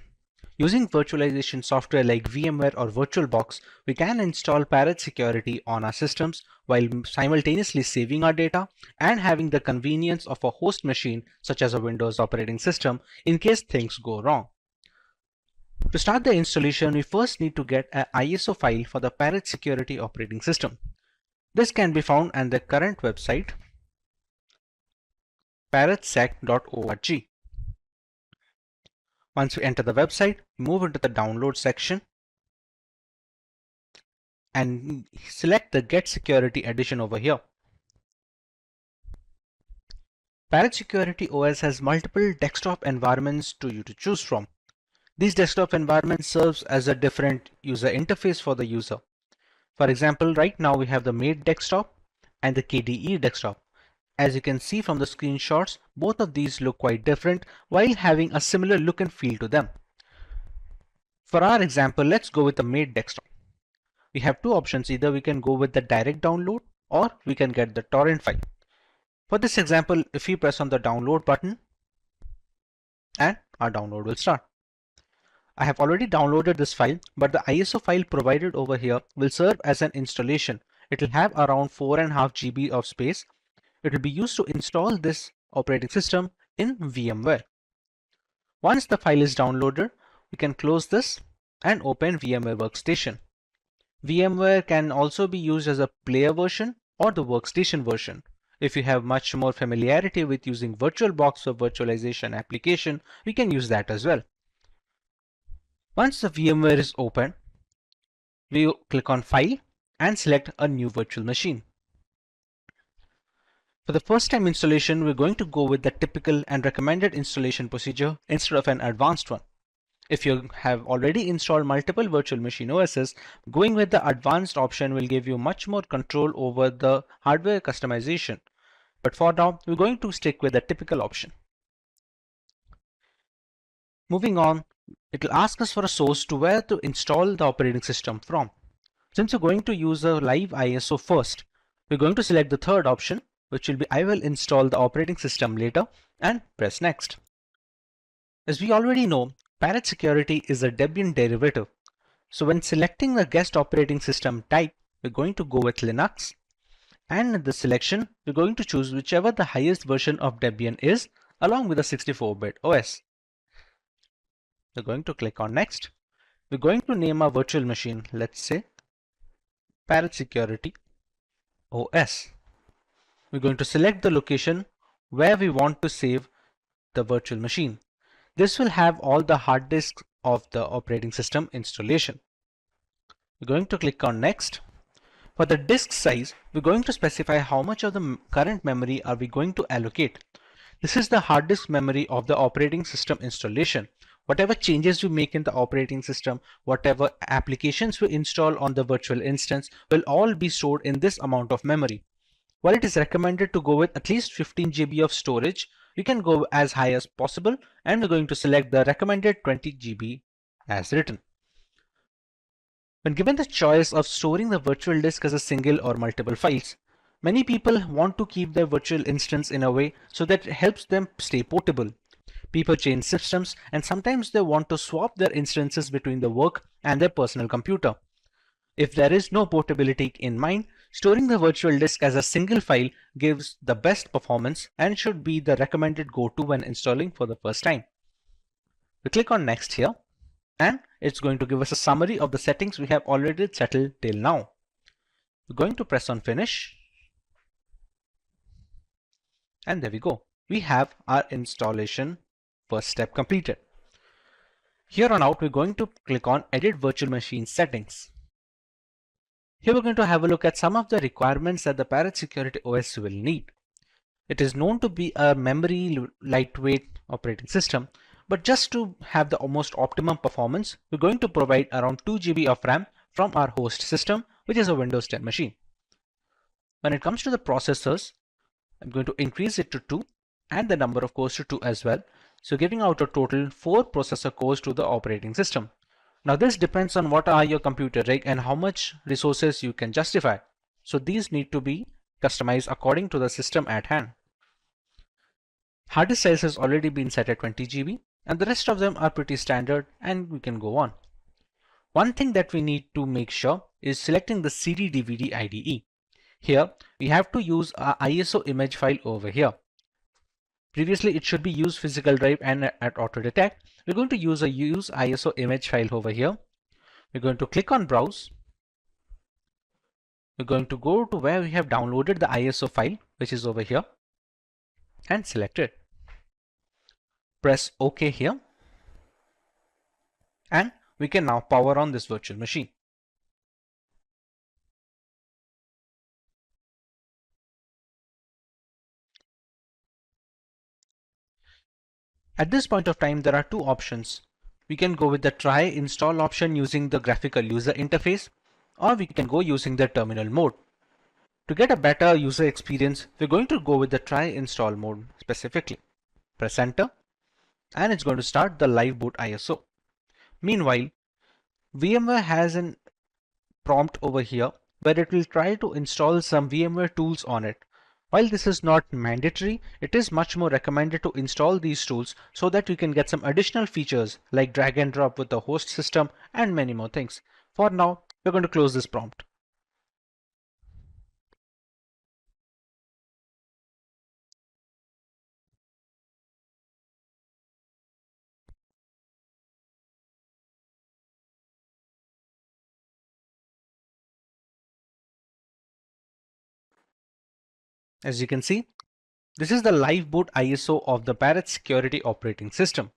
Using virtualization software like VMware or VirtualBox, we can install Parrot Security on our systems while simultaneously saving our data and having the convenience of a host machine such as a Windows operating system in case things go wrong. To start the installation, we first need to get an ISO file for the Parrot Security operating system. This can be found at the current website, parrotsec.org. Once we enter the website, move into the download section and select the Get Security edition over here. Parrot Security OS has multiple desktop environments to choose from. These desktop environments serves as a different user interface for the user. For example, right now we have the Made desktop and the KDE desktop. As you can see from the screenshots, both of these look quite different while having a similar look and feel to them. For our example, let's go with the Made desktop. We have two options: either we can go with the direct download or we can get the torrent file. For this example, if we press on the download button, and our download will start. I have already downloaded this file, but the ISO file provided over here will serve as an installation. It will have around 4.5 GB of space. It will be used to install this operating system in VMware. Once the file is downloaded, we can close this and open VMware Workstation. VMware can also be used as a player version or the workstation version. If you have much more familiarity with using VirtualBox for virtualization application, we can use that as well. Once the VMware is open, we click on File and select a new virtual machine. For the first time installation, we're going to go with the typical and recommended installation procedure instead of an advanced one. If you have already installed multiple virtual machine OSs, going with the advanced option will give you much more control over the hardware customization. But for now, we're going to stick with the typical option. Moving on, it will ask us for a source to where to install the operating system from. Since we're going to use a live ISO first, we're going to select the third option, which will be I will install the operating system later, and press next. As we already know, Parrot Security is a Debian derivative. So when selecting the guest operating system type, we're going to go with Linux, and in the selection, we're going to choose whichever the highest version of Debian is, along with a 64-bit OS. We're going to click on next. We're going to name our virtual machine, let's say Parrot Security OS. We're going to select the location where we want to save the virtual machine. This will have all the hard disks of the operating system installation. We're going to click on next. For the disk size, we're going to specify how much of the current memory are we going to allocate. This is the hard disk memory of the operating system installation. Whatever changes we make in the operating system, whatever applications we install on the virtual instance will all be stored in this amount of memory. While it is recommended to go with at least 15 GB of storage, you can go as high as possible, and we're going to select the recommended 20 GB as written. When given the choice of storing the virtual disk as a single or multiple files, many people want to keep their virtual instance in a way so that it helps them stay portable. People change systems, and sometimes they want to swap their instances between the work and their personal computer. If there is no portability in mind, storing the virtual disk as a single file gives the best performance and should be the recommended go-to when installing for the first time. We click on Next here, and it's going to give us a summary of the settings we have already settled till now. We're going to press on Finish, and there we go. We have our installation first step completed. Here on out, we're going to click on Edit Virtual Machine Settings. Here we're going to have a look at some of the requirements that the Parrot Security OS will need. It is known to be a memory lightweight operating system, but just to have the almost optimum performance, we're going to provide around 2 GB of RAM from our host system, which is a Windows 10 machine. When it comes to the processors, I'm going to increase it to 2 and the number of cores to 2 as well. So giving out a total 4 processor cores to the operating system. Now this depends on what are your computer rig and how much resources you can justify. So these need to be customized according to the system at hand. Hard disk size has already been set at 20 GB and the rest of them are pretty standard, and we can go on. One thing that we need to make sure is selecting the CD/DVD IDE. Here we have to use our ISO image file over here. Previously it should be use physical drive and at auto detect. We're going to use a use ISO image file over here. We're going to click on browse. We're going to go to where we have downloaded the ISO file, which is over here, and select it. Press OK here, and we can now power on this virtual machine. At this point of time, there are two options. We can go with the try install option using the graphical user interface, or we can go using the terminal mode. To get a better user experience, we're going to go with the try install mode specifically. Press enter, and it's going to start the live boot ISO. Meanwhile, VMware has a prompt over here where it will try to install some VMware tools on it. While this is not mandatory, it is much more recommended to install these tools so that you can get some additional features like drag and drop with the host system and many more things. For now, we're going to close this prompt. As you can see, this is the live boot ISO of the Parrot Security operating system.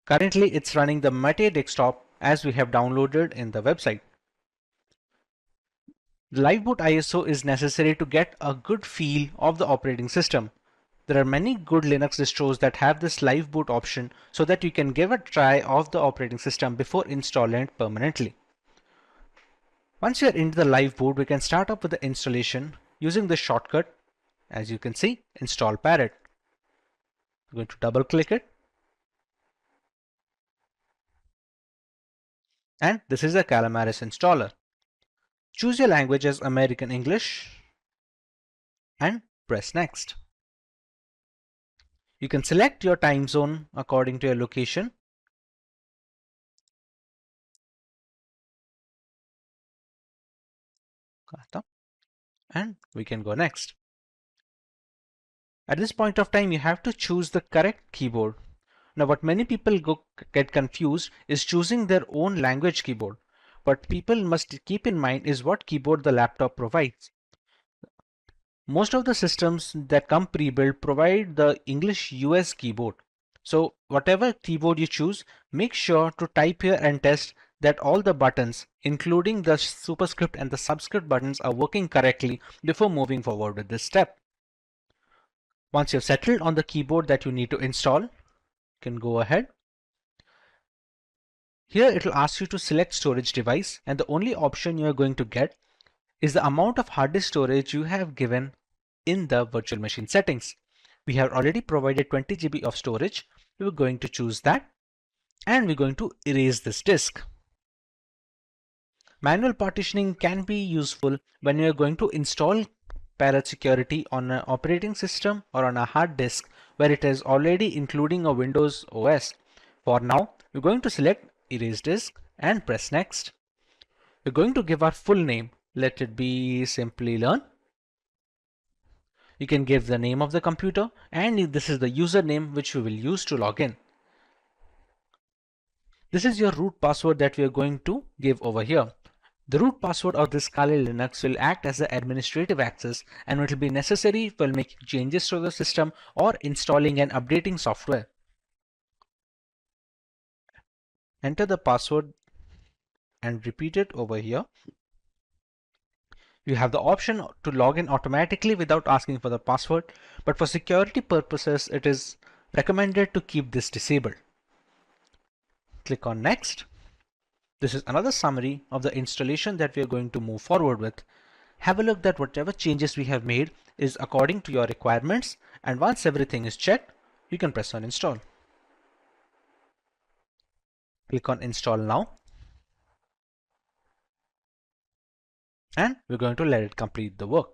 Currently, it's running the Mate desktop as we have downloaded in the website. The live boot ISO is necessary to get a good feel of the operating system. There are many good Linux distros that have this live boot option so that you can give a try of the operating system before installing it permanently. Once you are into the live boot, we can start up with the installation using the shortcut. As you can see, install Parrot. I'm going to double click it. And this is a Calamares installer. Choose your language as American English and press next. You can select your time zone according to your location. And we can go next. At this point of time, you have to choose the correct keyboard. Now, what many people get confused is choosing their own language keyboard. What people must keep in mind is what keyboard the laptop provides. Most of the systems that come pre-built provide the English US keyboard. So whatever keyboard you choose, make sure to type here and test that all the buttons, including the superscript and the subscript buttons, are working correctly before moving forward with this step. Once you've settled on the keyboard that you need to install, you can go ahead. Here it will ask you to select storage device, and the only option you are going to get is the amount of hard disk storage you have given in the virtual machine settings. We have already provided 20 GB of storage. We're going to choose that, and we're going to erase this disk. Manual partitioning can be useful when you're going to install Parrot Security on an operating system or on a hard disk where it is already including a Windows OS. For now, we're going to select Erase Disk and press Next. We're going to give our full name. Let it be Simplilearn. You can give the name of the computer, and this is the username which we will use to log in. This is your root password that we are going to give over here. The root password of this Kali Linux will act as the administrative access, and it will be necessary for making changes to the system or installing and updating software. Enter the password and repeat it over here. You have the option to log in automatically without asking for the password, but for security purposes, it is recommended to keep this disabled. Click on Next. This is another summary of the installation that we are going to move forward with. Have a look that whatever changes we have made is according to your requirements, and once everything is checked, you can press on Install. Click on Install Now. And we're going to let it complete the work.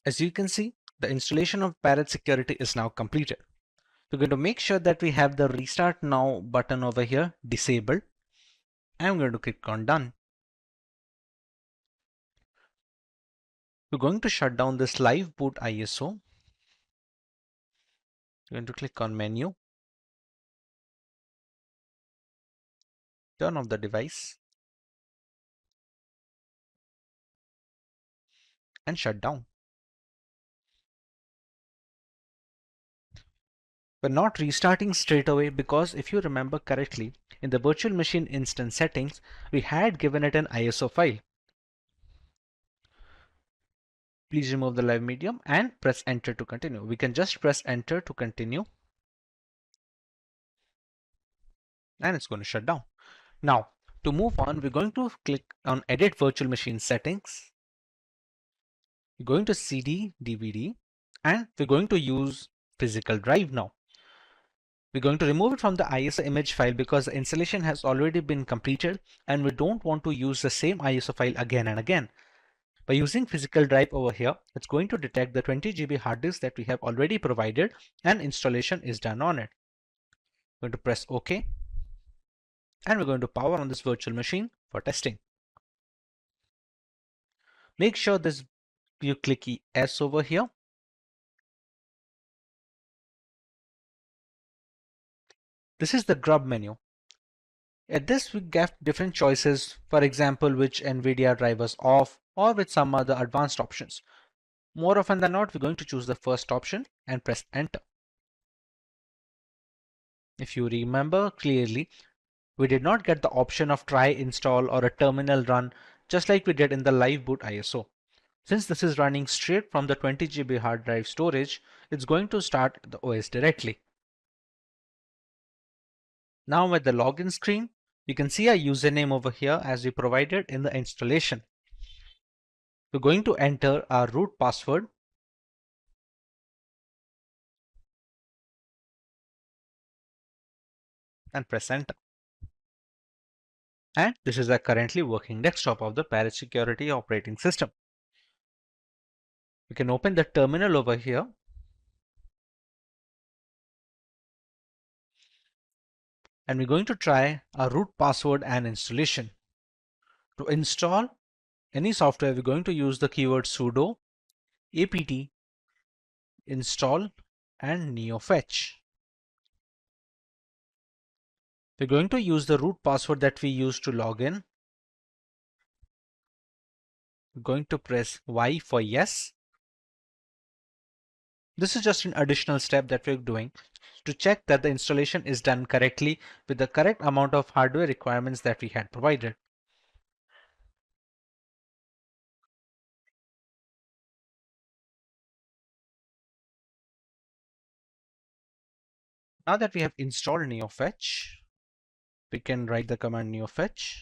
As you can see, the installation of Parrot Security is now completed. We're going to make sure that we have the Restart Now button over here disabled. I'm going to click on Done. We're going to shut down this live boot ISO. We're going to click on Menu. Turn off the device and shut down. We're not restarting straight away because if you remember correctly, in the virtual machine instance settings, we had given it an ISO file. Please remove the live medium and press enter to continue. We can just press enter to continue, and it's going to shut down. Now, to move on, we're going to click on Edit Virtual Machine Settings. We're going to CD, DVD, and we're going to use physical drive now. We're going to remove it from the ISO image file because the installation has already been completed and we don't want to use the same ISO file again and again. By using physical drive over here, it's going to detect the 20 GB hard disk that we have already provided, and installation is done on it. We're going to press OK, and we're going to power on this virtual machine for testing. Make sure you click yes over here. This is the grub menu. At this, we get different choices, for example, which NVIDIA drivers off or with some other advanced options. More often than not, we're going to choose the first option and press enter. If you remember clearly, we did not get the option of try install or a terminal run just like we did in the live boot ISO. Since this is running straight from the 20 GB hard drive storage, it's going to start the OS directly. Now with the login screen, you can see our username over here as we provided in the installation. We're going to enter our root password and press enter. And this is the currently working desktop of the Parrot Security operating system. We can open the terminal over here. And we're going to try our root password and installation. To install any software, we're going to use the keyword sudo apt install and neofetch. We're going to use the root password that we used to log in. We're going to press Y for yes. This is just an additional step that we're doing to check that the installation is done correctly with the correct amount of hardware requirements that we had provided. Now that we have installed neofetch, we can write the command neofetch,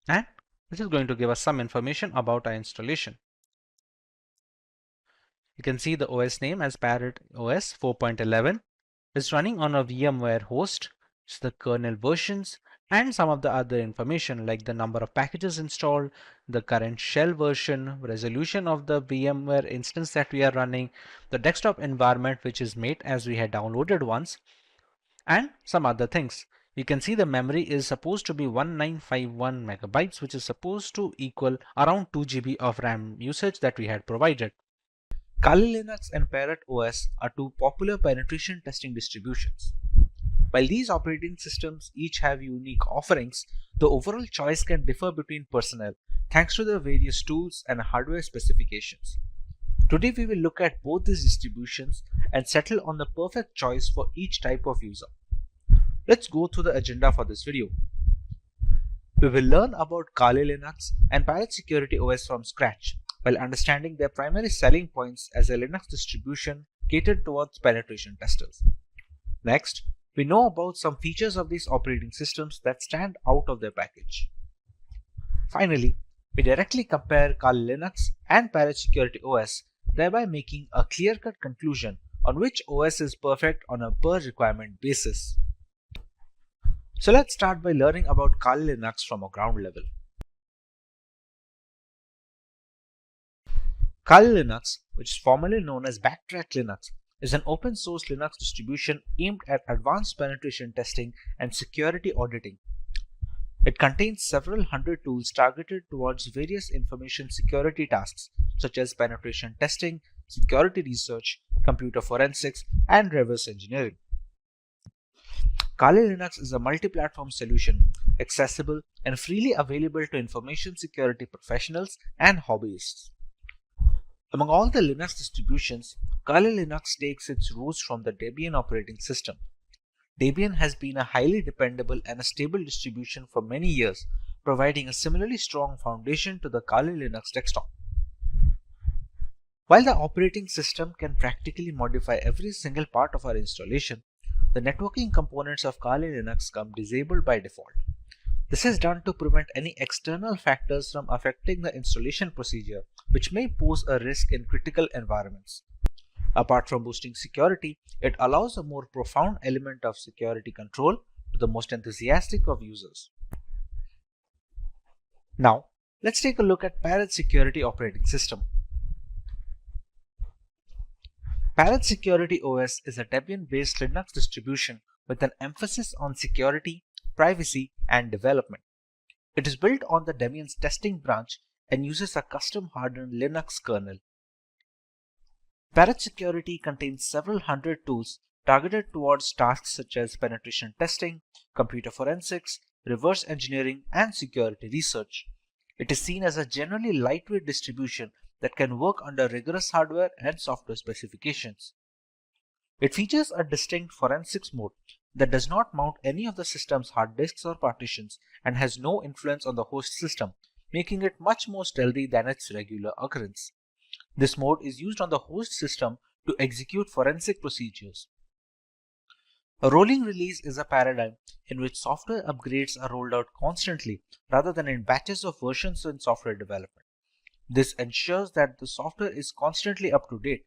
and this is going to give us some information about our installation. You can see the OS name as Parrot OS 4.11 is running on a VMware host, the kernel versions, and some of the other information like the number of packages installed, the current shell version, resolution of the VMware instance that we are running, the desktop environment which is made as we had downloaded once, and some other things. You can see the memory is supposed to be 1951 megabytes, which is supposed to equal around 2 GB of RAM usage that we had provided. Kali Linux and Parrot OS are two popular penetration testing distributions. While these operating systems each have unique offerings, the overall choice can differ between personnel thanks to the various tools and hardware specifications. Today we will look at both these distributions and settle on the perfect choice for each type of user. Let's go through the agenda for this video. We will learn about Kali Linux and Parrot Security OS from scratch, while understanding their primary selling points as a Linux distribution catered towards penetration testers. Next, we know about some features of these operating systems that stand out of their package. Finally, we directly compare Kali Linux and Parrot Security OS, thereby making a clear-cut conclusion on which OS is perfect on a per requirement basis. So let's start by learning about Kali Linux from a ground level. Kali Linux, which is formerly known as Backtrack Linux, is an open source Linux distribution aimed at advanced penetration testing and security auditing. It contains several hundred tools targeted towards various information security tasks such as penetration testing, security research, computer forensics, and reverse engineering. Kali Linux is a multi-platform solution, accessible and freely available to information security professionals and hobbyists. Among all the Linux distributions, Kali Linux takes its roots from the Debian operating system. Debian has been a highly dependable and a stable distribution for many years, providing a similarly strong foundation to the Kali Linux desktop. While the operating system can practically modify every single part of our installation, the networking components of Kali Linux come disabled by default. This is done to prevent any external factors from affecting the installation procedure, which may pose a risk in critical environments. Apart from boosting security, it allows a more profound element of security control to the most enthusiastic of users. Now, let's take a look at Parrot Security operating system. Parrot Security OS is a Debian-based Linux distribution with an emphasis on security, privacy, and development. It is built on the Debian's testing branch and uses a custom hardened Linux kernel. Parrot Security contains several hundred tools targeted towards tasks such as penetration testing, computer forensics, reverse engineering, and security research. It is seen as a generally lightweight distribution that can work under rigorous hardware and software specifications. It features a distinct forensics mode that does not mount any of the system's hard disks or partitions and has no influence on the host system, making it much more stealthy than its regular occurrence. This mode is used on the host system to execute forensic procedures. A rolling release is a paradigm in which software upgrades are rolled out constantly rather than in batches of versions in software development. This ensures that the software is constantly up to date.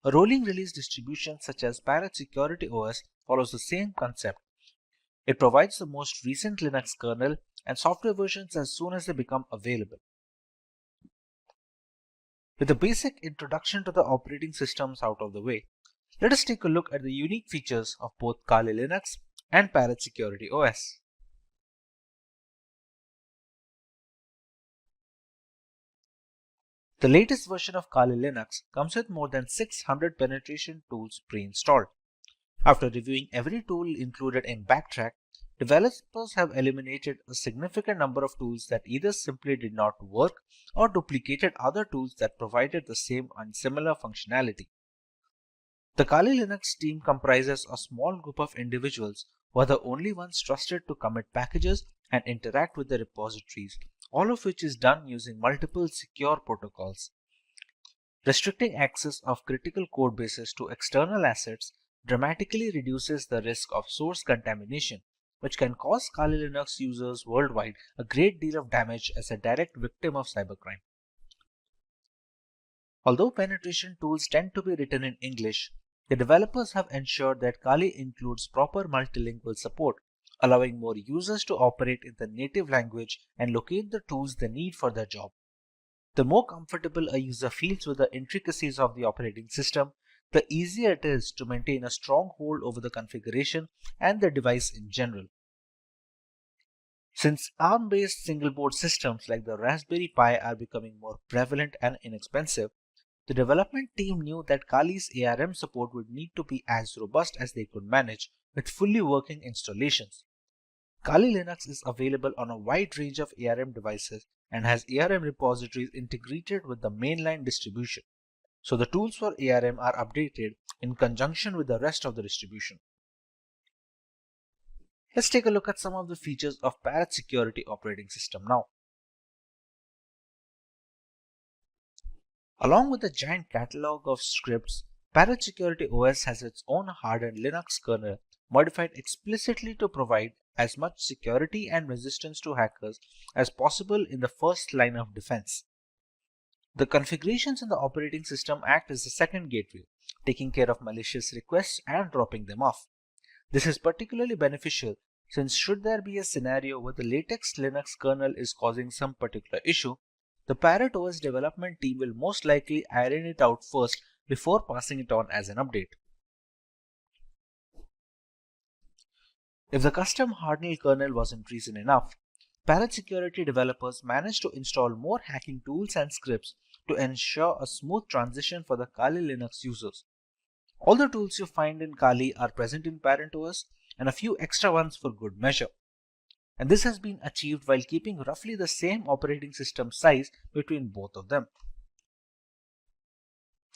A rolling release distribution such as Parrot Security OS follows the same concept. It provides the most recent Linux kernel and software versions as soon as they become available. With a basic introduction to the operating systems out of the way, let us take a look at the unique features of both Kali Linux and Parrot Security OS. The latest version of Kali Linux comes with more than 600 penetration tools pre-installed. After reviewing every tool included in Backtrack, developers have eliminated a significant number of tools that either simply did not work or duplicated other tools that provided the same and similar functionality. The Kali Linux team comprises a small group of individuals who are the only ones trusted to commit packages and interact with the repositories, all of which is done using multiple secure protocols. Restricting access of critical code bases to external assets dramatically reduces the risk of source contamination, which can cause Kali Linux users worldwide a great deal of damage as a direct victim of cybercrime. Although penetration tools tend to be written in English, the developers have ensured that Kali includes proper multilingual support, allowing more users to operate in the native language and locate the tools they need for their job. The more comfortable a user feels with the intricacies of the operating system, the easier it is to maintain a strong hold over the configuration and the device in general. Since ARM-based single-board systems like the Raspberry Pi are becoming more prevalent and inexpensive, the development team knew that Kali's ARM support would need to be as robust as they could manage with fully working installations. Kali Linux is available on a wide range of ARM devices and has ARM repositories integrated with the mainline distribution, so the tools for ARM are updated in conjunction with the rest of the distribution. Let's take a look at some of the features of Parrot Security operating system now. Along with a giant catalog of scripts, Parrot Security OS has its own hardened Linux kernel modified explicitly to provide as much security and resistance to hackers as possible in the first line of defense. The configurations in the operating system act as the second gateway, taking care of malicious requests and dropping them off. This is particularly beneficial since should there be a scenario where the latest Linux kernel is causing some particular issue, the Parrot OS development team will most likely iron it out first before passing it on as an update. If the custom hardened kernel wasn't reason enough, Parrot Security developers managed to install more hacking tools and scripts to ensure a smooth transition for the Kali Linux users. All the tools you find in Kali are present in Parrot OS and a few extra ones for good measure. And this has been achieved while keeping roughly the same operating system size between both of them.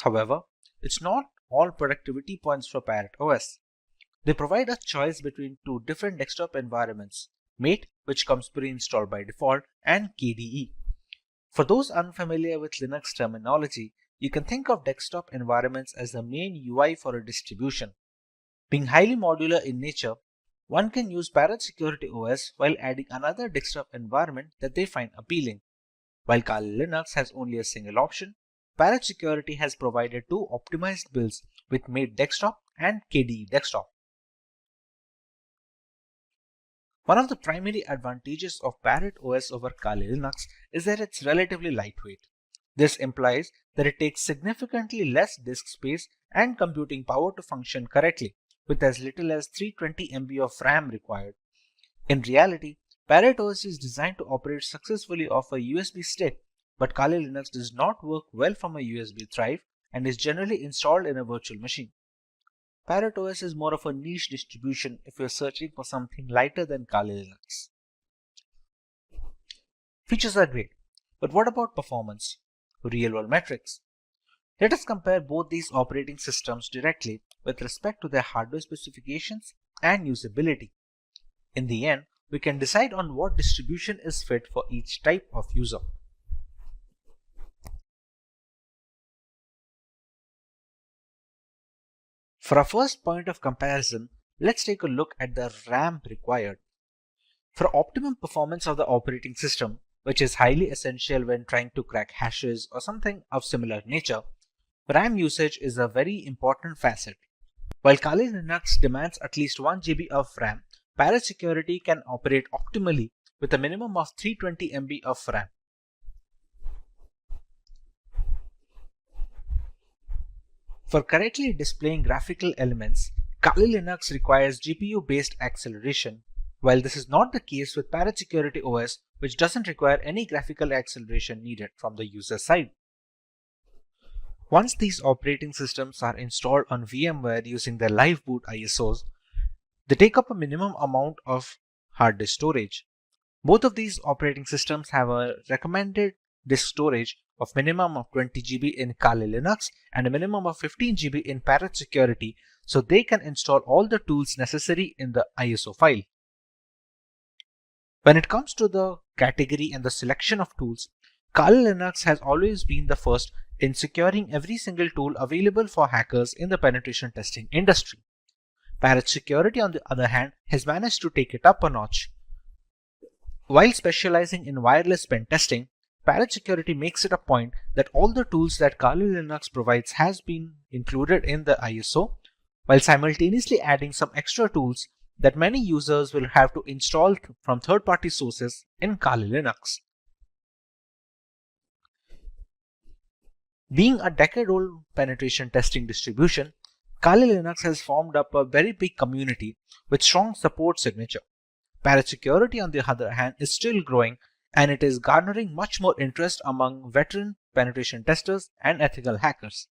However, it's not all productivity points for Parrot OS. They provide a choice between two different desktop environments, Mate, which comes pre-installed by default, and KDE. For those unfamiliar with Linux terminology, you can think of desktop environments as the main UI for a distribution. Being highly modular in nature, one can use Parrot Security OS while adding another desktop environment that they find appealing. While Kali Linux has only a single option, Parrot Security has provided two optimized builds with Mate Desktop and KDE Desktop. One of the primary advantages of Parrot OS over Kali Linux is that it's relatively lightweight. This implies that it takes significantly less disk space and computing power to function correctly, with as little as 320 MB of RAM required. In reality, Parrot OS is designed to operate successfully off a USB stick, but Kali Linux does not work well from a USB drive and is generally installed in a virtual machine. Parrot OS is more of a niche distribution if you're searching for something lighter than Kali Linux. Features are great, but what about performance? Real-world metrics. Let us compare both these operating systems directly with respect to their hardware specifications and usability. In the end, we can decide on what distribution is fit for each type of user. For our first point of comparison, let's take a look at the RAM required. For optimum performance of the operating system, which is highly essential when trying to crack hashes or something of similar nature, RAM usage is a very important facet. While Kali Linux demands at least 1 GB of RAM, Parrot Security can operate optimally with a minimum of 320 MB of RAM. For correctly displaying graphical elements, Kali Linux requires GPU-based acceleration, while this is not the case with Parrot Security OS, which doesn't require any graphical acceleration needed from the user side. Once these operating systems are installed on VMware using their live boot ISOs, they take up a minimum amount of hard disk storage. Both of these operating systems have a recommended disk storage of minimum of 20 GB in Kali Linux and a minimum of 15 GB in Parrot Security so they can install all the tools necessary in the ISO file. When it comes to the category and the selection of tools, Kali Linux has always been the first in securing every single tool available for hackers in the penetration testing industry. Parrot Security, on the other hand, has managed to take it up a notch. While specializing in wireless pen testing, Parrot Security makes it a point that all the tools that Kali Linux provides has been included in the ISO, while simultaneously adding some extra tools that many users will have to install from third-party sources in Kali Linux. Being a decade-old penetration testing distribution, Kali Linux has formed up a very big community with strong support signature. Parrot Security, on the other hand, is still growing and it is garnering much more interest among veteran penetration testers and ethical hackers.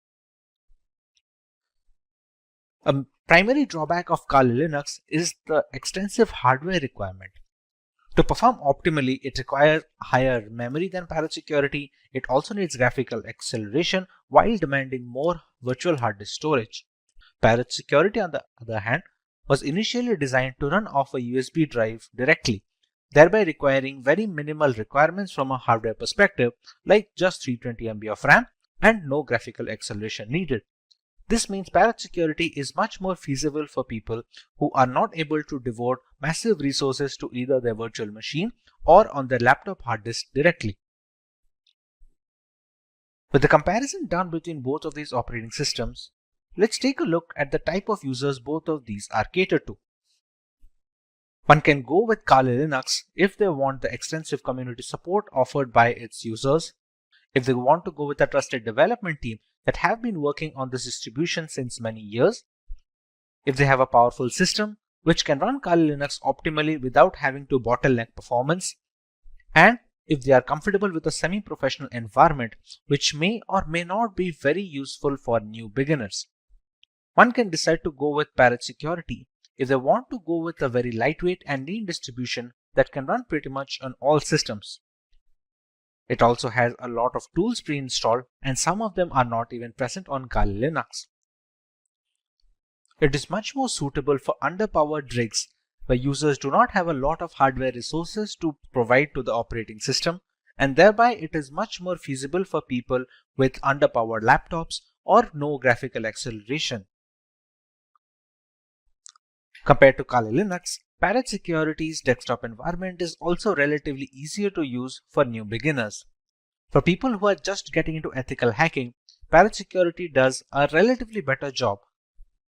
A primary drawback of Kali Linux is the extensive hardware requirement. To perform optimally, it requires higher memory than Parrot Security. It also needs graphical acceleration while demanding more virtual hard disk storage. Parrot Security, on the other hand, was initially designed to run off a USB drive directly, thereby requiring very minimal requirements from a hardware perspective, like just 320 MB of RAM and no graphical acceleration needed. This means Parrot Security is much more feasible for people who are not able to devote massive resources to either their virtual machine or on their laptop hard disk directly. With the comparison done between both of these operating systems, let's take a look at the type of users both of these are catered to. One can go with Kali Linux if they want the extensive community support offered by its users, if they want to go with a trusted development team that have been working on this distribution since many years, if they have a powerful system which can run Kali Linux optimally without having to bottleneck performance, and if they are comfortable with a semi-professional environment which may or may not be very useful for new beginners. One can decide to go with Parrot Security if they want to go with a very lightweight and lean distribution that can run pretty much on all systems. It also has a lot of tools pre-installed and some of them are not even present on Kali Linux. It is much more suitable for underpowered rigs where users do not have a lot of hardware resources to provide to the operating system, and thereby it is much more feasible for people with underpowered laptops or no graphical acceleration. Compared to Kali Linux, Parrot Security's desktop environment is also relatively easier to use for new beginners. For people who are just getting into ethical hacking, Parrot Security does a relatively better job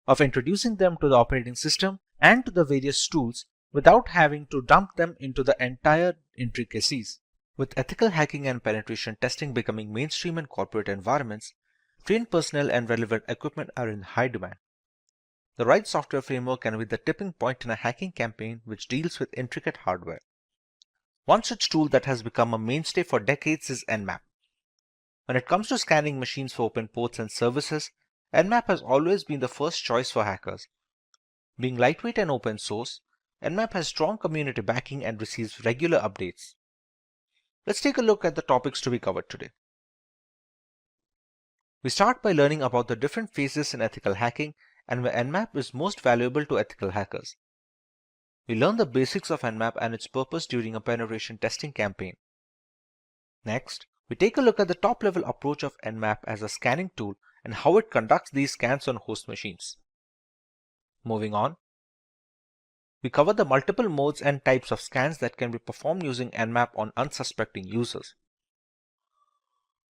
of introducing them to the operating system and to the various tools without having to dump them into the entire intricacies. With ethical hacking and penetration testing becoming mainstream in corporate environments, trained personnel and relevant equipment are in high demand. The right software framework can be the tipping point in a hacking campaign which deals with intricate hardware. One such tool that has become a mainstay for decades is Nmap. When it comes to scanning machines for open ports and services, Nmap has always been the first choice for hackers. Being lightweight and open source, Nmap has strong community backing and receives regular updates. Let's take a look at the topics to be covered today. We start by learning about the different phases in ethical hacking and where Nmap is most valuable to ethical hackers. We learn the basics of Nmap and its purpose during a penetration testing campaign. Next, we take a look at the top-level approach of Nmap as a scanning tool and how it conducts these scans on host machines. Moving on, we cover the multiple modes and types of scans that can be performed using Nmap on unsuspecting users.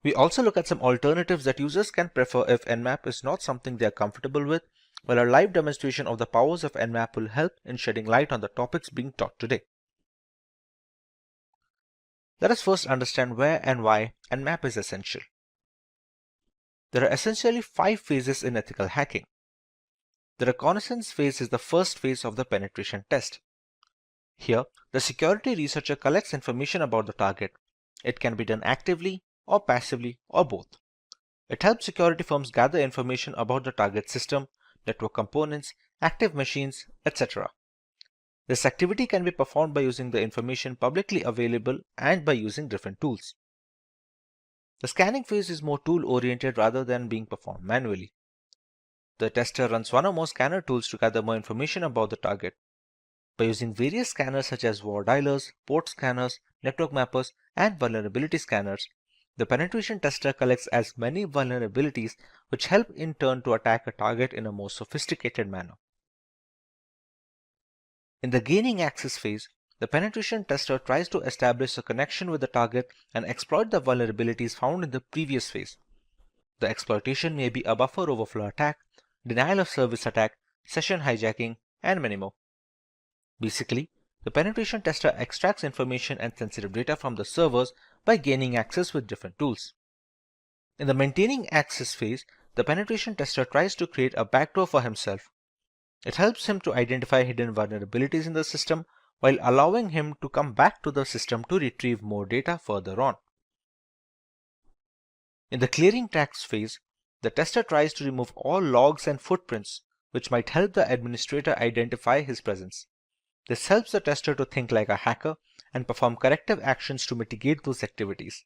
We also look at some alternatives that users can prefer if Nmap is not something they are comfortable with, while a live demonstration of the powers of Nmap will help in shedding light on the topics being taught today. Let us first understand where and why Nmap is essential. There are essentially 5 phases in ethical hacking. The reconnaissance phase is the first phase of the penetration test. Here, the security researcher collects information about the target. It can be done actively or passively or both. It helps security firms gather information about the target system, network components, active machines, etc. This activity can be performed by using the information publicly available and by using different tools. The scanning phase is more tool-oriented rather than being performed manually. The tester runs one or more scanner tools to gather more information about the target. By using various scanners such as war dialers, port scanners, network mappers, and vulnerability scanners, the penetration tester collects as many vulnerabilities which help in turn to attack a target in a more sophisticated manner. In the gaining access phase, the penetration tester tries to establish a connection with the target and exploit the vulnerabilities found in the previous phase. The exploitation may be a buffer overflow attack, denial of service attack, session hijacking, and many more. Basically, the penetration tester extracts information and sensitive data from the servers by gaining access with different tools. In the maintaining access phase, the penetration tester tries to create a backdoor for himself. It helps him to identify hidden vulnerabilities in the system while allowing him to come back to the system to retrieve more data further on. In the clearing tracks phase, the tester tries to remove all logs and footprints which might help the administrator identify his presence. This helps the tester to think like a hacker and perform corrective actions to mitigate those activities.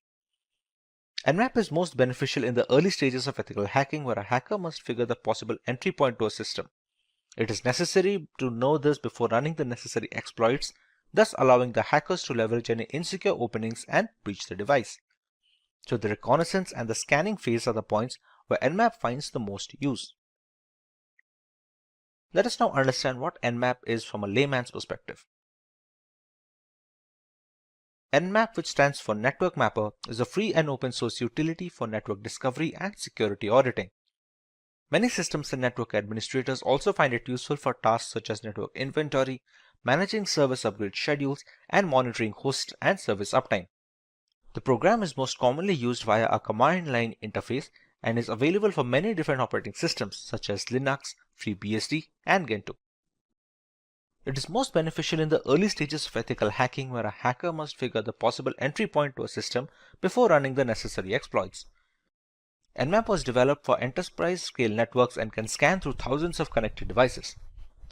Nmap is most beneficial in the early stages of ethical hacking, where a hacker must figure the possible entry point to a system. It is necessary to know this before running the necessary exploits, thus allowing the hackers to leverage any insecure openings and breach the device. So the reconnaissance and the scanning phase are the points where Nmap finds the most use. Let us now understand what Nmap is from a layman's perspective. Nmap, which stands for Network Mapper, is a free and open source utility for network discovery and security auditing. Many systems and network administrators also find it useful for tasks such as network inventory, managing service upgrade schedules, and monitoring host and service uptime. The program is most commonly used via a command line interface and is available for many different operating systems such as Linux, FreeBSD, and Gentoo. It is most beneficial in the early stages of ethical hacking, where a hacker must figure the possible entry point to a system before running the necessary exploits. Nmap was developed for enterprise-scale networks and can scan through thousands of connected devices.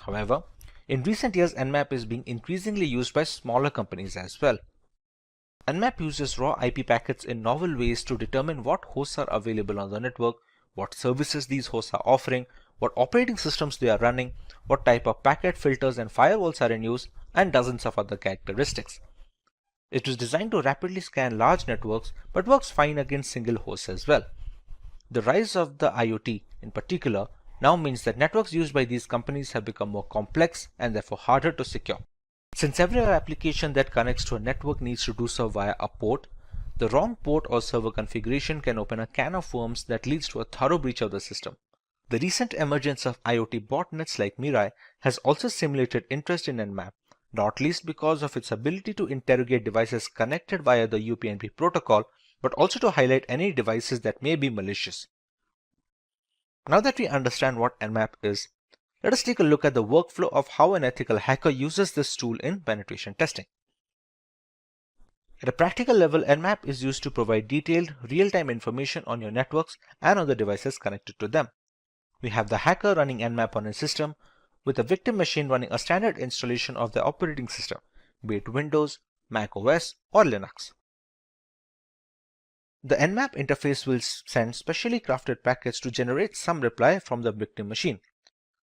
However, in recent years, Nmap is being increasingly used by smaller companies as well. Nmap uses raw IP packets in novel ways to determine what hosts are available on the network, what services these hosts are offering, what operating systems they are running, what type of packet filters and firewalls are in use, and dozens of other characteristics. It was designed to rapidly scan large networks but works fine against single hosts as well. The rise of the IoT, in particular, now means that networks used by these companies have become more complex and therefore harder to secure. Since every application that connects to a network needs to do so via a port, the wrong port or server configuration can open a can of worms that leads to a thorough breach of the system. The recent emergence of IoT botnets like Mirai has also stimulated interest in Nmap, not least because of its ability to interrogate devices connected via the UPnP protocol, but also to highlight any devices that may be malicious. Now that we understand what Nmap is, let us take a look at the workflow of how an ethical hacker uses this tool in penetration testing. At a practical level, Nmap is used to provide detailed, real-time information on your networks and on the devices connected to them. We have the hacker running Nmap on his system, with a victim machine running a standard installation of the operating system, be it Windows, Mac OS, or Linux. The Nmap interface will send specially crafted packets to generate some reply from the victim machine.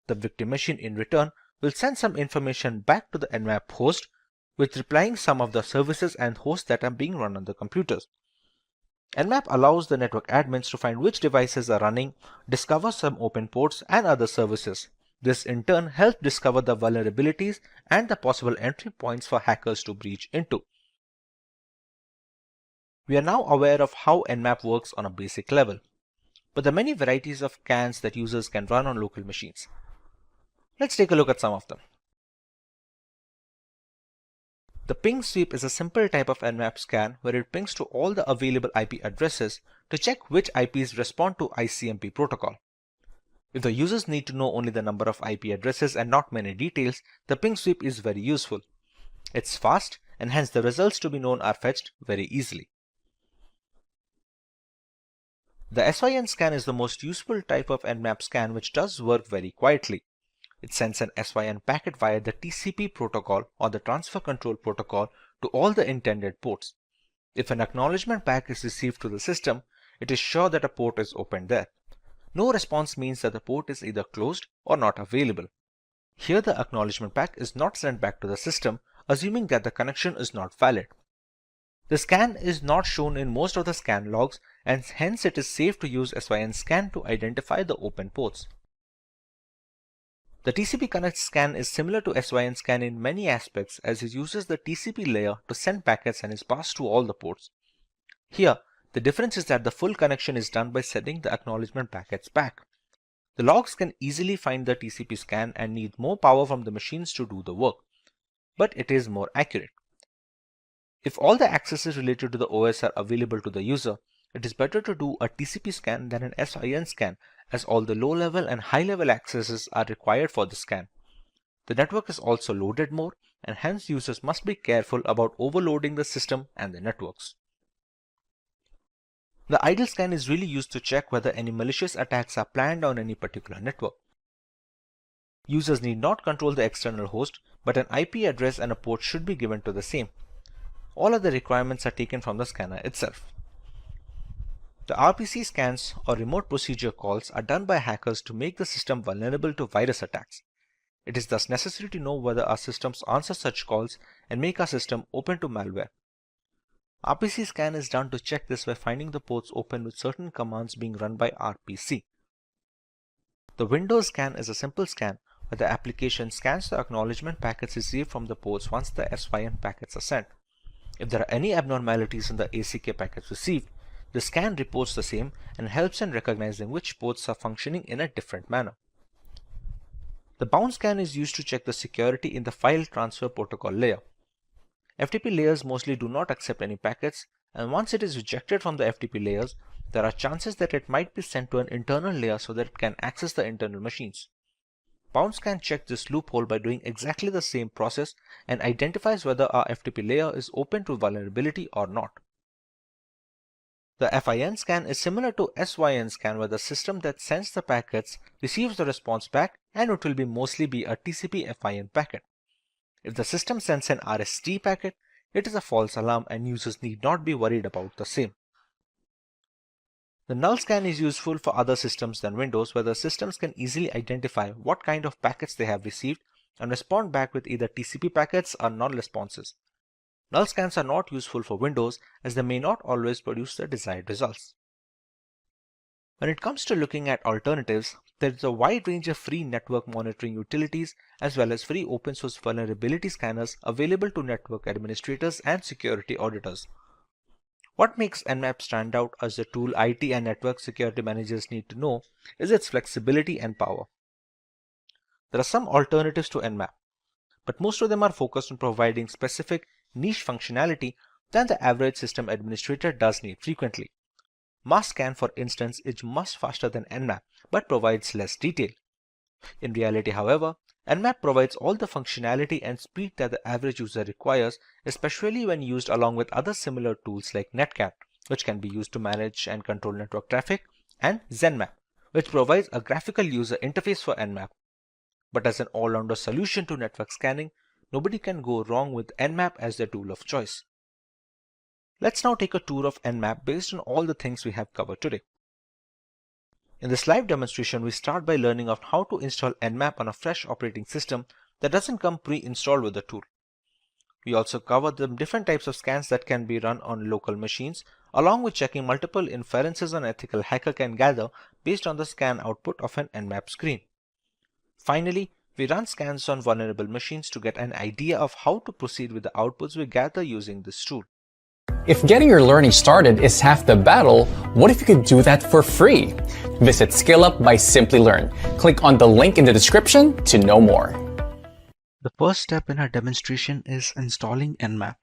The victim machine in return will send some information back to the Nmap host with replying some of the services and hosts that are being run on the computers. Nmap allows the network admins to find which devices are running, discover some open ports and other services. This in turn helps discover the vulnerabilities and the possible entry points for hackers to breach into. We are now aware of how Nmap works on a basic level, but there are many varieties of scans that users can run on local machines. Let's take a look at some of them. The ping sweep is a simple type of Nmap scan where it pings to all the available IP addresses to check which IPs respond to ICMP protocol. If the users need to know only the number of IP addresses and not many details, the ping sweep is very useful. It's fast and hence the results to be known are fetched very easily. The SYN scan is the most useful type of Nmap scan, which does work very quietly. It sends an SYN packet via the TCP protocol or the transfer control protocol to all the intended ports. If an acknowledgement pack is received to the system, it is sure that a port is opened there. No response means that the port is either closed or not available. Here the acknowledgement pack is not sent back to the system, assuming that the connection is not valid. The scan is not shown in most of the scan logs, and hence it is safe to use SYN scan to identify the open ports. The TCP connect scan is similar to SYN scan in many aspects, as it uses the TCP layer to send packets and is passed to all the ports. Here, the difference is that the full connection is done by sending the acknowledgement packets back. The logs can easily find the TCP scan and need more power from the machines to do the work, but it is more accurate. If all the accesses related to the OS are available to the user, it is better to do a TCP scan than an SYN scan, as all the low-level and high-level accesses are required for the scan. The network is also loaded more, and hence users must be careful about overloading the system and the networks. The idle scan is really used to check whether any malicious attacks are planned on any particular network. Users need not control the external host, but an IP address and a port should be given to the same. All other requirements are taken from the scanner itself. The RPC scans or remote procedure calls are done by hackers to make the system vulnerable to virus attacks. It is thus necessary to know whether our systems answer such calls and make our system open to malware. RPC scan is done to check this by finding the ports open with certain commands being run by RPC. The Windows scan is a simple scan where the application scans the acknowledgement packets received from the ports once the SYN packets are sent. If there are any abnormalities in the ACK packets received, the scan reports the same and helps in recognizing which ports are functioning in a different manner. The bound scan is used to check the security in the file transfer protocol layer. FTP layers mostly do not accept any packets, and once it is rejected from the FTP layers, there are chances that it might be sent to an internal layer so that it can access the internal machines. Bound scan checks this loophole by doing exactly the same process and identifies whether our FTP layer is open to vulnerability or not. The FIN scan is similar to SYN scan, where the system that sends the packets receives the response back, and it will mostly be a TCP FIN packet. If the system sends an RST packet, it is a false alarm and users need not be worried about the same. The null scan is useful for other systems than Windows, where the systems can easily identify what kind of packets they have received and respond back with either TCP packets or null responses. Null scans are not useful for Windows, as they may not always produce the desired results. When it comes to looking at alternatives, there is a wide range of free network monitoring utilities as well as free open source vulnerability scanners available to network administrators and security auditors. What makes Nmap stand out as the tool IT and network security managers need to know is its flexibility and power. There are some alternatives to Nmap, but most of them are focused on providing specific niche functionality that the average system administrator does need frequently. MassScan, for instance, is much faster than Nmap, but provides less detail. In reality, however, Nmap provides all the functionality and speed that the average user requires, especially when used along with other similar tools like Netcat, which can be used to manage and control network traffic, and ZenMap, which provides a graphical user interface for Nmap. But as an all-rounder solution to network scanning, nobody can go wrong with Nmap as their tool of choice. Let's now take a tour of Nmap based on all the things we have covered today. In this live demonstration, we start by learning of how to install Nmap on a fresh operating system that doesn't come pre-installed with the tool. We also cover the different types of scans that can be run on local machines, along with checking multiple inferences an ethical hacker can gather based on the scan output of an Nmap screen. Finally, we run scans on vulnerable machines to get an idea of how to proceed with the outputs we gather using this tool. If getting your learning started is half the battle, what if you could do that for free? Visit SkillUp by Simplilearn. Click on the link in the description to know more. The first step in our demonstration is installing Nmap.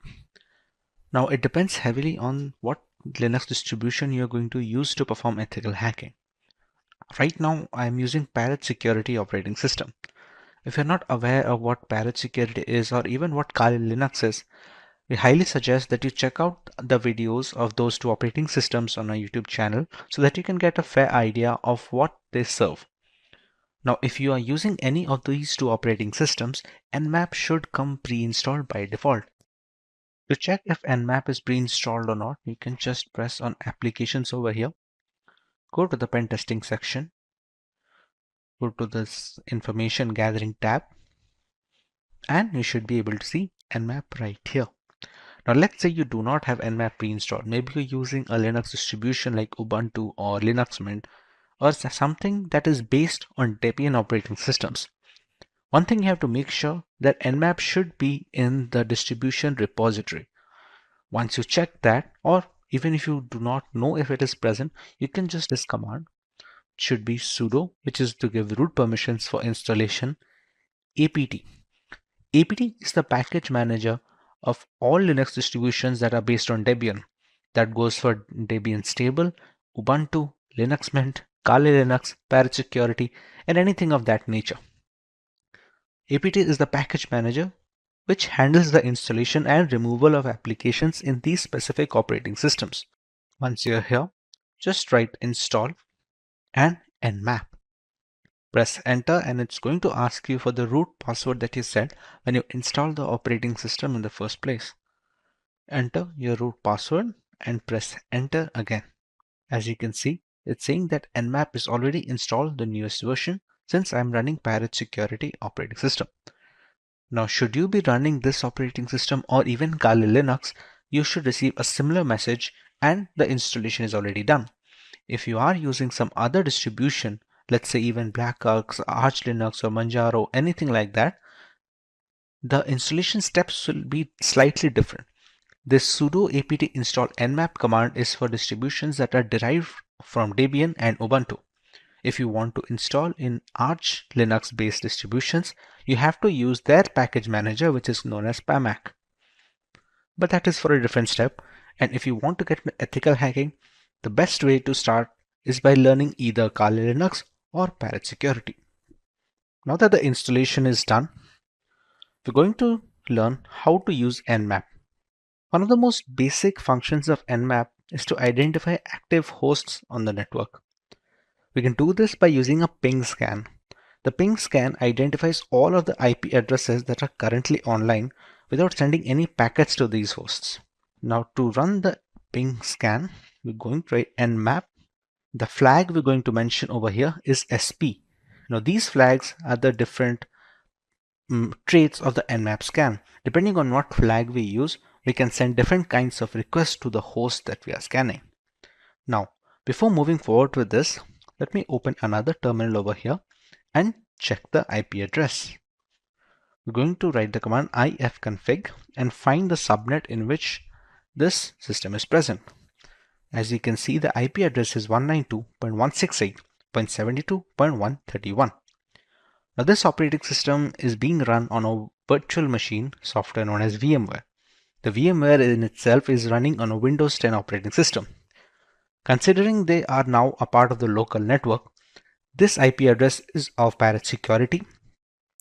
Now it depends heavily on what Linux distribution you're going to use to perform ethical hacking. Right now I'm using Parrot Security operating system. If you're not aware of what Parrot Security is or even what Kali Linux is, we highly suggest that you check out the videos of those two operating systems on our YouTube channel so that you can get a fair idea of what they serve. Now, if you are using any of these two operating systems, Nmap should come pre-installed by default. To check if Nmap is pre-installed or not, you can just press on Applications over here, go to the pen testing section, go to this Information Gathering tab, and you should be able to see Nmap right here. Now let's say you do not have Nmap pre-installed. Maybe you're using a Linux distribution like Ubuntu or Linux Mint, or something that is based on Debian operating systems. One thing you have to make sure that Nmap should be in the distribution repository. Once you check that, or even if you do not know if it is present, you can just this command. It should be sudo, which is to give root permissions for installation, apt. apt is the package manager of all Linux distributions that are based on Debian. That goes for Debian Stable, Ubuntu, Linux Mint, Kali Linux, Parrot Security, and anything of that nature. apt is the package manager which handles the installation and removal of applications in these specific operating systems. Once you're here, just write install and nmap. Press enter and it's going to ask you for the root password that you set when you install the operating system in the first place. Enter your root password and press enter again. As you can see, it's saying that nmap is already installed the newest version since I'm running Parrot Security operating system. Now, should you be running this operating system or even Kali Linux, you should receive a similar message and the installation is already done. If you are using some other distribution, let's say even Black Arcs, Arch Linux or Manjaro, anything like that, the installation steps will be slightly different. This sudo apt install nmap command is for distributions that are derived from Debian and Ubuntu. If you want to install in Arch Linux based distributions, you have to use their package manager, which is known as PAMAC. But that is for a different step. And if you want to get into ethical hacking, the best way to start is by learning either Kali Linux or Parrot Security. Now that the installation is done, we're going to learn how to use Nmap. One of the most basic functions of Nmap is to identify active hosts on the network. We can do this by using a ping scan. The ping scan identifies all of the IP addresses that are currently online without sending any packets to these hosts. Now to run the ping scan, we're going to write nmap. The flag we're going to mention over here is SP. Now these flags are the different traits of the nmap scan. Depending on what flag we use, we can send different kinds of requests to the host that we are scanning. Now, before moving forward with this, let me open another terminal over here and check the IP address. We're going to write the command ifconfig and find the subnet in which this system is present. As you can see, the IP address is 192.168.72.131. Now this operating system is being run on a virtual machine software known as VMware. The VMware in itself is running on a Windows 10 operating system. Considering they are now a part of the local network, this IP address is of Parrot Security,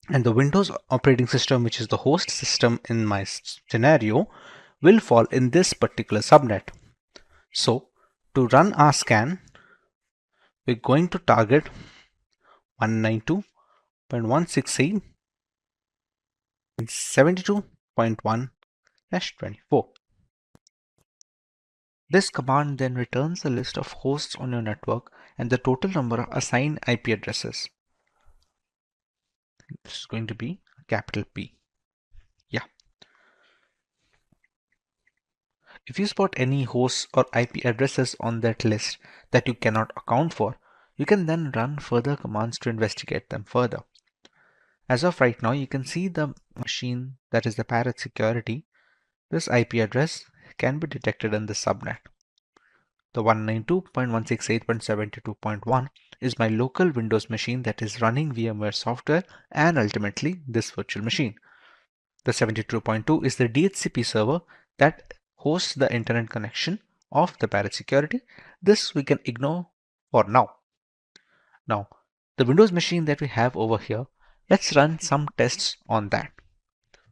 and the Windows operating system, which is the host system in my scenario, will fall in this particular subnet. So to run our scan, we're going to target 192.168.72.1/24. This command then returns a list of hosts on your network and the total number of assigned IP addresses. This is going to be a capital P. Yeah. If you spot any hosts or IP addresses on that list that you cannot account for, you can then run further commands to investigate them further. As of right now, you can see the machine that is the Parrot Security. This IP address can be detected in the subnet. The 192.168.72.1 is my local Windows machine that is running VMware software and ultimately this virtual machine. The 72.2 is the DHCP server that hosts the internet connection of the Parrot Security. This we can ignore for now. Now, the Windows machine that we have over here, let's run some tests on that.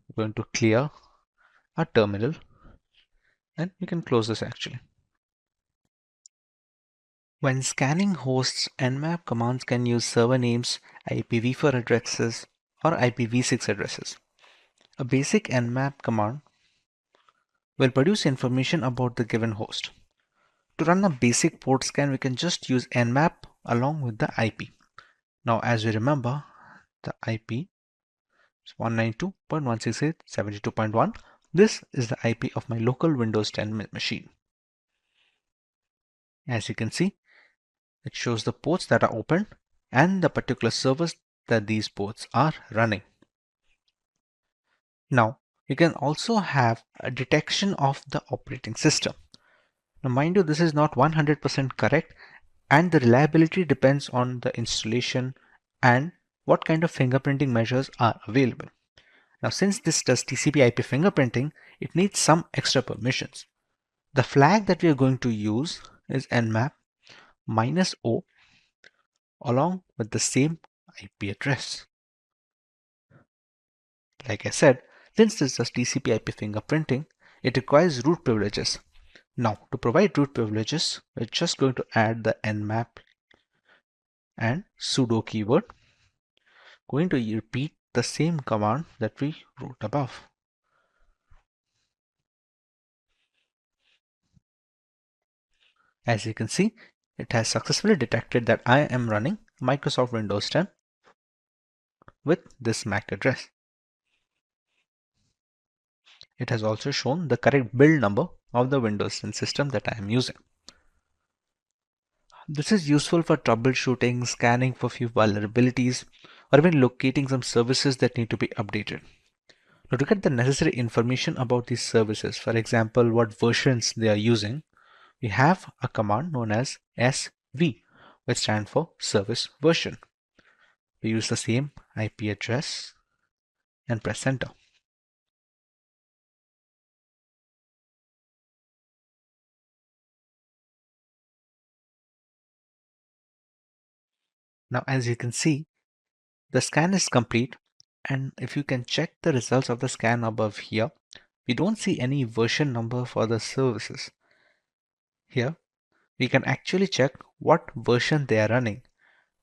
We're going to clear our terminal and you can close this actually. When scanning hosts, nmap commands can use server names, IPv4 addresses, or IPv6 addresses. A basic nmap command will produce information about the given host. To run a basic port scan, we can just use nmap along with the IP. Now, as we remember, the IP is 192.168.72.1. This is the IP of my local Windows 10 machine. As you can see, it shows the ports that are open and the particular servers that these ports are running. Now, you can also have a detection of the operating system. Now, mind you, this is not 100% correct, and the reliability depends on the installation and what kind of fingerprinting measures are available. Now, since this does TCP/IP fingerprinting, it needs some extra permissions. The flag that we are going to use is nmap -o along with the same IP address. Like I said, since this does TCP/IP fingerprinting, it requires root privileges. Now, to provide root privileges, we're just going to add the nmap and sudo keyword. Going to repeat the same command that we wrote above. As you can see, it has successfully detected that I am running Microsoft Windows 10 with this MAC address. It has also shown the correct build number of the Windows 10 system that I am using. This is useful for troubleshooting, scanning for few vulnerabilities, or even locating some services that need to be updated. Now, to get the necessary information about these services, for example, what versions they are using, we have a command known as SV, which stands for service version. We use the same IP address and press enter. Now, as you can see, the scan is complete, and if you can check the results of the scan above here, we don't see any version number for the services. Here, we can actually check what version they are running.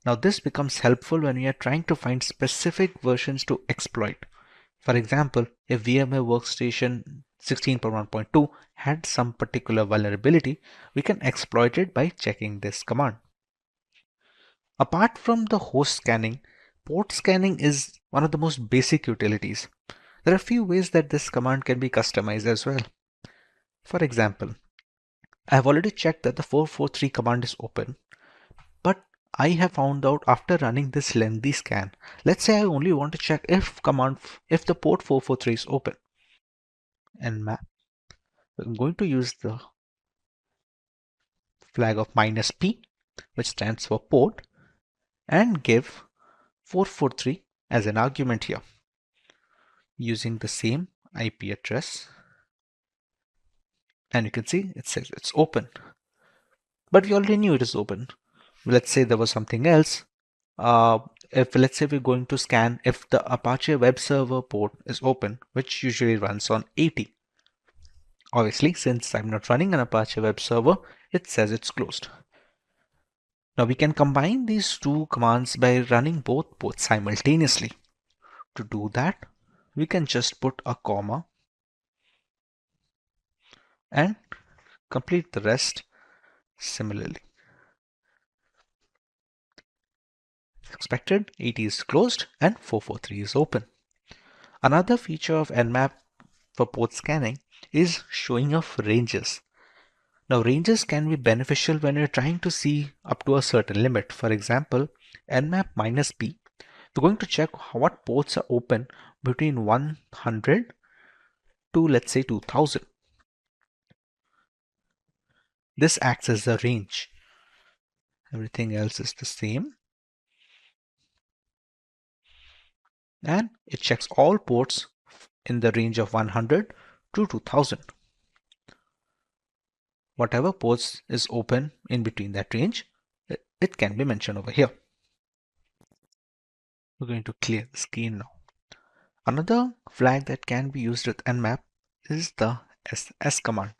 Now, this becomes helpful when we are trying to find specific versions to exploit. For example, if VMware Workstation 16.1.2 had some particular vulnerability, we can exploit it by checking this command. Apart from the host scanning, port scanning is one of the most basic utilities. There are a few ways that this command can be customized as well. For example, I have already checked that the 443 command is open, but I have found out after running this lengthy scan. Let's say I only want to check if the port 443 is open. Nmap. I'm going to use the flag of -p, which stands for port, and give 443 as an argument here, using the same IP address. And you can see it says it's open, but we already knew it is open. Let's say there was something else. If let's say we're going to scan if the Apache web server port is open, which usually runs on 80. Obviously, since I'm not running an Apache web server, it says it's closed. Now we can combine these two commands by running both ports simultaneously. To do that, we can just put a comma and complete the rest similarly. Expected 80 is closed and 443 is open. Another feature of Nmap for port scanning is showing of ranges. Now, ranges can be beneficial when you're trying to see up to a certain limit. For example, nmap -p, we're going to check what ports are open between 100 to, let's say, 2000. This acts as a range. Everything else is the same. And it checks all ports in the range of 100 to 2000. Whatever ports is open in between that range, it can be mentioned over here. We're going to clear the screen now. Another flag that can be used with nmap is the ss command.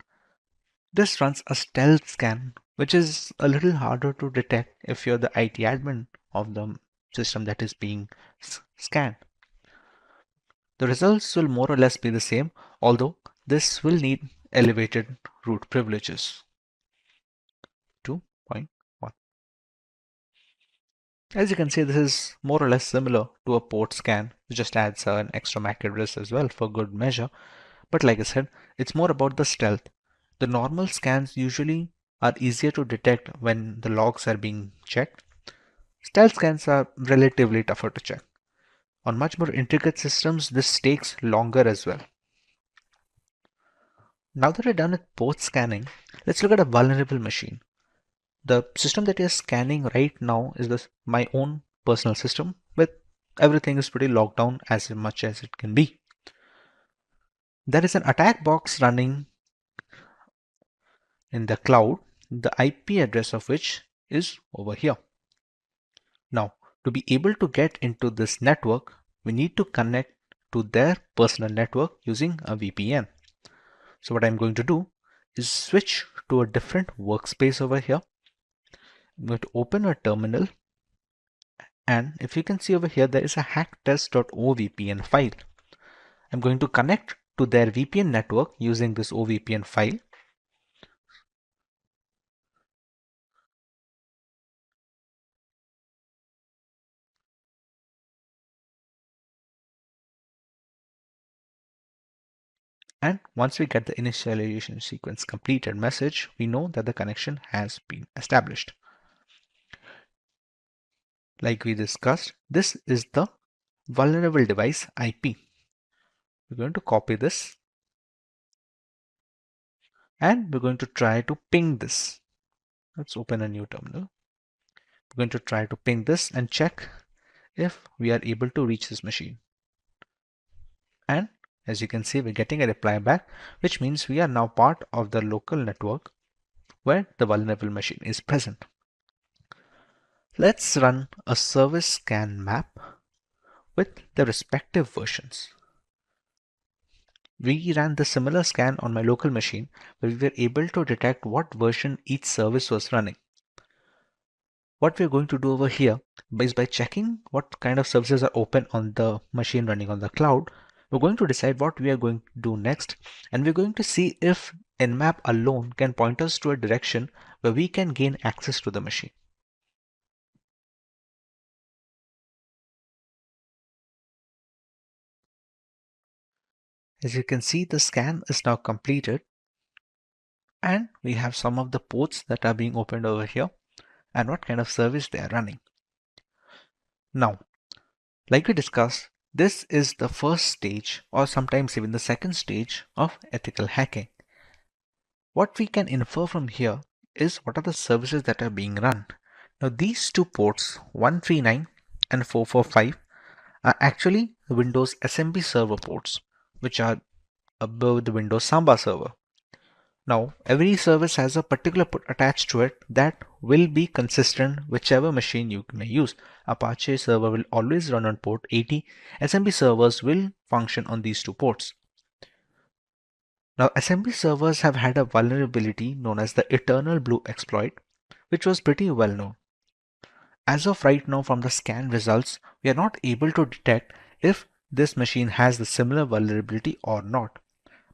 This runs a stealth scan, which is a little harder to detect if you're the IT admin of the system that is being scanned. The results will more or less be the same, although this will need elevated root privileges. 2.1. As you can see, this is more or less similar to a port scan. It just adds an extra MAC address as well for good measure. But like I said, it's more about the stealth. The normal scans usually are easier to detect when the logs are being checked. Stealth scans are relatively tougher to check. On much more intricate systems, this takes longer as well. Now that we're done with port scanning, let's look at a vulnerable machine. The system that you're scanning right now is my own personal system, with everything is pretty locked down as much as it can be. There is an attack box running in the cloud, the IP address of which is over here. Now, to be able to get into this network, we need to connect to their personal network using a VPN. So what I'm going to do is switch to a different workspace over here. I'm going to open a terminal, and if you can see over here, there is a hacktest.ovpn file. I'm going to connect to their VPN network using this OVPN file. And once we get the initialization sequence completed message, we know that the connection has been established. Like we discussed, this is the vulnerable device IP. We're going to copy this and we're going to try to ping this. Let's open a new terminal. We're going to try to ping this and check if we are able to reach this machine. And as you can see, we're getting a reply back, which means we are now part of the local network where the vulnerable machine is present. Let's run a service scan map with the respective versions. We ran the similar scan on my local machine, where we were able to detect what version each service was running. What we're going to do over here is by checking what kind of services are open on the machine running on the cloud, we're going to decide what we are going to do next, and we're going to see if Nmap alone can point us to a direction where we can gain access to the machine. As you can see, the scan is now completed, and we have some of the ports that are being opened over here and what kind of service they are running. Now, like we discussed, this is the first stage, or sometimes even the second stage, of ethical hacking. What we can infer from here is what are the services that are being run. Now, these two ports, 139 and 445, are actually Windows SMB server ports, which are above the Windows Samba server. Now, every service has a particular port attached to it that will be consistent whichever machine you may use. Apache server will always run on port 80. SMB servers will function on these two ports. Now, SMB servers have had a vulnerability known as the Eternal Blue exploit, which was pretty well known. As of right now, from the scan results, we are not able to detect if this machine has the similar vulnerability or not.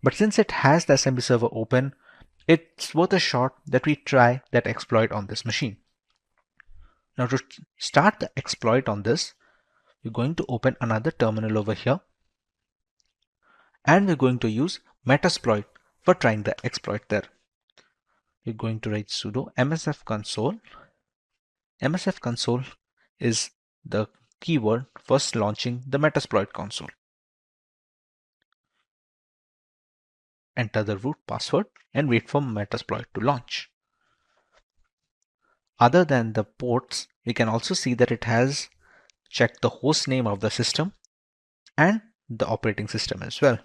But since it has the SMB server open, it's worth a shot that we try that exploit on this machine. Now, to start the exploit on this, we're going to open another terminal over here, and we're going to use Metasploit for trying the exploit there. We're going to write sudo msf console. Msf console is the keyword for launching the Metasploit console. Enter the root password and wait for Metasploit to launch. Other than the ports, we can also see that it has checked the host name of the system and the operating system as well.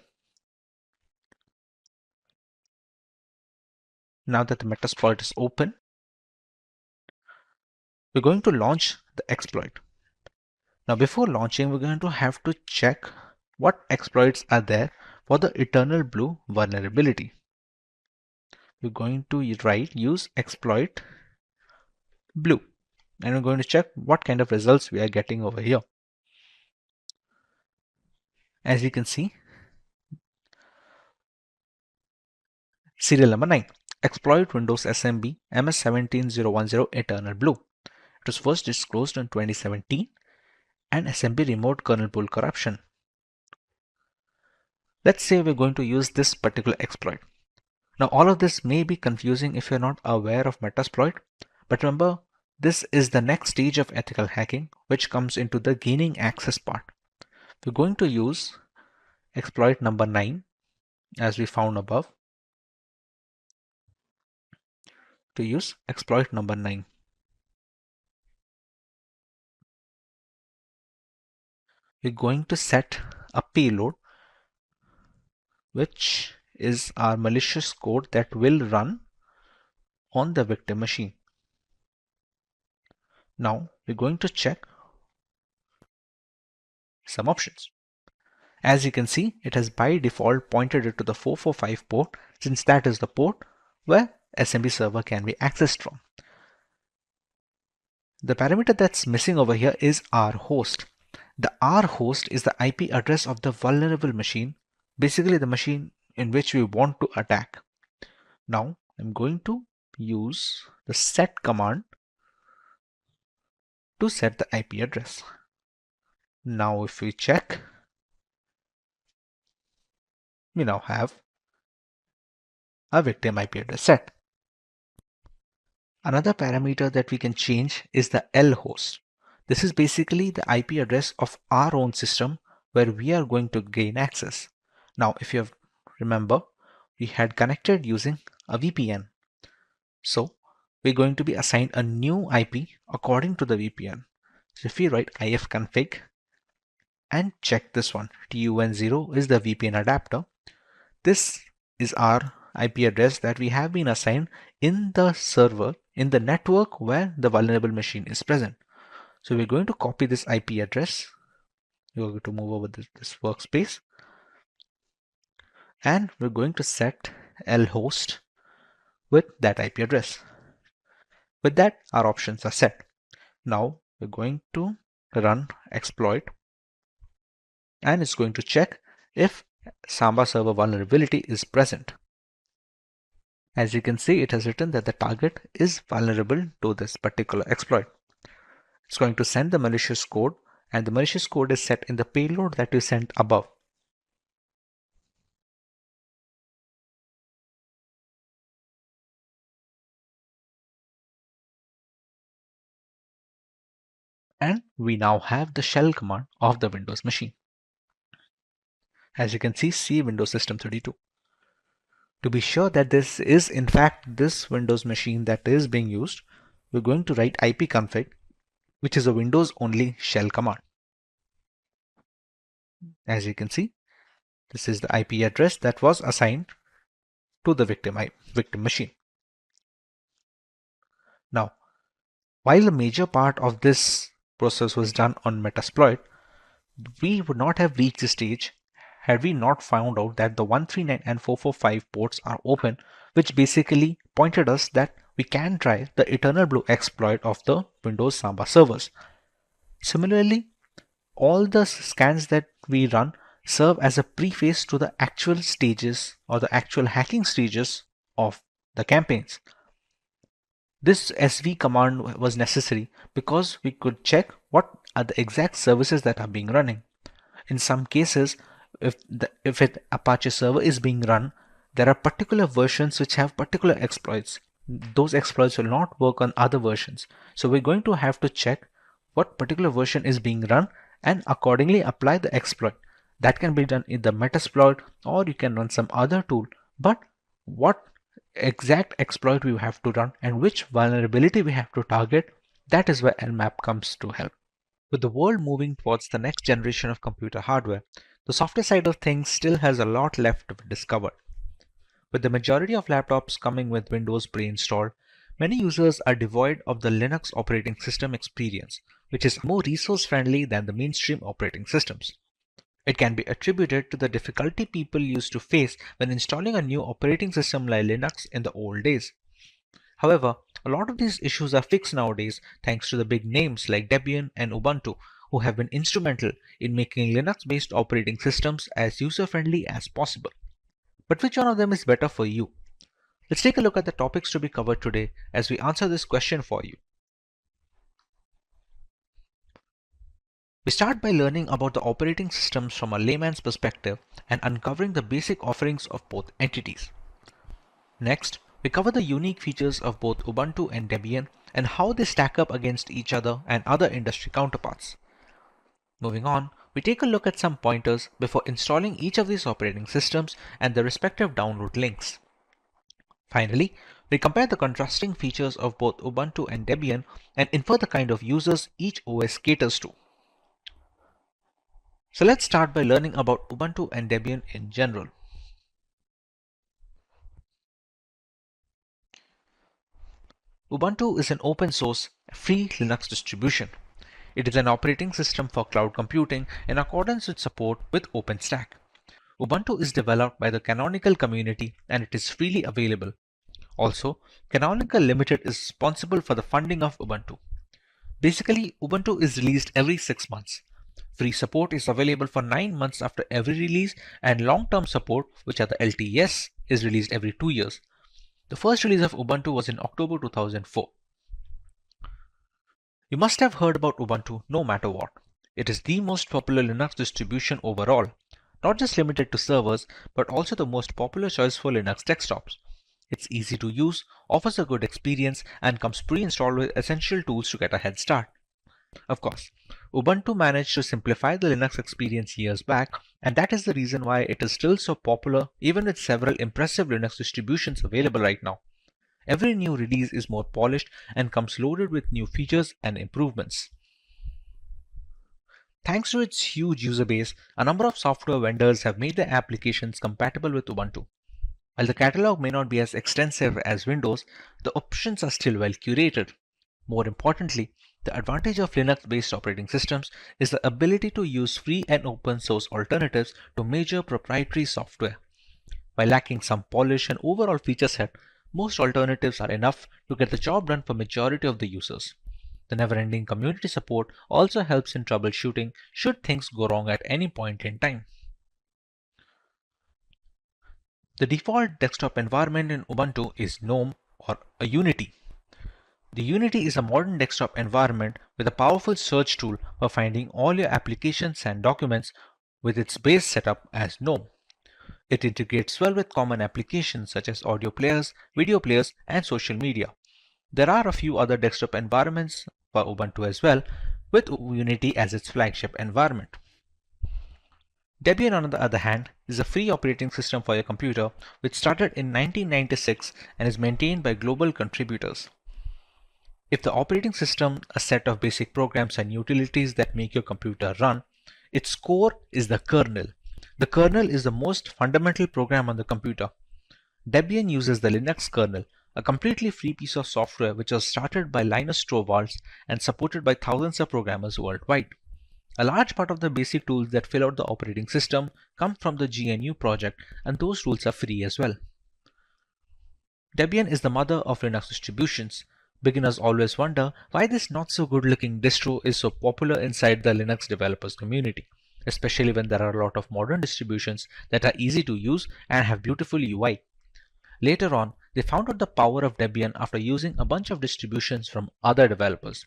Now that the Metasploit is open, we're going to launch the exploit. Now, before launching, we're going to have to check what exploits are there for the Eternal Blue vulnerability. We're going to use exploit blue, and we're going to check what kind of results we are getting over here. As you can see, Serial number 9. Exploit Windows SMB MS17010 Eternal Blue. It was first disclosed in 2017 and SMB remote kernel pool corruption. Let's say we're going to use this particular exploit. Now all of this may be confusing if you're not aware of Metasploit, but remember, this is the next stage of ethical hacking, which comes into the gaining access part. We're going to use exploit number 9, as we found above, to use exploit number 9. We're going to set a payload, which is our malicious code that will run on the victim machine. Now we're going to check some options. As you can see, it has by default pointed it to the 445 port, since that is the port where SMB server can be accessed from. The parameter that's missing over here is rhost. The rhost is the IP address of the vulnerable machine, basically the machine in which we want to attack. Now I'm going to use the set command to set the IP address. Now if we check, we now have a victim IP address set. Another parameter that we can change is the lhost. This is basically the IP address of our own system where we are going to gain access. Now if you remember, we had connected using a VPN. So we're going to be assigned a new IP according to the VPN. So if we write ifconfig and check this one, TUN0 is the VPN adapter. This is our IP address that we have been assigned in the server, in the network where the vulnerable machine is present. So we're going to copy this IP address. We're going to move over this workspace, and we're going to set lhost with that IP address. With that, our options are set. Now we're going to run exploit, and it's going to check if Samba server vulnerability is present. As you can see, it has written that the target is vulnerable to this particular exploit. It's going to send the malicious code, and the malicious code is set in the payload that we sent above. And we now have the shell command of the Windows machine. As you can see, C Windows System 32. To be sure that this is in fact this Windows machine that is being used, we're going to write ipconfig, which is a Windows only shell command. As you can see, this is the IP address that was assigned to the victim machine. Now, while the major part of this process was done on Metasploit, we would not have reached this stage had we not found out that the 139 and 445 ports are open, which basically pointed us that we can try the Eternal Blue exploit of the Windows Samba servers. Similarly, all the scans that we run serve as a preface to the actual stages or the actual hacking stages of the campaigns. This SV command was necessary because we could check what are the exact services that are being running. In some cases, if an Apache server is being run, there are particular versions which have particular exploits. Those exploits will not work on other versions. So we're going to have to check what particular version is being run and accordingly apply the exploit. That can be done in the Metasploit, or you can run some other tool. But what exact exploit we have to run and which vulnerability we have to target, that is where Nmap comes to help. With the world moving towards the next generation of computer hardware, the software side of things still has a lot left to be discovered. With the majority of laptops coming with Windows pre-installed, many users are devoid of the Linux operating system experience, which is more resource-friendly than the mainstream operating systems. It can be attributed to the difficulty people used to face when installing a new operating system like Linux in the old days. However, a lot of these issues are fixed nowadays thanks to the big names like Debian and Ubuntu, who have been instrumental in making Linux-based operating systems as user-friendly as possible. But which one of them is better for you? Let's take a look at the topics to be covered today as we answer this question for you. We start by learning about the operating systems from a layman's perspective and uncovering the basic offerings of both entities. Next, we cover the unique features of both Ubuntu and Debian and how they stack up against each other and other industry counterparts. Moving on, we take a look at some pointers before installing each of these operating systems and the respective download links. Finally, we compare the contrasting features of both Ubuntu and Debian and infer the kind of users each OS caters to. So let's start by learning about Ubuntu and Debian in general. Ubuntu is an open source, free Linux distribution. It is an operating system for cloud computing in accordance with support with OpenStack. Ubuntu is developed by the Canonical community and it is freely available. Also, Canonical Limited is responsible for the funding of Ubuntu. Basically, Ubuntu is released every 6 months. Free support is available for 9 months after every release, and long-term support, which are the LTS, is released every 2 years. The first release of Ubuntu was in October 2004. You must have heard about Ubuntu no matter what. It is the most popular Linux distribution overall, not just limited to servers, but also the most popular choice for Linux desktops. It's easy to use, offers a good experience, and comes pre-installed with essential tools to get a head start. Of course, Ubuntu managed to simplify the Linux experience years back, and that is the reason why it is still so popular even with several impressive Linux distributions available right now. Every new release is more polished and comes loaded with new features and improvements. Thanks to its huge user base, a number of software vendors have made their applications compatible with Ubuntu. While the catalog may not be as extensive as Windows, the options are still well curated. More importantly, the advantage of Linux-based operating systems is the ability to use free and open source alternatives to major proprietary software. While lacking some polish and overall feature set, most alternatives are enough to get the job done for majority of the users. The never-ending community support also helps in troubleshooting should things go wrong at any point in time. The default desktop environment in Ubuntu is GNOME or a Unity. The Unity is a modern desktop environment with a powerful search tool for finding all your applications and documents with its base setup as GNOME. It integrates well with common applications such as audio players, video players, and social media. There are a few other desktop environments for Ubuntu as well, with Unity as its flagship environment. Debian, on the other hand, is a free operating system for your computer which started in 1996 and is maintained by global contributors. If the operating system, a set of basic programs and utilities that make your computer run, its core is the kernel. The kernel is the most fundamental program on the computer. Debian uses the Linux kernel, a completely free piece of software which was started by Linus Torvalds and supported by thousands of programmers worldwide. A large part of the basic tools that fill out the operating system come from the GNU project, and those tools are free as well. Debian is the mother of Linux distributions. Beginners always wonder why this not so good looking distro is so popular inside the Linux developers community, especially when there are a lot of modern distributions that are easy to use and have beautiful UI. Later on, they found out the power of Debian after using a bunch of distributions from other developers.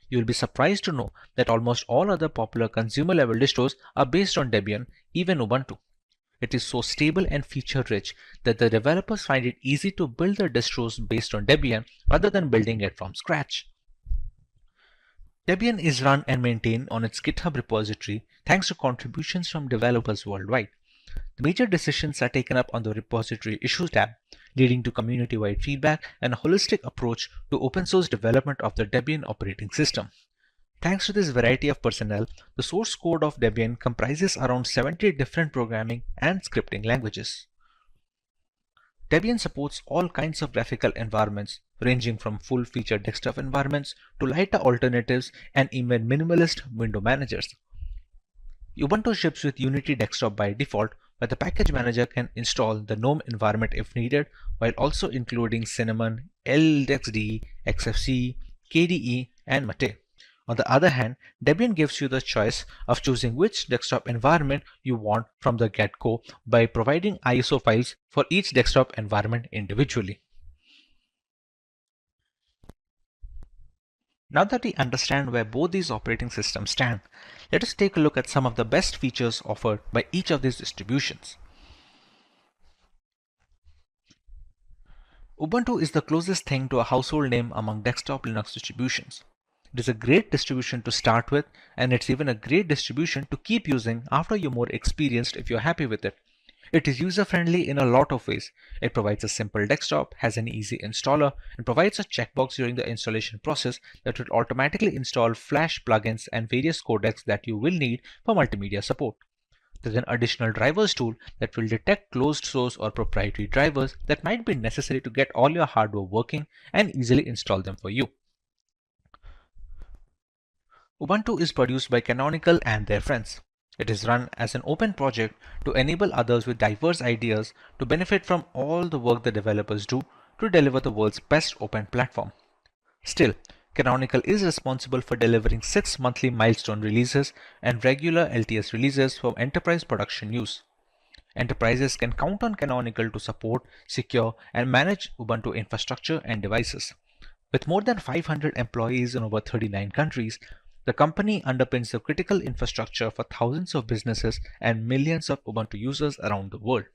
You will be surprised to know that almost all other popular consumer level distros are based on Debian, even Ubuntu. It is so stable and feature rich that the developers find it easy to build their distros based on Debian rather than building it from scratch. Debian is run and maintained on its GitHub repository thanks to contributions from developers worldwide. The major decisions are taken up on the repository issues tab, leading to community-wide feedback and a holistic approach to open source development of the Debian operating system. Thanks to this variety of personnel, the source code of Debian comprises around 70 different programming and scripting languages. Debian supports all kinds of graphical environments, ranging from full-featured desktop environments to lighter alternatives and even minimalist window managers. Ubuntu ships with Unity Desktop by default, but the package manager can install the GNOME environment if needed, while also including Cinnamon, LXDE, XFCE, KDE, and Mate. On the other hand, Debian gives you the choice of choosing which desktop environment you want from the get-go by providing ISO files for each desktop environment individually. Now that we understand where both these operating systems stand, let us take a look at some of the best features offered by each of these distributions. Ubuntu is the closest thing to a household name among desktop Linux distributions. It is a great distribution to start with, and it's even a great distribution to keep using after you're more experienced if you're happy with it. It is user-friendly in a lot of ways. It provides a simple desktop, has an easy installer, and provides a checkbox during the installation process that will automatically install Flash plugins and various codecs that you will need for multimedia support. There's an additional drivers tool that will detect closed source or proprietary drivers that might be necessary to get all your hardware working and easily install them for you. Ubuntu is produced by Canonical and their friends. It is run as an open project to enable others with diverse ideas to benefit from all the work the developers do to deliver the world's best open platform. Still, Canonical is responsible for delivering 6 monthly milestone releases and regular LTS releases for enterprise production use. Enterprises can count on Canonical to support, secure, and manage Ubuntu infrastructure and devices. With more than 500 employees in over 39 countries, the company underpins the critical infrastructure for thousands of businesses and millions of Ubuntu users around the world.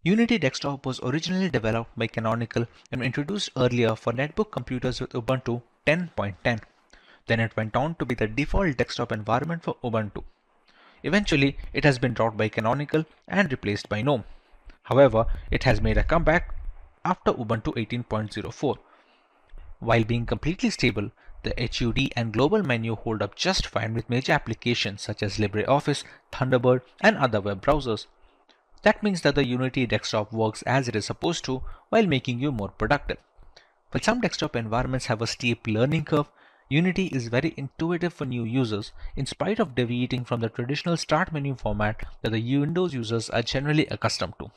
Unity Desktop was originally developed by Canonical and introduced earlier for netbook computers with Ubuntu 10.10. Then it went on to be the default desktop environment for Ubuntu. Eventually, it has been dropped by Canonical and replaced by GNOME. However, it has made a comeback after Ubuntu 18.04. While being completely stable, the HUD and global menu hold up just fine with major applications such as LibreOffice, Thunderbird, and other web browsers. That means that the Unity desktop works as it is supposed to while making you more productive. While some desktop environments have a steep learning curve, Unity is very intuitive for new users in spite of deviating from the traditional start menu format that the Windows users are generally accustomed to.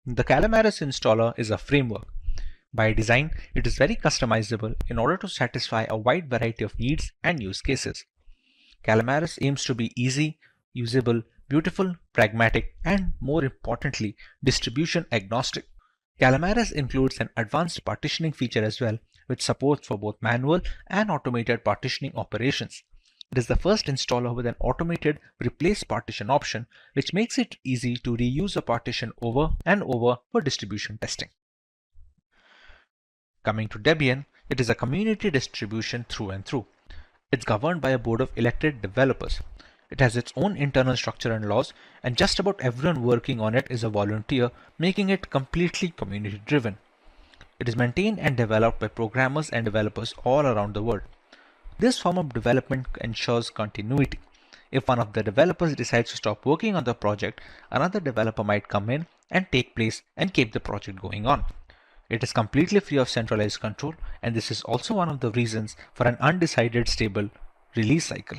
The Calamares installer is a framework. By design, it is very customizable in order to satisfy a wide variety of needs and use cases. Calamares aims to be easy, usable, beautiful, pragmatic, and more importantly, distribution agnostic. Calamares includes an advanced partitioning feature as well, which supports for both manual and automated partitioning operations. It is the first installer with an automated replace partition option, which makes it easy to reuse a partition over and over for distribution testing. Coming to Debian, it is a community distribution through and through. It's governed by a board of elected developers. It has its own internal structure and laws, and just about everyone working on it is a volunteer, making it completely community driven. It is maintained and developed by programmers and developers all around the world. This form of development ensures continuity. If one of the developers decides to stop working on the project, another developer might come in and take place and keep the project going on. It is completely free of centralized control, and this is also one of the reasons for an undecided stable release cycle.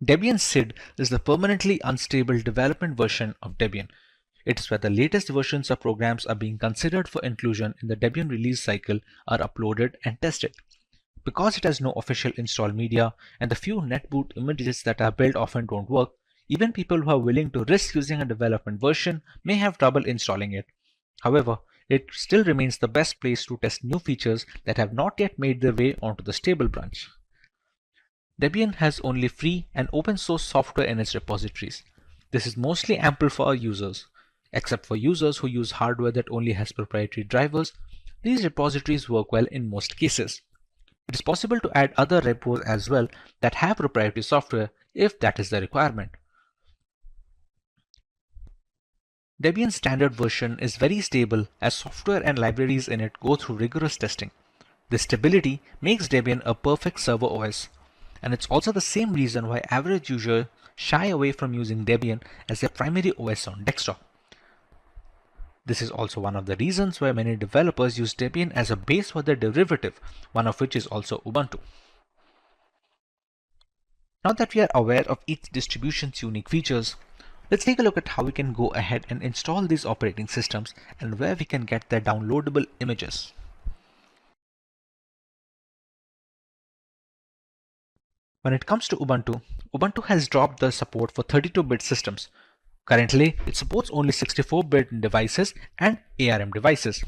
Debian SID is the permanently unstable development version of Debian. It is where the latest versions of programs are being considered for inclusion in the Debian release cycle are uploaded and tested. Because it has no official install media and the few netboot images that are built often don't work, even people who are willing to risk using a development version may have trouble installing it. However, it still remains the best place to test new features that have not yet made their way onto the stable branch. Debian has only free and open source software in its repositories. This is mostly ample for our users. Except for users who use hardware that only has proprietary drivers, these repositories work well in most cases. It is possible to add other repos as well that have proprietary software if that is the requirement. Debian's standard version is very stable as software and libraries in it go through rigorous testing. This stability makes Debian a perfect server OS, and it's also the same reason why average users shy away from using Debian as their primary OS on desktop. This is also one of the reasons why many developers use Debian as a base for their derivative, one of which is also Ubuntu. Now that we are aware of each distribution's unique features, let's take a look at how we can go ahead and install these operating systems and where we can get their downloadable images. When it comes to Ubuntu, Ubuntu has dropped the support for 32-bit systems. Currently, it supports only 64-bit devices and ARM devices.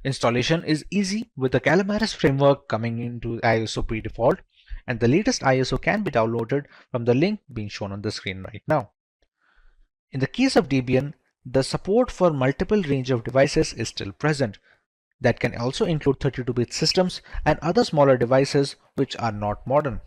Installation is easy with the Calamares framework coming into ISO pre-default, and the latest ISO can be downloaded from the link being shown on the screen right now. In the case of Debian, the support for multiple range of devices is still present. That can also include 32-bit systems and other smaller devices which are not modern.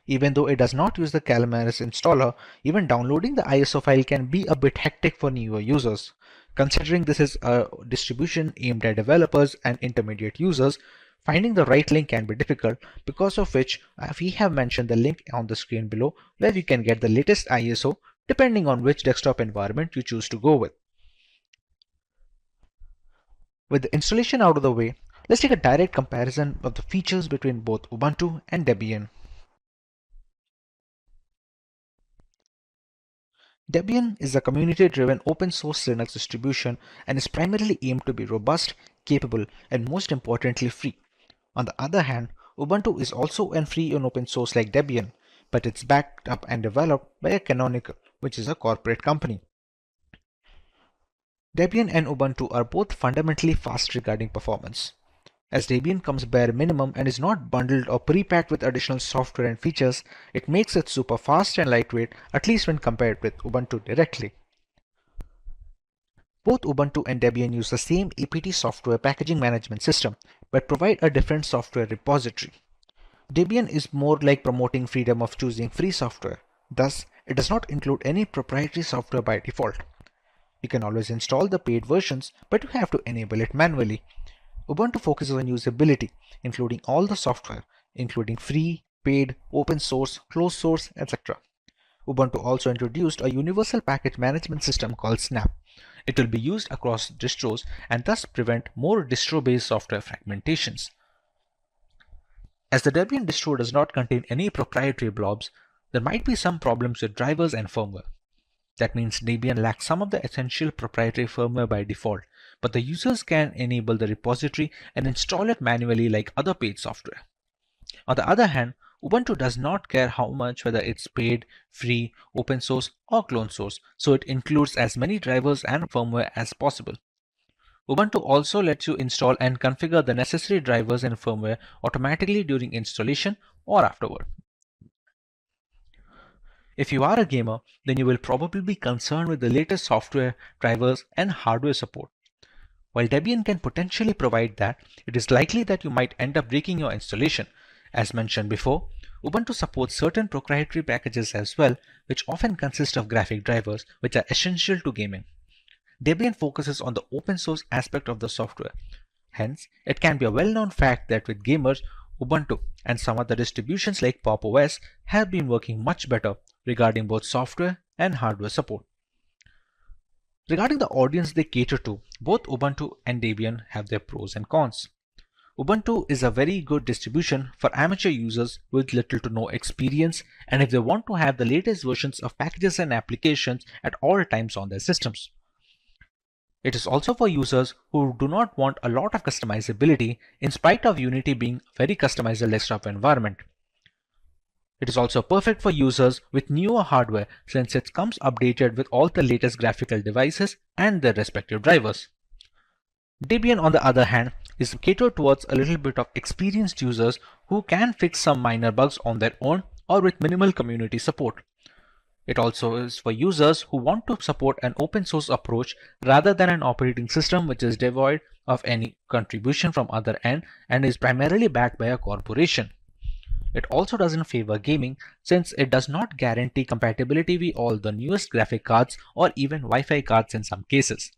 Even though it does not use the Calamares installer, even downloading the ISO file can be a bit hectic for newer users. Considering this is a distribution aimed at developers and intermediate users, finding the right link can be difficult, because of which we have mentioned the link on the screen below where you can get the latest ISO depending on which desktop environment you choose to go with. With the installation out of the way, let's take a direct comparison of the features between both Ubuntu and Debian. Debian is a community-driven open source Linux distribution and is primarily aimed to be robust, capable, and most importantly free. On the other hand, Ubuntu is also free and open source like Debian, but it's backed up and developed by a Canonical, which is a corporate company. Debian and Ubuntu are both fundamentally fast regarding performance. As Debian comes bare minimum and is not bundled or pre-packed with additional software and features, it makes it super fast and lightweight, at least when compared with Ubuntu directly. Both Ubuntu and Debian use the same apt software packaging management system, but provide a different software repository. Debian is more like promoting freedom of choosing free software. Thus, it does not include any proprietary software by default. You can always install the paid versions, but you have to enable it manually. Ubuntu focuses on usability, including all the software, including free, paid, open source, closed source, etc. Ubuntu also introduced a universal package management system called Snap. It will be used across distros and thus prevent more distro-based software fragmentations. As the Debian distro does not contain any proprietary blobs, there might be some problems with drivers and firmware. That means Debian lacks some of the essential proprietary firmware by default, but the users can enable the repository and install it manually like other paid software. On the other hand, Ubuntu does not care how much, whether it's paid, free, open source, or clone source, so it includes as many drivers and firmware as possible. Ubuntu also lets you install and configure the necessary drivers and firmware automatically during installation or afterward. If you are a gamer, then you will probably be concerned with the latest software, drivers, and hardware support. While Debian can potentially provide that, it is likely that you might end up breaking your installation. As mentioned before, Ubuntu supports certain proprietary packages as well, which often consist of graphic drivers, which are essential to gaming. Debian focuses on the open source aspect of the software. Hence, it can be a well-known fact that with gamers, Ubuntu and some other distributions like Pop! OS have been working much better regarding both software and hardware support. Regarding the audience they cater to, both Ubuntu and Debian have their pros and cons. Ubuntu is a very good distribution for amateur users with little to no experience, and if they want to have the latest versions of packages and applications at all times on their systems. It is also for users who do not want a lot of customizability in spite of Unity being a very customizable desktop environment. It is also perfect for users with newer hardware since it comes updated with all the latest graphical devices and their respective drivers. Debian, on the other hand, is catered towards a little bit of experienced users who can fix some minor bugs on their own or with minimal community support. It also is for users who want to support an open source approach rather than an operating system which is devoid of any contribution from other end and is primarily backed by a corporation. It also doesn't favor gaming since it does not guarantee compatibility with all the newest graphic cards or even Wi-Fi cards in some cases.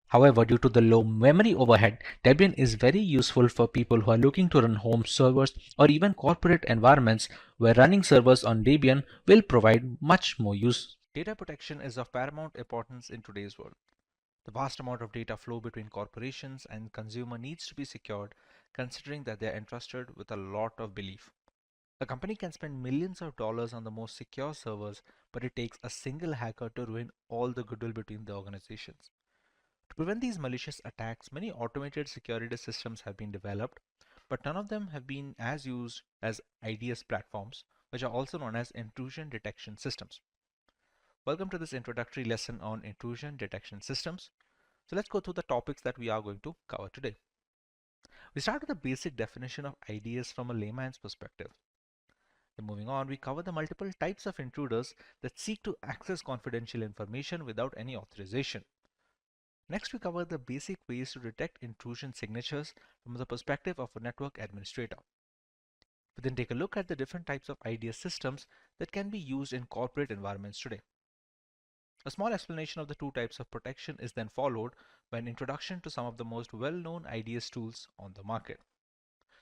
However, due to the low memory overhead, Debian is very useful for people who are looking to run home servers or even corporate environments where running servers on Debian will provide much more use. Data protection is of paramount importance in today's world. The vast amount of data flow between corporations and consumer needs to be secured, considering that they are entrusted with a lot of belief. A company can spend millions of dollars on the most secure servers, but it takes a single hacker to ruin all the goodwill between the organizations. To prevent these malicious attacks, many automated security systems have been developed, but none of them have been as used as IDS platforms, which are also known as intrusion detection systems. Welcome to this introductory lesson on intrusion detection systems. So let's go through the topics that we are going to cover today. We start with a basic definition of IDS from a layman's perspective. Then moving on, we cover the multiple types of intruders that seek to access confidential information without any authorization. Next, we cover the basic ways to detect intrusion signatures from the perspective of a network administrator. We then take a look at the different types of IDS systems that can be used in corporate environments today. A small explanation of the two types of protection is then followed by an introduction to some of the most well-known IDS tools on the market.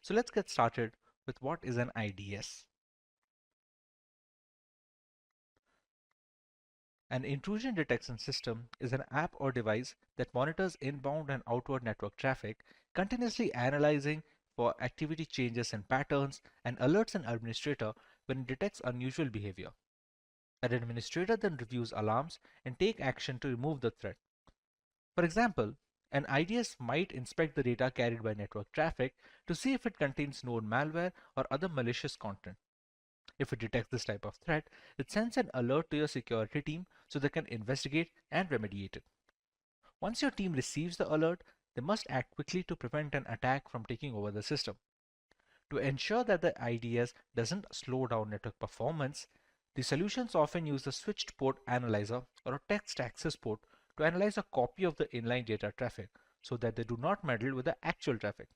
So let's get started with what is an IDS. An intrusion detection system is an app or device that monitors inbound and outward network traffic, continuously analyzing for activity changes and patterns, and alerts an administrator when it detects unusual behavior. An administrator then reviews alarms and take action to remove the threat. For example, an IDS might inspect the data carried by network traffic to see if it contains known malware or other malicious content. If it detects this type of threat, it sends an alert to your security team so they can investigate and remediate it. Once your team receives the alert, they must act quickly to prevent an attack from taking over the system. To ensure that the IDS doesn't slow down network performance, the solutions often use a switched port analyzer or a text access port to analyze a copy of the inline data traffic so that they do not meddle with the actual traffic.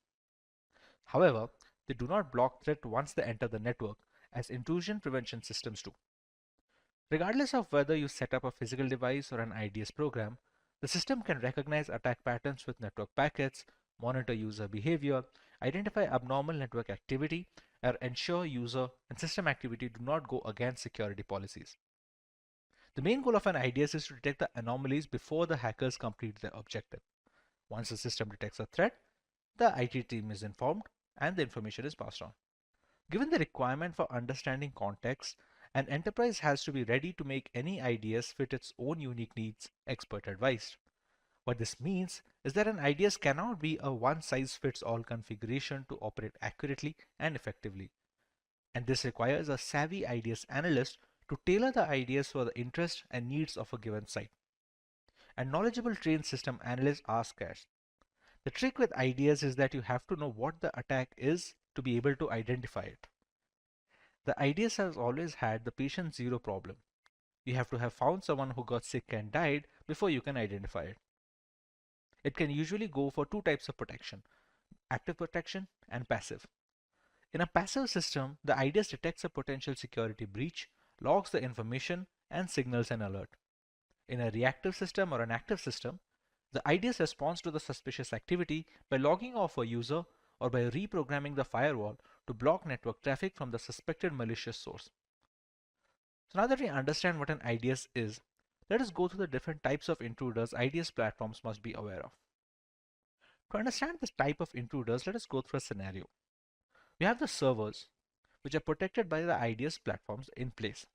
However, they do not block threat once they enter the network, as intrusion prevention systems do. Regardless of whether you set up a physical device or an IDS program, the system can recognize attack patterns with network packets, monitor user behavior, identify abnormal network activity, or ensure user and system activity do not go against security policies. The main goal of an IDS is to detect the anomalies before the hackers complete their objective. Once the system detects a threat, the IT team is informed and the information is passed on. Given the requirement for understanding context, an enterprise has to be ready to make any IDS fit its own unique needs, expert advised. What this means is that an IDS cannot be a one-size-fits-all configuration to operate accurately and effectively. And this requires a savvy IDS analyst to tailor the IDS for the interests and needs of a given site. And knowledgeable trained system analysts are scarce. The trick with IDS is that you have to know what the attack is to be able to identify it. The IDS has always had the patient zero problem. You have to have found someone who got sick and died before you can identify it. It can usually go for two types of protection, active protection and passive. In a passive system, the IDS detects a potential security breach, logs the information, and signals an alert. In a reactive system or an active system, the IDS responds to the suspicious activity by logging off a user or by reprogramming the firewall to block network traffic from the suspected malicious source. So now that we understand what an IDS is, let us go through the different types of intruders IDS platforms must be aware of. To understand this type of intruders, let us go through a scenario. We have the servers, which are protected by the IDS platforms in place.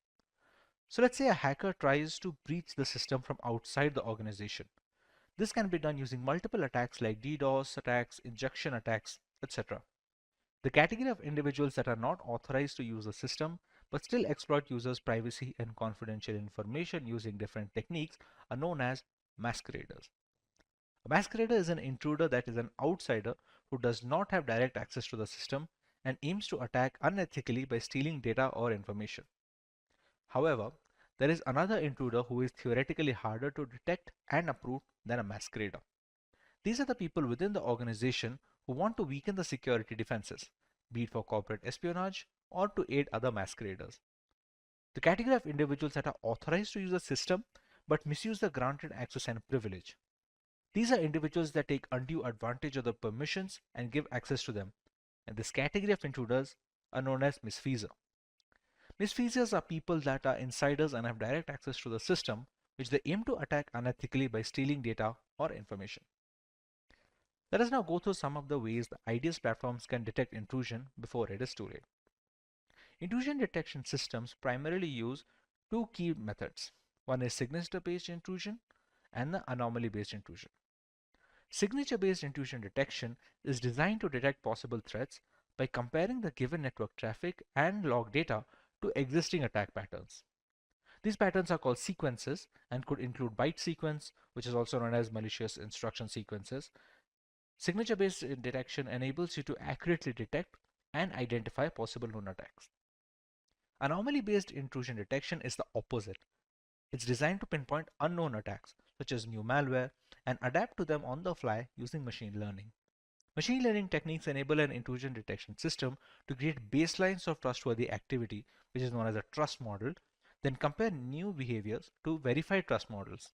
So let's say a hacker tries to breach the system from outside the organization. This can be done using multiple attacks like DDoS attacks, injection attacks, etc. The category of individuals that are not authorized to use the system but still exploit users' privacy and confidential information using different techniques are known as masqueraders. A masquerader is an intruder that is an outsider who does not have direct access to the system and aims to attack unethically by stealing data or information. However, there is another intruder who is theoretically harder to detect and uproot than a masquerader. These are the people within the organization who want to weaken the security defenses, be it for corporate espionage or to aid other masqueraders. The category of individuals that are authorized to use the system but misuse the granted access and privilege. These are individuals that take undue advantage of the permissions and give access to them, and this category of intruders are known as misfeasor. Misfeasors are people that are insiders and have direct access to the system, which they aim to attack unethically by stealing data or information. Let us now go through some of the ways the IDS platforms can detect intrusion before it is too late. Intrusion detection systems primarily use two key methods. One is signature-based intrusion and the anomaly-based intrusion. Signature-based intrusion detection is designed to detect possible threats by comparing the given network traffic and log data to existing attack patterns. These patterns are called sequences and could include byte sequence, which is also known as malicious instruction sequences. Signature-based detection enables you to accurately detect and identify possible known attacks. Anomaly-based intrusion detection is the opposite. It's designed to pinpoint unknown attacks, such as new malware, and adapt to them on the fly using machine learning. Machine learning techniques enable an intrusion detection system to create baselines of trustworthy activity, which is known as a trust model, then compare new behaviors to verified trust models.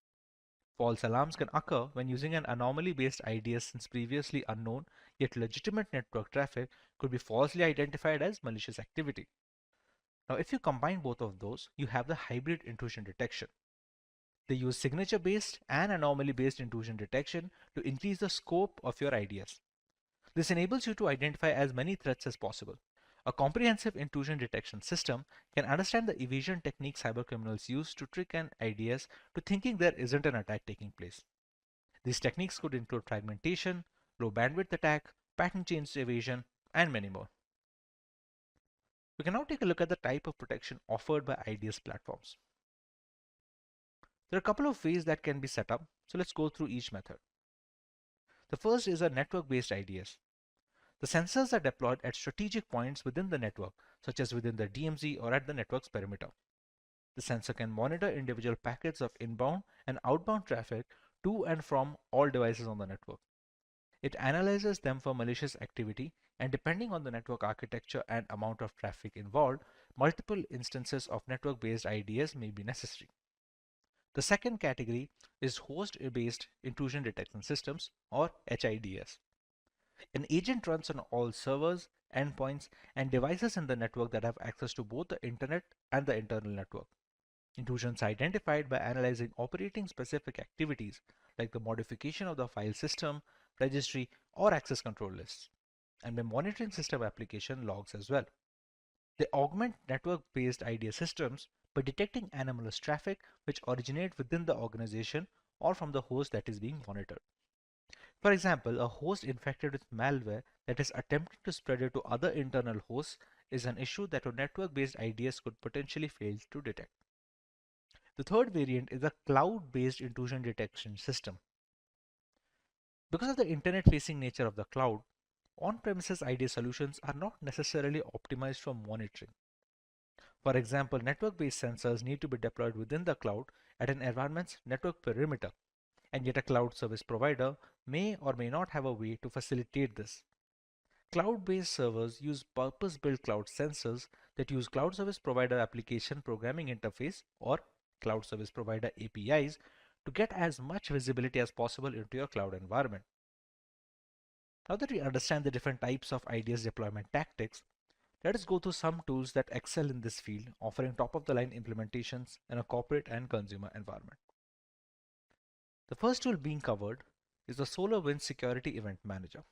False alarms can occur when using an anomaly-based IDS, since previously unknown yet legitimate network traffic could be falsely identified as malicious activity. Now, if you combine both of those, you have the hybrid intrusion detection. They use signature-based and anomaly-based intrusion detection to increase the scope of your IDS. This enables you to identify as many threats as possible. A comprehensive intrusion detection system can understand the evasion techniques cybercriminals use to trick an IDS to thinking there isn't an attack taking place. These techniques could include fragmentation, low bandwidth attack, pattern change evasion, and many more. We can now take a look at the type of protection offered by IDS platforms. There are a couple of ways that can be set up, so let's go through each method. The first is a network-based IDS. The sensors are deployed at strategic points within the network, such as within the DMZ or at the network's perimeter. The sensor can monitor individual packets of inbound and outbound traffic to and from all devices on the network. It analyzes them for malicious activity, and depending on the network architecture and amount of traffic involved, multiple instances of network-based IDS may be necessary. The second category is host-based intrusion detection systems, or HIDS. An agent runs on all servers, endpoints, and devices in the network that have access to both the internet and the internal network. Intrusions are identified by analyzing operating-specific activities like the modification of the file system, registry, or access control lists, and by monitoring system application logs as well. They augment network-based IDS systems by detecting anomalous traffic which originate within the organization or from the host that is being monitored. For example, a host infected with malware that is attempting to spread it to other internal hosts is an issue that a network-based IDS could potentially fail to detect. The third variant is a cloud-based intrusion detection system. Because of the internet-facing nature of the cloud, on-premises IDS solutions are not necessarily optimized for monitoring. For example, network-based sensors need to be deployed within the cloud at an environment's network perimeter, and yet a cloud service provider may or may not have a way to facilitate this. Cloud-based servers use purpose-built cloud sensors that use cloud service provider application programming interface, or cloud service provider APIs, to get as much visibility as possible into your cloud environment. Now that we understand the different types of IDS deployment tactics, let us go through some tools that excel in this field, offering top-of-the-line implementations in a corporate and consumer environment. The first tool being covered is the SolarWinds Security Event Manager.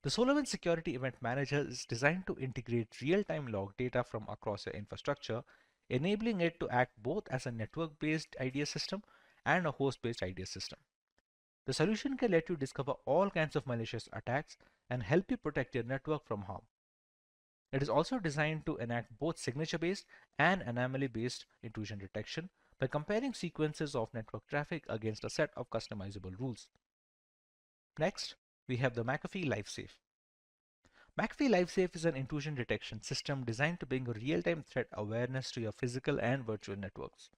The SolarWinds Security Event Manager is designed to integrate real-time log data from across your infrastructure, enabling it to act both as a network-based IDS system and a host-based IDS system. The solution can let you discover all kinds of malicious attacks and help you protect your network from harm. It is also designed to enact both signature-based and anomaly-based intrusion detection by comparing sequences of network traffic against a set of customizable rules. Next, we have the McAfee LifeSafe. McAfee LifeSafe is an intrusion detection system designed to bring real-time threat awareness to your physical and virtual networks.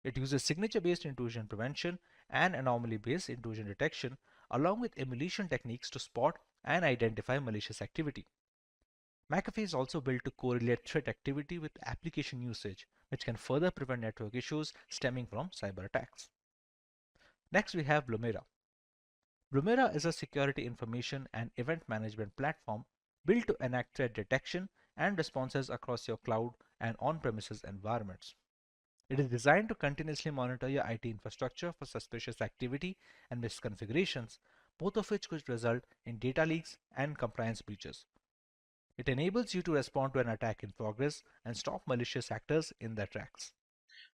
It uses signature-based intrusion prevention and anomaly-based intrusion detection, along with emulation techniques to spot and identify malicious activity. McAfee is also built to correlate threat activity with application usage, which can further prevent network issues stemming from cyber attacks. Next, we have Blumera. Blumera is a security information and event management platform built to enact threat detection and responses across your cloud and on-premises environments. It is designed to continuously monitor your IT infrastructure for suspicious activity and misconfigurations, both of which could result in data leaks and compliance breaches. It enables you to respond to an attack in progress and stop malicious actors in their tracks.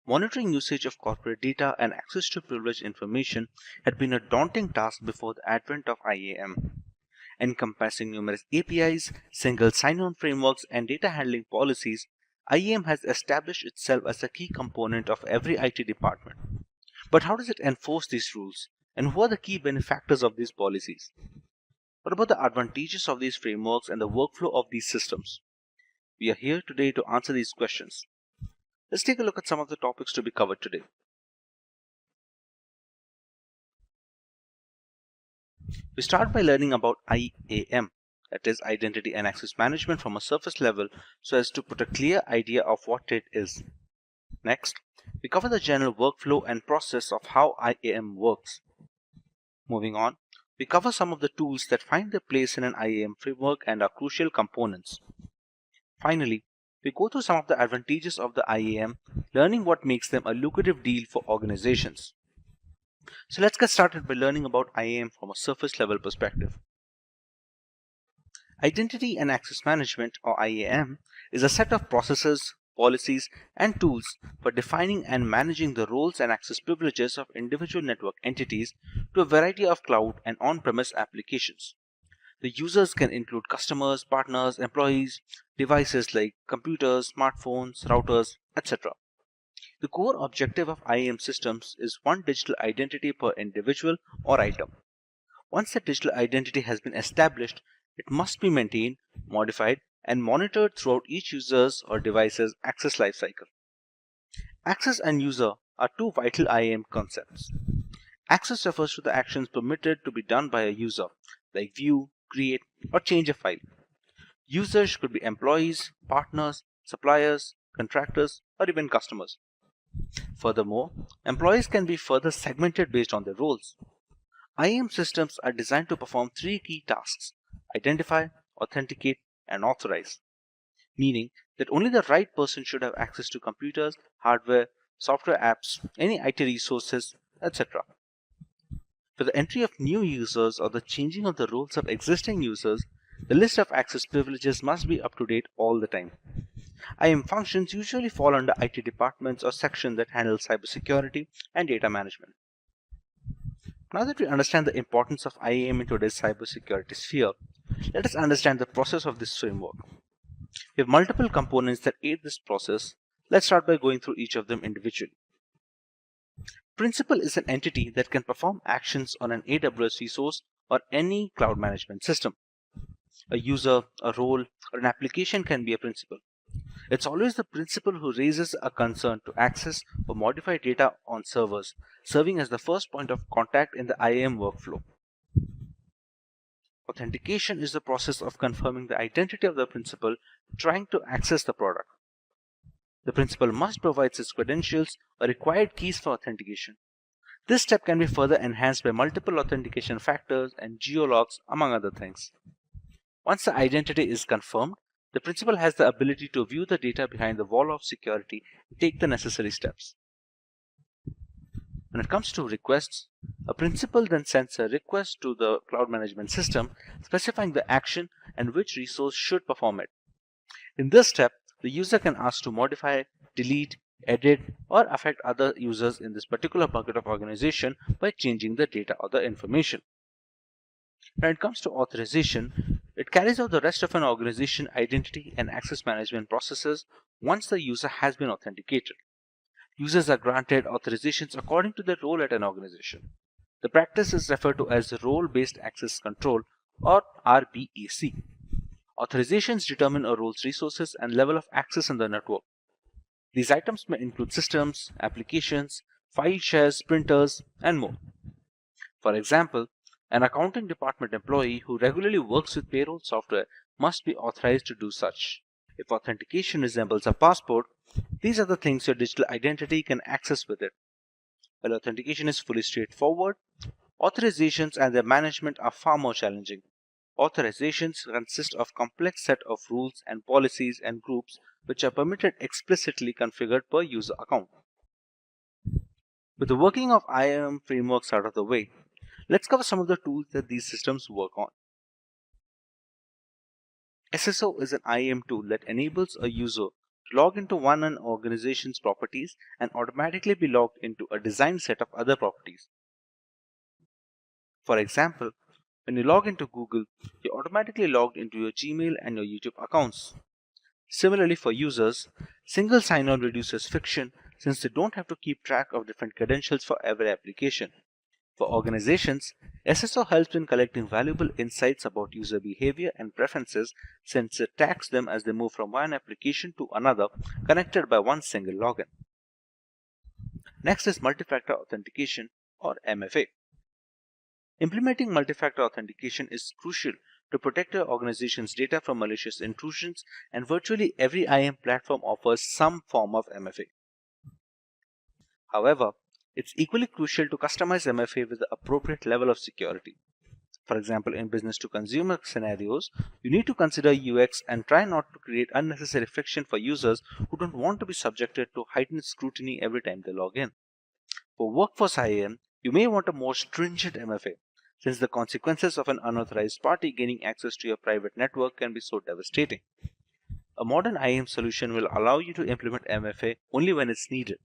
Monitoring usage of corporate data and access to privileged information had been a daunting task before the advent of IAM. Encompassing numerous APIs, single sign-on frameworks, and data handling policies, IAM has established itself as a key component of every IT department. But how does it enforce these rules? And who are the key benefactors of these policies? What about the advantages of these frameworks and the workflow of these systems? We are here today to answer these questions. Let's take a look at some of the topics to be covered today. We start by learning about IAM, that is Identity and Access Management, from a surface level so as to put a clear idea of what it is. Next, we cover the general workflow and process of how IAM works. Moving on, we cover some of the tools that find their place in an IAM framework and are crucial components. Finally, we go through some of the advantages of the IAM, learning what makes them a lucrative deal for organizations. So let's get started by learning about IAM from a surface level perspective. Identity and Access Management, or IAM, is a set of processes, policies, and tools for defining and managing the roles and access privileges of individual network entities to a variety of cloud and on-premise applications. The users can include customers, partners, employees, devices like computers, smartphones, routers, etc. The core objective of IAM systems is one digital identity per individual or item. Once the digital identity has been established, it must be maintained, modified, and monitored throughout each user's or device's access lifecycle. Access and user are two vital IAM concepts. Access refers to the actions permitted to be done by a user, like view, create, or change a file. Users could be employees, partners, suppliers, contractors, or even customers. Furthermore, employees can be further segmented based on their roles. IAM systems are designed to perform three key tasks: identify, authenticate, and authorize, meaning that only the right person should have access to computers, hardware, software apps, any IT resources, etc. For the entry of new users or the changing of the roles of existing users, the list of access privileges must be up to date all the time. IAM functions usually fall under IT departments or sections that handle cybersecurity and data management. Now that we understand the importance of IAM in today's cybersecurity sphere, let us understand the process of this framework. We have multiple components that aid this process. Let's start by going through each of them individually. Principal is an entity that can perform actions on an AWS resource or any cloud management system. A user, a role, or an application can be a principal. It's always the principal who raises a concern to access or modify data on servers, serving as the first point of contact in the IAM workflow. Authentication is the process of confirming the identity of the principal trying to access the product. The principal must provide its credentials or required keys for authentication. This step can be further enhanced by multiple authentication factors and geologs, among other things. Once the identity is confirmed, the principal has the ability to view the data behind the wall of security and take the necessary steps. When it comes to requests, a principal then sends a request to the cloud management system specifying the action and which resource should perform it. In this step, the user can ask to modify, delete, edit, or affect other users in this particular bucket of organization by changing the data or the information. When it comes to authorization, it carries out the rest of an organization identity and access management processes once the user has been authenticated. Users are granted authorizations according to their role at an organization. The practice is referred to as Role-Based Access Control, or RBAC. Authorizations determine a role's resources and level of access in the network. These items may include systems, applications, file shares, printers, and more. For example, an accounting department employee who regularly works with payroll software must be authorized to do such. If authentication resembles a passport, these are the things your digital identity can access with it. While authentication is fully straightforward, authorizations and their management are far more challenging. Authorizations consist of a complex set of rules and policies and groups which are permitted explicitly configured per user account. With the working of IAM frameworks out of the way, let's cover some of the tools that these systems work on. SSO is an IAM tool that enables a user to log into an organization's properties and automatically be logged into a designed set of other properties. For example, when you log into Google, you're automatically logged into your Gmail and your YouTube accounts. Similarly, for users, single sign-on reduces friction since they don't have to keep track of different credentials for every application. For organizations, SSO helps in collecting valuable insights about user behavior and preferences since it tracks them as they move from one application to another connected by one single login. Next is multi-factor authentication, or MFA. Implementing multi-factor authentication is crucial to protect your organization's data from malicious intrusions, and virtually every IAM platform offers some form of MFA. However, it's equally crucial to customize MFA with the appropriate level of security. For example, in business-to-consumer scenarios, you need to consider UX and try not to create unnecessary friction for users who don't want to be subjected to heightened scrutiny every time they log in. For workforce IAM, you may want a more stringent MFA, since the consequences of an unauthorized party gaining access to your private network can be so devastating. A modern IAM solution will allow you to implement MFA only when it's needed.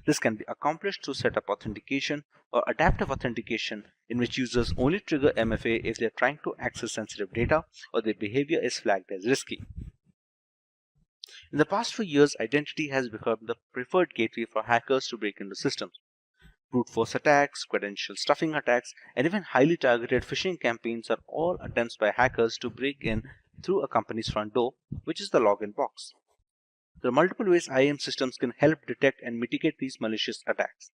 This can be accomplished through setup authentication or adaptive authentication, in which users only trigger MFA if they're trying to access sensitive data or their behavior is flagged as risky. In the past few years, identity has become the preferred gateway for hackers to break into systems. Brute force attacks, credential stuffing attacks, and even highly targeted phishing campaigns are all attempts by hackers to break in through a company's front door, which is the login box. There are multiple ways IAM systems can help detect and mitigate these malicious attacks.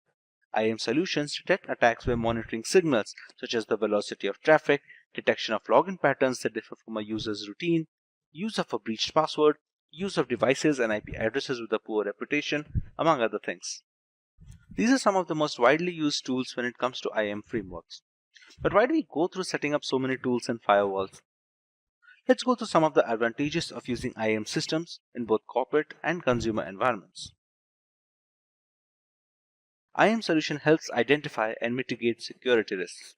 IAM solutions detect attacks by monitoring signals such as the velocity of traffic, detection of login patterns that differ from a user's routine, use of a breached password, use of devices and IP addresses with a poor reputation, among other things. These are some of the most widely used tools when it comes to IAM frameworks. But why do we go through setting up so many tools and firewalls? Let's go through some of the advantages of using IAM systems in both corporate and consumer environments. IAM solution helps identify and mitigate security risks.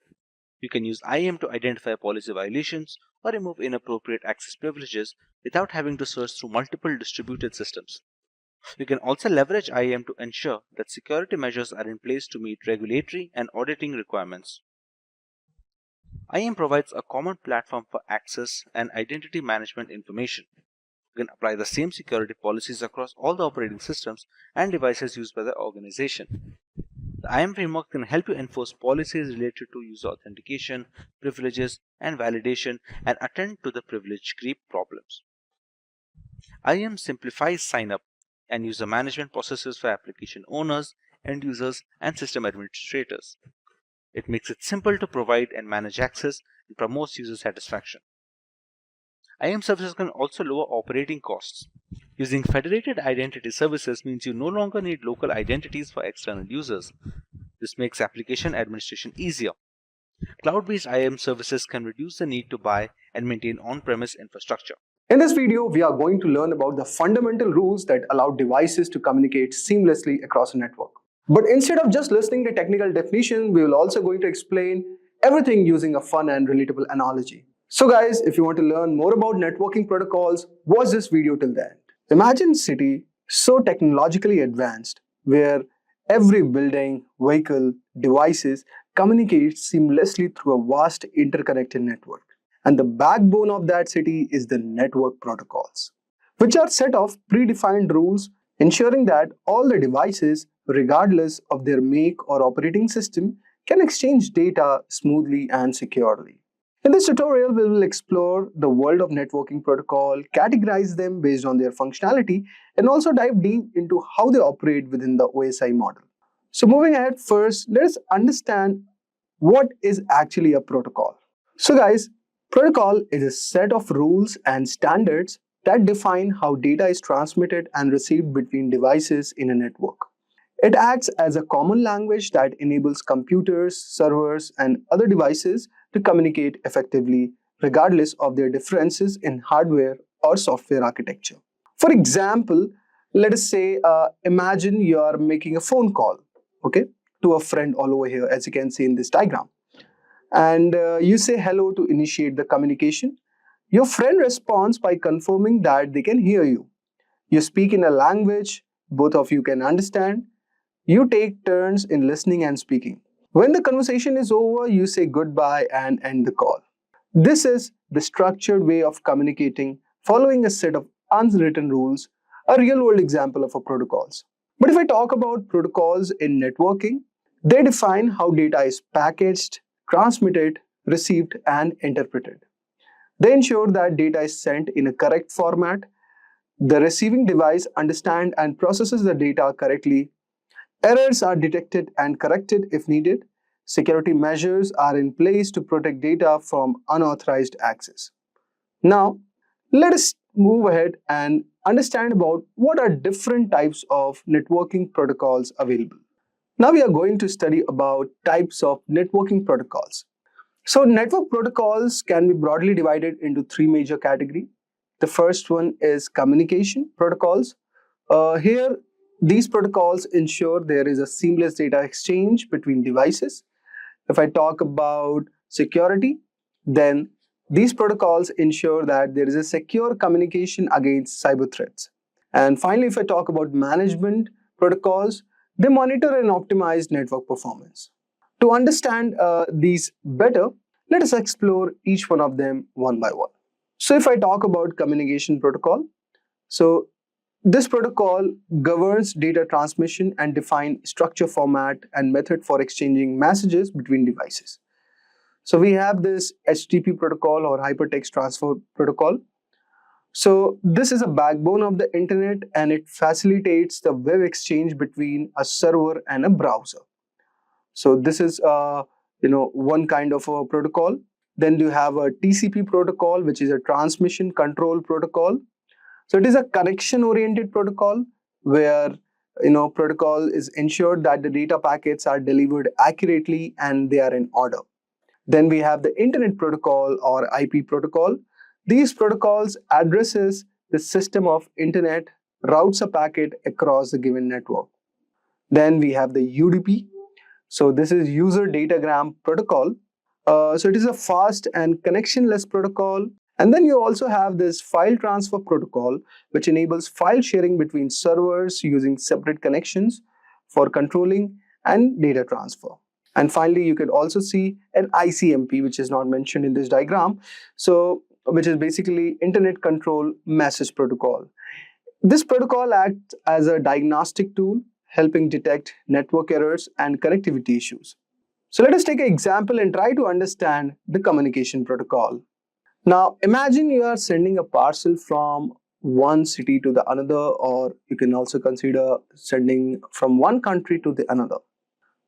You can use IAM to identify policy violations or remove inappropriate access privileges without having to search through multiple distributed systems. You can also leverage IAM to ensure that security measures are in place to meet regulatory and auditing requirements. IAM provides a common platform for access and identity management information. You can apply the same security policies across all the operating systems and devices used by the organization. The IAM framework can help you enforce policies related to user authentication, privileges, and validation, and attend to the privilege creep problems. IAM simplifies sign-up and user management processes for application owners, end users, and system administrators. It makes it simple to provide and manage access and promotes user satisfaction. IAM services can also lower operating costs. Using federated identity services means you no longer need local identities for external users. This makes application administration easier. Cloud-based IAM services can reduce the need to buy and maintain on-premise infrastructure. In this video, we are going to learn about the fundamental rules that allow devices to communicate seamlessly across a network. But instead of just listening to technical definition, we will also going to explain everything using a fun and relatable analogy. So guys, if you want to learn more about networking protocols, watch this video till the end. Imagine a city so technologically advanced where every building, vehicle, devices communicate seamlessly through a vast interconnected network. And the backbone of that city is the network protocols, which are set of predefined rules ensuring that all the devices, regardless of their make or operating system, can exchange data smoothly and securely. In this tutorial, we will explore the world of networking protocol, categorize them based on their functionality, and also dive deep into how they operate within the OSI model. So moving ahead, first, let us understand what is actually a protocol. So guys, protocol is a set of rules and standards that define how data is transmitted and received between devices in a network. It acts as a common language that enables computers, servers, and other devices to communicate effectively, regardless of their differences in hardware or software architecture. For example, let us say, imagine you are making a phone call, to a friend all over here, as you can see in this diagram. And you say hello to initiate the communication. Your friend responds by confirming that they can hear you. You speak in a language both of you can understand. You take turns in listening and speaking. When the conversation is over, you say goodbye and end the call. This is the structured way of communicating following a set of unwritten rules, a real-world example of a protocols. But if I talk about protocols in networking, they define how data is packaged, transmitted, received, and interpreted. They ensure that data is sent in a correct format, the receiving device understands and processes the data correctly, errors are detected and corrected if needed, security measures are in place to protect data from unauthorized access. Now, let us move ahead and understand about what are different types of networking protocols available. Now we are going to study about types of networking protocols. So network protocols can be broadly divided into three major categories. The first one is communication protocols. Here, these protocols ensure there is a seamless data exchange between devices. If I talk about security, then these protocols ensure that there is a secure communication against cyber threats. And finally, if I talk about management protocols, they monitor and optimize network performance. To understand these better, let us explore each one of them one by one. So if I talk about communication protocol, so this protocol governs data transmission and defines structure, format, and method for exchanging messages between devices. So we have this HTTP protocol or hypertext transfer protocol. So this is a backbone of the internet and it facilitates the web exchange between a server and a browser. So this is one kind of a protocol. Then you have a TCP protocol, which is a transmission control protocol. So it is a connection-oriented protocol where protocol is ensured that the data packets are delivered accurately and they are in order. Then we have the Internet Protocol or IP protocol. These protocols addresses the system of internet, routes a packet across the given network. Then we have the UDP. So this is User Datagram Protocol. So it is a fast and connectionless protocol. And then you also have this File Transfer Protocol, which enables file sharing between servers using separate connections for controlling and data transfer. And finally, you could also see an ICMP, which is not mentioned in this diagram, so which is basically Internet Control Message Protocol. This protocol acts as a diagnostic tool, helping detect network errors and connectivity issues. So let us take an example and try to understand the communication protocol. Now, imagine you are sending a parcel from one city to the another, or you can also consider sending from one country to the another.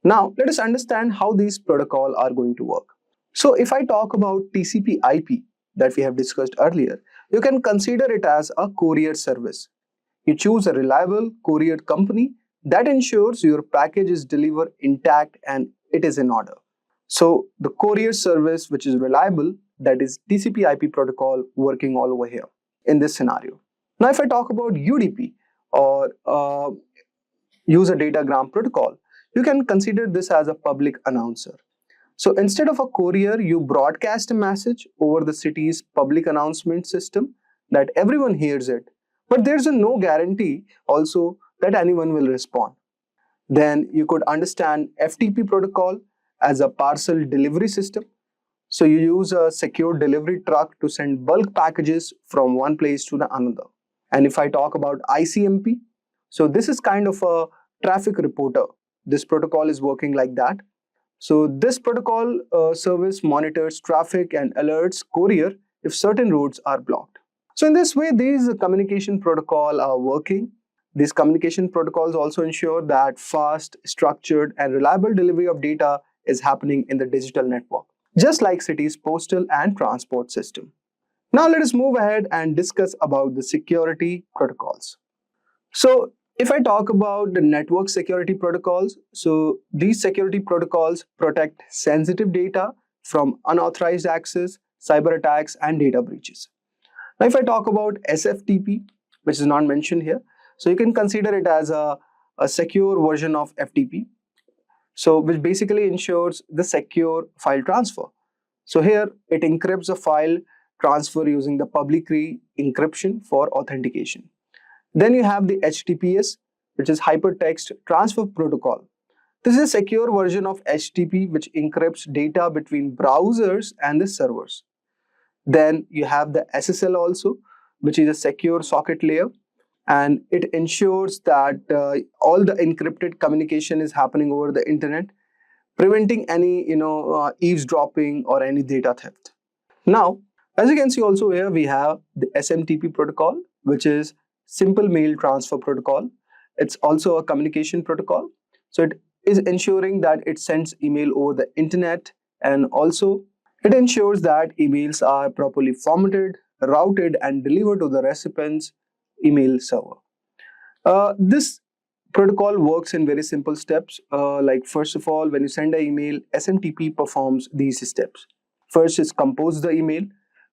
Now, let us understand how these protocols are going to work. So if I talk about TCP IP that we have discussed earlier, you can consider it as a courier service. You choose a reliable courier company that ensures your package is delivered intact and it is in order. So the courier service, which is reliable, that is TCP IP protocol working all over here in this scenario. Now, if I talk about UDP or User Datagram Protocol, you can consider this as a public announcer. So instead of a courier, you broadcast a message over the city's public announcement system that everyone hears it, but there's no guarantee also that anyone will respond. Then you could understand FTP protocol as a parcel delivery system. So you use a secure delivery truck to send bulk packages from one place to the another. And if I talk about ICMP, so this is kind of a traffic reporter. This protocol is working like that. So this protocol service monitors traffic and alerts courier if certain routes are blocked. So in this way, these communication protocols are working. These communication protocols also ensure that fast, structured, and reliable delivery of data is happening in the digital network, just like cities' postal and transport system. Now let us move ahead and discuss about the security protocols. So if I talk about the network security protocols, so these security protocols protect sensitive data from unauthorized access, cyber attacks, and data breaches. Now if I talk about SFTP, which is not mentioned here, so you can consider it as a secure version of FTP, so which basically ensures the secure file transfer. So here it encrypts a file transfer using the public key encryption for authentication. Then you have the HTTPS, which is Hypertext Transfer Protocol. This is a secure version of HTTP which encrypts data between browsers and the servers. Then you have the SSL also. which is a secure socket layer, and it ensures that all the encrypted communication is happening over the internet, preventing any eavesdropping or any data theft. Now, as you can see also here, we have the SMTP protocol, which is Simple Mail Transfer Protocol. It's also a communication protocol. So it is ensuring that it sends email over the internet, and also it ensures that emails are properly formatted, routed, and delivered to the recipient's email server. This protocol works in very simple steps. Like first of all, when you send an email, SMTP performs these steps. First is compose the email.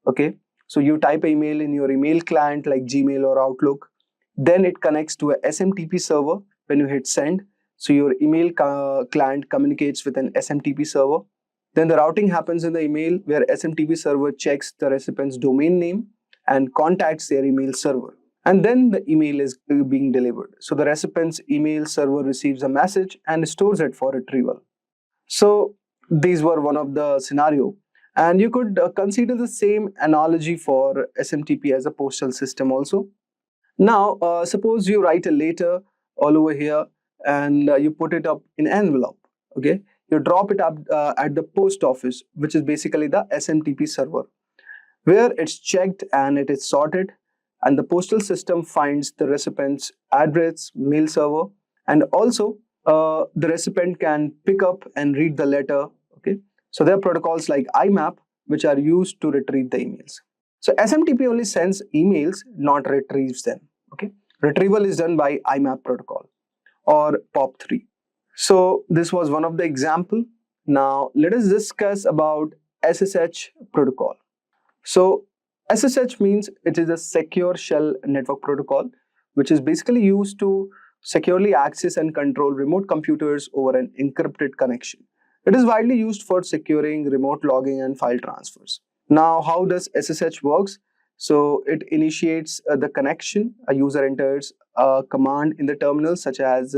Okay, so you type email in your email client like Gmail or Outlook. Then it connects to a SMTP server when you hit send. So your email client communicates with an SMTP server. Then the routing happens in the email where SMTP server checks the recipient's domain name and contacts their email server. And then the email is being delivered. So the recipient's email server receives a message and stores it for retrieval. So these were one of the scenario. And you could consider the same analogy for SMTP as a postal system also. Now, suppose you write a letter all over here and you put it up in an envelope. Okay, you drop it up at the post office, which is basically the SMTP server, where it's checked and it is sorted, and the postal system finds the recipient's address, mail server, and also the recipient can pick up and read the letter. Okay, so there are protocols like IMAP which are used to retrieve the emails. So SMTP only sends emails, not retrieves them. Okay, retrieval is done by IMAP protocol or POP3. So this was one of the example. Now let us discuss about SSH protocol. So SSH means it is a secure shell network protocol, which is basically used to securely access and control remote computers over an encrypted connection. It is widely used for securing remote logging and file transfers. Now, how does SSH works? So it initiates the connection. A user enters a command in the terminal, such as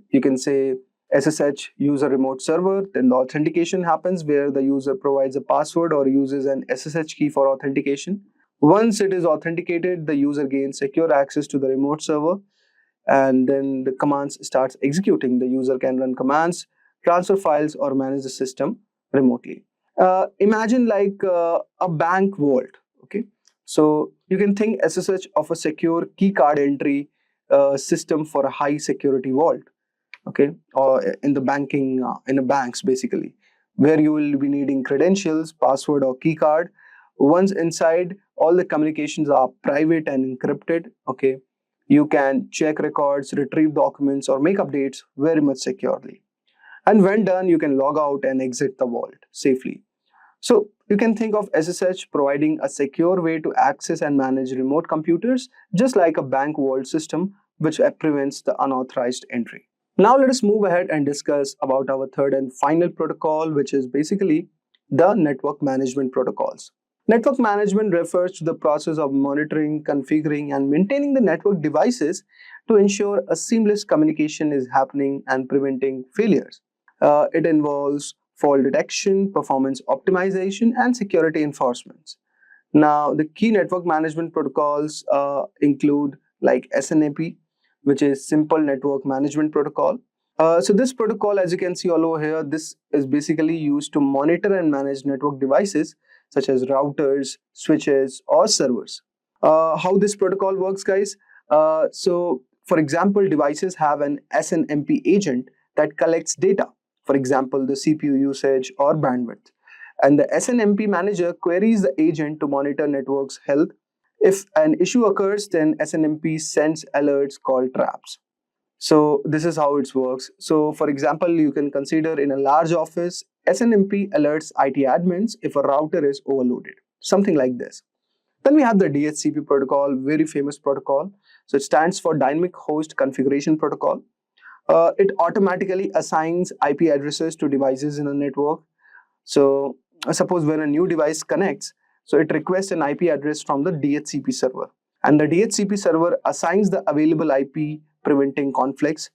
you can say SSH user remote server. Then the authentication happens where the user provides a password or uses an SSH key for authentication. Once it is authenticated, the user gains secure access to the remote server, and then the commands starts executing. The user can run commands, transfer files, or manage the system remotely. Imagine like a bank vault. Okay, so you can think SSH of a secure key card entry system for a high security vault. Okay, or in the banking, in the banks basically, where you will be needing credentials, password, or key card. Once inside, all the communications are private and encrypted. Okay, you can check records, retrieve documents, or make updates very much securely. And when done, you can log out and exit the vault safely. So you can think of SSH providing a secure way to access and manage remote computers, just like a bank vault system, which prevents the unauthorized entry. Now let us move ahead and discuss about our third and final protocol, which is basically the network management protocols. Network management refers to the process of monitoring, configuring, and maintaining the network devices to ensure a seamless communication is happening and preventing failures. It involves fault detection, performance optimization, and security enforcement. Now, the key network management protocols include like SNMP, which is Simple Network Management Protocol. So this protocol, as you can see all over here, this is basically used to monitor and manage network devices such as routers, switches, or servers. How this protocol works, guys? So, for example, devices have an SNMP agent that collects data, for example, the CPU usage or bandwidth. And the SNMP manager queries the agent to monitor network's health. If an issue occurs, then SNMP sends alerts called traps. So this is how it works. So for example, you can consider in a large office, SNMP alerts IT admins if a router is overloaded, something like this. Then we have the DHCP protocol, very famous protocol. So it stands for Dynamic Host Configuration Protocol. It automatically assigns IP addresses to devices in a network. So suppose when a new device connects, so it requests an IP address from the DHCP server, and the DHCP server assigns the available IP, preventing conflicts.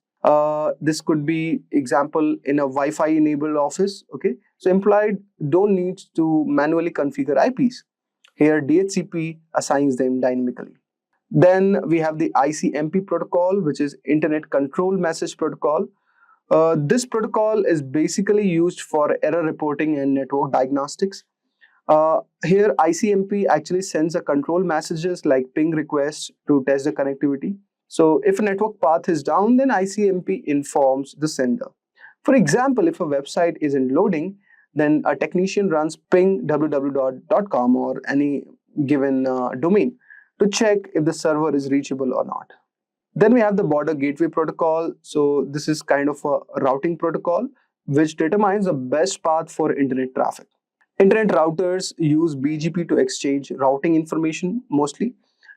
This could be example in a Wi-Fi enabled office. Okay, so employee don't need to manually configure IPs. Here, DHCP assigns them dynamically. Then we have the ICMP protocol, which is Internet Control Message Protocol. This protocol is basically used for error reporting and network diagnostics. Here, ICMP actually sends a control messages like ping requests to test the connectivity. So if a network path is down, then ICMP informs the sender. For example, if a website isn't loading, then a technician runs ping www.com or any given domain to check if the server is reachable or not. Then we have the border gateway protocol. So this is kind of a routing protocol which determines the best path for internet traffic. Internet routers use BGP to exchange routing information mostly,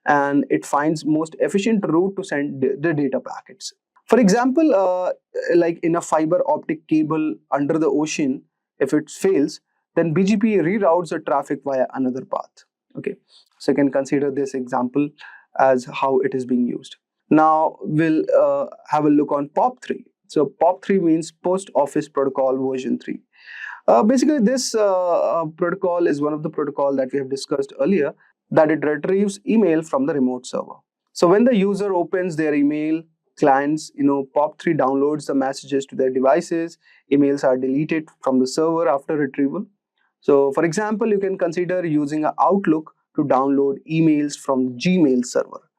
and it finds most efficient route to send the data packets. For example, like in a fiber optic cable under the ocean, if it fails, then BGP reroutes the traffic via another path. Okay, so you can consider this example as how it is being used. Now we'll have a look on POP3. So POP3 means Post Office Protocol version 3. Basically, this protocol is one of the protocol that we have discussed earlier, that it retrieves email from the remote server. So when the user opens their email, clients, POP3 downloads the messages to their devices. Emails are deleted from the server after retrieval. So for example, you can consider using an Outlook to download emails from Gmail server.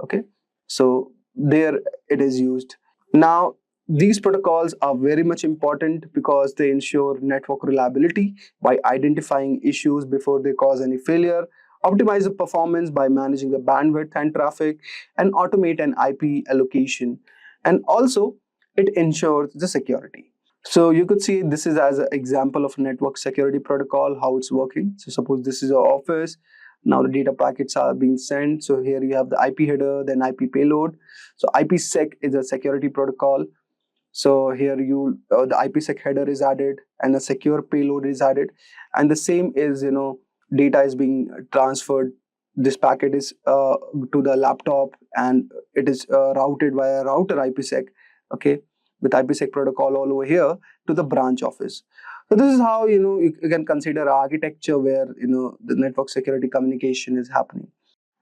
Okay, so there it is used. Now, these protocols are very much important because they ensure network reliability by identifying issues before they cause any failure, optimize the performance by managing the bandwidth and traffic, and automate an IP allocation. And also, it ensures the security. So you could see this is as an example of network security protocol, how it's working. So suppose this is your office. Now the data packets are being sent. So here you have the IP header, then IP payload. So IPsec is a security protocol. So here the IPsec header is added and a secure payload is added. And the same is, data is being transferred. This packet is to the laptop and it is routed via router IPsec, okay, with IPsec protocol all over here to the branch office. So this is how, you can consider architecture where, the network security communication is happening.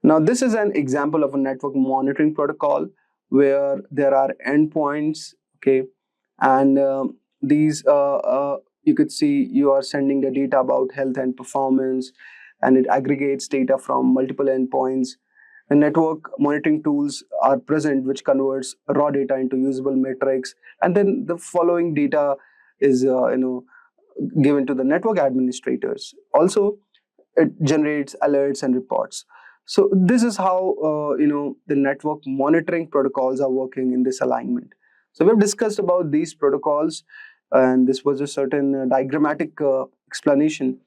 Now, this is an example of a network monitoring protocol where there are endpoints, okay, and these you could see you are sending the data about health and performance, and it aggregates data from multiple endpoints. The network monitoring tools are present which converts raw data into usable metrics, and then the following data is given to the network administrators. Also, it generates alerts and reports. So this is how the network monitoring protocols are working in this alignment. So we've discussed about these protocols, and this was a certain diagrammatic explanation.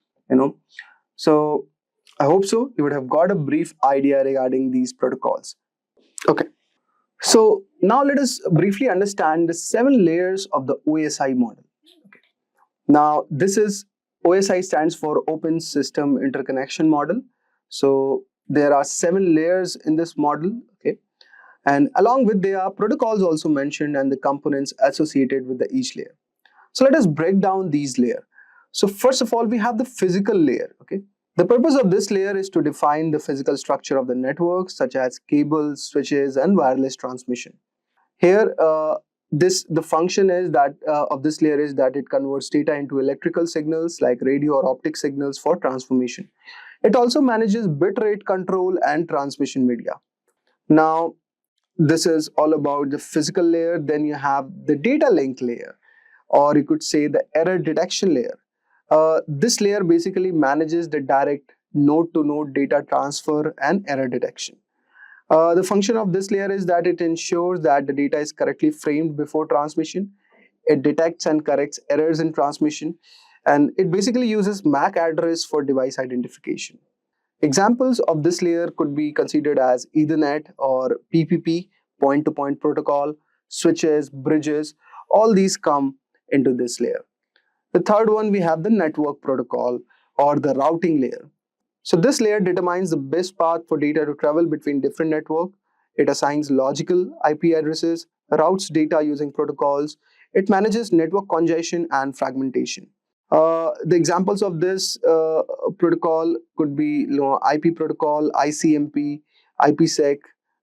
So I hope so you would have got a brief idea regarding these protocols. Okay. So now let us briefly understand the 7 layers of the OSI model. Okay. Now this is OSI stands for Open System Interconnection Model. So there are 7 layers in this model, okay, and along with there are protocols also mentioned and the components associated with each layer. So let us break down these layers. So first of all, we have the physical layer, okay. The purpose of this layer is to define the physical structure of the network, such as cables, switches, and wireless transmission. Here, the function is that of this layer is that it converts data into electrical signals like radio or optic signals for transformation. It also manages bit rate control and transmission media. Now, this is all about the physical layer. Then you have the data link layer, or you could say the error detection layer. This layer basically manages the direct node-to-node data transfer and error detection. The function of this layer is that it ensures that the data is correctly framed before transmission. It detects and corrects errors in transmission, and it basically uses MAC address for device identification. Examples of this layer could be considered as Ethernet or PPP, point-to-point protocol, switches, bridges. All these come into this layer. The third one, we have the network protocol or the routing layer. So this layer determines the best path for data to travel between different networks. It assigns logical IP addresses, routes data using protocols. It manages network congestion and fragmentation. The examples of this protocol could be IP protocol, ICMP, IPsec,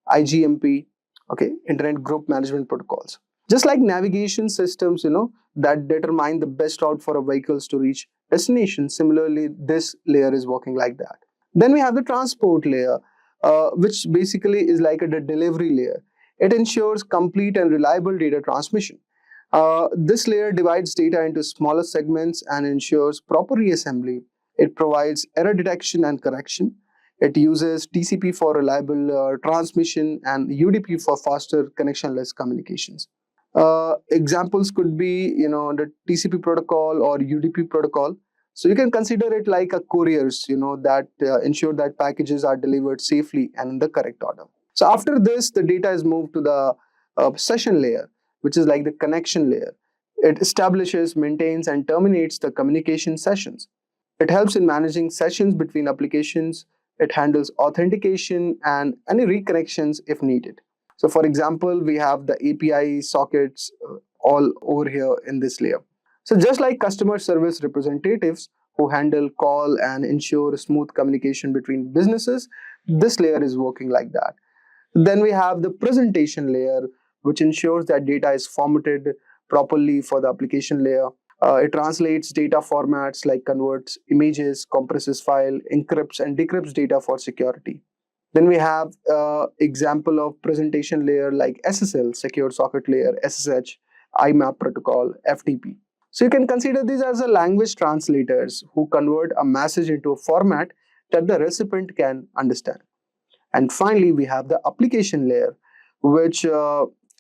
IGMP, okay, Internet Group Management Protocols. Just like navigation systems, that determine the best route for a vehicles to reach destination. Similarly, this layer is working like that. Then we have the transport layer, which basically is like the delivery layer. It ensures complete and reliable data transmission. This layer divides data into smaller segments and ensures proper reassembly. It provides error detection and correction. It uses TCP for reliable transmission and UDP for faster connectionless communications. Examples could be, the TCP protocol or UDP protocol. So you can consider it like a couriers, that ensure that packages are delivered safely and in the correct order. So after this, the data is moved to the session layer, which is like the connection layer. It establishes, maintains, and terminates the communication sessions. It helps in managing sessions between applications. It handles authentication and any reconnections if needed. So for example, we have the API sockets all over here in this layer. So just like customer service representatives who handle call and ensure smooth communication between businesses, this layer is working like that. Then we have the presentation layer, which ensures that data is formatted properly for the application layer. It translates data formats like converts images, compresses file, encrypts and decrypts data for security. Then we have example of presentation layer like SSL, Secure Socket Layer, SSH, IMAP protocol, FTP. So you can consider these as a language translators who convert a message into a format that the recipient can understand. And finally, we have the application layer, which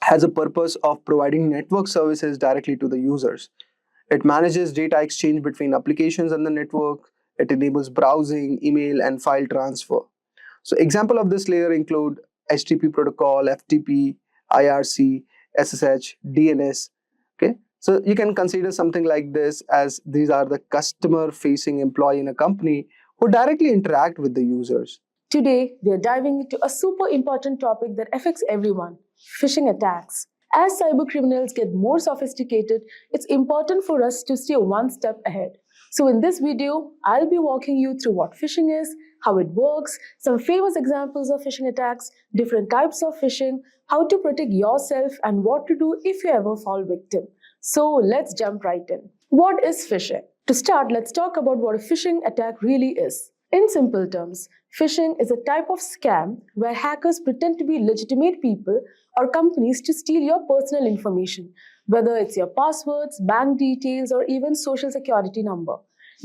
has a purpose of providing network services directly to the users. It manages data exchange between applications and the network. It enables browsing, email, and file transfer. So example of this layer include HTTP protocol, FTP, IRC, SSH, DNS. Okay, so you can consider something like this as these are the customer-facing employee in a company who directly interact with the users. Today, we are diving into a super important topic that affects everyone: phishing attacks. As cyber criminals get more sophisticated, it's important for us to stay one step ahead. So in this video, I'll be walking you through what phishing is, how it works, some famous examples of phishing attacks, different types of phishing, how to protect yourself, and what to do if you ever fall victim. So let's jump right in. What is phishing? To start, let's talk about what a phishing attack really is. In simple terms, phishing is a type of scam where hackers pretend to be legitimate people or companies to steal your personal information, whether it's your passwords, bank details, or even social security number.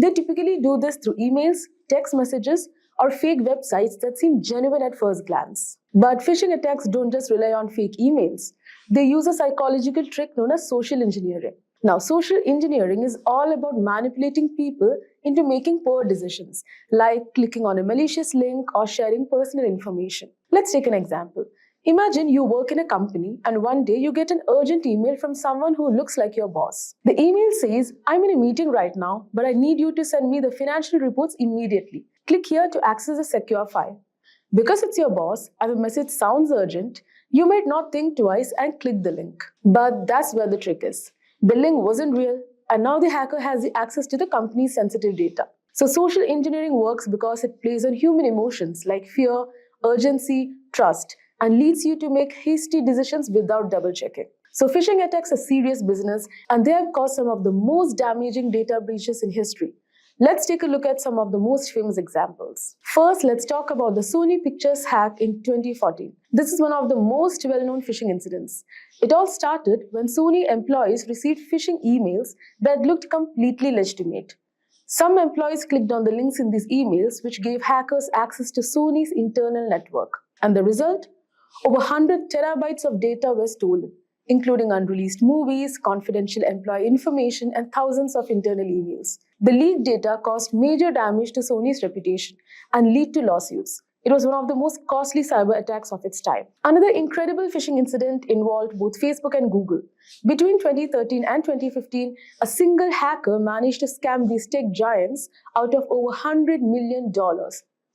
They typically do this through emails, text messages, or fake websites that seem genuine at first glance. But phishing attacks don't just rely on fake emails. They use a psychological trick known as social engineering. Now, social engineering is all about manipulating people into making poor decisions, like clicking on a malicious link or sharing personal information. Let's take an example. Imagine you work in a company and one day you get an urgent email from someone who looks like your boss. The email says, "I'm in a meeting right now, but I need you to send me the financial reports immediately. Click here to access a secure file." Because it's your boss and the message sounds urgent, you might not think twice and click the link. But that's where the trick is. The link wasn't real, and now the hacker has the access to the company's sensitive data. So social engineering works because it plays on human emotions like fear, urgency, trust, and leads you to make hasty decisions without double checking. So phishing attacks are serious business, and they have caused some of the most damaging data breaches in history. Let's take a look at some of the most famous examples. First, let's talk about the Sony Pictures hack in 2014. This is one of the most well-known phishing incidents. It all started when Sony employees received phishing emails that looked completely legitimate. Some employees clicked on the links in these emails, which gave hackers access to Sony's internal network. And the result? Over 100 terabytes of data were stolen, including unreleased movies, confidential employee information, and thousands of internal emails. The leaked data caused major damage to Sony's reputation and led to lawsuits. It was one of the most costly cyber attacks of its time. Another incredible phishing incident involved both Facebook and Google. Between 2013 and 2015, a single hacker managed to scam these tech giants out of over $100 million.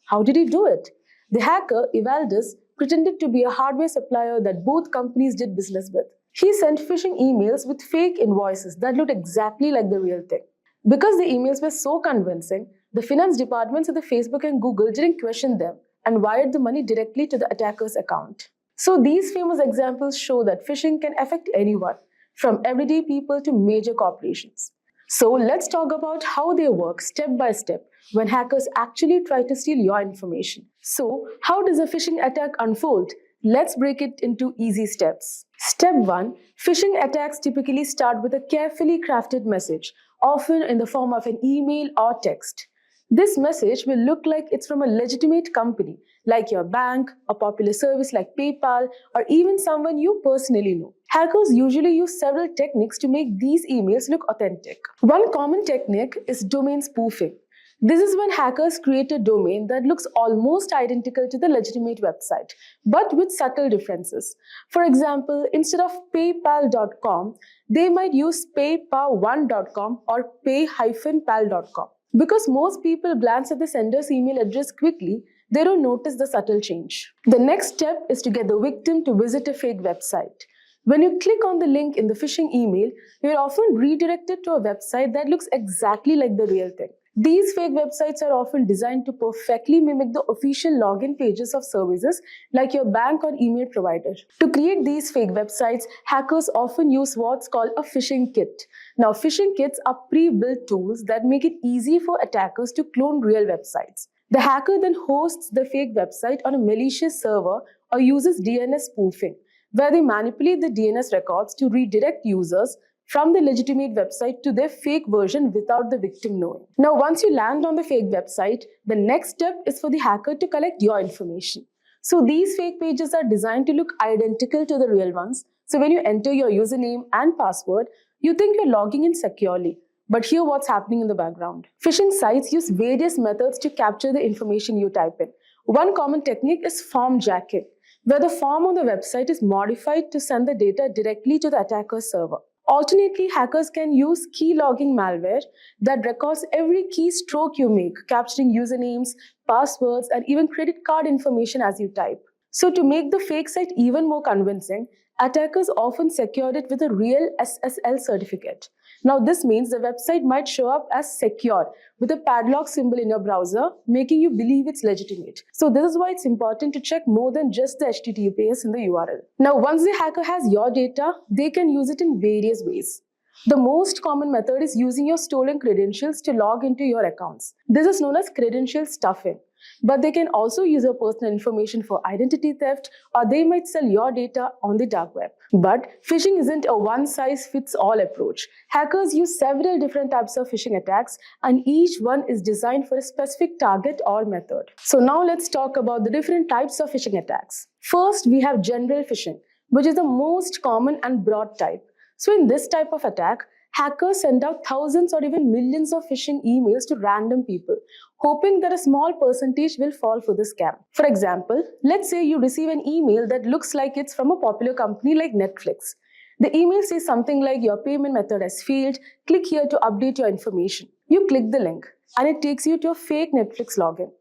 How did he do it? The hacker, Evaldus, pretended to be a hardware supplier that both companies did business with. He sent phishing emails with fake invoices that looked exactly like the real thing. Because the emails were so convincing, the finance departments of the Facebook and Google didn't question them and wired the money directly to the attacker's account. So these famous examples show that phishing can affect anyone, from everyday people to major corporations. So let's talk about how they work step by step when hackers actually try to steal your information. So how does a phishing attack unfold? Let's break it into easy steps. Step 1. Phishing attacks typically start with a carefully crafted message, often in the form of an email or text. This message will look like it's from a legitimate company, like your bank, a popular service like PayPal, or even someone you personally know. Hackers usually use several techniques to make these emails look authentic. One common technique is domain spoofing. This is when hackers create a domain that looks almost identical to the legitimate website, but with subtle differences. For example, instead of paypal.com, they might use paypal1.com or pay-pal.com. Because most people glance at the sender's email address quickly, they don't notice the subtle change. The next step is to get the victim to visit a fake website. When you click on the link in the phishing email, you're often redirected to a website that looks exactly like the real thing. These fake websites are often designed to perfectly mimic the official login pages of services like your bank or email provider. To create these fake websites, hackers often use what's called a phishing kit. Now, phishing kits are pre-built tools that make it easy for attackers to clone real websites. The hacker then hosts the fake website on a malicious server or uses DNS spoofing, where they manipulate the DNS records to redirect users from the legitimate website to their fake version without the victim knowing. Now, once you land on the fake website, the next step is for the hacker to collect your information. So these fake pages are designed to look identical to the real ones. So when you enter your username and password, you think you're logging in securely. But hear what's happening in the background. Phishing sites use various methods to capture the information you type in. One common technique is form jacking, where the form on the website is modified to send the data directly to the attacker's server. Alternately, hackers can use key logging malware that records every keystroke you make, capturing usernames, passwords, and even credit card information as you type. So to make the fake site even more convincing, attackers often secure it with a real SSL certificate. Now, this means the website might show up as secure with a padlock symbol in your browser, making you believe it's legitimate. So this is why it's important to check more than just the HTTPS in the URL. Now, once the hacker has your data, they can use it in various ways. The most common method is using your stolen credentials to log into your accounts. This is known as credential stuffing. But they can also use your personal information for identity theft, or they might sell your data on the dark web. But phishing isn't a one-size-fits-all approach. Hackers use several different types of phishing attacks, and each one is designed for a specific target or method. So now let's talk about the different types of phishing attacks. First, we have general phishing, which is the most common and broad type. So in this type of attack, hackers send out thousands or even millions of phishing emails to random people, hoping that a small percentage will fall for the scam. For example, let's say you receive an email that looks like it's from a popular company like Netflix. The email says something like, your payment method has failed, click here to update your information. You click the link and it takes you to a fake Netflix login.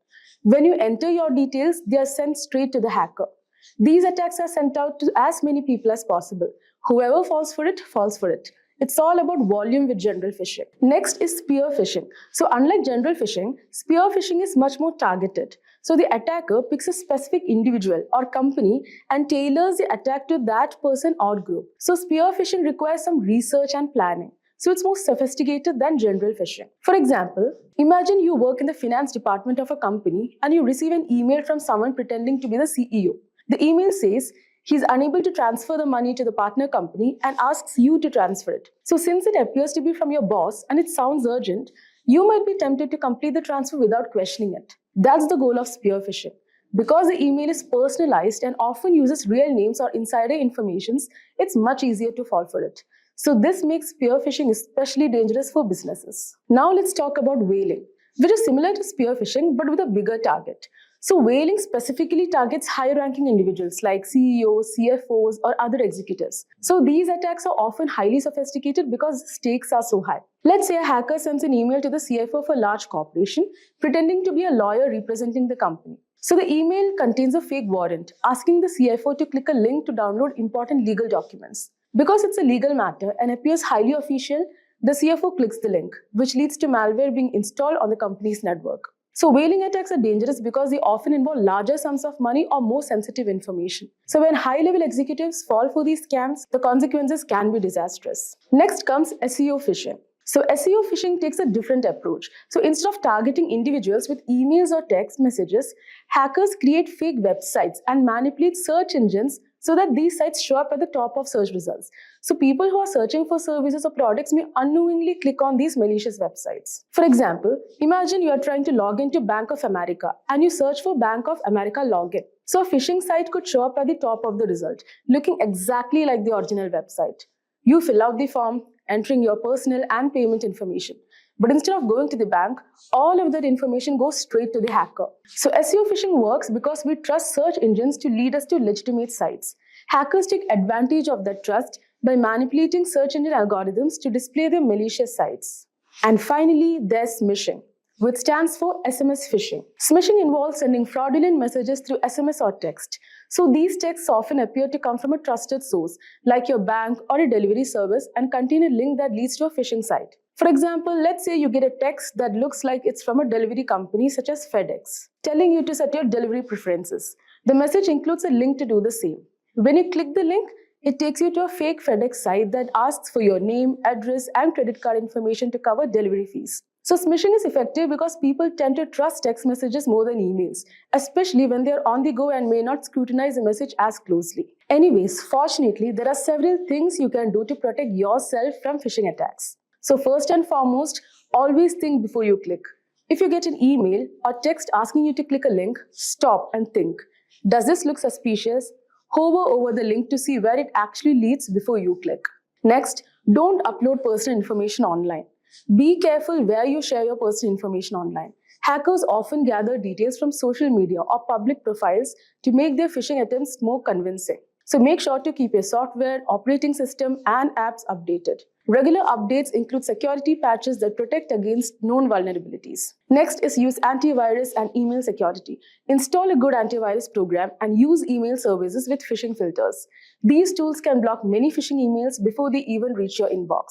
When you enter your details, they are sent straight to the hacker. These attacks are sent out to as many people as possible. Whoever falls for it, falls for it. It's all about volume with general phishing. Next is spear phishing. So unlike general phishing, spear phishing is much more targeted. So the attacker picks a specific individual or company and tailors the attack to that person or group. So spear phishing requires some research and planning. So it's more sophisticated than general phishing. For example, imagine you work in the finance department of a company and you receive an email from someone pretending to be the CEO. The email says, he's unable to transfer the money to the partner company and asks you to transfer it. So since it appears to be from your boss and it sounds urgent, you might be tempted to complete the transfer without questioning it. That's the goal of spear phishing. Because the email is personalized and often uses real names or insider information, it's much easier to fall for it. So this makes spear phishing especially dangerous for businesses. Now let's talk about whaling, which is similar to spear phishing but with a bigger target. So whaling specifically targets high-ranking individuals like CEOs, CFOs, or other executives. So these attacks are often highly sophisticated because the stakes are so high. Let's say a hacker sends an email to the CFO of a large corporation, pretending to be a lawyer representing the company. So the email contains a fake warrant, asking the CFO to click a link to download important legal documents. Because it's a legal matter and appears highly official, the CFO clicks the link, which leads to malware being installed on the company's network. So whaling attacks are dangerous because they often involve larger sums of money or more sensitive information. So when high-level executives fall for these scams, the consequences can be disastrous. Next comes SEO phishing. So SEO phishing takes a different approach. So instead of targeting individuals with emails or text messages, hackers create fake websites and manipulate search engines so that these sites show up at the top of search results. So people who are searching for services or products may unknowingly click on these malicious websites. For example, imagine you are trying to log into Bank of America and you search for Bank of America login. So a phishing site could show up at the top of the result, looking exactly like the original website. You fill out the form, entering your personal and payment information. But instead of going to the bank, all of that information goes straight to the hacker. So SEO phishing works because we trust search engines to lead us to legitimate sites. Hackers take advantage of that trust by manipulating search engine algorithms to display their malicious sites. And finally, there's smishing, which stands for SMS phishing. Smishing involves sending fraudulent messages through SMS or text. So these texts often appear to come from a trusted source, like your bank or a delivery service, and contain a link that leads to a phishing site. For example, let's say you get a text that looks like it's from a delivery company such as FedEx, telling you to set your delivery preferences. The message includes a link to do the same. When you click the link, it takes you to a fake FedEx site that asks for your name, address, and credit card information to cover delivery fees. So smishing is effective because people tend to trust text messages more than emails, especially when they're on the go and may not scrutinize the message as closely. Anyways, fortunately, there are several things you can do to protect yourself from phishing attacks. So first and foremost, always think before you click. If you get an email or text asking you to click a link, stop and think. Does this look suspicious? Hover over the link to see where it actually leads before you click. Next, don't upload personal information online. Be careful where you share your personal information online. Hackers often gather details from social media or public profiles to make their phishing attempts more convincing. So make sure to keep your software, operating system, and apps updated. Regular updates include security patches that protect against known vulnerabilities. Next is use antivirus and email security. Install a good antivirus program and use email services with phishing filters. These tools can block many phishing emails before they even reach your inbox.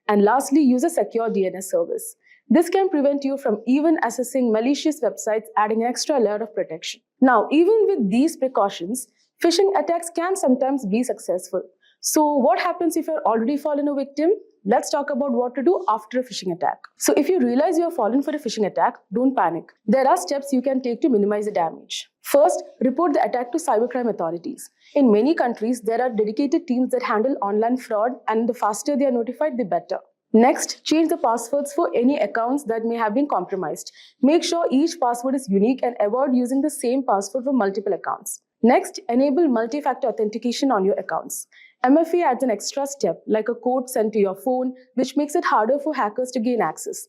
And lastly, use a secure DNS service. This can prevent you from even accessing malicious websites, adding an extra layer of protection. Now, even with these precautions, phishing attacks can sometimes be successful. So what happens if you're already fallen a victim? Let's talk about what to do after a phishing attack. So if you realize you have fallen for a phishing attack, don't panic. There are steps you can take to minimize the damage. First, report the attack to cybercrime authorities. In many countries, there are dedicated teams that handle online fraud, and the faster they are notified, the better. Next, change the passwords for any accounts that may have been compromised. Make sure each password is unique and avoid using the same password for multiple accounts. Next, enable multi-factor authentication on your accounts. MFA adds an extra step, like a code sent to your phone, which makes it harder for hackers to gain access.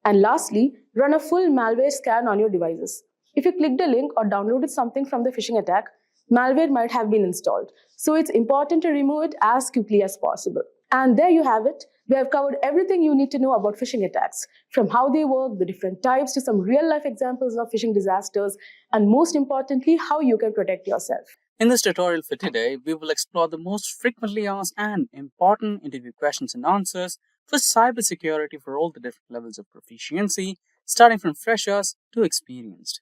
And lastly, run a full malware scan on your devices. If you clicked a link or downloaded something from the phishing attack, malware might have been installed. So it's important to remove it as quickly as possible. And there you have it. We have covered everything you need to know about phishing attacks, from how they work, the different types, to some real-life examples of phishing disasters, and most importantly, how you can protect yourself. In this tutorial for today, we will explore the most frequently asked and important interview questions and answers for cybersecurity for all the different levels of proficiency, starting from freshers to experienced.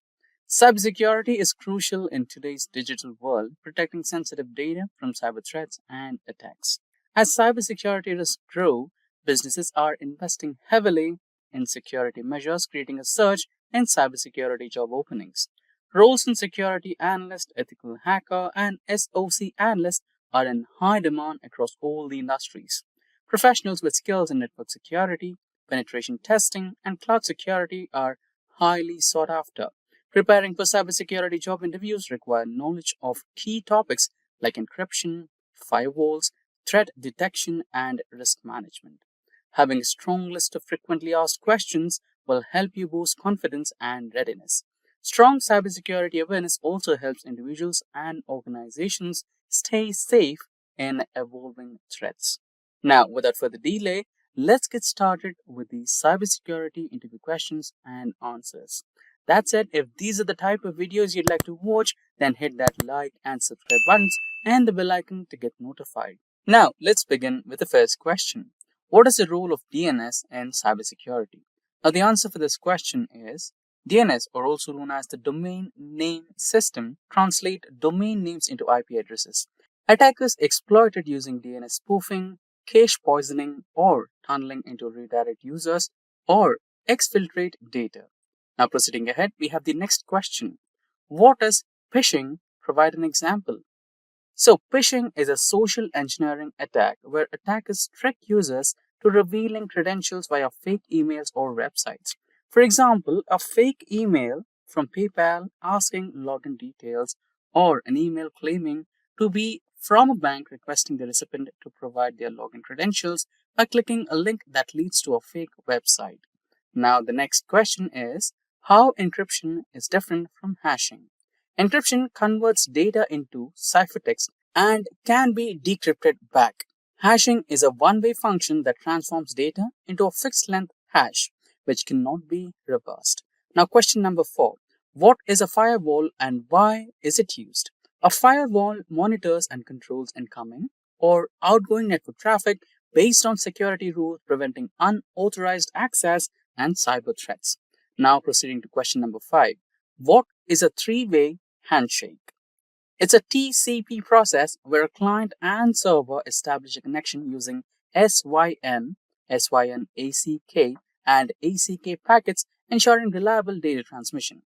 Cybersecurity is crucial in today's digital world, protecting sensitive data from cyber threats and attacks. As cybersecurity risks grow, businesses are investing heavily in security measures, creating a surge in cybersecurity job openings. Roles in security analyst, ethical hacker, and SOC analyst are in high demand across all the industries. Professionals with skills in network security, penetration testing, and cloud security are highly sought after. Preparing for cybersecurity job interviews require knowledge of key topics like encryption, firewalls, threat detection, and risk management. Having a strong list of frequently asked questions will help you boost confidence and readiness. Strong cybersecurity awareness also helps individuals and organizations stay safe in evolving threats. Now, without further delay, let's get started with the cybersecurity interview questions and answers. That said, if these are the type of videos you'd like to watch, then hit that like and subscribe buttons and the bell icon to get notified. Now, let's begin with the first question. What is the role of DNS in cybersecurity? Now, the answer for this question is DNS, or also known as the Domain Name System, translate domain names into IP addresses. Attackers exploit it using DNS spoofing, cache poisoning, or tunneling into redirect users or exfiltrate data. Now, proceeding ahead, we have the next question. What is phishing? Provide an example. So, phishing is a social engineering attack where attackers trick users to revealing credentials via fake emails or websites. For example, a fake email from PayPal asking login details, or an email claiming to be from a bank requesting the recipient to provide their login credentials by clicking a link that leads to a fake website. Now, the next question is how encryption is different from hashing. Encryption converts data into ciphertext and can be decrypted back. Hashing is a one-way function that transforms data into a fixed-length hash, which cannot be reversed. Now, question number 4. What is a firewall and why is it used? A firewall monitors and controls incoming or outgoing network traffic based on security rules preventing unauthorized access and cyber threats. Now, proceeding to question number 5. What is a three-way handshake? It's a TCP process where a client and server establish a connection using SYN, ACK, and ACK packets, ensuring reliable data transmission.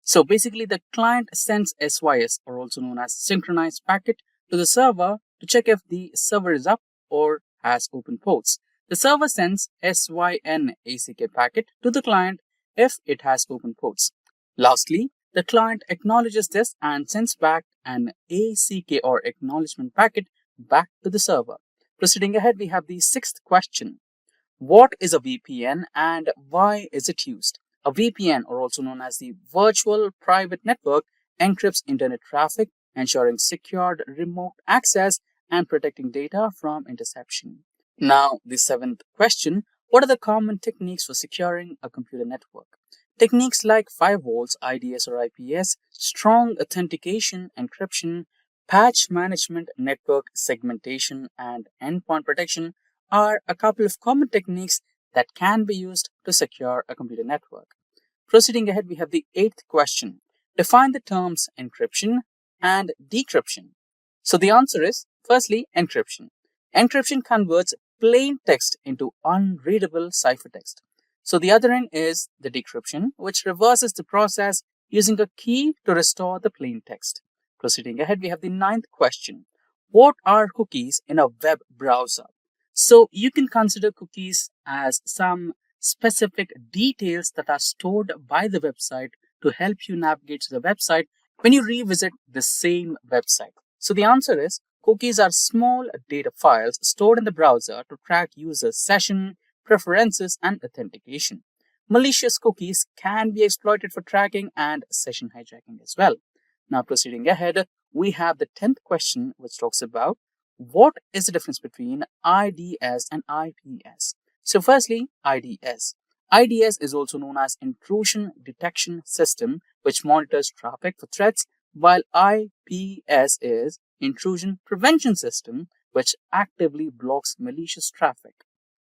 So basically, the client sends SYS, or also known as synchronized packet, to the server to check if the server is up or has open ports. The server sends SYN ACK packet to the client if it has open ports. Lastly, the client acknowledges this and sends back an ACK or acknowledgement packet back to the server. Proceeding ahead, we have the 6th question. What is a VPN and why is it used? A VPN, or also known as the Virtual Private Network, encrypts internet traffic, ensuring secured remote access and protecting data from interception. Now, the 7th question. What are the common techniques for securing a computer network? Techniques like firewalls, IDS or IPS, strong authentication, encryption, patch management, network segmentation, and endpoint protection are a couple of common techniques that can be used to secure a computer network. Proceeding ahead, we have the 8th question. Define the terms encryption and decryption. So the answer is, firstly, encryption. Encryption converts plain text into unreadable ciphertext. So the other end is the decryption, which reverses the process using a key to restore the plain text. Proceeding ahead, we have the 9th question. What are cookies in a web browser? So you can consider cookies as some specific details that are stored by the website to help you navigate to the website when you revisit the same website. So the answer is cookies are small data files stored in the browser to track users' session, preferences, and authentication. Malicious cookies can be exploited for tracking and session hijacking as well. Now, proceeding ahead, we have the 10th question, which talks about what is the difference between IDS and IPS. So firstly, IDS. IDS is also known as Intrusion Detection System, which monitors traffic for threats, while IPS is Intrusion Prevention System, which actively blocks malicious traffic.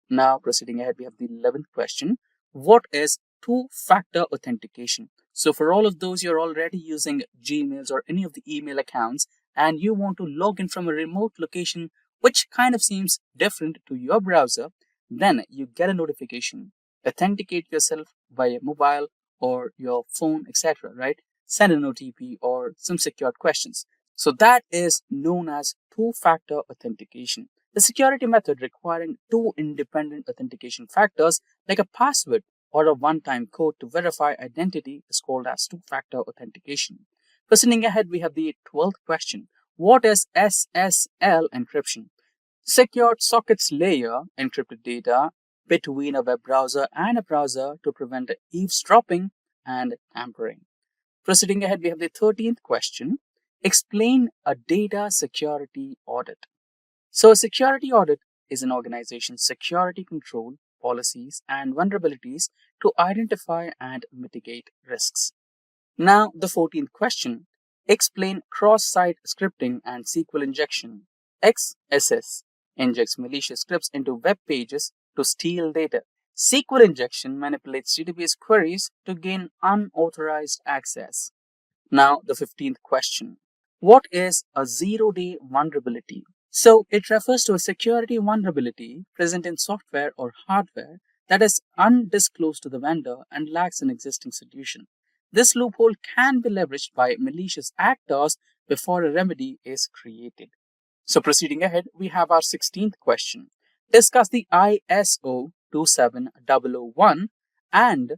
Now, proceeding ahead, we have the 11th question. What is two-factor authentication? So for all of those you're already using Gmails or any of the email accounts and you want to log in from a remote location which kind of seems different to your browser, then you get a notification. Authenticate yourself via mobile or your phone, etc., right? Send an OTP or some secured questions. So that is known as two-factor authentication. The security method requiring two independent authentication factors like a password or a one-time code to verify identity is called as two-factor authentication. Proceeding ahead, we have the 12th question. What is SSL encryption? Secured sockets layer encrypted data between a web browser and a browser to prevent eavesdropping and tampering. Proceeding ahead, we have the 13th question. Explain a data security audit. So a security audit is an organization's security control, policies, and vulnerabilities to identify and mitigate risks. Now, the 14th question. Explain cross-site scripting and SQL injection. XSS. injects malicious scripts into web pages to steal data. SQL injection manipulates database queries to gain unauthorized access. Now, the 15th question. What is a zero-day vulnerability? So, it refers to a security vulnerability present in software or hardware that is undisclosed to the vendor and lacks an existing solution. This loophole can be leveraged by malicious actors before a remedy is created. So, proceeding ahead, we have our 16th question. Discuss the ISO 27001 and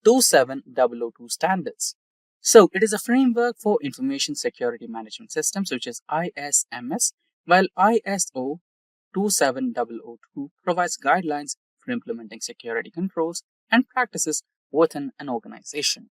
27002 standards. So, it is a framework for information security management systems, which is ISMS, while ISO 27002 provides guidelines for implementing security controls and practices within an organization.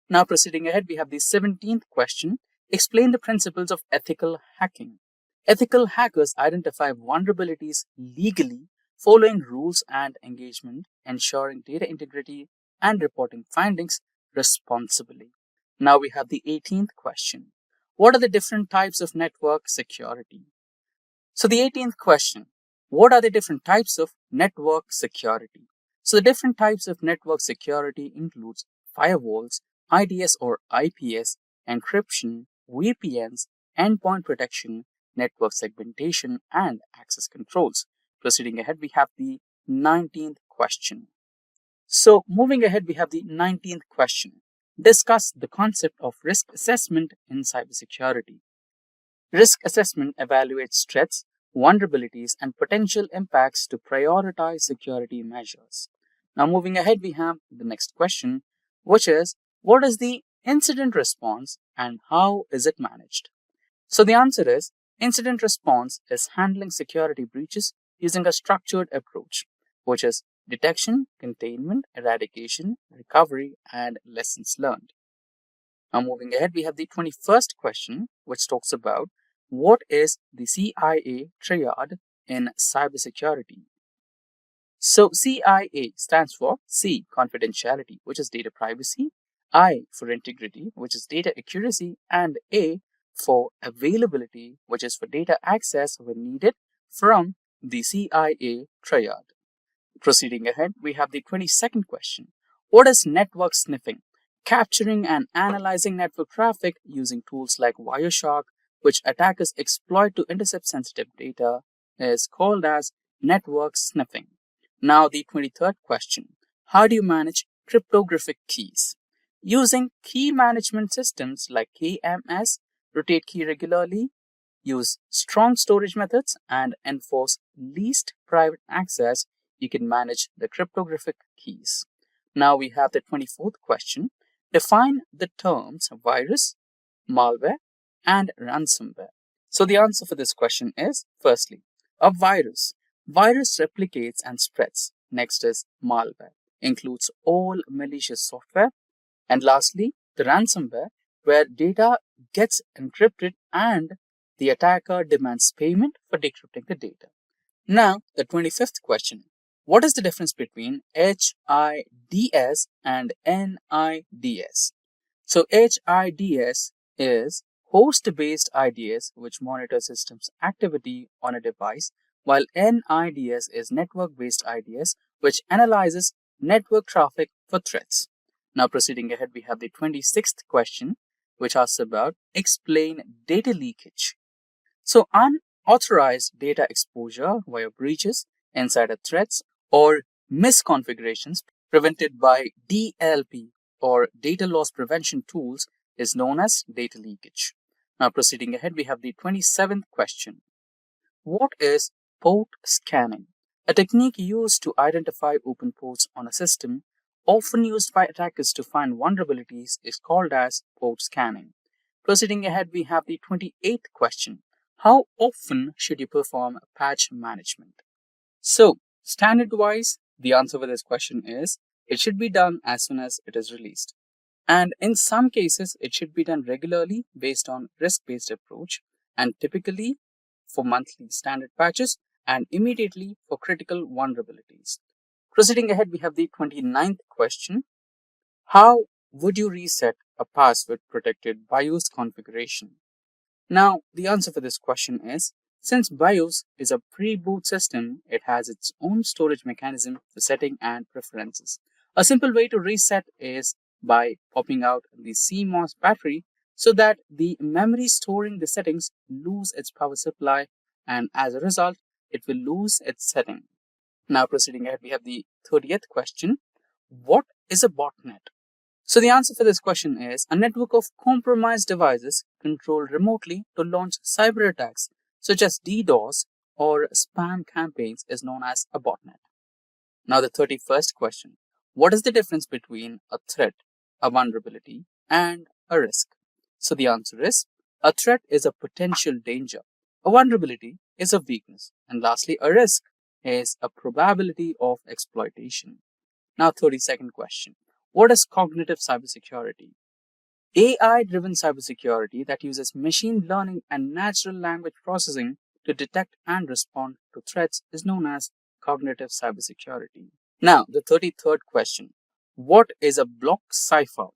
Now, proceeding ahead, we have the 17th question. Explain the principles of ethical hacking. Ethical hackers identify vulnerabilities legally, following rules and engagement, ensuring data integrity, and reporting findings responsibly. Now we have the 18th question. What are the different types of network security? So the 18th question. What are the different types of network security? So the different types of network security includes firewalls, IDS or IPS, encryption, VPNs, endpoint protection, network segmentation, and access controls. Proceeding ahead, we have the 19th question. So moving ahead, we have the 19th question. Discuss the concept of risk assessment in cybersecurity. Risk assessment evaluates threats, vulnerabilities, and potential impacts to prioritize security measures. Now, moving ahead, we have the next question, which is what is the incident response and how is it managed? So, the answer is incident response is handling security breaches using a structured approach, which is detection, containment, eradication, recovery, and lessons learned. Now, moving ahead, we have the 21st question, which talks about what is the CIA triad in cybersecurity? So, CIA stands for C, confidentiality, which is data privacy, I for integrity, which is data accuracy, and A for availability, which is for data access when needed from the CIA triad. Proceeding ahead, we have the 22nd question. What is network sniffing? Capturing and analyzing network traffic using tools like Wireshark, which attackers exploit to intercept sensitive data, is called as network sniffing. Now, the 23rd question. How do you manage cryptographic keys? Using key management systems like KMS, rotate key regularly, use strong storage methods, and enforce least private access, you can manage the cryptographic keys. Now we have the 24th question. Define the terms virus, malware, and ransomware. So the answer for this question is, firstly, a virus. Virus replicates and spreads. Next is malware, includes all malicious software. And lastly, the ransomware, where data gets encrypted and the attacker demands payment for decrypting the data. Now, the 25th question. What is the difference between HIDS and NIDS? So, HIDS is host-based IDS, which monitors systems activity on a device, while NIDS is network-based IDS, which analyzes network traffic for threats. Now, proceeding ahead, we have the 26th question, which asks about explain data leakage. So, unauthorized data exposure via breaches, insider threats, or misconfigurations prevented by DLP or data loss prevention tools is known as data leakage. Now, proceeding ahead, we have the 27th question. What is port scanning? A technique used to identify open ports on a system, often used by attackers to find vulnerabilities, is called as port scanning. Proceeding ahead, we have the 28th question. How often should you perform patch management? So, standard-wise, the answer for this question is it should be done as soon as it is released. And in some cases, it should be done regularly based on risk-based approach, and typically for monthly standard patches and immediately for critical vulnerabilities. Proceeding ahead, we have the 29th question. How would you reset a password protected BIOS configuration? Now, the answer for this question is Since BIOS is a pre-boot system, it has its own storage mechanism for setting and preferences. A simple way to reset is by popping out the CMOS battery so that the memory storing the settings lose its power supply, and as a result, it will lose its setting. Now proceeding ahead, we have the 30th question. What is a botnet? So the answer for this question is a network of compromised devices controlled remotely to launch cyber attacks such as DDoS or spam campaigns is known as a botnet. Now the 31st question. What is the difference between a threat, a vulnerability, and a risk? So the answer is a threat is a potential danger. A vulnerability is a weakness. And lastly, a risk is a probability of exploitation. Now 32nd question. What is cognitive cybersecurity? AI-driven cybersecurity that uses machine learning and natural language processing to detect and respond to threats is known as cognitive cybersecurity. Now, the 33rd question. What is a block cipher?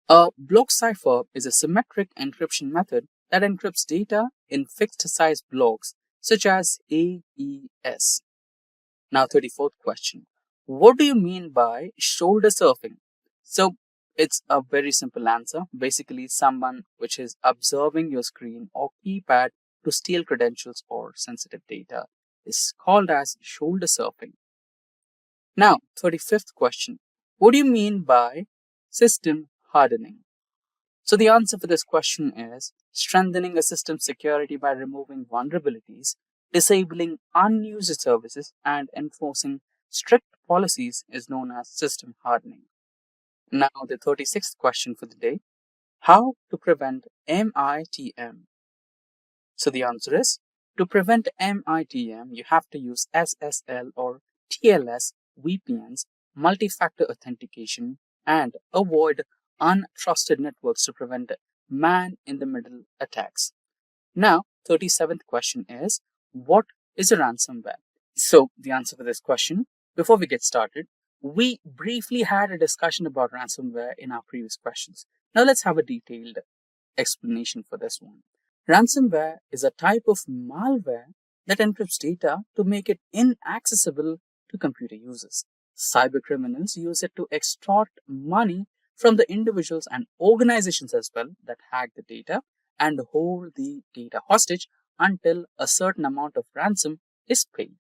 A block cipher is a symmetric encryption method that encrypts data in fixed-size blocks such as AES. Now, 34th question. What do you mean by shoulder surfing? So, it's a very simple answer. Basically, someone which is observing your screen or keypad to steal credentials or sensitive data is called as shoulder surfing. Now, 35th question. What do you mean by system hardening? So the answer for this question is strengthening a system's security by removing vulnerabilities, disabling unused services, and enforcing strict policies is known as system hardening. Now, the 36th question for the day. How to prevent MITM? So the answer is, to prevent MITM, you have to use SSL or TLS VPNs, multi-factor authentication, and avoid untrusted networks to prevent man-in-the-middle attacks. Now, 37th question is, what is a ransomware? So, the answer for this question, before we get started, we briefly had a discussion about ransomware in our previous questions. Now, let's have a detailed explanation for this one. Ransomware is a type of malware that encrypts data to make it inaccessible to computer users. Cybercriminals use it to extort money from the individuals and organizations as well that hack the data and hold the data hostage until a certain amount of ransom is paid.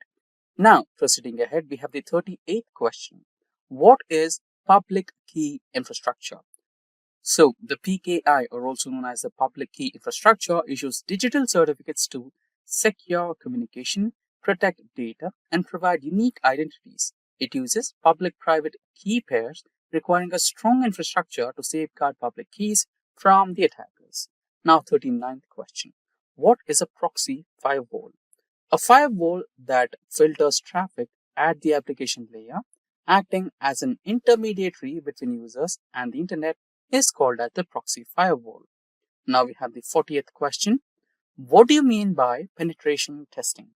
Now, proceeding ahead, we have the 38th question. What is public key infrastructure? So, the PKI, or also known as the public key infrastructure, issues digital certificates to secure communication, protect data, and provide unique identities. It uses public-private key pairs, requiring a strong infrastructure to safeguard public keys from the attackers. Now, 39th question. What is a proxy firewall? A firewall that filters traffic at the application layer, acting as an intermediary between users and the internet, is called as the proxy firewall. Now we have the 40th question. What do you mean by penetration testing?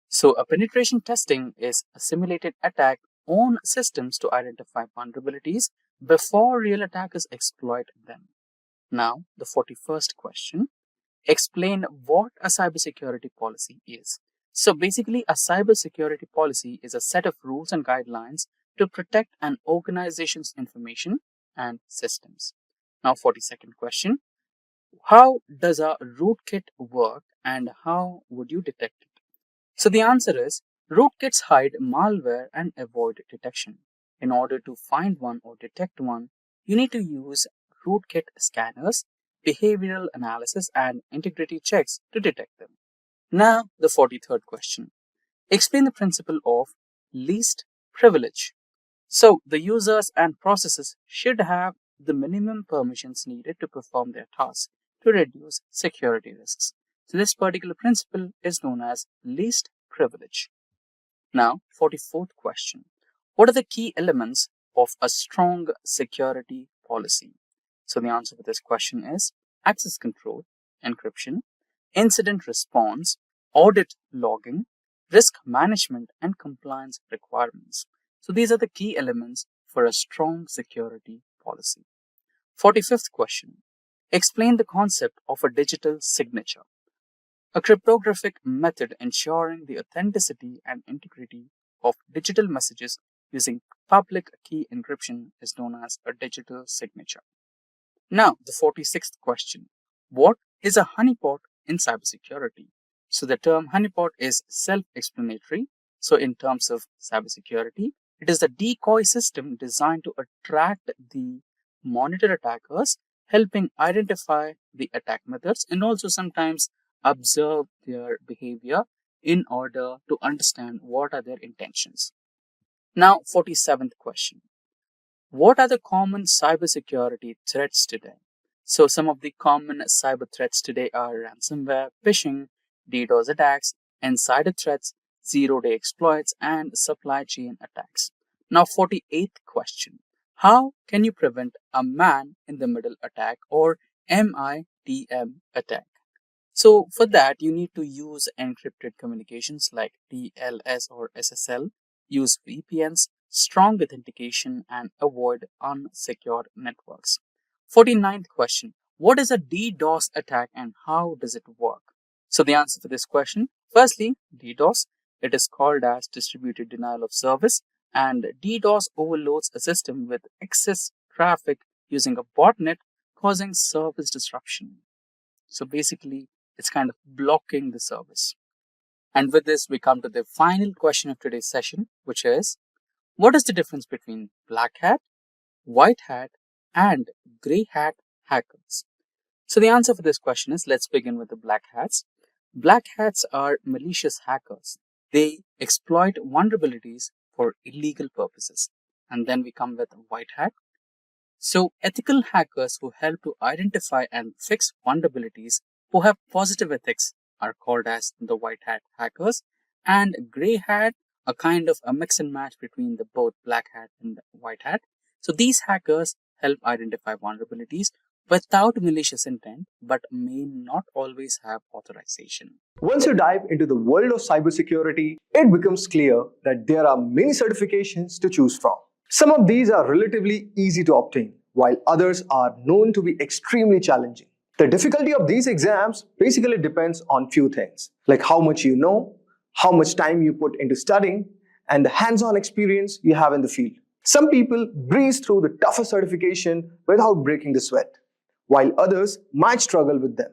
So a penetration testing is a simulated attack on systems to identify vulnerabilities before real attackers exploit them. Now the 41st question. Explain what a cybersecurity policy is. So basically, a cybersecurity policy is a set of rules and guidelines to protect an organization's information and systems. Now, 42nd question. How does a rootkit work and how would you detect it? So the answer is, rootkits hide malware and avoid detection. In order to find one or detect one, you need to use rootkit scanners, behavioral analysis, and integrity checks to detect them. Now, the 43rd question. Explain the principle of least privilege. So, the users and processes should have the minimum permissions needed to perform their tasks to reduce security risks. So, this particular principle is known as least privilege. Now, 44th question. What are the key elements of a strong security policy? So, the answer to this question is access control, encryption, incident response, audit logging, risk management, and compliance requirements. So these are the key elements for a strong security policy. 45th question. Explain the concept of a digital signature. a cryptographic method ensuring the authenticity and integrity of digital messages using public key encryption is known as a digital signature. Now, the 46th question. What is a honeypot in cybersecurity? So the term honeypot is self-explanatory. So in terms of cybersecurity, it is a decoy system designed to attract the monitor attackers, helping identify the attack methods and also sometimes observe their behavior in order to understand what are their intentions. Now, 47th question. What are the common cybersecurity threats today? So some of the common cyber threats today are ransomware, phishing, DDoS attacks, insider threats, zero-day exploits, and supply chain attacks. Now, 48th question. How can you prevent a man-in-the-middle attack or MITM attack? So for that, you need to use encrypted communications like TLS or SSL, use VPNs, strong authentication, and avoid unsecured networks. 49th question. What is a DDoS attack and how does it work? So the answer for this question, firstly, DDoS, it is called as distributed denial of service, and DDoS overloads a system with excess traffic using a botnet, causing service disruption. So basically, it's kind of blocking the service. And with this, we come to the final question of today's session, which is, what is the difference between black hat, white hat, and gray hat hackers? So the answer for this question is, let's begin with the black hats. Black hats are malicious hackers. They exploit vulnerabilities for illegal purposes. And then we come with white hat. So ethical hackers who help to identify and fix vulnerabilities who have positive ethics are called as the white hat hackers, and gray hat, a kind of a mix and match between the both black hat and the white hat. So these hackers help identify vulnerabilities without malicious intent, but may not always have authorization. Once you dive into the world of cybersecurity, it becomes clear that there are many certifications to choose from. Some of these are relatively easy to obtain, while others are known to be extremely challenging. The difficulty of these exams basically depends on few things, like how much you know, how much time you put into studying, and the hands-on experience you have in the field. Some people breeze through the tougher certification without breaking the sweat, while others might struggle with them.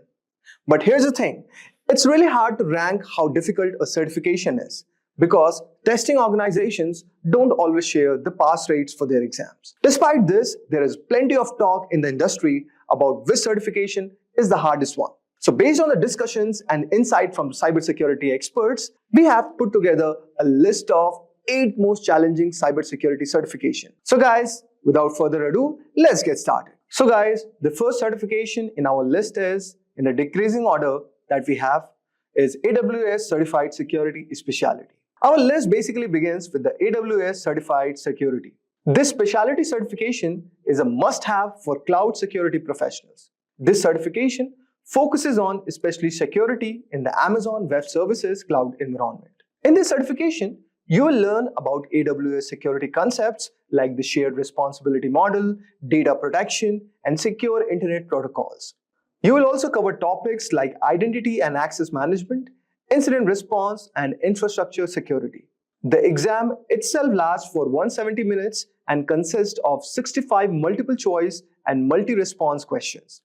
But here's the thing, it's really hard to rank how difficult a certification is, because testing organizations don't always share the pass rates for their exams. Despite this, there is plenty of talk in the industry about which certification is the hardest one. So based on the discussions and insight from cybersecurity experts, we have put together a list of 8 most challenging cybersecurity certifications. So guys, without further ado, let's get started. So guys, the first certification in our list is, in the decreasing order that we have, is AWS Certified Security Specialty. Our list basically begins with the AWS Certified Security. This specialty certification is a must-have for cloud security professionals. This certification focuses on especially security in the Amazon Web Services cloud environment. In this certification, you will learn about AWS security concepts like the shared responsibility model, data protection, and secure internet protocols. You will also cover topics like identity and access management, incident response, and infrastructure security. The exam itself lasts for 170 minutes and consists of 65 multiple choice and multi-response questions.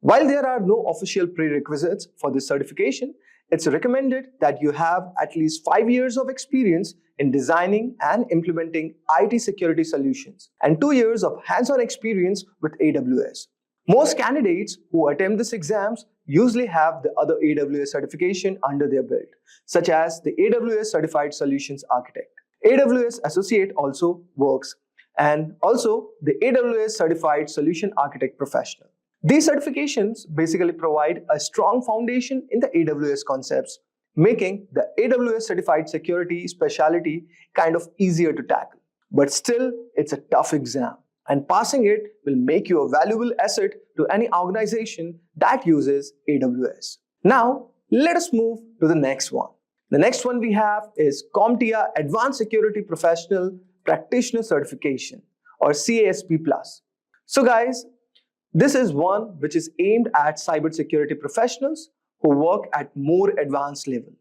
While there are no official prerequisites for this certification, it's recommended that you have at least 5 years of experience in designing and implementing IT security solutions and 2 years of hands-on experience with AWS. Most candidates who attempt these exams usually have the other AWS certification under their belt, such as the AWS Certified Solutions Architect. AWS Associate also works, and also the AWS Certified Solution Architect Professional. These certifications basically provide a strong foundation in the AWS concepts, making the AWS Certified Security Specialty kind of easier to tackle. But still, it's a tough exam, and passing it will make you a valuable asset to any organization that uses AWS. Now, let us move to the next one. The next one we have is CompTIA Advanced Security Professional Practitioner Certification, or CASP+. So guys, this is one which is aimed at cybersecurity professionals who work at more advanced level.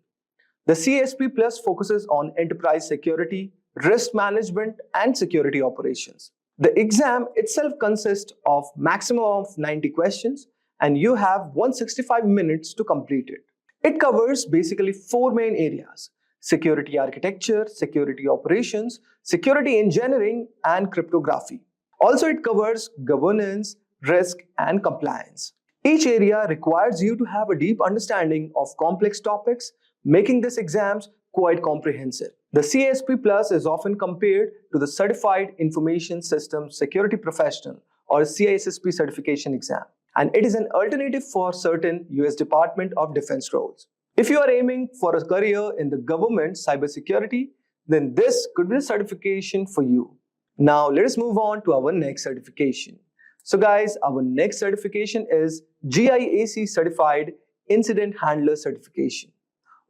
The CSP Plus focuses on enterprise security, risk management, and security operations. The exam itself consists of maximum of 90 questions and you have 165 minutes to complete it. It covers basically 4 main areas: security architecture, security operations, security engineering, and cryptography. Also, it covers governance, risk, and compliance. Each area requires you to have a deep understanding of complex topics, making these exams quite comprehensive. The CSP Plus is often compared to the Certified Information Systems Security Professional or CISSP certification exam, and it is an alternative for certain US Department of Defense roles. If you are aiming for a career in the government cybersecurity, then this could be the certification for you. Now let us move on to our next certification. So guys, our next certification is GIAC Certified Incident Handler Certification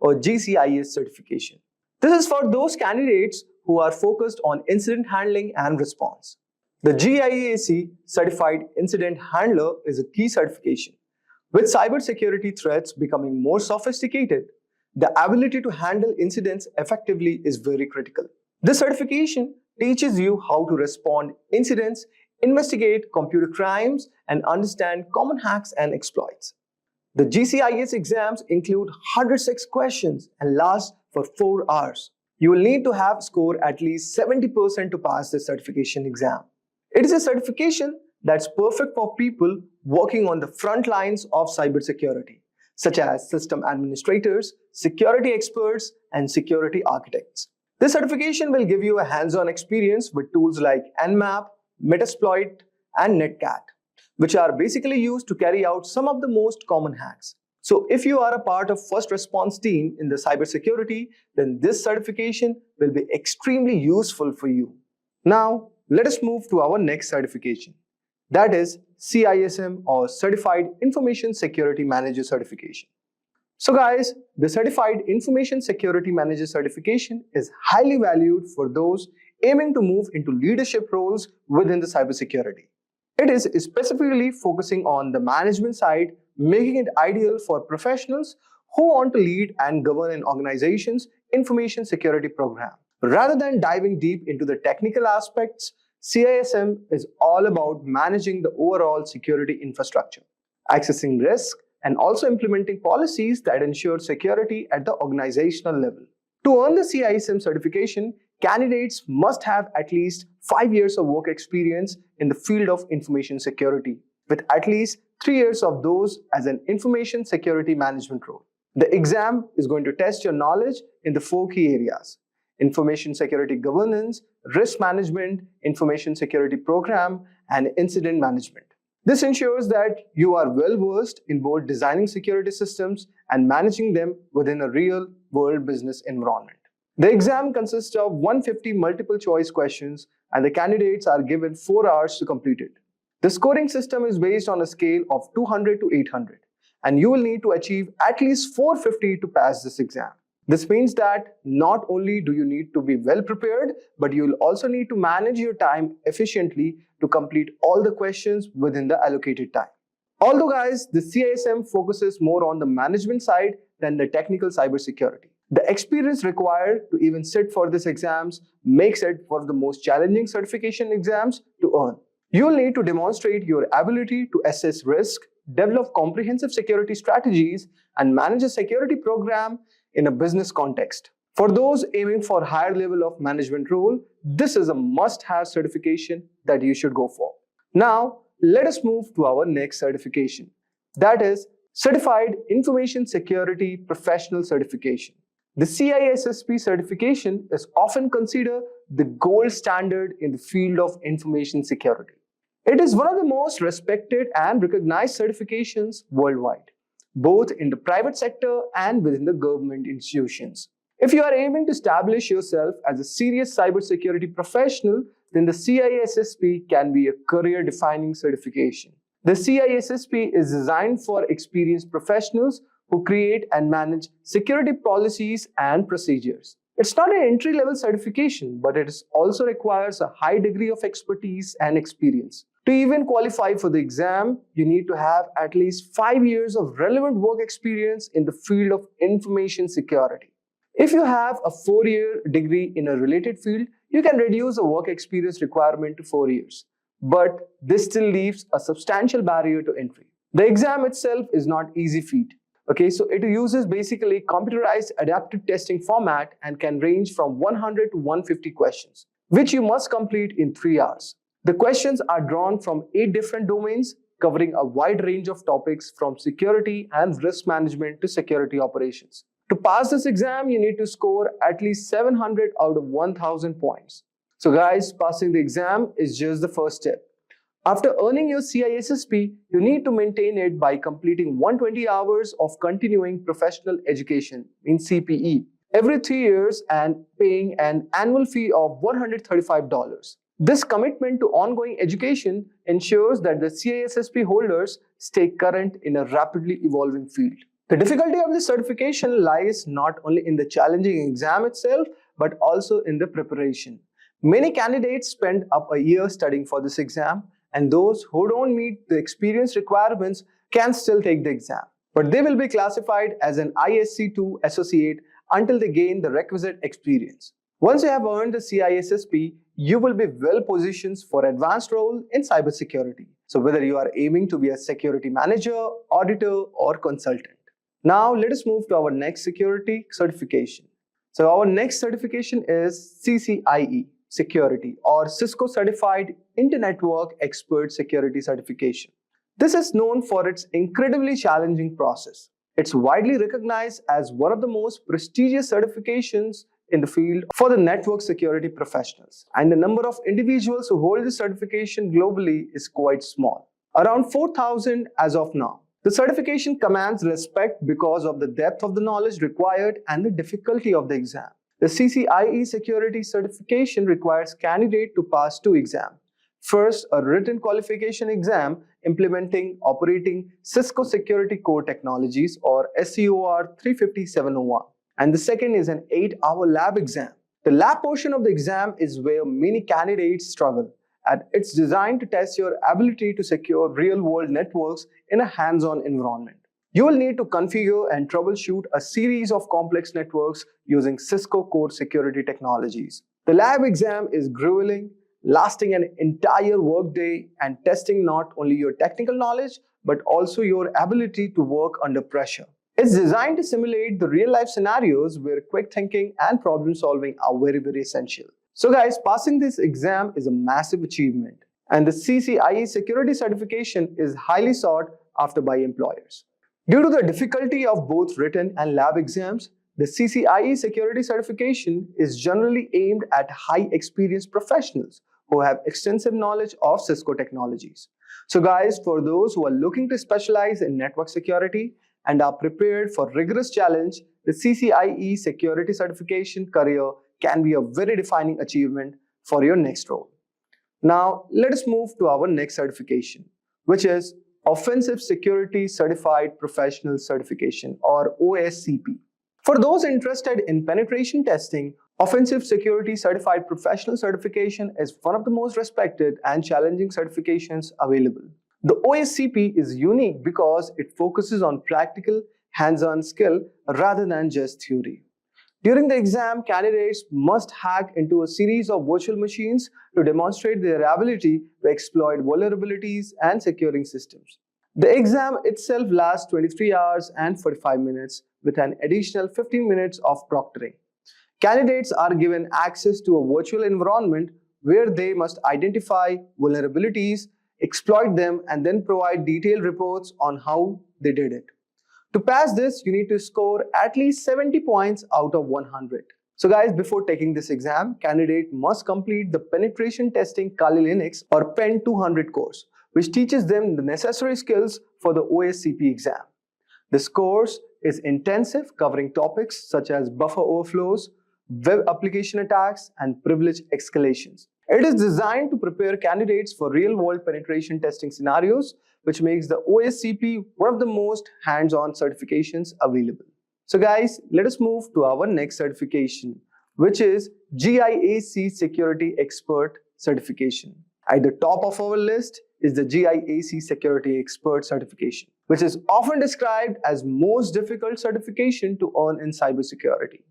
or GCIS certification. This is for those candidates who are focused on incident handling and response. The GIAC Certified Incident Handler is a key certification. With cybersecurity threats becoming more sophisticated, the ability to handle incidents effectively is very critical. This certification teaches you how to respond to incidents, investigate computer crimes, and understand common hacks and exploits. The GCIS exams include 106 questions and last for 4 hours. You will need to have scored at least 70% to pass this certification exam. It is a certification that's perfect for people working on the front lines of cybersecurity, such as system administrators, security experts, and security architects. This certification will give you a hands-on experience with tools like Nmap, Metasploit, and Netcat, which are basically used to carry out some of the most common hacks. So if you are a part of first response team in the cybersecurity, then this certification will be extremely useful for you. Now, let us move to our next certification. That is CISM or Certified Information Security Manager certification. So guys, the Certified Information Security Manager certification is highly valued for those aiming to move into leadership roles within the cybersecurity. It is specifically focusing on the management side, making it ideal for professionals who want to lead and govern an organization's information security program. Rather than diving deep into the technical aspects, CISM is all about managing the overall security infrastructure, accessing risk, and also implementing policies that ensure security at the organizational level. To earn the CISM certification, candidates must have at least 5 years of work experience in the field of information security, with at least 3 years of those as an information security management role. The exam is going to test your knowledge in the 4 key areas: information security governance, risk management, information security program, and incident management. This ensures that you are well versed in both designing security systems and managing them within a real-world business environment. The exam consists of 150 multiple choice questions and the candidates are given 4 hours to complete it. The scoring system is based on a scale of 200 to 800 and you will need to achieve at least 450 to pass this exam. This means that not only do you need to be well prepared, but you will also need to manage your time efficiently to complete all the questions within the allocated time. Although guys, the CISM focuses more on the management side than the technical cybersecurity. The experience required to even sit for these exams makes it one of the most challenging certification exams to earn. You will need to demonstrate your ability to assess risk, develop comprehensive security strategies, and manage a security program in a business context. For those aiming for a higher level of management role, this is a must-have certification that you should go for. Now, let us move to our next certification. That is Certified Information Security Professional Certification. The CISSP certification is often considered the gold standard in the field of information security. It is one of the most respected and recognized certifications worldwide, both in the private sector and within the government institutions. If you are aiming to establish yourself as a serious cybersecurity professional, then the CISSP can be a career-defining certification. The CISSP is designed for experienced professionals who create and manage security policies and procedures. It's not an entry-level certification, but it also requires a high degree of expertise and experience. To even qualify for the exam, you need to have at least 5 years of relevant work experience in the field of information security. If you have a 4-year degree in a related field, you can reduce the work experience requirement to 4 years. But this still leaves a substantial barrier to entry. The exam itself is not easy feat. Okay, so it uses basically computerized adaptive testing format and can range from 100 to 150 questions, which you must complete in 3 hours. The questions are drawn from 8 different domains, covering a wide range of topics from security and risk management to security operations. To pass this exam, you need to score at least 700 out of 1000 points. So guys, passing the exam is just the first step. After earning your CISSP, you need to maintain it by completing 120 hours of continuing professional education in CPE every 3 years and paying an annual fee of $135. This commitment to ongoing education ensures that the CISSP holders stay current in a rapidly evolving field. The difficulty of this certification lies not only in the challenging exam itself, but also in the preparation. Many candidates spend up a year studying for this exam, and those who don't meet the experience requirements can still take the exam. But they will be classified as an ISC2 associate until they gain the requisite experience. Once you have earned the CISSP, you will be well positioned for advanced role in cybersecurity. So whether you are aiming to be a security manager, auditor, or consultant. Now let us move to our next security certification. So our next certification is CCIE Security or Cisco Certified Inter-Network Expert Security Certification. This is known for its incredibly challenging process. It's widely recognized as one of the most prestigious certifications in the field for the network security professionals, and the number of individuals who hold this certification globally is quite small, around 4,000 as of now. The certification commands respect because of the depth of the knowledge required and the difficulty of the exam. The CCIE Security Certification requires candidates to pass 2 exams. First, a written qualification exam implementing operating Cisco Security Core Technologies or SCOR 35701. And the second is an 8-hour lab exam. The lab portion of the exam is where many candidates struggle, and it's designed to test your ability to secure real-world networks in a hands-on environment. You will need to configure and troubleshoot a series of complex networks using Cisco core security technologies. The lab exam is grueling, lasting an entire workday and testing not only your technical knowledge, but also your ability to work under pressure. It's designed to simulate the real-life scenarios where quick thinking and problem solving are very essential. So guys, passing this exam is a massive achievement, and the CCIE security certification is highly sought after by employers. Due to the difficulty of both written and lab exams, the CCIE security certification is generally aimed at high experienced professionals who have extensive knowledge of Cisco technologies. So guys, for those who are looking to specialize in network security and are prepared for rigorous challenge, the CCIE security certification career can be a very defining achievement for your next role. Now, let us move to our next certification, which is Offensive Security Certified Professional Certification or OSCP. For those interested in penetration testing, Offensive Security Certified Professional Certification is one of the most respected and challenging certifications available. The OSCP is unique because it focuses on practical, hands-on skill rather than just theory. During the exam, candidates must hack into a series of virtual machines to demonstrate their ability to exploit vulnerabilities and securing systems. The exam itself lasts 23 hours and 45 minutes with an additional 15 minutes of proctoring. Candidates are given access to a virtual environment where they must identify vulnerabilities, exploit them, and then provide detailed reports on how they did it. To pass this, you need to score at least 70 points out of 100. So guys, before taking this exam, candidate must complete the Penetration Testing Kali Linux or PEN 200 course, which teaches them the necessary skills for the OSCP exam. This course is intensive, covering topics such as buffer overflows, web application attacks, and privilege escalations. It is designed to prepare candidates for real-world penetration testing scenarios, which makes the OSCP one of the most hands-on certifications available. So guys, let us move to our next certification, which is GIAC Security Expert certification. At the top of our list is the GIAC Security Expert certification, which is often described as most difficult certification to earn in cybersecurity.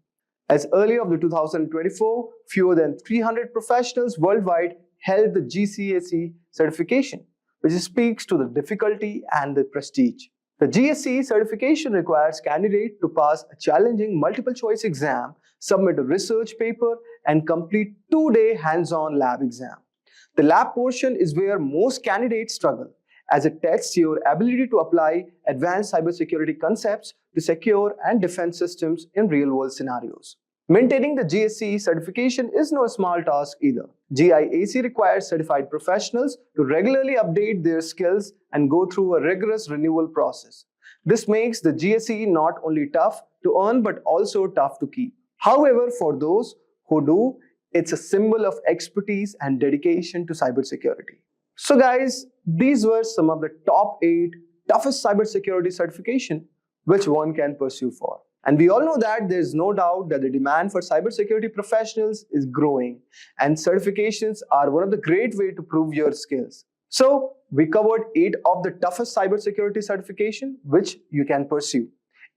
As early of the 2024, fewer than 300 professionals worldwide held the GCAC certification, which speaks to the difficulty and the prestige. The GSC certification requires candidates to pass a challenging multiple-choice exam, submit a research paper, and complete 2-day hands-on lab exam. The lab portion is where most candidates struggle, as it tests your ability to apply advanced cybersecurity concepts to secure and defend systems in real-world scenarios. Maintaining the GSC certification is no small task either. GIAC requires certified professionals to regularly update their skills and go through a rigorous renewal process. This makes the GSC not only tough to earn but also tough to keep. However, for those who do, it's a symbol of expertise and dedication to cybersecurity. So guys, these were some of the top 8 toughest cybersecurity certification which one can pursue for. And we all know that there's no doubt that the demand for cybersecurity professionals is growing, and certifications are one of the great ways to prove your skills. So we covered 8 of the toughest cybersecurity certification which you can pursue,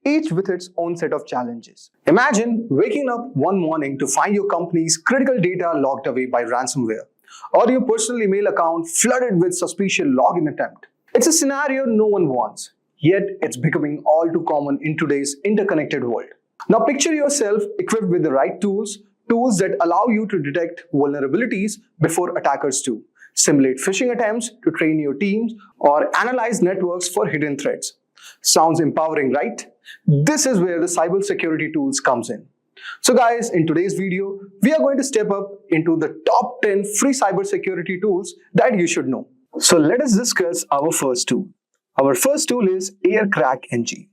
each with its own set of challenges. Imagine waking up one morning to find your company's critical data locked away by ransomware, or your personal email account flooded with suspicious login attempt. It's a scenario no one wants, yet it's becoming all too common in today's interconnected world. Now picture yourself equipped with the right tools that allow you to detect vulnerabilities before attackers do, simulate phishing attempts to train your teams, or analyze networks for hidden threats. Sounds empowering, right? This is where the cybersecurity tools comes in. So guys, in today's video, we are going to step up into the top 10 free cybersecurity tools that you should know. So let us discuss our first tool. Our first tool is AirCrackNG.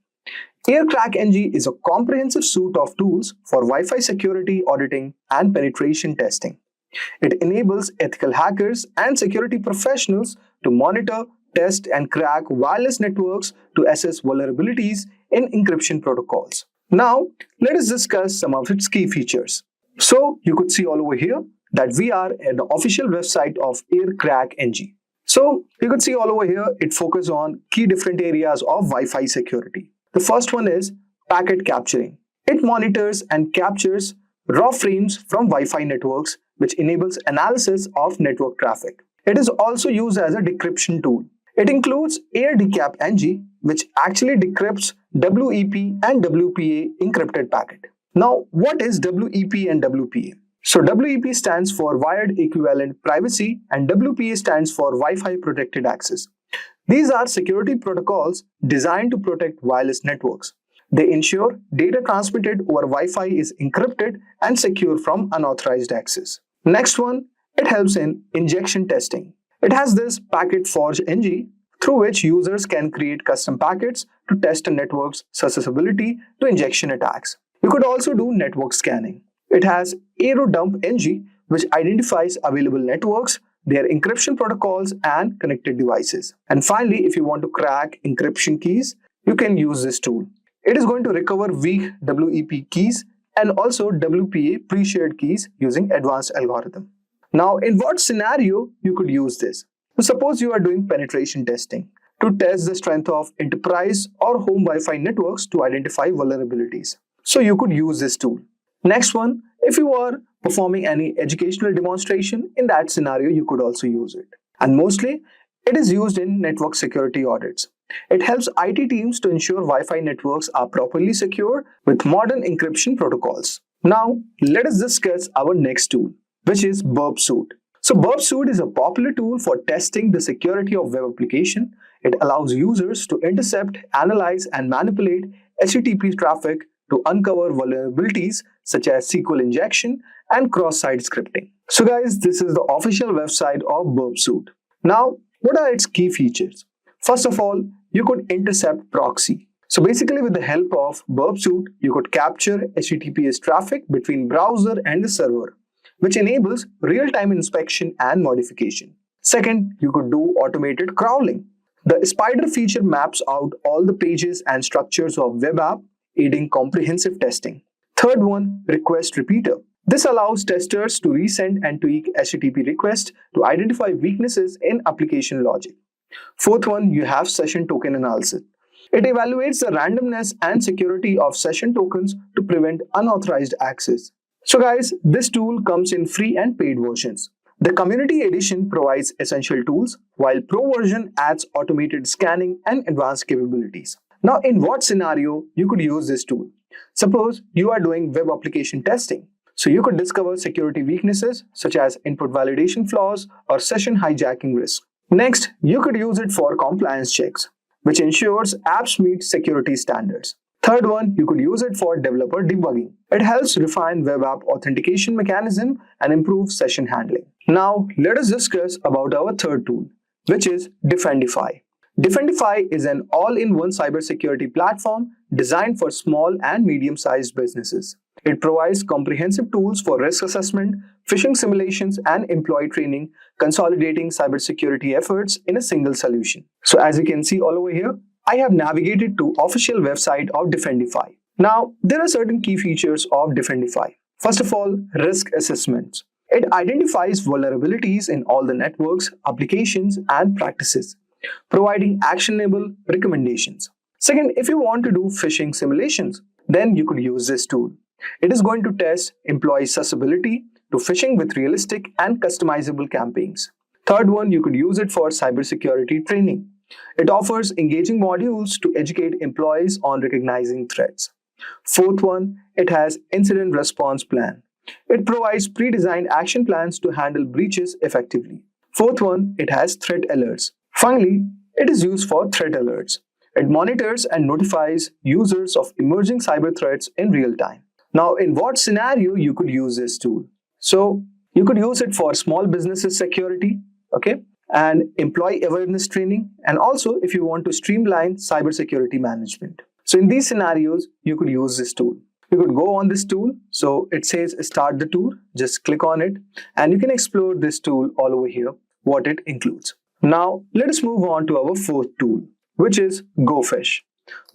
AirCrackNG is a comprehensive suite of tools for Wi-Fi security auditing and penetration testing. It enables ethical hackers and security professionals to monitor, test, and crack wireless networks to assess vulnerabilities in encryption protocols. Now, let us discuss some of its key features. So, you could see all over here that we are at the official website of AirCrackNG. So, you could see all over here, it focuses on key different areas of Wi-Fi security. The first one is packet capturing. It monitors and captures raw frames from Wi-Fi networks, which enables analysis of network traffic. It is also used as a decryption tool. It includes AirDecapNG, which actually decrypts WEP and WPA encrypted packet. Now, what is WEP and WPA? So WEP stands for Wired Equivalent Privacy and WPA stands for Wi-Fi Protected Access. These are security protocols designed to protect wireless networks. They ensure data transmitted over Wi-Fi is encrypted and secure from unauthorized access. Next one, it helps in injection testing. It has this Packet Forge NG through which users can create custom packets to test a network's susceptibility to injection attacks. You could also do network scanning. It has AeroDump NG, which identifies available networks, their encryption protocols, and connected devices. And finally, if you want to crack encryption keys, you can use this tool. It is going to recover weak WEP keys and also WPA pre-shared keys using advanced algorithm. Now, in what scenario you could use this? So suppose you are doing penetration testing to test the strength of enterprise or home Wi-Fi networks to identify vulnerabilities. So you could use this tool. Next one, if you are performing any educational demonstration, in that scenario you could also use it. And mostly, it is used in network security audits. It helps IT teams to ensure Wi-Fi networks are properly secure with modern encryption protocols. Now, let us discuss our next tool, which is Burp Suite. So Burp Suite is a popular tool for testing the security of web application. It allows users to intercept, analyze, and manipulate HTTP traffic to uncover vulnerabilities such as SQL injection and cross-site scripting. So guys, this is the official website of Burp Suite. Now, what are its key features? First of all, you could intercept proxy. So basically, with the help of Burp Suite, you could capture HTTPS traffic between browser and the server, which enables real-time inspection and modification. Second, you could do automated crawling. The spider feature maps out all the pages and structures of web app, aiding comprehensive testing. Third one, request repeater. This allows testers to resend and tweak HTTP requests to identify weaknesses in application logic. Fourth one, you have session token analysis. It evaluates the randomness and security of session tokens to prevent unauthorized access. So guys, this tool comes in free and paid versions. The community edition provides essential tools, while pro version adds automated scanning and advanced capabilities. Now, in what scenario you could use this tool? Suppose you are doing web application testing. So you could discover security weaknesses such as input validation flaws or session hijacking risk. Next, you could use it for compliance checks, which ensures apps meet security standards. Third one, you could use it for developer debugging. It helps refine web app authentication mechanism and improve session handling. Now, let us discuss about our third tool, which is Defendify. Defendify is an all-in-one cybersecurity platform designed for small and medium-sized businesses. It provides comprehensive tools for risk assessment, phishing simulations, and employee training, consolidating cybersecurity efforts in a single solution. So as you can see all over here, I have navigated to official website of Defendify. Now, there are certain key features of Defendify. First of all, risk assessments. It identifies vulnerabilities in all the networks, applications, and practices, providing actionable recommendations. Second, if you want to do phishing simulations, then you could use this tool. It is going to test employee susceptibility to phishing with realistic and customizable campaigns. Third one, you could use it for cybersecurity training. It offers engaging modules to educate employees on recognizing threats. Fourth one, it has incident response plan. It provides pre-designed action plans to handle breaches effectively. Fourth one, it has threat alerts. Finally, it is used for threat alerts. It monitors and notifies users of emerging cyber threats in real time. Now, in what scenario you could use this tool? So, you could use it for small businesses security, okay, and employee awareness training, and also if you want to streamline cybersecurity management. So, in these scenarios, you could use this tool. You could go on this tool. So, it says start the tool. Just click on it, and you can explore this tool all over here, what it includes. Now, let us move on to our fourth tool, which is GoPhish.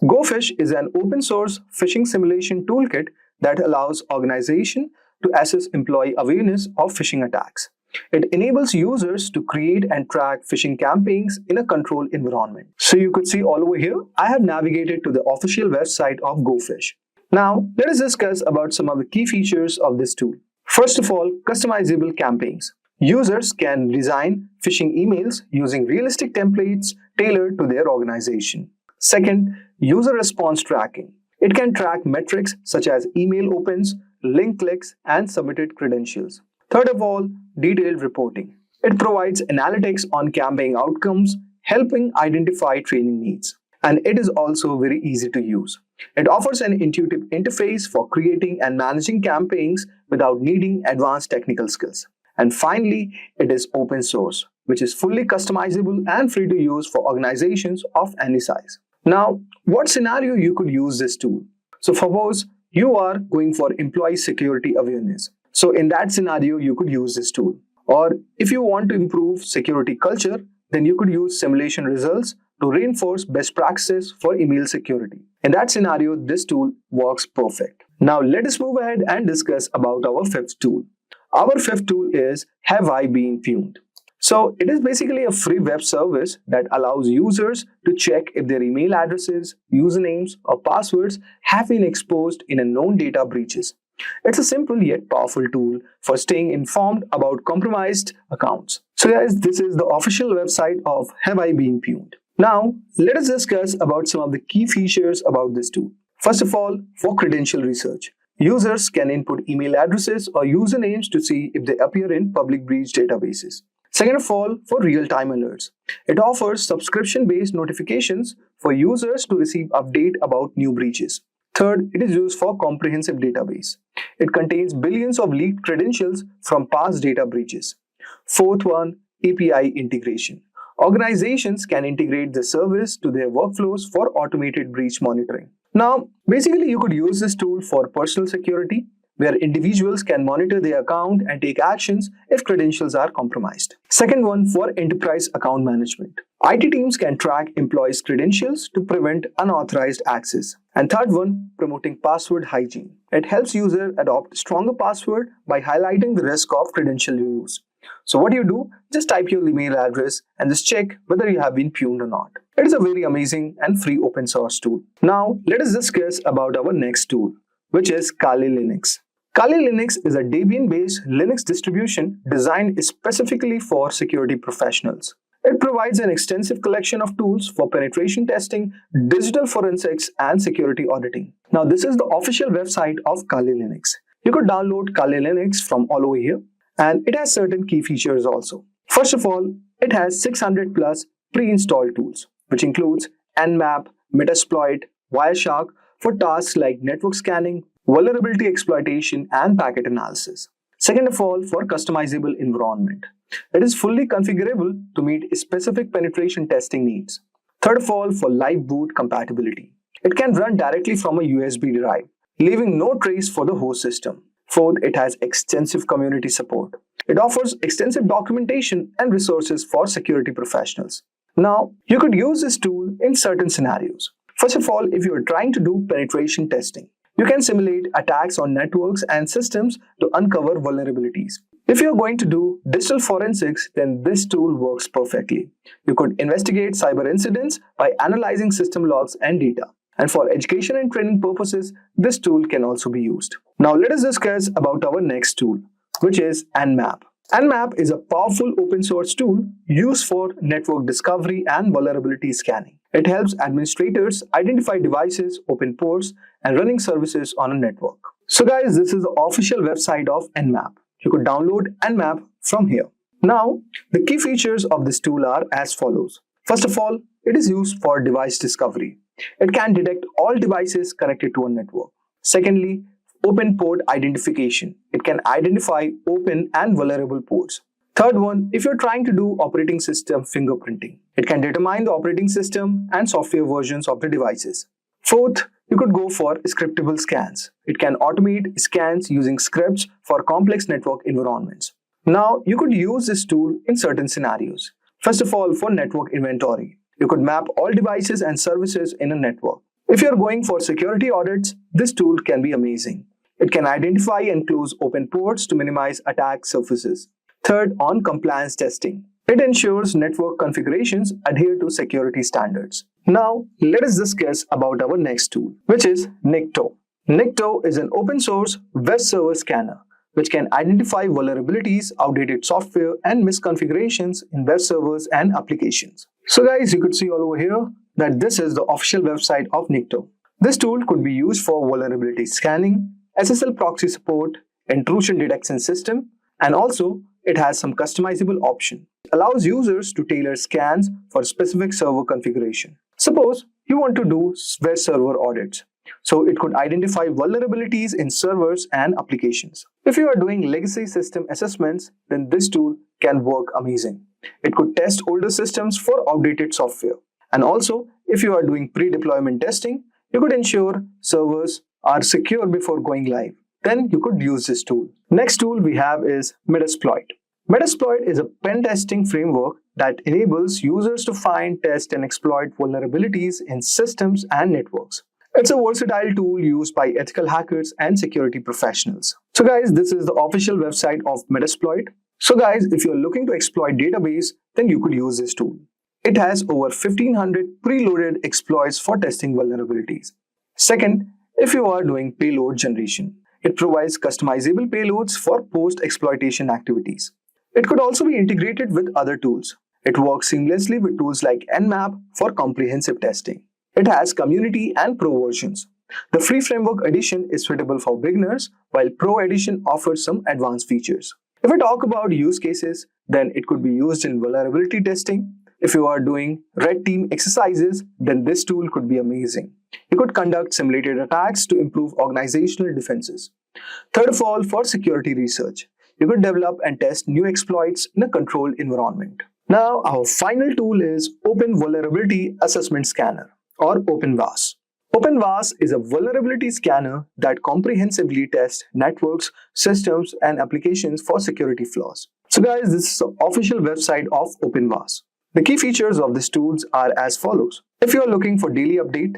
GoPhish is an open source phishing simulation toolkit that allows organizations to assess employee awareness of phishing attacks. It enables users to create and track phishing campaigns in a controlled environment. So you could see all over here, I have navigated to the official website of GoPhish. Now, let us discuss about some of the key features of this tool. First of all, customizable campaigns. Users can design phishing emails using realistic templates tailored to their organization. Second, user response tracking. It can track metrics such as email opens, link clicks, and submitted credentials. Third of all, detailed reporting. It provides analytics on campaign outcomes, helping identify training needs. And it is also very easy to use. It offers an intuitive interface for creating and managing campaigns without needing advanced technical skills. And finally, it is open source, which is fully customizable and free to use for organizations of any size. Now, what scenario you could use this tool? So suppose you are going for employee security awareness. So in that scenario, you could use this tool. Or if you want to improve security culture, then you could use simulation results to reinforce best practices for email security. In that scenario, this tool works perfect. Now let us move ahead and discuss about our fifth tool. Our fifth tool is Have I Been Pwned? So it is basically a free web service that allows users to check if their email addresses, usernames, or passwords have been exposed in a known data breaches. It's a simple yet powerful tool for staying informed about compromised accounts. So guys, this is the official website of Have I Been Pwned? Now, let us discuss about some of the key features about this tool. First of all, for credential research. Users can input email addresses or usernames to see if they appear in public breach databases. Second of all, for real-time alerts. It offers subscription-based notifications for users to receive update about new breaches. Third, it is used for comprehensive database. It contains billions of leaked credentials from past data breaches. Fourth one, API integration. Organizations can integrate the service to their workflows for automated breach monitoring. Now, basically you could use this tool for personal security, where individuals can monitor their account and take actions if credentials are compromised. Second one, for enterprise account management. IT teams can track employees' credentials to prevent unauthorized access. And third one, promoting password hygiene. It helps users adopt stronger password by highlighting the risk of credential use. So what do? Just type your email address and just check whether you have been pwned or not. It is a very amazing and free open source tool. Now, let us discuss about our next tool, which is Kali Linux. Kali Linux is a Debian-based Linux distribution designed specifically for security professionals. It provides an extensive collection of tools for penetration testing, digital forensics, and security auditing. Now, this is the official website of Kali Linux. You could download Kali Linux from all over here, and it has certain key features also. First of all, it has 600 plus pre-installed tools, which includes Nmap, Metasploit, Wireshark for tasks like network scanning, vulnerability exploitation, and packet analysis. Second of all, for customizable environment. It is fully configurable to meet specific penetration testing needs. Third of all, for live boot compatibility. It can run directly from a USB drive, leaving no trace for the host system. Fourth, it has extensive community support. It offers extensive documentation and resources for security professionals. Now, you could use this tool in certain scenarios. First of all, if you are trying to do penetration testing, you can simulate attacks on networks and systems to uncover vulnerabilities. If you are going to do digital forensics, then this tool works perfectly. You could investigate cyber incidents by analyzing system logs and data. And for education and training purposes, this tool can also be used. Now let us discuss about our next tool, which is Nmap. Nmap is a powerful open source tool used for network discovery and vulnerability scanning. It helps administrators identify devices, open ports, and running services on a network. So guys, this is the official website of Nmap. You could download Nmap from here. Now, the key features of this tool are as follows. First of all, it is used for device discovery. It can detect all devices connected to a network. Secondly, open port identification. It can identify open and vulnerable ports. Third one, if you're trying to do operating system fingerprinting, it can determine the operating system and software versions of the devices. Fourth, you could go for scriptable scans. It can automate scans using scripts for complex network environments. Now, you could use this tool in certain scenarios. First of all, for network inventory. You could map all devices and services in a network. If you're going for security audits, this tool can be amazing. It can identify and close open ports to minimize attack surfaces. Third, on compliance testing. It ensures network configurations adhere to security standards. Now, let us discuss about our next tool, which is Nikto. Nikto is an open source web server scanner, which can identify vulnerabilities, outdated software, and misconfigurations in web servers and applications. So guys, you could see all over here that this is the official website of Nikto. This tool could be used for vulnerability scanning, SSL proxy support, intrusion detection system, and also it has some customizable option. It allows users to tailor scans for specific server configuration. Suppose you want to do web server audits. So it could identify vulnerabilities in servers and applications. If you are doing legacy system assessments, then this tool can work amazing. It could test older systems for outdated software. And also, if you are doing pre-deployment testing, you could ensure servers are secure before going live. Then you could use this tool. Next tool we have is Metasploit. Metasploit is a pen testing framework that enables users to find, test, and exploit vulnerabilities in systems and networks. It's a versatile tool used by ethical hackers and security professionals. So guys, this is the official website of Metasploit. So guys, if you're looking to exploit database, then you could use this tool. It has over 1500 preloaded exploits for testing vulnerabilities. Second, if you are doing payload generation, it provides customizable payloads for post-exploitation activities. It could also be integrated with other tools. It works seamlessly with tools like Nmap for comprehensive testing. It has community and pro versions. The free framework edition is suitable for beginners, while Pro edition offers some advanced features. If we talk about use cases, then it could be used in vulnerability testing. If you are doing red team exercises, then this tool could be amazing. You could conduct simulated attacks to improve organizational defenses. Third of all, for security research, you could develop and test new exploits in a controlled environment. Now, our final tool is Open Vulnerability Assessment Scanner, or OpenVAS. OpenVAS is a vulnerability scanner that comprehensively tests networks, systems, and applications for security flaws. So guys, this is the official website of OpenVAS. The key features of this tools are as follows. If you are looking for daily update,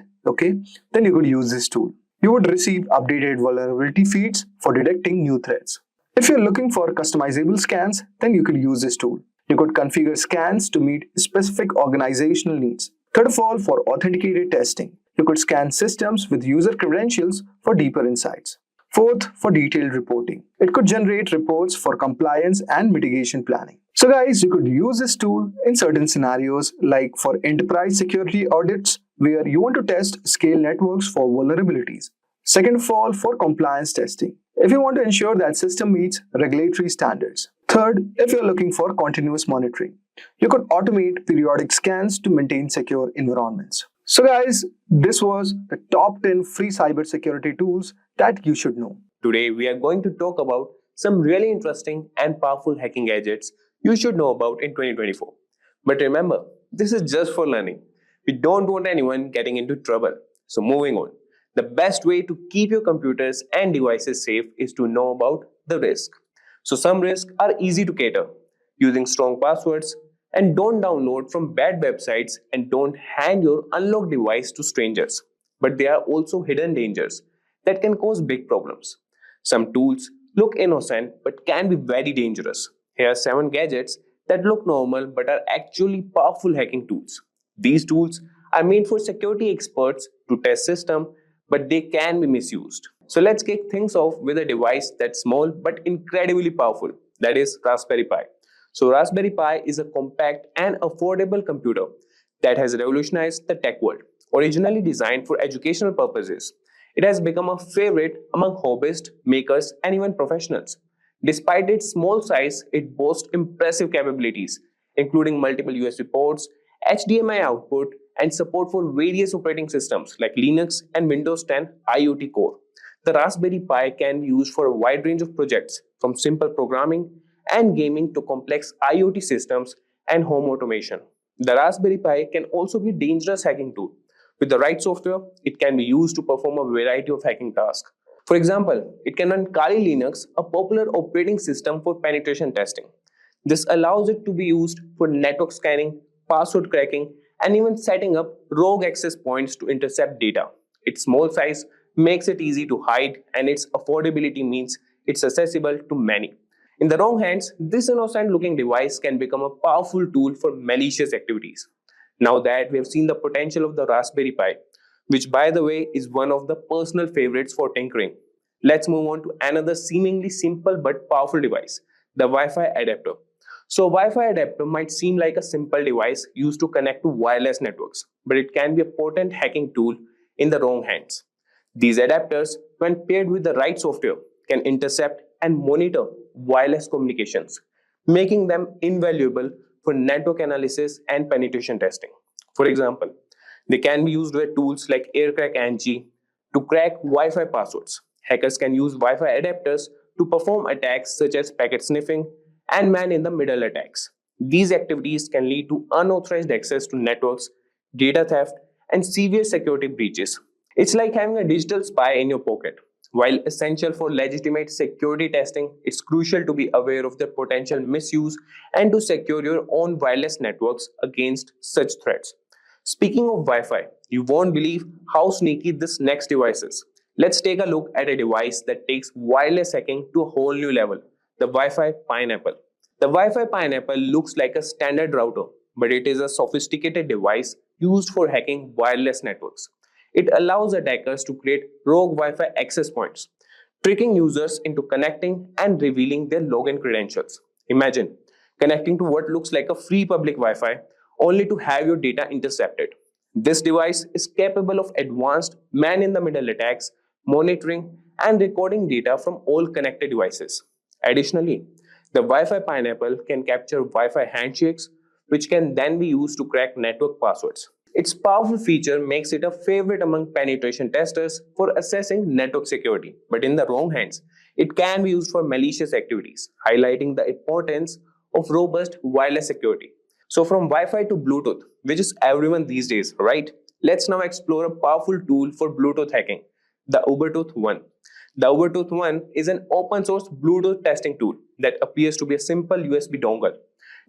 then you could use this tool. You would receive updated vulnerability feeds for detecting new threats. If you're looking for customizable scans, then you could use this tool. You could configure scans to meet specific organizational needs. Third of all, for authenticated testing, you could scan systems with user credentials for deeper insights. Fourth, for detailed reporting. It could generate reports for compliance and mitigation planning. So guys, you could use this tool in certain scenarios like for enterprise security audits where you want to test scale networks for vulnerabilities. Second of all, for compliance testing, if you want to ensure that system meets regulatory standards. Third, if you're looking for continuous monitoring, you could automate periodic scans to maintain secure environments. So guys, this was the top 10 free cybersecurity tools that you should know. Today, we are going to talk about some really interesting and powerful hacking gadgets you should know about in 2024. But remember, this is just for learning. We don't want anyone getting into trouble. So moving on. The best way to keep your computers and devices safe is to know about the risk. So some risks are easy to cater, using strong passwords, and don't download from bad websites and don't hand your unlocked device to strangers. But there are also hidden dangers that can cause big problems. Some tools look innocent but can be very dangerous. Here are 7 gadgets that look normal but are actually powerful hacking tools. These tools are made for security experts to test systems, but they can be misused. So let's kick things off with a device that's small but incredibly powerful. That is Raspberry Pi. So Raspberry Pi is a compact and affordable computer that has revolutionized the tech world. Originally designed for educational purposes, it has become a favorite among hobbyists, makers, and even professionals. Despite its small size, it boasts impressive capabilities, including multiple USB ports, HDMI output, and support for various operating systems like Linux and Windows 10 IoT Core. The Raspberry Pi can be used for a wide range of projects, from simple programming and gaming to complex IoT systems and home automation. The Raspberry Pi can also be a dangerous hacking tool. With the right software, it can be used to perform a variety of hacking tasks. For example, it can run Kali Linux, a popular operating system for penetration testing. This allows it to be used for network scanning, password cracking, and even setting up rogue access points to intercept data. Its small size makes it easy to hide, and its affordability means it's accessible to many. In the wrong hands, this innocent-looking device can become a powerful tool for malicious activities. Now that we have seen the potential of the Raspberry Pi, which by the way is one of the personal favorites for tinkering, let's move on to another seemingly simple but powerful device, the Wi-Fi adapter. So Wi-Fi adapter might seem like a simple device used to connect to wireless networks, but it can be a potent hacking tool in the wrong hands. These adapters, when paired with the right software, can intercept and monitor wireless communications, making them invaluable for network analysis and penetration testing. For example, they can be used with tools like AirCrack-NG to crack Wi-Fi passwords. Hackers can use Wi-Fi adapters to perform attacks such as packet sniffing and man-in-the-middle attacks. These activities can lead to unauthorized access to networks, data theft, and severe security breaches. It's like having a digital spy in your pocket. While essential for legitimate security testing, it's crucial to be aware of their potential misuse and to secure your own wireless networks against such threats. Speaking of Wi-Fi, you won't believe how sneaky this next device is. Let's take a look at a device that takes wireless hacking to a whole new level, the Wi-Fi Pineapple. The Wi-Fi Pineapple looks like a standard router, but it is a sophisticated device used for hacking wireless networks. It allows attackers to create rogue Wi-Fi access points, tricking users into connecting and revealing their login credentials. Imagine connecting to what looks like a free public Wi-Fi only to have your data intercepted. This device is capable of advanced man-in-the-middle attacks, monitoring, and recording data from all connected devices. Additionally, the Wi-Fi Pineapple can capture Wi-Fi handshakes, which can then be used to crack network passwords. Its powerful feature makes it a favorite among penetration testers for assessing network security, but in the wrong hands, it can be used for malicious activities, highlighting the importance of robust wireless security. So from Wi-Fi to Bluetooth, which is everyone these days, right? let's now explore a powerful tool for Bluetooth hacking, the Ubertooth One. The Ubertooth One is an open source Bluetooth testing tool that appears to be a simple USB dongle.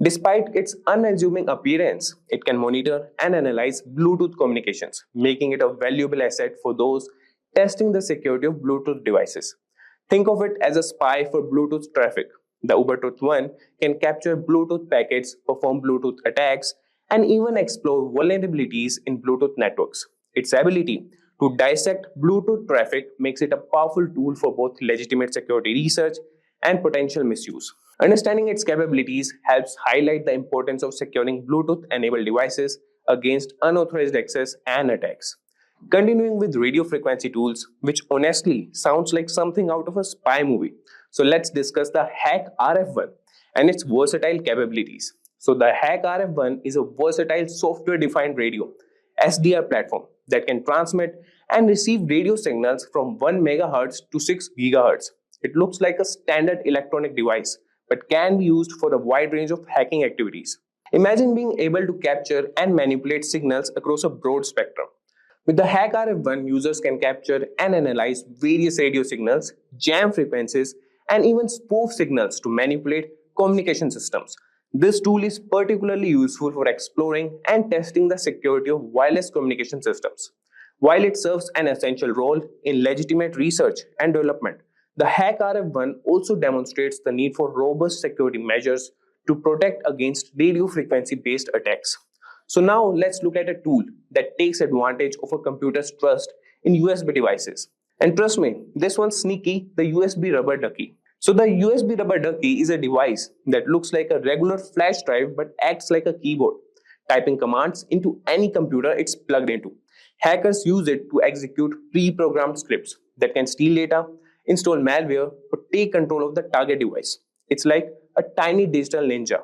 Despite its unassuming appearance, it can monitor and analyze Bluetooth communications, making it a valuable asset for those testing the security of Bluetooth devices. Think of it as a spy for Bluetooth traffic. The Ubertooth One can capture Bluetooth packets, perform Bluetooth attacks, and even explore vulnerabilities in Bluetooth networks. Its ability to dissect Bluetooth traffic makes it a powerful tool for both legitimate security research and potential misuse. Understanding its capabilities helps highlight the importance of securing Bluetooth-enabled devices against unauthorized access and attacks. Continuing with radio frequency tools, which honestly sounds like something out of a spy movie. So let's discuss the Hack RF1 and its versatile capabilities. So the Hack RF1 is a versatile software-defined radio SDR platform that can transmit and receive radio signals from 1 MHz to 6 GHz. It looks like a standard electronic device, but can be used for a wide range of hacking activities. Imagine being able to capture and manipulate signals across a broad spectrum. With the Hack RF1, users can capture and analyze various radio signals, jam frequencies, and even spoof signals to manipulate communication systems. This tool is particularly useful for exploring and testing the security of wireless communication systems. While it serves an essential role in legitimate research and development, the Hack RF1 also demonstrates the need for robust security measures to protect against radio frequency-based attacks. So now let's look at a tool that takes advantage of a computer's trust in USB devices. And trust me, this one's sneaky, the USB rubber ducky. So the USB rubber ducky is a device that looks like a regular flash drive but acts like a keyboard, typing commands into any computer it's plugged into. Hackers use it to execute pre-programmed scripts that can steal data, install malware, or take control of the target device. It's like a tiny digital ninja.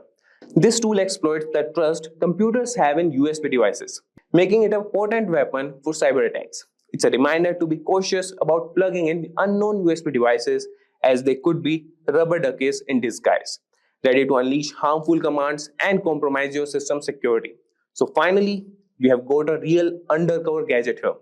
This tool exploits the trust computers have in USB devices, making it a potent weapon for cyber attacks. It's a reminder to be cautious about plugging in unknown USB devices, as they could be rubber duckies in disguise, ready to unleash harmful commands and compromise your system security. So finally, we have got a real undercover gadget here.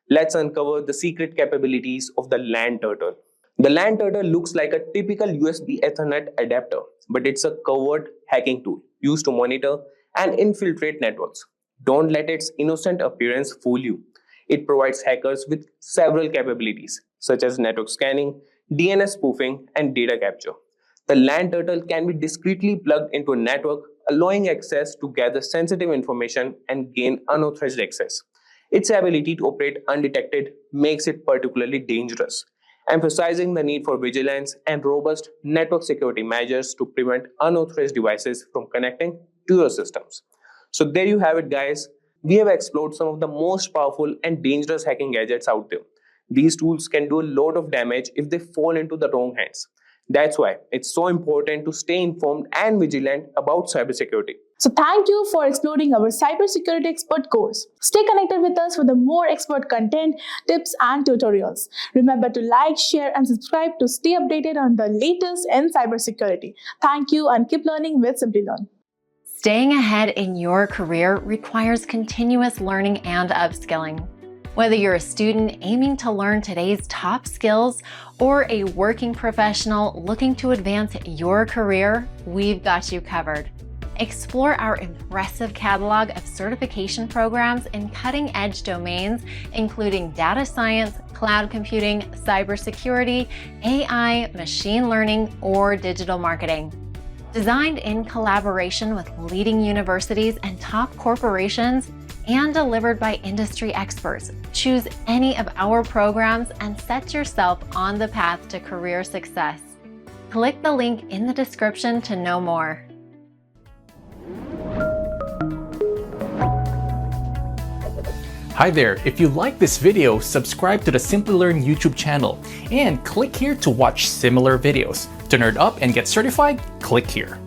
Let's uncover the secret capabilities of the LAN turtle. The LAN turtle looks like a typical USB Ethernet adapter, but it's a covert hacking tool used to monitor and infiltrate networks. Don't let its innocent appearance fool you. It provides hackers with several capabilities, such as network scanning, DNS spoofing, and data capture. The LAN turtle can be discreetly plugged into a network, allowing access to gather sensitive information and gain unauthorized access. Its ability to operate undetected makes it particularly dangerous, emphasizing the need for vigilance and robust network security measures to prevent unauthorized devices from connecting to your systems. So there you have it, guys. We have explored some of the most powerful and dangerous hacking gadgets out there. These tools can do a lot of damage if they fall into the wrong hands. That's why it's so important to stay informed and vigilant about cybersecurity. So thank you for exploring our Cybersecurity Expert course. Stay connected with us for the more expert content, tips and tutorials. Remember to like, share and subscribe to stay updated on the latest in cybersecurity. Thank you and keep learning with Simplilearn. Staying ahead in your career requires continuous learning and upskilling. Whether you're a student aiming to learn today's top skills or a working professional looking to advance your career, we've got you covered. Explore our impressive catalog of certification programs in cutting-edge domains, including data science, cloud computing, cybersecurity, AI, machine learning, or digital marketing. Designed in collaboration with leading universities and top corporations, and delivered by industry experts, choose any of our programs and set yourself on the path to career success. Click the link in the description to know more. Hi there, if you like this video, subscribe to the Simplilearn YouTube channel and click here to watch similar videos. To nerd up and get certified, click here.